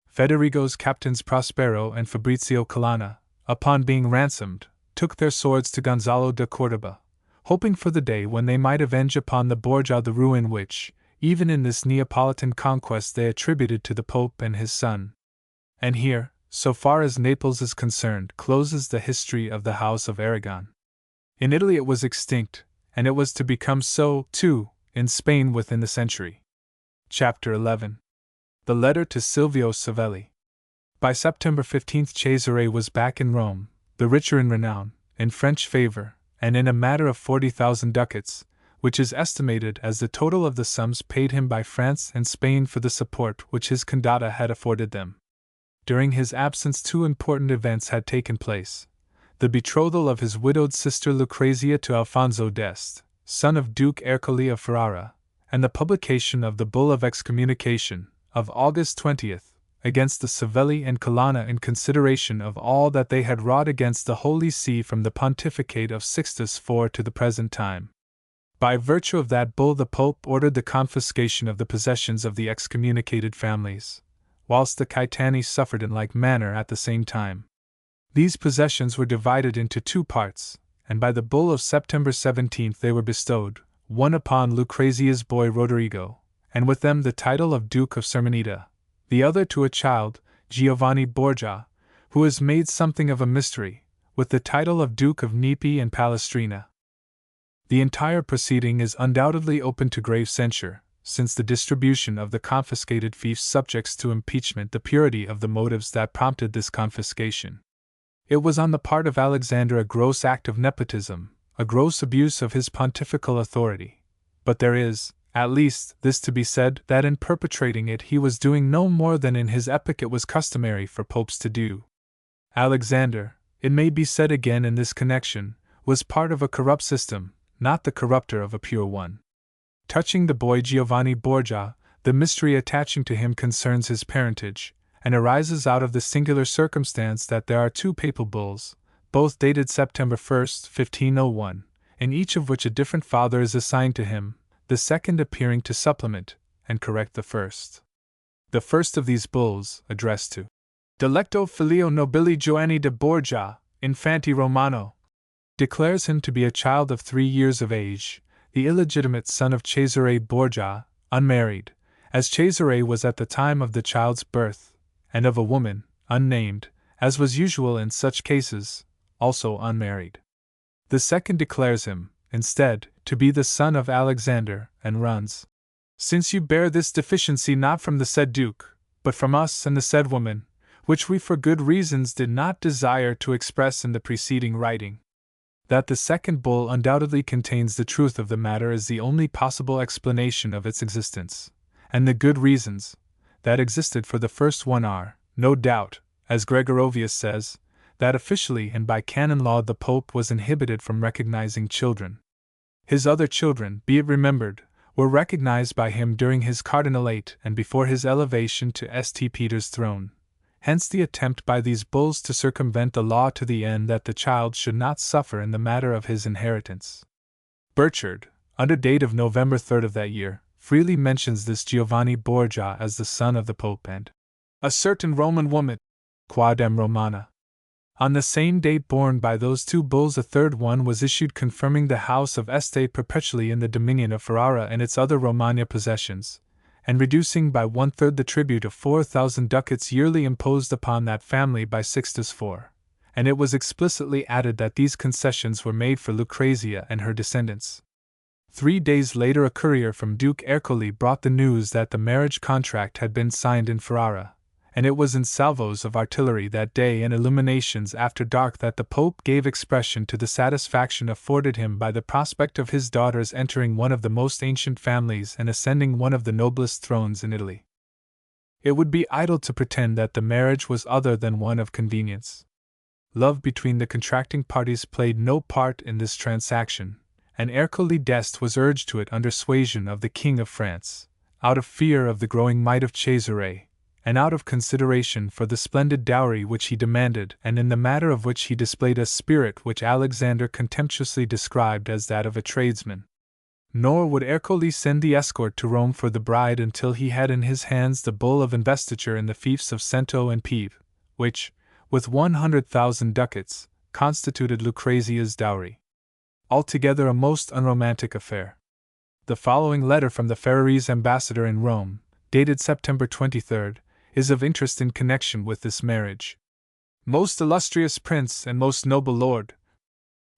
Federigo's captains Prospero and Fabrizio Colonna, upon being ransomed, took their swords to Gonzalo da Cordoba, hoping for the day when they might avenge upon the Borgia the ruin which, even in this Neapolitan conquest, they attributed to the Pope and his son. And here, so far as Naples is concerned, closes the history of the House of Aragon. In Italy it was extinct, and it was to become so, too, in Spain within the century. Chapter 11. The Letter to Silvio Savelli. By September 15 Cesare was back in Rome, the richer in renown, in French favor, and in a matter of 40,000 ducats, which is estimated as the total of the sums paid him by France and Spain for the support which his condotta had afforded them. During his absence 2 important events had taken place. the betrothal of his widowed sister Lucrezia to Alfonso d'Este, son of Duke Ercole of Ferrara, and the publication of the bull of excommunication, of August 20th, against the Savelli and Colonna in consideration of all that they had wrought against the Holy See from the pontificate of Sixtus IV to the present time. By virtue of that bull the Pope ordered the confiscation of the possessions of the excommunicated families, whilst the Caetani suffered in like manner at the same time. These possessions were divided into two parts, and by the bull of September 17th they were bestowed, one upon Lucrezia's boy Rodrigo, and with them the title of Duke of Sermoneta, the other to a child, Giovanni Borgia, who is made something of a mystery, with the title of Duke of Nepi and Palestrina. The entire proceeding is undoubtedly open to grave censure, since the distribution of the confiscated fiefs subjects to impeachment the purity of the motives that prompted this confiscation. It was on the part of Alexander a gross act of nepotism, a gross abuse of his pontifical authority, but there is, at least, this to be said, that in perpetrating it he was doing no more than in his epoch it was customary for popes to do. Alexander, it may be said again in this connection, was part of a corrupt system, not the corrupter of a pure one. Touching the boy Giovanni Borgia, the mystery attaching to him concerns his parentage, and arises out of the singular circumstance that there are two papal bulls, both dated September 1, 1501, in each of which a different father is assigned to him, the second appearing to supplement and correct the first. The first of these bulls, addressed to Delecto Filio Nobili Giovanni de Borgia, Infanti Romano, declares him to be a child of 3 years of age, the illegitimate son of Cesare Borgia, unmarried, as Cesare was at the time of the child's birth, and of a woman, unnamed, as was usual in such cases, also unmarried. The second declares him, instead, to be the son of Alexander, and runs, "Since you bear this deficiency not from the said Duke, but from us and the said woman, which we for good reasons did not desire to express in the preceding writing." That the second bull undoubtedly contains the truth of the matter is the only possible explanation of its existence, and the good reasons that existed for the first one are, no doubt, as Gregorovius says, that officially and by canon law the Pope was inhibited from recognizing children. His other children, be it remembered, were recognized by him during his cardinalate and before his elevation to St. Peter's throne. Hence the attempt by these bulls to circumvent the law to the end that the child should not suffer in the matter of his inheritance. Burchard, under date of November 3rd of that year, freely mentions this Giovanni Borgia as the son of the Pope and a certain Roman woman, quadam Romana. On the same date born by those two bulls a third one was issued confirming the house of Este perpetually in the dominion of Ferrara and its other Romagna possessions, and reducing by 1/3 the tribute of 4,000 ducats yearly imposed upon that family by Sixtus IV, and it was explicitly added that these concessions were made for Lucrezia and her descendants. 3 days later a courier from Duke Ercole brought the news that the marriage contract had been signed in Ferrara, and it was in salvos of artillery that day and illuminations after dark that the Pope gave expression to the satisfaction afforded him by the prospect of his daughters entering one of the most ancient families and ascending one of the noblest thrones in Italy. It would be idle to pretend that the marriage was other than one of convenience. Love between the contracting parties played no part in this transaction, and Ercole d'Este was urged to it under suasion of the King of France, out of fear of the growing might of Cesare, and out of consideration for the splendid dowry which he demanded and in the matter of which he displayed a spirit which Alexander contemptuously described as that of a tradesman. Nor would Ercole send the escort to Rome for the bride until he had in his hands the bull of investiture in the fiefs of Cento and Pieve, which, with 100,000 ducats, constituted Lucrezia's dowry. Altogether a most unromantic affair. The following letter from the Ferrarese ambassador in Rome, dated September 23rd, is of interest in connection with this marriage. Most illustrious Prince and most noble Lord,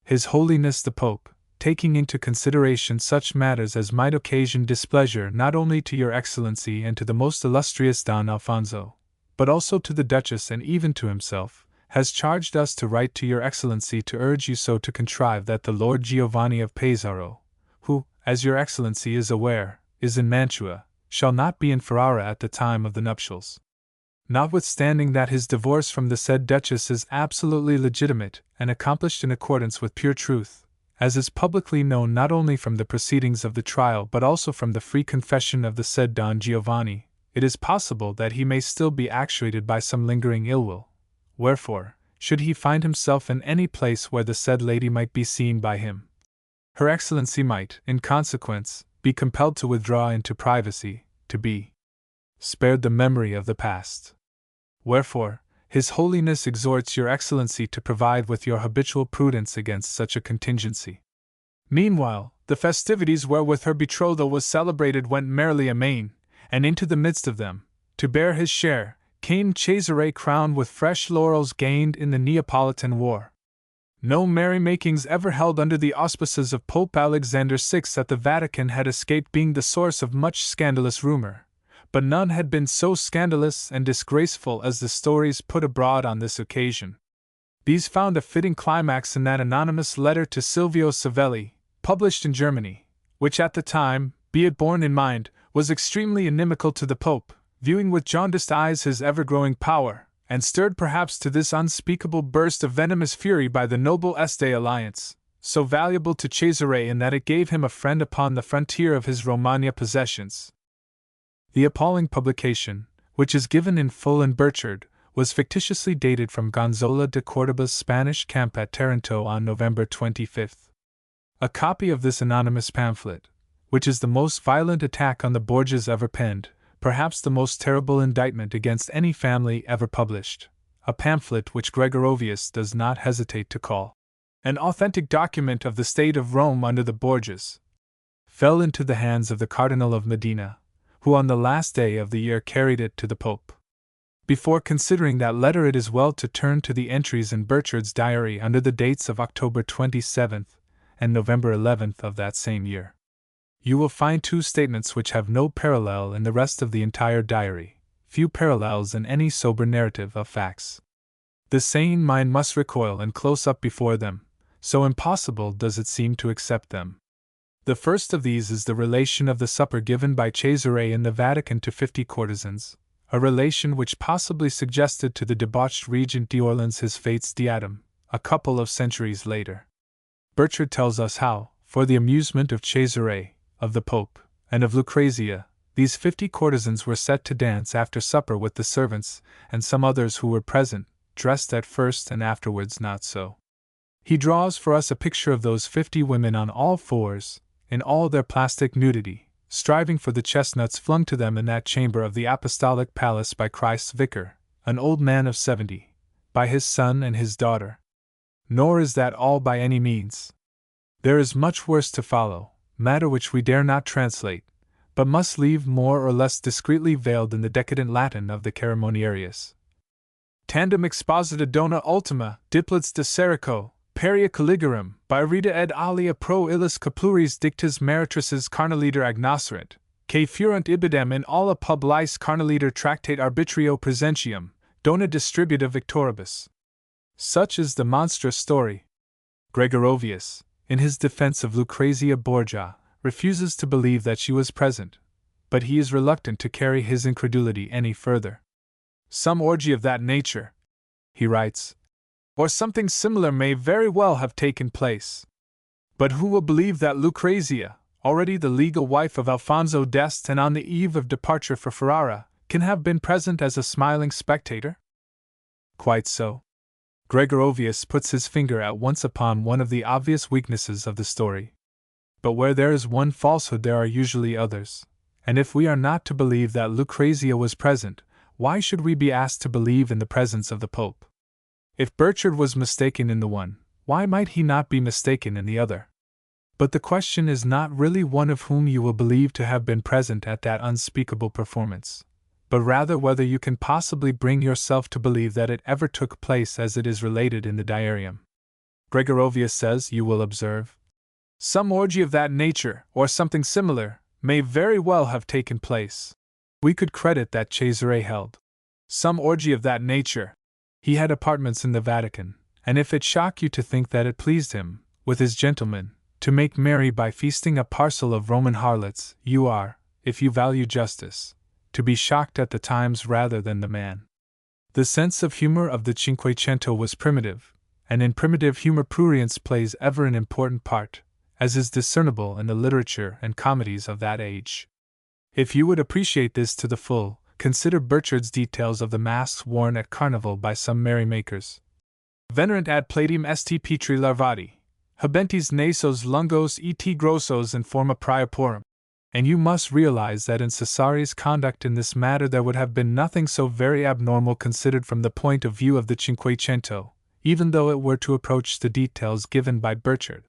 His Holiness the Pope, taking into consideration such matters as might occasion displeasure not only to your Excellency and to the most illustrious Don Alfonso, but also to the Duchess and even to himself, has charged us to write to your Excellency to urge you so to contrive that the Lord Giovanni of Pesaro, who, as your Excellency is aware, is in Mantua, shall not be in Ferrara at the time of the nuptials. Notwithstanding that his divorce from the said duchess is absolutely legitimate and accomplished in accordance with pure truth, as is publicly known not only from the proceedings of the trial but also from the free confession of the said Don Giovanni, it is possible that he may still be actuated by some lingering ill will. Wherefore, should he find himself in any place where the said lady might be seen by him, Her Excellency might, in consequence, be compelled to withdraw into privacy, to be spared the memory of the past. Wherefore, His Holiness exhorts Your Excellency to provide with your habitual prudence against such a contingency. Meanwhile, the festivities wherewith her betrothal was celebrated went merrily amain, and into the midst of them, to bear his share, came Cesare crowned with fresh laurels gained in the Neapolitan War. No merrymakings ever held under the auspices of Pope Alexander VI at the Vatican had escaped being the source of much scandalous rumor, but none had been so scandalous and disgraceful as the stories put abroad on this occasion. These found a fitting climax in that anonymous letter to Silvio Savelli, published in Germany, which at the time, be it borne in mind, was extremely inimical to the Pope, viewing with jaundiced eyes his ever-growing power, and stirred perhaps to this unspeakable burst of venomous fury by the noble Este alliance, so valuable to Cesare in that it gave him a friend upon the frontier of his Romagna possessions. The appalling publication, which is given in full in Burchard, was fictitiously dated from Gonzalo de Cordoba's Spanish camp at Taranto on November 25. A copy of this anonymous pamphlet, which is the most violent attack on the Borgias ever penned, perhaps the most terrible indictment against any family ever published, a pamphlet which Gregorovius does not hesitate to call an authentic document of the state of Rome under the Borgias, fell into the hands of the Cardinal of Medina, who on the last day of the year carried it to the Pope. Before considering that letter, it is well to turn to the entries in Burchard's diary under the dates of October 27th and November 11th of that same year. You will find two statements which have no parallel in the rest of the entire diary, few parallels in any sober narrative of facts. The sane mind must recoil and close up before them, so impossible does it seem to accept them. The first of these is the relation of the supper given by Cesare in the Vatican to 50 courtesans, a relation which possibly suggested to the debauched Regent d'Orleans his fate's diadem, a couple of centuries later. Burchard tells us how, for the amusement of Cesare, of the Pope, and of Lucrezia, these 50 courtesans were set to dance after supper with the servants and some others who were present, dressed at first and afterwards not so. He draws for us a picture of those 50 women on all fours, in all their plastic nudity, striving for the chestnuts flung to them in that chamber of the Apostolic Palace by Christ's vicar, an old man of 70, by his son and his daughter. Nor is that all by any means. There is much worse to follow, matter which we dare not translate, but must leave more or less discreetly veiled in the decadent Latin of the Cerimoniarius. Tandem exposita dona ultima, diplets de serico, peria colligarum, by Rita ed alia pro illis capluris dictas meretrices carnaliter agnoscerent, que furunt ibidem in alla pub lice carnaliter tractate arbitrio presentium, dona distributa victoribus. Such is the monstrous story. Gregorovius, in his defense of Lucrezia Borgia, refuses to believe that she was present, but he is reluctant to carry his incredulity any further. Some orgy of that nature, he writes, or something similar may very well have taken place. But who will believe that Lucrezia, already the legal wife of Alfonso d'Este and on the eve of departure for Ferrara, can have been present as a smiling spectator? Quite so. Gregorovius puts his finger at once upon one of the obvious weaknesses of the story. But where there is one falsehood there are usually others, and if we are not to believe that Lucrezia was present, why should we be asked to believe in the presence of the Pope? If Burchard was mistaken in the one, why might he not be mistaken in the other? But the question is not really one of whom you will believe to have been present at that unspeakable performance, but rather whether you can possibly bring yourself to believe that it ever took place as it is related in the diarium. Gregorovius says, you will observe, some orgy of that nature, or something similar, may very well have taken place. We could credit that Cesare held some orgy of that nature. He had apartments in the Vatican, and if it shock you to think that it pleased him, with his gentlemen, to make merry by feasting a parcel of Roman harlots, you are, if you value justice, to be shocked at the times rather than the man. The sense of humor of the Cinquecento was primitive, and in primitive humor prurience plays ever an important part, as is discernible in the literature and comedies of that age. If you would appreciate this to the full, consider Burchard's details of the masks worn at carnival by some merrymakers. Venerant ad plaidem est petri larvati, habentes nasos lungos et grossos in forma priaporum. And you must realize that in Cesare's conduct in this matter there would have been nothing so very abnormal considered from the point of view of the Cinquecento, even though it were to approach the details given by Burchard.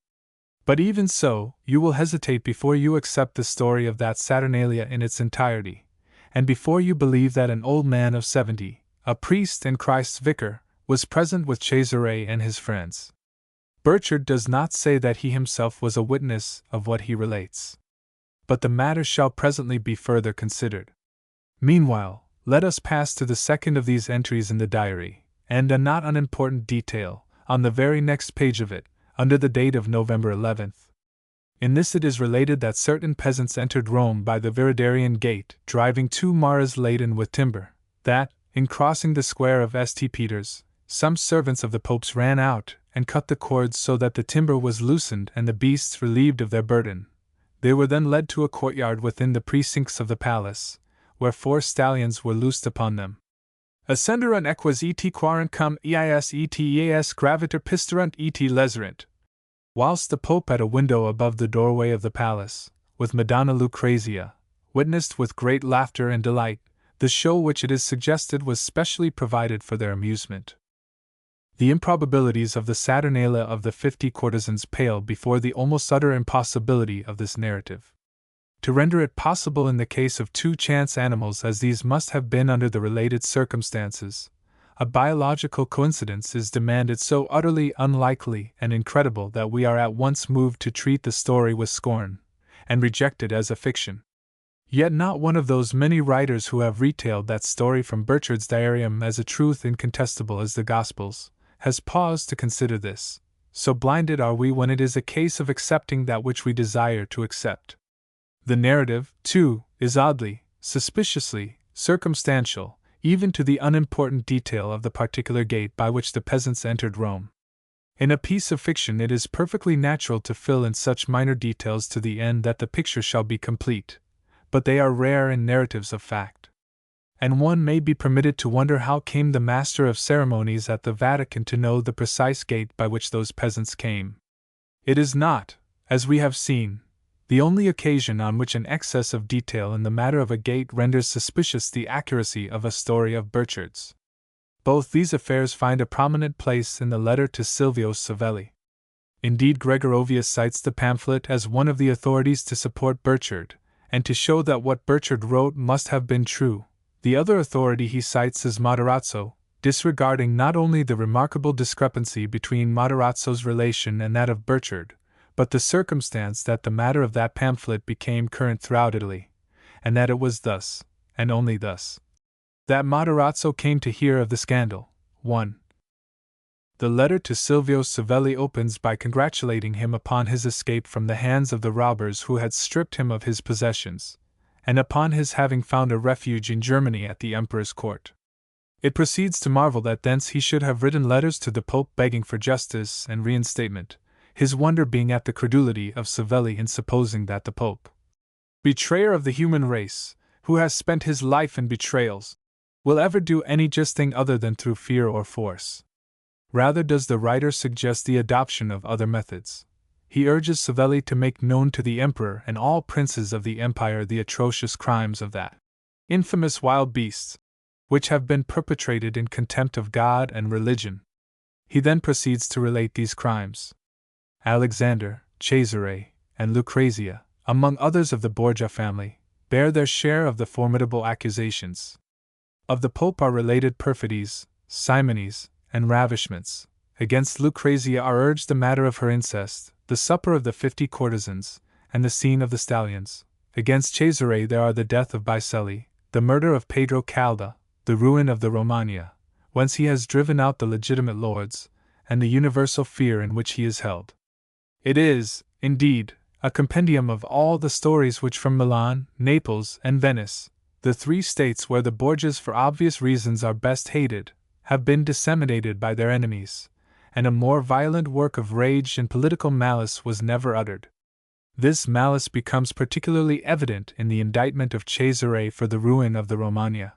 But even so, you will hesitate before you accept the story of that Saturnalia in its entirety, and before you believe that an old man of 70, a priest and Christ's vicar, was present with Cesare and his friends. Burchard does not say that he himself was a witness of what he relates. But the matter shall presently be further considered. Meanwhile, let us pass to the second of these entries in the diary, and a not unimportant detail, on the very next page of it, under the date of November 11th. In this it is related that certain peasants entered Rome by the Viridarian gate, driving 2 maras laden with timber, that, in crossing the square of St. Peter's, some servants of the Pope's ran out and cut the cords so that the timber was loosened and the beasts relieved of their burden. They were then led to a courtyard within the precincts of the palace, where 4 stallions were loosed upon them. Ascenderunt equas et quaerent cum eis et eas graviter pisterunt et leserunt. Whilst the Pope at a window above the doorway of the palace, with Madonna Lucrezia, witnessed with great laughter and delight the show which it is suggested was specially provided for their amusement. The improbabilities of the Saturnalia of the 50 courtesans pale before the almost utter impossibility of this narrative. To render it possible in the case of 2 chance animals as these must have been under the related circumstances, a biological coincidence is demanded so utterly unlikely and incredible that we are at once moved to treat the story with scorn, and reject it as a fiction. Yet not one of those many writers who have retailed that story from Burchard's diarium as a truth incontestable as the Gospels, has paused to consider this, so blinded are we when it is a case of accepting that which we desire to accept. The narrative, too, is oddly, suspiciously, circumstantial, even to the unimportant detail of the particular gate by which the peasants entered Rome. In a piece of fiction it is perfectly natural to fill in such minor details to the end that the picture shall be complete, but they are rare in narratives of fact. And one may be permitted to wonder how came the master of ceremonies at the Vatican to know the precise gate by which those peasants came. It is not, as we have seen, the only occasion on which an excess of detail in the matter of a gate renders suspicious the accuracy of a story of Burchard's. Both these affairs find a prominent place in the letter to Silvio Savelli. Indeed, Gregorovius cites the pamphlet as one of the authorities to support Burchard, and to show that what Burchard wrote must have been true. The other authority he cites is Matarazzo, disregarding not only the remarkable discrepancy between Matarazzo's relation and that of Burchard, but the circumstance that the matter of that pamphlet became current throughout Italy, and that it was thus, and only thus, that Matarazzo came to hear of the scandal. 1. The letter to Silvio Savelli opens by congratulating him upon his escape from the hands of the robbers who had stripped him of his possessions, and upon his having found a refuge in Germany at the Emperor's court. It proceeds to marvel that thence he should have written letters to the Pope begging for justice and reinstatement, his wonder being at the credulity of Savelli in supposing that the Pope, betrayer of the human race, who has spent his life in betrayals, will ever do any just thing other than through fear or force. Rather does the writer suggest the adoption of other methods. He urges Savelli to make known to the Emperor and all princes of the Empire the atrocious crimes of that infamous wild beasts, which have been perpetrated in contempt of God and religion. He then proceeds to relate these crimes. Alexander, Cesare, and Lucrezia, among others of the Borgia family, bear their share of the formidable accusations. Of the Pope are related perfidies, simonies, and ravishments. Against Lucrezia are urged the matter of her incest, the supper of the 50 courtesans, and the scene of the stallions. Against Cesare there are the death of Bicelli, the murder of Pedro Calda, the ruin of the Romagna, whence he has driven out the legitimate lords, and the universal fear in which he is held. It is, indeed, a compendium of all the stories which from Milan, Naples, and Venice, the 3 states where the Borgias for obvious reasons are best hated, have been disseminated by their enemies, and a more violent work of rage and political malice was never uttered. This malice becomes particularly evident in the indictment of Cesare for the ruin of the Romagna.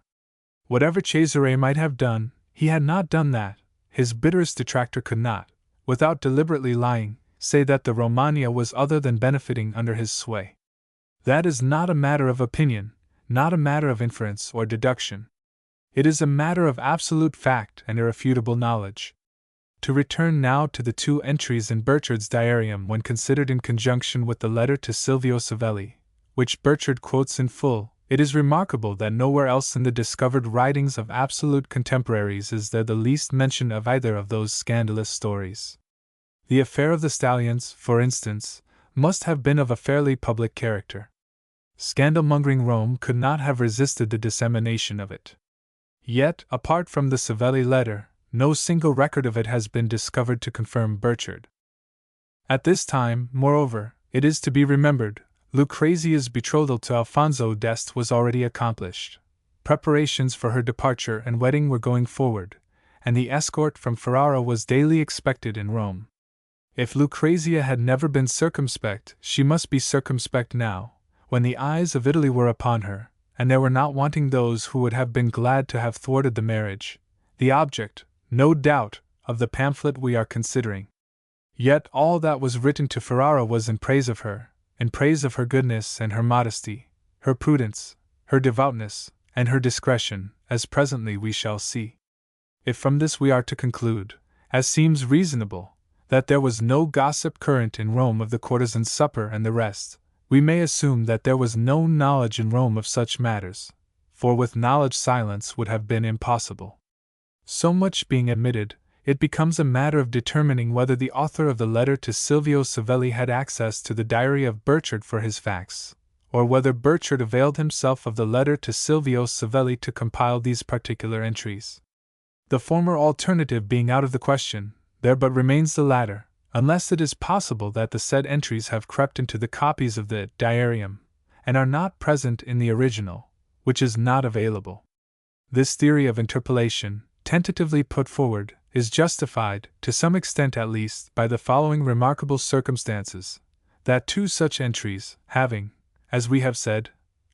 Whatever Cesare might have done, he had not done that. His bitterest detractor could not, without deliberately lying, say that the Romagna was other than benefiting under his sway. That is not a matter of opinion, not a matter of inference or deduction. It is a matter of absolute fact and irrefutable knowledge. To return now to the two entries in Burchard's diarium when considered in conjunction with the letter to Silvio Savelli, which Burchard quotes in full, it is remarkable that nowhere else in the discovered writings of absolute contemporaries is there the least mention of either of those scandalous stories. The affair of the stallions, for instance, must have been of a fairly public character. Scandal-mongering Rome could not have resisted the dissemination of it. Yet, apart from the Savelli letter, no single record of it has been discovered to confirm Burchard. At this time, moreover, it is to be remembered, Lucrezia's betrothal to Alfonso d'Este was already accomplished. Preparations for her departure and wedding were going forward, and the escort from Ferrara was daily expected in Rome. If Lucrezia had never been circumspect, she must be circumspect now, when the eyes of Italy were upon her, and there were not wanting those who would have been glad to have thwarted the marriage, the object, no doubt, of the pamphlet we are considering. Yet all that was written to Ferrara was in praise of her goodness and her modesty, her prudence, her devoutness, and her discretion, as presently we shall see. If from this we are to conclude, as seems reasonable, that there was no gossip current in Rome of the courtesan's supper and the rest, we may assume that there was no knowledge in Rome of such matters, for with knowledge silence would have been impossible. So much being admitted, it becomes a matter of determining whether the author of the letter to Silvio Savelli had access to the diary of Burchard for his facts, or whether Burchard availed himself of the letter to Silvio Savelli to compile these particular entries. The former alternative being out of the question, there but remains the latter, unless it is possible that the said entries have crept into the copies of the diarium, and are not present in the original, which is not available. This theory of interpolation, tentatively put forward, is justified, to some extent at least, by the following remarkable circumstances: that two such entries, having, as we have said,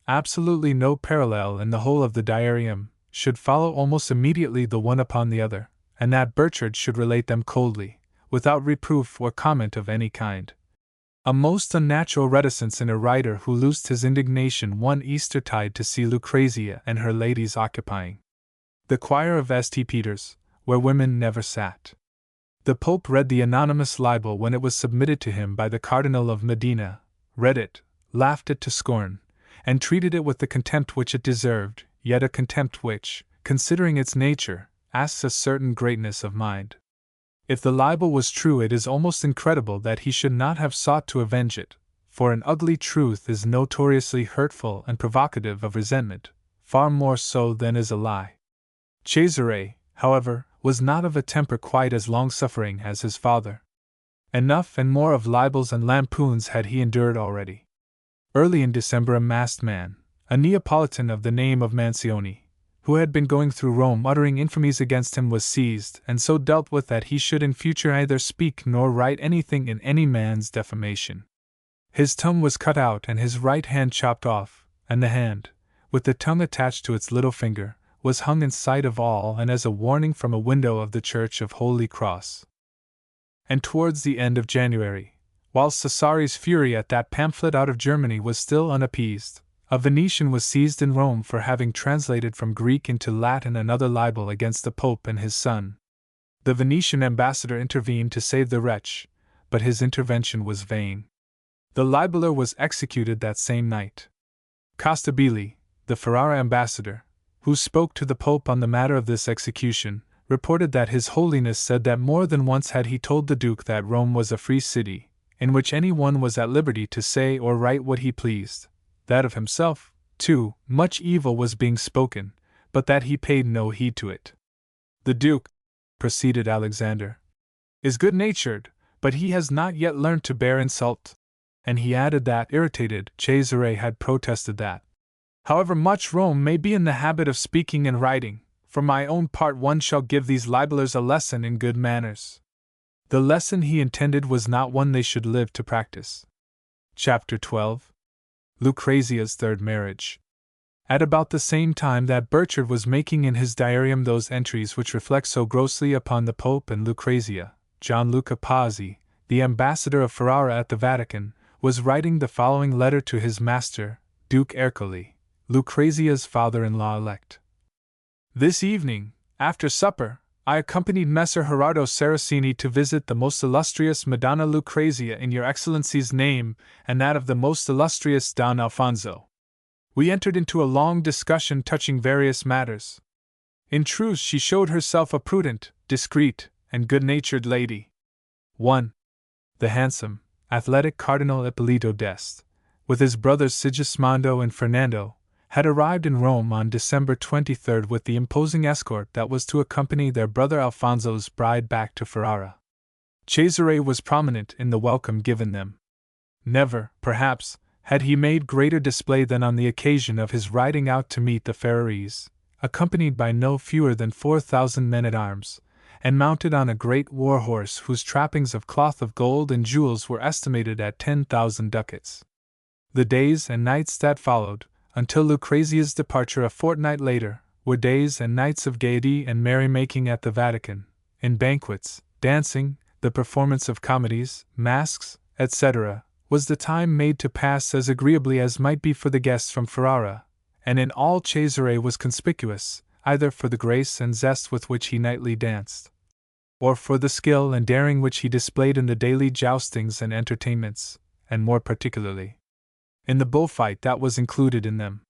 absolutely no parallel in the whole of the diarium, should follow almost immediately the one upon the other, and that Burchard should relate them coldly, without reproof or comment of any kind. A most unnatural reticence in a writer who loosed his indignation one Eastertide to see Lucrezia and her ladies occupying the choir of St. Peter's, where women never sat. The Pope read the anonymous libel when it was submitted to him by the Cardinal of Medina, read it, laughed it to scorn, and treated it with the contempt which it deserved, yet a contempt which, considering its nature, asks a certain greatness of mind. If the libel was true, it is almost incredible that he should not have sought to avenge it, for an ugly truth is notoriously hurtful and provocative of resentment, far more so than is a lie. Cesare, however, was not of a temper quite as long-suffering as his father. Enough and more of libels and lampoons had he endured already. Early in December a masked man, a Neapolitan of the name of Mansioni, who had been going through Rome uttering infamies against him, was seized and so dealt with that he should in future neither speak nor write anything in any man's defamation. His tongue was cut out and his right hand chopped off, and the hand, with the tongue attached to its little finger, was hung in sight of all and as a warning from a window of the Church of Holy Cross. And towards the end of January, whilst Cesare's fury at that pamphlet out of Germany was still unappeased, a Venetian was seized in Rome for having translated from Greek into Latin another libel against the Pope and his son. The Venetian ambassador intervened to save the wretch, but his intervention was vain. The libeller was executed that same night. Costabile, the Ferrara ambassador, who spoke to the Pope on the matter of this execution, reported that His Holiness said that more than once had he told the Duke that Rome was a free city, in which any one was at liberty to say or write what he pleased, that of himself, too, much evil was being spoken, but that he paid no heed to it. The Duke, proceeded Alexander, is good-natured, but he has not yet learned to bear insult. And he added that, irritated, Cesare had protested that, however much Rome may be in the habit of speaking and writing, For my own part, one shall give these libellers a lesson in good manners. The lesson he intended was not one they should live to practice. Chapter 12. Lucrezia's Third Marriage. At about the same time that Burchard was making in his diarium those entries which reflect so grossly upon the Pope and Lucrezia, Gianluca Pazzi, the ambassador of Ferrara at the Vatican, was writing the following letter to his master, Duke Ercole, Lucrezia's father-in-law elect. This evening, after supper, I accompanied Messer Gerardo Saraceni to visit the most illustrious Madonna Lucrezia in your Excellency's name and that of the most illustrious Don Alfonso. We entered into a long discussion touching various matters. In truth, she showed herself a prudent, discreet, and good-natured lady. 1. The handsome, athletic Cardinal Ippolito d'Este, with his brothers Sigismondo and Fernando, had arrived in Rome on December 23 with the imposing escort that was to accompany their brother Alfonso's bride back to Ferrara. Cesare was prominent in the welcome given them. Never, perhaps, had he made greater display than on the occasion of his riding out to meet the Ferrarese, accompanied by no fewer than 4,000 men-at-arms, and mounted on a great war-horse whose trappings of cloth of gold and jewels were estimated at 10,000 ducats. The days and nights that followed, until Lucrezia's departure a fortnight later, were days and nights of gaiety and merrymaking at the Vatican, in banquets, dancing, the performance of comedies, masques, etc., was the time made to pass as agreeably as might be for the guests from Ferrara, and in all Cesare was conspicuous, either for the grace and zest with which he nightly danced, or for the skill and daring which he displayed in the daily joustings and entertainments, and more particularly in the bullfight that was included in them.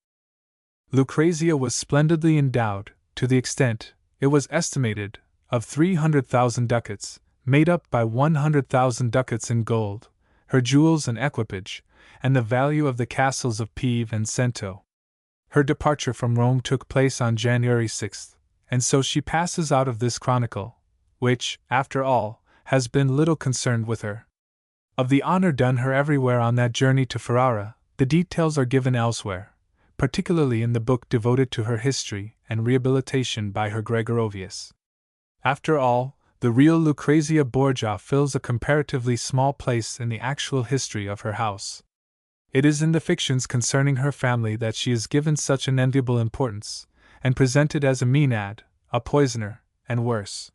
Lucrezia was splendidly endowed, to the extent, it was estimated, of 300,000 ducats, made up by 100,000 ducats in gold, her jewels and equipage, and the value of the castles of Pieve and Cento. Her departure from Rome took place on January 6, and so she passes out of this chronicle, which, after all, has been little concerned with her. Of the honor done her everywhere on that journey to Ferrara, the details are given elsewhere, particularly in the book devoted to her history and rehabilitation by her Gregorovius. After all, the real Lucrezia Borgia fills a comparatively small place in the actual history of her house. It is in the fictions concerning her family that she is given such an enviable importance, and presented as a Maenad, a poisoner, and worse.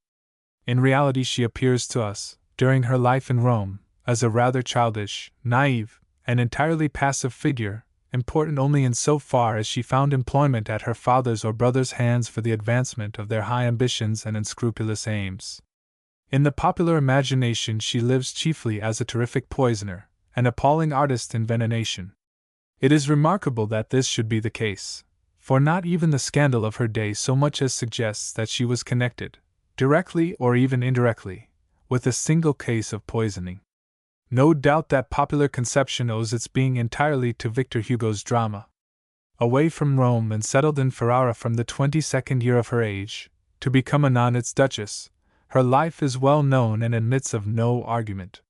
In reality she appears to us, during her life in Rome, as a rather childish, naive, and entirely passive figure, important only in so far as she found employment at her father's or brother's hands for the advancement of their high ambitions and unscrupulous aims. In the popular imagination she lives chiefly as a terrific poisoner, an appalling artist in envenenation. It is remarkable that this should be the case, for not even the scandal of her day so much as suggests that she was connected, directly or even indirectly, with a single case of poisoning. No doubt that popular conception owes its being entirely to Victor Hugo's drama. Away from Rome and settled in Ferrara from the 22nd year of her age, to become anon its duchess, her life is well known and admits of no argument.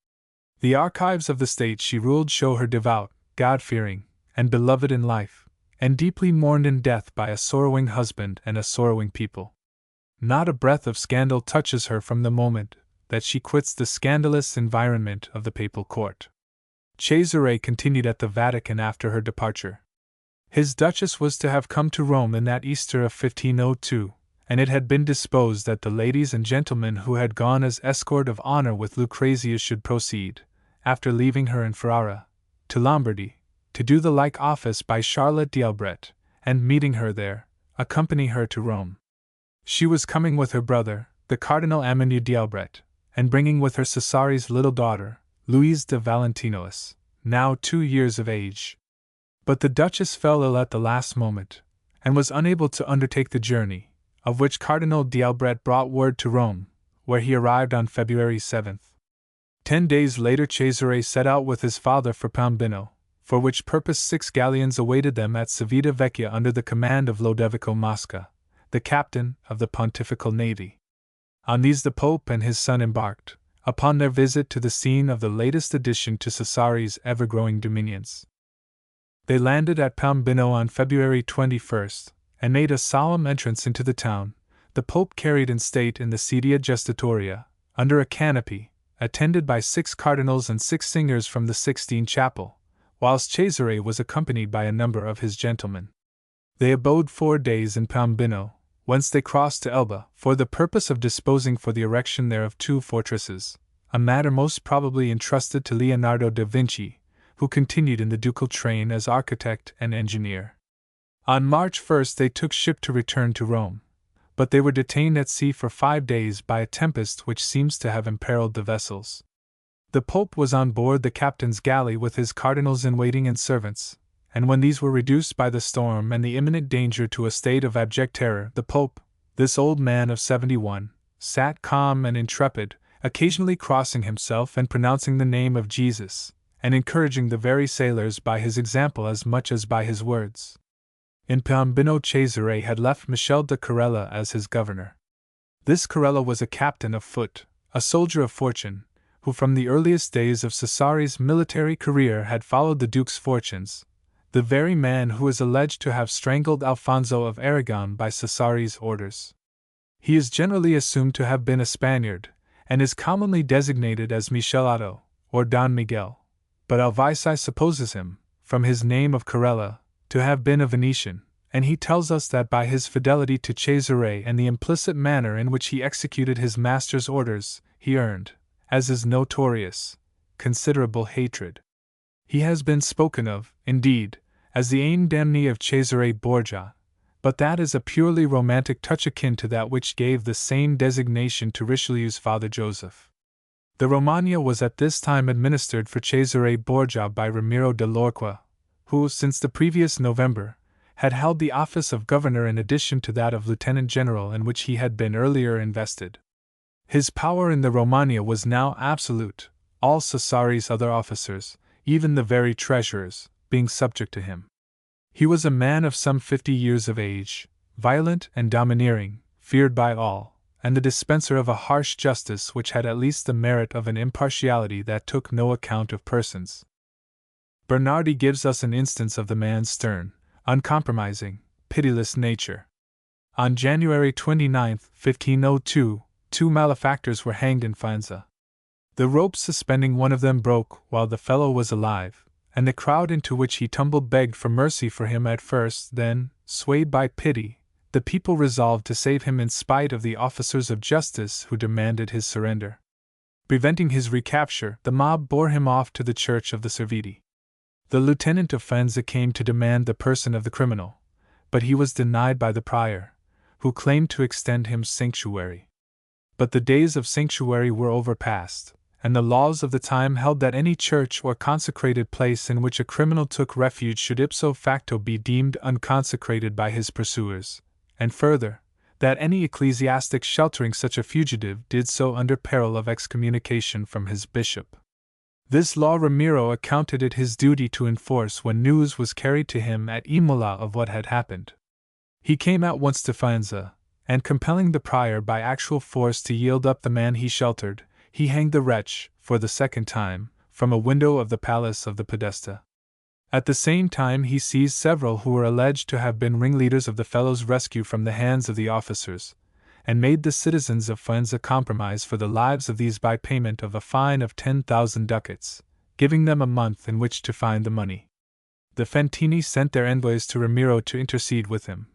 The archives of the state she ruled show her devout, God-fearing, and beloved in life, and deeply mourned in death by a sorrowing husband and a sorrowing people. Not a breath of scandal touches her from the moment that she quits the scandalous environment of the papal court. Cesare continued at the Vatican after her departure. His duchess was to have come to Rome in that Easter of 1502, and it had been disposed that the ladies and gentlemen who had gone as escort of honor with Lucrezia should proceed, after leaving her in Ferrara, to Lombardy, to do the like office by Charlotte d'Albret, and meeting her there, accompany her to Rome. She was coming with her brother, the Cardinal Amanieu d'Albret, and bringing with her Cesare's little daughter, Louise de Valentinois, now 2 years of age. But the Duchess fell ill at the last moment, and was unable to undertake the journey, of which Cardinal d'Albret brought word to Rome, where he arrived on February 7. 10 days later Cesare set out with his father for Piombino, for which purpose 6 galleons awaited them at Civita Vecchia under the command of Lodovico Mosca, the captain of the pontifical navy. On these the Pope and his son embarked, upon their visit to the scene of the latest addition to Cesare's ever-growing dominions. They landed at Piombino on February 21, and made a solemn entrance into the town, the Pope carried in state in the sedia gestatoria, under a canopy, attended by 6 cardinals and 6 singers from the Sixtine Chapel, whilst Cesare was accompanied by a number of his gentlemen. They abode 4 days in Piombino, whence they crossed to Elba for the purpose of disposing for the erection there of 2 fortresses, a matter most probably entrusted to Leonardo da Vinci, who continued in the ducal train as architect and engineer. On March 1st they took ship to return to Rome, but they were detained at sea for 5 days by a tempest which seems to have imperiled the vessels. The Pope was on board the captain's galley with his cardinals-in-waiting and servants, and when these were reduced by the storm and the imminent danger to a state of abject terror, the Pope, this old man of 71, sat calm and intrepid, occasionally crossing himself and pronouncing the name of Jesus, and encouraging the very sailors by his example as much as by his words. In Piombino Cesare had left Michel de Corella as his governor. This Corella was a captain of foot, a soldier of fortune, who from the earliest days of Cesare's military career had followed the Duke's fortunes, the very man who is alleged to have strangled Alfonso of Aragon by Cesare's orders. He is generally assumed to have been a Spaniard, and is commonly designated as Michelotto, or Don Miguel, but Alvisi supposes him, from his name of Corella, to have been a Venetian, and he tells us that by his fidelity to Cesare and the implicit manner in which he executed his master's orders, he earned, as is notorious, considerable hatred. He has been spoken of, indeed, as the ain damné of Cesare Borgia, but that is a purely romantic touch akin to that which gave the same designation to Richelieu's father Joseph. The Romagna was at this time administered for Cesare Borgia by Ramiro de Lorca, who, since the previous November, had held the office of governor in addition to that of lieutenant general in which he had been earlier invested. His power in the Romagna was now absolute, all Cesare's other officers, even the very treasurers, being subject to him. He was a man of some 50 years of age, violent and domineering, feared by all, and the dispenser of a harsh justice which had at least the merit of an impartiality that took no account of persons. Bernardi gives us an instance of the man's stern, uncompromising, pitiless nature. On January 29, 1502, 2 malefactors were hanged in Faenza. The rope suspending one of them broke while the fellow was alive, and the crowd into which he tumbled begged for mercy for him at first. Then, swayed by pity, the people resolved to save him in spite of the officers of justice who demanded his surrender. Preventing his recapture, the mob bore him off to the church of the Serviti. The lieutenant of Faenza came to demand the person of the criminal, but he was denied by the prior, who claimed to extend him sanctuary. But the days of sanctuary were overpast, and the laws of the time held that any church or consecrated place in which a criminal took refuge should ipso facto be deemed unconsecrated by his pursuers, and further, that any ecclesiastic sheltering such a fugitive did so under peril of excommunication from his bishop. This law Ramiro accounted it his duty to enforce when news was carried to him at Imola of what had happened. He came at once to Faenza, and compelling the prior by actual force to yield up the man he sheltered, he hanged the wretch, for the second time, from a window of the Palace of the Podesta. At the same time he seized several who were alleged to have been ringleaders of the fellow's rescue from the hands of the officers, and made the citizens of Faenza compromise for the lives of these by payment of a fine of 10,000 ducats, giving them a month in which to find the money. The Fantini sent their envoys to Ramiro to intercede with him,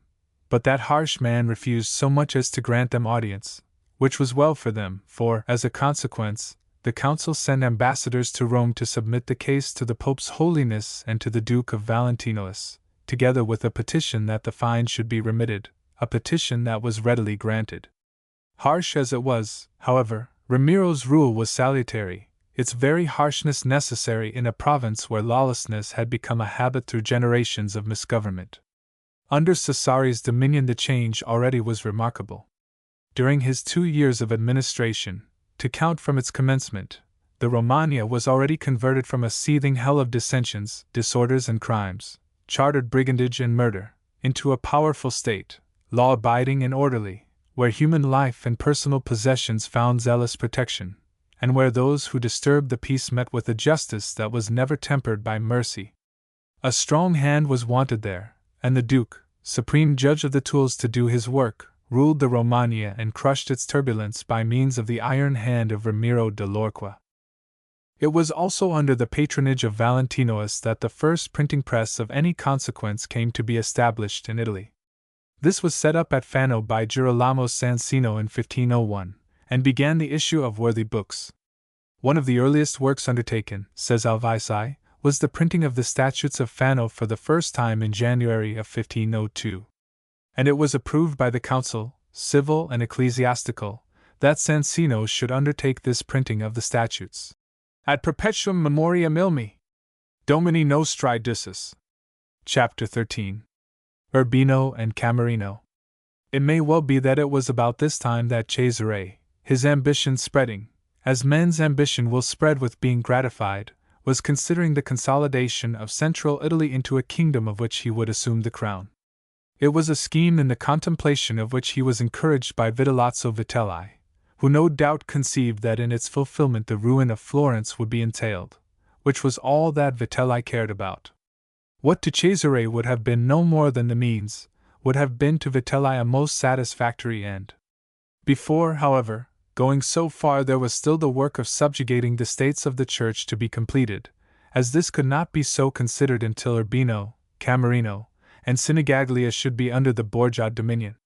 but that harsh man refused so much as to grant them audience, which was well for them, for, as a consequence, the council sent ambassadors to Rome to submit the case to the Pope's Holiness and to the Duke of Valentinois, together with a petition that the fine should be remitted, a petition that was readily granted. Harsh as it was, however, Ramiro's rule was salutary, its very harshness necessary in a province where lawlessness had become a habit through generations of misgovernment. Under Cesare's dominion the change already was remarkable. During his 2 years of administration, to count from its commencement, the Romagna was already converted from a seething hell of dissensions, disorders and crimes, chartered brigandage and murder, into a powerful state, law-abiding and orderly, where human life and personal possessions found zealous protection, and where those who disturbed the peace met with a justice that was never tempered by mercy. A strong hand was wanted there, and the Duke, supreme judge of the tools to do his work, ruled the Romagna and crushed its turbulence by means of the iron hand of Ramiro de Lorca. It was also under the patronage of Valentinous that the first printing press of any consequence came to be established in Italy. This was set up at Fano by Girolamo Sansino in 1501, and began the issue of worthy books. One of the earliest works undertaken, says Alvisi, was the printing of the statutes of Fano for the first time in January of 1502. And it was approved by the council, civil and ecclesiastical, that Sansino should undertake this printing of the statutes. Ad perpetuum memoriam ilmi. Domini nostri Ducis. Chapter 13. Urbino and Camerino. It may well be that it was about this time that Cesare, his ambition spreading, as men's ambition will spread with being gratified, was considering the consolidation of central Italy into a kingdom of which he would assume the crown. It was a scheme in the contemplation of which he was encouraged by Vitellozzo Vitelli, who no doubt conceived that in its fulfillment the ruin of Florence would be entailed, which was all that Vitelli cared about. What to Cesare would have been no more than the means, would have been to Vitelli a most satisfactory end. Before, however, going so far, there was still the work of subjugating the states of the Church to be completed, as this could not be so considered until Urbino, Camerino, and Sinigaglia should be under the Borgia dominion.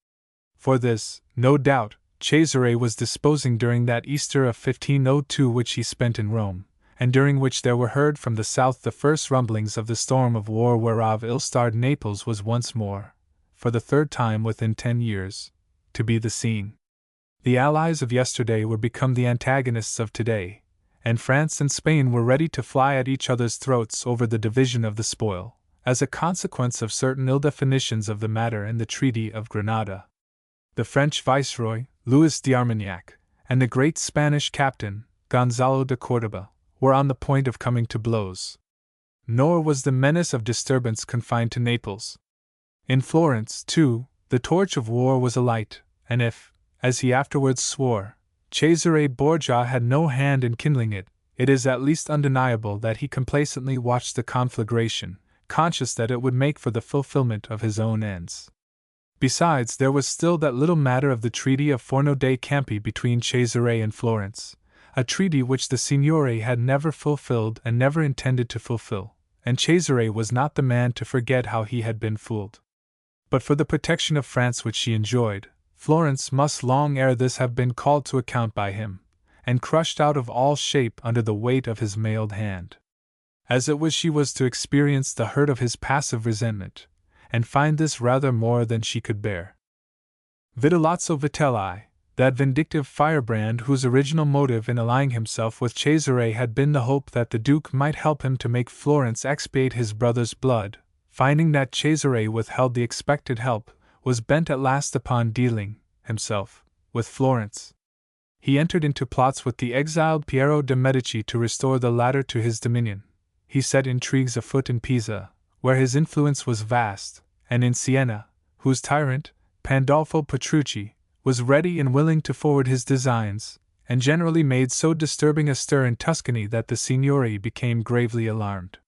For this, no doubt, Cesare was disposing during that Easter of 1502 which he spent in Rome, and during which there were heard from the south the first rumblings of the storm of war whereof ill-starred Naples was once more, for the third time within 10 years, to be the scene. The allies of yesterday were become the antagonists of today, and France and Spain were ready to fly at each other's throats over the division of the spoil, as a consequence of certain ill definitions of the matter in the Treaty of Granada. The French viceroy, Louis d'Armagnac, and the great Spanish captain, Gonzalo de Córdoba, were on the point of coming to blows. Nor was the menace of disturbance confined to Naples. In Florence, too, the torch of war was alight, and if, as he afterwards swore, Cesare Borgia had no hand in kindling it, it is at least undeniable that he complacently watched the conflagration, conscious that it would make for the fulfillment of his own ends. Besides, there was still that little matter of the Treaty of Forno dei Campi between Cesare and Florence, a treaty which the Signore had never fulfilled and never intended to fulfill, and Cesare was not the man to forget how he had been fooled. But for the protection of France which she enjoyed, Florence must long ere this have been called to account by him, and crushed out of all shape under the weight of his mailed hand. As it was, she was to experience the hurt of his passive resentment, and find this rather more than she could bear. Vitellozzo Vitelli, that vindictive firebrand whose original motive in allying himself with Cesare had been the hope that the Duke might help him to make Florence expiate his brother's blood, finding that Cesare withheld the expected help, was bent at last upon dealing, himself, with Florence. He entered into plots with the exiled Piero de' Medici to restore the latter to his dominion. He set intrigues afoot in Pisa, where his influence was vast, and in Siena, whose tyrant, Pandolfo Petrucci, was ready and willing to forward his designs, and generally made so disturbing a stir in Tuscany that the Signori became gravely alarmed.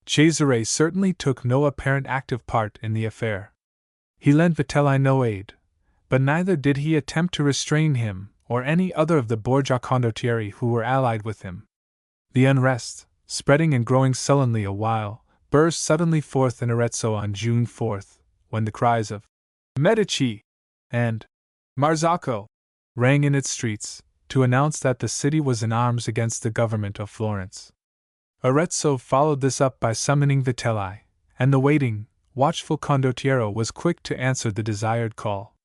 Cesare certainly took no apparent active part in the affair. He lent Vitelli no aid, but neither did he attempt to restrain him or any other of the Borgia condottieri who were allied with him. The unrest, spreading and growing sullenly a while, burst suddenly forth in Arezzo on June 4th, when the cries of Medici and Marzocco rang in its streets, to announce that the city was in arms against the government of Florence. Arezzo followed this up by summoning Vitelli, and the waiting, watchful condottiero was quick to answer the desired call.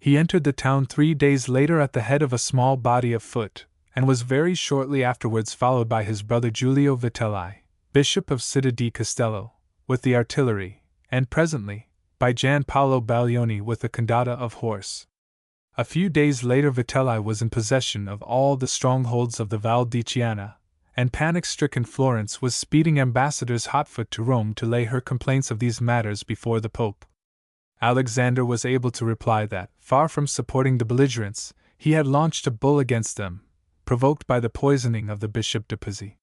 He entered the town 3 days later at the head of a small body of foot, and was very shortly afterwards followed by his brother Giulio Vitelli, Bishop of Città di Castello, with the artillery, and presently, by Gian Paolo Baglioni with a condotta of horse. A few days later Vitelli was in possession of all the strongholds of the Val di Chiana, and panic-stricken Florence was speeding ambassadors hotfoot to Rome to lay her complaints of these matters before the Pope. Alexander was able to reply that, far from supporting the belligerents, he had launched a bull against them, provoked by the poisoning of the Bishop de Pizzi.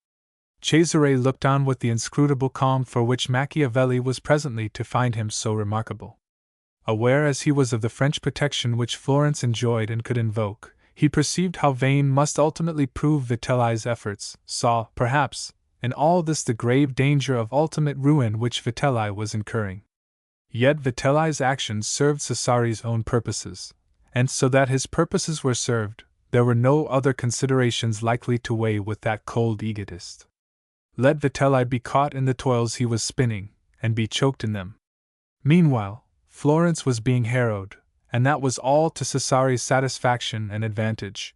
Cesare looked on with the inscrutable calm for which Machiavelli was presently to find him so remarkable. Aware as he was of the French protection which Florence enjoyed and could invoke, he perceived how vain must ultimately prove Vitelli's efforts, saw, perhaps, in all this the grave danger of ultimate ruin which Vitelli was incurring. Yet Vitelli's actions served Cesare's own purposes, and so that his purposes were served, there were no other considerations likely to weigh with that cold egotist. Let Vitelli be caught in the toils he was spinning, and be choked in them. Meanwhile, Florence was being harrowed, and that was all to Cesare's satisfaction and advantage.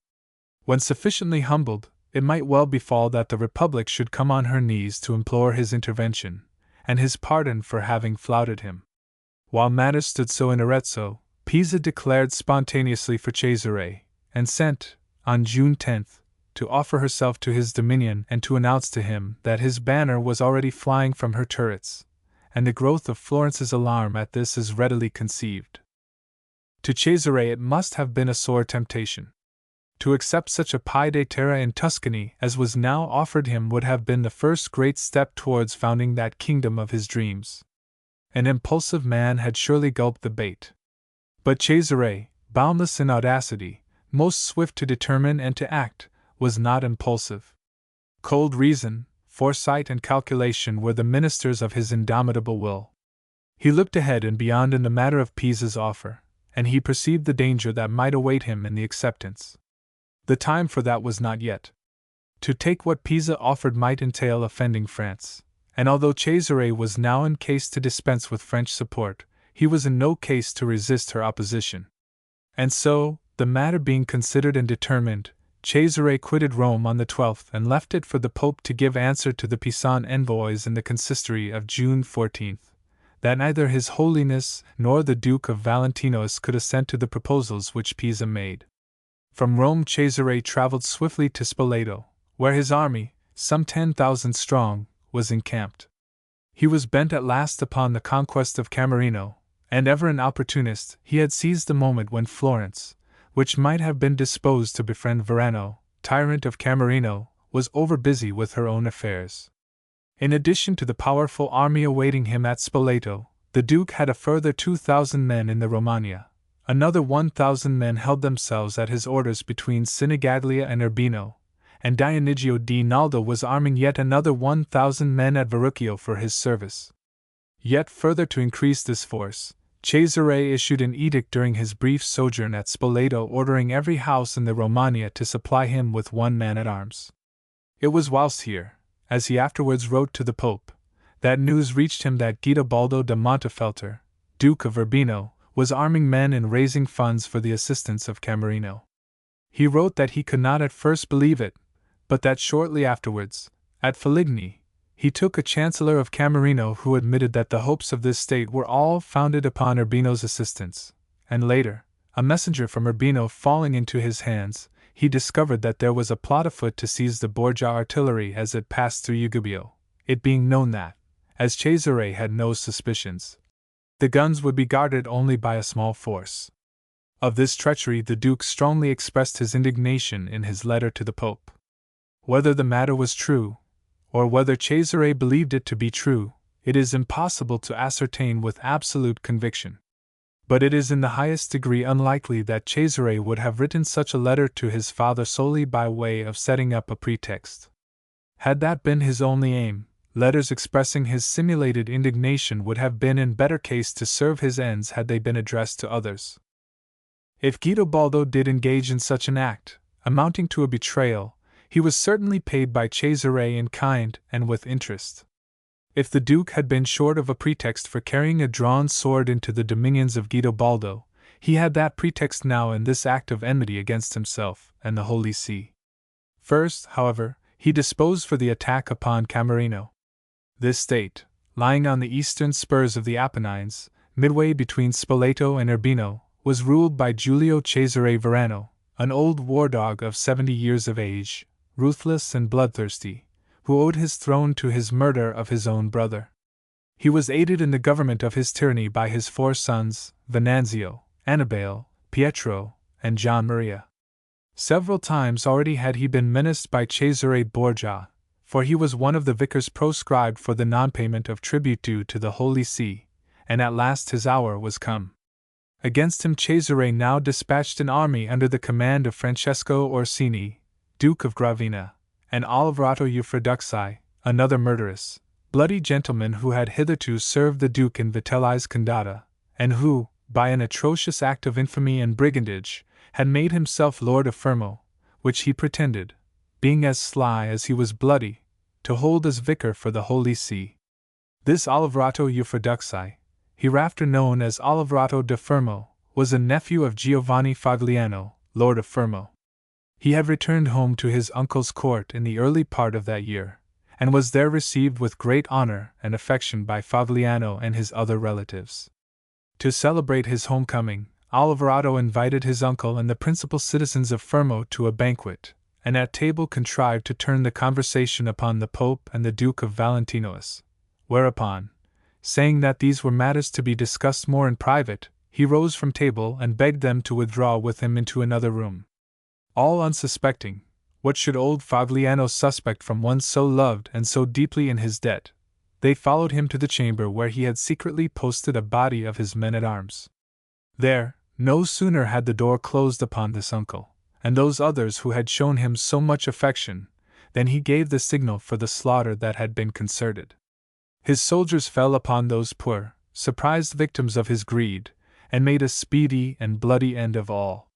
When sufficiently humbled, it might well befall that the Republic should come on her knees to implore his intervention, and his pardon for having flouted him. While matters stood so in Arezzo, Pisa declared spontaneously for Cesare, and sent, on June 10th, to offer herself to his dominion and to announce to him that his banner was already flying from her turrets, and the growth of Florence's alarm at this is readily conceived. To Cesare it must have been a sore temptation. To accept such a pied à terre in Tuscany as was now offered him would have been the first great step towards founding that kingdom of his dreams. An impulsive man had surely gulped the bait. But Cesare, boundless in audacity, most swift to determine and to act, was not impulsive. Cold reason, foresight, and calculation were the ministers of his indomitable will. He looked ahead and beyond in the matter of Pisa's offer, and he perceived the danger that might await him in the acceptance. The time for that was not yet. To take what Pisa offered might entail offending France, and although Cesare was now in case to dispense with French support, he was in no case to resist her opposition. And so, the matter being considered and determined, Cesare quitted Rome on the 12th and left it for the Pope to give answer to the Pisan envoys in the consistory of June 14th, that neither His Holiness nor the Duke of Valentinois could assent to the proposals which Pisa made. From Rome Cesare travelled swiftly to Spoleto, where his army, some 10,000 strong, was encamped. He was bent at last upon the conquest of Camerino, and ever an opportunist, he had seized the moment when Florence, which might have been disposed to befriend Verano, tyrant of Camerino, was overbusy with her own affairs. In addition to the powerful army awaiting him at Spoleto, the Duke had a further 2,000 men in the Romagna. Another 1,000 men held themselves at his orders between Sinigaglia and Urbino, and Dionigio di Naldo was arming yet another 1,000 men at Verrucchio for his service. Yet further to increase this force, Cesare issued an edict during his brief sojourn at Spoleto ordering every house in the Romagna to supply him with one man-at-arms. It was whilst here, as he afterwards wrote to the Pope, that news reached him that Guidobaldo da Montefeltro, Duke of Urbino, was arming men and raising funds for the assistance of Camerino. He wrote that he could not at first believe it, but that shortly afterwards, at Foligny, he took a chancellor of Camerino who admitted that the hopes of this state were all founded upon Urbino's assistance, and later, a messenger from Urbino falling into his hands, he discovered that there was a plot afoot to seize the Borgia artillery as it passed through Ugubbio, it being known that, as Cesare had no suspicions, the guns would be guarded only by a small force. Of this treachery the Duke strongly expressed his indignation in his letter to the Pope. Whether the matter was true, or whether Cesare believed it to be true, it is impossible to ascertain with absolute conviction. But it is in the highest degree unlikely that Cesare would have written such a letter to his father solely by way of setting up a pretext. Had that been his only aim, letters expressing his simulated indignation would have been in better case to serve his ends had they been addressed to others. If Guidobaldo did engage in such an act, amounting to a betrayal, he was certainly paid by Cesare in kind and with interest. If the Duke had been short of a pretext for carrying a drawn sword into the dominions of Guidobaldo, he had that pretext now in this act of enmity against himself and the Holy See. First, however, he disposed for the attack upon Camerino. This state, lying on the eastern spurs of the Apennines, midway between Spoleto and Urbino, was ruled by Giulio Cesare Verano, an old war dog of 70 years of age, ruthless and bloodthirsty, who owed his throne to his murder of his own brother. He was aided in the government of his tyranny by his 4 sons, Venanzio, Annibale, Pietro, and Gian Maria. Several times already had he been menaced by Cesare Borgia, for he was one of the vicars proscribed for the non-payment of tribute due to the Holy See, and at last his hour was come. Against him Cesare now dispatched an army under the command of Francesco Orsini, Duke of Gravina, and Alvarato Eufraduxi, another murderous, bloody gentleman who had hitherto served the Duke in Vitelli's Condotta, and who, by an atrocious act of infamy and brigandage, had made himself Lord of Fermo, which he pretended, being as sly as he was bloody, to hold as vicar for the Holy See. This Alvarato Eufraduxi, hereafter known as Alvarato da Fermo, was a nephew of Giovanni Fagliano, Lord of Fermo. He had returned home to his uncle's court in the early part of that year, and was there received with great honor and affection by Fagliano and his other relatives. To celebrate his homecoming, Alvarato invited his uncle and the principal citizens of Fermo to a banquet, and at table contrived to turn the conversation upon the Pope and the Duke of Valentinois, whereupon, saying that these were matters to be discussed more in private, he rose from table and begged them to withdraw with him into another room. All unsuspecting, what should old Fagliano suspect from one so loved and so deeply in his debt, they followed him to the chamber where he had secretly posted a body of his men-at-arms. There, no sooner had the door closed upon this uncle, and those others who had shown him so much affection, than he gave the signal for the slaughter that had been concerted. His soldiers fell upon those poor, surprised victims of his greed, and made a speedy and bloody end of all.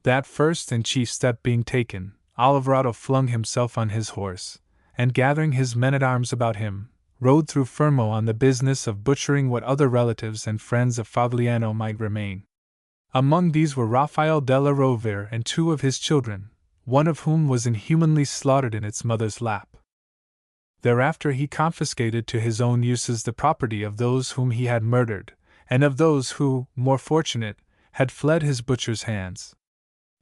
That first and chief step being taken, Alvarato flung himself on his horse, and gathering his men-at-arms about him, rode through Fermo on the business of butchering what other relatives and friends of Fagliano might remain. Among these were Rafael della Rovere and 2 of his children, one of whom was inhumanly slaughtered in its mother's lap. Thereafter he confiscated to his own uses the property of those whom he had murdered, and of those who, more fortunate, had fled his butcher's hands.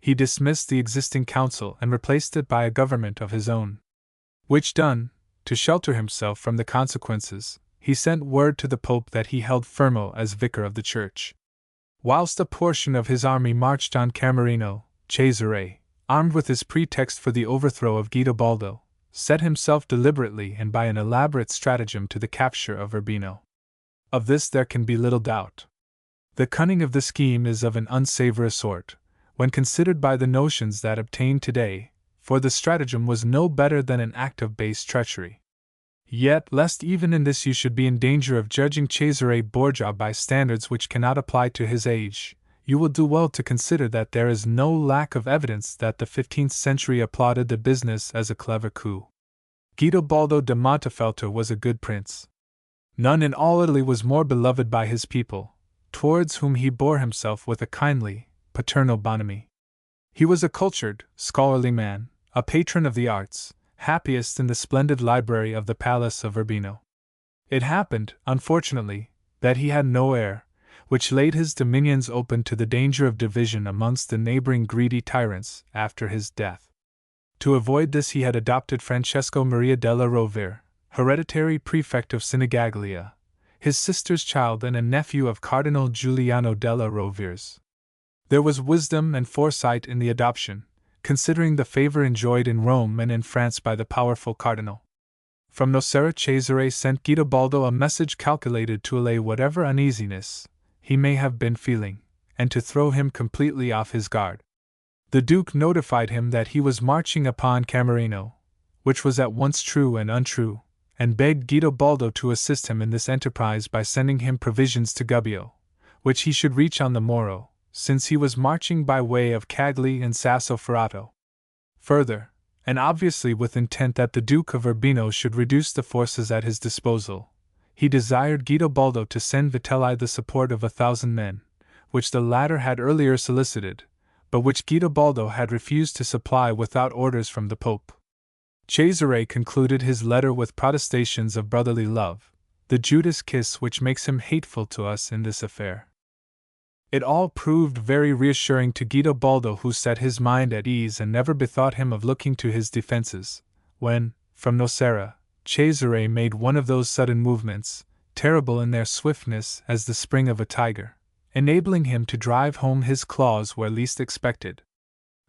He dismissed the existing council and replaced it by a government of his own. Which done, to shelter himself from the consequences, he sent word to the Pope that he held Fermo as vicar of the church. Whilst a portion of his army marched on Camerino, Cesare, armed with his pretext for the overthrow of Guidobaldo, set himself deliberately and by an elaborate stratagem to the capture of Urbino. Of this there can be little doubt. The cunning of the scheme is of an unsavory sort, when considered by the notions that obtain today, for the stratagem was no better than an act of base treachery. Yet, lest even in this you should be in danger of judging Cesare Borgia by standards which cannot apply to his age, you will do well to consider that there is no lack of evidence that the 15th century applauded the business as a clever coup. Guidobaldo da Montefeltro was a good prince. None in all Italy was more beloved by his people, towards whom he bore himself with a kindly, paternal bonhomie. He was a cultured, scholarly man, a patron of the arts, happiest in the splendid library of the Palace of Urbino. It happened, unfortunately, that he had no heir, which laid his dominions open to the danger of division amongst the neighboring greedy tyrants after his death. To avoid this he had adopted Francesco Maria della Rovere, hereditary prefect of Sinigaglia, his sister's child and a nephew of Cardinal Giuliano della Rovere's. There was wisdom and foresight in the adoption, considering the favor enjoyed in Rome and in France by the powerful cardinal. From Nocera Cesare sent Guidobaldo a message calculated to allay whatever uneasiness he may have been feeling, and to throw him completely off his guard. The Duke notified him that he was marching upon Camerino, which was at once true and untrue, and begged Guidobaldo to assist him in this enterprise by sending him provisions to Gubbio, which he should reach on the morrow, since he was marching by way of Cagli and Sassoferrato. Further, and obviously with intent that the Duke of Urbino should reduce the forces at his disposal, he desired Guidobaldo to send Vitelli the support of 1,000 men, which the latter had earlier solicited, but which Guidobaldo had refused to supply without orders from the Pope. Cesare concluded his letter with protestations of brotherly love, the Judas kiss which makes him hateful to us in this affair. It all proved very reassuring to Guidobaldo, who set his mind at ease and never bethought him of looking to his defenses, when, from Nocera, Cesare made one of those sudden movements, terrible in their swiftness as the spring of a tiger, enabling him to drive home his claws where least expected.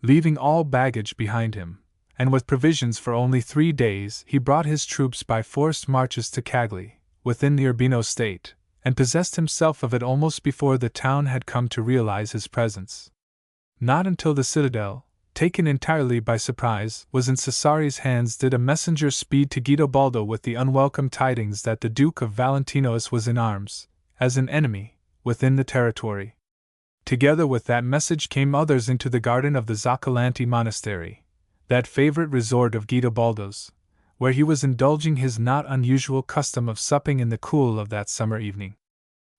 Leaving all baggage behind him, and with provisions for only 3 days, he brought his troops by forced marches to Cagli, within the Urbino state, and possessed himself of it almost before the town had come to realize his presence. Not until the citadel, taken entirely by surprise, was in Cesare's hands did a messenger speed to Guidobaldo with the unwelcome tidings that the Duke of Valentinois was in arms, as an enemy, within the territory. Together with that message came others into the garden of the Zaccolanti monastery, that favorite resort of Guidobaldo's, where he was indulging his not unusual custom of supping in the cool of that summer evening.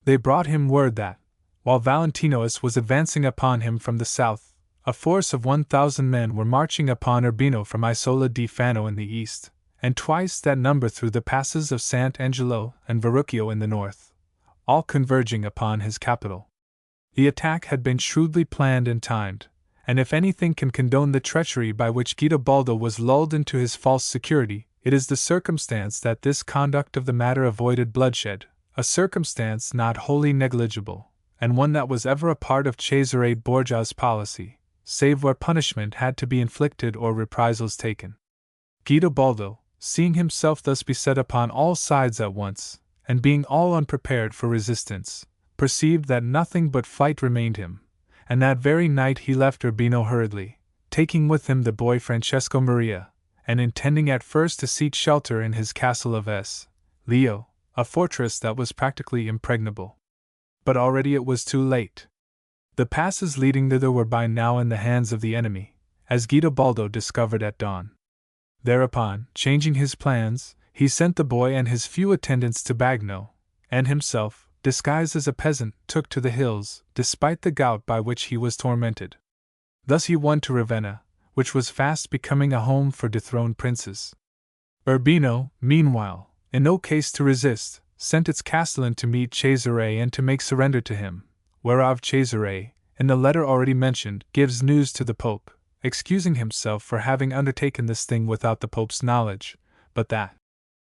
They brought him word that, while Valentinois was advancing upon him from the south, a force of 1,000 men were marching upon Urbino from Isola di Fano in the east, and twice that number through the passes of Sant' Angelo and Verrucchio in the north, all converging upon his capital. The attack had been shrewdly planned and timed, and if anything can condone the treachery by which Guidobaldo was lulled into his false security, it is the circumstance that this conduct of the matter avoided bloodshed, a circumstance not wholly negligible, and one that was ever a part of Cesare Borgia's policy, save where punishment had to be inflicted or reprisals taken. Guidobaldo, seeing himself thus beset upon all sides at once, and being all unprepared for resistance, perceived that nothing but flight remained him, and that very night he left Urbino hurriedly, taking with him the boy Francesco Maria, and intending at first to seek shelter in his castle of S. Leo, a fortress that was practically impregnable. But already it was too late. The passes leading thither were by now in the hands of the enemy, as Guidobaldo discovered at dawn. Thereupon, changing his plans, he sent the boy and his few attendants to Bagno, and himself, disguised as a peasant, took to the hills, despite the gout by which he was tormented. Thus he won to Ravenna, which was fast becoming a home for dethroned princes. Urbino, meanwhile, in no case to resist, sent its castellan to meet Cesare and to make surrender to him, whereof Cesare, in the letter already mentioned, gives news to the Pope, excusing himself for having undertaken this thing without the Pope's knowledge, but that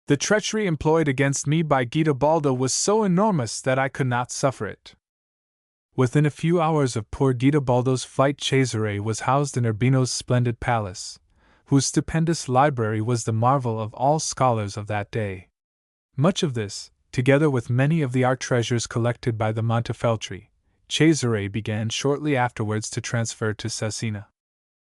the treachery employed against me by Guidobaldo was so enormous that I could not suffer it. Within a few hours of poor Guidobaldo's flight, Cesare was housed in Urbino's splendid palace, whose stupendous library was the marvel of all scholars of that day. Much of this, together with many of the art treasures collected by the Montefeltri, Cesare began shortly afterwards to transfer to Cesena.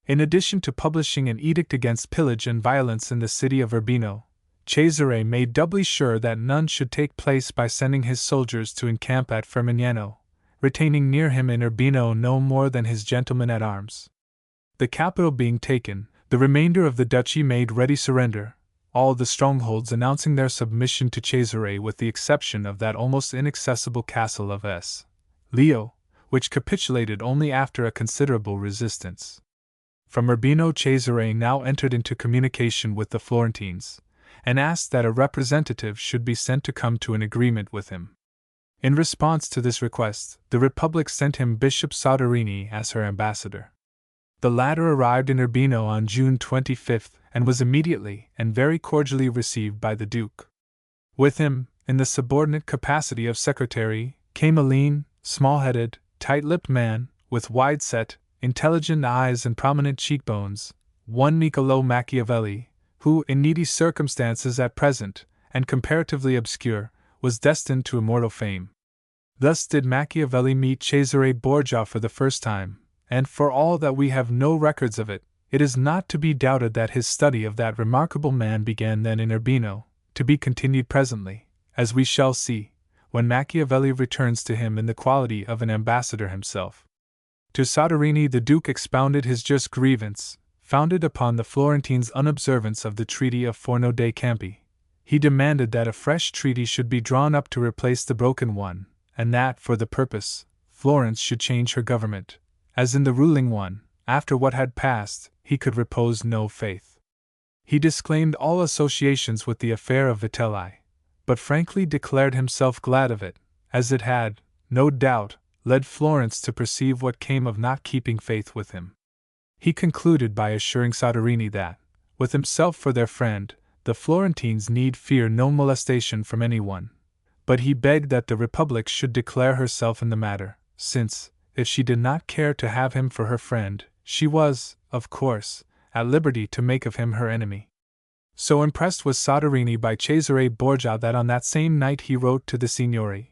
In addition to publishing an edict against pillage and violence in the city of Urbino, Cesare made doubly sure that none should take place by sending his soldiers to encamp at Firmignano, retaining near him in Urbino no more than his gentlemen at arms. The capital being taken, the remainder of the duchy made ready surrender, all the strongholds announcing their submission to Cesare with the exception of that almost inaccessible castle of S. Leo, which capitulated only after a considerable resistance. From Urbino, Cesare now entered into communication with the Florentines, and asked that a representative should be sent to come to an agreement with him. In response to this request, the Republic sent him Bishop Soderini as her ambassador. The latter arrived in Urbino on June 25 and was immediately and very cordially received by the Duke. With him, in the subordinate capacity of secretary, came a lean, small-headed, tight-lipped man, with wide-set, intelligent eyes and prominent cheekbones, one Niccolò Machiavelli, who, in needy circumstances at present, and comparatively obscure, was destined to immortal fame. Thus did Machiavelli meet Cesare Borgia for the first time, and for all that we have no records of it, it is not to be doubted that his study of that remarkable man began then in Urbino, to be continued presently, as we shall see, when Machiavelli returns to him in the quality of an ambassador himself. To Soderini the Duke expounded his just grievance, founded upon the Florentines' unobservance of the Treaty of Forno dei Campi. He demanded that a fresh treaty should be drawn up to replace the broken one, and that, for the purpose, Florence should change her government, as in the ruling one, after what had passed, he could repose no faith. He disclaimed all associations with the affair of Vitelli, but frankly declared himself glad of it, as it had, no doubt, led Florence to perceive what came of not keeping faith with him. He concluded by assuring Soderini that, with himself for their friend, the Florentines need fear no molestation from anyone, but he begged that the Republic should declare herself in the matter, since, if she did not care to have him for her friend, she was, of course, at liberty to make of him her enemy. So impressed was Soderini by Cesare Borgia that on that same night he wrote to the Signori,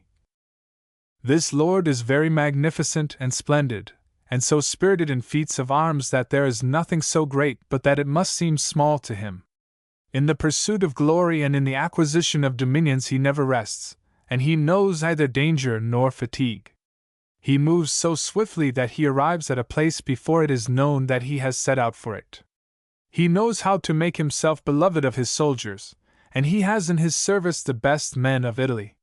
This lord is very magnificent and splendid, and so spirited in feats of arms that there is nothing so great but that it must seem small to him. In the pursuit of glory and in the acquisition of dominions he never rests, and he knows neither danger nor fatigue. He moves so swiftly that he arrives at a place before it is known that he has set out for it. He knows how to make himself beloved of his soldiers, and he has in his service the best men of Italy.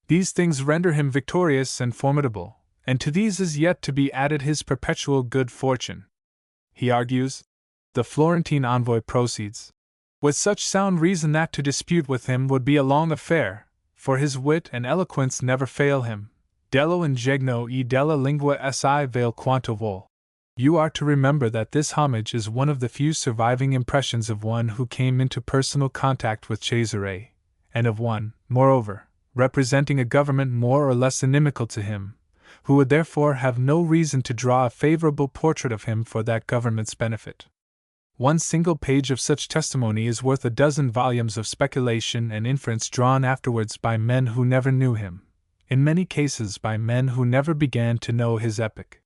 These things render him victorious and formidable, and to these is yet to be added his perpetual good fortune. He argues, the Florentine envoy proceeds, with such sound reason that to dispute with him would be a long affair, for his wit and eloquence never fail him. Dello ingegno e della lingua si vale quanto vuol. You are to remember that this homage is one of the few surviving impressions of one who came into personal contact with Cesare, and of one, moreover, representing a government more or less inimical to him, who would therefore have no reason to draw a favorable portrait of him for that government's benefit. One single page of such testimony is worth a dozen volumes of speculation and inference drawn afterwards by men who never knew him, in many cases by men who never began to know his epoch.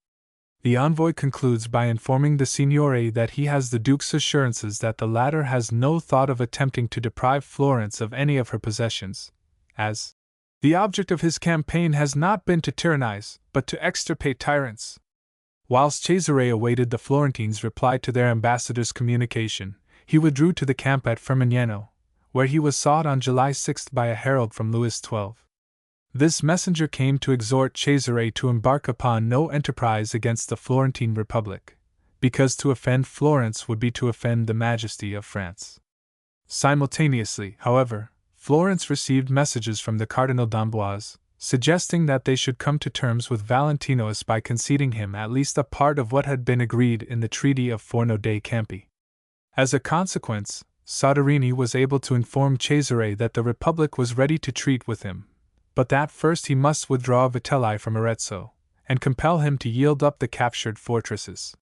The envoy concludes by informing the Signore that he has the Duke's assurances that the latter has no thought of attempting to deprive Florence of any of her possessions, as the object of his campaign has not been to tyrannize, but to extirpate tyrants. Whilst Cesare awaited the Florentines' reply to their ambassador's communication, he withdrew to the camp at Firmignano, where he was sought on July 6 by a herald from Louis XII. This messenger came to exhort Cesare to embark upon no enterprise against the Florentine Republic, because to offend Florence would be to offend the majesty of France. Simultaneously, however, Florence received messages from the Cardinal d'Amboise, suggesting that they should come to terms with Valentinois by conceding him at least a part of what had been agreed in the Treaty of Forno dei Campi. As a consequence, Soderini was able to inform Cesare that the Republic was ready to treat with him, but that first he must withdraw Vitelli from Arezzo, and compel him to yield up the captured fortresses.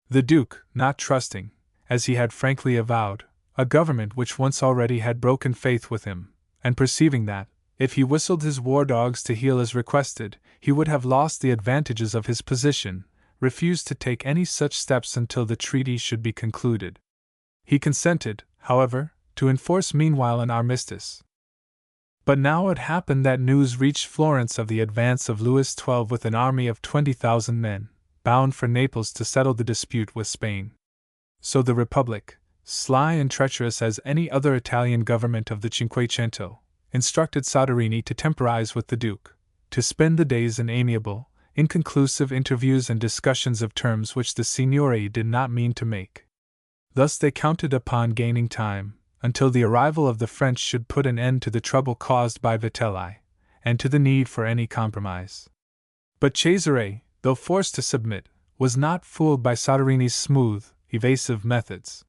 The Duke, not trusting, as he had frankly avowed, a government which once already had broken faith with him, and perceiving that, if he whistled his war dogs to heel as requested, he would have lost the advantages of his position, refused to take any such steps until the treaty should be concluded. He consented, however, to enforce meanwhile an armistice. But now it happened that news reached Florence of the advance of Louis XII with an army of 20,000 men, bound for Naples to settle the dispute with Spain. So the Republic, sly and treacherous as any other Italian government of the Cinquecento, instructed Soderini to temporize with the Duke, to spend the days in amiable, inconclusive interviews and discussions of terms which the Signori did not mean to make. Thus they counted upon gaining time, until the arrival of the French should put an end to the trouble caused by Vitelli, and to the need for any compromise. But Cesare, though forced to submit, was not fooled by Soderini's smooth, evasive methods.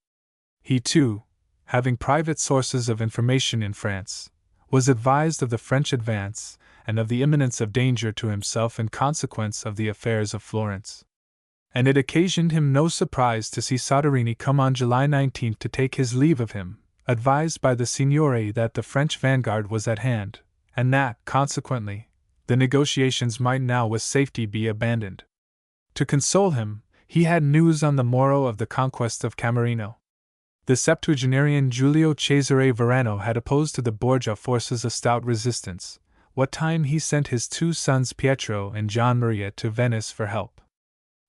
He too, having private sources of information in France, was advised of the French advance, and of the imminence of danger to himself in consequence of the affairs of Florence. And it occasioned him no surprise to see Soderini come on July 19 to take his leave of him, advised by the Signore that the French vanguard was at hand, and that, consequently, the negotiations might now with safety be abandoned. To console him, he had news on the morrow of the conquest of Camerino. The septuagenarian Giulio Cesare Verano had opposed to the Borgia forces a stout resistance, what time he sent his two sons Pietro and Gian Maria to Venice for help.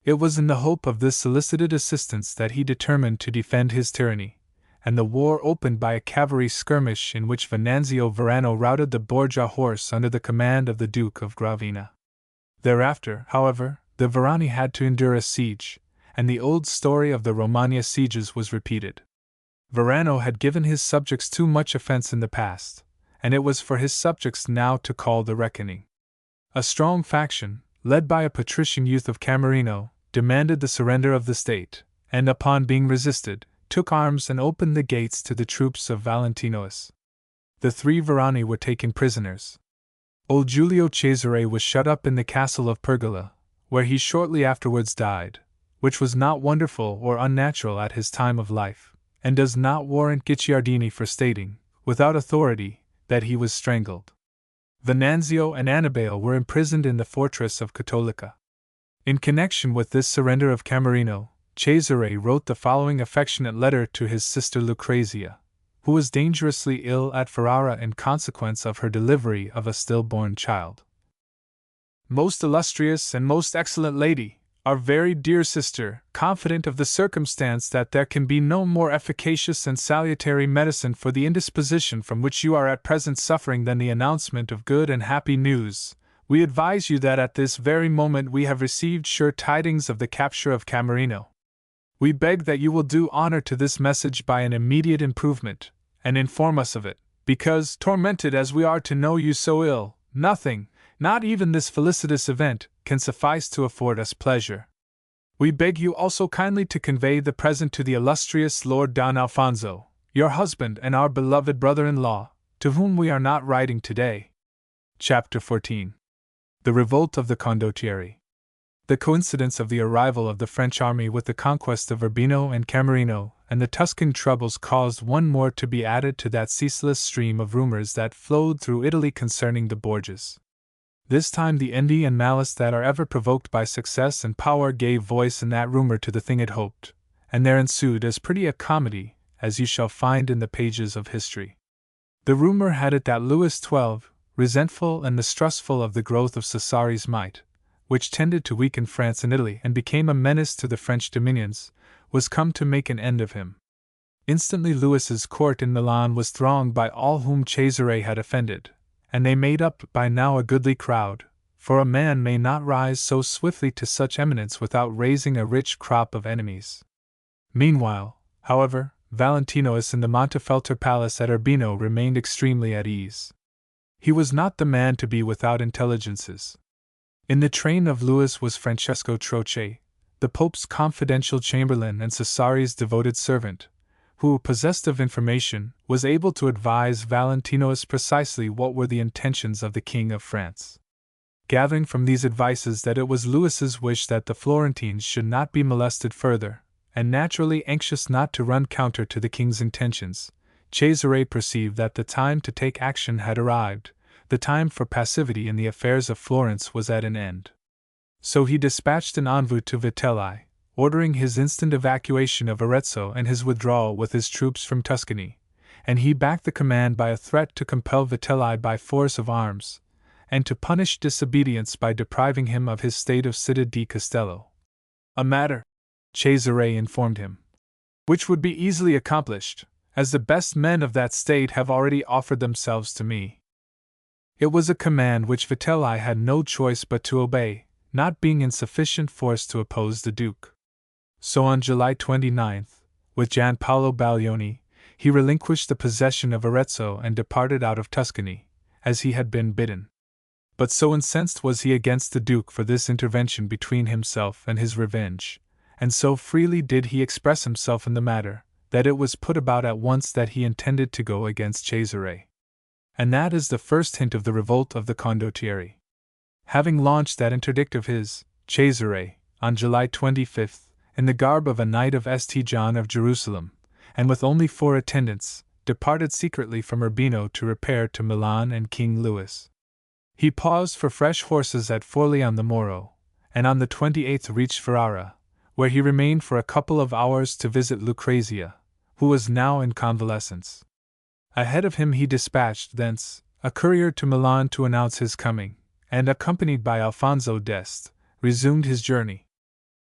It was in the hope of this solicited assistance that he determined to defend his tyranny, and the war opened by a cavalry skirmish in which Venanzio Verano routed the Borgia horse under the command of the Duke of Gravina. Thereafter, however, the Verani had to endure a siege, and the old story of the Romagna sieges was repeated. Verano had given his subjects too much offense in the past, and it was for his subjects now to call the reckoning. A strong faction, led by a patrician youth of Camerino, demanded the surrender of the state, and upon being resisted, took arms and opened the gates to the troops of Valentinois. The three Verani were taken prisoners. Old Giulio Cesare was shut up in the castle of Pergola, where he shortly afterwards died, which was not wonderful or unnatural at his time of life, and does not warrant Guicciardini for stating, without authority, that he was strangled. Venanzio and Annibale were imprisoned in the fortress of Cattolica. In connection with this surrender of Camerino, Cesare wrote the following affectionate letter to his sister Lucrezia, who was dangerously ill at Ferrara in consequence of her delivery of a stillborn child. Most illustrious and most excellent lady, our very dear sister, confident of the circumstance that there can be no more efficacious and salutary medicine for the indisposition from which you are at present suffering than the announcement of good and happy news, we advise you that at this very moment we have received sure tidings of the capture of Camerino. We beg that you will do honor to this message by an immediate improvement, and inform us of it, because, tormented as we are to know you so ill, nothing, not even this felicitous event, can suffice to afford us pleasure. We beg you also kindly to convey the present to the illustrious Lord Don Alfonso, your husband and our beloved brother-in-law, to whom we are not writing today. Chapter 14. The Revolt of the Condottieri. The coincidence of the arrival of the French army with the conquest of Urbino and Camerino and the Tuscan troubles caused one more to be added to that ceaseless stream of rumors that flowed through Italy concerning the Borgias. This time the envy and malice that are ever provoked by success and power gave voice in that rumor to the thing it hoped, and there ensued as pretty a comedy as you shall find in the pages of history. The rumor had it that Louis XII, resentful and mistrustful of the growth of Cesare's might, which tended to weaken France and Italy and became a menace to the French dominions, was come to make an end of him. Instantly Louis's court in Milan was thronged by all whom Cesare had offended, and they made up by now a goodly crowd, for a man may not rise so swiftly to such eminence without raising a rich crop of enemies. Meanwhile, however, Valentinois in the Montefeltro palace at Urbino remained extremely at ease. He was not the man to be without intelligences. In the train of Louis was Francesco Troche, the Pope's confidential chamberlain and Cesare's devoted servant, who, possessed of information, was able to advise Valentinois precisely what were the intentions of the King of France. Gathering from these advices that it was Louis's wish that the Florentines should not be molested further, and naturally anxious not to run counter to the king's intentions, Cesare perceived that the time to take action had arrived, the time for passivity in the affairs of Florence was at an end. So he dispatched an envoy to Vitelli, ordering his instant evacuation of Arezzo and his withdrawal with his troops from Tuscany, and he backed the command by a threat to compel Vitelli by force of arms, and to punish disobedience by depriving him of his state of Città di Castello. A matter, Cesare informed him, which would be easily accomplished, as the best men of that state have already offered themselves to me. It was a command which Vitelli had no choice but to obey, not being in sufficient force to oppose the Duke. So on July 29, with Gianpaolo Baglioni, he relinquished the possession of Arezzo and departed out of Tuscany, as he had been bidden. But so incensed was he against the Duke for this intervention between himself and his revenge, and so freely did he express himself in the matter, that it was put about at once that he intended to go against Cesare. And that is the first hint of the revolt of the condottieri. Having launched that interdict of his, Cesare, on July 25, in the garb of a knight of St. John of Jerusalem, and with only 4 attendants, departed secretly from Urbino to repair to Milan and King Louis. He paused for fresh horses at Forlì on the morrow, and on the 28th reached Ferrara, where he remained for a couple of hours to visit Lucrezia, who was now in convalescence. Ahead of him he dispatched thence a courier to Milan to announce his coming, and accompanied by Alfonso d'Este, resumed his journey.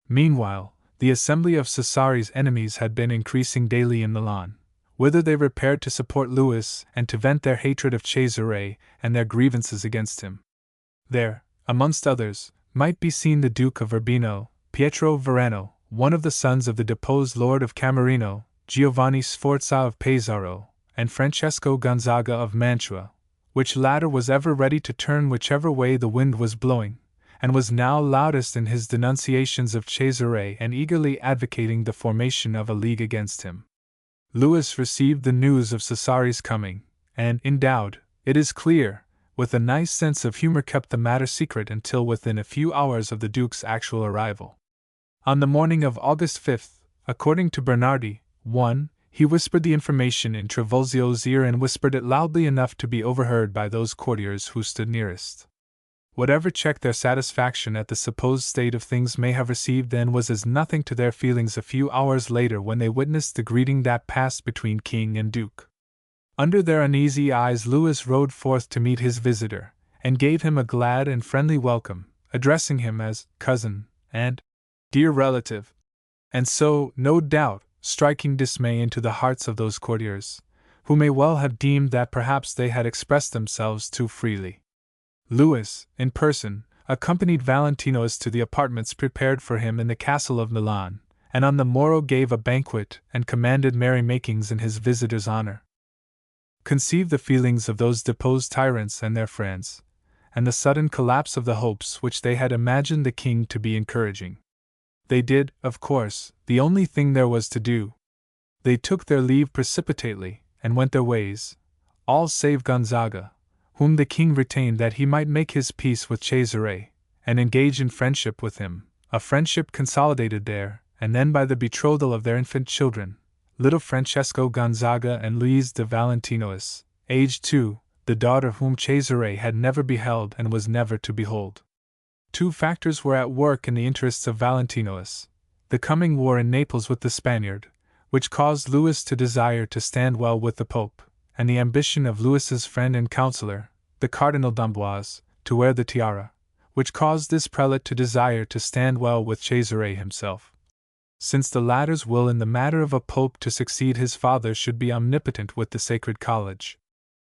Meanwhile, the assembly of Cesare's enemies had been increasing daily in Milan, whither they repaired to support Louis and to vent their hatred of Cesare and their grievances against him. There, amongst others, might be seen the Duke of Urbino, Pietro Verano, one of the sons of the deposed Lord of Camerino, Giovanni Sforza of Pesaro, and Francesco Gonzaga of Mantua, which latter was ever ready to turn whichever way the wind was blowing, and was now loudest in his denunciations of Cesare and eagerly advocating the formation of a league against him. Louis received the news of Cesare's coming, and, endowed, it is clear, with a nice sense of humor kept the matter secret until within a few hours of the Duke's actual arrival. On the morning of August 5, according to Bernardi, 1, he whispered the information in Trivulzio's ear and whispered it loudly enough to be overheard by those courtiers who stood nearest. Whatever checked their satisfaction at the supposed state of things may have received then was as nothing to their feelings a few hours later when they witnessed the greeting that passed between king and duke. Under their uneasy eyes Louis rode forth to meet his visitor, and gave him a glad and friendly welcome, addressing him as cousin and dear relative, and so, no doubt, striking dismay into the hearts of those courtiers, who may well have deemed that perhaps they had expressed themselves too freely. Louis, in person, accompanied Valentinois to the apartments prepared for him in the castle of Milan, and on the morrow gave a banquet and commanded merrymakings in his visitor's honor. Conceive the feelings of those deposed tyrants and their friends, and the sudden collapse of the hopes which they had imagined the king to be encouraging. They did, of course, the only thing there was to do. They took their leave precipitately, and went their ways, all save Gonzaga, whom the king retained that he might make his peace with Cesare, and engage in friendship with him, a friendship consolidated there, and then by the betrothal of their infant children, little Francesco Gonzaga and Louise de Valentinois, aged 2, the daughter whom Cesare had never beheld and was never to behold. Two factors were at work in the interests of Valentinois: the coming war in Naples with the Spaniard, which caused Louis to desire to stand well with the Pope, and the ambition of Louis's friend and counselor, the Cardinal d'Amboise, to wear the tiara, which caused this prelate to desire to stand well with Cesare himself, since the latter's will in the matter of a pope to succeed his father should be omnipotent with the Sacred College.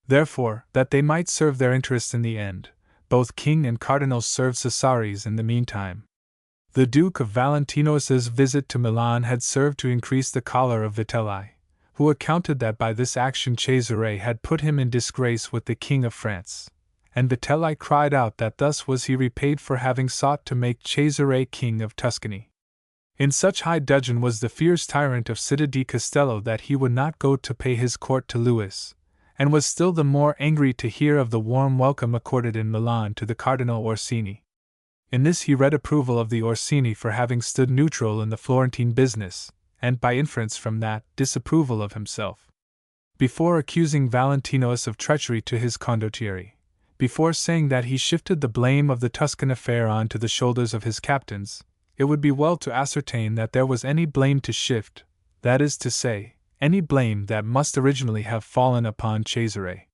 Therefore, that they might serve their interests in the end, both king and cardinals served Cesare's in the meantime. The Duke of Valentinois's visit to Milan had served to increase the choler of Vitelli, who accounted that by this action Cesare had put him in disgrace with the King of France, and Vitelli cried out that thus was he repaid for having sought to make Cesare King of Tuscany. In such high dudgeon was the fierce tyrant of Città di Castello that he would not go to pay his court to Louis, and was still the more angry to hear of the warm welcome accorded in Milan to the Cardinal Orsini. In this he read approval of the Orsini for having stood neutral in the Florentine business, and by inference from that, disapproval of himself. Before accusing Valentinois of treachery to his condottieri, before saying that he shifted the blame of the Tuscan affair on to the shoulders of his captains, it would be well to ascertain that there was any blame to shift, that is to say, any blame that must originally have fallen upon Cesare.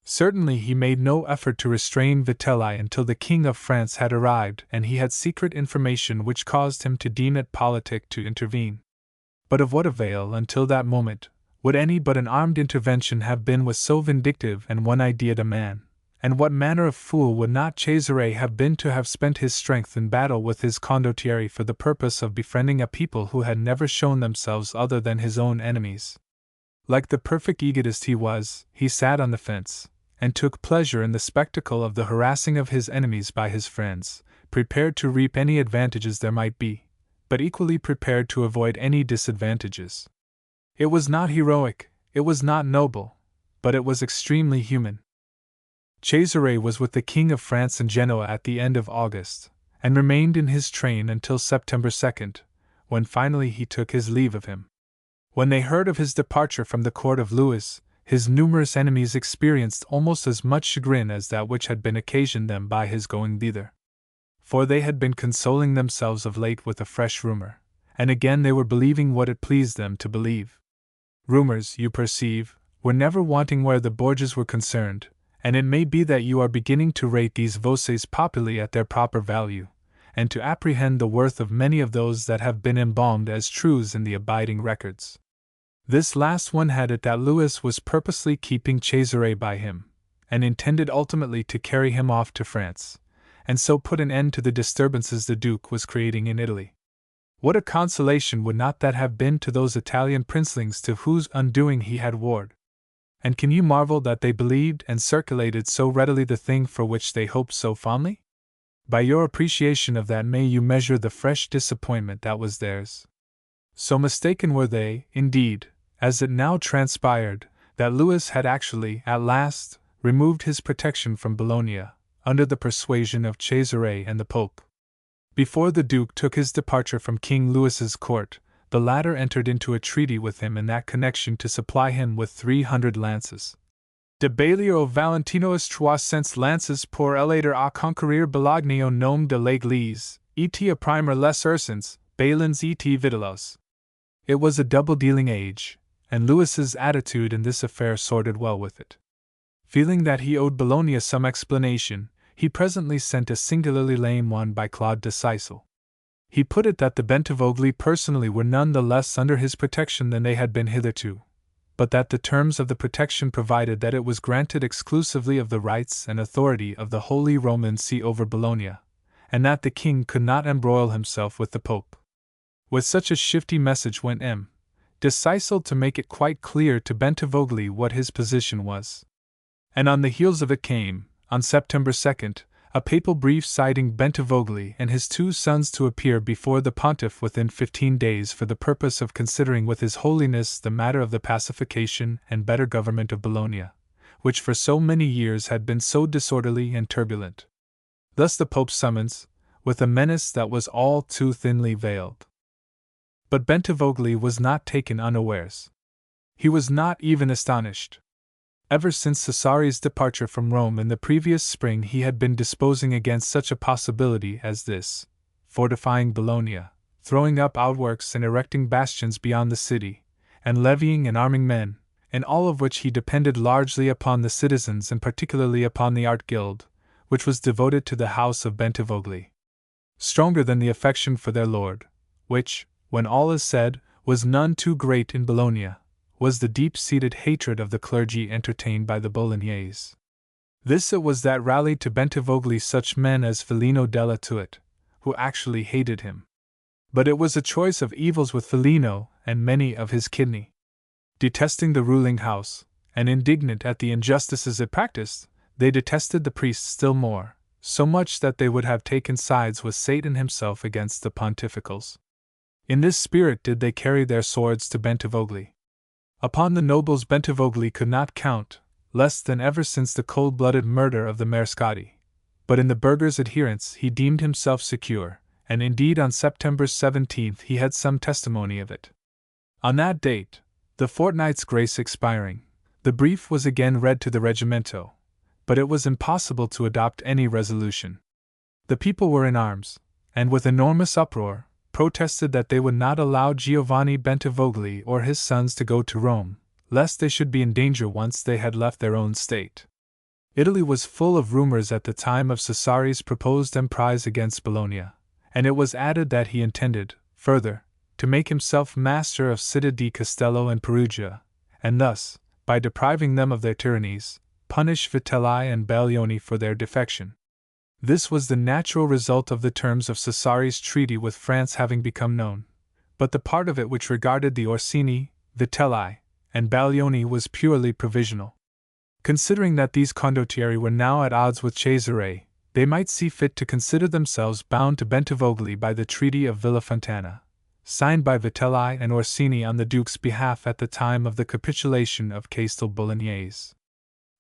Certainly he made no effort to restrain Vitelli until the King of France had arrived and he had secret information which caused him to deem it politic to intervene. But of what avail, until that moment, would any but an armed intervention have been with so vindictive and one-idead a man? And what manner of fool would not Cesare have been to have spent his strength in battle with his condottieri for the purpose of befriending a people who had never shown themselves other than his own enemies? Like the perfect egotist he was, he sat on the fence, and took pleasure in the spectacle of the harassing of his enemies by his friends, prepared to reap any advantages there might be, but equally prepared to avoid any disadvantages. It was not heroic, it was not noble, but it was extremely human. Cesare was with the King of France in Genoa at the end of August, and remained in his train until September 2nd, when finally he took his leave of him. When they heard of his departure from the court of Louis, his numerous enemies experienced almost as much chagrin as that which had been occasioned them by his going thither. For they had been consoling themselves of late with a fresh rumor, and again they were believing what it pleased them to believe. Rumors, you perceive, were never wanting where the Borgias were concerned, and it may be that you are beginning to rate these voces populi at their proper value, and to apprehend the worth of many of those that have been embalmed as truths in the abiding records. This last one had it that Louis was purposely keeping Cesare by him, and intended ultimately to carry him off to France, and so put an end to the disturbances the Duke was creating in Italy. What a consolation would not that have been to those Italian princelings to whose undoing he had warred? And can you marvel that they believed and circulated so readily the thing for which they hoped so fondly? By your appreciation of that may you measure the fresh disappointment that was theirs. So mistaken were they, indeed, as it now transpired, that Louis had actually, at last, removed his protection from Bologna, under the persuasion of Cesare and the Pope. Before the Duke took his departure from King Louis's court, the latter entered into a treaty with him in that connection to supply him with 300 lances. De Bailio Valentinois 300 lances pour elater a conquérir Bologna au nom de l'Église, et a primer les ursins, Balins et Vitalos. It was a double-dealing age, and Louis's attitude in this affair sorted well with it. Feeling that he owed Bologna some explanation, he presently sent a singularly lame one by Claude de Sicile. He put it that the Bentivogli personally were none the less under his protection than they had been hitherto, but that the terms of the protection provided that it was granted exclusively of the rights and authority of the Holy Roman See over Bologna, and that the king could not embroil himself with the Pope. With such a shifty message went M. de Sicile to make it quite clear to Bentivogli what his position was. And on the heels of it came, on September 2nd, a papal brief citing Bentivogli and his 2 sons to appear before the pontiff within 15 days for the purpose of considering with His Holiness the matter of the pacification and better government of Bologna, which for so many years had been so disorderly and turbulent. Thus the Pope's summons, with a menace that was all too thinly veiled. But Bentivogli was not taken unawares. He was not even astonished. Ever since Cesare's departure from Rome in the previous spring he had been disposing against such a possibility as this, fortifying Bologna, throwing up outworks and erecting bastions beyond the city, and levying and arming men, in all of which he depended largely upon the citizens and particularly upon the Art Guild, which was devoted to the house of Bentivogli. Stronger than the affection for their lord, which, when all is said, was none too great in Bologna, was the deep-seated hatred of the clergy entertained by the Bolognese. This it was that rallied to Bentivogli such men as Filino della Tuit, who actually hated him. But it was a choice of evils with Filino and many of his kidney. Detesting the ruling house, and indignant at the injustices it practiced, they detested the priests still more, so much that they would have taken sides with Satan himself against the pontificals. In this spirit did they carry their swords to Bentivogli. Upon the nobles Bentivogli could not count, less than ever since the cold-blooded murder of the Marescotti, but in the burghers' adherents he deemed himself secure, and indeed on September 17th he had some testimony of it. On that date, the fortnight's grace expiring, the brief was again read to the Regimento, but it was impossible to adopt any resolution. The people were in arms, and with enormous uproar, protested that they would not allow Giovanni Bentivogli or his sons to go to Rome, lest they should be in danger once they had left their own state. Italy was full of rumors at the time of Cesare's proposed emprise against Bologna, and it was added that he intended, further, to make himself master of Città di Castello and Perugia, and thus, by depriving them of their tyrannies, punish Vitelli and Baglioni for their defection. This was the natural result of the terms of Cesare's treaty with France having become known, but the part of it which regarded the Orsini, Vitelli, and Baglioni was purely provisional. Considering that these condottieri were now at odds with Cesare, they might see fit to consider themselves bound to Bentivogli by the Treaty of Villafontana, signed by Vitelli and Orsini on the Duke's behalf at the time of the capitulation of Castel Bolognese.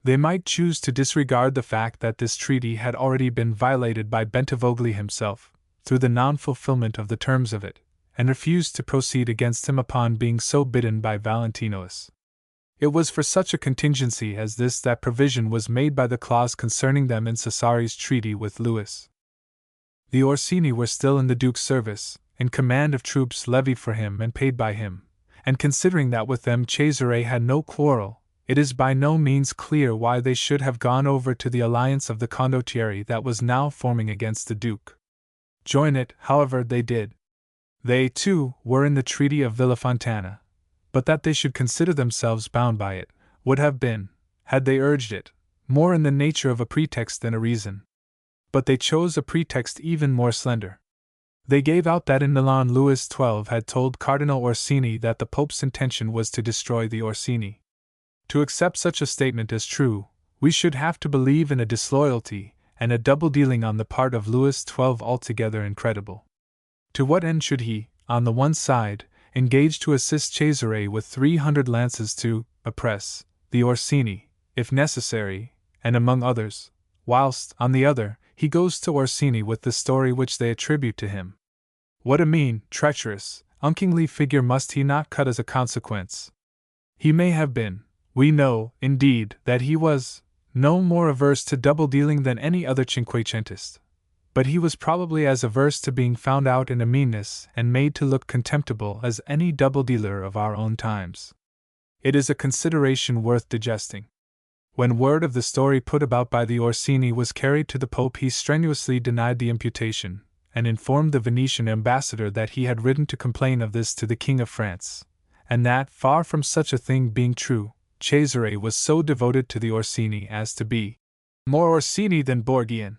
They might choose to disregard the fact that this treaty had already been violated by Bentivogli himself, through the non-fulfillment of the terms of it, and refuse to proceed against him upon being so bidden by Valentinois. It was for such a contingency as this that provision was made by the clause concerning them in Cesare's treaty with Louis. The Orsini were still in the Duke's service, in command of troops levied for him and paid by him, and considering that with them Cesare had no quarrel, it is by no means clear why they should have gone over to the alliance of the condottieri that was now forming against the Duke. Join it, however, they did. They, too, were in the Treaty of Villafontana, but that they should consider themselves bound by it, would have been, had they urged it, more in the nature of a pretext than a reason. But they chose a pretext even more slender. They gave out that in Milan Louis XII had told Cardinal Orsini that the Pope's intention was to destroy the Orsini. To accept such a statement as true, we should have to believe in a disloyalty and a double-dealing on the part of Louis XII altogether incredible. To what end should he, on the one side, engage to assist Cesare with 300 lances to oppress the Orsini, if necessary, and among others, whilst, on the other, he goes to Orsini with the story which they attribute to him? What a mean, treacherous, unkingly figure must he not cut as a consequence? He may have been. We know, indeed, that he was no more averse to double-dealing than any other cinquecentist, but he was probably as averse to being found out in a meanness and made to look contemptible as any double-dealer of our own times. It is a consideration worth digesting. When word of the story put about by the Orsini was carried to the Pope, he strenuously denied the imputation, and informed the Venetian ambassador that he had written to complain of this to the King of France, and that, far from such a thing being true, Cesare was so devoted to the Orsini as to be more Orsini than Borgian.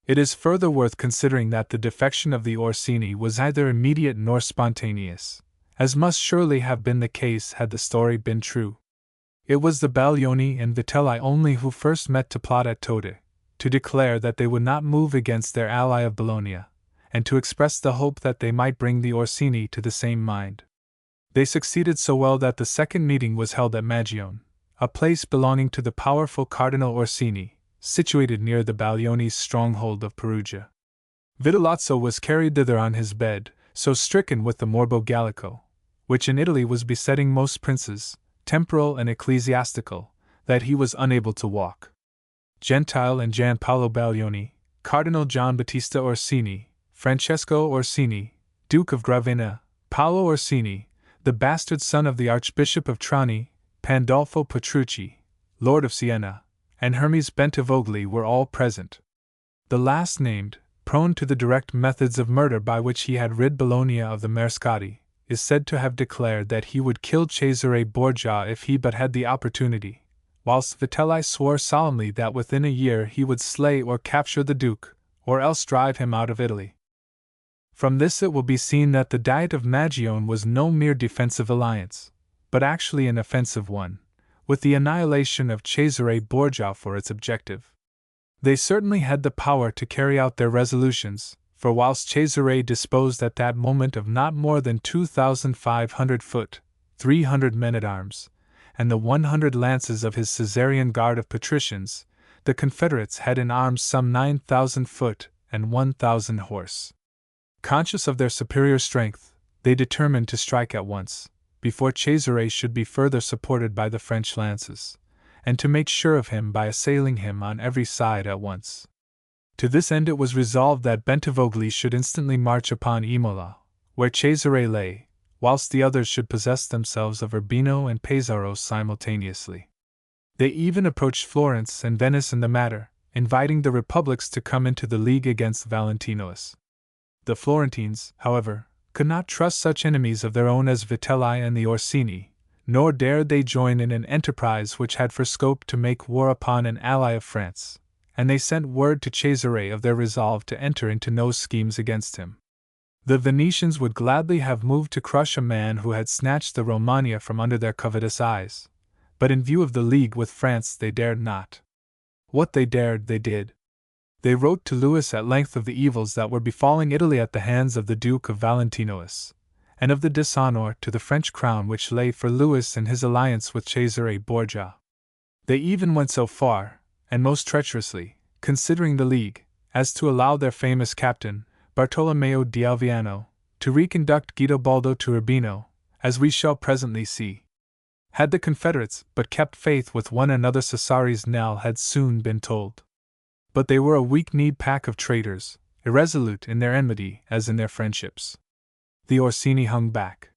It is further worth considering that the defection of the Orsini was neither immediate nor spontaneous, as must surely have been the case had the story been true. It was the Baglioni and Vitelli only who first met to plot at Tode, to declare that they would not move against their ally of Bologna, and to express the hope that they might bring the Orsini to the same mind. They succeeded so well that the second meeting was held at Magione, a place belonging to the powerful Cardinal Orsini, situated near the Baglioni's stronghold of Perugia. Vitellozzo was carried thither on his bed, so stricken with the morbo gallico, which in Italy was besetting most princes, temporal and ecclesiastical, that he was unable to walk. Gentile and Gian Paolo Baglioni, Cardinal Gian Battista Orsini, Francesco Orsini, Duke of Gravina, Paolo Orsini, the bastard son of the Archbishop of Trani, Pandolfo Petrucci, Lord of Siena, and Hermes Bentivogli were all present. The last named, prone to the direct methods of murder by which he had rid Bologna of the Marescotti, is said to have declared that he would kill Cesare Borgia if he but had the opportunity, whilst Vitelli swore solemnly that within a year he would slay or capture the Duke, or else drive him out of Italy. From this it will be seen that the Diet of Magione was no mere defensive alliance, but actually an offensive one, with the annihilation of Cesare Borgia for its objective. They certainly had the power to carry out their resolutions, for whilst Cesare disposed at that moment of not more than 2,500 foot, 300 men-at-arms, and the 100 lances of his Caesarean guard of patricians, the Confederates had in arms some 9,000 foot and 1,000 horse. Conscious of their superior strength, they determined to strike at once, before Cesare should be further supported by the French lances, and to make sure of him by assailing him on every side at once. To this end it was resolved that Bentivogli should instantly march upon Imola, where Cesare lay, whilst the others should possess themselves of Urbino and Pesaro simultaneously. They even approached Florence and Venice in the matter, inviting the republics to come into the league against Valentinois. The Florentines, however, could not trust such enemies of their own as Vitelli and the Orsini, nor dared they join in an enterprise which had for scope to make war upon an ally of France, and they sent word to Cesare of their resolve to enter into no schemes against him. The Venetians would gladly have moved to crush a man who had snatched the Romagna from under their covetous eyes, but in view of the league with France they dared not. What they dared they did. They wrote to Louis at length of the evils that were befalling Italy at the hands of the Duke of Valentinois, and of the dishonor to the French crown which lay for Louis in his alliance with Cesare Borgia. They even went so far, and most treacherously, considering the league, as to allow their famous captain, Bartolomeo di Alviano, to reconduct Guidobaldo to Urbino, as we shall presently see. Had the Confederates but kept faith with one another, Cesare's knell had soon been tolled. But they were a weak-kneed pack of traitors, irresolute in their enmity as in their friendships. The Orsini hung back.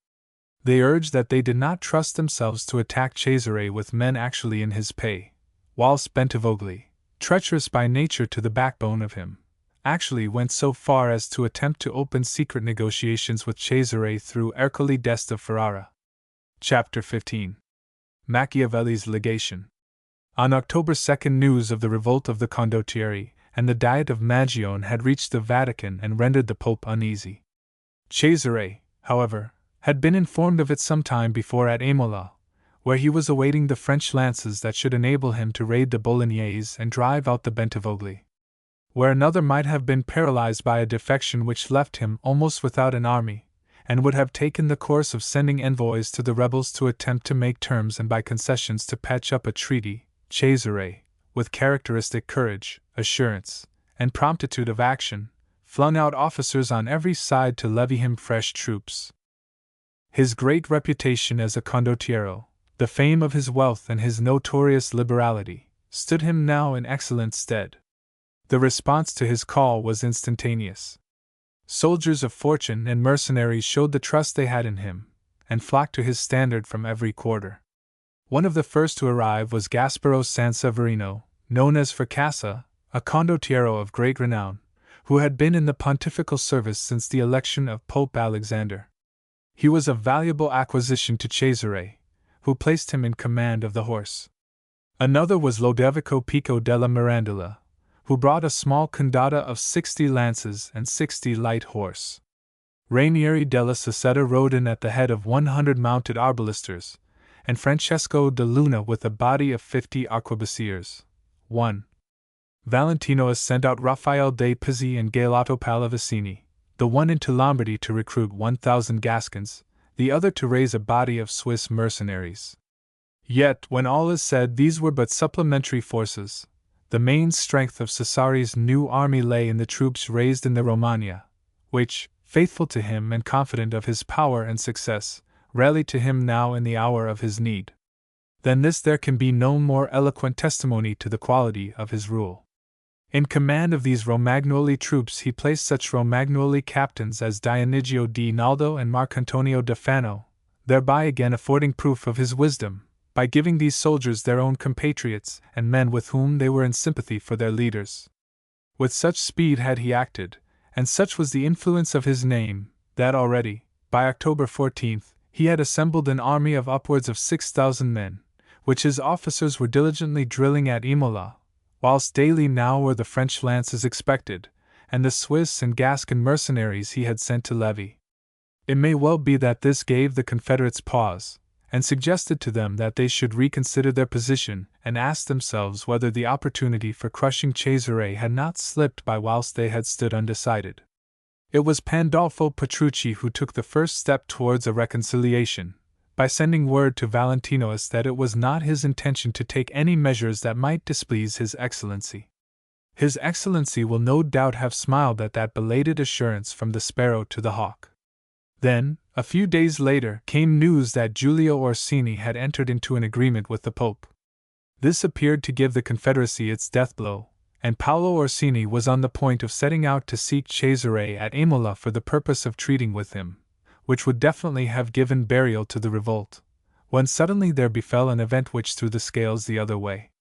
They urged that they did not trust themselves to attack Cesare with men actually in his pay, whilst Bentivogli, treacherous by nature to the backbone of him, actually went so far as to attempt to open secret negotiations with Cesare through Ercole d'Este of Ferrara. Chapter 15. Machiavelli's Legation. On October 2 news of the revolt of the condottieri and the Diet of Magione had reached the Vatican and rendered the Pope uneasy. Cesare, however, had been informed of it some time before at Imola, where he was awaiting the French lances that should enable him to raid the Bolognese and drive out the Bentivogli. Where another might have been paralyzed by a defection which left him almost without an army, and would have taken the course of sending envoys to the rebels to attempt to make terms and by concessions to patch up a treaty, Cesare, with characteristic courage, assurance, and promptitude of action, flung out officers on every side to levy him fresh troops. His great reputation as a condottiero, the fame of his wealth and his notorious liberality, stood him now in excellent stead. The response to his call was instantaneous. Soldiers of fortune and mercenaries showed the trust they had in him, and flocked to his standard from every quarter. One of the first to arrive was Gasparo Sanseverino, known as Fracassa, a condottiero of great renown, who had been in the pontifical service since the election of Pope Alexander. He was a valuable acquisition to Cesare, who placed him in command of the horse. Another was Lodovico Pico della Mirandola, who brought a small condotta of 60 lances and 60 light horse. Rainieri della Sasetta rode in at the head of 100 mounted arbalisters, and Francesco de Luna with a body of 50 arquebusiers. 1. Valentino sent out Rafael dei Pizzi and Galeotto Pallavicini, the one into Lombardy to recruit 1,000 Gascons, the other to raise a body of Swiss mercenaries. Yet, when all is said, these were but supplementary forces. The main strength of Cesare's new army lay in the troops raised in the Romagna, which, faithful to him and confident of his power and success, rallied to him now in the hour of his need. Than this there can be no more eloquent testimony to the quality of his rule. In command of these Romagnoli troops he placed such Romagnoli captains as Dionigio di Naldo and Marcantonio da Fano, thereby again affording proof of his wisdom, by giving these soldiers their own compatriots and men with whom they were in sympathy for their leaders. With such speed had he acted, and such was the influence of his name, that already, by October 14th, he had assembled an army of upwards of 6,000 men, which his officers were diligently drilling at Imola, whilst daily now were the French lances expected, and the Swiss and Gascon mercenaries he had sent to levy. It may well be that this gave the Confederates pause, and suggested to them that they should reconsider their position and ask themselves whether the opportunity for crushing Cesare had not slipped by whilst they had stood undecided. It was Pandolfo Petrucci who took the first step towards a reconciliation, by sending word to Valentinois that it was not his intention to take any measures that might displease His Excellency. His Excellency will no doubt have smiled at that belated assurance from the sparrow to the hawk. Then, a few days later, came news that Giulio Orsini had entered into an agreement with the Pope. This appeared to give the Confederacy its death blow, and Paolo Orsini was on the point of setting out to seek Cesare at Imola for the purpose of treating with him, which would definitely have given burial to the revolt, when suddenly there befell an event which threw the scales the other way.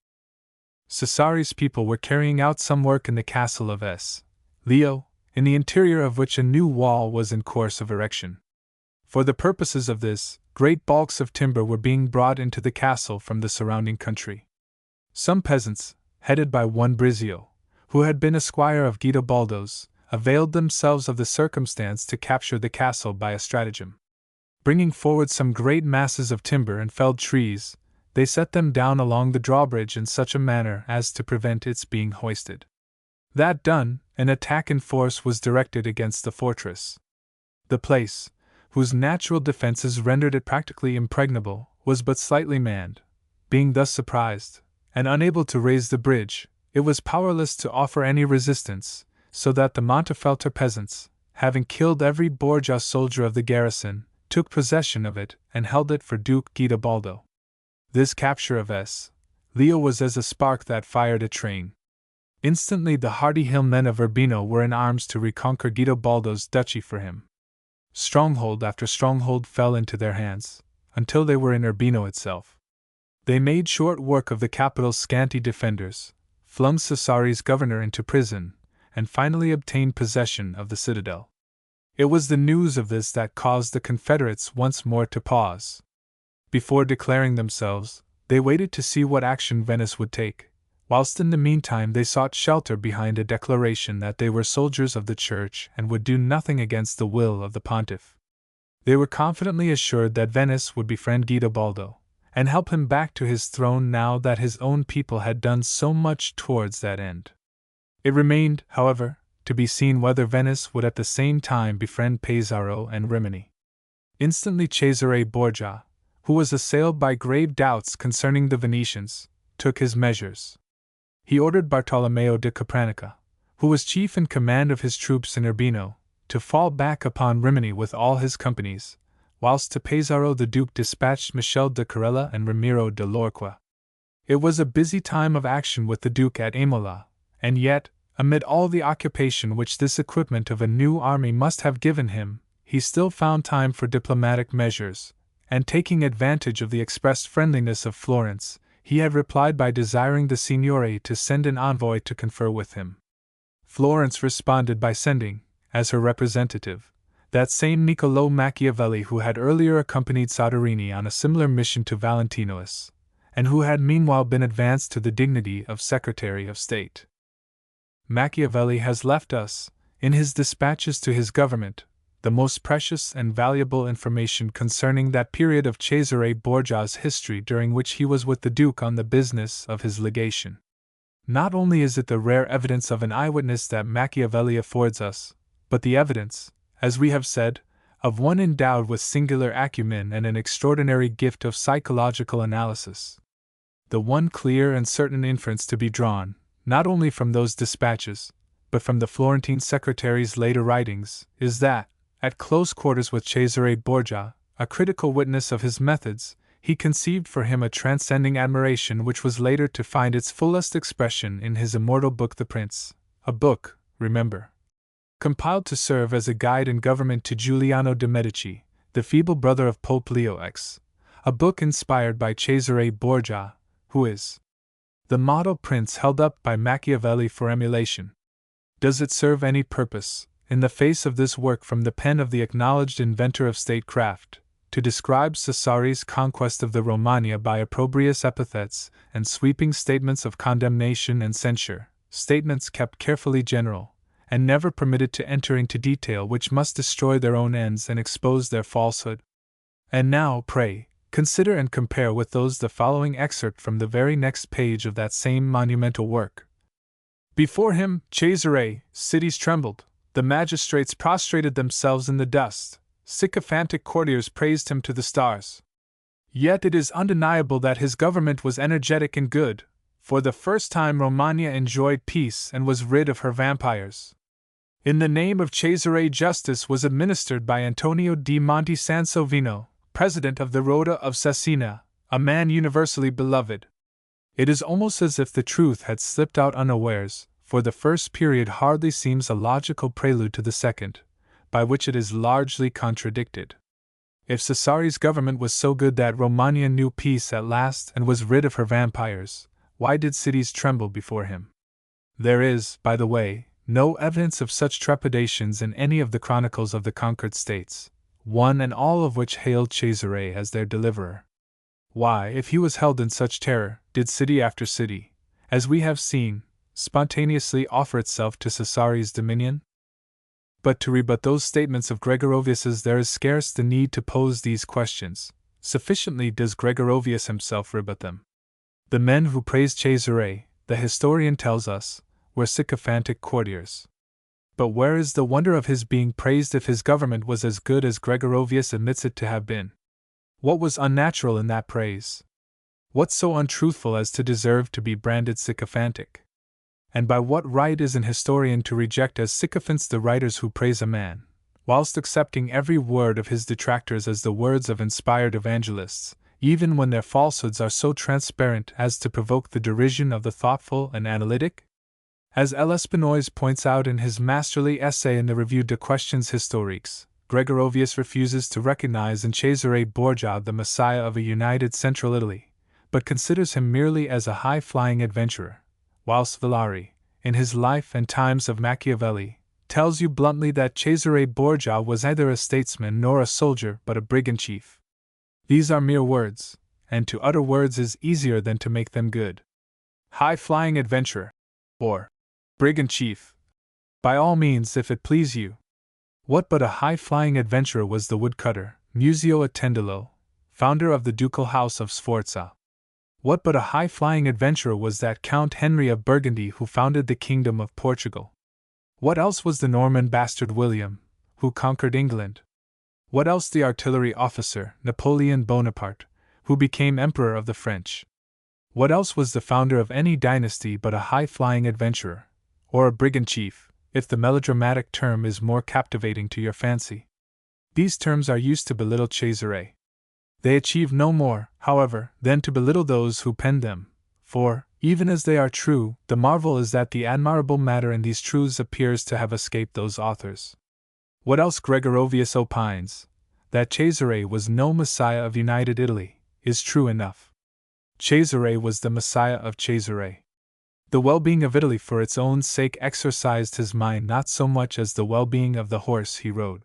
Cesare's people were carrying out some work in the castle of S. Leo, in the interior of which a new wall was in course of erection. For the purposes of this, great bulks of timber were being brought into the castle from the surrounding country. Some peasants, headed by one Brizio, who had been a squire of Guidobaldo's, availed themselves of the circumstance to capture the castle by a stratagem. Bringing forward some great masses of timber and felled trees, they set them down along the drawbridge in such a manner as to prevent its being hoisted. That done, an attack in force was directed against the fortress. The place, whose natural defenses rendered it practically impregnable, was but slightly manned. Being thus surprised, and unable to raise the bridge, it was powerless to offer any resistance, so that the Montefeltro peasants, having killed every Borgia soldier of the garrison, took possession of it and held it for Duke Guidobaldo. This capture of S. Leo was as a spark that fired a train. Instantly the hardy hillmen of Urbino were in arms to reconquer Guidobaldo's duchy for him. Stronghold after stronghold fell into their hands, until they were in Urbino itself. They made short work of the capital's scanty defenders, flung Cesare's governor into prison, and finally obtained possession of the citadel. It was the news of this that caused the Confederates once more to pause. Before declaring themselves, they waited to see what action Venice would take, whilst in the meantime they sought shelter behind a declaration that they were soldiers of the Church and would do nothing against the will of the Pontiff. They were confidently assured that Venice would befriend Guidobaldo, and help him back to his throne now that his own people had done so much towards that end. It remained, however, to be seen whether Venice would at the same time befriend Pesaro and Rimini. Instantly Cesare Borgia, who was assailed by grave doubts concerning the Venetians, took his measures. He ordered Bartolomeo de Capranica, who was chief in command of his troops in Urbino, to fall back upon Rimini with all his companies, whilst to Pesaro the Duke dispatched Michel de Corella and Ramiro de Lorqua. It was a busy time of action with the Duke at Imola, and yet, amid all the occupation which this equipment of a new army must have given him, he still found time for diplomatic measures, and taking advantage of the expressed friendliness of Florence, he had replied by desiring the Signore to send an envoy to confer with him. Florence responded by sending, as her representative, that same Niccolò Machiavelli who had earlier accompanied Soderini on a similar mission to Valentinois, and who had meanwhile been advanced to the dignity of Secretary of State. Machiavelli has left us, in his dispatches to his government, the most precious and valuable information concerning that period of Cesare Borgia's history during which he was with the Duke on the business of his legation. Not only is it the rare evidence of an eyewitness that Machiavelli affords us, but the evidence, as we have said, of one endowed with singular acumen and an extraordinary gift of psychological analysis. The one clear and certain inference to be drawn, not only from those dispatches, but from the Florentine secretary's later writings, is that, at close quarters with Cesare Borgia, a critical witness of his methods, he conceived for him a transcending admiration which was later to find its fullest expression in his immortal book The Prince, a book, remember, compiled to serve as a guide in government to Giuliano de' Medici, the feeble brother of Pope Leo X, a book inspired by Cesare Borgia, who is the model prince held up by Machiavelli for emulation. Does it serve any purpose, in the face of this work from the pen of the acknowledged inventor of statecraft, to describe Cesare's conquest of the Romagna by opprobrious epithets and sweeping statements of condemnation and censure, statements kept carefully general, and never permitted to enter into detail which must destroy their own ends and expose their falsehood? And now, pray, consider and compare with those the following excerpt from the very next page of that same monumental work. Before him, Cesare, cities trembled, the magistrates prostrated themselves in the dust, sycophantic courtiers praised him to the stars. Yet it is undeniable that his government was energetic and good. For the first time Romagna enjoyed peace and was rid of her vampires. In the name of Cesare justice was administered by Antonio di Monte Sansovino, president of the Rota of Cesena, a man universally beloved. It is almost as if the truth had slipped out unawares, for the first period hardly seems a logical prelude to the second, by which it is largely contradicted. If Cesare's government was so good that Romagna knew peace at last and was rid of her vampires, why did cities tremble before him? There is, by the way, no evidence of such trepidations in any of the chronicles of the conquered states, one and all of which hailed Cesare as their deliverer. Why, if he was held in such terror, did city after city, as we have seen, spontaneously offer itself to Cesare's dominion? But to rebut those statements of Gregorovius's there is scarce the need to pose these questions, sufficiently does Gregorovius himself rebut them. The men who praised Cesare, the historian tells us, were sycophantic courtiers. But where is the wonder of his being praised if his government was as good as Gregorovius admits it to have been? What was unnatural in that praise? What so untruthful as to deserve to be branded sycophantic? And by what right is an historian to reject as sycophants the writers who praise a man, whilst accepting every word of his detractors as the words of inspired evangelists, even when their falsehoods are so transparent as to provoke the derision of the thoughtful and analytic? As L'Espinoise points out in his masterly essay in the Revue de Questions Historiques, Gregorovius refuses to recognize in Cesare Borgia the messiah of a united Central Italy, but considers him merely as a high-flying adventurer, whilst Villari, in his Life and Times of Machiavelli, tells you bluntly that Cesare Borgia was neither a statesman nor a soldier but a brigand chief. These are mere words, and to utter words is easier than to make them good. High-flying adventurer, or brigand chief, by all means if it please you. What but a high-flying adventurer was the woodcutter, Muzio Attendolo, founder of the ducal house of Sforza? What but a high-flying adventurer was that Count Henry of Burgundy who founded the Kingdom of Portugal? What else was the Norman bastard William, who conquered England? What else the artillery officer, Napoleon Bonaparte, who became Emperor of the French? What else was the founder of any dynasty but a high-flying adventurer, or a brigand chief, if the melodramatic term is more captivating to your fancy? These terms are used to belittle Cesare. They achieve no more, however, than to belittle those who penned them, for, even as they are true, the marvel is that the admirable matter in these truths appears to have escaped those authors. What else Gregorovius opines, that Cesare was no Messiah of united Italy, is true enough. Cesare was the Messiah of Cesare. The well-being of Italy for its own sake exercised his mind not so much as the well-being of the horse he rode.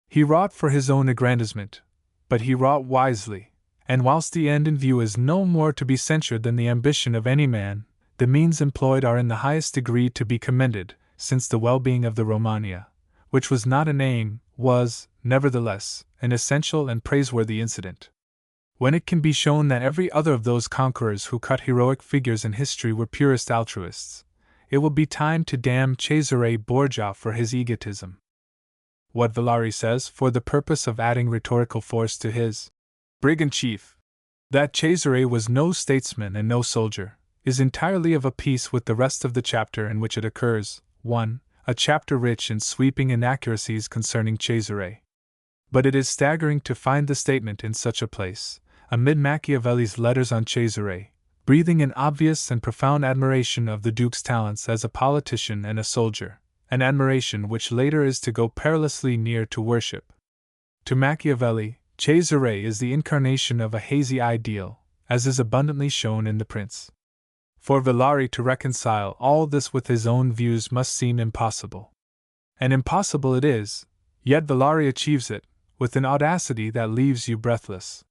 He wrought for his own aggrandizement, but he wrought wisely, and whilst the end in view is no more to be censured than the ambition of any man, the means employed are in the highest degree to be commended, since the well-being of the Romagna, which was not an aim, was, nevertheless, an essential and praiseworthy incident. When it can be shown that every other of those conquerors who cut heroic figures in history were purest altruists, it will be time to damn Cesare Borgia for his egotism. What Villari says, for the purpose of adding rhetorical force to his brigand chief, that Cesare was no statesman and no soldier, is entirely of a piece with the rest of the chapter in which it occurs, 1. A chapter rich in sweeping inaccuracies concerning Cesare. But it is staggering to find the statement in such a place, amid Machiavelli's letters on Cesare, breathing an obvious and profound admiration of the Duke's talents as a politician and a soldier, an admiration which later is to go perilously near to worship. To Machiavelli, Cesare is the incarnation of a hazy ideal, as is abundantly shown in the Prince. For Villari to reconcile all this with his own views must seem impossible. And impossible it is, yet Villari achieves it, with an audacity that leaves you breathless.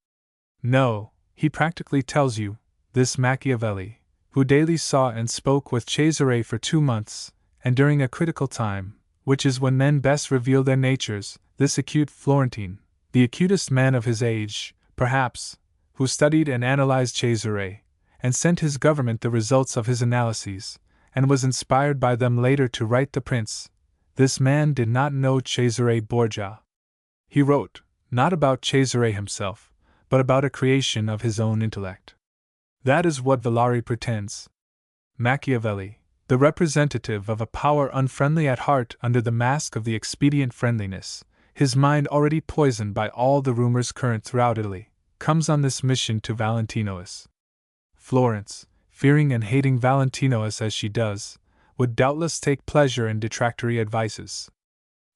No, he practically tells you, this Machiavelli, who daily saw and spoke with Cesare for 2 months, and during a critical time, which is when men best reveal their natures, this acute Florentine, the acutest man of his age, perhaps, who studied and analyzed Cesare, and sent his government the results of his analyses, and was inspired by them later to write The Prince, this man did not know Cesare Borgia. He wrote, not about Cesare himself, but about a creation of his own intellect. That is what Villari pretends. Machiavelli, the representative of a power unfriendly at heart under the mask of the expedient friendliness, his mind already poisoned by all the rumors current throughout Italy, comes on this mission to Valentinois. Florence, fearing and hating Valentinois as she does, would doubtless take pleasure in detractory advices.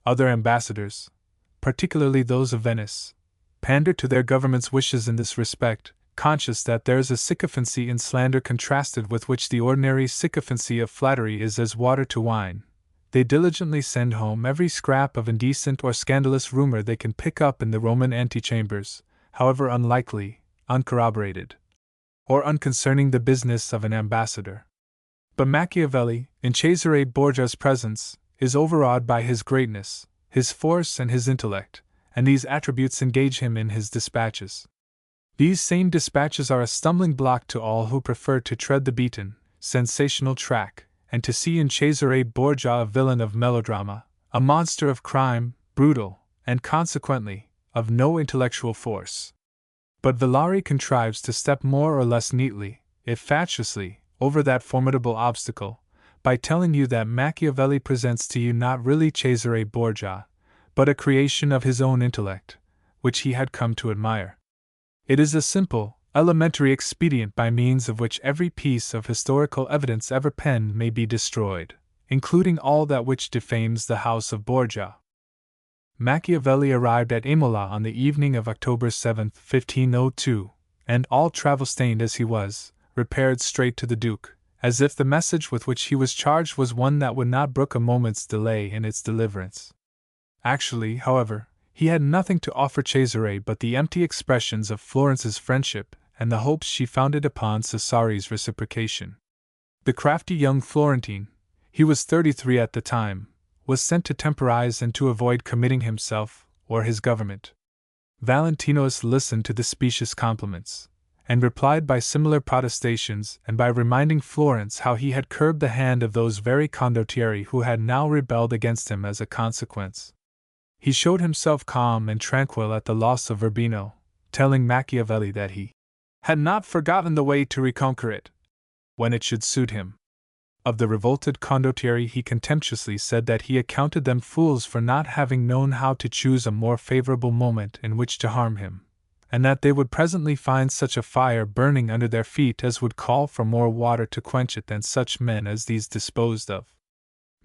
Other ambassadors, particularly those of Venice, pander to their government's wishes in this respect, conscious that there is a sycophancy in slander contrasted with which the ordinary sycophancy of flattery is as water to wine. They diligently send home every scrap of indecent or scandalous rumor they can pick up in the Roman antechambers, however unlikely, uncorroborated, or unconcerning the business of an ambassador. But Machiavelli, in Cesare Borgia's presence, is overawed by his greatness, his force and his intellect, and these attributes engage him in his dispatches. These same dispatches are a stumbling block to all who prefer to tread the beaten, sensational track, and to see in Cesare Borgia a villain of melodrama, a monster of crime, brutal, and consequently, of no intellectual force. But Villari contrives to step more or less neatly, if fatuously, over that formidable obstacle, by telling you that Machiavelli presents to you not really Cesare Borgia, but a creation of his own intellect, which he had come to admire. It is a simple, elementary expedient by means of which every piece of historical evidence ever penned may be destroyed, including all that which defames the house of Borgia. Machiavelli arrived at Imola on the evening of October 7, 1502, and, all travel-stained as he was, repaired straight to the Duke, as if the message with which he was charged was one that would not brook a moment's delay in its deliverance. Actually, however, he had nothing to offer Cesare but the empty expressions of Florence's friendship and the hopes she founded upon Cesare's reciprocation. The crafty young Florentine, he was 33 at the time, was sent to temporize and to avoid committing himself, or his government. Valentinois listened to the specious compliments, and replied by similar protestations and by reminding Florence how he had curbed the hand of those very condottieri who had now rebelled against him as a consequence. He showed himself calm and tranquil at the loss of Urbino, telling Machiavelli that he had not forgotten the way to reconquer it, when it should suit him. Of the revolted condottieri he contemptuously said that he accounted them fools for not having known how to choose a more favorable moment in which to harm him, and that they would presently find such a fire burning under their feet as would call for more water to quench it than such men as these disposed of.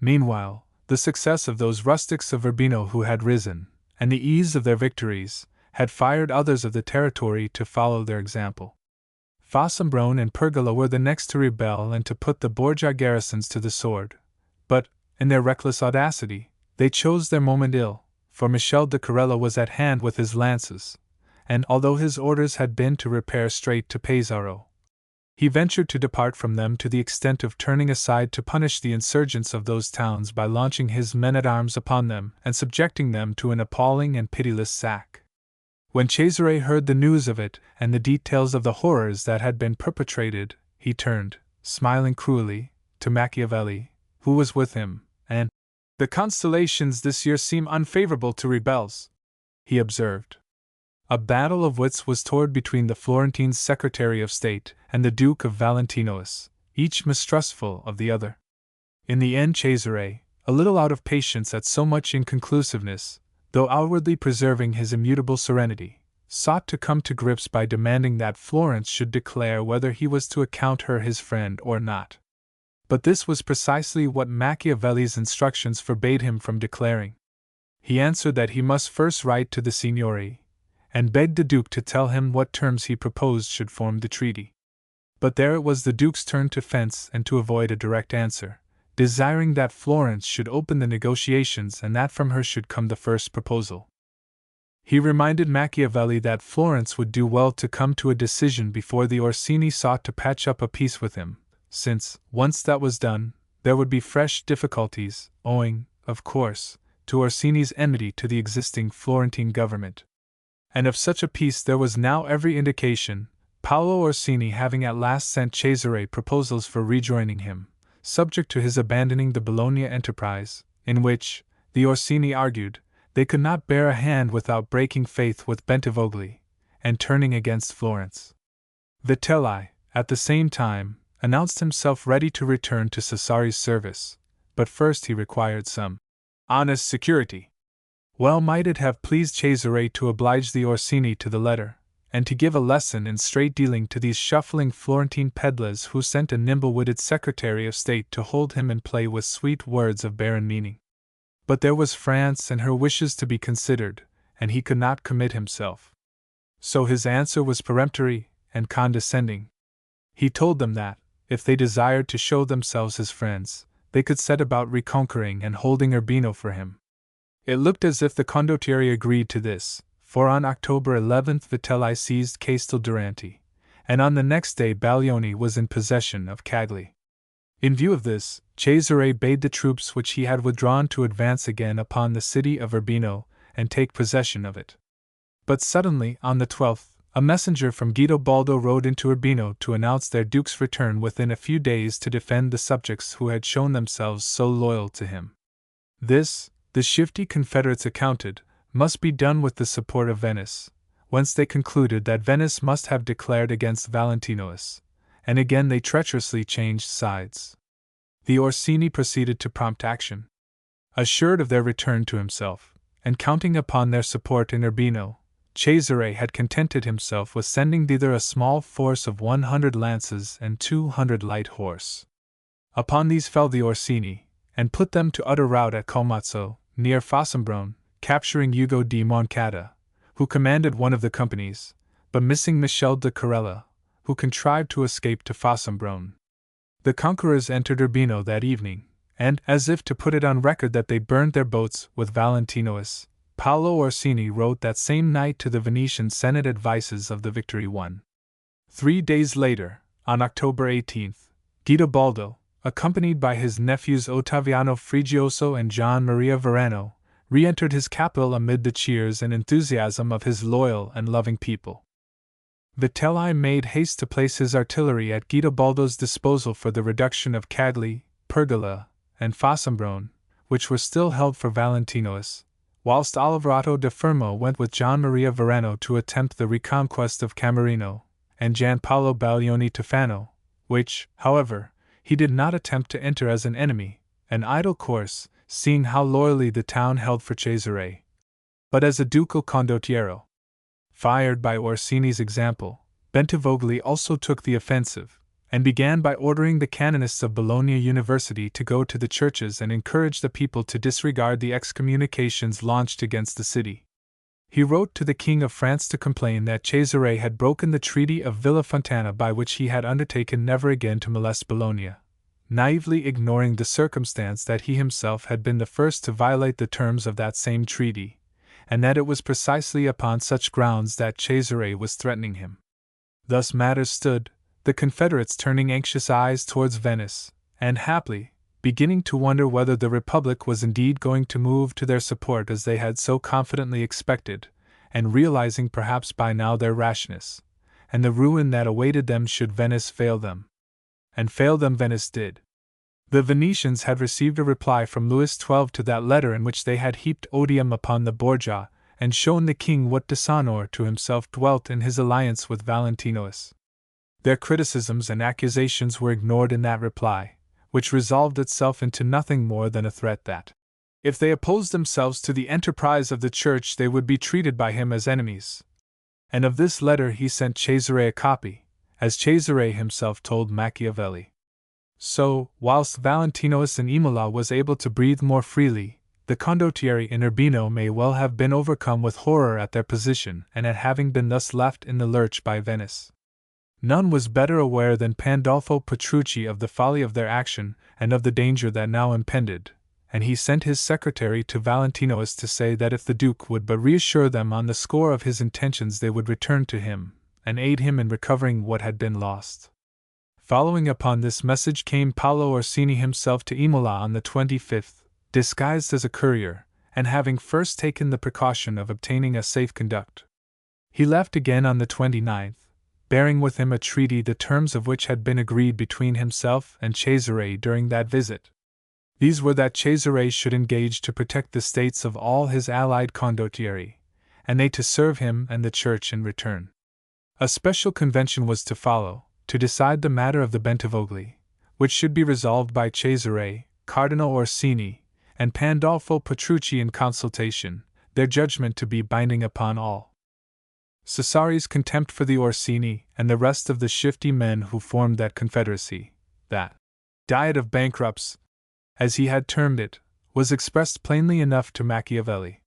Meanwhile, the success of those rustics of Urbino who had risen, and the ease of their victories, had fired others of the territory to follow their example. Fossombrone and Pergola were the next to rebel and to put the Borgia garrisons to the sword, but, in their reckless audacity, they chose their moment ill, for Michel de Corella was at hand with his lances, and although his orders had been to repair straight to Pesaro, he ventured to depart from them to the extent of turning aside to punish the insurgents of those towns by launching his men-at-arms upon them and subjecting them to an appalling and pitiless sack. When Cesare heard the news of it and the details of the horrors that had been perpetrated, he turned, smiling cruelly, to Machiavelli, who was with him, and, "The constellations this year seem unfavorable to rebels," he observed. A battle of wits was toward between the Florentine Secretary of State and the Duke of Valentinois, each mistrustful of the other. In the end Cesare, a little out of patience at so much inconclusiveness, though outwardly preserving his immutable serenity, sought to come to grips by demanding that Florence should declare whether he was to account her his friend or not. But this was precisely what Machiavelli's instructions forbade him from declaring. He answered that he must first write to the Signori, and begged the Duke to tell him what terms he proposed should form the treaty. But there it was the Duke's turn to fence and to avoid a direct answer, desiring that Florence should open the negotiations and that from her should come the first proposal. He reminded Machiavelli that Florence would do well to come to a decision before the Orsini sought to patch up a peace with him, since, once that was done, there would be fresh difficulties, owing, of course, to Orsini's enmity to the existing Florentine government. And of such a peace there was now every indication, Paolo Orsini having at last sent Cesare proposals for rejoining him, subject to his abandoning the Bologna enterprise, in which, the Orsini argued, they could not bear a hand without breaking faith with Bentivogli, and turning against Florence. Vitelli, at the same time, announced himself ready to return to Cesare's service, but first he required some honest security. Well might it have pleased Cesare to oblige the Orsini to the letter, and to give a lesson in straight dealing to these shuffling Florentine pedlars who sent a nimble-witted Secretary of State to hold him in play with sweet words of barren meaning. But there was France and her wishes to be considered, and he could not commit himself. So his answer was peremptory and condescending. He told them that, if they desired to show themselves his friends, they could set about reconquering and holding Urbino for him. It looked as if the condottieri agreed to this, for on October 11 Vitelli seized Castel Durante, and on the next day Baglioni was in possession of Cagli. In view of this, Cesare bade the troops which he had withdrawn to advance again upon the city of Urbino and take possession of it. But suddenly, on the 12th, a messenger from Guidobaldo rode into Urbino to announce their duke's return within a few days to defend the subjects who had shown themselves so loyal to him. This, the shifty confederates accounted, must be done with the support of Venice, whence they concluded that Venice must have declared against Valentinois, and again they treacherously changed sides. The Orsini proceeded to prompt action. Assured of their return to himself, and counting upon their support in Urbino, Cesare had contented himself with sending thither a small force of 100 lances and 200 light horse. Upon these fell the Orsini, and put them to utter rout at Colmazzo, near Fossombrone, capturing Ugo di Moncada, who commanded one of the companies, but missing Michel de Corella, who contrived to escape to Fossombrone. The conquerors entered Urbino that evening, and, as if to put it on record that they burned their boats with Valentinois, Paolo Orsini wrote that same night to the Venetian Senate advices of the victory won. 3 days later, on October 18, Guidobaldo, accompanied by his nephews Ottaviano Frigioso and Gian Maria Verano, re-entered his capital amid the cheers and enthusiasm of his loyal and loving people. Vitelli made haste to place his artillery at Guidobaldo's disposal for the reduction of Cagli, Pergola, and Fossombrone, which were still held for Valentinois, whilst Alvarato da Fermo went with Gian Maria Verano to attempt the reconquest of Camerino, and Gianpaolo Baglioni to Fano, which, however, he did not attempt to enter as an enemy, an idle course, seeing how loyally the town held for Cesare, but as a ducal condottiero. Fired by Orsini's example, Bentivogli also took the offensive, and began by ordering the canonists of Bologna University to go to the churches and encourage the people to disregard the excommunications launched against the city. He wrote to the King of France to complain that Cesare had broken the Treaty of Villafontana, by which he had undertaken never again to molest Bologna, naively ignoring the circumstance that he himself had been the first to violate the terms of that same treaty, and that it was precisely upon such grounds that Cesare was threatening him. Thus matters stood, the Confederates turning anxious eyes towards Venice, and haply beginning to wonder whether the Republic was indeed going to move to their support as they had so confidently expected, and realizing perhaps by now their rashness, and the ruin that awaited them should Venice fail them. And fail them Venice did. The Venetians had received a reply from Louis XII to that letter in which they had heaped odium upon the Borgia, and shown the king what dishonor to himself dwelt in his alliance with Valentinois. Their criticisms and accusations were ignored in that reply, which resolved itself into nothing more than a threat that, if they opposed themselves to the enterprise of the Church, they would be treated by him as enemies. And of this letter he sent Cesare a copy, as Cesare himself told Machiavelli. So, whilst Valentinois in Imola was able to breathe more freely, the condottieri in Urbino may well have been overcome with horror at their position and at having been thus left in the lurch by Venice. None was better aware than Pandolfo Petrucci of the folly of their action and of the danger that now impended, and he sent his secretary to Valentinois to say that if the Duke would but reassure them on the score of his intentions, they would return to him, and aid him in recovering what had been lost. Following upon this message came Paolo Orsini himself to Imola on the 25th, disguised as a courier, and having first taken the precaution of obtaining a safe conduct. He left again on the 29th, bearing with him a treaty the terms of which had been agreed between himself and Cesare during that visit. These were that Cesare should engage to protect the states of all his allied condottieri, and they to serve him and the Church in return. A special convention was to follow, to decide the matter of the Bentivogli, which should be resolved by Cesare, Cardinal Orsini, and Pandolfo Petrucci in consultation, their judgment to be binding upon all. Cesare's contempt for the Orsini and the rest of the shifty men who formed that confederacy, that Diet of Bankrupts, as he had termed it, was expressed plainly enough to Machiavelli.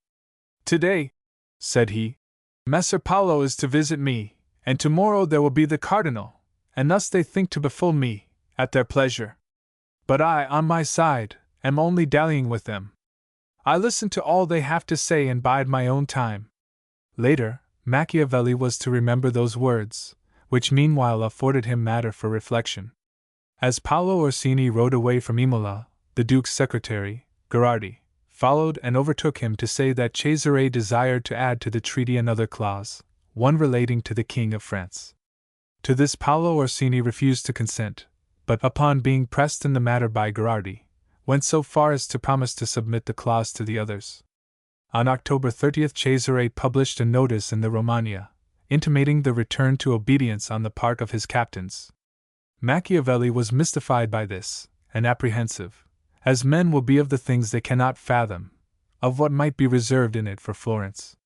"Today," said he, "Messer Paolo is to visit me, and tomorrow there will be the Cardinal, and thus they think to befool me, at their pleasure. But I, on my side, am only dallying with them. I listen to all they have to say and bide my own time." Later, Machiavelli was to remember those words, which meanwhile afforded him matter for reflection. As Paolo Orsini rode away from Imola, the Duke's secretary, Gherardi, followed and overtook him to say that Cesare desired to add to the treaty another clause, one relating to the King of France. To this Paolo Orsini refused to consent, but upon being pressed in the matter by Gherardi, went so far as to promise to submit the clause to the others. On October 30th Cesare published a notice in the Romagna, intimating the return to obedience on the part of his captains. Machiavelli was mystified by this, and apprehensive, as men will be of the things they cannot fathom, of what might be reserved in it for Florence.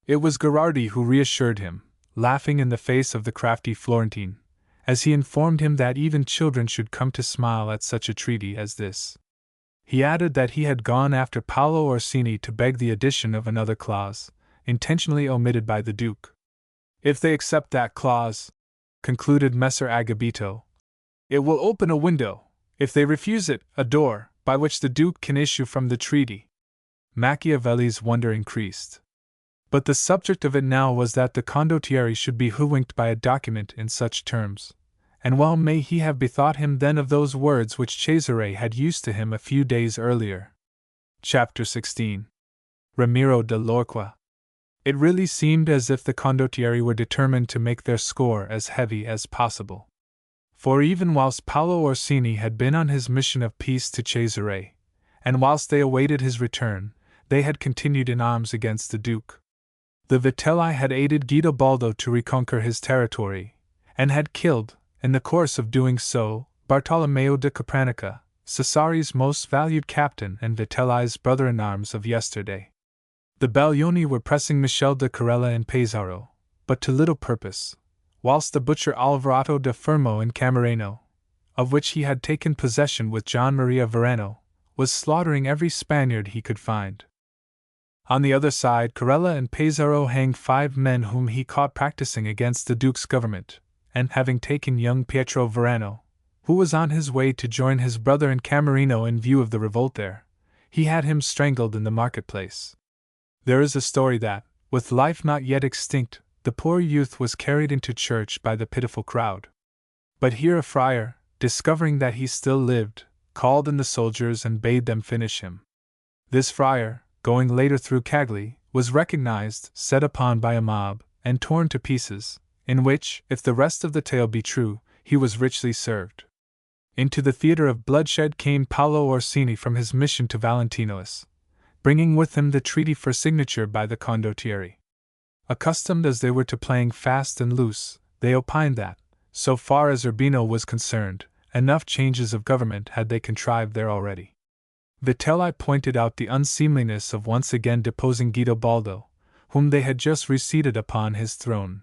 It was Gherardi who reassured him, laughing in the face of the crafty Florentine, as he informed him that even children should come to smile at such a treaty as this. He added that he had gone after Paolo Orsini to beg the addition of another clause, intentionally omitted by the Duke. "If they accept that clause," concluded Messer Agabito, "it will open a window; if they refuse it, a door, by which the Duke can issue from the treaty." Machiavelli's wonder increased. But the subject of it now was that the condottieri should be hoodwinked by a document in such terms, and well may he have bethought him then of those words which Cesare had used to him a few days earlier. Chapter 16. Ramiro de Lorqua. It really seemed as if the condottieri were determined to make their score as heavy as possible. For even whilst Paolo Orsini had been on his mission of peace to Cesare, and whilst they awaited his return, they had continued in arms against the Duke. The Vitelli had aided Guidobaldo to reconquer his territory, and had killed, in the course of doing so, Bartolomeo de Capranica, Cesare's most valued captain and Vitelli's brother-in-arms of yesterday. The Baglioni were pressing Michel de Carella in Pesaro, but to little purpose, whilst the butcher Alvarato de Fermo in Camerino, of which he had taken possession with John Maria Verano, was slaughtering every Spaniard he could find. On the other side, Carella and Pesaro hanged 5 men whom he caught practicing against the Duke's government, and having taken young Pietro Verano, who was on his way to join his brother in Camerino in view of the revolt there, he had him strangled in the marketplace. There is a story that, with life not yet extinct, the poor youth was carried into church by the pitiful crowd. But here a friar, discovering that he still lived, called in the soldiers and bade them finish him. This friar, going later through Cagli, was recognized, set upon by a mob, and torn to pieces, in which, if the rest of the tale be true, he was richly served. Into the theatre of bloodshed came Paolo Orsini from his mission to Valentinois, bringing with him the treaty for signature by the condottieri. Accustomed as they were to playing fast and loose, they opined that, so far as Urbino was concerned, enough changes of government had they contrived there already. Vitelli pointed out the unseemliness of once again deposing Guidobaldo, whom they had just reseated upon his throne.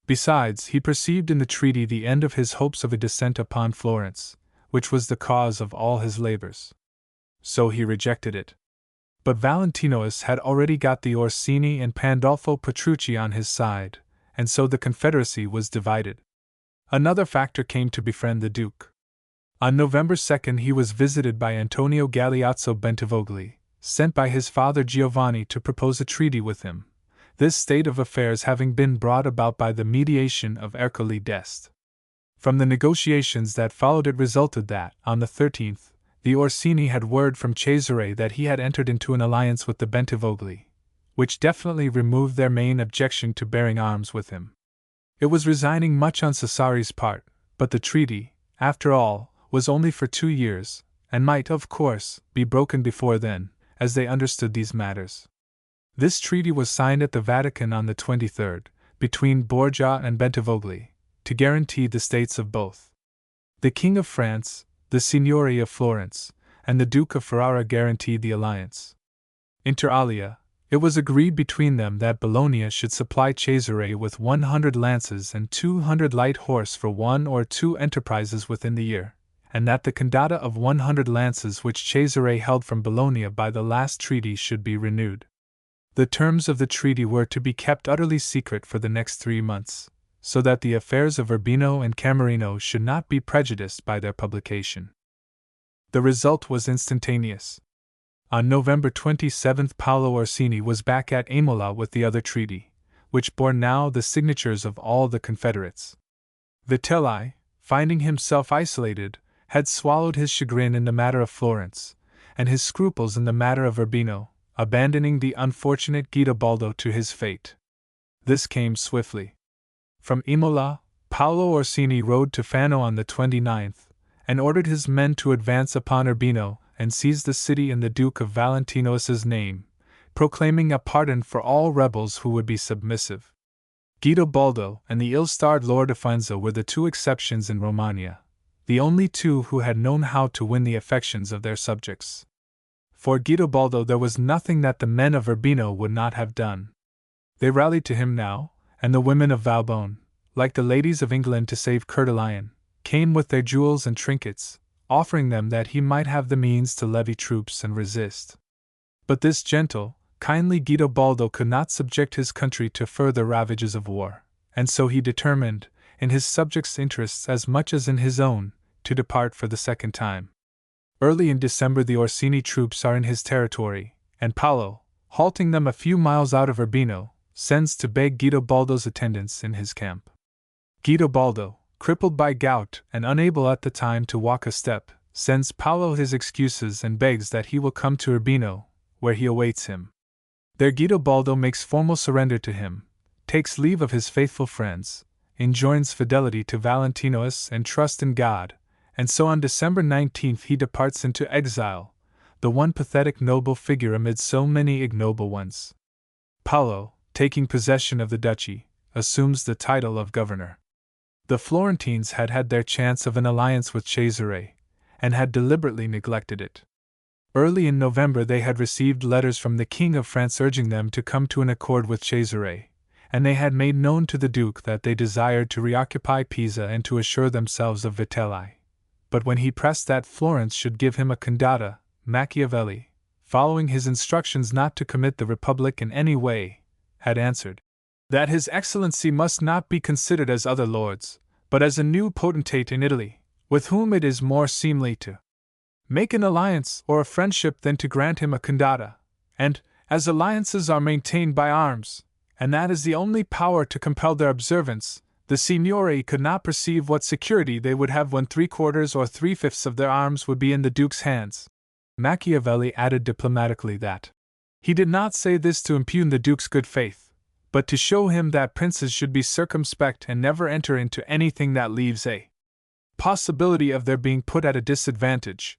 Besides, he perceived in the treaty the end of his hopes of a descent upon Florence, which was the cause of all his labors. So he rejected it. But Valentinois had already got the Orsini and Pandolfo Petrucci on his side, and so the confederacy was divided. Another factor came to befriend the Duke. On November 2 he was visited by Antonio Galeazzo Bentivogli, sent by his father Giovanni to propose a treaty with him, this state of affairs having been brought about by the mediation of Ercole d'Este. From the negotiations that followed it resulted that, on the 13th, the Orsini had word from Cesare that he had entered into an alliance with the Bentivogli, which definitely removed their main objection to bearing arms with him. It was resigning much on Cesare's part, but the treaty, after all, was only for 2 years, and might, of course, be broken before then, as they understood these matters. This treaty was signed at the Vatican on the 23rd, between Borgia and Bentivogli, to guarantee the states of both. The King of France, the Signory of Florence, and the Duke of Ferrara guaranteed the alliance. Inter alia, it was agreed between them that Bologna should supply Cesare with 100 lances and 200 light horse for 1 or 2 enterprises within the year, and that the condotta of 100 lances which Cesare held from Bologna by the last treaty should be renewed. The terms of the treaty were to be kept utterly secret for the next 3 months, so that the affairs of Urbino and Camerino should not be prejudiced by their publication. The result was instantaneous. On November 27 Paolo Orsini was back at Imola with the other treaty, which bore now the signatures of all the Confederates. Vitelli, finding himself isolated, had swallowed his chagrin in the matter of Florence, and his scruples in the matter of Urbino, abandoning the unfortunate Guidobaldo to his fate. This came swiftly. From Imola, Paolo Orsini rode to Fano on the 29th, and ordered his men to advance upon Urbino and seize the city in the Duke of Valentinois's name, proclaiming a pardon for all rebels who would be submissive. Guidobaldo and the ill-starred Lord of Faenza were the 2 exceptions in Romagna, the only 2 who had known how to win the affections of their subjects. For Guidobaldo there was nothing that the men of Urbino would not have done. They rallied to him now, and the women of Valbonne, like the ladies of England to save Coeur de Lion, came with their jewels and trinkets, offering them that he might have the means to levy troops and resist. But this gentle, kindly Guidobaldo could not subject his country to further ravages of war, and so he determined, in his subjects' interests as much as in his own, to depart for the second time. Early in December the Orsini troops are in his territory, and Paolo, halting them a few miles out of Urbino, sends to beg Guidobaldo's attendance in his camp. Guidobaldo, crippled by gout and unable at the time to walk a step, sends Paolo his excuses and begs that he will come to Urbino, where he awaits him. There Guidobaldo makes formal surrender to him, takes leave of his faithful friends, enjoins fidelity to Valentinois and trust in God, and so on December 19 he departs into exile, the one pathetic noble figure amid so many ignoble ones. Paolo, taking possession of the duchy, assumes the title of governor. The Florentines had had their chance of an alliance with Cesare, and had deliberately neglected it. Early in November they had received letters from the King of France urging them to come to an accord with Cesare, and they had made known to the Duke that they desired to reoccupy Pisa and to assure themselves of Vitelli. But when he pressed that Florence should give him a condotta, Machiavelli, following his instructions not to commit the Republic in any way, had answered that His Excellency must not be considered as other lords, but as a new potentate in Italy, with whom it is more seemly to make an alliance or a friendship than to grant him a condotta, and, as alliances are maintained by arms, and that is the only power to compel their observance, the Signory could not perceive what security they would have when 3/4 or 3/5 of their arms would be in the Duke's hands. Machiavelli added diplomatically that he did not say this to impugn the Duke's good faith, but to show him that princes should be circumspect and never enter into anything that leaves a possibility of their being put at a disadvantage.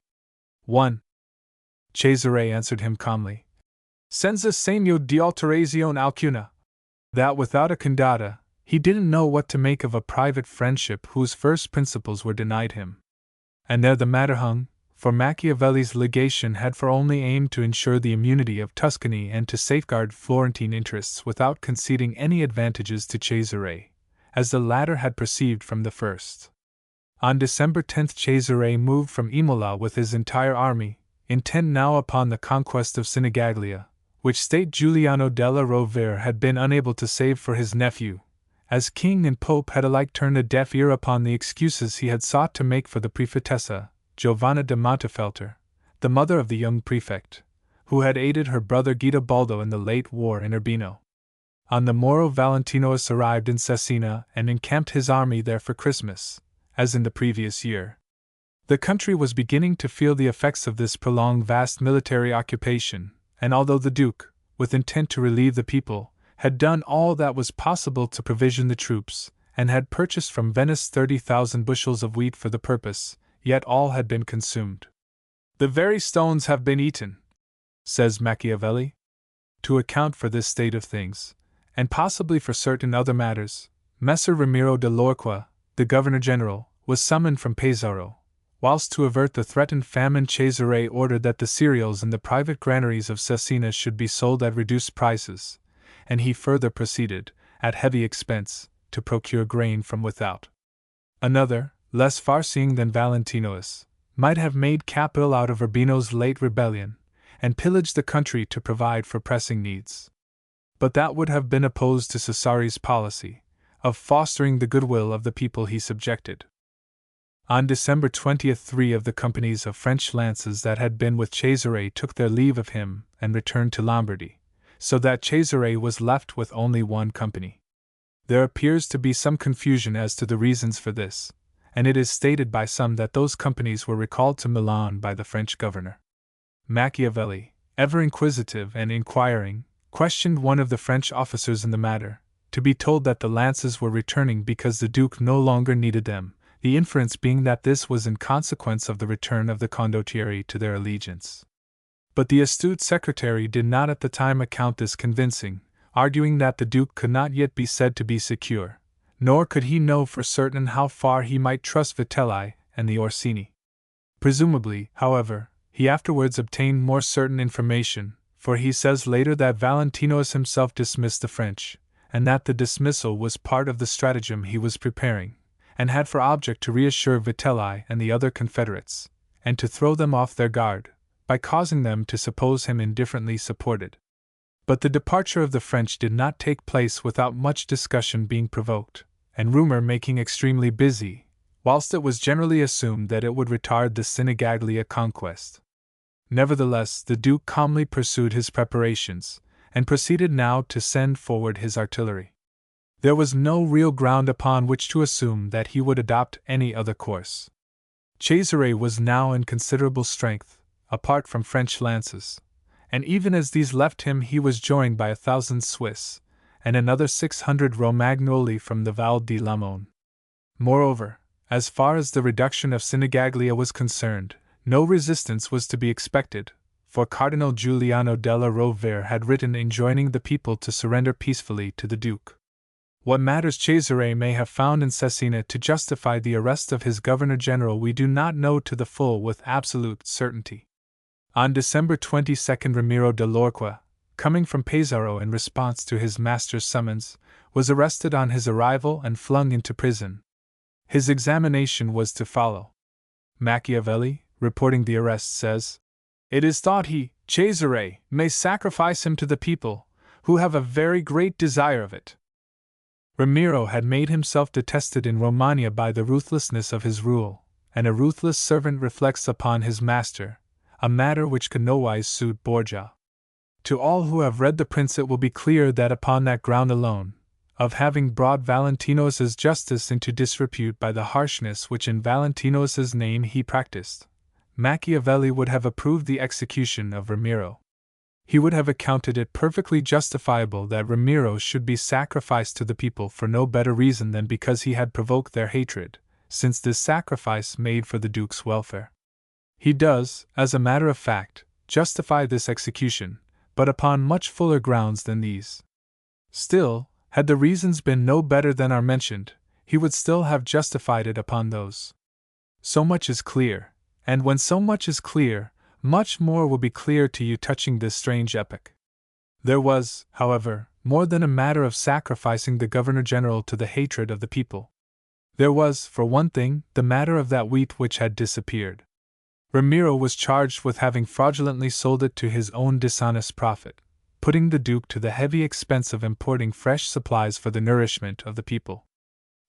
1. Cesare answered him calmly. Senza segno di alterazione alcuna. That without a condotta, he didn't know what to make of a private friendship whose first principles were denied him. And there the matter hung, for Machiavelli's legation had for only aim to ensure the immunity of Tuscany and to safeguard Florentine interests without conceding any advantages to Cesare, as the latter had perceived from the first. On December 10 Cesare moved from Imola with his entire army, intent now upon the conquest of Sinigaglia, which state Giuliano della Rovere had been unable to save for his nephew, as king and pope had alike turned a deaf ear upon the excuses he had sought to make for the prefettessa, Giovanna de Montefeltro, the mother of the young prefect, who had aided her brother Guidobaldo in the late war in Urbino. On the morrow Valentinous arrived in Cesena and encamped his army there for Christmas, as in the previous year. The country was beginning to feel the effects of this prolonged vast military occupation, and although the Duke, with intent to relieve the people, had done all that was possible to provision the troops, and had purchased from Venice 30,000 bushels of wheat for the purpose, yet all had been consumed. The very stones have been eaten, says Machiavelli. To account for this state of things, and possibly for certain other matters, Messer Ramiro de Lorqua, the Governor-General, was summoned from Pesaro, whilst to avert the threatened famine Cesare ordered that the cereals in the private granaries of Cesena should be sold at reduced prices, and he further proceeded, at heavy expense, to procure grain from without. Another, less far-seeing than Valentinous, might have made capital out of Urbino's late rebellion, and pillaged the country to provide for pressing needs. But that would have been opposed to Cesare's policy, of fostering the goodwill of the people he subjected. On December 20, 3 of the companies of French lances that had been with Cesare took their leave of him and returned to Lombardy, so that Cesare was left with only one company. There appears to be some confusion as to the reasons for this, and it is stated by some that those companies were recalled to Milan by the French governor. Machiavelli, ever inquisitive and inquiring, questioned one of the French officers in the matter, to be told that the lances were returning because the Duke no longer needed them, the inference being that this was in consequence of the return of the condottieri to their allegiance. But the astute secretary did not at the time account this convincing, arguing that the Duke could not yet be said to be secure, nor could he know for certain how far he might trust Vitelli and the Orsini. Presumably, however, he afterwards obtained more certain information, for he says later that Valentinous himself dismissed the French, and that the dismissal was part of the stratagem he was preparing, and had for object to reassure Vitelli and the other confederates, and to throw them off their guard, by causing them to suppose him indifferently supported. But the departure of the French did not take place without much discussion being provoked, and rumor making extremely busy, whilst it was generally assumed that it would retard the Sinigaglia conquest. Nevertheless, the Duke calmly pursued his preparations, and proceeded now to send forward his artillery. There was no real ground upon which to assume that he would adopt any other course. Cesare was now in considerable strength, apart from French lances, and even as these left him he was joined by 1,000 Swiss, and another 600 Romagnoli from the Val di Lamone. Moreover, as far as the reduction of Sinigaglia was concerned, no resistance was to be expected, for Cardinal Giuliano della Rovere had written enjoining the people to surrender peacefully to the Duke. What matters Cesare may have found in Cesena to justify the arrest of his governor-general we do not know to the full with absolute certainty. On December 22, Ramiro de Lorca, coming from Pesaro in response to his master's summons, was arrested on his arrival and flung into prison. His examination was to follow. Machiavelli, reporting the arrest, says, "It is thought he, Cesare, may sacrifice him to the people, who have a very great desire of it." Ramiro had made himself detested in Romagna by the ruthlessness of his rule, and a ruthless servant reflects upon his master, a matter which could nowise suit Borgia. To all who have read the Prince it will be clear that upon that ground alone, of having brought Valentino's justice into disrepute by the harshness which in Valentino's name he practiced, Machiavelli would have approved the execution of Ramiro. He would have accounted it perfectly justifiable that Ramiro should be sacrificed to the people for no better reason than because he had provoked their hatred, since this sacrifice made for the Duke's welfare. He does, as a matter of fact, justify this execution, but upon much fuller grounds than these. Still, had the reasons been no better than are mentioned, he would still have justified it upon those. So much is clear, and when so much is clear, much more will be clear to you touching this strange epoch. There was, however, more than a matter of sacrificing the Governor-General to the hatred of the people. There was, for one thing, the matter of that wheat which had disappeared. Ramiro was charged with having fraudulently sold it to his own dishonest profit, putting the Duke to the heavy expense of importing fresh supplies for the nourishment of the people.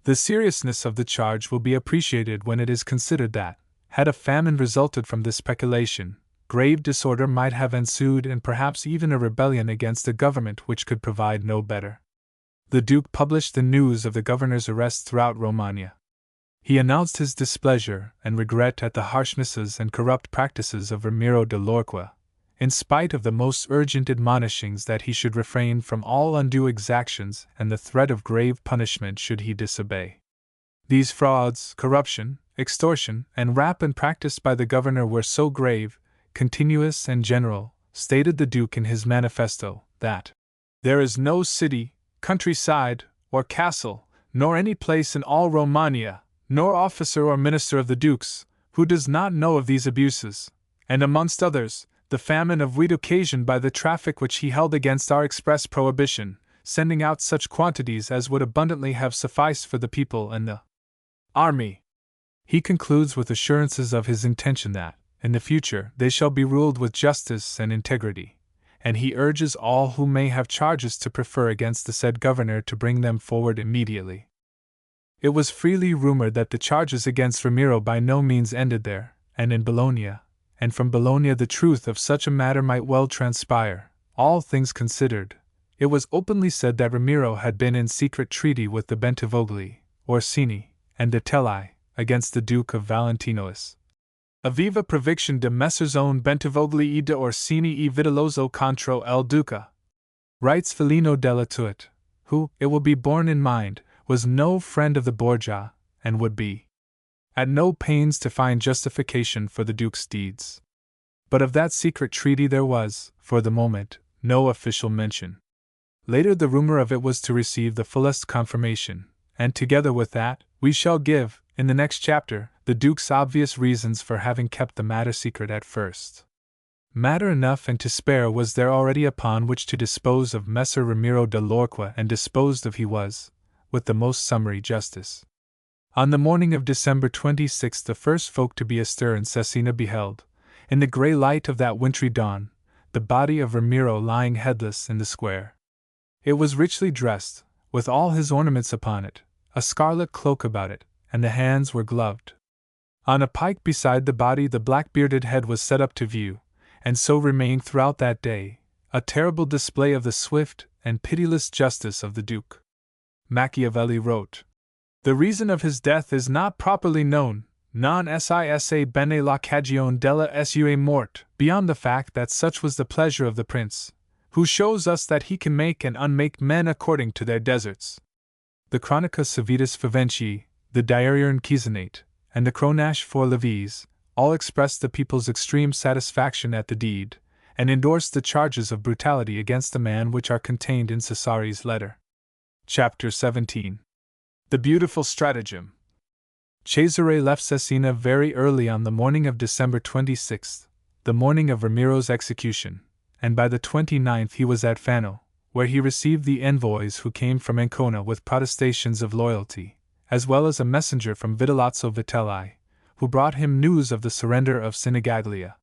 The seriousness of the charge will be appreciated when it is considered that, had a famine resulted from this speculation, grave disorder might have ensued and perhaps even a rebellion against a government which could provide no better. The Duke published the news of the governor's arrest throughout Romagna. He announced his displeasure and regret at the harshnesses and corrupt practices of Ramiro de Lorca, in spite of the most urgent admonishings that he should refrain from all undue exactions and the threat of grave punishment should he disobey. These frauds, corruption, extortion, and rapine practiced by the governor were so grave, continuous, and general, stated the Duke in his manifesto, that there is no city, countryside, or castle, nor any place in all Romagna, nor officer or minister of the Duke's, who does not know of these abuses, and amongst others, the famine of wheat occasioned by the traffic which he held against our express prohibition, sending out such quantities as would abundantly have sufficed for the people and the army. He concludes with assurances of his intention that, in the future, they shall be ruled with justice and integrity, and he urges all who may have charges to prefer against the said governor to bring them forward immediately. It was freely rumored that the charges against Ramiro by no means ended there, and in Bologna, and from Bologna the truth of such a matter might well transpire. All things considered, it was openly said that Ramiro had been in secret treaty with the Bentivogli, Orsini, and de Telai, against the Duke of Valentino's. Aviva proviction de Messer's own Bentivogli e de Orsini e Vitellozzo contro el Duca, writes Filino della Tuit, who, it will be borne in mind, was no friend of the Borgia, and would be at no pains to find justification for the Duke's deeds. But of that secret treaty there was, for the moment, no official mention. Later the rumor of it was to receive the fullest confirmation, and together with that, we shall give, in the next chapter, the Duke's obvious reasons for having kept the matter secret at first. Matter enough and to spare was there already upon which to dispose of Messer Ramiro de Lorca, and disposed of he was, with the most summary justice. On the morning of December 26 the first folk to be astir in Cesena beheld, in the grey light of that wintry dawn, the body of Ramiro lying headless in the square. It was richly dressed, with all his ornaments upon it, a scarlet cloak about it, and the hands were gloved. On a pike beside the body the black-bearded head was set up to view, and so remained throughout that day, a terrible display of the swift and pitiless justice of the Duke. Machiavelli wrote, "The reason of his death is not properly known, non si bene la cagione della sua morte, beyond the fact that such was the pleasure of the prince, who shows us that he can make and unmake men according to their deserts." The Chronica Civitas Faventii, the Diarium Chisenate, and the Chronache for Levies, all expressed the people's extreme satisfaction at the deed, and endorsed the charges of brutality against the man which are contained in Cesare's letter. Chapter 17. The Beautiful Stratagem. Cesare left Cesena very early on the morning of December 26th, the morning of Ramiro's execution, and by the 29th he was at Fano, where he received the envoys who came from Ancona with protestations of loyalty, as well as a messenger from Vitellozzo Vitelli, who brought him news of the surrender of Sinigaglia.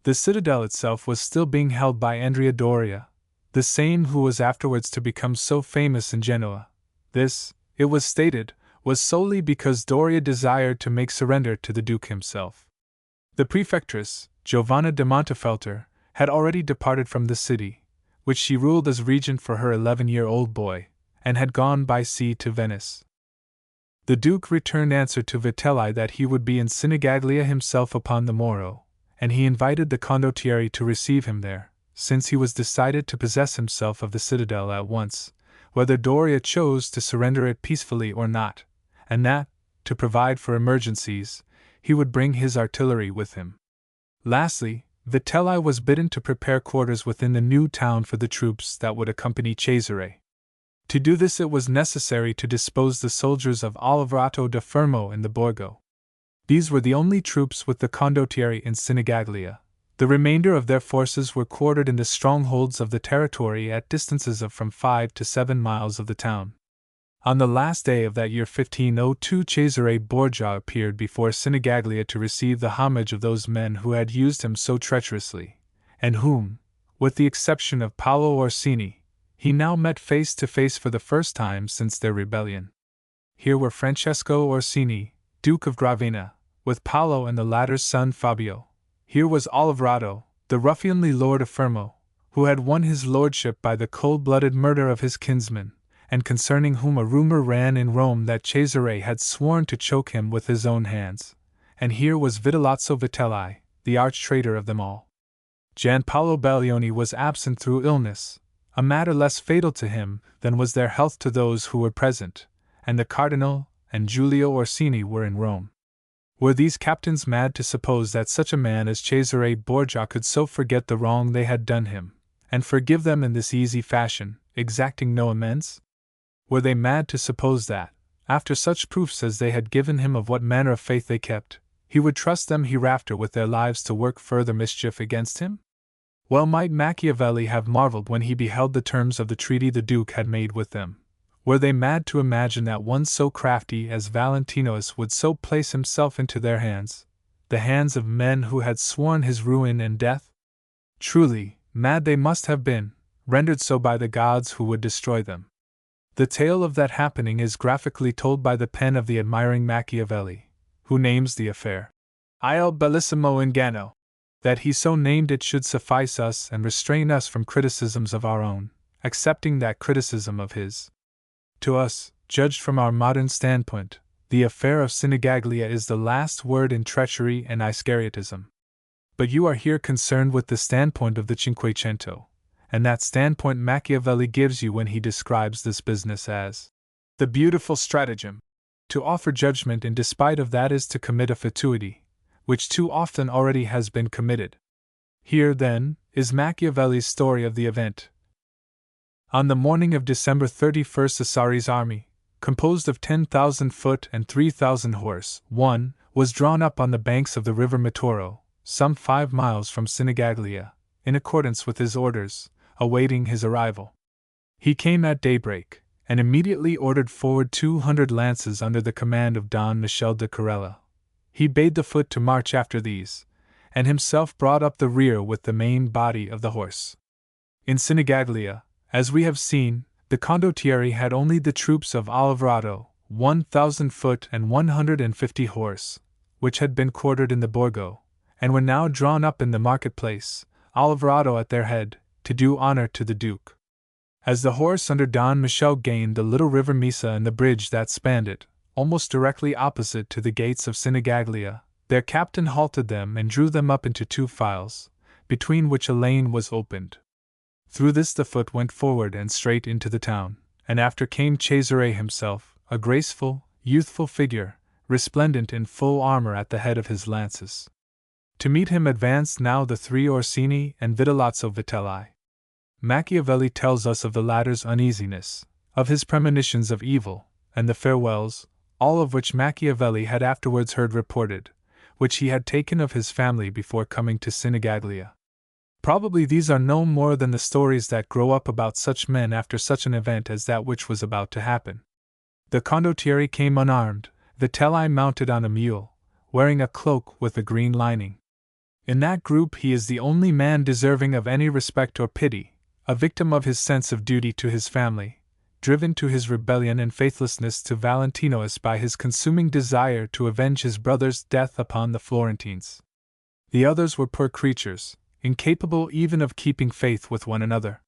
The citadel itself was still being held by Andrea Doria, the same who was afterwards to become so famous in Genoa. This, it was stated, was solely because Doria desired to make surrender to the Duke himself. The prefectress, Giovanna de Montefeltro, had already departed from the city, which she ruled as regent for her 11-year-old boy, and had gone by sea to Venice. The Duke returned answer to Vitelli that he would be in Sinigaglia himself upon the morrow, and he invited the condottieri to receive him there, since he was decided to possess himself of the citadel at once, whether Doria chose to surrender it peacefully or not, and that, to provide for emergencies, he would bring his artillery with him. Lastly, Vitelli was bidden to prepare quarters within the new town for the troops that would accompany Cesare. To do this it was necessary to dispose the soldiers of Aliverato da Fermo in the Borgo. These were the only troops with the condottieri in Sinigaglia. The remainder of their forces were quartered in the strongholds of the territory at distances of from 5 to 7 miles of the town. On the last day of that year 1502 Cesare Borgia appeared before Sinigaglia to receive the homage of those men who had used him so treacherously, and whom, with the exception of Paolo Orsini, he now met face to face for the first time since their rebellion. Here were Francesco Orsini, Duke of Gravina, with Paolo and the latter's son Fabio. Here was Aliverato, the ruffianly lord of Fermo, who had won his lordship by the cold-blooded murder of his kinsman, and concerning whom a rumor ran in Rome that Cesare had sworn to choke him with his own hands. And here was Vitellozzo Vitelli, the arch-traitor of them all. Gianpaolo Baglioni was absent through illness, a matter less fatal to him than was their health to those who were present, and the Cardinal and Giulio Orsini were in Rome. Were these captains mad to suppose that such a man as Cesare Borgia could so forget the wrong they had done him, and forgive them in this easy fashion, exacting no amends? Were they mad to suppose that, after such proofs as they had given him of what manner of faith they kept, he would trust them hereafter with their lives to work further mischief against him? Well might Machiavelli have marveled when he beheld the terms of the treaty the Duke had made with them. Were they mad to imagine that one so crafty as Valentinius would so place himself into their hands, the hands of men who had sworn his ruin and death? Truly, mad they must have been, rendered so by the gods who would destroy them. The tale of that happening is graphically told by the pen of the admiring Machiavelli, who names the affair Il Bellissimo Inganno. That he so named it should suffice us and restrain us from criticisms of our own, accepting that criticism of his. To us, judged from our modern standpoint, the affair of Sinigaglia is the last word in treachery and Iscariotism. But you are here concerned with the standpoint of the Cinquecento, and that standpoint Machiavelli gives you when he describes this business as the beautiful stratagem. To offer judgment in despite of that is to commit a fatuity, which too often already has been committed. Here, then, is Machiavelli's story of the event. On the morning of December 31st Cesare's army, composed of 10,000 foot and 3,000 horse, was drawn up on the banks of the river Matoro, some 5 miles from Sinigaglia, in accordance with his orders, awaiting his arrival. He came at daybreak, and immediately ordered forward 200 lances under the command of Don Michel de Corella. He bade the foot to march after these, and himself brought up the rear with the main body of the horse. In Sinigaglia, as we have seen, the condottieri had only the troops of Aliverato, 1,000 foot and 150 horse, which had been quartered in the Borgo, and were now drawn up in the marketplace, Aliverato at their head, to do honor to the Duke. As the horse under Don Michel gained the little river Misa and the bridge that spanned it, almost directly opposite to the gates of Sinigaglia, their captain halted them and drew them up into 2 files, between which a lane was opened. Through this the foot went forward and straight into the town, and after came Cesare himself, a graceful, youthful figure, resplendent in full armor at the head of his lances. To meet him advanced now the 3 Orsini and Vitellozzo Vitelli. Machiavelli tells us of the latter's uneasiness, of his premonitions of evil, and the farewells, all of which Machiavelli had afterwards heard reported, which he had taken of his family before coming to Sinigaglia. Probably these are no more than the stories that grow up about such men after such an event as that which was about to happen. The condottieri came unarmed, Vitelli mounted on a mule, wearing a cloak with a green lining. In that group he is the only man deserving of any respect or pity, a victim of his sense of duty to his family, driven to his rebellion and faithlessness to Valentinois by his consuming desire to avenge his brother's death upon the Florentines. The others were poor creatures, incapable even of keeping faith with one another.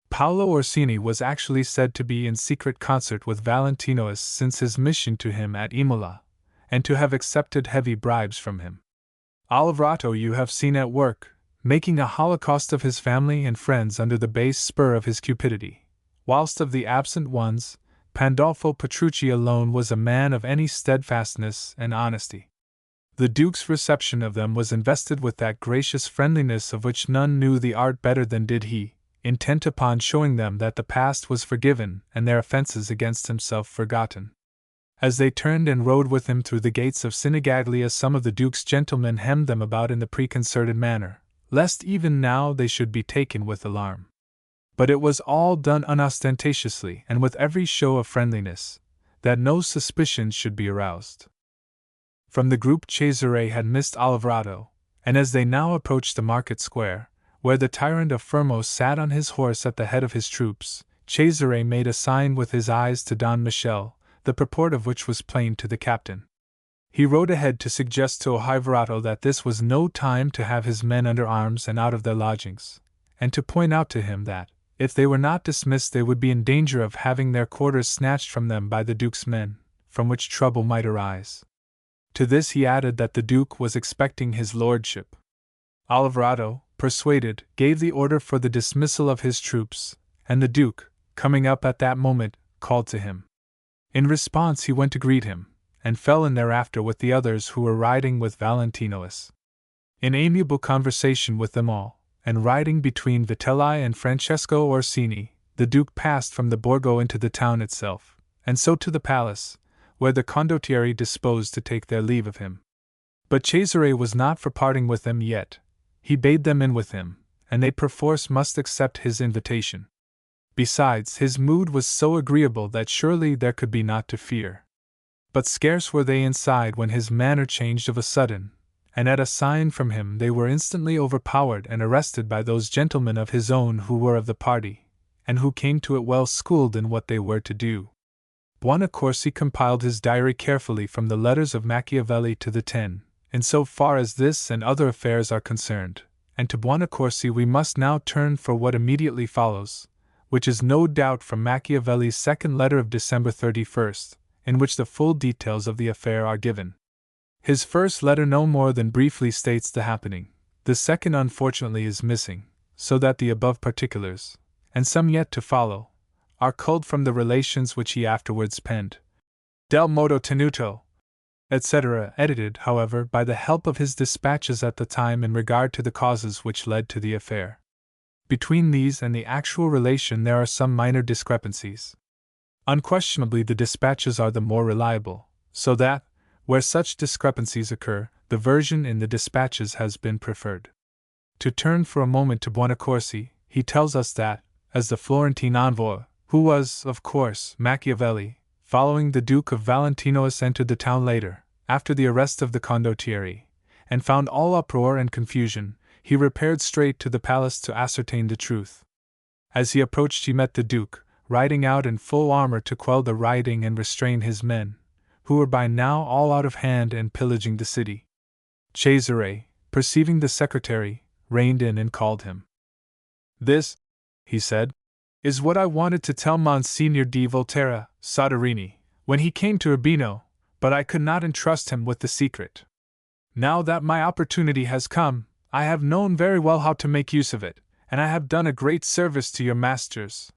Paolo Orsini was actually said to be in secret concert with Valentinois since his mission to him at Imola, and to have accepted heavy bribes from him. Alivrato you have seen at work, making a holocaust of his family and friends under the base spur of his cupidity, whilst of the absent ones, Pandolfo Petrucci alone was a man of any steadfastness and honesty. The Duke's reception of them was invested with that gracious friendliness of which none knew the art better than did he, intent upon showing them that the past was forgiven and their offences against himself forgotten. As they turned and rode with him through the gates of Sinigaglia, some of the Duke's gentlemen hemmed them about in the preconcerted manner, lest even now they should be taken with alarm. But it was all done unostentatiously and with every show of friendliness, that no suspicions should be aroused. From the group Cesare had missed Alivrato, and as they now approached the market square, where the tyrant of Fermo sat on his horse at the head of his troops, Cesare made a sign with his eyes to Don Michele, the purport of which was plain to the captain. He rode ahead to suggest to Alivrato that this was no time to have his men under arms and out of their lodgings, and to point out to him that, if they were not dismissed, they would be in danger of having their quarters snatched from them by the Duke's men, from which trouble might arise. To this he added that the Duke was expecting his lordship. Alivrato, persuaded, gave the order for the dismissal of his troops, and the Duke, coming up at that moment, called to him. In response he went to greet him, and fell in thereafter with the others who were riding with Valentinois. In amiable conversation with them all, and riding between Vitelli and Francesco Orsini, the Duke passed from the Borgo into the town itself, and so to the palace, where the condottieri disposed to take their leave of him. But Cesare was not for parting with them yet. He bade them in with him, and they perforce must accept his invitation. Besides, his mood was so agreeable that surely there could be naught to fear. But scarce were they inside when his manner changed of a sudden, and at a sign from him they were instantly overpowered and arrested by those gentlemen of his own who were of the party, and who came to it well schooled in what they were to do. Buonaccorsi compiled his diary carefully from the letters of Machiavelli to the 10, in so far as this and other affairs are concerned, and to Buonaccorsi we must now turn for what immediately follows, which is no doubt from Machiavelli's second letter of December 31st, in which the full details of the affair are given. His first letter no more than briefly states the happening, the second unfortunately is missing, so that the above particulars, and some yet to follow, are culled from the relations which he afterwards penned. Del modo tenuto, etc., edited, however, by the help of his dispatches at the time in regard to the causes which led to the affair. Between these and the actual relation there are some minor discrepancies. Unquestionably the dispatches are the more reliable, so that, where such discrepancies occur, the version in the dispatches has been preferred. To turn for a moment to Buonaccorsi, he tells us that, as the Florentine envoy, who was, of course, Machiavelli, following the Duke of Valentinois, entered the town later, after the arrest of the condottieri, and found all uproar and confusion, he repaired straight to the palace to ascertain the truth. As he approached he met the Duke, riding out in full armor to quell the rioting and restrain his men, who were by now all out of hand and pillaging the city. Cesare, perceiving the secretary, reined in and called him. "This," he said, "is what I wanted to tell Monsignor di Volterra, Soderini, when he came to Urbino, but I could not entrust him with the secret. Now that my opportunity has come, I have known very well how to make use of it, and I have done a great service to your masters."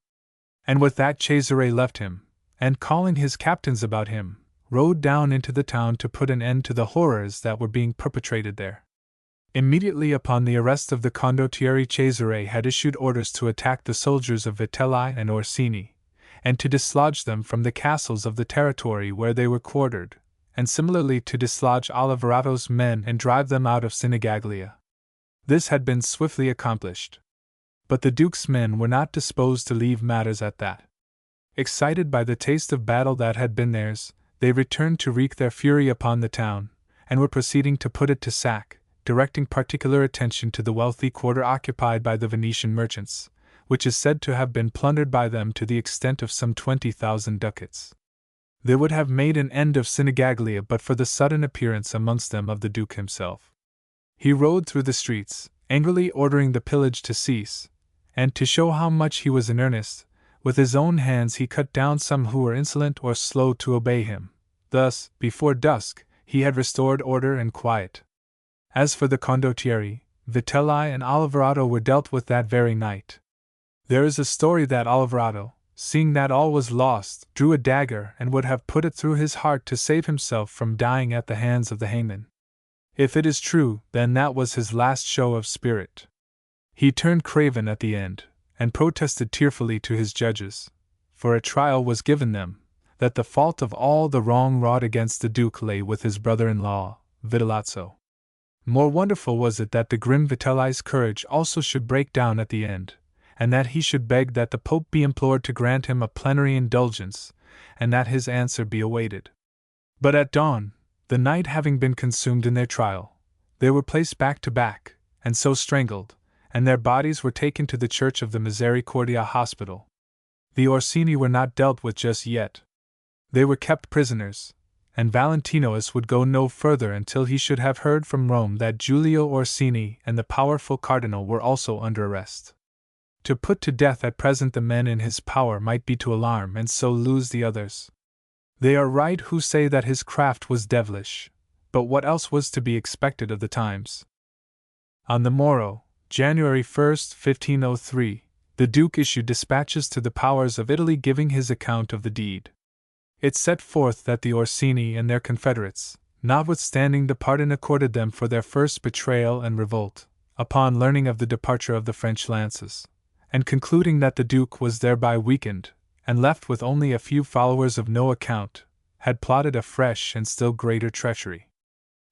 And with that Cesare left him, and calling his captains about him, rode down into the town to put an end to the horrors that were being perpetrated there. Immediately upon the arrest of the condottieri, Cesare had issued orders to attack the soldiers of Vitelli and Orsini, and to dislodge them from the castles of the territory where they were quartered, and similarly to dislodge Alvarado's men and drive them out of Sinigaglia. This had been swiftly accomplished. But the Duke's men were not disposed to leave matters at that. Excited by the taste of battle that had been theirs, they returned to wreak their fury upon the town, and were proceeding to put it to sack, directing particular attention to the wealthy quarter occupied by the Venetian merchants, which is said to have been plundered by them to the extent of some 20,000 ducats. They would have made an end of Sinigaglia but for the sudden appearance amongst them of the Duke himself. He rode through the streets, angrily ordering the pillage to cease, and to show how much he was in earnest, with his own hands he cut down some who were insolent or slow to obey him. Thus, before dusk, he had restored order and quiet. As for the condottieri, Vitelli and Alvarado were dealt with that very night. There is a story that Alvarado, seeing that all was lost, drew a dagger and would have put it through his heart to save himself from dying at the hands of the hangman. If it is true, then that was his last show of spirit. He turned craven at the end, and protested tearfully to his judges, for a trial was given them, that the fault of all the wrong wrought against the Duke lay with his brother-in-law, Vitellozzo. More wonderful was it that the grim Vitelli's courage also should break down at the end, and that he should beg that the Pope be implored to grant him a plenary indulgence, and that his answer be awaited. But at dawn, the night having been consumed in their trial, they were placed back to back, and so strangled, and their bodies were taken to the church of the Misericordia Hospital. The Orsini were not dealt with just yet. They were kept prisoners, and Valentinois would go no further until he should have heard from Rome that Giulio Orsini and the powerful cardinal were also under arrest. To put to death at present the men in his power might be to alarm and so lose the others. They are right who say that his craft was devilish, but what else was to be expected of the times? On the morrow, January 1st, 1503, the Duke issued dispatches to the powers of Italy giving his account of the deed. It set forth that the Orsini and their confederates, notwithstanding the pardon accorded them for their first betrayal and revolt, upon learning of the departure of the French lances, and concluding that the Duke was thereby weakened, and left with only a few followers of no account, had plotted a fresh and still greater treachery.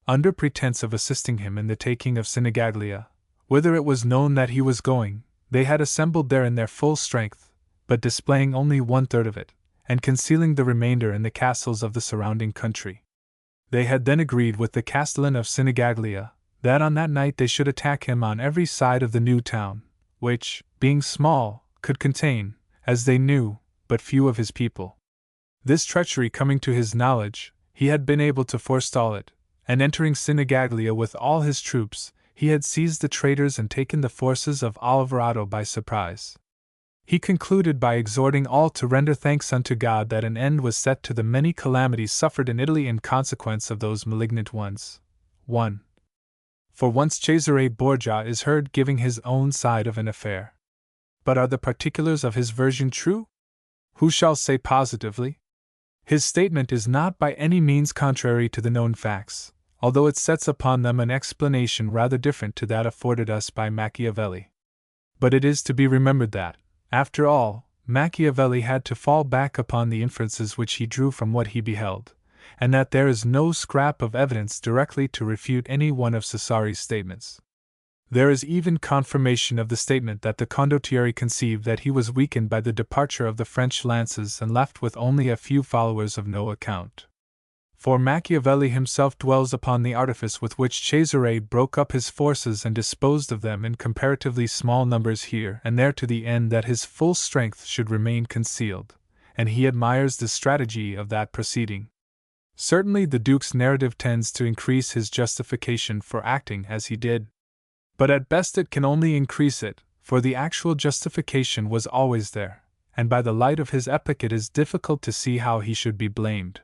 Under pretense of assisting him in the taking of Sinigaglia, whither it was known that he was going, they had assembled there in their full strength, but displaying only 1/3 of it, and concealing the remainder in the castles of the surrounding country. They had then agreed with the castellan of Sinigaglia that on that night they should attack him on every side of the new town, which, being small, could contain, as they knew, but few of his people. This treachery coming to his knowledge, he had been able to forestall it, and entering Sinigaglia with all his troops, he had seized the traitors and taken the forces of Alvarado by surprise. He concluded by exhorting all to render thanks unto God that an end was set to the many calamities suffered in Italy in consequence of those malignant ones. 1. For once Cesare Borgia is heard giving his own side of an affair. But are the particulars of his version true? Who shall say positively? His statement is not by any means contrary to the known facts, although it sets upon them an explanation rather different to that afforded us by Machiavelli. But it is to be remembered that, after all, Machiavelli had to fall back upon the inferences which he drew from what he beheld, and that there is no scrap of evidence directly to refute any one of Cesare's statements. There is even confirmation of the statement that the condottieri conceived that he was weakened by the departure of the French lances and left with only a few followers of no account. For Machiavelli himself dwells upon the artifice with which Cesare broke up his forces and disposed of them in comparatively small numbers here and there to the end that his full strength should remain concealed, and he admires the strategy of that proceeding. Certainly the Duke's narrative tends to increase his justification for acting as he did. But at best it can only increase it, for the actual justification was always there, and by the light of his epoch it is difficult to see how he should be blamed.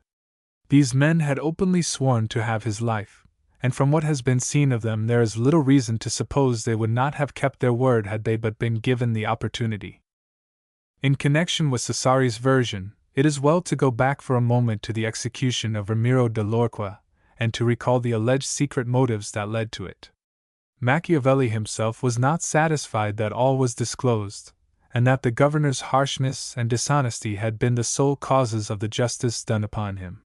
These men had openly sworn to have his life, and from what has been seen of them there is little reason to suppose they would not have kept their word had they but been given the opportunity. In connection with Cesare's version, it is well to go back for a moment to the execution of Ramiro de Lorca, and to recall the alleged secret motives that led to it. Machiavelli himself was not satisfied that all was disclosed, and that the governor's harshness and dishonesty had been the sole causes of the justice done upon him.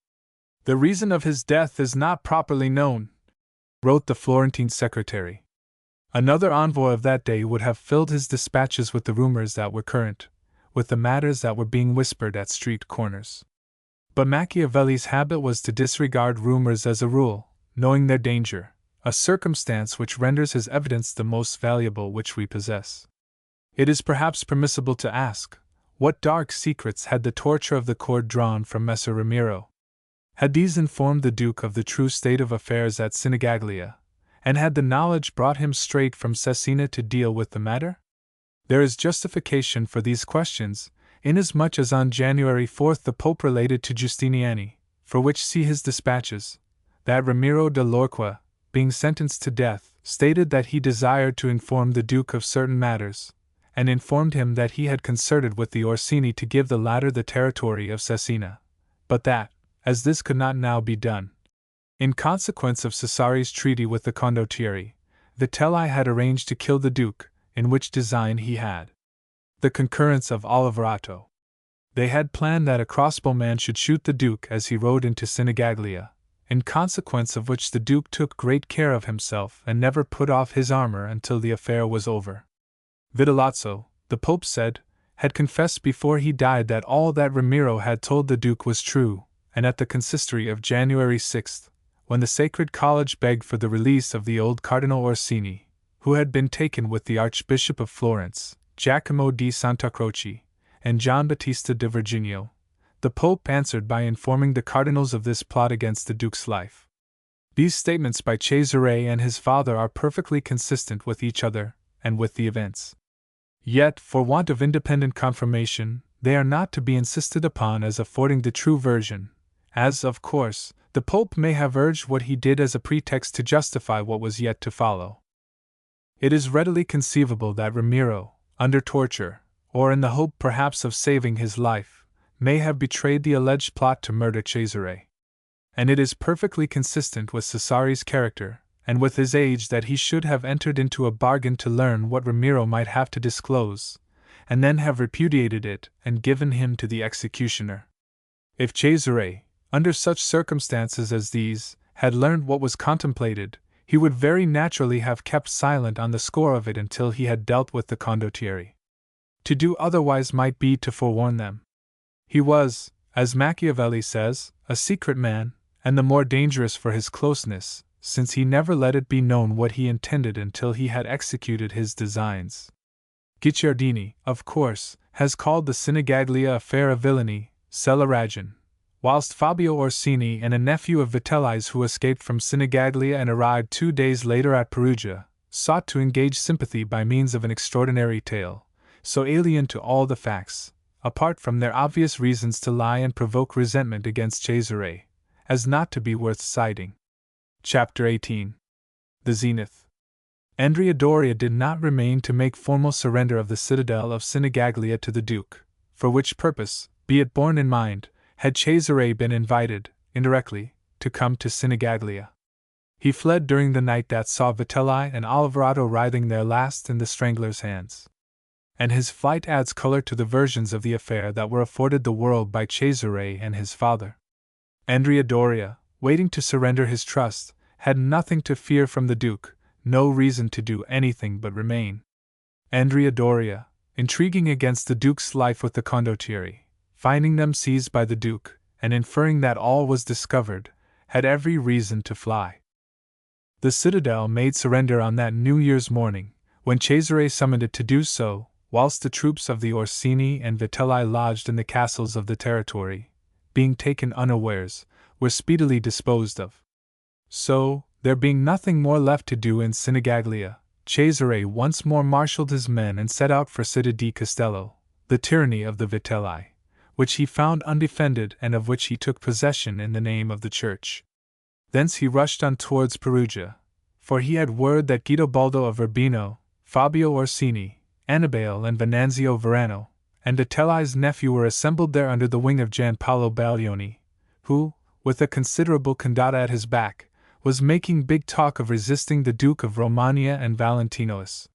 "The reason of his death is not properly known," wrote the Florentine secretary. Another envoy of that day would have filled his dispatches with the rumors that were current, with the matters that were being whispered at street corners. But Machiavelli's habit was to disregard rumors as a rule, knowing their danger, a circumstance which renders his evidence the most valuable which we possess. It is perhaps permissible to ask, what dark secrets had the torture of the cord drawn from Messer Ramiro? Had these informed the Duke of the true state of affairs at Sinigaglia, and had the knowledge brought him straight from Cesena to deal with the matter? There is justification for these questions, inasmuch as on January 4 the Pope related to Giustiniani, for which see his dispatches, that Ramiro de Lorqua, being sentenced to death, stated that he desired to inform the Duke of certain matters, and informed him that he had concerted with the Orsini to give the latter the territory of Cesena, but that, as this could not now be done, in consequence of Cesare's treaty with the condottieri, Vitelli had arranged to kill the Duke, in which design he had the concurrence of Oliverato. They had planned that a crossbowman should shoot the Duke as he rode into Sinigaglia, in consequence of which the Duke took great care of himself and never put off his armor until the affair was over. Vitellozzo, the Pope said, had confessed before he died that all that Ramiro had told the Duke was true, and at the consistory of January 6, when the Sacred College begged for the release of the old Cardinal Orsini, who had been taken with the Archbishop of Florence, Giacomo di Santa Croce, and Gian Battista di Virginio, the Pope answered by informing the cardinals of this plot against the Duke's life. These statements by Cesare and his father are perfectly consistent with each other, and with the events. Yet, for want of independent confirmation, they are not to be insisted upon as affording the true version, as, of course, the Pope may have urged what he did as a pretext to justify what was yet to follow. It is readily conceivable that Ramiro, under torture, or in the hope perhaps of saving his life, may have betrayed the alleged plot to murder Cesare. And it is perfectly consistent with Cesare's character, and with his age, that he should have entered into a bargain to learn what Ramiro might have to disclose, and then have repudiated it and given him to the executioner. If Cesare, under such circumstances as these, had learned what was contemplated, he would very naturally have kept silent on the score of it until he had dealt with the condottieri. To do otherwise might be to forewarn them. He was, as Machiavelli says, a secret man, and the more dangerous for his closeness, since he never let it be known what he intended until he had executed his designs. Guicciardini, of course, has called the Sinigaglia affair a villainy, Celeragion, whilst Fabio Orsini and a nephew of Vitelli's who escaped from Sinigaglia and arrived 2 days later at Perugia, sought to engage sympathy by means of an extraordinary tale, so alien to all the facts, apart from their obvious reasons to lie and provoke resentment against Cesare, as not to be worth citing. Chapter 18. The Zenith. Andrea Doria did not remain to make formal surrender of the citadel of Sinigaglia to the Duke, for which purpose, be it borne in mind, had Cesare been invited, indirectly, to come to Sinigaglia. He fled during the night that saw Vitelli and Oliverato writhing their last in the strangler's hands. And his flight adds color to the versions of the affair that were afforded the world by Cesare and his father. Andrea Doria, waiting to surrender his trust, had nothing to fear from the Duke, no reason to do anything but remain. Andrea Doria, intriguing against the Duke's life with the condottieri, finding them seized by the Duke, and inferring that all was discovered, had every reason to fly. The citadel made surrender on that New Year's morning, when Cesare summoned it to do so, whilst the troops of the Orsini and Vitelli lodged in the castles of the territory, being taken unawares, were speedily disposed of. So, there being nothing more left to do in Sinigaglia, Cesare once more marshalled his men and set out for Città di Castello, the tyranny of the Vitelli, which he found undefended and of which he took possession in the name of the Church. Thence he rushed on towards Perugia, for he had word that Guidobaldo of Urbino, Fabio Orsini, Annibale and Venanzio Verano, and Vitelli's nephew were assembled there under the wing of Gianpaolo Baglioni, who, with a considerable condotta at his back, was making big talk of resisting the Duke of Romagna and Valentinois.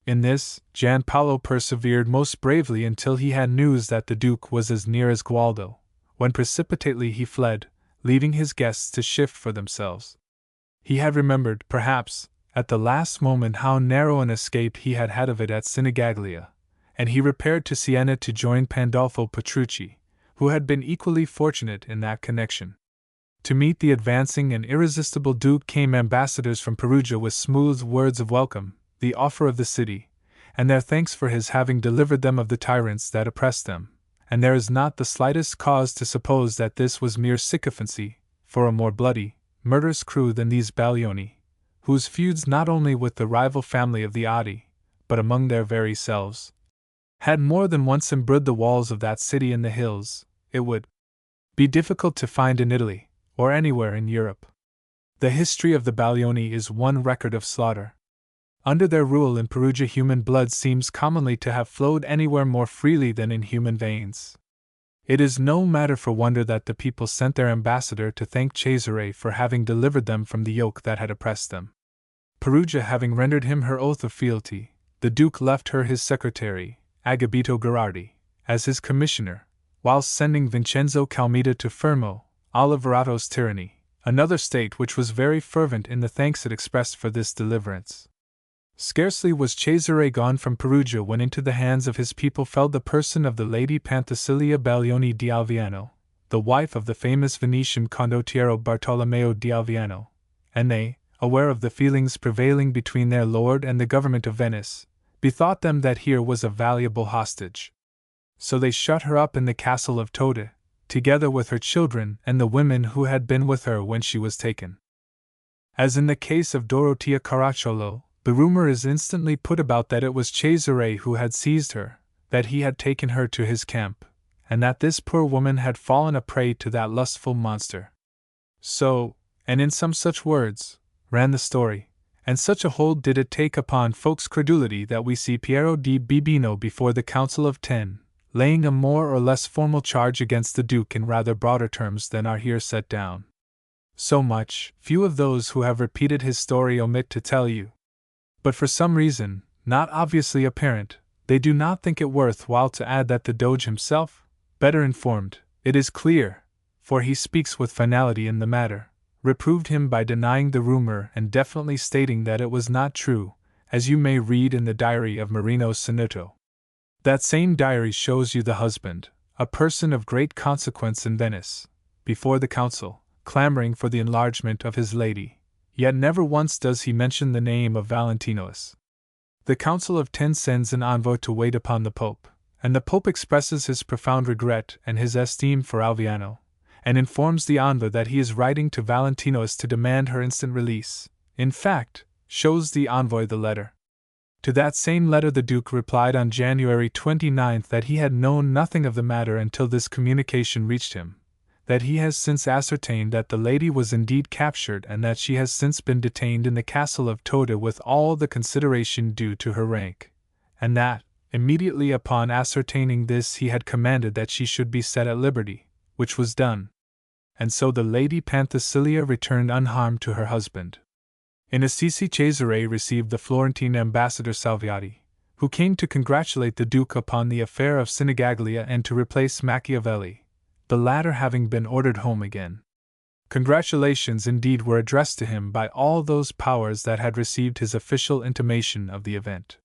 In this, Gianpaolo persevered most bravely until he had news that the Duke was as near as Gualdo, when precipitately he fled, leaving his guests to shift for themselves. He had remembered, perhaps, at the last moment how narrow an escape he had had of it at Sinigaglia, and he repaired to Siena to join Pandolfo Petrucci, who had been equally fortunate in that connection. To meet the advancing and irresistible Duke came ambassadors from Perugia with smooth words of welcome, the offer of the city, and their thanks for his having delivered them of the tyrants that oppressed them, and there is not the slightest cause to suppose that this was mere sycophancy, for a more bloody, murderous crew than these Baglioni, whose feuds not only with the rival family of the Adi, but among their very selves, had more than once embrued the walls of that city in the hills, it would be difficult to find in Italy, or anywhere in Europe. The history of the Baglioni is one record of slaughter. Under their rule in Perugia human blood seems commonly to have flowed anywhere more freely than in human veins. It is no matter for wonder that the people sent their ambassador to thank Cesare for having delivered them from the yoke that had oppressed them. Perugia having rendered him her oath of fealty, the Duke left her his secretary, Agabito Gherardi, as his commissioner, whilst sending Vincenzo Calmida to Fermo, Oliverato's tyranny, another state which was very fervent in the thanks it expressed for this deliverance. Scarcely was Cesare gone from Perugia when into the hands of his people fell the person of the Lady Pantasilea Baglioni di Alviano, the wife of the famous Venetian condottiero Bartolomeo di Alviano, and they, aware of the feelings prevailing between their lord and the government of Venice, bethought them that here was a valuable hostage. So they shut her up in the castle of Tode, together with her children and the women who had been with her when she was taken. As in the case of Dorotea Caracciolo, the rumor is instantly put about that it was Cesare who had seized her, that he had taken her to his camp, and that this poor woman had fallen a prey to that lustful monster. So, and in some such words, ran the story, and such a hold did it take upon folks' credulity that we see Piero di Bibino before the Council of Ten, laying a more or less formal charge against the Duke in rather broader terms than are here set down. So much, few of those who have repeated his story omit to tell you. But for some reason, not obviously apparent, they do not think it worth while to add that the Doge himself, better informed, it is clear, for he speaks with finality in the matter, reproved him by denying the rumor and definitely stating that it was not true, as you may read in the diary of Marino Sanuto. That same diary shows you the husband, a person of great consequence in Venice, before the council, clamoring for the enlargement of his lady, yet never once does he mention the name of Valentinois. The Council of Ten sends an envoy to wait upon the Pope, and the Pope expresses his profound regret and his esteem for Alviano, and informs the envoy that he is writing to Valentinois to demand her instant release. In fact, shows the envoy the letter. To that same letter the Duke replied on January 29 that he had known nothing of the matter until this communication reached him, that he has since ascertained that the lady was indeed captured and that she has since been detained in the castle of Tode with all the consideration due to her rank, and that, immediately upon ascertaining this he had commanded that she should be set at liberty, which was done. And so the Lady Pantasilea returned unharmed to her husband. In Assisi Cesare received the Florentine ambassador Salviati, who came to congratulate the Duke upon the affair of Sinigaglia and to replace Machiavelli, the latter having been ordered home again. Congratulations indeed were addressed to him by all those powers that had received his official intimation of the event.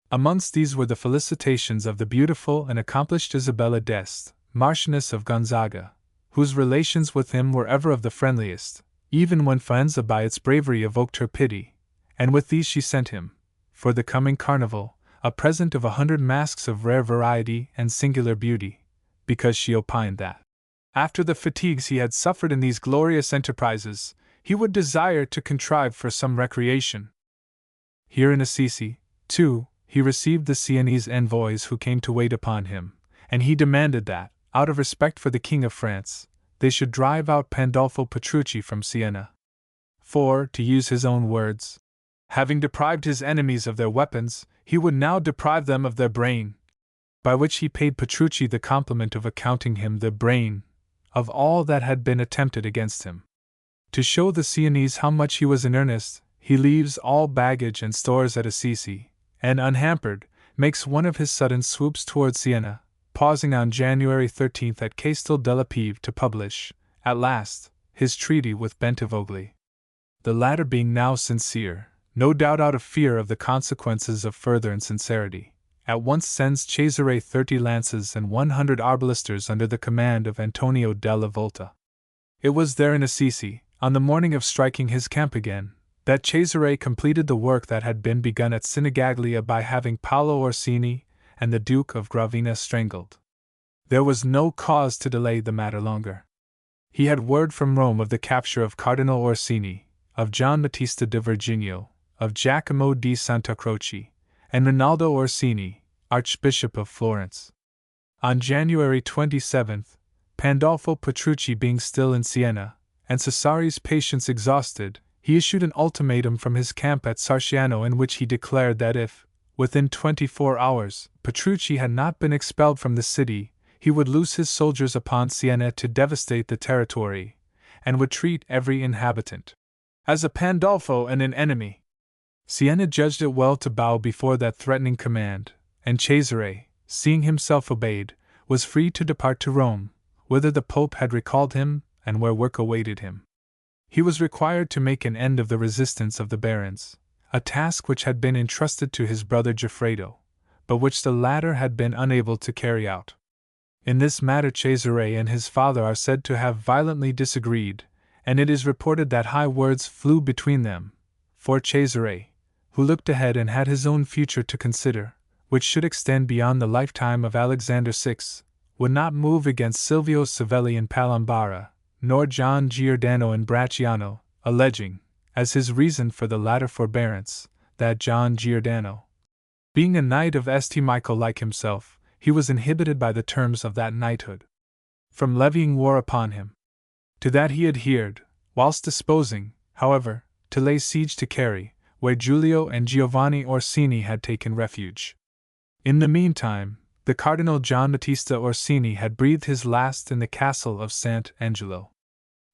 Amongst these were the felicitations of the beautiful and accomplished Isabella d'Este, Marchioness of Gonzaga, whose relations with him were ever of the friendliest, even when Faenza by its bravery evoked her pity, and with these she sent him, for the coming carnival, a present of 100 masks of rare variety and singular beauty, because she opined that, after the fatigues he had suffered in these glorious enterprises, he would desire to contrive for some recreation. Here in Assisi, too, he received the Sienese envoys who came to wait upon him, and he demanded that, out of respect for the King of France, they should drive out Pandolfo Petrucci from Siena. For, to use his own words, having deprived his enemies of their weapons, he would now deprive them of their brain, by which he paid Petrucci the compliment of accounting him the brain of all that had been attempted against him. To show the Sienese how much he was in earnest, he leaves all baggage and stores at Assisi, and unhampered, makes one of his sudden swoops towards Siena, pausing on January 13 at Castel della Pieve to publish, at last, his treaty with Bentivogli. The latter being now sincere, no doubt out of fear of the consequences of further insincerity, at once sends Cesare 30 lances and 100 arbalisters under the command of Antonio della Volta. It was there in Assisi, on the morning of striking his camp again, that Cesare completed the work that had been begun at Sinigaglia by having Paolo Orsini and the Duke of Gravina strangled. There was no cause to delay the matter longer. He had word from Rome of the capture of Cardinal Orsini, of Gian Battista de Virginio, of Giacomo di Santa Croce, and Rinaldo Orsini, Archbishop of Florence. On January 27, Pandolfo Petrucci being still in Siena, and Cesare's patience exhausted, he issued an ultimatum from his camp at Sarciano in which he declared that if, within 24 hours, Petrucci had not been expelled from the city, he would loose his soldiers upon Siena to devastate the territory, and would treat every inhabitant as a Pandolfo and an enemy. Siena judged it well to bow before that threatening command, and Cesare, seeing himself obeyed, was free to depart to Rome, whither the Pope had recalled him and where work awaited him. He was required to make an end of the resistance of the barons, a task which had been entrusted to his brother Goffredo, but which the latter had been unable to carry out. In this matter Cesare and his father are said to have violently disagreed, and it is reported that high words flew between them, for Cesare, who looked ahead and had his own future to consider, which should extend beyond the lifetime of Alexander VI, would not move against Silvio Savelli in Palambara, nor John Giordano in Bracciano, alleging, as his reason for the latter forbearance, that John Giordano, being a knight of St. Michael like himself, he was inhibited by the terms of that knighthood from levying war upon him. To that he adhered, whilst disposing, however, to lay siege to Cari, where Giulio and Giovanni Orsini had taken refuge. In the meantime, the Cardinal Gian Battista Orsini had breathed his last in the castle of Sant' Angelo.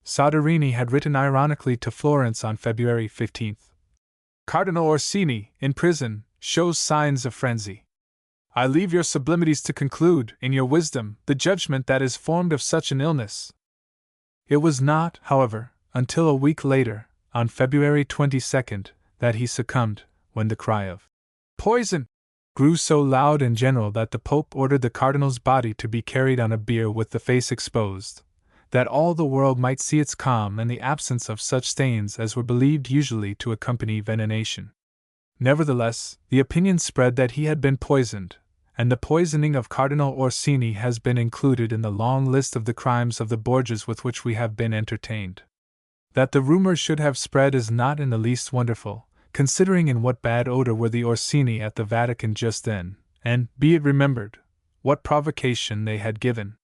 Soderini had written ironically to Florence on February 15. Cardinal Orsini, in prison, shows signs of frenzy. I leave your sublimities to conclude, in your wisdom, the judgment that is formed of such an illness. It was not, however, until a week later, on February 22, that he succumbed, when the cry of poison grew so loud and general that the Pope ordered the Cardinal's body to be carried on a bier with the face exposed, that all the world might see its calm and the absence of such stains as were believed usually to accompany venenation. Nevertheless, the opinion spread that he had been poisoned, and the poisoning of Cardinal Orsini has been included in the long list of the crimes of the Borgias with which we have been entertained. That the rumor should have spread is not in the least wonderful, considering in what bad odor were the Orsini at the Vatican just then, and, be it remembered, what provocation they had given.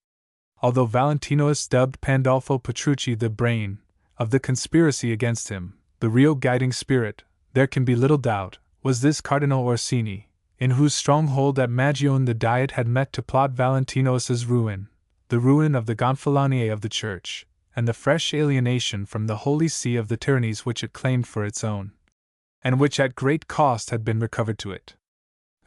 Although Valentinois dubbed Pandolfo Petrucci the brain of the conspiracy against him, the real guiding spirit, there can be little doubt, was this Cardinal Orsini, in whose stronghold at Magione the Diet had met to plot Valentinois's ruin, the ruin of the Gonfalonier of the Church, and the fresh alienation from the Holy See of the tyrannies which it claimed for its own, and which at great cost had been recovered to it.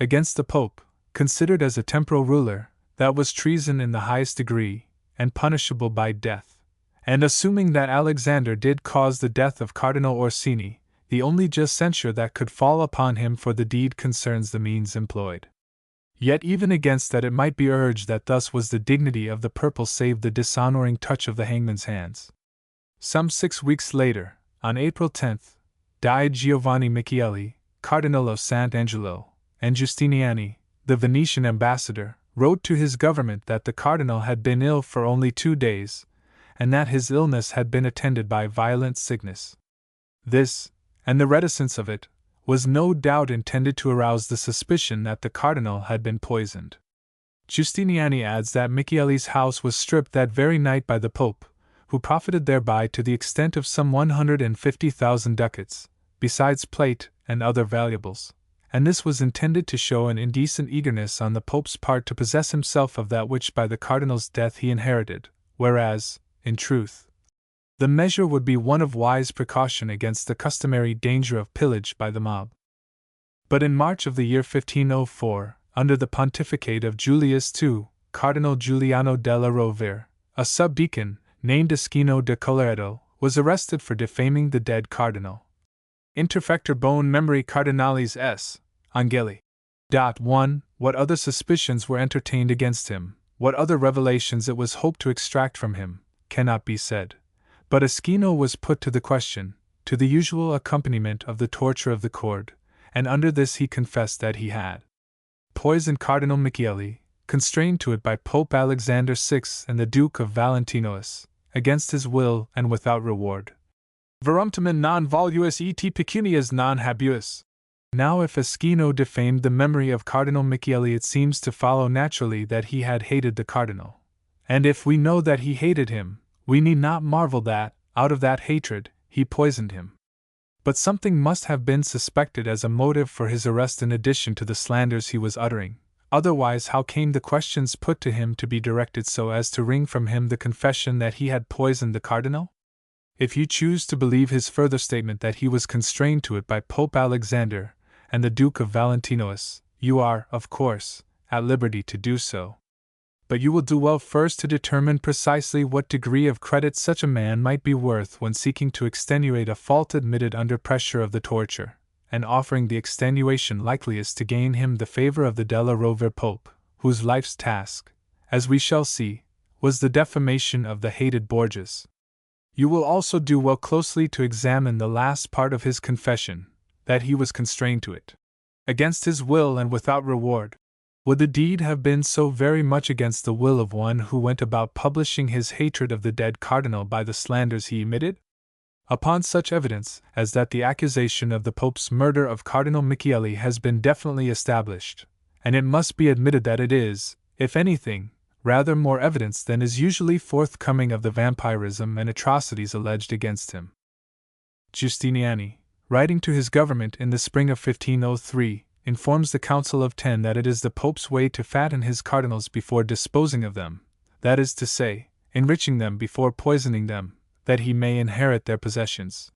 Against the Pope, considered as a temporal ruler, that was treason in the highest degree, and punishable by death. And assuming that Alexander did cause the death of Cardinal Orsini, the only just censure that could fall upon him for the deed concerns the means employed. Yet even against that it might be urged that thus was the dignity of the purple saved the dishonoring touch of the hangman's hands. Some 6 weeks later, on April 10, died Giovanni Machiavelli, Cardinal of Sant' Angelo, and Giustiniani, the Venetian ambassador, wrote to his government that the cardinal had been ill for only 2 days, and that his illness had been attended by violent sickness. This, and the reticence of it, was no doubt intended to arouse the suspicion that the cardinal had been poisoned. Giustiniani adds that Michieli's house was stripped that very night by the Pope, who profited thereby to the extent of some 150,000 ducats, besides plate and other valuables, and this was intended to show an indecent eagerness on the Pope's part to possess himself of that which by the cardinal's death he inherited, whereas, in truth, the measure would be one of wise precaution against the customary danger of pillage by the mob. But in March of the year 1504, under the pontificate of Julius II, Cardinal Giuliano della Rovere, a sub-deacon, named Ischino de Colleretto, was arrested for defaming the dead cardinal. Interfector bone memory Cardinalis S. Angeli. 1. What other suspicions were entertained against him, what other revelations it was hoped to extract from him, cannot be said. But Ischino was put to the question, to the usual accompaniment of the torture of the cord, and under this he confessed that he had poisoned Cardinal Machiavelli, constrained to it by Pope Alexander VI and the Duke of Valentinois, against his will and without reward. Verumtamen non voluus et pecunias non habuus. Now, if Ischino defamed the memory of Cardinal Machiavelli, it seems to follow naturally that he had hated the cardinal. And if we know that he hated him, we need not marvel that, out of that hatred, he poisoned him. But something must have been suspected as a motive for his arrest in addition to the slanders he was uttering. Otherwise, how came the questions put to him to be directed so as to wring from him the confession that he had poisoned the cardinal? If you choose to believe his further statement that he was constrained to it by Pope Alexander and the Duke of Valentinois, you are, of course, at liberty to do so. But you will do well first to determine precisely what degree of credit such a man might be worth when seeking to extenuate a fault admitted under pressure of the torture, and offering the extenuation likeliest to gain him the favor of the Della Rovere Pope, whose life's task, as we shall see, was the defamation of the hated Borgias. You will also do well closely to examine the last part of his confession, that he was constrained to it, against his will and without reward. Would the deed have been so very much against the will of one who went about publishing his hatred of the dead cardinal by the slanders he emitted? Upon such evidence as that the accusation of the Pope's murder of Cardinal Machiavelli has been definitely established, and it must be admitted that it is, if anything, rather more evidence than is usually forthcoming of the vampirism and atrocities alleged against him. Giustiniani, writing to his government in the spring of 1503, informs the Council of Ten that it is the Pope's way to fatten his cardinals before disposing of them, that is to say, enriching them before poisoning them, that he may inherit their possessions.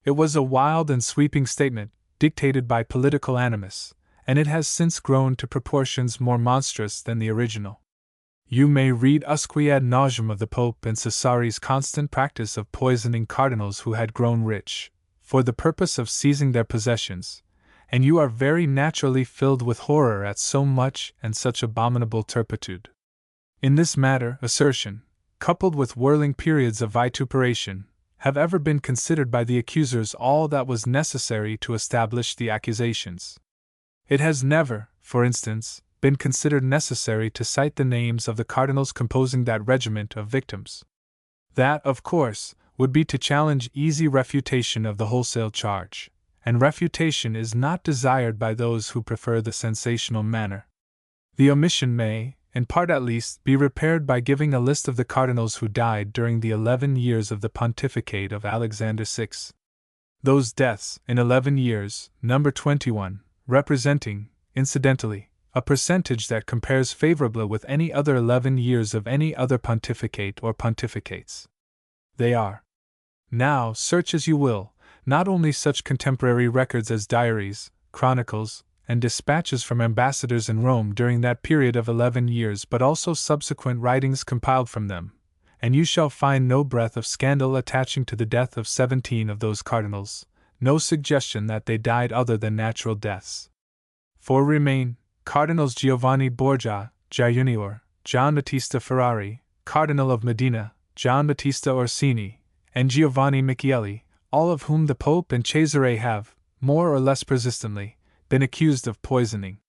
It was a wild and sweeping statement, dictated by political animus, and it has since grown to proportions more monstrous than the original. You may read usque ad nauseam of the Pope and Cesare's constant practice of poisoning cardinals who had grown rich, for the purpose of seizing their possessions, and you are very naturally filled with horror at so much and such abominable turpitude. In this matter, assertion, coupled with whirling periods of vituperation, have ever been considered by the accusers all that was necessary to establish the accusations. It has never, for instance, been considered necessary to cite the names of the cardinals composing that regiment of victims. That, of course, would be to challenge easy refutation of the wholesale charge, and refutation is not desired by those who prefer the sensational manner. The omission may, in part at least, be repaired by giving a list of the cardinals who died during the 11 years of the pontificate of Alexander VI. Those deaths, in 11 years, number 21, representing, incidentally, a percentage that compares favorably with any other 11 years of any other pontificate or pontificates. They are. Now, search as you will, not only such contemporary records as diaries, chronicles, and dispatches from ambassadors in Rome during that period of 11 years, but also subsequent writings compiled from them, and you shall find no breath of scandal attaching to the death of 17 of those cardinals, no suggestion that they died other than natural deaths. For remain Cardinals Giovanni Borgia, Junior, John Battista Ferrari, Cardinal of Modena, John Battista Orsini, and Giovanni Machiavelli, all of whom the Pope and Cesare have, more or less persistently, been accused of poisoning.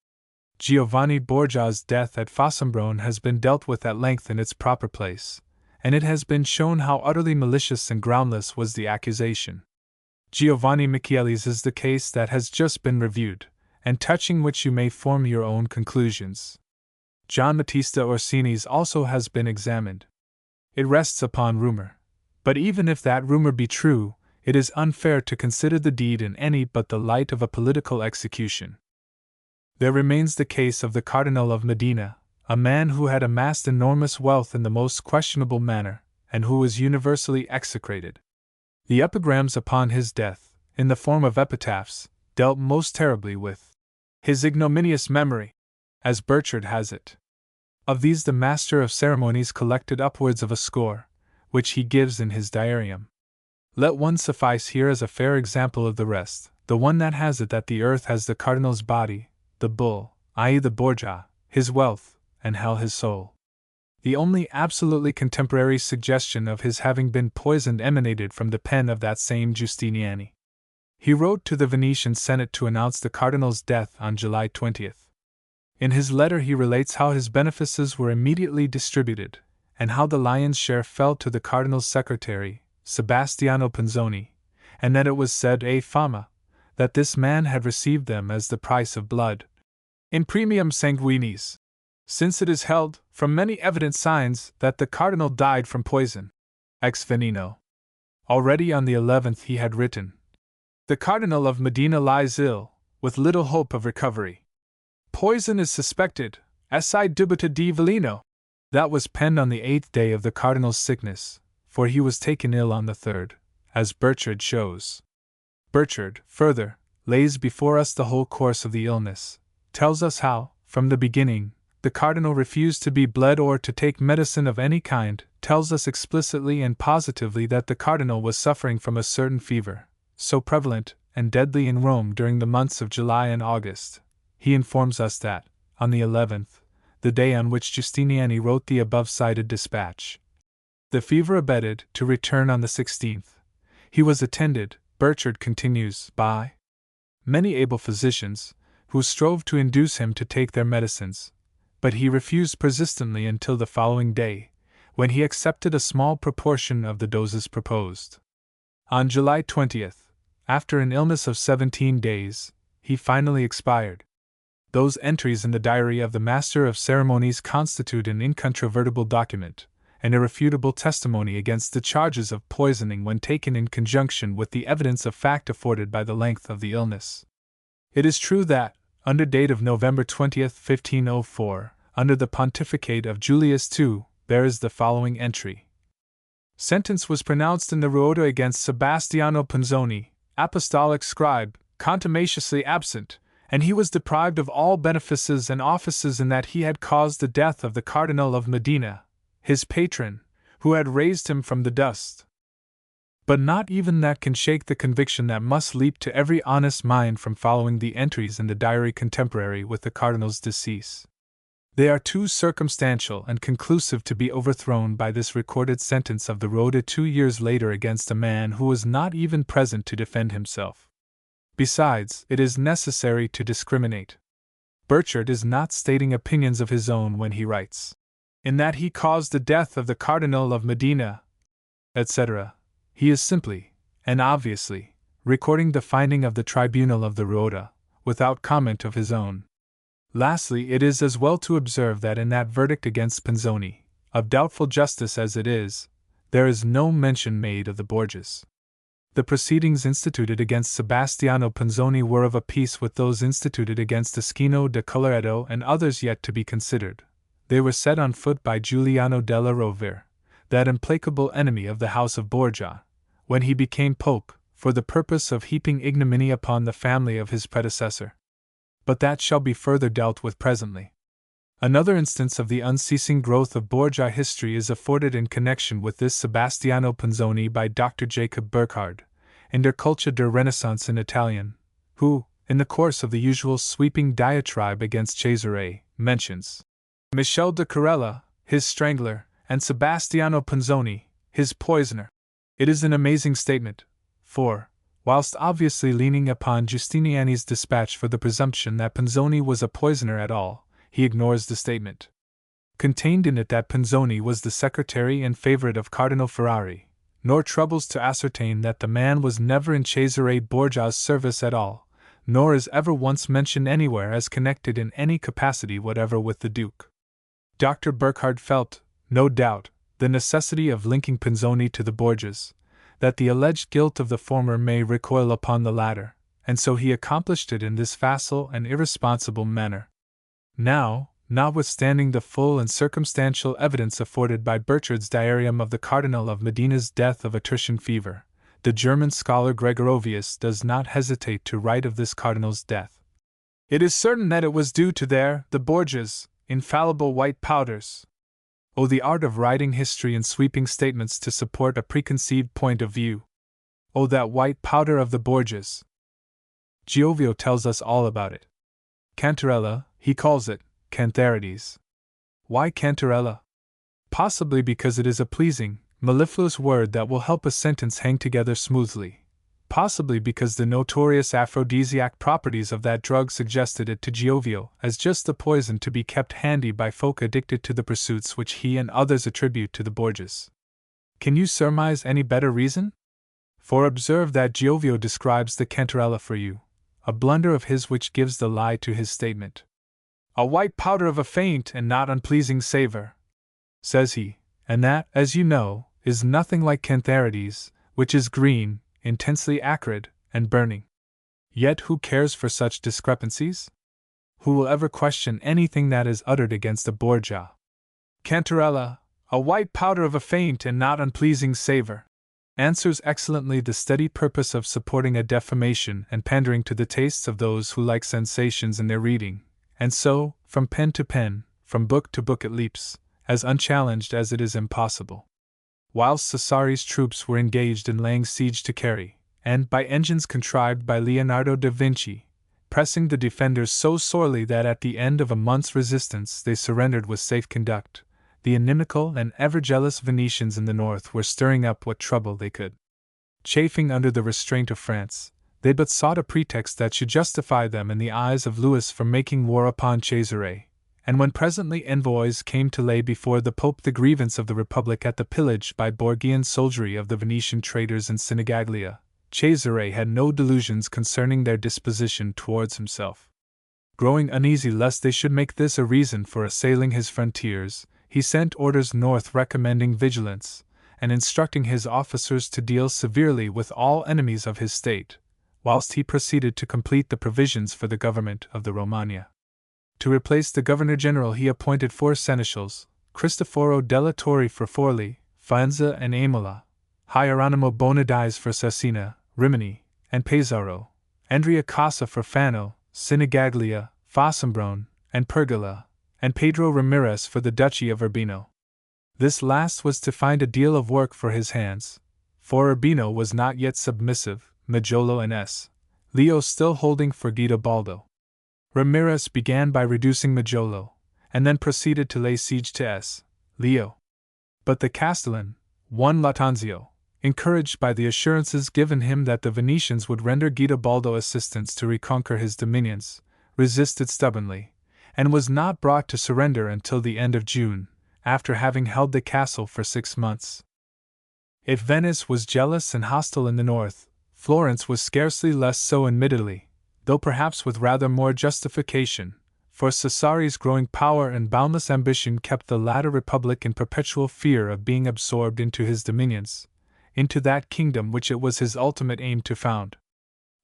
Giovanni Borgia's death at Fossombrone has been dealt with at length in its proper place, and it has been shown how utterly malicious and groundless was the accusation. Giovanni Machiavelli's is the case that has just been reviewed, and touching which you may form your own conclusions. John Battista Orsini's also has been examined. It rests upon rumor, but even if that rumor be true, it is unfair to consider the deed in any but the light of a political execution. There remains the case of the Cardinal of Modena, a man who had amassed enormous wealth in the most questionable manner, and who was universally execrated. The epigrams upon his death, in the form of epitaphs, dealt most terribly with His ignominious memory, as Burchard has it. Of these the Master of Ceremonies collected upwards of a score, which he gives in his diarium. Let one suffice here as a fair example of the rest, the one that has it that the earth has the cardinal's body, the bull, i.e. the Borgia, his wealth, and hell his soul. The only absolutely contemporary suggestion of his having been poisoned emanated from the pen of that same Giustiniani. He wrote to the Venetian Senate to announce the cardinal's death on July 20th. In his letter he relates how his benefices were immediately distributed, and how the lion's share fell to the cardinal's secretary, Sebastiano Pinzoni, and that it was said a fama that this man had received them as the price of blood, in premium sanguinis, since it is held, from many evident signs, that the cardinal died from poison, ex veneno. Already on the 11th he had written, "The Cardinal of Medina lies ill, with little hope of recovery. Poison is suspected, assai dubita di veleno." That was penned on the 8th day of the cardinal's sickness, for he was taken ill on the 3rd, as Burchard shows. Burchard, further, lays before us the whole course of the illness, tells us how, from the beginning, the cardinal refused to be bled or to take medicine of any kind, tells us explicitly and positively that the cardinal was suffering from a certain fever, so prevalent and deadly in Rome during the months of July and August. He informs us that, on the 11th, the day on which Giustiniani wrote the above-cited dispatch, the fever abated to return on the 16th. He was attended, Burchard continues, by many able physicians, who strove to induce him to take their medicines, but he refused persistently until the following day, when he accepted a small proportion of the doses proposed. On July 20th, after an illness of 17 days, he finally expired. Those entries in the diary of the Master of Ceremonies constitute an incontrovertible document, an irrefutable testimony against the charges of poisoning when taken in conjunction with the evidence of fact afforded by the length of the illness. It is true that, under date of November 20th, 1504, under the pontificate of Julius II, there is the following entry. Sentence was pronounced in the Ruota against Sebastiano Pinzoni, apostolic scribe, contumaciously absent, and he was deprived of all benefices and offices in that he had caused the death of the Cardinal of Medina, his patron, who had raised him from the dust. But not even that can shake the conviction that must leap to every honest mind from following the entries in the diary contemporary with the cardinal's decease. They are too circumstantial and conclusive to be overthrown by this recorded sentence of the Rota 2 years later against a man who was not even present to defend himself. Besides, it is necessary to discriminate. Burchard is not stating opinions of his own when he writes, in that he caused the death of the Cardinal of Medina, etc. He is simply, and obviously, recording the finding of the tribunal of the Rota, without comment of his own. Lastly, it is as well to observe that in that verdict against Pinzoni, of doubtful justice as it is, there is no mention made of the Borgias. The proceedings instituted against Sebastiano Pinzoni were of a piece with those instituted against Ischino de Colloredo and others yet to be considered. They were set on foot by Giuliano della Rovere, that implacable enemy of the house of Borgia, when he became pope, for the purpose of heaping ignominy upon the family of his predecessor. But that shall be further dealt with presently. Another instance of the unceasing growth of Borgia history is afforded in connection with this Sebastiano Pinzoni by Dr. Jacob Burckhardt, in Der Culture der Renaissance in Italian, who, in the course of the usual sweeping diatribe against Cesare, mentions Michel de Corella, his strangler, and Sebastiano Pinzoni, his poisoner. It is an amazing statement, for, whilst obviously leaning upon Giustiniani's dispatch for the presumption that Pinzoni was a poisoner at all, he ignores the statement contained in it that Pinzoni was the secretary and favorite of Cardinal Ferrari, nor troubles to ascertain that the man was never in Cesare Borgia's service at all, nor is ever once mentioned anywhere as connected in any capacity whatever with the Duke. Dr. Burckhardt felt, no doubt, the necessity of linking Pinzoni to the Borgias, that the alleged guilt of the former may recoil upon the latter, and so he accomplished it in this facile and irresponsible manner. Now, notwithstanding the full and circumstantial evidence afforded by Burchard's diarium of the Cardinal of Medina's death of a tertian fever, the German scholar Gregorovius does not hesitate to write of this cardinal's death. It is certain that it was due to the Borgias, infallible white powders. Oh, the art of writing history in sweeping statements to support a preconceived point of view. Oh, that white powder of the Borgias. Giovio tells us all about it. Cantarella, he calls it, cantharides. Why cantarella? Possibly because it is a pleasing, mellifluous word that will help a sentence hang together smoothly. Possibly because the notorious aphrodisiac properties of that drug suggested it to Giovio as just the poison to be kept handy by folk addicted to the pursuits which he and others attribute to the Borgias. Can you surmise any better reason? For observe that Giovio describes the cantarella for you, a blunder of his which gives the lie to his statement. A white powder of a faint and not unpleasing savor, says he, and that, as you know, is nothing like cantharides, which is green, intensely acrid, and burning. Yet who cares for such discrepancies? Who will ever question anything that is uttered against a Borgia? Cantarella, a white powder of a faint and not unpleasing savor, answers excellently the steady purpose of supporting a defamation and pandering to the tastes of those who like sensations in their reading, and so, from pen to pen, from book to book it leaps, as unchallenged as it is impossible. Whilst Cesare's troops were engaged in laying siege to Carry, and by engines contrived by Leonardo da Vinci, pressing the defenders so sorely that at the end of a month's resistance they surrendered with safe conduct, the inimical and ever-jealous Venetians in the north were stirring up what trouble they could. Chafing under the restraint of France, they but sought a pretext that should justify them in the eyes of Louis for making war upon Cesare, and when presently envoys came to lay before the Pope the grievance of the Republic at the pillage by Borgian soldiery of the Venetian traders in Sinigaglia, Cesare had no delusions concerning their disposition towards himself. Growing uneasy lest they should make this a reason for assailing his frontiers, he sent orders north recommending vigilance, and instructing his officers to deal severely with all enemies of his state, whilst he proceeded to complete the provisions for the government of the Romagna. To replace the Governor-General he appointed 4 seneschals, Cristoforo della Torre for Forli, Faenza and Imola, Hieronimo Bonadies for Cesena, Rimini, and Pesaro, Andrea Casa for Fano, Sinigaglia, Fossombrone, and Pergola, and Pedro Ramirez for the Duchy of Urbino. This last was to find a deal of work for his hands, for Urbino was not yet submissive, Majolo and S. Leo still holding for Guidobaldo. Ramirez began by reducing Majolo, and then proceeded to lay siege to S. Leo. But the Castellan, one Latanzio, encouraged by the assurances given him that the Venetians would render Guidobaldo assistance to reconquer his dominions, resisted stubbornly, and was not brought to surrender until the end of June, after having held the castle for 6 months. If Venice was jealous and hostile in the north, Florence was scarcely less so in Italy, though perhaps with rather more justification, for Cesare's growing power and boundless ambition kept the latter republic in perpetual fear of being absorbed into his dominions, into that kingdom which it was his ultimate aim to found.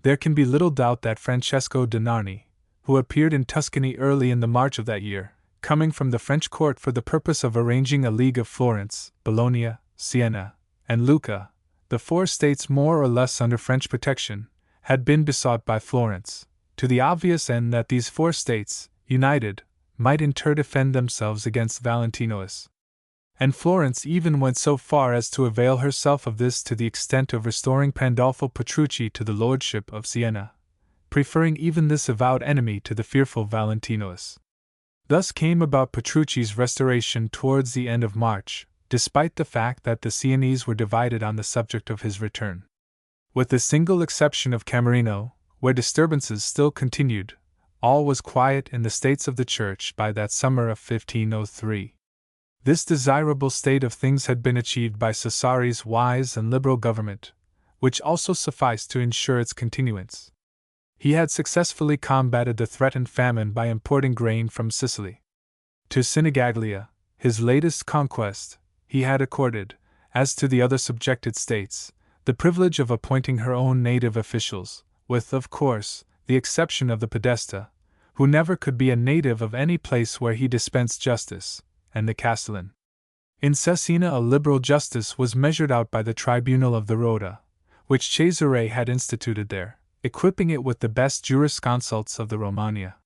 There can be little doubt that Francesco de Narni, who appeared in Tuscany early in the March of that year, coming from the French court for the purpose of arranging a league of Florence, Bologna, Siena, and Lucca, the 4 states more or less under French protection, had been besought by Florence, to the obvious end that these 4 states, united, might in turn defend themselves against Valentinois. And Florence even went so far as to avail herself of this to the extent of restoring Pandolfo Petrucci to the lordship of Siena, preferring even this avowed enemy to the fearful Valentinois. Thus came about Petrucci's restoration towards the end of March, despite the fact that the Sienese were divided on the subject of his return. With the single exception of Camerino, where disturbances still continued, all was quiet in the states of the Church by that summer of 1503. This desirable state of things had been achieved by Cesare's wise and liberal government, which also sufficed to ensure its continuance. He had successfully combated the threatened famine by importing grain from Sicily. To Sinigaglia, his latest conquest, he had accorded, as to the other subjected states, the privilege of appointing her own native officials, with, of course, the exception of the Podesta, who never could be a native of any place where he dispensed justice, and the Castellan. In Cesena a liberal justice was measured out by the tribunal of the Rota, which Cesare had instituted there, equipping it with the best jurisconsults of the Romagna.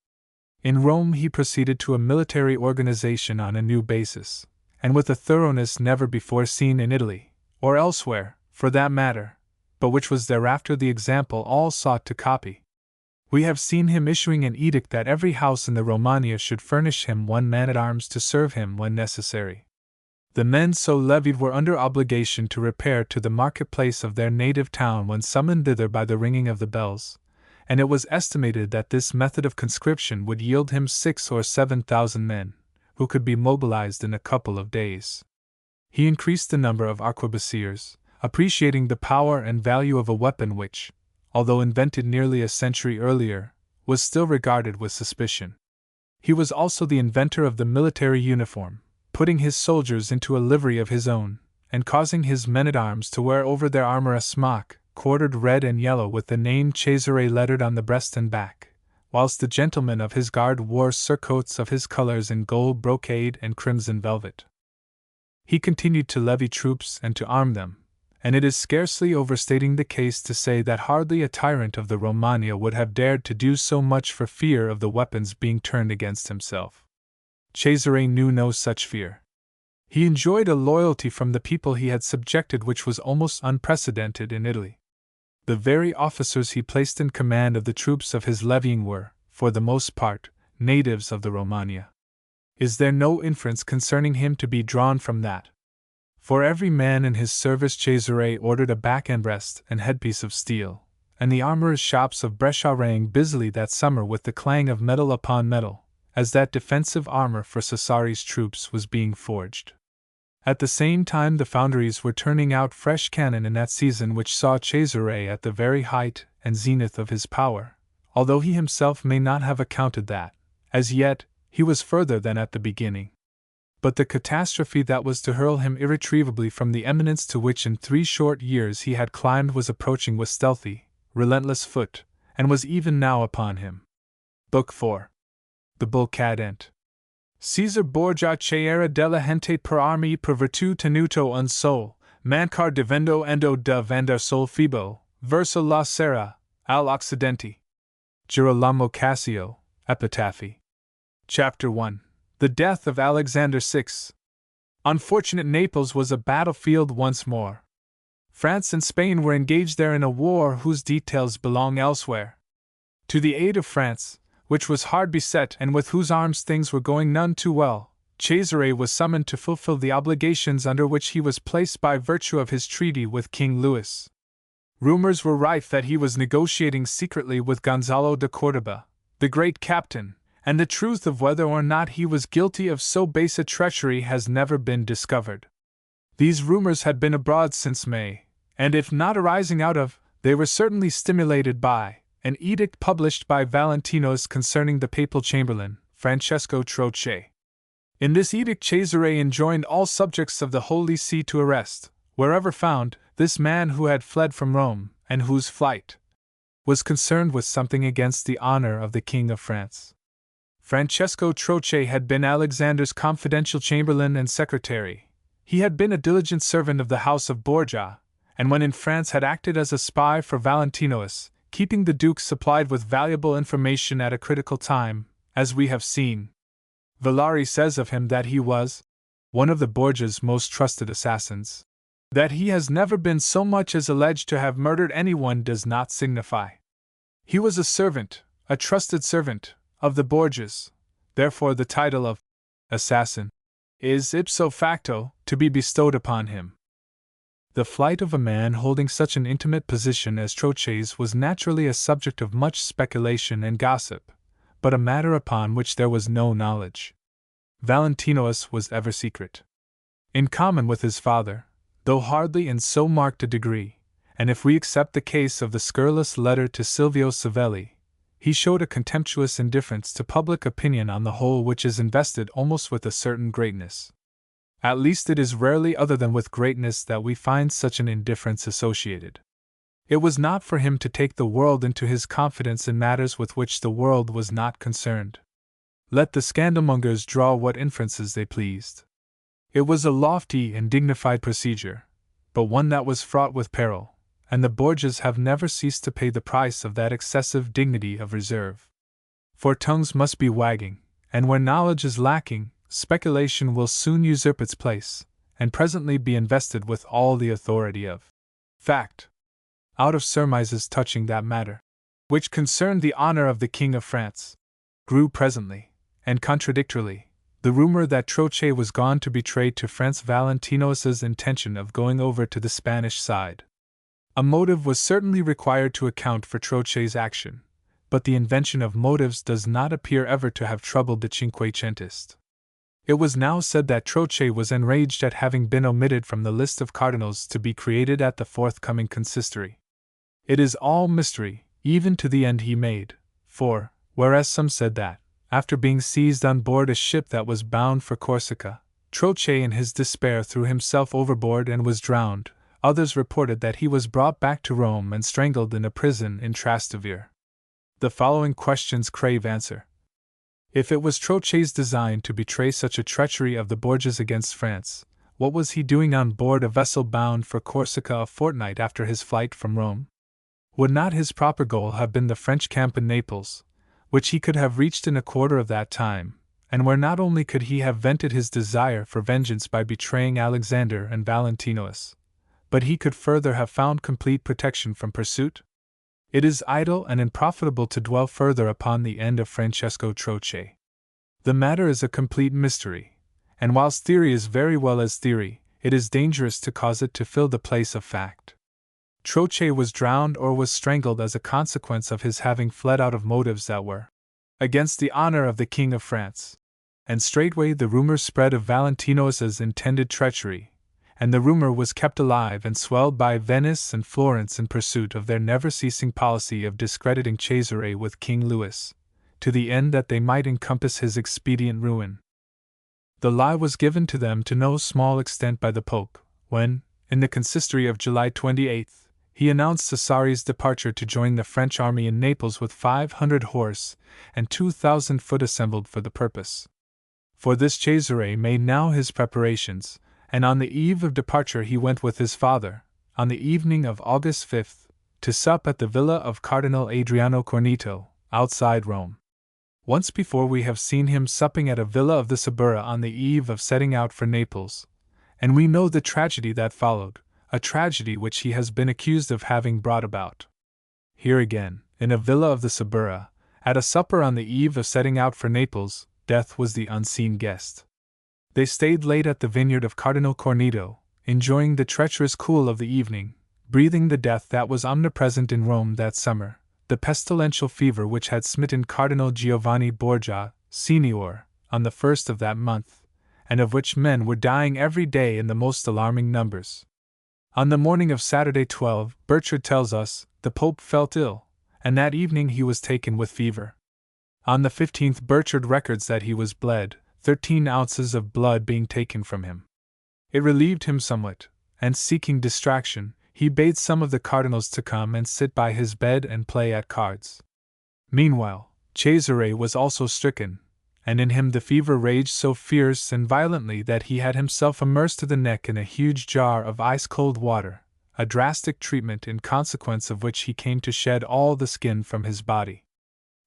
In Rome he proceeded to a military organization on a new basis, and with a thoroughness never before seen in Italy, or elsewhere, for that matter, but which was thereafter the example all sought to copy. We have seen him issuing an edict that every house in the Romagna should furnish him one man-at-arms to serve him when necessary. The men so levied were under obligation to repair to the marketplace of their native town when summoned thither by the ringing of the bells, and it was estimated that this method of conscription would yield him 6,000 or 7,000 men, who could be mobilized in a couple of days. He increased the number of arquebusiers, appreciating the power and value of a weapon which, although invented nearly a century earlier, was still regarded with suspicion. He was also the inventor of the military uniform, putting his soldiers into a livery of his own, and causing his men-at-arms to wear over their armor a smock, quartered red and yellow with the name Cesare lettered on the breast and back, whilst the gentlemen of his guard wore surcoats of his colors in gold brocade and crimson velvet. He continued to levy troops and to arm them, and it is scarcely overstating the case to say that hardly a tyrant of the Romagna would have dared to do so much for fear of the weapons being turned against himself. Cesare knew no such fear. He enjoyed a loyalty from the people he had subjected which was almost unprecedented in Italy. The very officers he placed in command of the troops of his levying were, for the most part, natives of the Romagna. Is there no inference concerning him to be drawn from that? For every man in his service Cesare ordered a back and breast and headpiece of steel, and the armorers' shops of Brescia rang busily that summer with the clang of metal upon metal, as that defensive armor for Cesare's troops was being forged. At the same time the foundries were turning out fresh cannon in that season which saw Cesare at the very height and zenith of his power, although he himself may not have accounted that, as yet, he was further than at the beginning. But the catastrophe that was to hurl him irretrievably from the eminence to which in 3 short years he had climbed was approaching with stealthy, relentless foot, and was even now upon him. Book 4. The Bull Cadent. Cesare Borgia c'era della gente per armi per virtù tenuto un sol, mancar divendo endo de vandar sol fibo, verso la sera, al occidente. Girolamo Cassio, Epitaphy. Chapter 1. The Death of Alexander VI. Unfortunate Naples was a battlefield once more. France and Spain were engaged there in a war whose details belong elsewhere. To the aid of France, which was hard beset and with whose arms things were going none too well, Cesare was summoned to fulfill the obligations under which he was placed by virtue of his treaty with King Louis. Rumors were rife that he was negotiating secretly with Gonzalo de Córdoba, the great captain, and the truth of whether or not he was guilty of so base a treachery has never been discovered. These rumors had been abroad since May, and if not arising out of, they were certainly stimulated by, an edict published by Valentinius concerning the papal chamberlain, Francesco Troche. In this edict Cesare enjoined all subjects of the Holy See to arrest, wherever found, this man who had fled from Rome, and whose flight was concerned with something against the honor of the King of France. Francesco Troche had been Alexander's confidential chamberlain and secretary. He had been a diligent servant of the house of Borgia, and when in France had acted as a spy for Valentinius, keeping the Duke supplied with valuable information at a critical time, as we have seen. Villari says of him that he was one of the Borgia's most trusted assassins. That he has never been so much as alleged to have murdered anyone does not signify. He was a servant, a trusted servant, of the Borgias, therefore the title of assassin is ipso facto to be bestowed upon him. The flight of a man holding such an intimate position as Troche's was naturally a subject of much speculation and gossip, but a matter upon which there was no knowledge. Valentinius was ever secret. In common with his father, though hardly in so marked a degree, and if we accept the case of the scurrilous letter to Silvio Savelli, he showed a contemptuous indifference to public opinion on the whole which is invested almost with a certain greatness. At least it is rarely other than with greatness that we find such an indifference associated. It was not for him to take the world into his confidence in matters with which the world was not concerned. Let the scandalmongers draw what inferences they pleased. It was a lofty and dignified procedure, but one that was fraught with peril, and the Borgias have never ceased to pay the price of that excessive dignity of reserve. For tongues must be wagging, and where knowledge is lacking, speculation will soon usurp its place, and presently be invested with all the authority of fact. Out of surmises touching that matter, which concerned the honor of the King of France, grew presently, and contradictorily, the rumor that Troche was gone to betray to France Valentinois's intention of going over to the Spanish side. A motive was certainly required to account for Troche's action, but the invention of motives does not appear ever to have troubled the Cinquecentist. It was now said that Troche was enraged at having been omitted from the list of cardinals to be created at the forthcoming consistory. It is all mystery, even to the end he made, for, whereas some said that, after being seized on board a ship that was bound for Corsica, Troche in his despair threw himself overboard and was drowned, others reported that he was brought back to Rome and strangled in a prison in Trastevere. The following questions crave answer. If it was Troche's design to betray such a treachery of the Borgias against France, what was he doing on board a vessel bound for Corsica a fortnight after his flight from Rome? Would not his proper goal have been the French camp in Naples, which he could have reached in a quarter of that time, and where not only could he have vented his desire for vengeance by betraying Alexander and Valentinois, but he could further have found complete protection from pursuit? It is idle and unprofitable to dwell further upon the end of Francesco Troche. The matter is a complete mystery, and whilst theory is very well as theory, it is dangerous to cause it to fill the place of fact. Troche was drowned or was strangled as a consequence of his having fled out of motives that were against the honor of the King of France, and straightway the rumor spread of Valentinois's intended treachery, and the rumor was kept alive and swelled by Venice and Florence in pursuit of their never-ceasing policy of discrediting Cesare with King Louis, to the end that they might encompass his expedient ruin. The lie was given to them to no small extent by the Pope, when, in the consistory of July 28, he announced Cesare's departure to join the French army in Naples with 500 horse and 2,000 foot assembled for the purpose. For this Cesare made now his preparations, and on the eve of departure he went with his father, on the evening of August 5th, to sup at the villa of Cardinal Adriano Corneto, outside Rome. Once before we have seen him supping at a villa of the Suburra on the eve of setting out for Naples, and we know the tragedy that followed, a tragedy which he has been accused of having brought about. Here again, in a villa of the Suburra, at a supper on the eve of setting out for Naples, death was the unseen guest. They stayed late at the vineyard of Cardinal Corneto, enjoying the treacherous cool of the evening, breathing the death that was omnipresent in Rome that summer, the pestilential fever which had smitten Cardinal Giovanni Borgia, Senior, on the 1st of that month, and of which men were dying every day in the most alarming numbers. On the morning of Saturday 12, Burchard tells us, the Pope felt ill, and that evening he was taken with fever. On the 15th Burchard records that he was bled, 13 ounces of blood being taken from him. It relieved him somewhat, and seeking distraction, he bade some of the cardinals to come and sit by his bed and play at cards. Meanwhile, Cesare was also stricken, and in him the fever raged so fierce and violently that he had himself immersed to the neck in a huge jar of ice-cold water, a drastic treatment in consequence of which he came to shed all the skin from his body.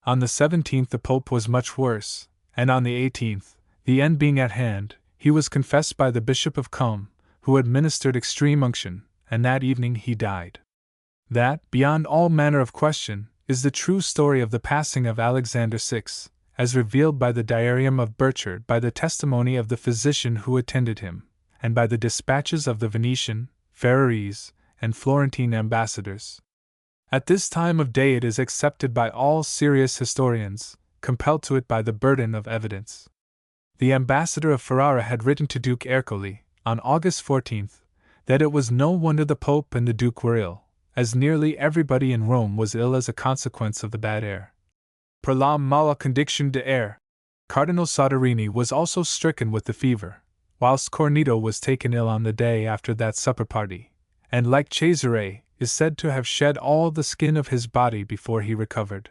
On the 17th the Pope was much worse, and on the 18th, the end being at hand, he was confessed by the Bishop of Combe, who administered extreme unction, and that evening he died. That, beyond all manner of question, is the true story of the passing of Alexander VI, as revealed by the diarium of Burchard, by the testimony of the physician who attended him, and by the dispatches of the Venetian, Ferrarese, and Florentine ambassadors. At this time of day it is accepted by all serious historians, compelled to it by the burden of evidence. The ambassador of Ferrara had written to Duke Ercole, on August 14th, that it was no wonder the Pope and the Duke were ill, as nearly everybody in Rome was ill as a consequence of the bad air. Per la mala condition de air, Cardinal Soderini was also stricken with the fever, whilst Corneto was taken ill on the day after that supper party, and like Cesare, is said to have shed all the skin of his body before he recovered.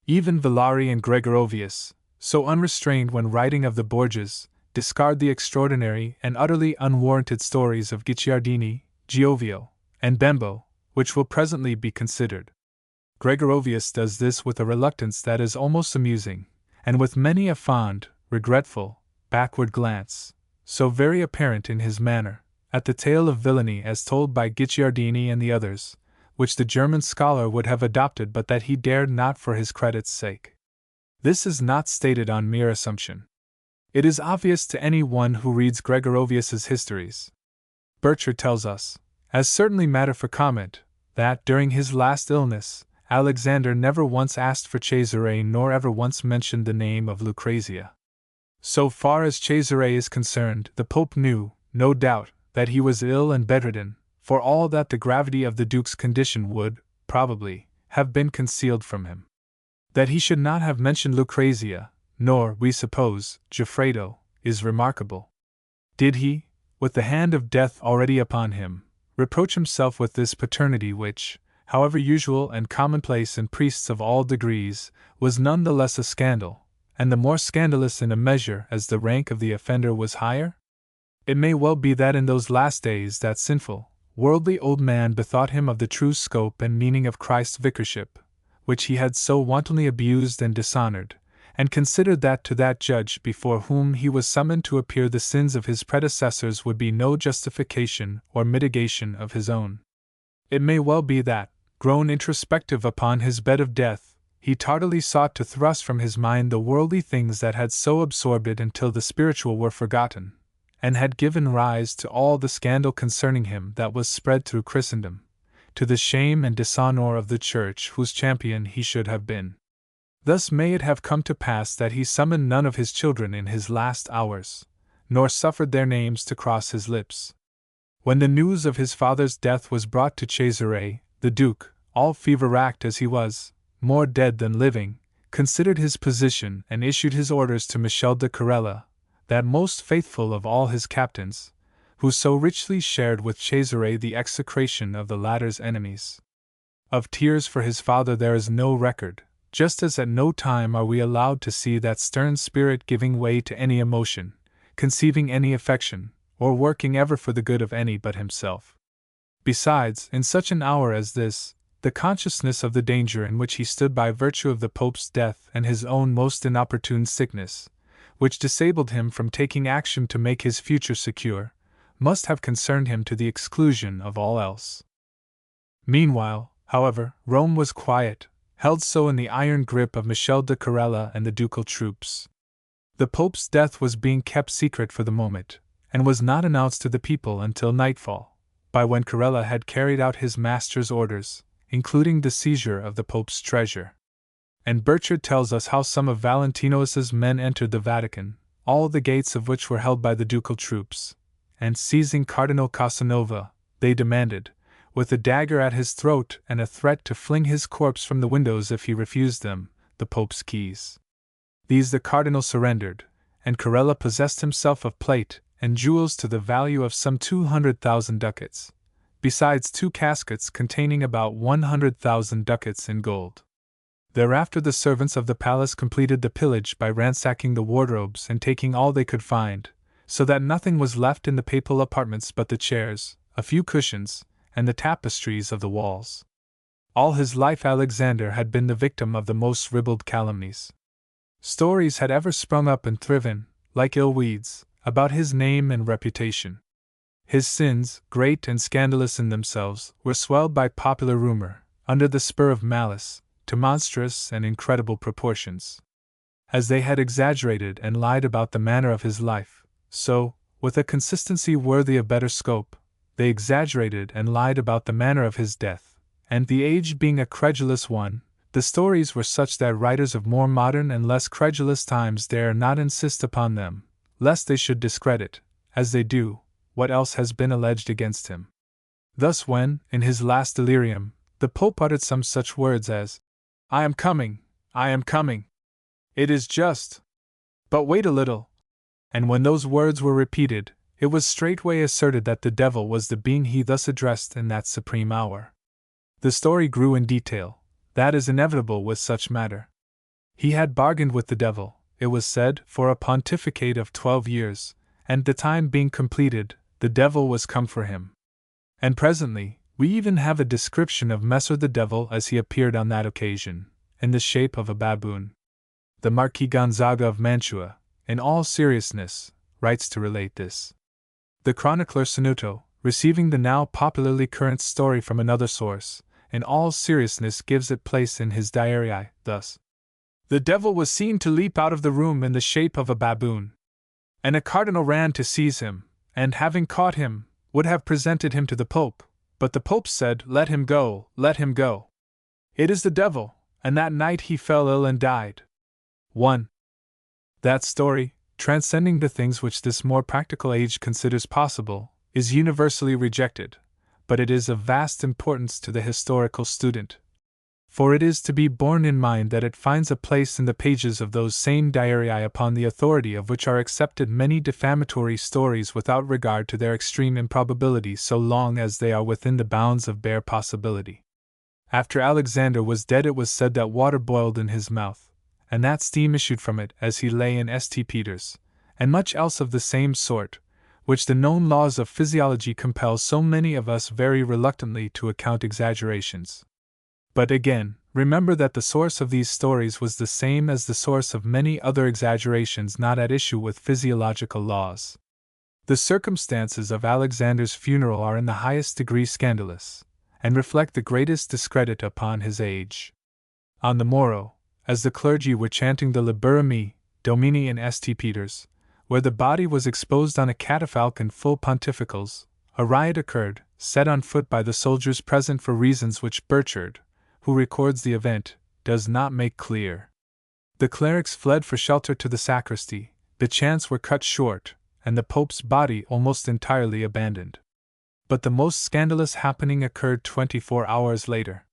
Even Villari and Gregorovius, so unrestrained when writing of the Borgias, discard the extraordinary and utterly unwarranted stories of Guicciardini, Giovio, and Bembo, which will presently be considered. Gregorovius does this with a reluctance that is almost amusing, and with many a fond, regretful, backward glance, so very apparent in his manner, at the tale of villainy as told by Guicciardini and the others, which the German scholar would have adopted but that he dared not for his credit's sake. This is not stated on mere assumption. It is obvious to any one who reads Gregorovius's histories. Burchard tells us, as certainly matter for comment, that during his last illness, Alexander never once asked for Cesare nor ever once mentioned the name of Lucrezia. So far as Cesare is concerned, the Pope knew, no doubt, that he was ill and bedridden, for all that the gravity of the Duke's condition would, probably, have been concealed from him. That he should not have mentioned Lucrezia, nor, we suppose, Goffredo, is remarkable. Did he, with the hand of death already upon him, reproach himself with this paternity which, however usual and commonplace in priests of all degrees, was none the less a scandal, and the more scandalous in a measure as the rank of the offender was higher? It may well be that in those last days that sinful, worldly old man bethought him of the true scope and meaning of Christ's vicarship, which he had so wantonly abused and dishonored, and considered that to that judge before whom he was summoned to appear the sins of his predecessors would be no justification or mitigation of his own. It may well be that, grown introspective upon his bed of death, he tardily sought to thrust from his mind the worldly things that had so absorbed it until the spiritual were forgotten, and had given rise to all the scandal concerning him that was spread through Christendom, to the shame and dishonor of the Church whose champion he should have been. Thus may it have come to pass that he summoned none of his children in his last hours, nor suffered their names to cross his lips. When the news of his father's death was brought to Cesare, the Duke, all fever-racked as he was, more dead than living, considered his position and issued his orders to Michel de Corella, that most faithful of all his captains, who so richly shared with Cesare the execration of the latter's enemies. Of tears for his father there is no record, just as at no time are we allowed to see that stern spirit giving way to any emotion, conceiving any affection, or working ever for the good of any but himself. Besides, in such an hour as this, the consciousness of the danger in which he stood by virtue of the Pope's death and his own most inopportune sickness, which disabled him from taking action to make his future secure, must have concerned him to the exclusion of all else. Meanwhile, however, Rome was quiet, held so in the iron grip of Michel de Corella and the ducal troops. The Pope's death was being kept secret for the moment, and was not announced to the people until nightfall, by when Corella had carried out his master's orders, including the seizure of the Pope's treasure. And Burchard tells us how some of Valentinous's men entered the Vatican, all the gates of which were held by the ducal troops, and seizing Cardinal Casanova, they demanded, with a dagger at his throat and a threat to fling his corpse from the windows if he refused them, the Pope's keys. These the Cardinal surrendered, and Corella possessed himself of plate and jewels to the value of some 200,000 ducats, besides 2 caskets containing about 100,000 ducats in gold. Thereafter the servants of the palace completed the pillage by ransacking the wardrobes and taking all they could find, so that nothing was left in the papal apartments but the chairs, a few cushions, and the tapestries of the walls. All his life Alexander had been the victim of the most ribald calumnies. Stories had ever sprung up and thriven, like ill weeds, about his name and reputation. His sins, great and scandalous in themselves, were swelled by popular rumor, under the spur of malice, to monstrous and incredible proportions. As they had exaggerated and lied about the manner of his life, so, with a consistency worthy of better scope, they exaggerated and lied about the manner of his death, and the age being a credulous one, the stories were such that writers of more modern and less credulous times dare not insist upon them, lest they should discredit, as they do, what else has been alleged against him. Thus when, in his last delirium, the Pope uttered some such words as, "I am coming, I am coming. It is just. But wait a little." And when those words were repeated, it was straightway asserted that the devil was the being he thus addressed in that supreme hour. The story grew in detail. That is inevitable with such matter. He had bargained with the devil, it was said, for a pontificate of 12 years, and the time being completed, the devil was come for him. And presently, We even have a description of Messer the Devil as he appeared on that occasion, in the shape of a baboon. The Marquis Gonzaga of Mantua, in all seriousness, writes to relate this. The chronicler Sanuto, receiving the now popularly current story from another source, in all seriousness gives it place in his diary thus. The devil was seen to leap out of the room in the shape of a baboon, and a cardinal ran to seize him, and having caught him, would have presented him to the Pope, but the Pope said, "Let him go, let him go. It is the devil," and that night he fell ill and died. 1. That story, transcending the things which this more practical age considers possible, is universally rejected, but it is of vast importance to the historical student. For it is to be borne in mind that it finds a place in the pages of those same diarii upon the authority of which are accepted many defamatory stories without regard to their extreme improbability so long as they are within the bounds of bare possibility. After Alexander was dead, it was said that water boiled in his mouth, and that steam issued from it as he lay in St. Peter's, and much else of the same sort, which the known laws of physiology compel so many of us very reluctantly to account exaggerations. But again, remember that the source of these stories was the same as the source of many other exaggerations not at issue with physiological laws. The circumstances of Alexander's funeral are in the highest degree scandalous, and reflect the greatest discredit upon his age. On the morrow, as the clergy were chanting the Libera Me, Domini in St. Peter's, where the body was exposed on a catafalque in full pontificals, a riot occurred, set on foot by the soldiers present for reasons which Burchard, who records the event, does not make clear. The clerics fled for shelter to the sacristy, the chants were cut short, and the Pope's body almost entirely abandoned. But the most scandalous happening occurred 24 hours later.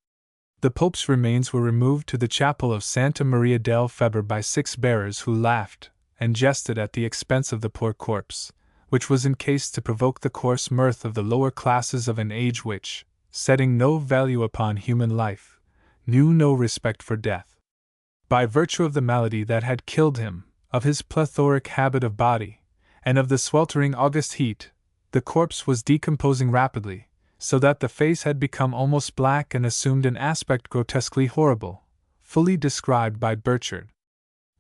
The Pope's remains were removed to the chapel of Santa Maria del Febre by 6 bearers who laughed and jested at the expense of the poor corpse, which was encased to provoke the coarse mirth of the lower classes of an age which, setting no value upon human life, knew no respect for death. By virtue of the malady that had killed him, of his plethoric habit of body, and of the sweltering August heat, the corpse was decomposing rapidly, so that the face had become almost black and assumed an aspect grotesquely horrible, fully described by Burchard.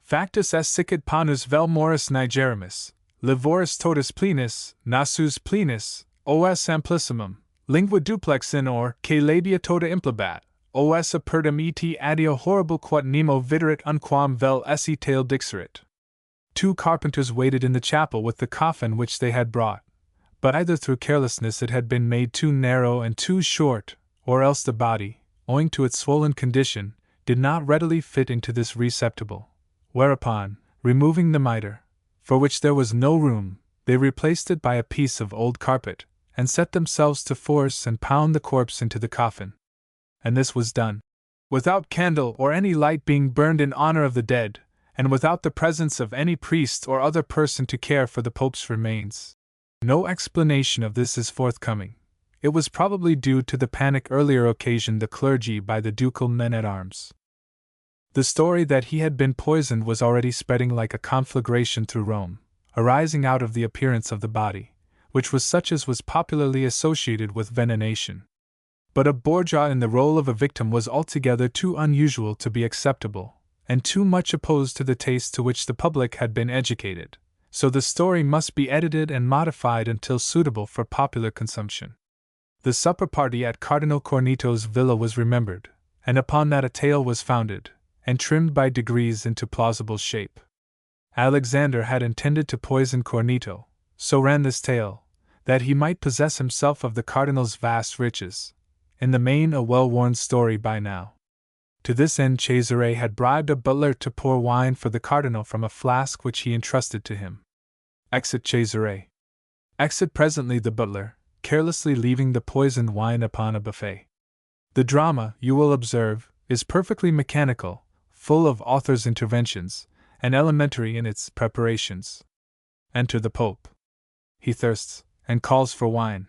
Factus est sicut panus vel moris nigerimus, livoris totus plenus, nasus plenus, os amplissimum, lingua duplex in or, que labia tota implebat, os apertum et adio horrible quod nemo viderit unquam vel esse tale dixerit. 2 carpenters waited in the chapel with the coffin which they had brought, but either through carelessness it had been made too narrow and too short, or else the body, owing to its swollen condition, did not readily fit into this receptacle, whereupon, removing the mitre, for which there was no room, they replaced it by a piece of old carpet, and set themselves to force and pound the corpse into the coffin. And this was done without candle or any light being burned in honor of the dead, and without the presence of any priest or other person to care for the Pope's remains. No explanation of this is forthcoming. It was probably due to the panic earlier occasioned the clergy by the ducal men-at-arms. The story that he had been poisoned was already spreading like a conflagration through Rome, arising out of the appearance of the body, which was such as was popularly associated with venenation. But a Borgia in the role of a victim was altogether too unusual to be acceptable, and too much opposed to the taste to which the public had been educated, so the story must be edited and modified until suitable for popular consumption. The supper party at Cardinal Cornito's villa was remembered, and upon that a tale was founded, and trimmed by degrees into plausible shape. Alexander had intended to poison Cornito, so ran this tale, that he might possess himself of the cardinal's vast riches, in the main a well-worn story by now. To this end Cesare had bribed a butler to pour wine for the cardinal from a flask which he entrusted to him. Exit Cesare. Exit presently the butler, carelessly leaving the poisoned wine upon a buffet. The drama, you will observe, is perfectly mechanical, full of author's interventions, and elementary in its preparations. Enter the Pope. He thirsts, and calls for wine.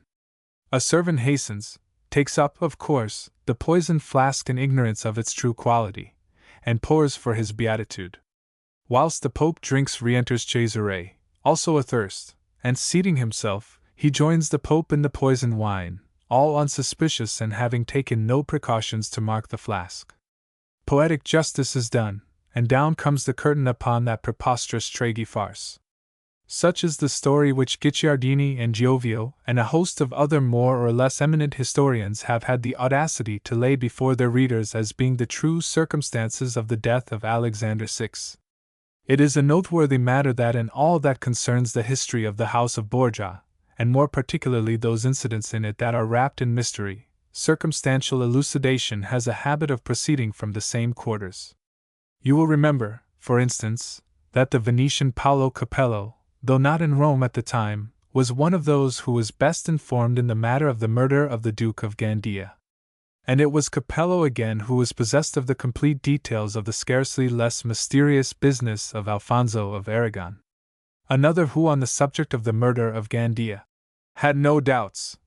A servant hastens, takes up, of course, the poisoned flask in ignorance of its true quality, and pours for his beatitude. Whilst the Pope drinks re-enters Cesare, also athirst, and seating himself, he joins the Pope in the poisoned wine, all unsuspicious and having taken no precautions to mark the flask. Poetic justice is done, and down comes the curtain upon that preposterous Traghi farce. Such is the story which Guicciardini and Giovio and a host of other more or less eminent historians have had the audacity to lay before their readers as being the true circumstances of the death of Alexander VI. It is a noteworthy matter that in all that concerns the history of the House of Borgia, and more particularly those incidents in it that are wrapped in mystery, circumstantial elucidation has a habit of proceeding from the same quarters. You will remember, for instance, that the Venetian Paolo Capello, though not in Rome at the time, was one of those who was best informed in the matter of the murder of the Duke of Gandia. And it was Capello again who was possessed of the complete details of the scarcely less mysterious business of Alfonso of Aragon. Another who on the subject of the murder of Gandia had no doubts,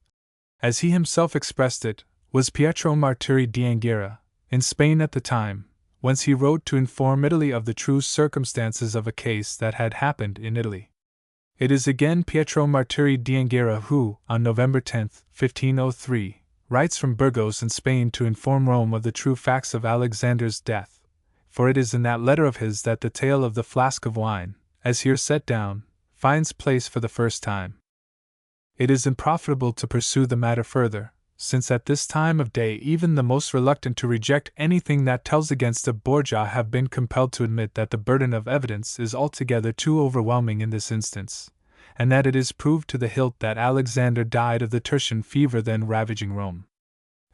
as he himself expressed it, was Pietro Martiri d'Anghera, in Spain at the time, whence he wrote to inform Italy of the true circumstances of a case that had happened in Italy. It is again Pietro Martiri d'Anghera who, on November 10, 1503, writes from Burgos in Spain to inform Rome of the true facts of Alexander's death, for it is in that letter of his that the tale of the flask of wine, as here set down, finds place for the first time. It is unprofitable to pursue the matter further, since at this time of day even the most reluctant to reject anything that tells against a Borgia have been compelled to admit that the burden of evidence is altogether too overwhelming in this instance, and that it is proved to the hilt that Alexander died of the tertian fever then ravaging Rome.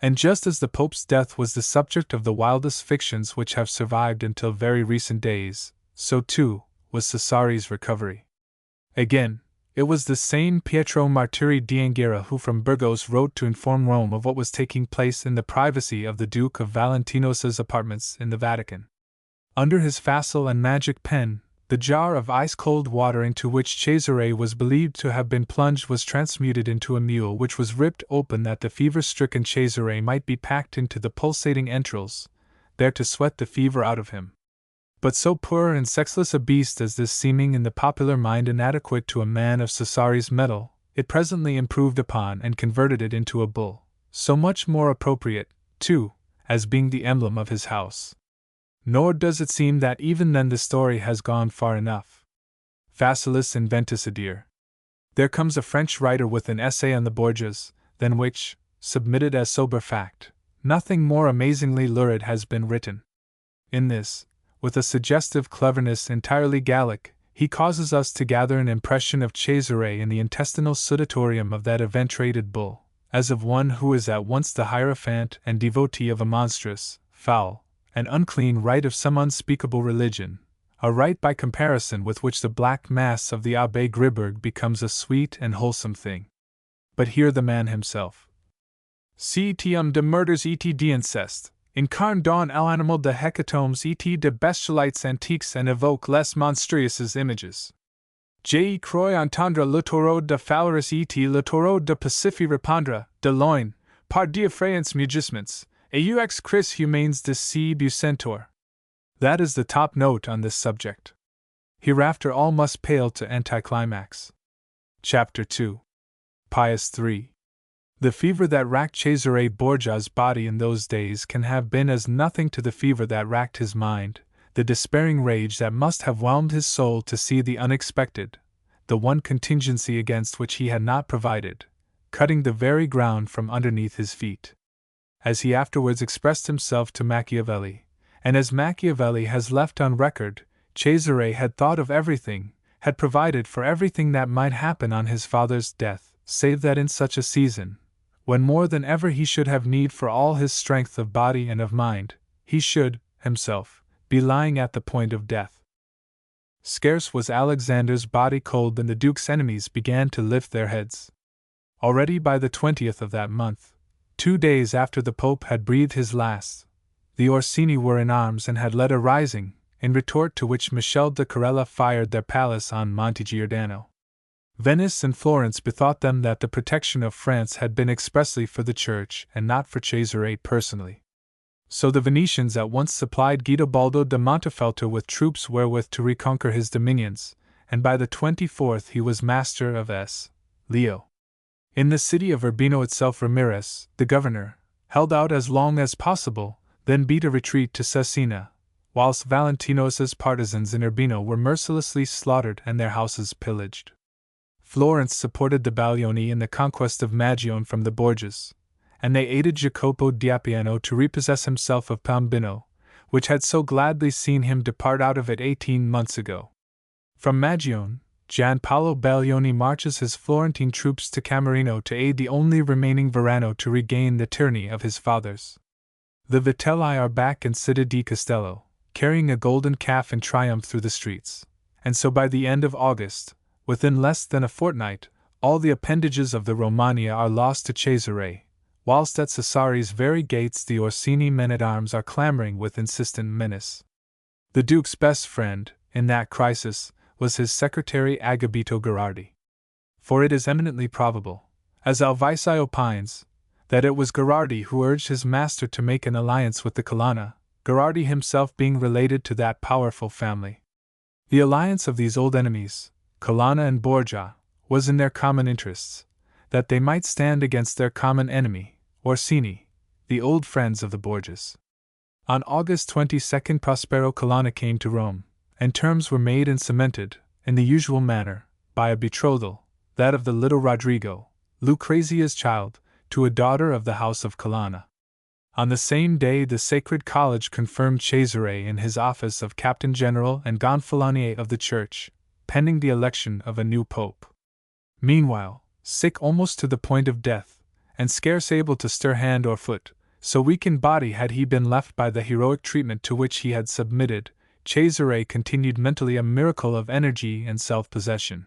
And just as the Pope's death was the subject of the wildest fictions which have survived until very recent days, so too was Cesare's recovery. Again, it was the same Pietro Martiri d'Anghera who from Burgos wrote to inform Rome of what was taking place in the privacy of the Duke of Valentinosa's apartments in the Vatican. Under his facile and magic pen, the jar of ice-cold water into which Cesare was believed to have been plunged was transmuted into a mule which was ripped open that the fever-stricken Cesare might be packed into the pulsating entrails, there to sweat the fever out of him. But so poor and sexless a beast as this seeming in the popular mind inadequate to a man of Cesare's mettle, it presently improved upon and converted it into a bull, so much more appropriate, too, as being the emblem of his house. Nor does it seem that even then the story has gone far enough. Facilis inventus adire. There comes a French writer with an essay on the Borgias, than which, submitted as sober fact, nothing more amazingly lurid has been written. In this, with a suggestive cleverness entirely Gallic, he causes us to gather an impression of Cesare in the intestinal sudatorium of that eventrated bull, as of one who is at once the hierophant and devotee of a monstrous, foul, and unclean rite of some unspeakable religion, a rite by comparison with which the black mass of the Abbé Griberg becomes a sweet and wholesome thing. But hear the man himself. Si etiam de murders et d'incest, incarn don el animal de hecatombs et de bestialites antiques and evoque les monstrueuses images. Je crois entendre le taureau de Phalaris et le taureau de Pacifi répondre, de loin, par diaphragments mugissements, et ux Chris humains de si bucentor. That is the top note on this subject. Hereafter all must pale to anticlimax. Chapter 2. Pius III. The fever that racked Cesare Borgia's body in those days can have been as nothing to the fever that racked his mind, the despairing rage that must have whelmed his soul to see the unexpected, the one contingency against which he had not provided, cutting the very ground from underneath his feet. As he afterwards expressed himself to Machiavelli, and as Machiavelli has left on record, Cesare had thought of everything, had provided for everything that might happen on his father's death, save that in such a season, when more than ever he should have need for all his strength of body and of mind, he should, himself, be lying at the point of death. Scarce was Alexander's body cold than the Duke's enemies began to lift their heads. Already by the 20th of that month, 2 days after the Pope had breathed his last, the Orsini were in arms and had led a rising, in retort to which Michel de Carella fired their palace on Monte Giordano. Venice and Florence bethought them that the protection of France had been expressly for the Church and not for Cesare personally. So the Venetians at once supplied Guidobaldo da Montefeltro with troops wherewith to reconquer his dominions, and by the 24th he was master of S. Leo. In the city of Urbino itself, Ramirez, the governor, held out as long as possible, then beat a retreat to Cesena, whilst Valentino's partisans in Urbino were mercilessly slaughtered and their houses pillaged. Florence supported the Baglioni in the conquest of Magione from the Borgias, and they aided Jacopo d'Appiano to repossess himself of Piombino, which had so gladly seen him depart out of it 18 months ago. From Magione, Gianpaolo Baglioni marches his Florentine troops to Camerino to aid the only remaining Varano to regain the tyranny of his fathers. The Vitelli are back in Città di Castello, carrying a golden calf in triumph through the streets, and so by the end of August, within less than a fortnight, all the appendages of the Romagna are lost to Cesare, whilst at Cesare's very gates the Orsini men-at-arms are clamoring with insistent menace. The Duke's best friend, in that crisis, was his secretary Agabito Gherardi. For it is eminently probable, as Alvisi opines, that it was Gherardi who urged his master to make an alliance with the Colonna, Gherardi himself being related to that powerful family. The alliance of these old enemies, Colonna and Borgia, was in their common interests, that they might stand against their common enemy, Orsini, the old friends of the Borgias. On August 22 Prospero Colonna came to Rome, and terms were made and cemented, in the usual manner, by a betrothal, that of the little Rodrigo, Lucrezia's child, to a daughter of the house of Colonna. On the same day the Sacred College confirmed Cesare in his office of Captain General and Gonfalonier of the Church, pending the election of a new pope. Meanwhile, sick almost to the point of death, and scarce able to stir hand or foot, so weak in body had he been left by the heroic treatment to which he had submitted, Cesare continued mentally a miracle of energy and self-possession.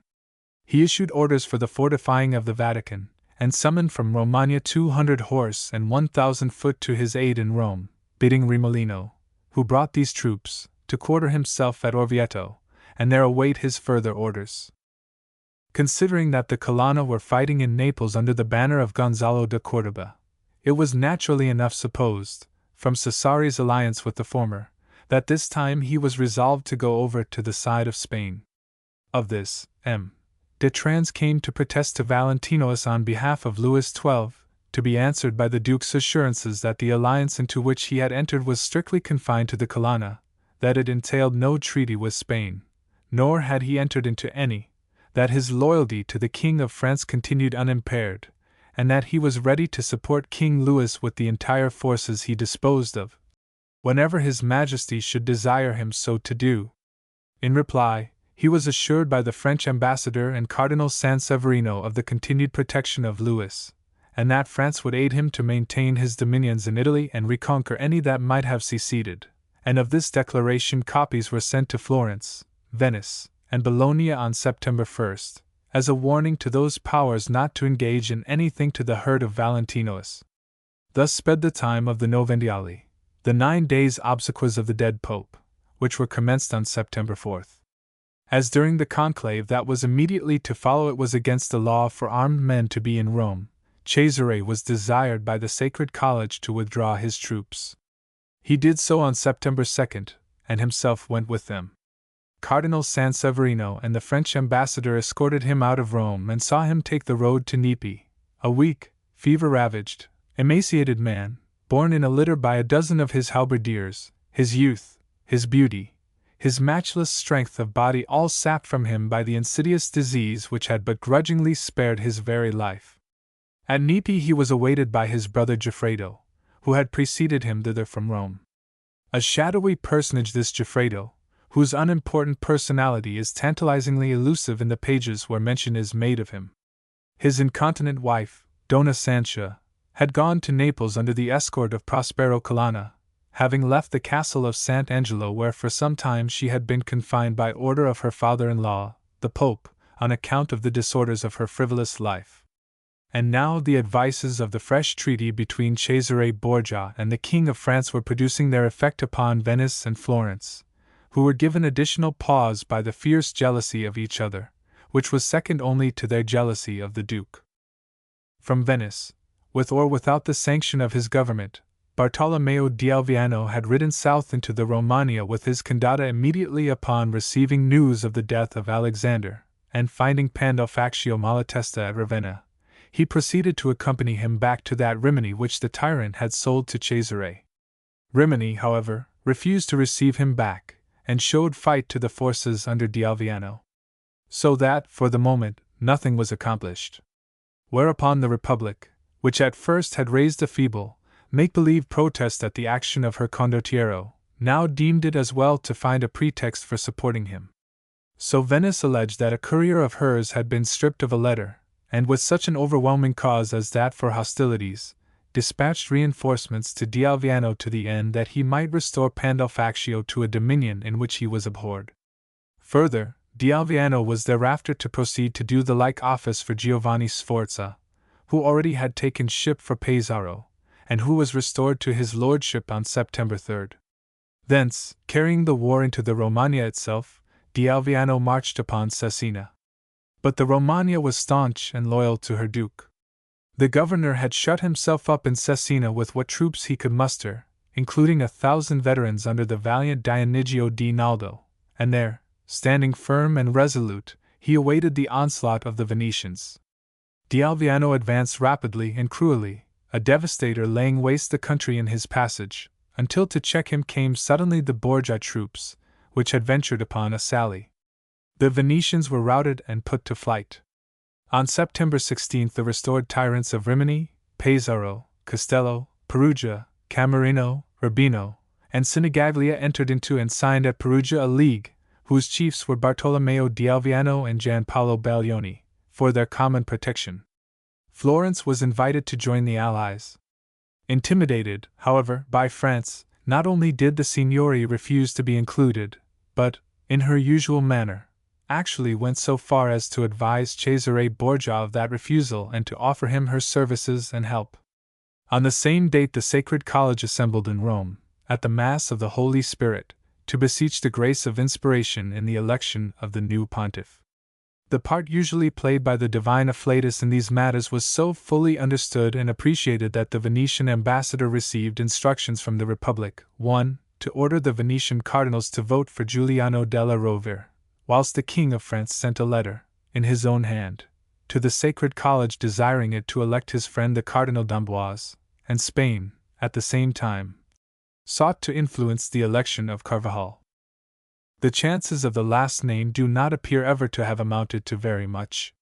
He issued orders for the fortifying of the Vatican, and summoned from Romagna 200 horse and 1,000 foot to his aid in Rome, bidding Rimolino, who brought these troops, to quarter himself at Orvieto, and there await his further orders. Considering that the Colonna were fighting in Naples under the banner of Gonzalo da Cordoba, it was naturally enough supposed, from Cesare's alliance with the former, that this time he was resolved to go over to the side of Spain. Of this, M. de Trans came to protest to Valentino's on behalf of Louis XII, to be answered by the Duke's assurances that the alliance into which he had entered was strictly confined to the Colonna, that it entailed no treaty with Spain, nor had he entered into any, that his loyalty to the King of France continued unimpaired, and that he was ready to support King Louis with the entire forces he disposed of, whenever His Majesty should desire him so to do. In reply, he was assured by the French ambassador and Cardinal Sanseverino of the continued protection of Louis, and that France would aid him to maintain his dominions in Italy and reconquer any that might have seceded, and of this declaration copies were sent to Florence, Venice, and Bologna on September 1, as a warning to those powers not to engage in anything to the hurt of Valentino's. Thus sped the time of the Novendiali, the 9 days' obsequies of the dead Pope, which were commenced on September 4. As during the conclave that was immediately to follow it was against the law for armed men to be in Rome, Cesare was desired by the Sacred College to withdraw his troops. He did so on September 2, and himself went with them. Cardinal Sanseverino and the French ambassador escorted him out of Rome and saw him take the road to Naples, a weak, fever-ravaged, emaciated man, borne in a litter by a dozen of his halberdiers, his youth, his beauty, his matchless strength of body all sapped from him by the insidious disease which had but grudgingly spared his very life. At Naples he was awaited by his brother Goffredo, who had preceded him thither from Rome. A shadowy personage this Goffredo, whose unimportant personality is tantalizingly elusive in the pages where mention is made of him. His incontinent wife, Donna Sancha, had gone to Naples under the escort of Prospero Colonna, having left the castle of Sant' Angelo where for some time she had been confined by order of her father-in-law, the Pope, on account of the disorders of her frivolous life. And now the advices of the fresh treaty between Cesare Borgia and the King of France were producing their effect upon Venice and Florence, who were given additional pause by the fierce jealousy of each other, which was second only to their jealousy of the Duke. From Venice, with or without the sanction of his government, Bartolomeo di Alviano had ridden south into the Romagna with his condotta immediately upon receiving news of the death of Alexander, and finding Pandolfaccio Malatesta at Ravenna, he proceeded to accompany him back to that Rimini which the tyrant had sold to Cesare. Rimini, however, refused to receive him back, and showed fight to the forces under D'Alviano. So that, for the moment, nothing was accomplished. Whereupon the Republic, which at first had raised a feeble, make-believe protest at the action of her condottiero, now deemed it as well to find a pretext for supporting him. So Venice alleged that a courier of hers had been stripped of a letter, and with such an overwhelming cause as that for hostilities, dispatched reinforcements to D'Alviano to the end that he might restore Pandolfaccio to a dominion in which he was abhorred. Further, D'Alviano was thereafter to proceed to do the like office for Giovanni Sforza, who already had taken ship for Pesaro, and who was restored to his lordship on September 3rd. Thence, carrying the war into the Romagna itself, D'Alviano marched upon Cesena. But the Romagna was staunch and loyal to her duke. The governor had shut himself up in Cesena with what troops he could muster, including 1,000 veterans under the valiant Dionigio di Naldo, and there, standing firm and resolute, he awaited the onslaught of the Venetians. D'Alviano advanced rapidly and cruelly, a devastator laying waste the country in his passage, until to check him came suddenly the Borgia troops, which had ventured upon a sally. The Venetians were routed and put to flight. On September 16 the restored tyrants of Rimini, Pesaro, Castello, Perugia, Camerino, Urbino, and Sinigaglia entered into and signed at Perugia a league, whose chiefs were Bartolomeo D'Alviano and Gianpaolo Baglioni, for their common protection. Florence was invited to join the Allies. Intimidated, however, by France, not only did the Signory refuse to be included, but, in her usual manner, actually went so far as to advise Cesare Borgia of that refusal and to offer him her services and help. On the same date the Sacred College assembled in Rome, at the Mass of the Holy Spirit, to beseech the grace of inspiration in the election of the new pontiff. The part usually played by the divine afflatus in these matters was so fully understood and appreciated that the Venetian ambassador received instructions from the Republic, 1. To order the Venetian cardinals to vote for Giuliano della Rovere, whilst the King of France sent a letter, in his own hand, to the Sacred College desiring it to elect his friend the Cardinal d'Amboise, and Spain, at the same time, sought to influence the election of Carvajal. The chances of the last name do not appear ever to have amounted to very much.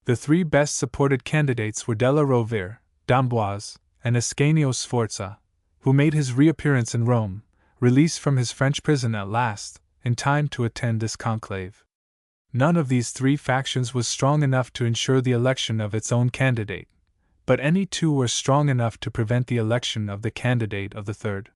The three best supported candidates were della Rovere, d'Amboise, and Ascanio Sforza, who made his reappearance in Rome, released from his French prison at last, in time to attend this conclave. None of these three factions was strong enough to ensure the election of its own candidate, but any two were strong enough to prevent the election of the candidate of the third.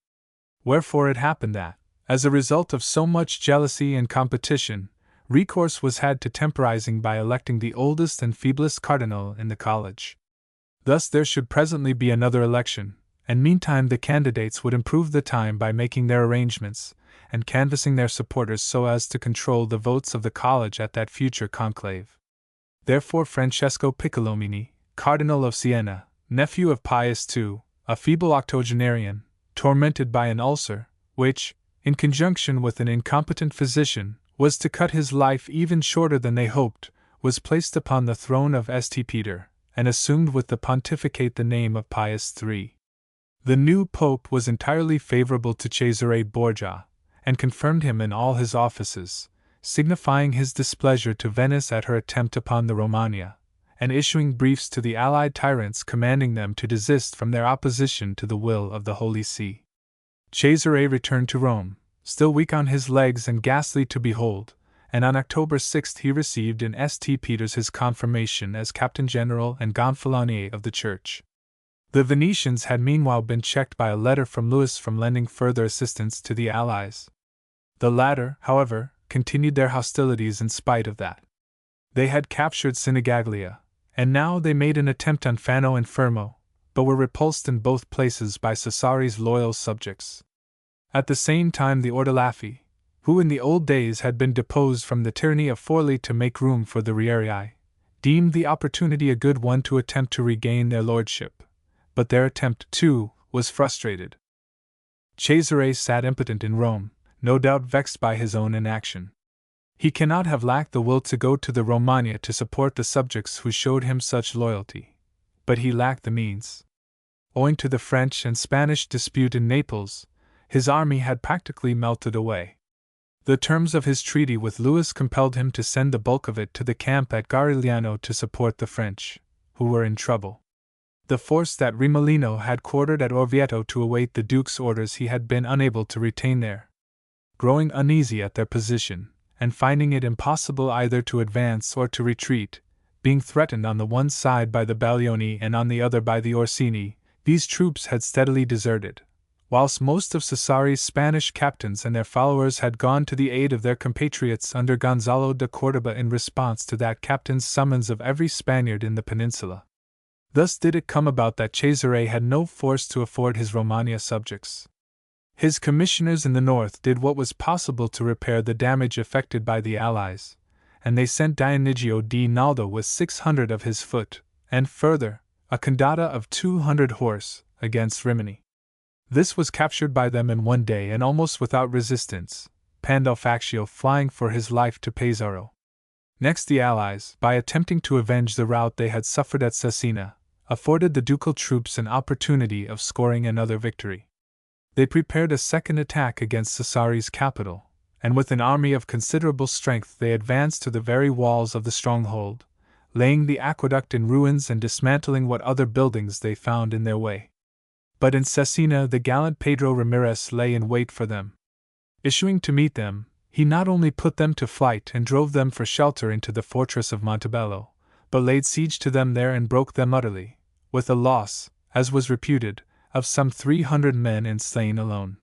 Wherefore it happened that, as a result of so much jealousy and competition, recourse was had to temporizing by electing the oldest and feeblest cardinal in the college. Thus there should presently be another election, and meantime the candidates would improve the time by making their arrangements, and canvassing their supporters so as to control the votes of the college at that future conclave. Therefore Francesco Piccolomini, Cardinal of Siena, nephew of Pius II, a feeble octogenarian, tormented by an ulcer, which, in conjunction with an incompetent physician, was to cut his life even shorter than they hoped, was placed upon the throne of St. Peter, and assumed with the pontificate the name of Pius III. The new pope was entirely favorable to Cesare Borgia, and confirmed him in all his offices, signifying his displeasure to Venice at her attempt upon the Romagna, and issuing briefs to the allied tyrants commanding them to desist from their opposition to the will of the Holy See. Cesare returned to Rome, still weak on his legs and ghastly to behold, and on October 6 he received in St. Peter's his confirmation as Captain General and Gonfalonier of the Church. The Venetians had meanwhile been checked by a letter from Louis from lending further assistance to the Allies. The latter, however, continued their hostilities in spite of that. They had captured Sinigaglia, and now they made an attempt on Fano and Fermo, but were repulsed in both places by Cesare's loyal subjects. At the same time the Ordelaffi, who in the old days had been deposed from the tyranny of Forli to make room for the Rierii, deemed the opportunity a good one to attempt to regain their lordship, but their attempt, too, was frustrated. Cesare sat impotent in Rome, no doubt vexed by his own inaction. He cannot have lacked the will to go to the Romagna to support the subjects who showed him such loyalty, but he lacked the means. Owing to the French and Spanish dispute in Naples, his army had practically melted away. The terms of his treaty with Louis compelled him to send the bulk of it to the camp at Garigliano to support the French, who were in trouble. The force that Remolino had quartered at Orvieto to await the Duke's orders he had been unable to retain there. Growing uneasy at their position, and finding it impossible either to advance or to retreat, being threatened on the one side by the Baglioni and on the other by the Orsini, these troops had steadily deserted, whilst most of Cesare's Spanish captains and their followers had gone to the aid of their compatriots under Gonzalo de Córdoba in response to that captain's summons of every Spaniard in the peninsula. Thus did it come about that Cesare had no force to afford his Romagna subjects. His commissioners in the north did what was possible to repair the damage effected by the allies, and they sent Dionigio di Naldo with 600 of his foot, and further, a condotta of 200 horse, against Rimini. This was captured by them in one day and almost without resistance, Pandolfaccio flying for his life to Pesaro. Next the allies, by attempting to avenge the rout they had suffered at Cesena, afforded the ducal troops an opportunity of scoring another victory. They prepared a second attack against Cesare's capital, and with an army of considerable strength they advanced to the very walls of the stronghold, laying the aqueduct in ruins and dismantling what other buildings they found in their way. But in Cesena the gallant Pedro Ramirez lay in wait for them. Issuing to meet them, he not only put them to flight and drove them for shelter into the fortress of Montebello, but laid siege to them there and broke them utterly, with a loss, as was reputed, of some 300 men and slain alone.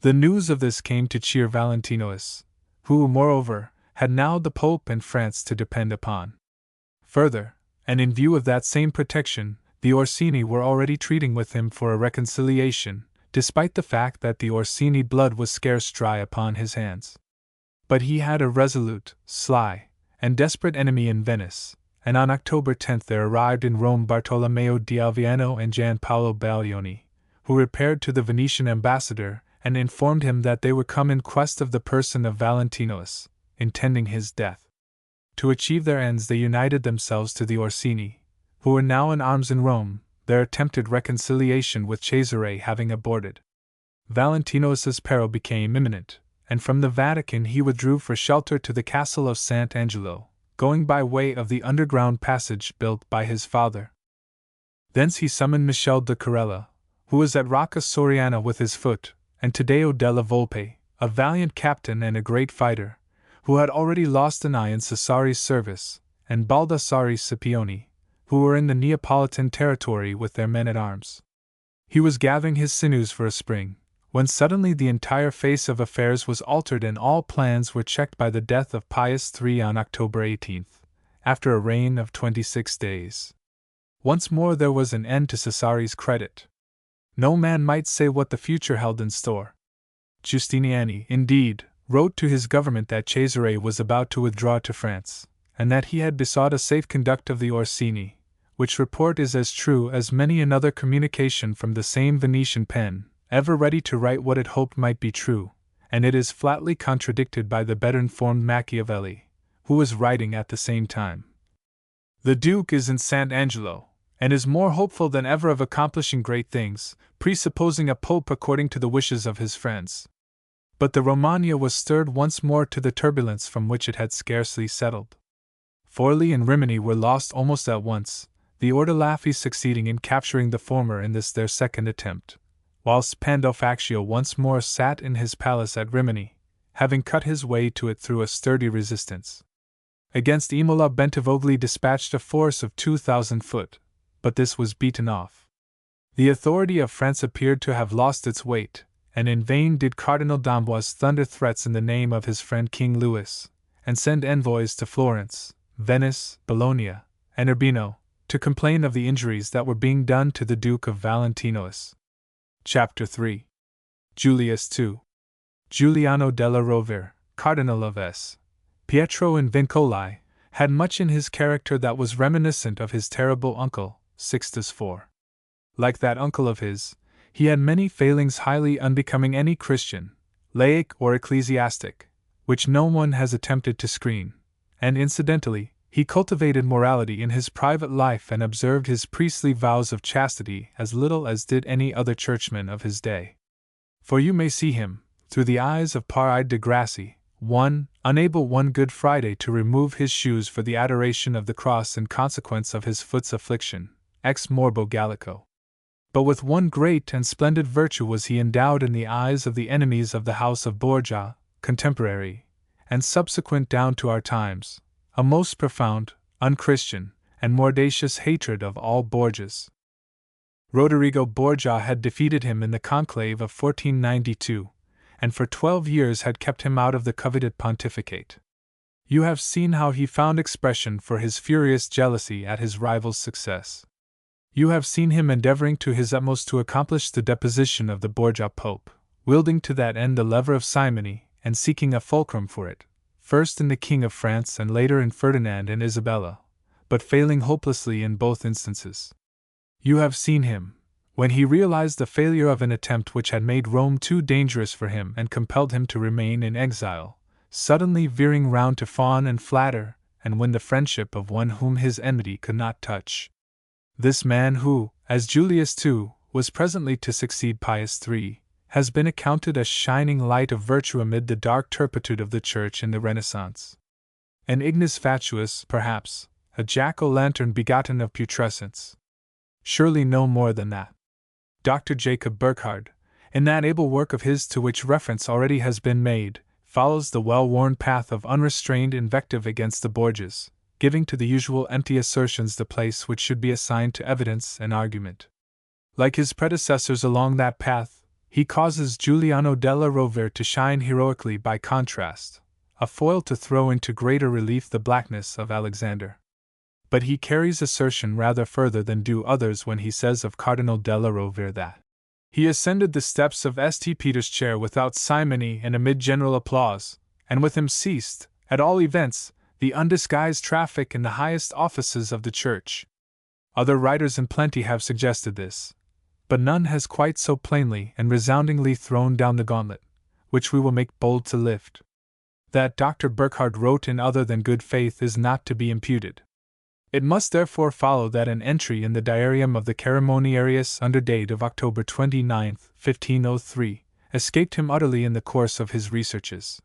The news of this came to cheer Valentinois, who, moreover, had now the Pope and France to depend upon. Further, and in view of that same protection, the Orsini were already treating with him for a reconciliation, despite the fact that the Orsini blood was scarce dry upon his hands. But he had a resolute, sly, and desperate enemy in Venice, and on October 10th there arrived in Rome Bartolomeo di Alviano and Gian Paolo Baglioni, who repaired to the Venetian ambassador and informed him that they would come in quest of the person of Valentinois, intending his death. To achieve their ends they united themselves to the Orsini, who were now in arms in Rome, their attempted reconciliation with Cesare having aborted. Valentinois's peril became imminent, and from the Vatican he withdrew for shelter to the castle of Sant'Angelo, going by way of the underground passage built by his father. Thence he summoned Michel de Corella, who was at Rocca Soriana with his foot, and Taddeo della Volpe, a valiant captain and a great fighter, who had already lost an eye in Cesare's service, and Baldassare Scipioni, who were in the Neapolitan territory with their men-at-arms. He was gathering his sinews for a spring, when suddenly the entire face of affairs was altered and all plans were checked by the death of Pius III on October 18th, after a reign of 26 days. Once more there was an end to Cesare's credit. No man might say what the future held in store. Giustiniani, indeed, wrote to his government that Cesare was about to withdraw to France, and that he had besought a safe conduct of the Orsini, which report is as true as many another communication from the same Venetian pen, ever ready to write what it hoped might be true, and it is flatly contradicted by the better-informed Machiavelli, who was writing at the same time. The Duke is in Sant'Angelo, and is more hopeful than ever of accomplishing great things, presupposing a pope according to the wishes of his friends. But the Romagna was stirred once more to the turbulence from which it had scarcely settled. Forli and Rimini were lost almost at once, the Ordelaffi succeeding in capturing the former in this their second attempt, whilst Pandolfaccio once more sat in his palace at Rimini, having cut his way to it through a sturdy resistance. Against Imola Bentivogli dispatched a force of 2,000 foot, but this was beaten off. The authority of France appeared to have lost its weight, and in vain did Cardinal d'Amboise thunder threats in the name of his friend King Louis, and send envoys to Florence, Venice, Bologna, and Urbino, to complain of the injuries that were being done to the Duke of Valentinois. Chapter 3. Julius II. Giuliano della Rovere, Cardinal of S. Pietro and Vincoli, had much in his character that was reminiscent of his terrible uncle, Sixtus IV. Like that uncle of his, he had many failings highly unbecoming any Christian, laic or ecclesiastic, which no one has attempted to screen, and incidentally, He cultivated morality in his private life and observed his priestly vows of chastity as little as did any other churchman of his day. For you may see him, through the eyes of Père de Gracie, unable one Good Friday to remove his shoes for the adoration of the cross in consequence of his foot's affliction, ex morbo Gallico. But with one great and splendid virtue was he endowed in the eyes of the enemies of the house of Borgia, contemporary, and subsequent down to our times, a most profound, unchristian, and mordacious hatred of all Borgias. Rodrigo Borgia had defeated him in the conclave of 1492, and for 12 years had kept him out of the coveted pontificate. You have seen how he found expression for his furious jealousy at his rival's success. You have seen him endeavoring to his utmost to accomplish the deposition of the Borgia Pope, wielding to that end the lever of simony, and seeking a fulcrum for it, first in the King of France and later in Ferdinand and Isabella, but failing hopelessly in both instances. You have seen him, when he realized the failure of an attempt which had made Rome too dangerous for him and compelled him to remain in exile, suddenly veering round to fawn and flatter, and win the friendship of one whom his enmity could not touch. This man who, as Julius II, was presently to succeed Pius III, has been accounted a shining light of virtue amid the dark turpitude of the Church in the Renaissance. An ignis fatuus, perhaps, a jack-o'-lantern begotten of putrescence. Surely no more than that. Dr. Jacob Burckhardt, in that able work of his to which reference already has been made, follows the well-worn path of unrestrained invective against the Borgias, giving to the usual empty assertions the place which should be assigned to evidence and argument. Like his predecessors along that path, he causes Giuliano della Rovere to shine heroically by contrast, a foil to throw into greater relief the blackness of Alexander. But he carries assertion rather further than do others when he says of Cardinal della Rovere that he ascended the steps of St. Peter's chair without simony and amid general applause, and with him ceased, at all events, the undisguised traffic in the highest offices of the Church. Other writers in plenty have suggested this, but none has quite so plainly and resoundingly thrown down the gauntlet, which we will make bold to lift. That Dr. Burckhardt wrote in other than good faith is not to be imputed. It must therefore follow that an entry in the diarium of the Cerimoniarius under date of October 29, 1503, escaped him utterly in the course of his researches.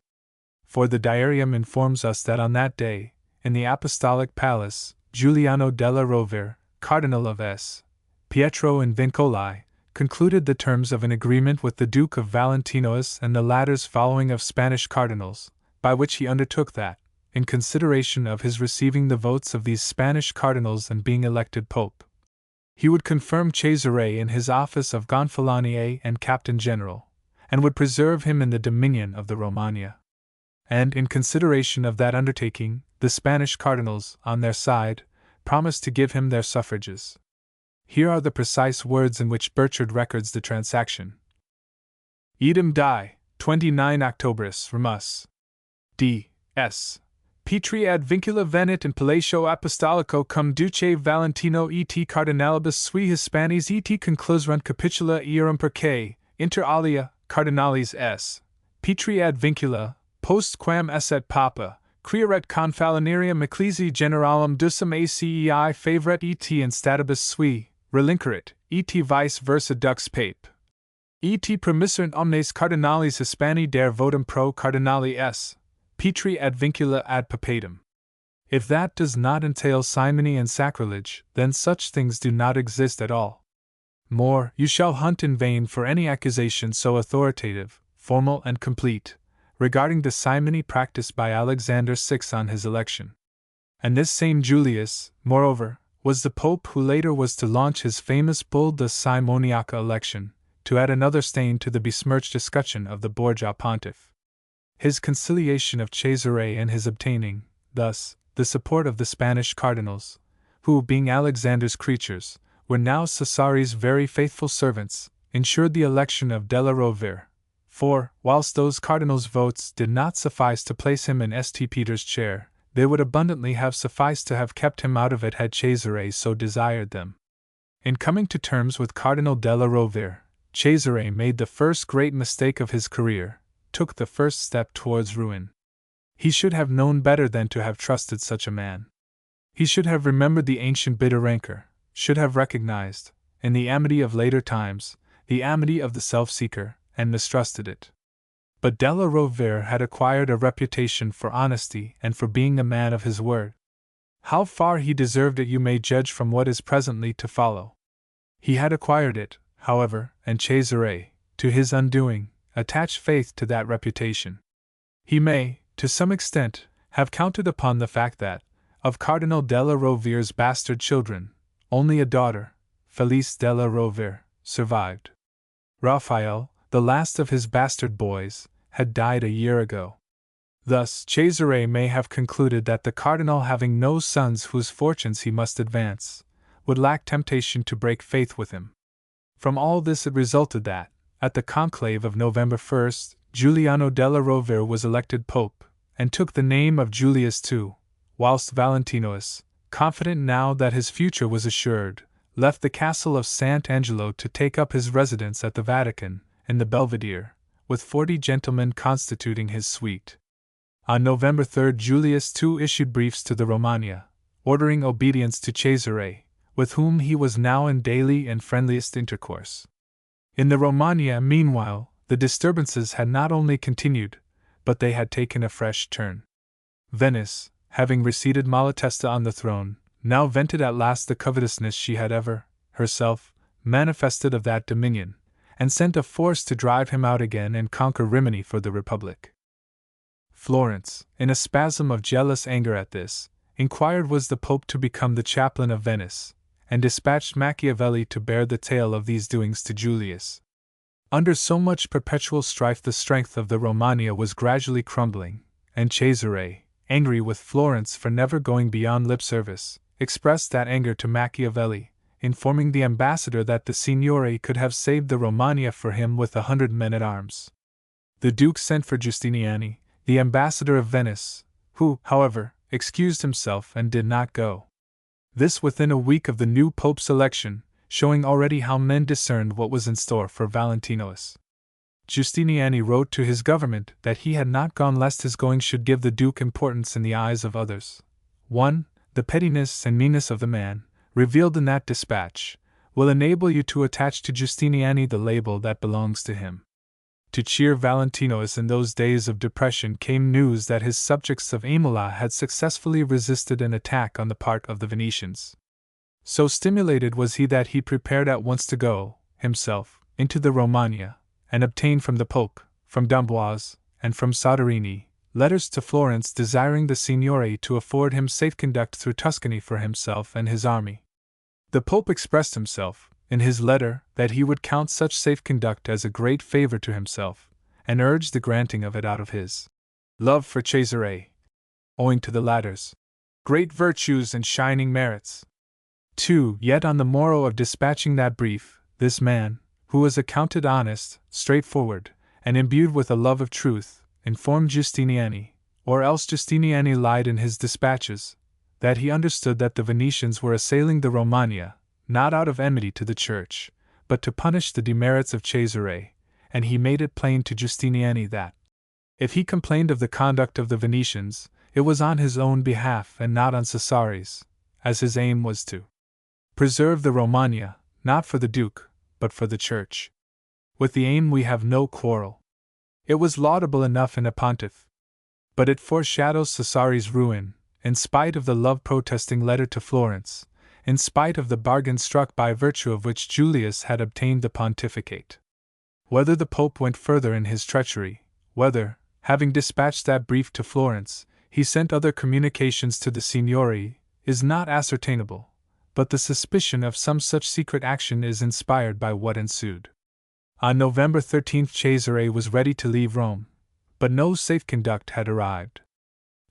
For the diarium informs us that on that day, in the Apostolic Palace, Giuliano della Rovere, Cardinal of S. Pietro and Vincoli, concluded the terms of an agreement with the Duke of Valentinois and the latter's following of Spanish cardinals, by which he undertook that, in consideration of his receiving the votes of these Spanish cardinals and being elected pope, he would confirm Cesare in his office of Gonfalonier and Captain General, and would preserve him in the dominion of the Romagna. And in consideration of that undertaking, the Spanish cardinals, on their side, promised to give him their suffrages. Here are the precise words in which Burchard records the transaction. Idem die, 29 Octobris, Remus. D. S. Petri ad vincula venit in Palatio Apostolico cum Duce Valentino et Cardinalibus sui Hispanis et concluserunt capitula earum perque, inter alia, Cardinalis S. Petri ad vincula, post quam esset Papa, crearet confalinaria ecclesiae generalum dusum acei favoret et in statibus sui, relinquerit, et vice versa dux pape. Et promisserent omnes cardinalis Hispani der votum pro cardinali S. Petri ad vincula ad papatum. If that does not entail simony and sacrilege, then such things do not exist at all. More, you shall hunt in vain for any accusation so authoritative, formal, and complete, regarding the simony practiced by Alexander VI on his election. And this same Julius, moreover, was the Pope who later was to launch his famous bull de Simoniaca election, to add another stain to the besmirched escutcheon of the Borgia pontiff. His conciliation of Cesare and his obtaining, thus, the support of the Spanish cardinals, who, being Alexander's creatures, were now Cesare's very faithful servants, ensured the election of della Rovere. For, whilst those cardinals' votes did not suffice to place him in St. Peter's chair, they would abundantly have sufficed to have kept him out of it had Cesare so desired them. In coming to terms with Cardinal della Rovere, Cesare made the first great mistake of his career, took the first step towards ruin. He should have known better than to have trusted such a man. He should have remembered the ancient bitter rancor, should have recognized, in the amity of later times, the amity of the self-seeker, and mistrusted it. But Della Rovere had acquired a reputation for honesty and for being a man of his word. How far he deserved it you may judge from what is presently to follow. He had acquired it, however, and Cesare, to his undoing, attached faith to that reputation. He may, to some extent, have counted upon the fact that, of Cardinal della Rovere's bastard children, only a daughter, Felice della Rovere, survived. Raphael, the last of his bastard boys, had died a year ago. Thus, Cesare may have concluded that the cardinal, having no sons whose fortunes he must advance, would lack temptation to break faith with him. From all this it resulted that, at the conclave of November 1st, Giuliano della Rovere was elected pope, and took the name of Julius II, whilst Valentinois, confident now that his future was assured, left the castle of Sant'Angelo to take up his residence at the Vatican, in the Belvedere, with 40 gentlemen constituting his suite. On November 3 Julius II issued briefs to the Romagna, ordering obedience to Cesare, with whom he was now in daily and friendliest intercourse. In the Romagna, meanwhile, the disturbances had not only continued, but they had taken a fresh turn. Venice, having reseated Malatesta on the throne, now vented at last the covetousness she had ever, herself, manifested of that dominion, and sent a force to drive him out again and conquer Rimini for the Republic. Florence, in a spasm of jealous anger at this, inquired was the Pope to become the chaplain of Venice, and dispatched Machiavelli to bear the tale of these doings to Julius. Under so much perpetual strife the strength of the Romagna was gradually crumbling, and Cesare, angry with Florence for never going beyond lip service, expressed that anger to Machiavelli, informing the ambassador that the Signory could have saved the Romagna for him with 100 men-at-arms. The Duke sent for Giustiniani, the ambassador of Venice, who, however, excused himself and did not go. This within a week of the new Pope's election, showing already how men discerned what was in store for Valentinois. Giustiniani wrote to his government that he had not gone lest his going should give the Duke importance in the eyes of others. 1. The pettiness and meanness of the man, revealed in that dispatch, will enable you to attach to Giustiniani the label that belongs to him. To cheer Valentinois in those days of depression came news that his subjects of Imola had successfully resisted an attack on the part of the Venetians. So stimulated was he that he prepared at once to go, himself, into the Romagna, and obtain from the Pope, from d'Amboise, and from Soderini, letters to Florence desiring the Signory to afford him safe conduct through Tuscany for himself and his army. The Pope expressed himself, in his letter, that he would count such safe conduct as a great favor to himself, and urged the granting of it out of his love for Cesare, owing to the latter's great virtues and shining merits. 2. Yet on the morrow of dispatching that brief, this man, who was accounted honest, straightforward, and imbued with a love of truth, informed Giustiniani, or else Giustiniani lied in his dispatches, that he understood that the Venetians were assailing the Romagna, not out of enmity to the Church, but to punish the demerits of Cesare, and he made it plain to Giustiniani that, if he complained of the conduct of the Venetians, it was on his own behalf and not on Cesare's, as his aim was to preserve the Romagna, not for the Duke, but for the Church. With the aim we have no quarrel. It was laudable enough in a pontiff, but it foreshadows Cesare's ruin, in spite of the love-protesting letter to Florence, in spite of the bargain struck by virtue of which Julius had obtained the pontificate. Whether the Pope went further in his treachery, whether, having dispatched that brief to Florence, he sent other communications to the Signory, is not ascertainable, but the suspicion of some such secret action is inspired by what ensued. On November 13 Cesare was ready to leave Rome, but no safe conduct had arrived.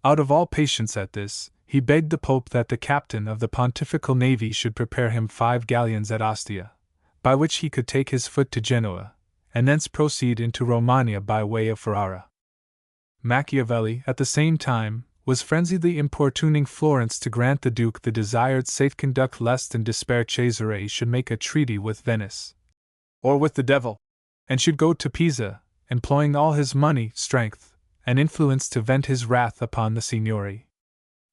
Out of all patience at this, he begged the Pope that the captain of the pontifical navy should prepare him 5 galleons at Ostia, by which he could take his foot to Genoa, and thence proceed into Romagna by way of Ferrara. Machiavelli, at the same time, was frenziedly importuning Florence to grant the Duke the desired safe conduct lest in despair Cesare should make a treaty with Venice, or with the devil, and should go to Pisa, employing all his money, strength, and influence to vent his wrath upon the Signory.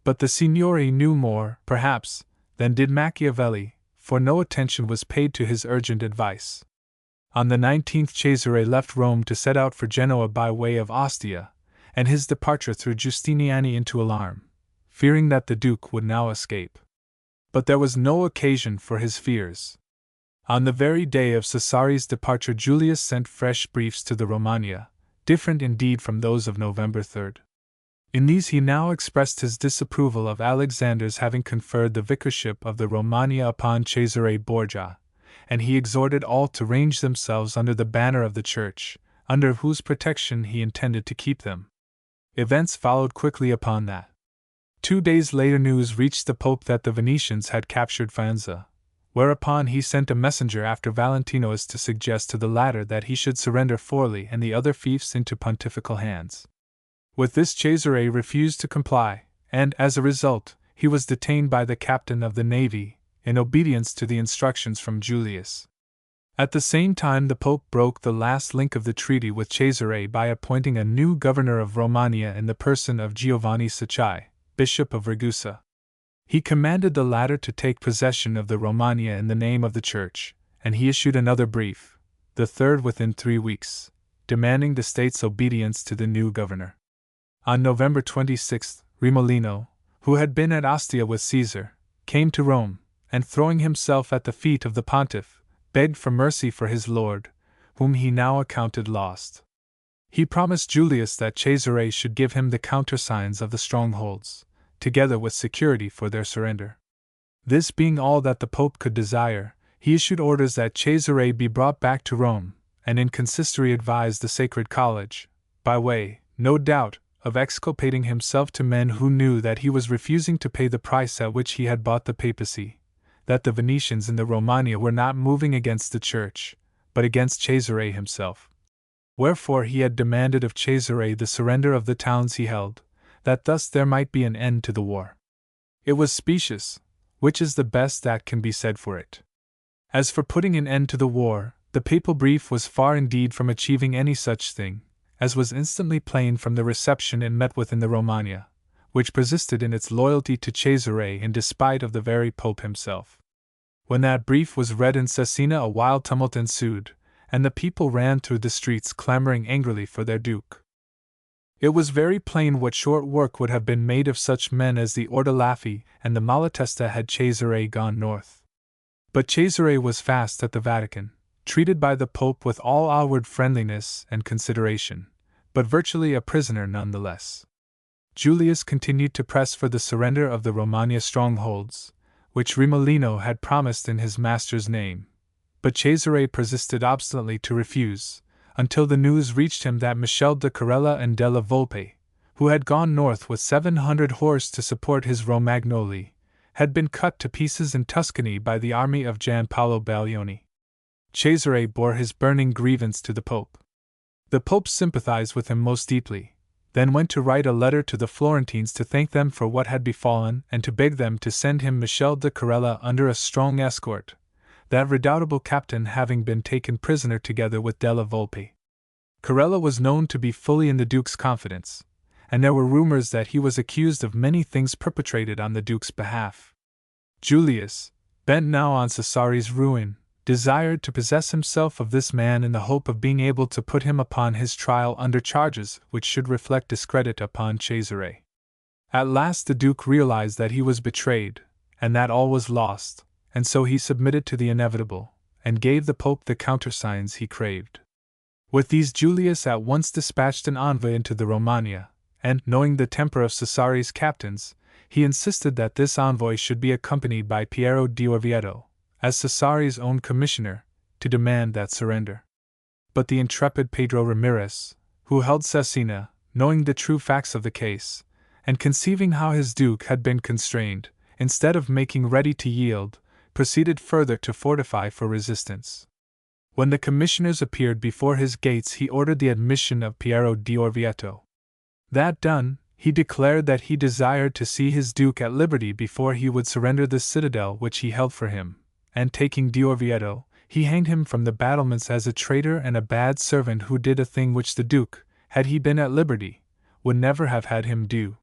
But the Signore knew more, perhaps, than did Machiavelli, for no attention was paid to his urgent advice. On the 19th Cesare left Rome to set out for Genoa by way of Ostia, and his departure threw Giustiniani into alarm, fearing that the Duke would now escape. But there was no occasion for his fears. On the very day of Cesare's departure Julius sent fresh briefs to the Romagna, different indeed from those of November 3rd. In these he now expressed his disapproval of Alexander's having conferred the vicarship of the Romagna upon Cesare Borgia, and he exhorted all to range themselves under the banner of the Church, under whose protection he intended to keep them. Events followed quickly upon that. 2 days later news reached the Pope that the Venetians had captured Faenza, whereupon he sent a messenger after Valentino as to suggest to the latter that he should surrender Forli and the other fiefs into pontifical hands. With this Cesare refused to comply, and, as a result, he was detained by the captain of the navy, in obedience to the instructions from Julius. At the same time the Pope broke the last link of the treaty with Cesare by appointing a new governor of Romagna in the person of Giovanni Sacchi, Bishop of Ragusa. He commanded the latter to take possession of the Romagna in the name of the Church, and he issued another brief, the third within 3 weeks, demanding the state's obedience to the new governor. On November 26, Rimolino, who had been at Ostia with Caesar, came to Rome, and throwing himself at the feet of the pontiff, begged for mercy for his lord, whom he now accounted lost. He promised Julius that Cesare should give him the countersigns of the strongholds, together with security for their surrender. This being all that the Pope could desire, he issued orders that Cesare be brought back to Rome, and in consistory advised the Sacred College, by way, no doubt, of exculpating himself to men who knew that he was refusing to pay the price at which he had bought the papacy, that the Venetians in the Romagna were not moving against the Church, but against Cesare himself. Wherefore he had demanded of Cesare the surrender of the towns he held, that thus there might be an end to the war. It was specious, which is the best that can be said for it. As for putting an end to the war, the papal brief was far indeed from achieving any such thing, as was instantly plain from the reception it met with in the Romagna, which persisted in its loyalty to Cesare in despite of the very Pope himself. When that brief was read in Cesena a wild tumult ensued, and the people ran through the streets clamoring angrily for their duke. It was very plain what short work would have been made of such men as the Ordelaffi and the Malatesta had Cesare gone north. But Cesare was fast at the Vatican, treated by the Pope with all outward friendliness and consideration, but virtually a prisoner none the less. Julius continued to press for the surrender of the Romagna strongholds, which Rimolino had promised in his master's name, but Cesare persisted obstinately to refuse, until the news reached him that Michel de Carella and della Volpe, who had gone north with 700 horse to support his Romagnoli, had been cut to pieces in Tuscany by the army of Gianpaolo Baglioni. Cesare bore his burning grievance to the Pope. The Pope sympathized with him most deeply, then went to write a letter to the Florentines to thank them for what had befallen and to beg them to send him Michel de Carella under a strong escort, that redoubtable captain having been taken prisoner together with della Volpe. Carella was known to be fully in the Duke's confidence, and there were rumors that he was accused of many things perpetrated on the Duke's behalf. Julius, bent now on Cesare's ruin, desired to possess himself of this man in the hope of being able to put him upon his trial under charges which should reflect discredit upon Cesare. At last the Duke realized that he was betrayed, and that all was lost, and so he submitted to the inevitable, and gave the Pope the countersigns he craved. With these Julius at once dispatched an envoy into the Romagna, and, knowing the temper of Cesare's captains, he insisted that this envoy should be accompanied by Piero di Orvieto, as Cesare's own commissioner, to demand that surrender. But the intrepid Pedro Ramirez, who held Cesena, knowing the true facts of the case, and conceiving how his duke had been constrained, instead of making ready to yield, proceeded further to fortify for resistance. When the commissioners appeared before his gates he ordered the admission of Piero di Orvieto. That done, he declared that he desired to see his duke at liberty before he would surrender the citadel which he held for him, and taking di Orvieto, he hanged him from the battlements as a traitor and a bad servant who did a thing which the Duke, had he been at liberty, would never have had him do.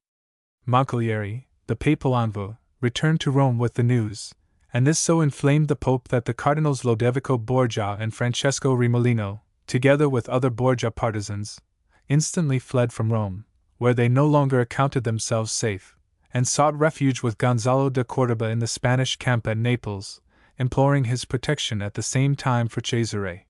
Moncalieri, the papal envoy, returned to Rome with the news, and this so inflamed the Pope that the Cardinals Lodovico Borgia and Francesco Remolino, together with other Borgia partisans, instantly fled from Rome, where they no longer accounted themselves safe, and sought refuge with Gonzalo de Cordoba in the Spanish camp at Naples, imploring his protection at the same time for Cesare.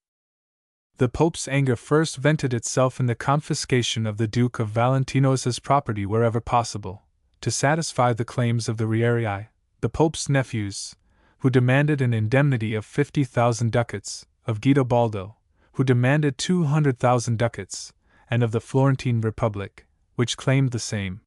The Pope's anger first vented itself in the confiscation of the Duke of Valentino's property wherever possible, to satisfy the claims of the Rierii, the Pope's nephews, who demanded an indemnity of 50,000 ducats, of Guidobaldo, who demanded 200,000 ducats, and of the Florentine Republic, which claimed the same.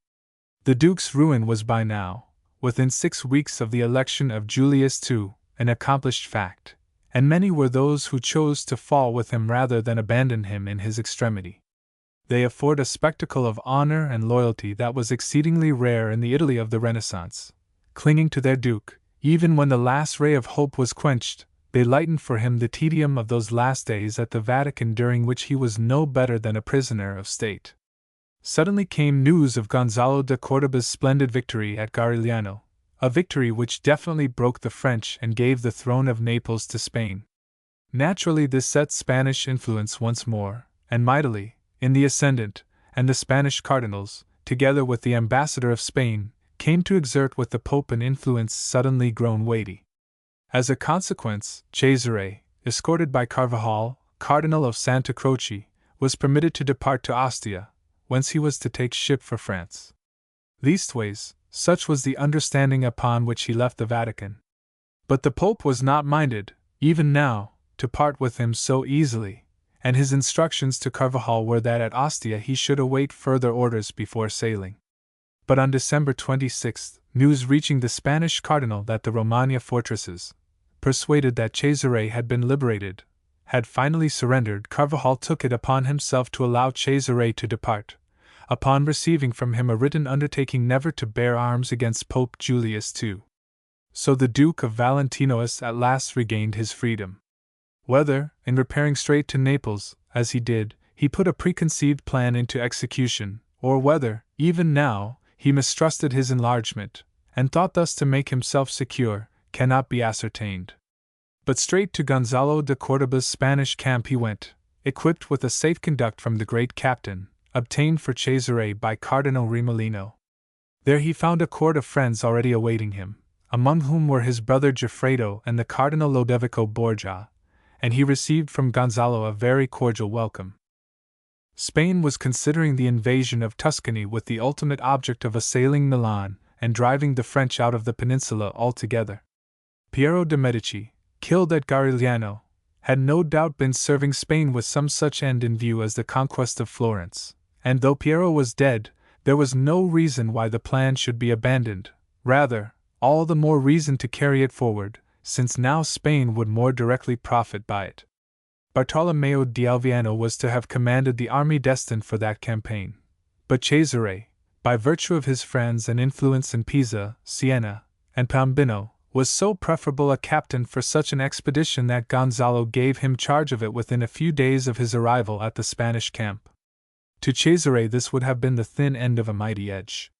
The Duke's ruin was by now, within 6 weeks of the election of Julius II, an accomplished fact, and many were those who chose to fall with him rather than abandon him in his extremity. They afford a spectacle of honor and loyalty that was exceedingly rare in the Italy of the Renaissance. Clinging to their Duke, even when the last ray of hope was quenched, they lightened for him the tedium of those last days at the Vatican during which he was no better than a prisoner of state. Suddenly came news of Gonzalo de Cordoba's splendid victory at Garigliano, a victory which definitely broke the French and gave the throne of Naples to Spain. Naturally, this set Spanish influence once more, and mightily, in the ascendant, and the Spanish cardinals, together with the ambassador of Spain, came to exert with the Pope an influence suddenly grown weighty. As a consequence, Cesare, escorted by Carvajal, Cardinal of Santa Croce, was permitted to depart to Ostia, whence he was to take ship for France. Leastways, such was the understanding upon which he left the Vatican. But the Pope was not minded, even now, to part with him so easily, and his instructions to Carvajal were that at Ostia he should await further orders before sailing. But on December 26, news reaching the Spanish cardinal that the Romagna fortresses, persuaded that Cesare had been liberated, had finally surrendered, Carvajal took it upon himself to allow Cesare to depart, upon receiving from him a written undertaking never to bear arms against Pope Julius II. So the Duke of Valentino's at last regained his freedom. Whether, in repairing straight to Naples, as he did, he put a preconceived plan into execution, or whether, even now, he mistrusted his enlargement, and thought thus to make himself secure, cannot be ascertained. But straight to Gonzalo de Cordoba's Spanish camp he went, equipped with a safe conduct from the great captain, obtained for Cesare by Cardinal Remolino. There he found a court of friends already awaiting him, among whom were his brother Goffredo and the Cardinal Lodovico Borgia, and he received from Gonzalo a very cordial welcome. Spain was considering the invasion of Tuscany with the ultimate object of assailing Milan and driving the French out of the peninsula altogether. Piero de' Medici, killed at Garigliano, had no doubt been serving Spain with some such end in view as the conquest of Florence, and though Piero was dead, there was no reason why the plan should be abandoned, rather, all the more reason to carry it forward, since now Spain would more directly profit by it. Bartolomeo di Alviano was to have commanded the army destined for that campaign, but Cesare, by virtue of his friends and influence in Pisa, Siena, and Piombino, was so preferable a captain for such an expedition that Gonzalo gave him charge of it within a few days of his arrival at the Spanish camp. To Cesare this would have been the thin end of a mighty edge.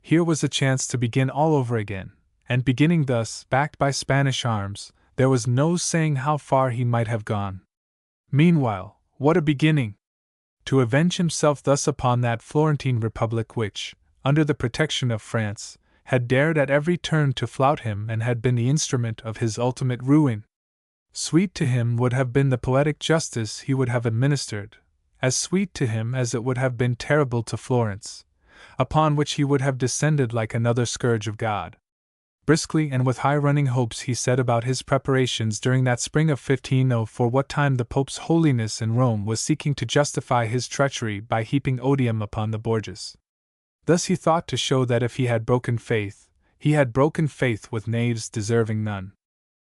Here was a chance to begin all over again, and beginning thus, backed by Spanish arms, there was no saying how far he might have gone. Meanwhile, what a beginning! To avenge himself thus upon that Florentine Republic which, under the protection of France, had dared at every turn to flout him and had been the instrument of his ultimate ruin. Sweet to him would have been the poetic justice he would have administered, as sweet to him as it would have been terrible to Florence, upon which he would have descended like another scourge of God. Briskly and with high-running hopes he set about his preparations during that spring of 1504, what time the Pope's Holiness in Rome was seeking to justify his treachery by heaping odium upon the Borgias. Thus he thought to show that if he had broken faith, he had broken faith with knaves deserving none.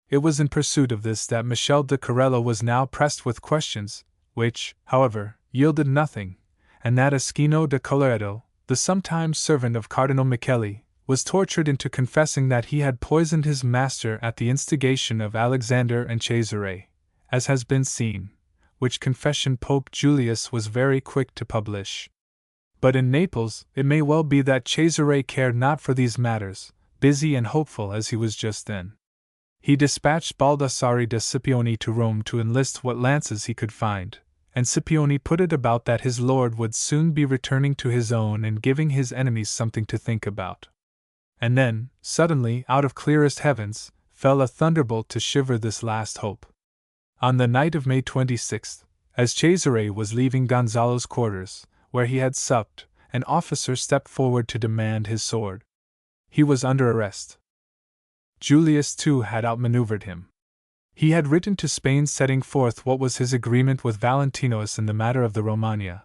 It was in pursuit of this that Michel de Corello was now pressed with questions, which, however, yielded nothing, and that Eschino de Colloredo, the sometime servant of Cardinal Micheli, was tortured into confessing that he had poisoned his master at the instigation of Alexander and Cesare, as has been seen, which confession Pope Julius was very quick to publish. But in Naples, it may well be that Cesare cared not for these matters, busy and hopeful as he was just then. He dispatched Baldassare da Scipione to Rome to enlist what lances he could find, and Scipione put it about that his lord would soon be returning to his own and giving his enemies something to think about. And then, suddenly, out of clearest heavens, fell a thunderbolt to shiver this last hope. On the night of May 26th, as Cesare was leaving Gonzalo's quarters, where he had supped, an officer stepped forward to demand his sword. He was under arrest. Julius II had outmaneuvered him. He had written to Spain setting forth what was his agreement with Valentinus in the matter of the Romagna.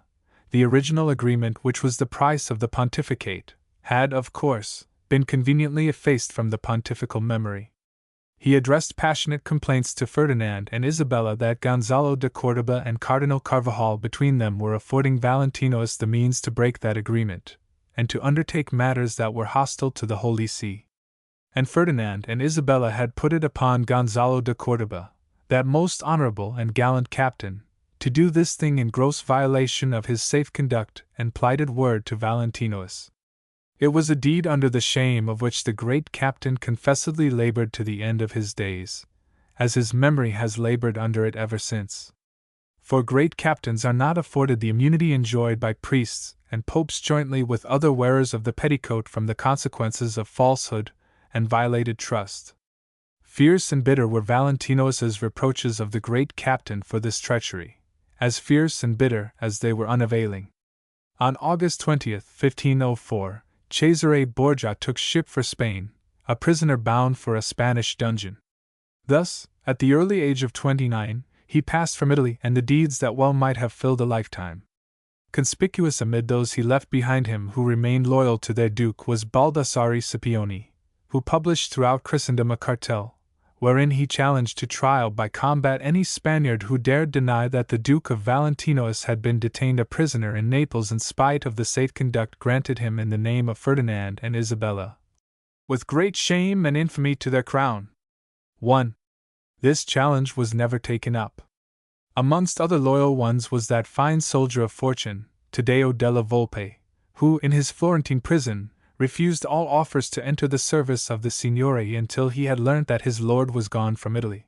The original agreement, which was the price of the pontificate, had, of course, been conveniently effaced from the pontifical memory. He addressed passionate complaints to Ferdinand and Isabella that Gonzalo de Córdoba and Cardinal Carvajal between them were affording Valentinus the means to break that agreement, and to undertake matters that were hostile to the Holy See. And Ferdinand and Isabella had put it upon Gonzalo de Córdoba, that most honorable and gallant captain, to do this thing in gross violation of his safe conduct and plighted word to Valentinus. It was a deed under the shame of which the great captain confessedly labored to the end of his days, as his memory has labored under it ever since. For great captains are not afforded the immunity enjoyed by priests and popes jointly with other wearers of the petticoat from the consequences of falsehood and violated trust. Fierce and bitter were Valentinus's reproaches of the great captain for this treachery, as fierce and bitter as they were unavailing. On August 20th, 1504, Cesare Borgia took ship for Spain, a prisoner bound for a Spanish dungeon. Thus, at the early age of 29, he passed from Italy, and the deeds that well might have filled a lifetime. Conspicuous amid those he left behind him who remained loyal to their duke was Baldassare Scipione, who published throughout Christendom a cartel, wherein he challenged to trial by combat any Spaniard who dared deny that the Duke of Valentinus had been detained a prisoner in Naples in spite of the safe conduct granted him in the name of Ferdinand and Isabella, with great shame and infamy to their crown. 1. This challenge was never taken up. Amongst other loyal ones was that fine soldier of fortune, Taddeo della Volpe, who, in his Florentine prison, refused all offers to enter the service of the Signory until he had learnt that his lord was gone from Italy.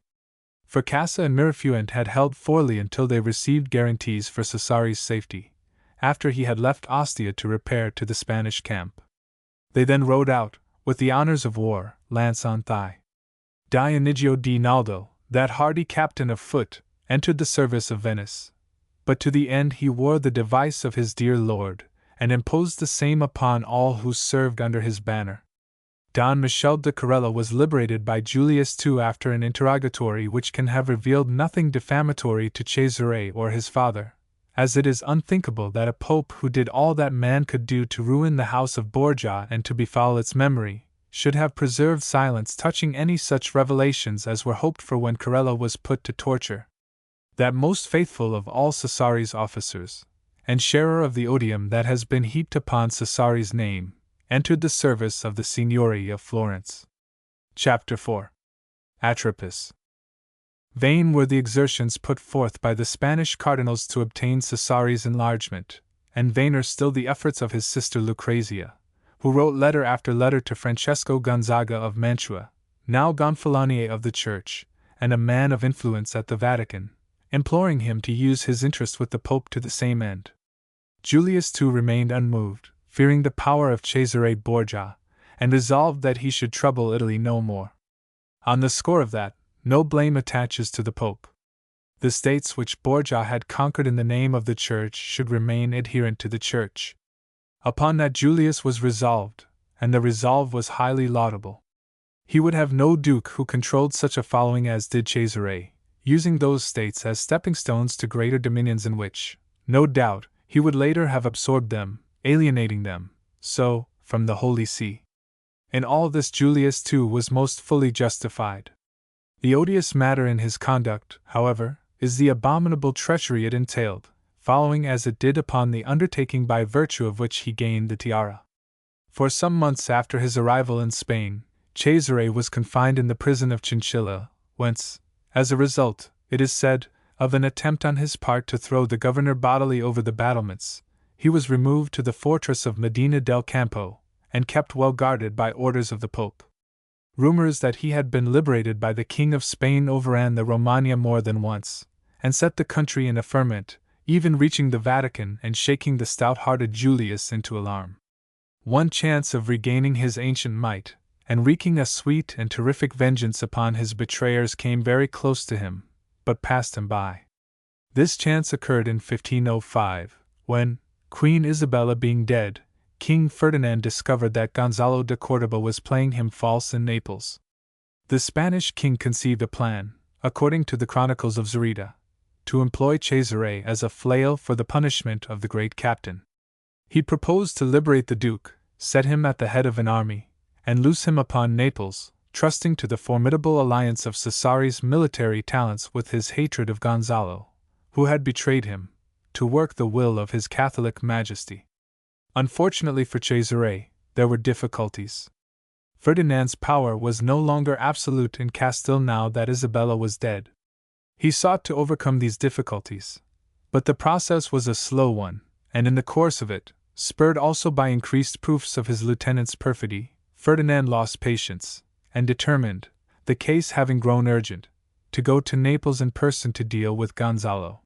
Fracassa and Mirafuente had held Forli until they received guarantees for Cesare's safety, after he had left Ostia to repair to the Spanish camp. They then rode out, with the honors of war, lance on thigh. Dionigio di Naldo, that hardy captain of foot, entered the service of Venice, but to the end he wore the device of his dear lord, and imposed the same upon all who served under his banner. Don Michel de Corella was liberated by Julius II after an interrogatory which can have revealed nothing defamatory to Cesare or his father, as it is unthinkable that a pope who did all that man could do to ruin the house of Borgia and to befoul its memory, should have preserved silence touching any such revelations as were hoped for when Corella was put to torture. That most faithful of all Cesare's officers, and sharer of the odium that has been heaped upon Cesare's name, entered the service of the Signory of Florence. Chapter 4. Atropos. Vain were the exertions put forth by the Spanish cardinals to obtain Cesare's enlargement, and vainer still the efforts of his sister Lucrezia, who wrote letter after letter to Francesco Gonzaga of Mantua, now Gonfalonier of the Church, and a man of influence at the Vatican, imploring him to use his interest with the Pope to the same end. Julius II remained unmoved, fearing the power of Cesare Borgia, and resolved that he should trouble Italy no more. On the score of that, no blame attaches to the Pope. The states which Borgia had conquered in the name of the Church should remain adherent to the Church. Upon that Julius was resolved, and the resolve was highly laudable. He would have no duke who controlled such a following as did Cesare, using those states as stepping stones to greater dominions in which, no doubt, he would later have absorbed them, alienating them, so, from the Holy See. In all this Julius II was most fully justified. The odious matter in his conduct, however, is the abominable treachery it entailed, following as it did upon the undertaking by virtue of which he gained the tiara. For some months after his arrival in Spain, Cesare was confined in the prison of Chinchilla, whence, as a result, it is said, of an attempt on his part to throw the governor bodily over the battlements, he was removed to the fortress of Medina del Campo, and kept well guarded by orders of the Pope. Rumors that he had been liberated by the King of Spain overran the Romagna more than once, and set the country in a ferment, even reaching the Vatican and shaking the stout-hearted Julius into alarm. One chance of regaining his ancient might, and wreaking a sweet and terrific vengeance upon his betrayers came very close to him, but passed him by. This chance occurred in 1505, when, Queen Isabella being dead, King Ferdinand discovered that Gonzalo de Córdoba was playing him false in Naples. The Spanish king conceived a plan, according to the Chronicles of Zurita, to employ Cesare as a flail for the punishment of the great captain. He proposed to liberate the Duke, set him at the head of an army, and loose him upon Naples, trusting to the formidable alliance of Cesare's military talents with his hatred of Gonzalo, who had betrayed him, to work the will of his Catholic Majesty. Unfortunately for Cesare, there were difficulties. Ferdinand's power was no longer absolute in Castile now that Isabella was dead. He sought to overcome these difficulties, but the process was a slow one, and in the course of it, spurred also by increased proofs of his lieutenant's perfidy, Ferdinand lost patience, and determined, the case having grown urgent, to go to Naples in person to deal with Gonzalo.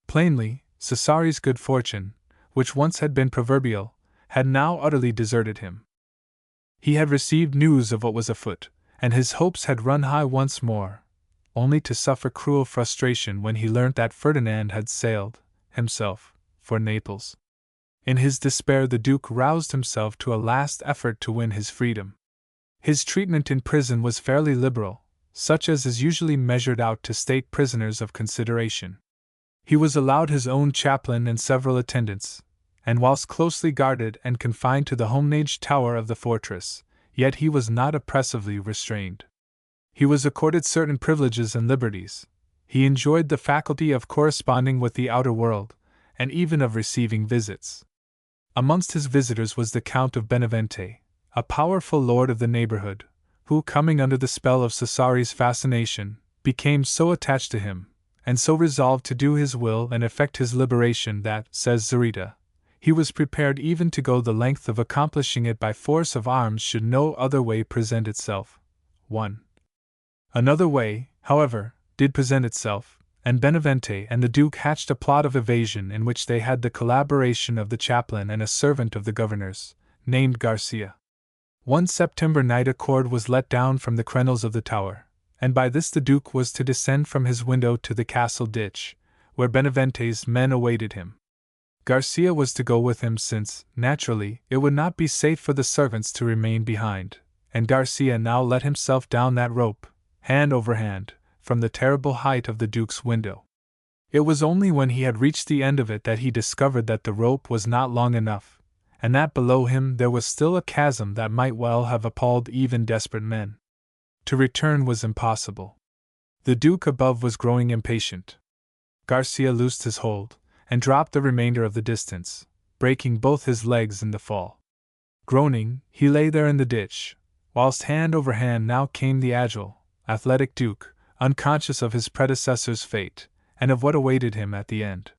Plainly, Cesare's good fortune, which once had been proverbial, had now utterly deserted him. He had received news of what was afoot, and his hopes had run high once more, only to suffer cruel frustration when he learnt that Ferdinand had sailed, himself, for Naples. In his despair the Duke roused himself to a last effort to win his freedom. His treatment in prison was fairly liberal, such as is usually measured out to state prisoners of consideration. He was allowed his own chaplain and several attendants, and whilst closely guarded and confined to the home-made tower of the fortress, yet he was not oppressively restrained. He was accorded certain privileges and liberties. He enjoyed the faculty of corresponding with the outer world, and even of receiving visits. Amongst his visitors was the Count of Benevente, a powerful lord of the neighborhood, who, coming under the spell of Cesare's fascination, became so attached to him, and so resolved to do his will and effect his liberation that, says Zurita, he was prepared even to go the length of accomplishing it by force of arms should no other way present itself. 1. Another way, however, did present itself, and Benevente and the Duke hatched a plot of evasion in which they had the collaboration of the chaplain and a servant of the governor's, named Garcia. One September night a cord was let down from the crenels of the tower, and by this the Duke was to descend from his window to the castle ditch, where Benevente's men awaited him. Garcia was to go with him since, naturally, it would not be safe for the servants to remain behind, and Garcia now let himself down that rope, hand over hand, from the terrible height of the Duke's window. It was only when he had reached the end of it that he discovered that the rope was not long enough, and that below him there was still a chasm that might well have appalled even desperate men. To return was impossible. The Duke above was growing impatient. Garcia loosed his hold, and dropped the remainder of the distance, breaking both his legs in the fall. Groaning, he lay there in the ditch, whilst hand over hand now came the agile, athletic Duke, unconscious of his predecessor's fate, and of what awaited him at the end.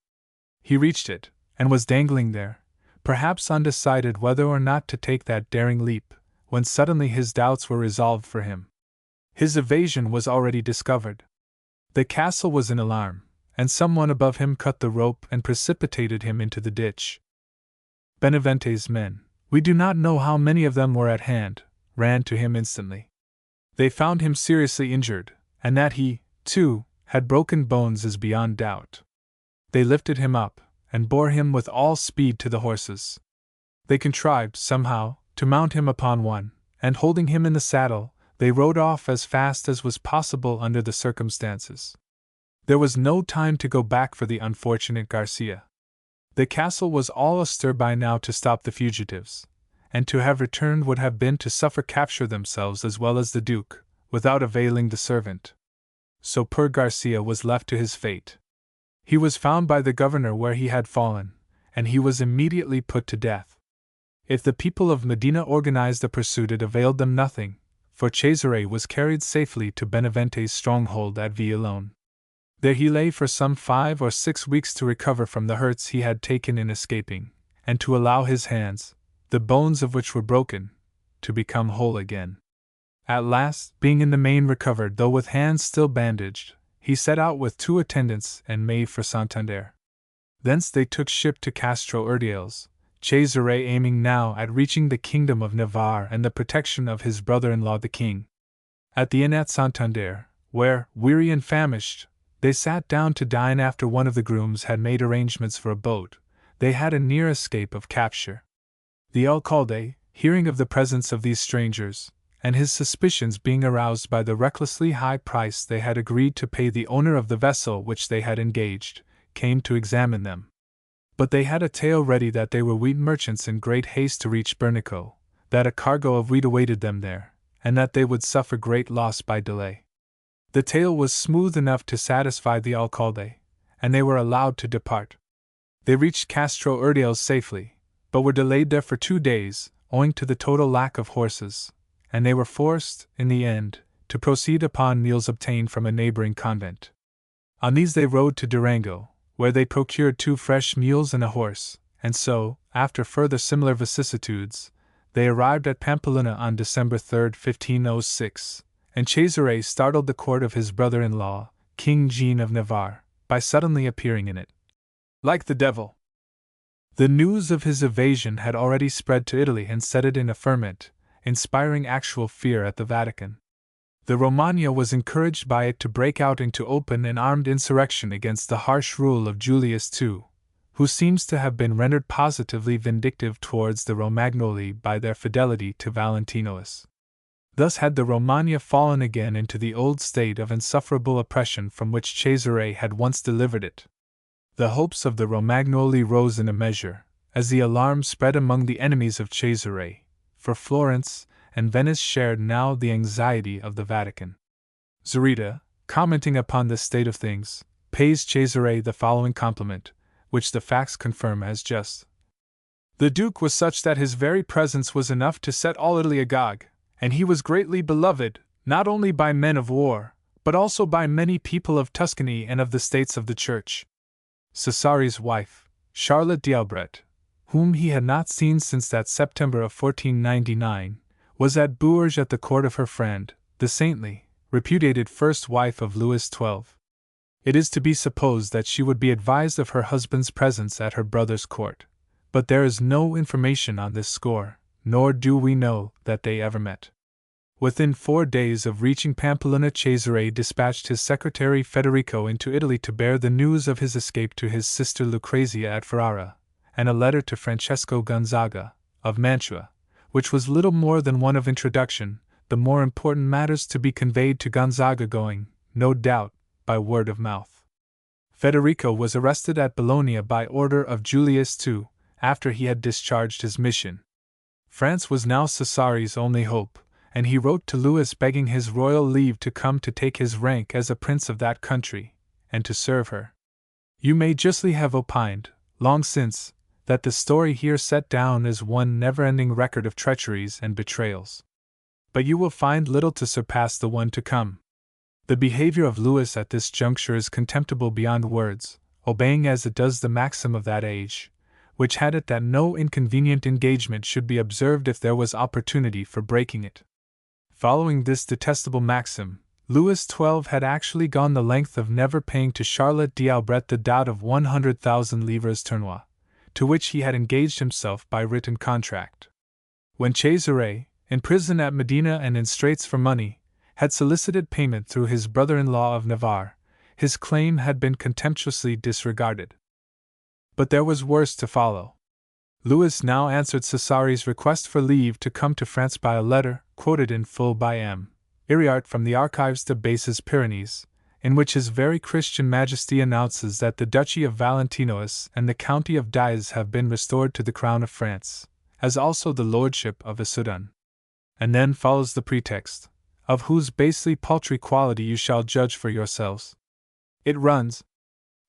He reached it, and was dangling there, perhaps undecided whether or not to take that daring leap, when suddenly his doubts were resolved for him. His evasion was already discovered. The castle was in alarm, and someone above him cut the rope and precipitated him into the ditch. Benevente's men, we do not know how many of them were at hand, ran to him instantly. They found him seriously injured, and that he, too, had broken bones is beyond doubt. They lifted him up, and bore him with all speed to the horses. They contrived, somehow, to mount him upon one, and holding him in the saddle, they rode off as fast as was possible under the circumstances. There was no time to go back for the unfortunate Garcia. The castle was all astir by now to stop the fugitives, and to have returned would have been to suffer capture themselves as well as the Duke, without availing the servant. So poor Garcia was left to his fate. He was found by the governor where he had fallen, and he was immediately put to death. If the people of Medina organized a pursuit, it availed them nothing, for Cesare was carried safely to Benevente's stronghold at Villelone. There he lay for some 5 or 6 weeks to recover from the hurts he had taken in escaping, and to allow his hands, the bones of which were broken, to become whole again. At last, being in the main recovered though with hands still bandaged, he set out with 2 attendants and made for Santander. Thence they took ship to Castro Urdiales, Cesare aiming now at reaching the kingdom of Navarre and the protection of his brother-in-law the king. At the inn at Santander, where, weary and famished, they sat down to dine after one of the grooms had made arrangements for a boat, they had a near escape of capture. The alcalde, hearing of the presence of these strangers, and his suspicions being aroused by the recklessly high price they had agreed to pay the owner of the vessel which they had engaged, came to examine them. But they had a tale ready that they were wheat merchants in great haste to reach Bernico, that a cargo of wheat awaited them there, and that they would suffer great loss by delay. The tale was smooth enough to satisfy the alcalde, and they were allowed to depart. They reached Castro Urdiales safely, but were delayed there for 2 days, owing to the total lack of horses, and they were forced, in the end, to proceed upon mules obtained from a neighboring convent. On these they rode to Durango, where they procured 2 fresh mules and a horse, and so, after further similar vicissitudes, they arrived at Pamplona on December 3, 1506, and Cesare startled the court of his brother-in-law, King Jean of Navarre, by suddenly appearing in it. Like the devil! The news of his evasion had already spread to Italy and set it in a ferment, inspiring actual fear at the Vatican. The Romagna was encouraged by it to break out into open and armed insurrection against the harsh rule of Julius II, who seems to have been rendered positively vindictive towards the Romagnoli by their fidelity to Valentinois. Thus had the Romagna fallen again into the old state of insufferable oppression from which Cesare had once delivered it. The hopes of the Romagnoli rose in a measure, as the alarm spread among the enemies of Cesare, for Florence and Venice shared now the anxiety of the Vatican. Zurita, commenting upon this state of things, pays Cesare the following compliment, which the facts confirm as just. The Duke was such that his very presence was enough to set all Italy agog, and he was greatly beloved, not only by men of war, but also by many people of Tuscany and of the States of the Church. Cesare's wife, Charlotte d'Albret, whom he had not seen since that September of 1499, was at Bourges at the court of her friend, the saintly, reputed first wife of Louis XII. It is to be supposed that she would be advised of her husband's presence at her brother's court, but there is no information on this score, nor do we know that they ever met. Within 4 days of reaching Pamplona, Cesare dispatched his secretary Federico into Italy to bear the news of his escape to his sister Lucrezia at Ferrara, and a letter to Francesco Gonzaga, of Mantua, which was little more than one of introduction, the more important matters to be conveyed to Gonzaga going, no doubt, by word of mouth. Federico was arrested at Bologna by order of Julius II, after he had discharged his mission. France was now Cesare's only hope, and he wrote to Louis begging his royal leave to come to take his rank as a prince of that country, and to serve her. You may justly have opined, long since, that the story here set down is one never-ending record of treacheries and betrayals. But you will find little to surpass the one to come. The behavior of Louis at this juncture is contemptible beyond words, obeying as it does the maxim of that age, which had it that no inconvenient engagement should be observed if there was opportunity for breaking it. Following this detestable maxim, Louis XII had actually gone the length of never paying to Charlotte d'Albret the dot of 100,000 livres tournois, to which he had engaged himself by written contract. When Cesare, in prison at Medina and in straits for money, had solicited payment through his brother-in-law of Navarre, his claim had been contemptuously disregarded. But there was worse to follow. Louis now answered Cesare's request for leave to come to France by a letter, quoted in full by M. Iriart from the Archives de Bases Pyrenees, in which His Very Christian Majesty announces that the Duchy of Valentinois and the County of Diez have been restored to the Crown of France, as also the Lordship of Issoudun. And then follows the pretext, of whose basely paltry quality you shall judge for yourselves. It runs: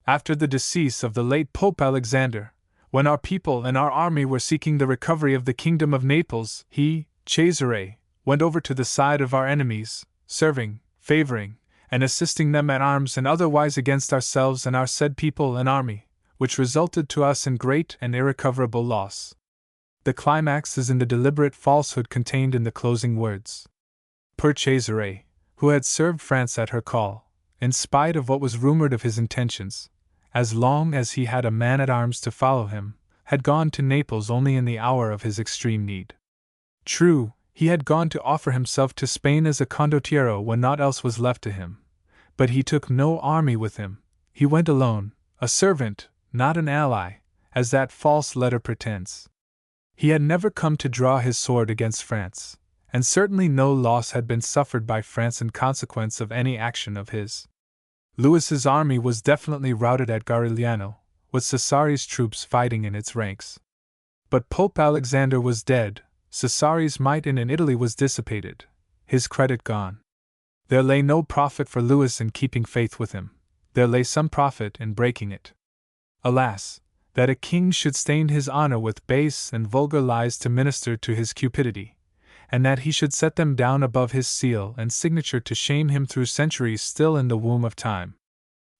After the decease of the late Pope Alexander, when our people and our army were seeking the recovery of the kingdom of Naples, he, Cesare, went over to the side of our enemies, serving, favoring, and assisting them at arms and otherwise against ourselves and our said people and army, which resulted to us in great and irrecoverable loss. The climax is in the deliberate falsehood contained in the closing words. Poor Cesare, who had served France at her call, in spite of what was rumored of his intentions, as long as he had a man-at-arms to follow him, had gone to Naples only in the hour of his extreme need. True, he had gone to offer himself to Spain as a condottiero when naught else was left to him, but he took no army with him. He went alone, a servant, not an ally, as that false letter pretends. He had never come to draw his sword against France, and certainly no loss had been suffered by France in consequence of any action of his. Louis's army was definitely routed at Garigliano, with Cesare's troops fighting in its ranks. But Pope Alexander was dead, Cesare's might in Italy was dissipated, his credit gone. There lay no profit for Louis in keeping faith with him, there lay some profit in breaking it. Alas, that a king should stain his honor with base and vulgar lies to minister to his cupidity, and that he should set them down above his seal and signature to shame him through centuries still in the womb of time.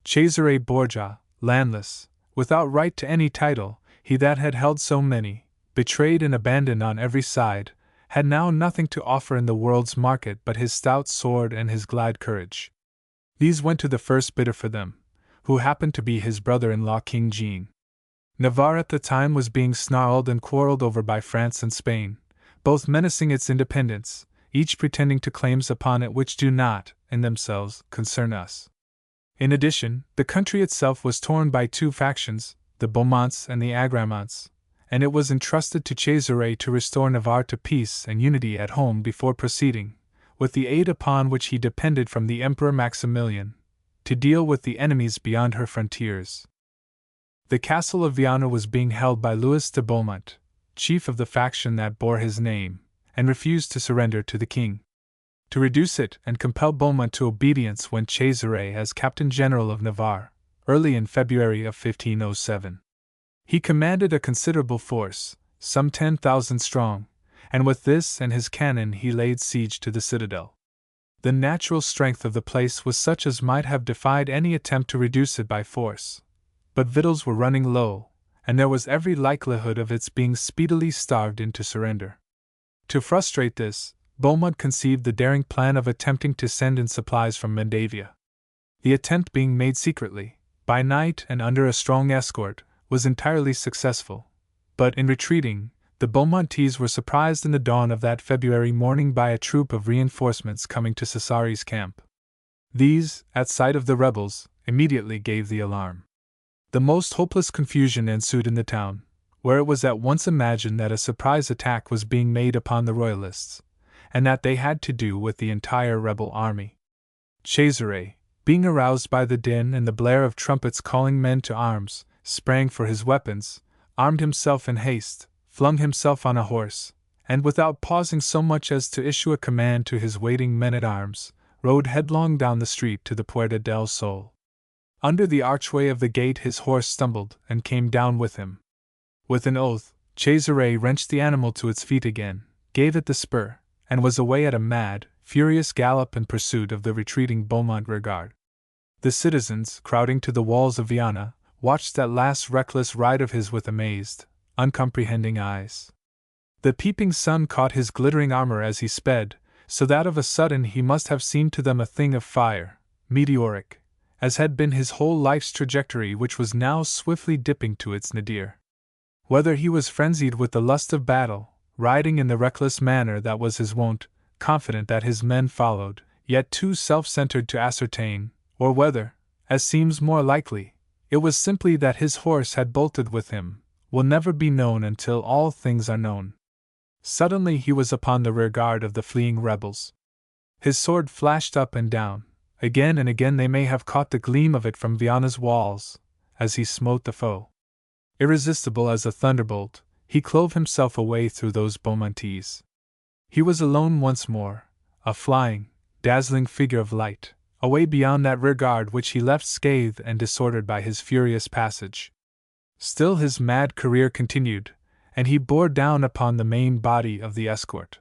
Cesare Borgia, landless, without right to any title, he that had held so many, betrayed and abandoned on every side, had now nothing to offer in the world's market but his stout sword and his glad courage. These went to the first bidder for them, who happened to be his brother-in-law King Jean. Navarre at the time was being snarled and quarreled over by France and Spain, both menacing its independence, each pretending to claims upon it which do not, in themselves, concern us. In addition, the country itself was torn by two factions, the Beaumonts and the Agramants, and it was entrusted to Cesare to restore Navarre to peace and unity at home before proceeding, with the aid upon which he depended from the Emperor Maximilian, to deal with the enemies beyond her frontiers. The castle of Viana was being held by Louis de Beaumont, chief of the faction that bore his name, and refused to surrender to the king. To reduce it and compel Beaumont to obedience went Cesare as Captain General of Navarre, early in February of 1507. He commanded a considerable force, some 10,000 strong, and with this and his cannon he laid siege to the citadel. The natural strength of the place was such as might have defied any attempt to reduce it by force, but victuals were running low, and there was every likelihood of its being speedily starved into surrender. To frustrate this, Beaumont conceived the daring plan of attempting to send in supplies from Moldavia. The attempt being made secretly, by night and under a strong escort, was entirely successful, but in retreating, the Beaumontese were surprised in the dawn of that February morning by a troop of reinforcements coming to Cesare's camp. These, at sight of the rebels, immediately gave the alarm. The most hopeless confusion ensued in the town, where it was at once imagined that a surprise attack was being made upon the royalists, and that they had to do with the entire rebel army. Cesare, being aroused by the din and the blare of trumpets calling men to arms, sprang for his weapons, armed himself in haste, flung himself on a horse, and without pausing so much as to issue a command to his waiting men-at-arms, rode headlong down the street to the Puerta del Sol. Under the archway of the gate his horse stumbled and came down with him. With an oath, Cesare wrenched the animal to its feet again, gave it the spur, and was away at a mad, furious gallop in pursuit of the retreating Beaumont rearguard. The citizens, crowding to the walls of Viana, watched that last reckless ride of his with amazed, uncomprehending eyes. The peeping sun caught his glittering armor as he sped, so that of a sudden he must have seemed to them a thing of fire, meteoric, as had been his whole life's trajectory which was now swiftly dipping to its nadir. Whether he was frenzied with the lust of battle, riding in the reckless manner that was his wont, confident that his men followed, yet too self-centered to ascertain, or whether, as seems more likely, it was simply that his horse had bolted with him, will never be known until all things are known. Suddenly he was upon the rearguard of the fleeing rebels. His sword flashed up and down, again and again they may have caught the gleam of it from Viana's walls, as he smote the foe. Irresistible as a thunderbolt, he clove himself a way through those Beaumontese. He was alone once more, a flying, dazzling figure of light, away beyond that rearguard which he left scathed and disordered by his furious passage. Still his mad career continued, and he bore down upon the main body of the escort.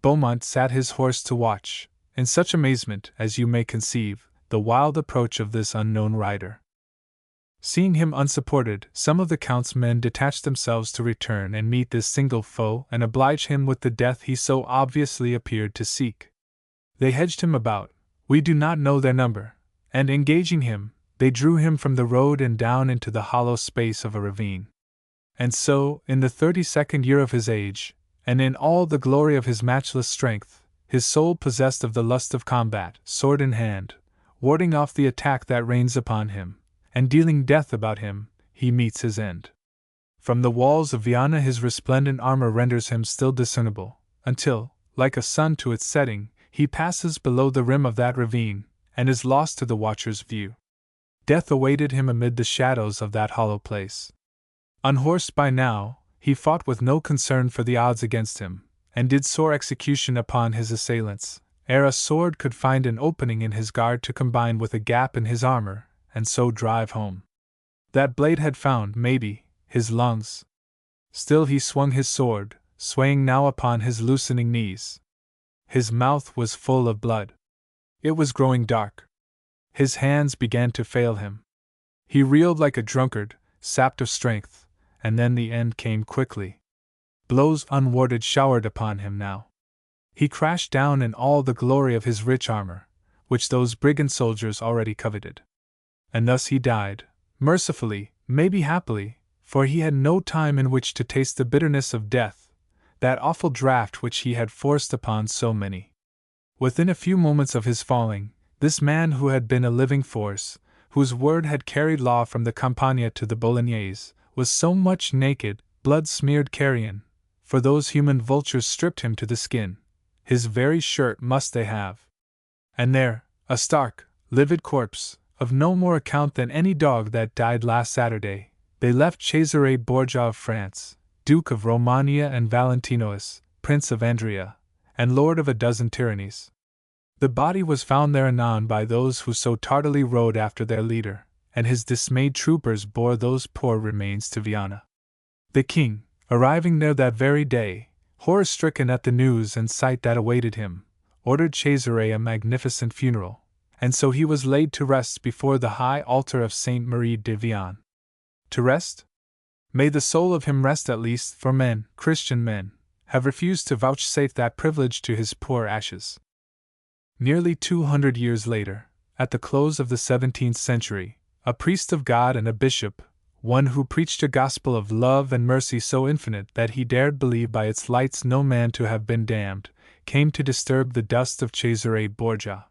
Beaumont sat his horse to watch, in such amazement as you may conceive, the wild approach of this unknown rider. Seeing him unsupported, some of the Count's men detached themselves to return and meet this single foe and oblige him with the death he so obviously appeared to seek. They hedged him about, we do not know their number, and engaging him, they drew him from the road and down into the hollow space of a ravine. And so, in the 32nd year of his age, and in all the glory of his matchless strength, his soul possessed of the lust of combat, sword in hand, warding off the attack that rains upon him, and dealing death about him, he meets his end. From the walls of Viana his resplendent armor renders him still discernible, until, like a sun to its setting, he passes below the rim of that ravine, and is lost to the watcher's view. Death awaited him amid the shadows of that hollow place. Unhorsed by now, he fought with no concern for the odds against him, and did sore execution upon his assailants, ere a sword could find an opening in his guard to combine with a gap in his armor, and so drive home. That blade had found, maybe, his lungs. Still he swung his sword, swaying now upon his loosening knees. His mouth was full of blood. It was growing dark. His hands began to fail him. He reeled like a drunkard, sapped of strength, and then the end came quickly. Blows unwarded showered upon him now. He crashed down in all the glory of his rich armor, which those brigand soldiers already coveted. And thus he died, mercifully, maybe happily, for he had no time in which to taste the bitterness of death, that awful draught which he had forced upon so many. Within a few moments of his falling, this man who had been a living force, whose word had carried law from the Campagna to the Bolognese, was so much naked, blood-smeared carrion, for those human vultures stripped him to the skin. His very shirt must they have. And there, a stark, livid corpse, of no more account than any dog that died last Saturday, they left Cesare Borgia of France, Duke of Romagna and Valentinois, Prince of Andria, and Lord of a dozen tyrannies. The body was found there anon by those who so tardily rode after their leader, and his dismayed troopers bore those poor remains to Viana. The king, arriving there that very day, horror-stricken at the news and sight that awaited him, ordered Cesare a magnificent funeral, and so he was laid to rest before the high altar of Saint Marie de Viane. To rest? May the soul of him rest at least, for men, Christian men, have refused to vouchsafe that privilege to his poor ashes. Nearly 200 years later, at the close of the 17th century, a priest of God and a bishop, one who preached a gospel of love and mercy so infinite that he dared believe by its lights no man to have been damned, came to disturb the dust of Cesare Borgia.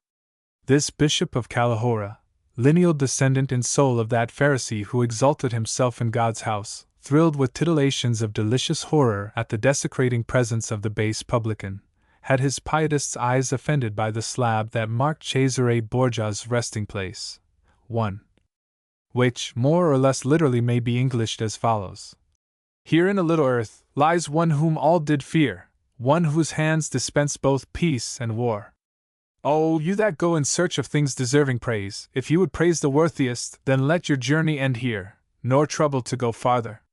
This bishop of Calahorra, lineal descendant in soul of that Pharisee who exalted himself in God's house, thrilled with titillations of delicious horror at the desecrating presence of the base publican, had his pietist's eyes offended by the slab that marked Cesare Borgia's resting place. 1. Which, more or less literally, may be Englished as follows: Here in a little earth lies one whom all did fear, one whose hands dispense both peace and war. Oh, you that go in search of things deserving praise, if you would praise the worthiest, then let your journey end here, nor trouble to go farther.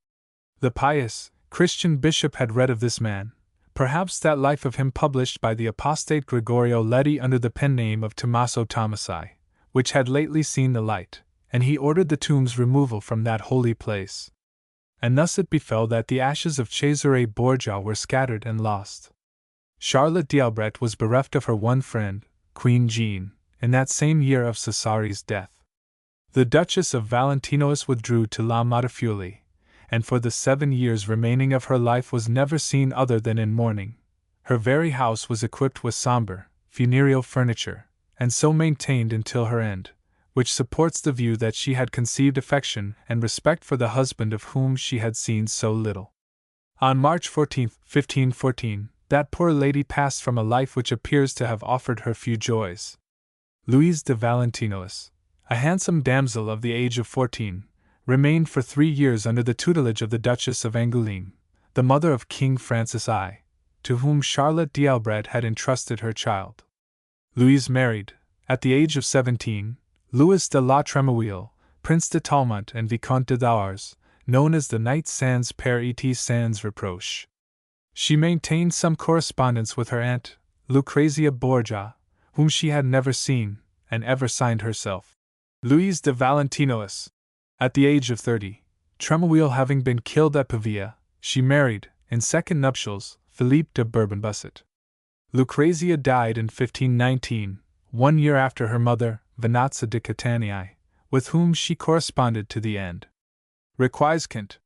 The pious, Christian bishop had read of this man, perhaps that life of him published by the apostate Gregorio Leti under the pen name of Tommaso Tomasi, which had lately seen the light, and he ordered the tomb's removal from that holy place. And thus it befell that the ashes of Cesare Borgia were scattered and lost. Charlotte d'Albret was bereft of her one friend, Queen Jean, in that same year of Cesare's death. The Duchess of Valentinois withdrew to La Machiavelli, and for the 7 years remaining of her life was never seen other than in mourning. Her very house was equipped with sombre, funereal furniture, and so maintained until her end, which supports the view that she had conceived affection and respect for the husband of whom she had seen so little. On March 14, 1514, that poor lady passed from a life which appears to have offered her few joys. Louise de Valentinois, a handsome damsel of the age of 14, remained for 3 years under the tutelage of the Duchess of Angoulême, the mother of King Francis I, to whom Charlotte d'Albret had entrusted her child. Louise married, at the age of 17, Louis de la Tremouille, Prince de Talmont and Vicomte de Thouars, known as the Knight sans père et sans reproche. She maintained some correspondence with her aunt, Lucrèce Borgia, whom she had never seen, and ever signed herself Louise de Valentinois. At the age of 30, Tremouille having been killed at Pavia, she married, in second nuptials, Philippe de Bourbon-Busset. Lucrezia died in 1519, 1 year after her mother, Venanza de Catania, with whom she corresponded to the end. Requiescant,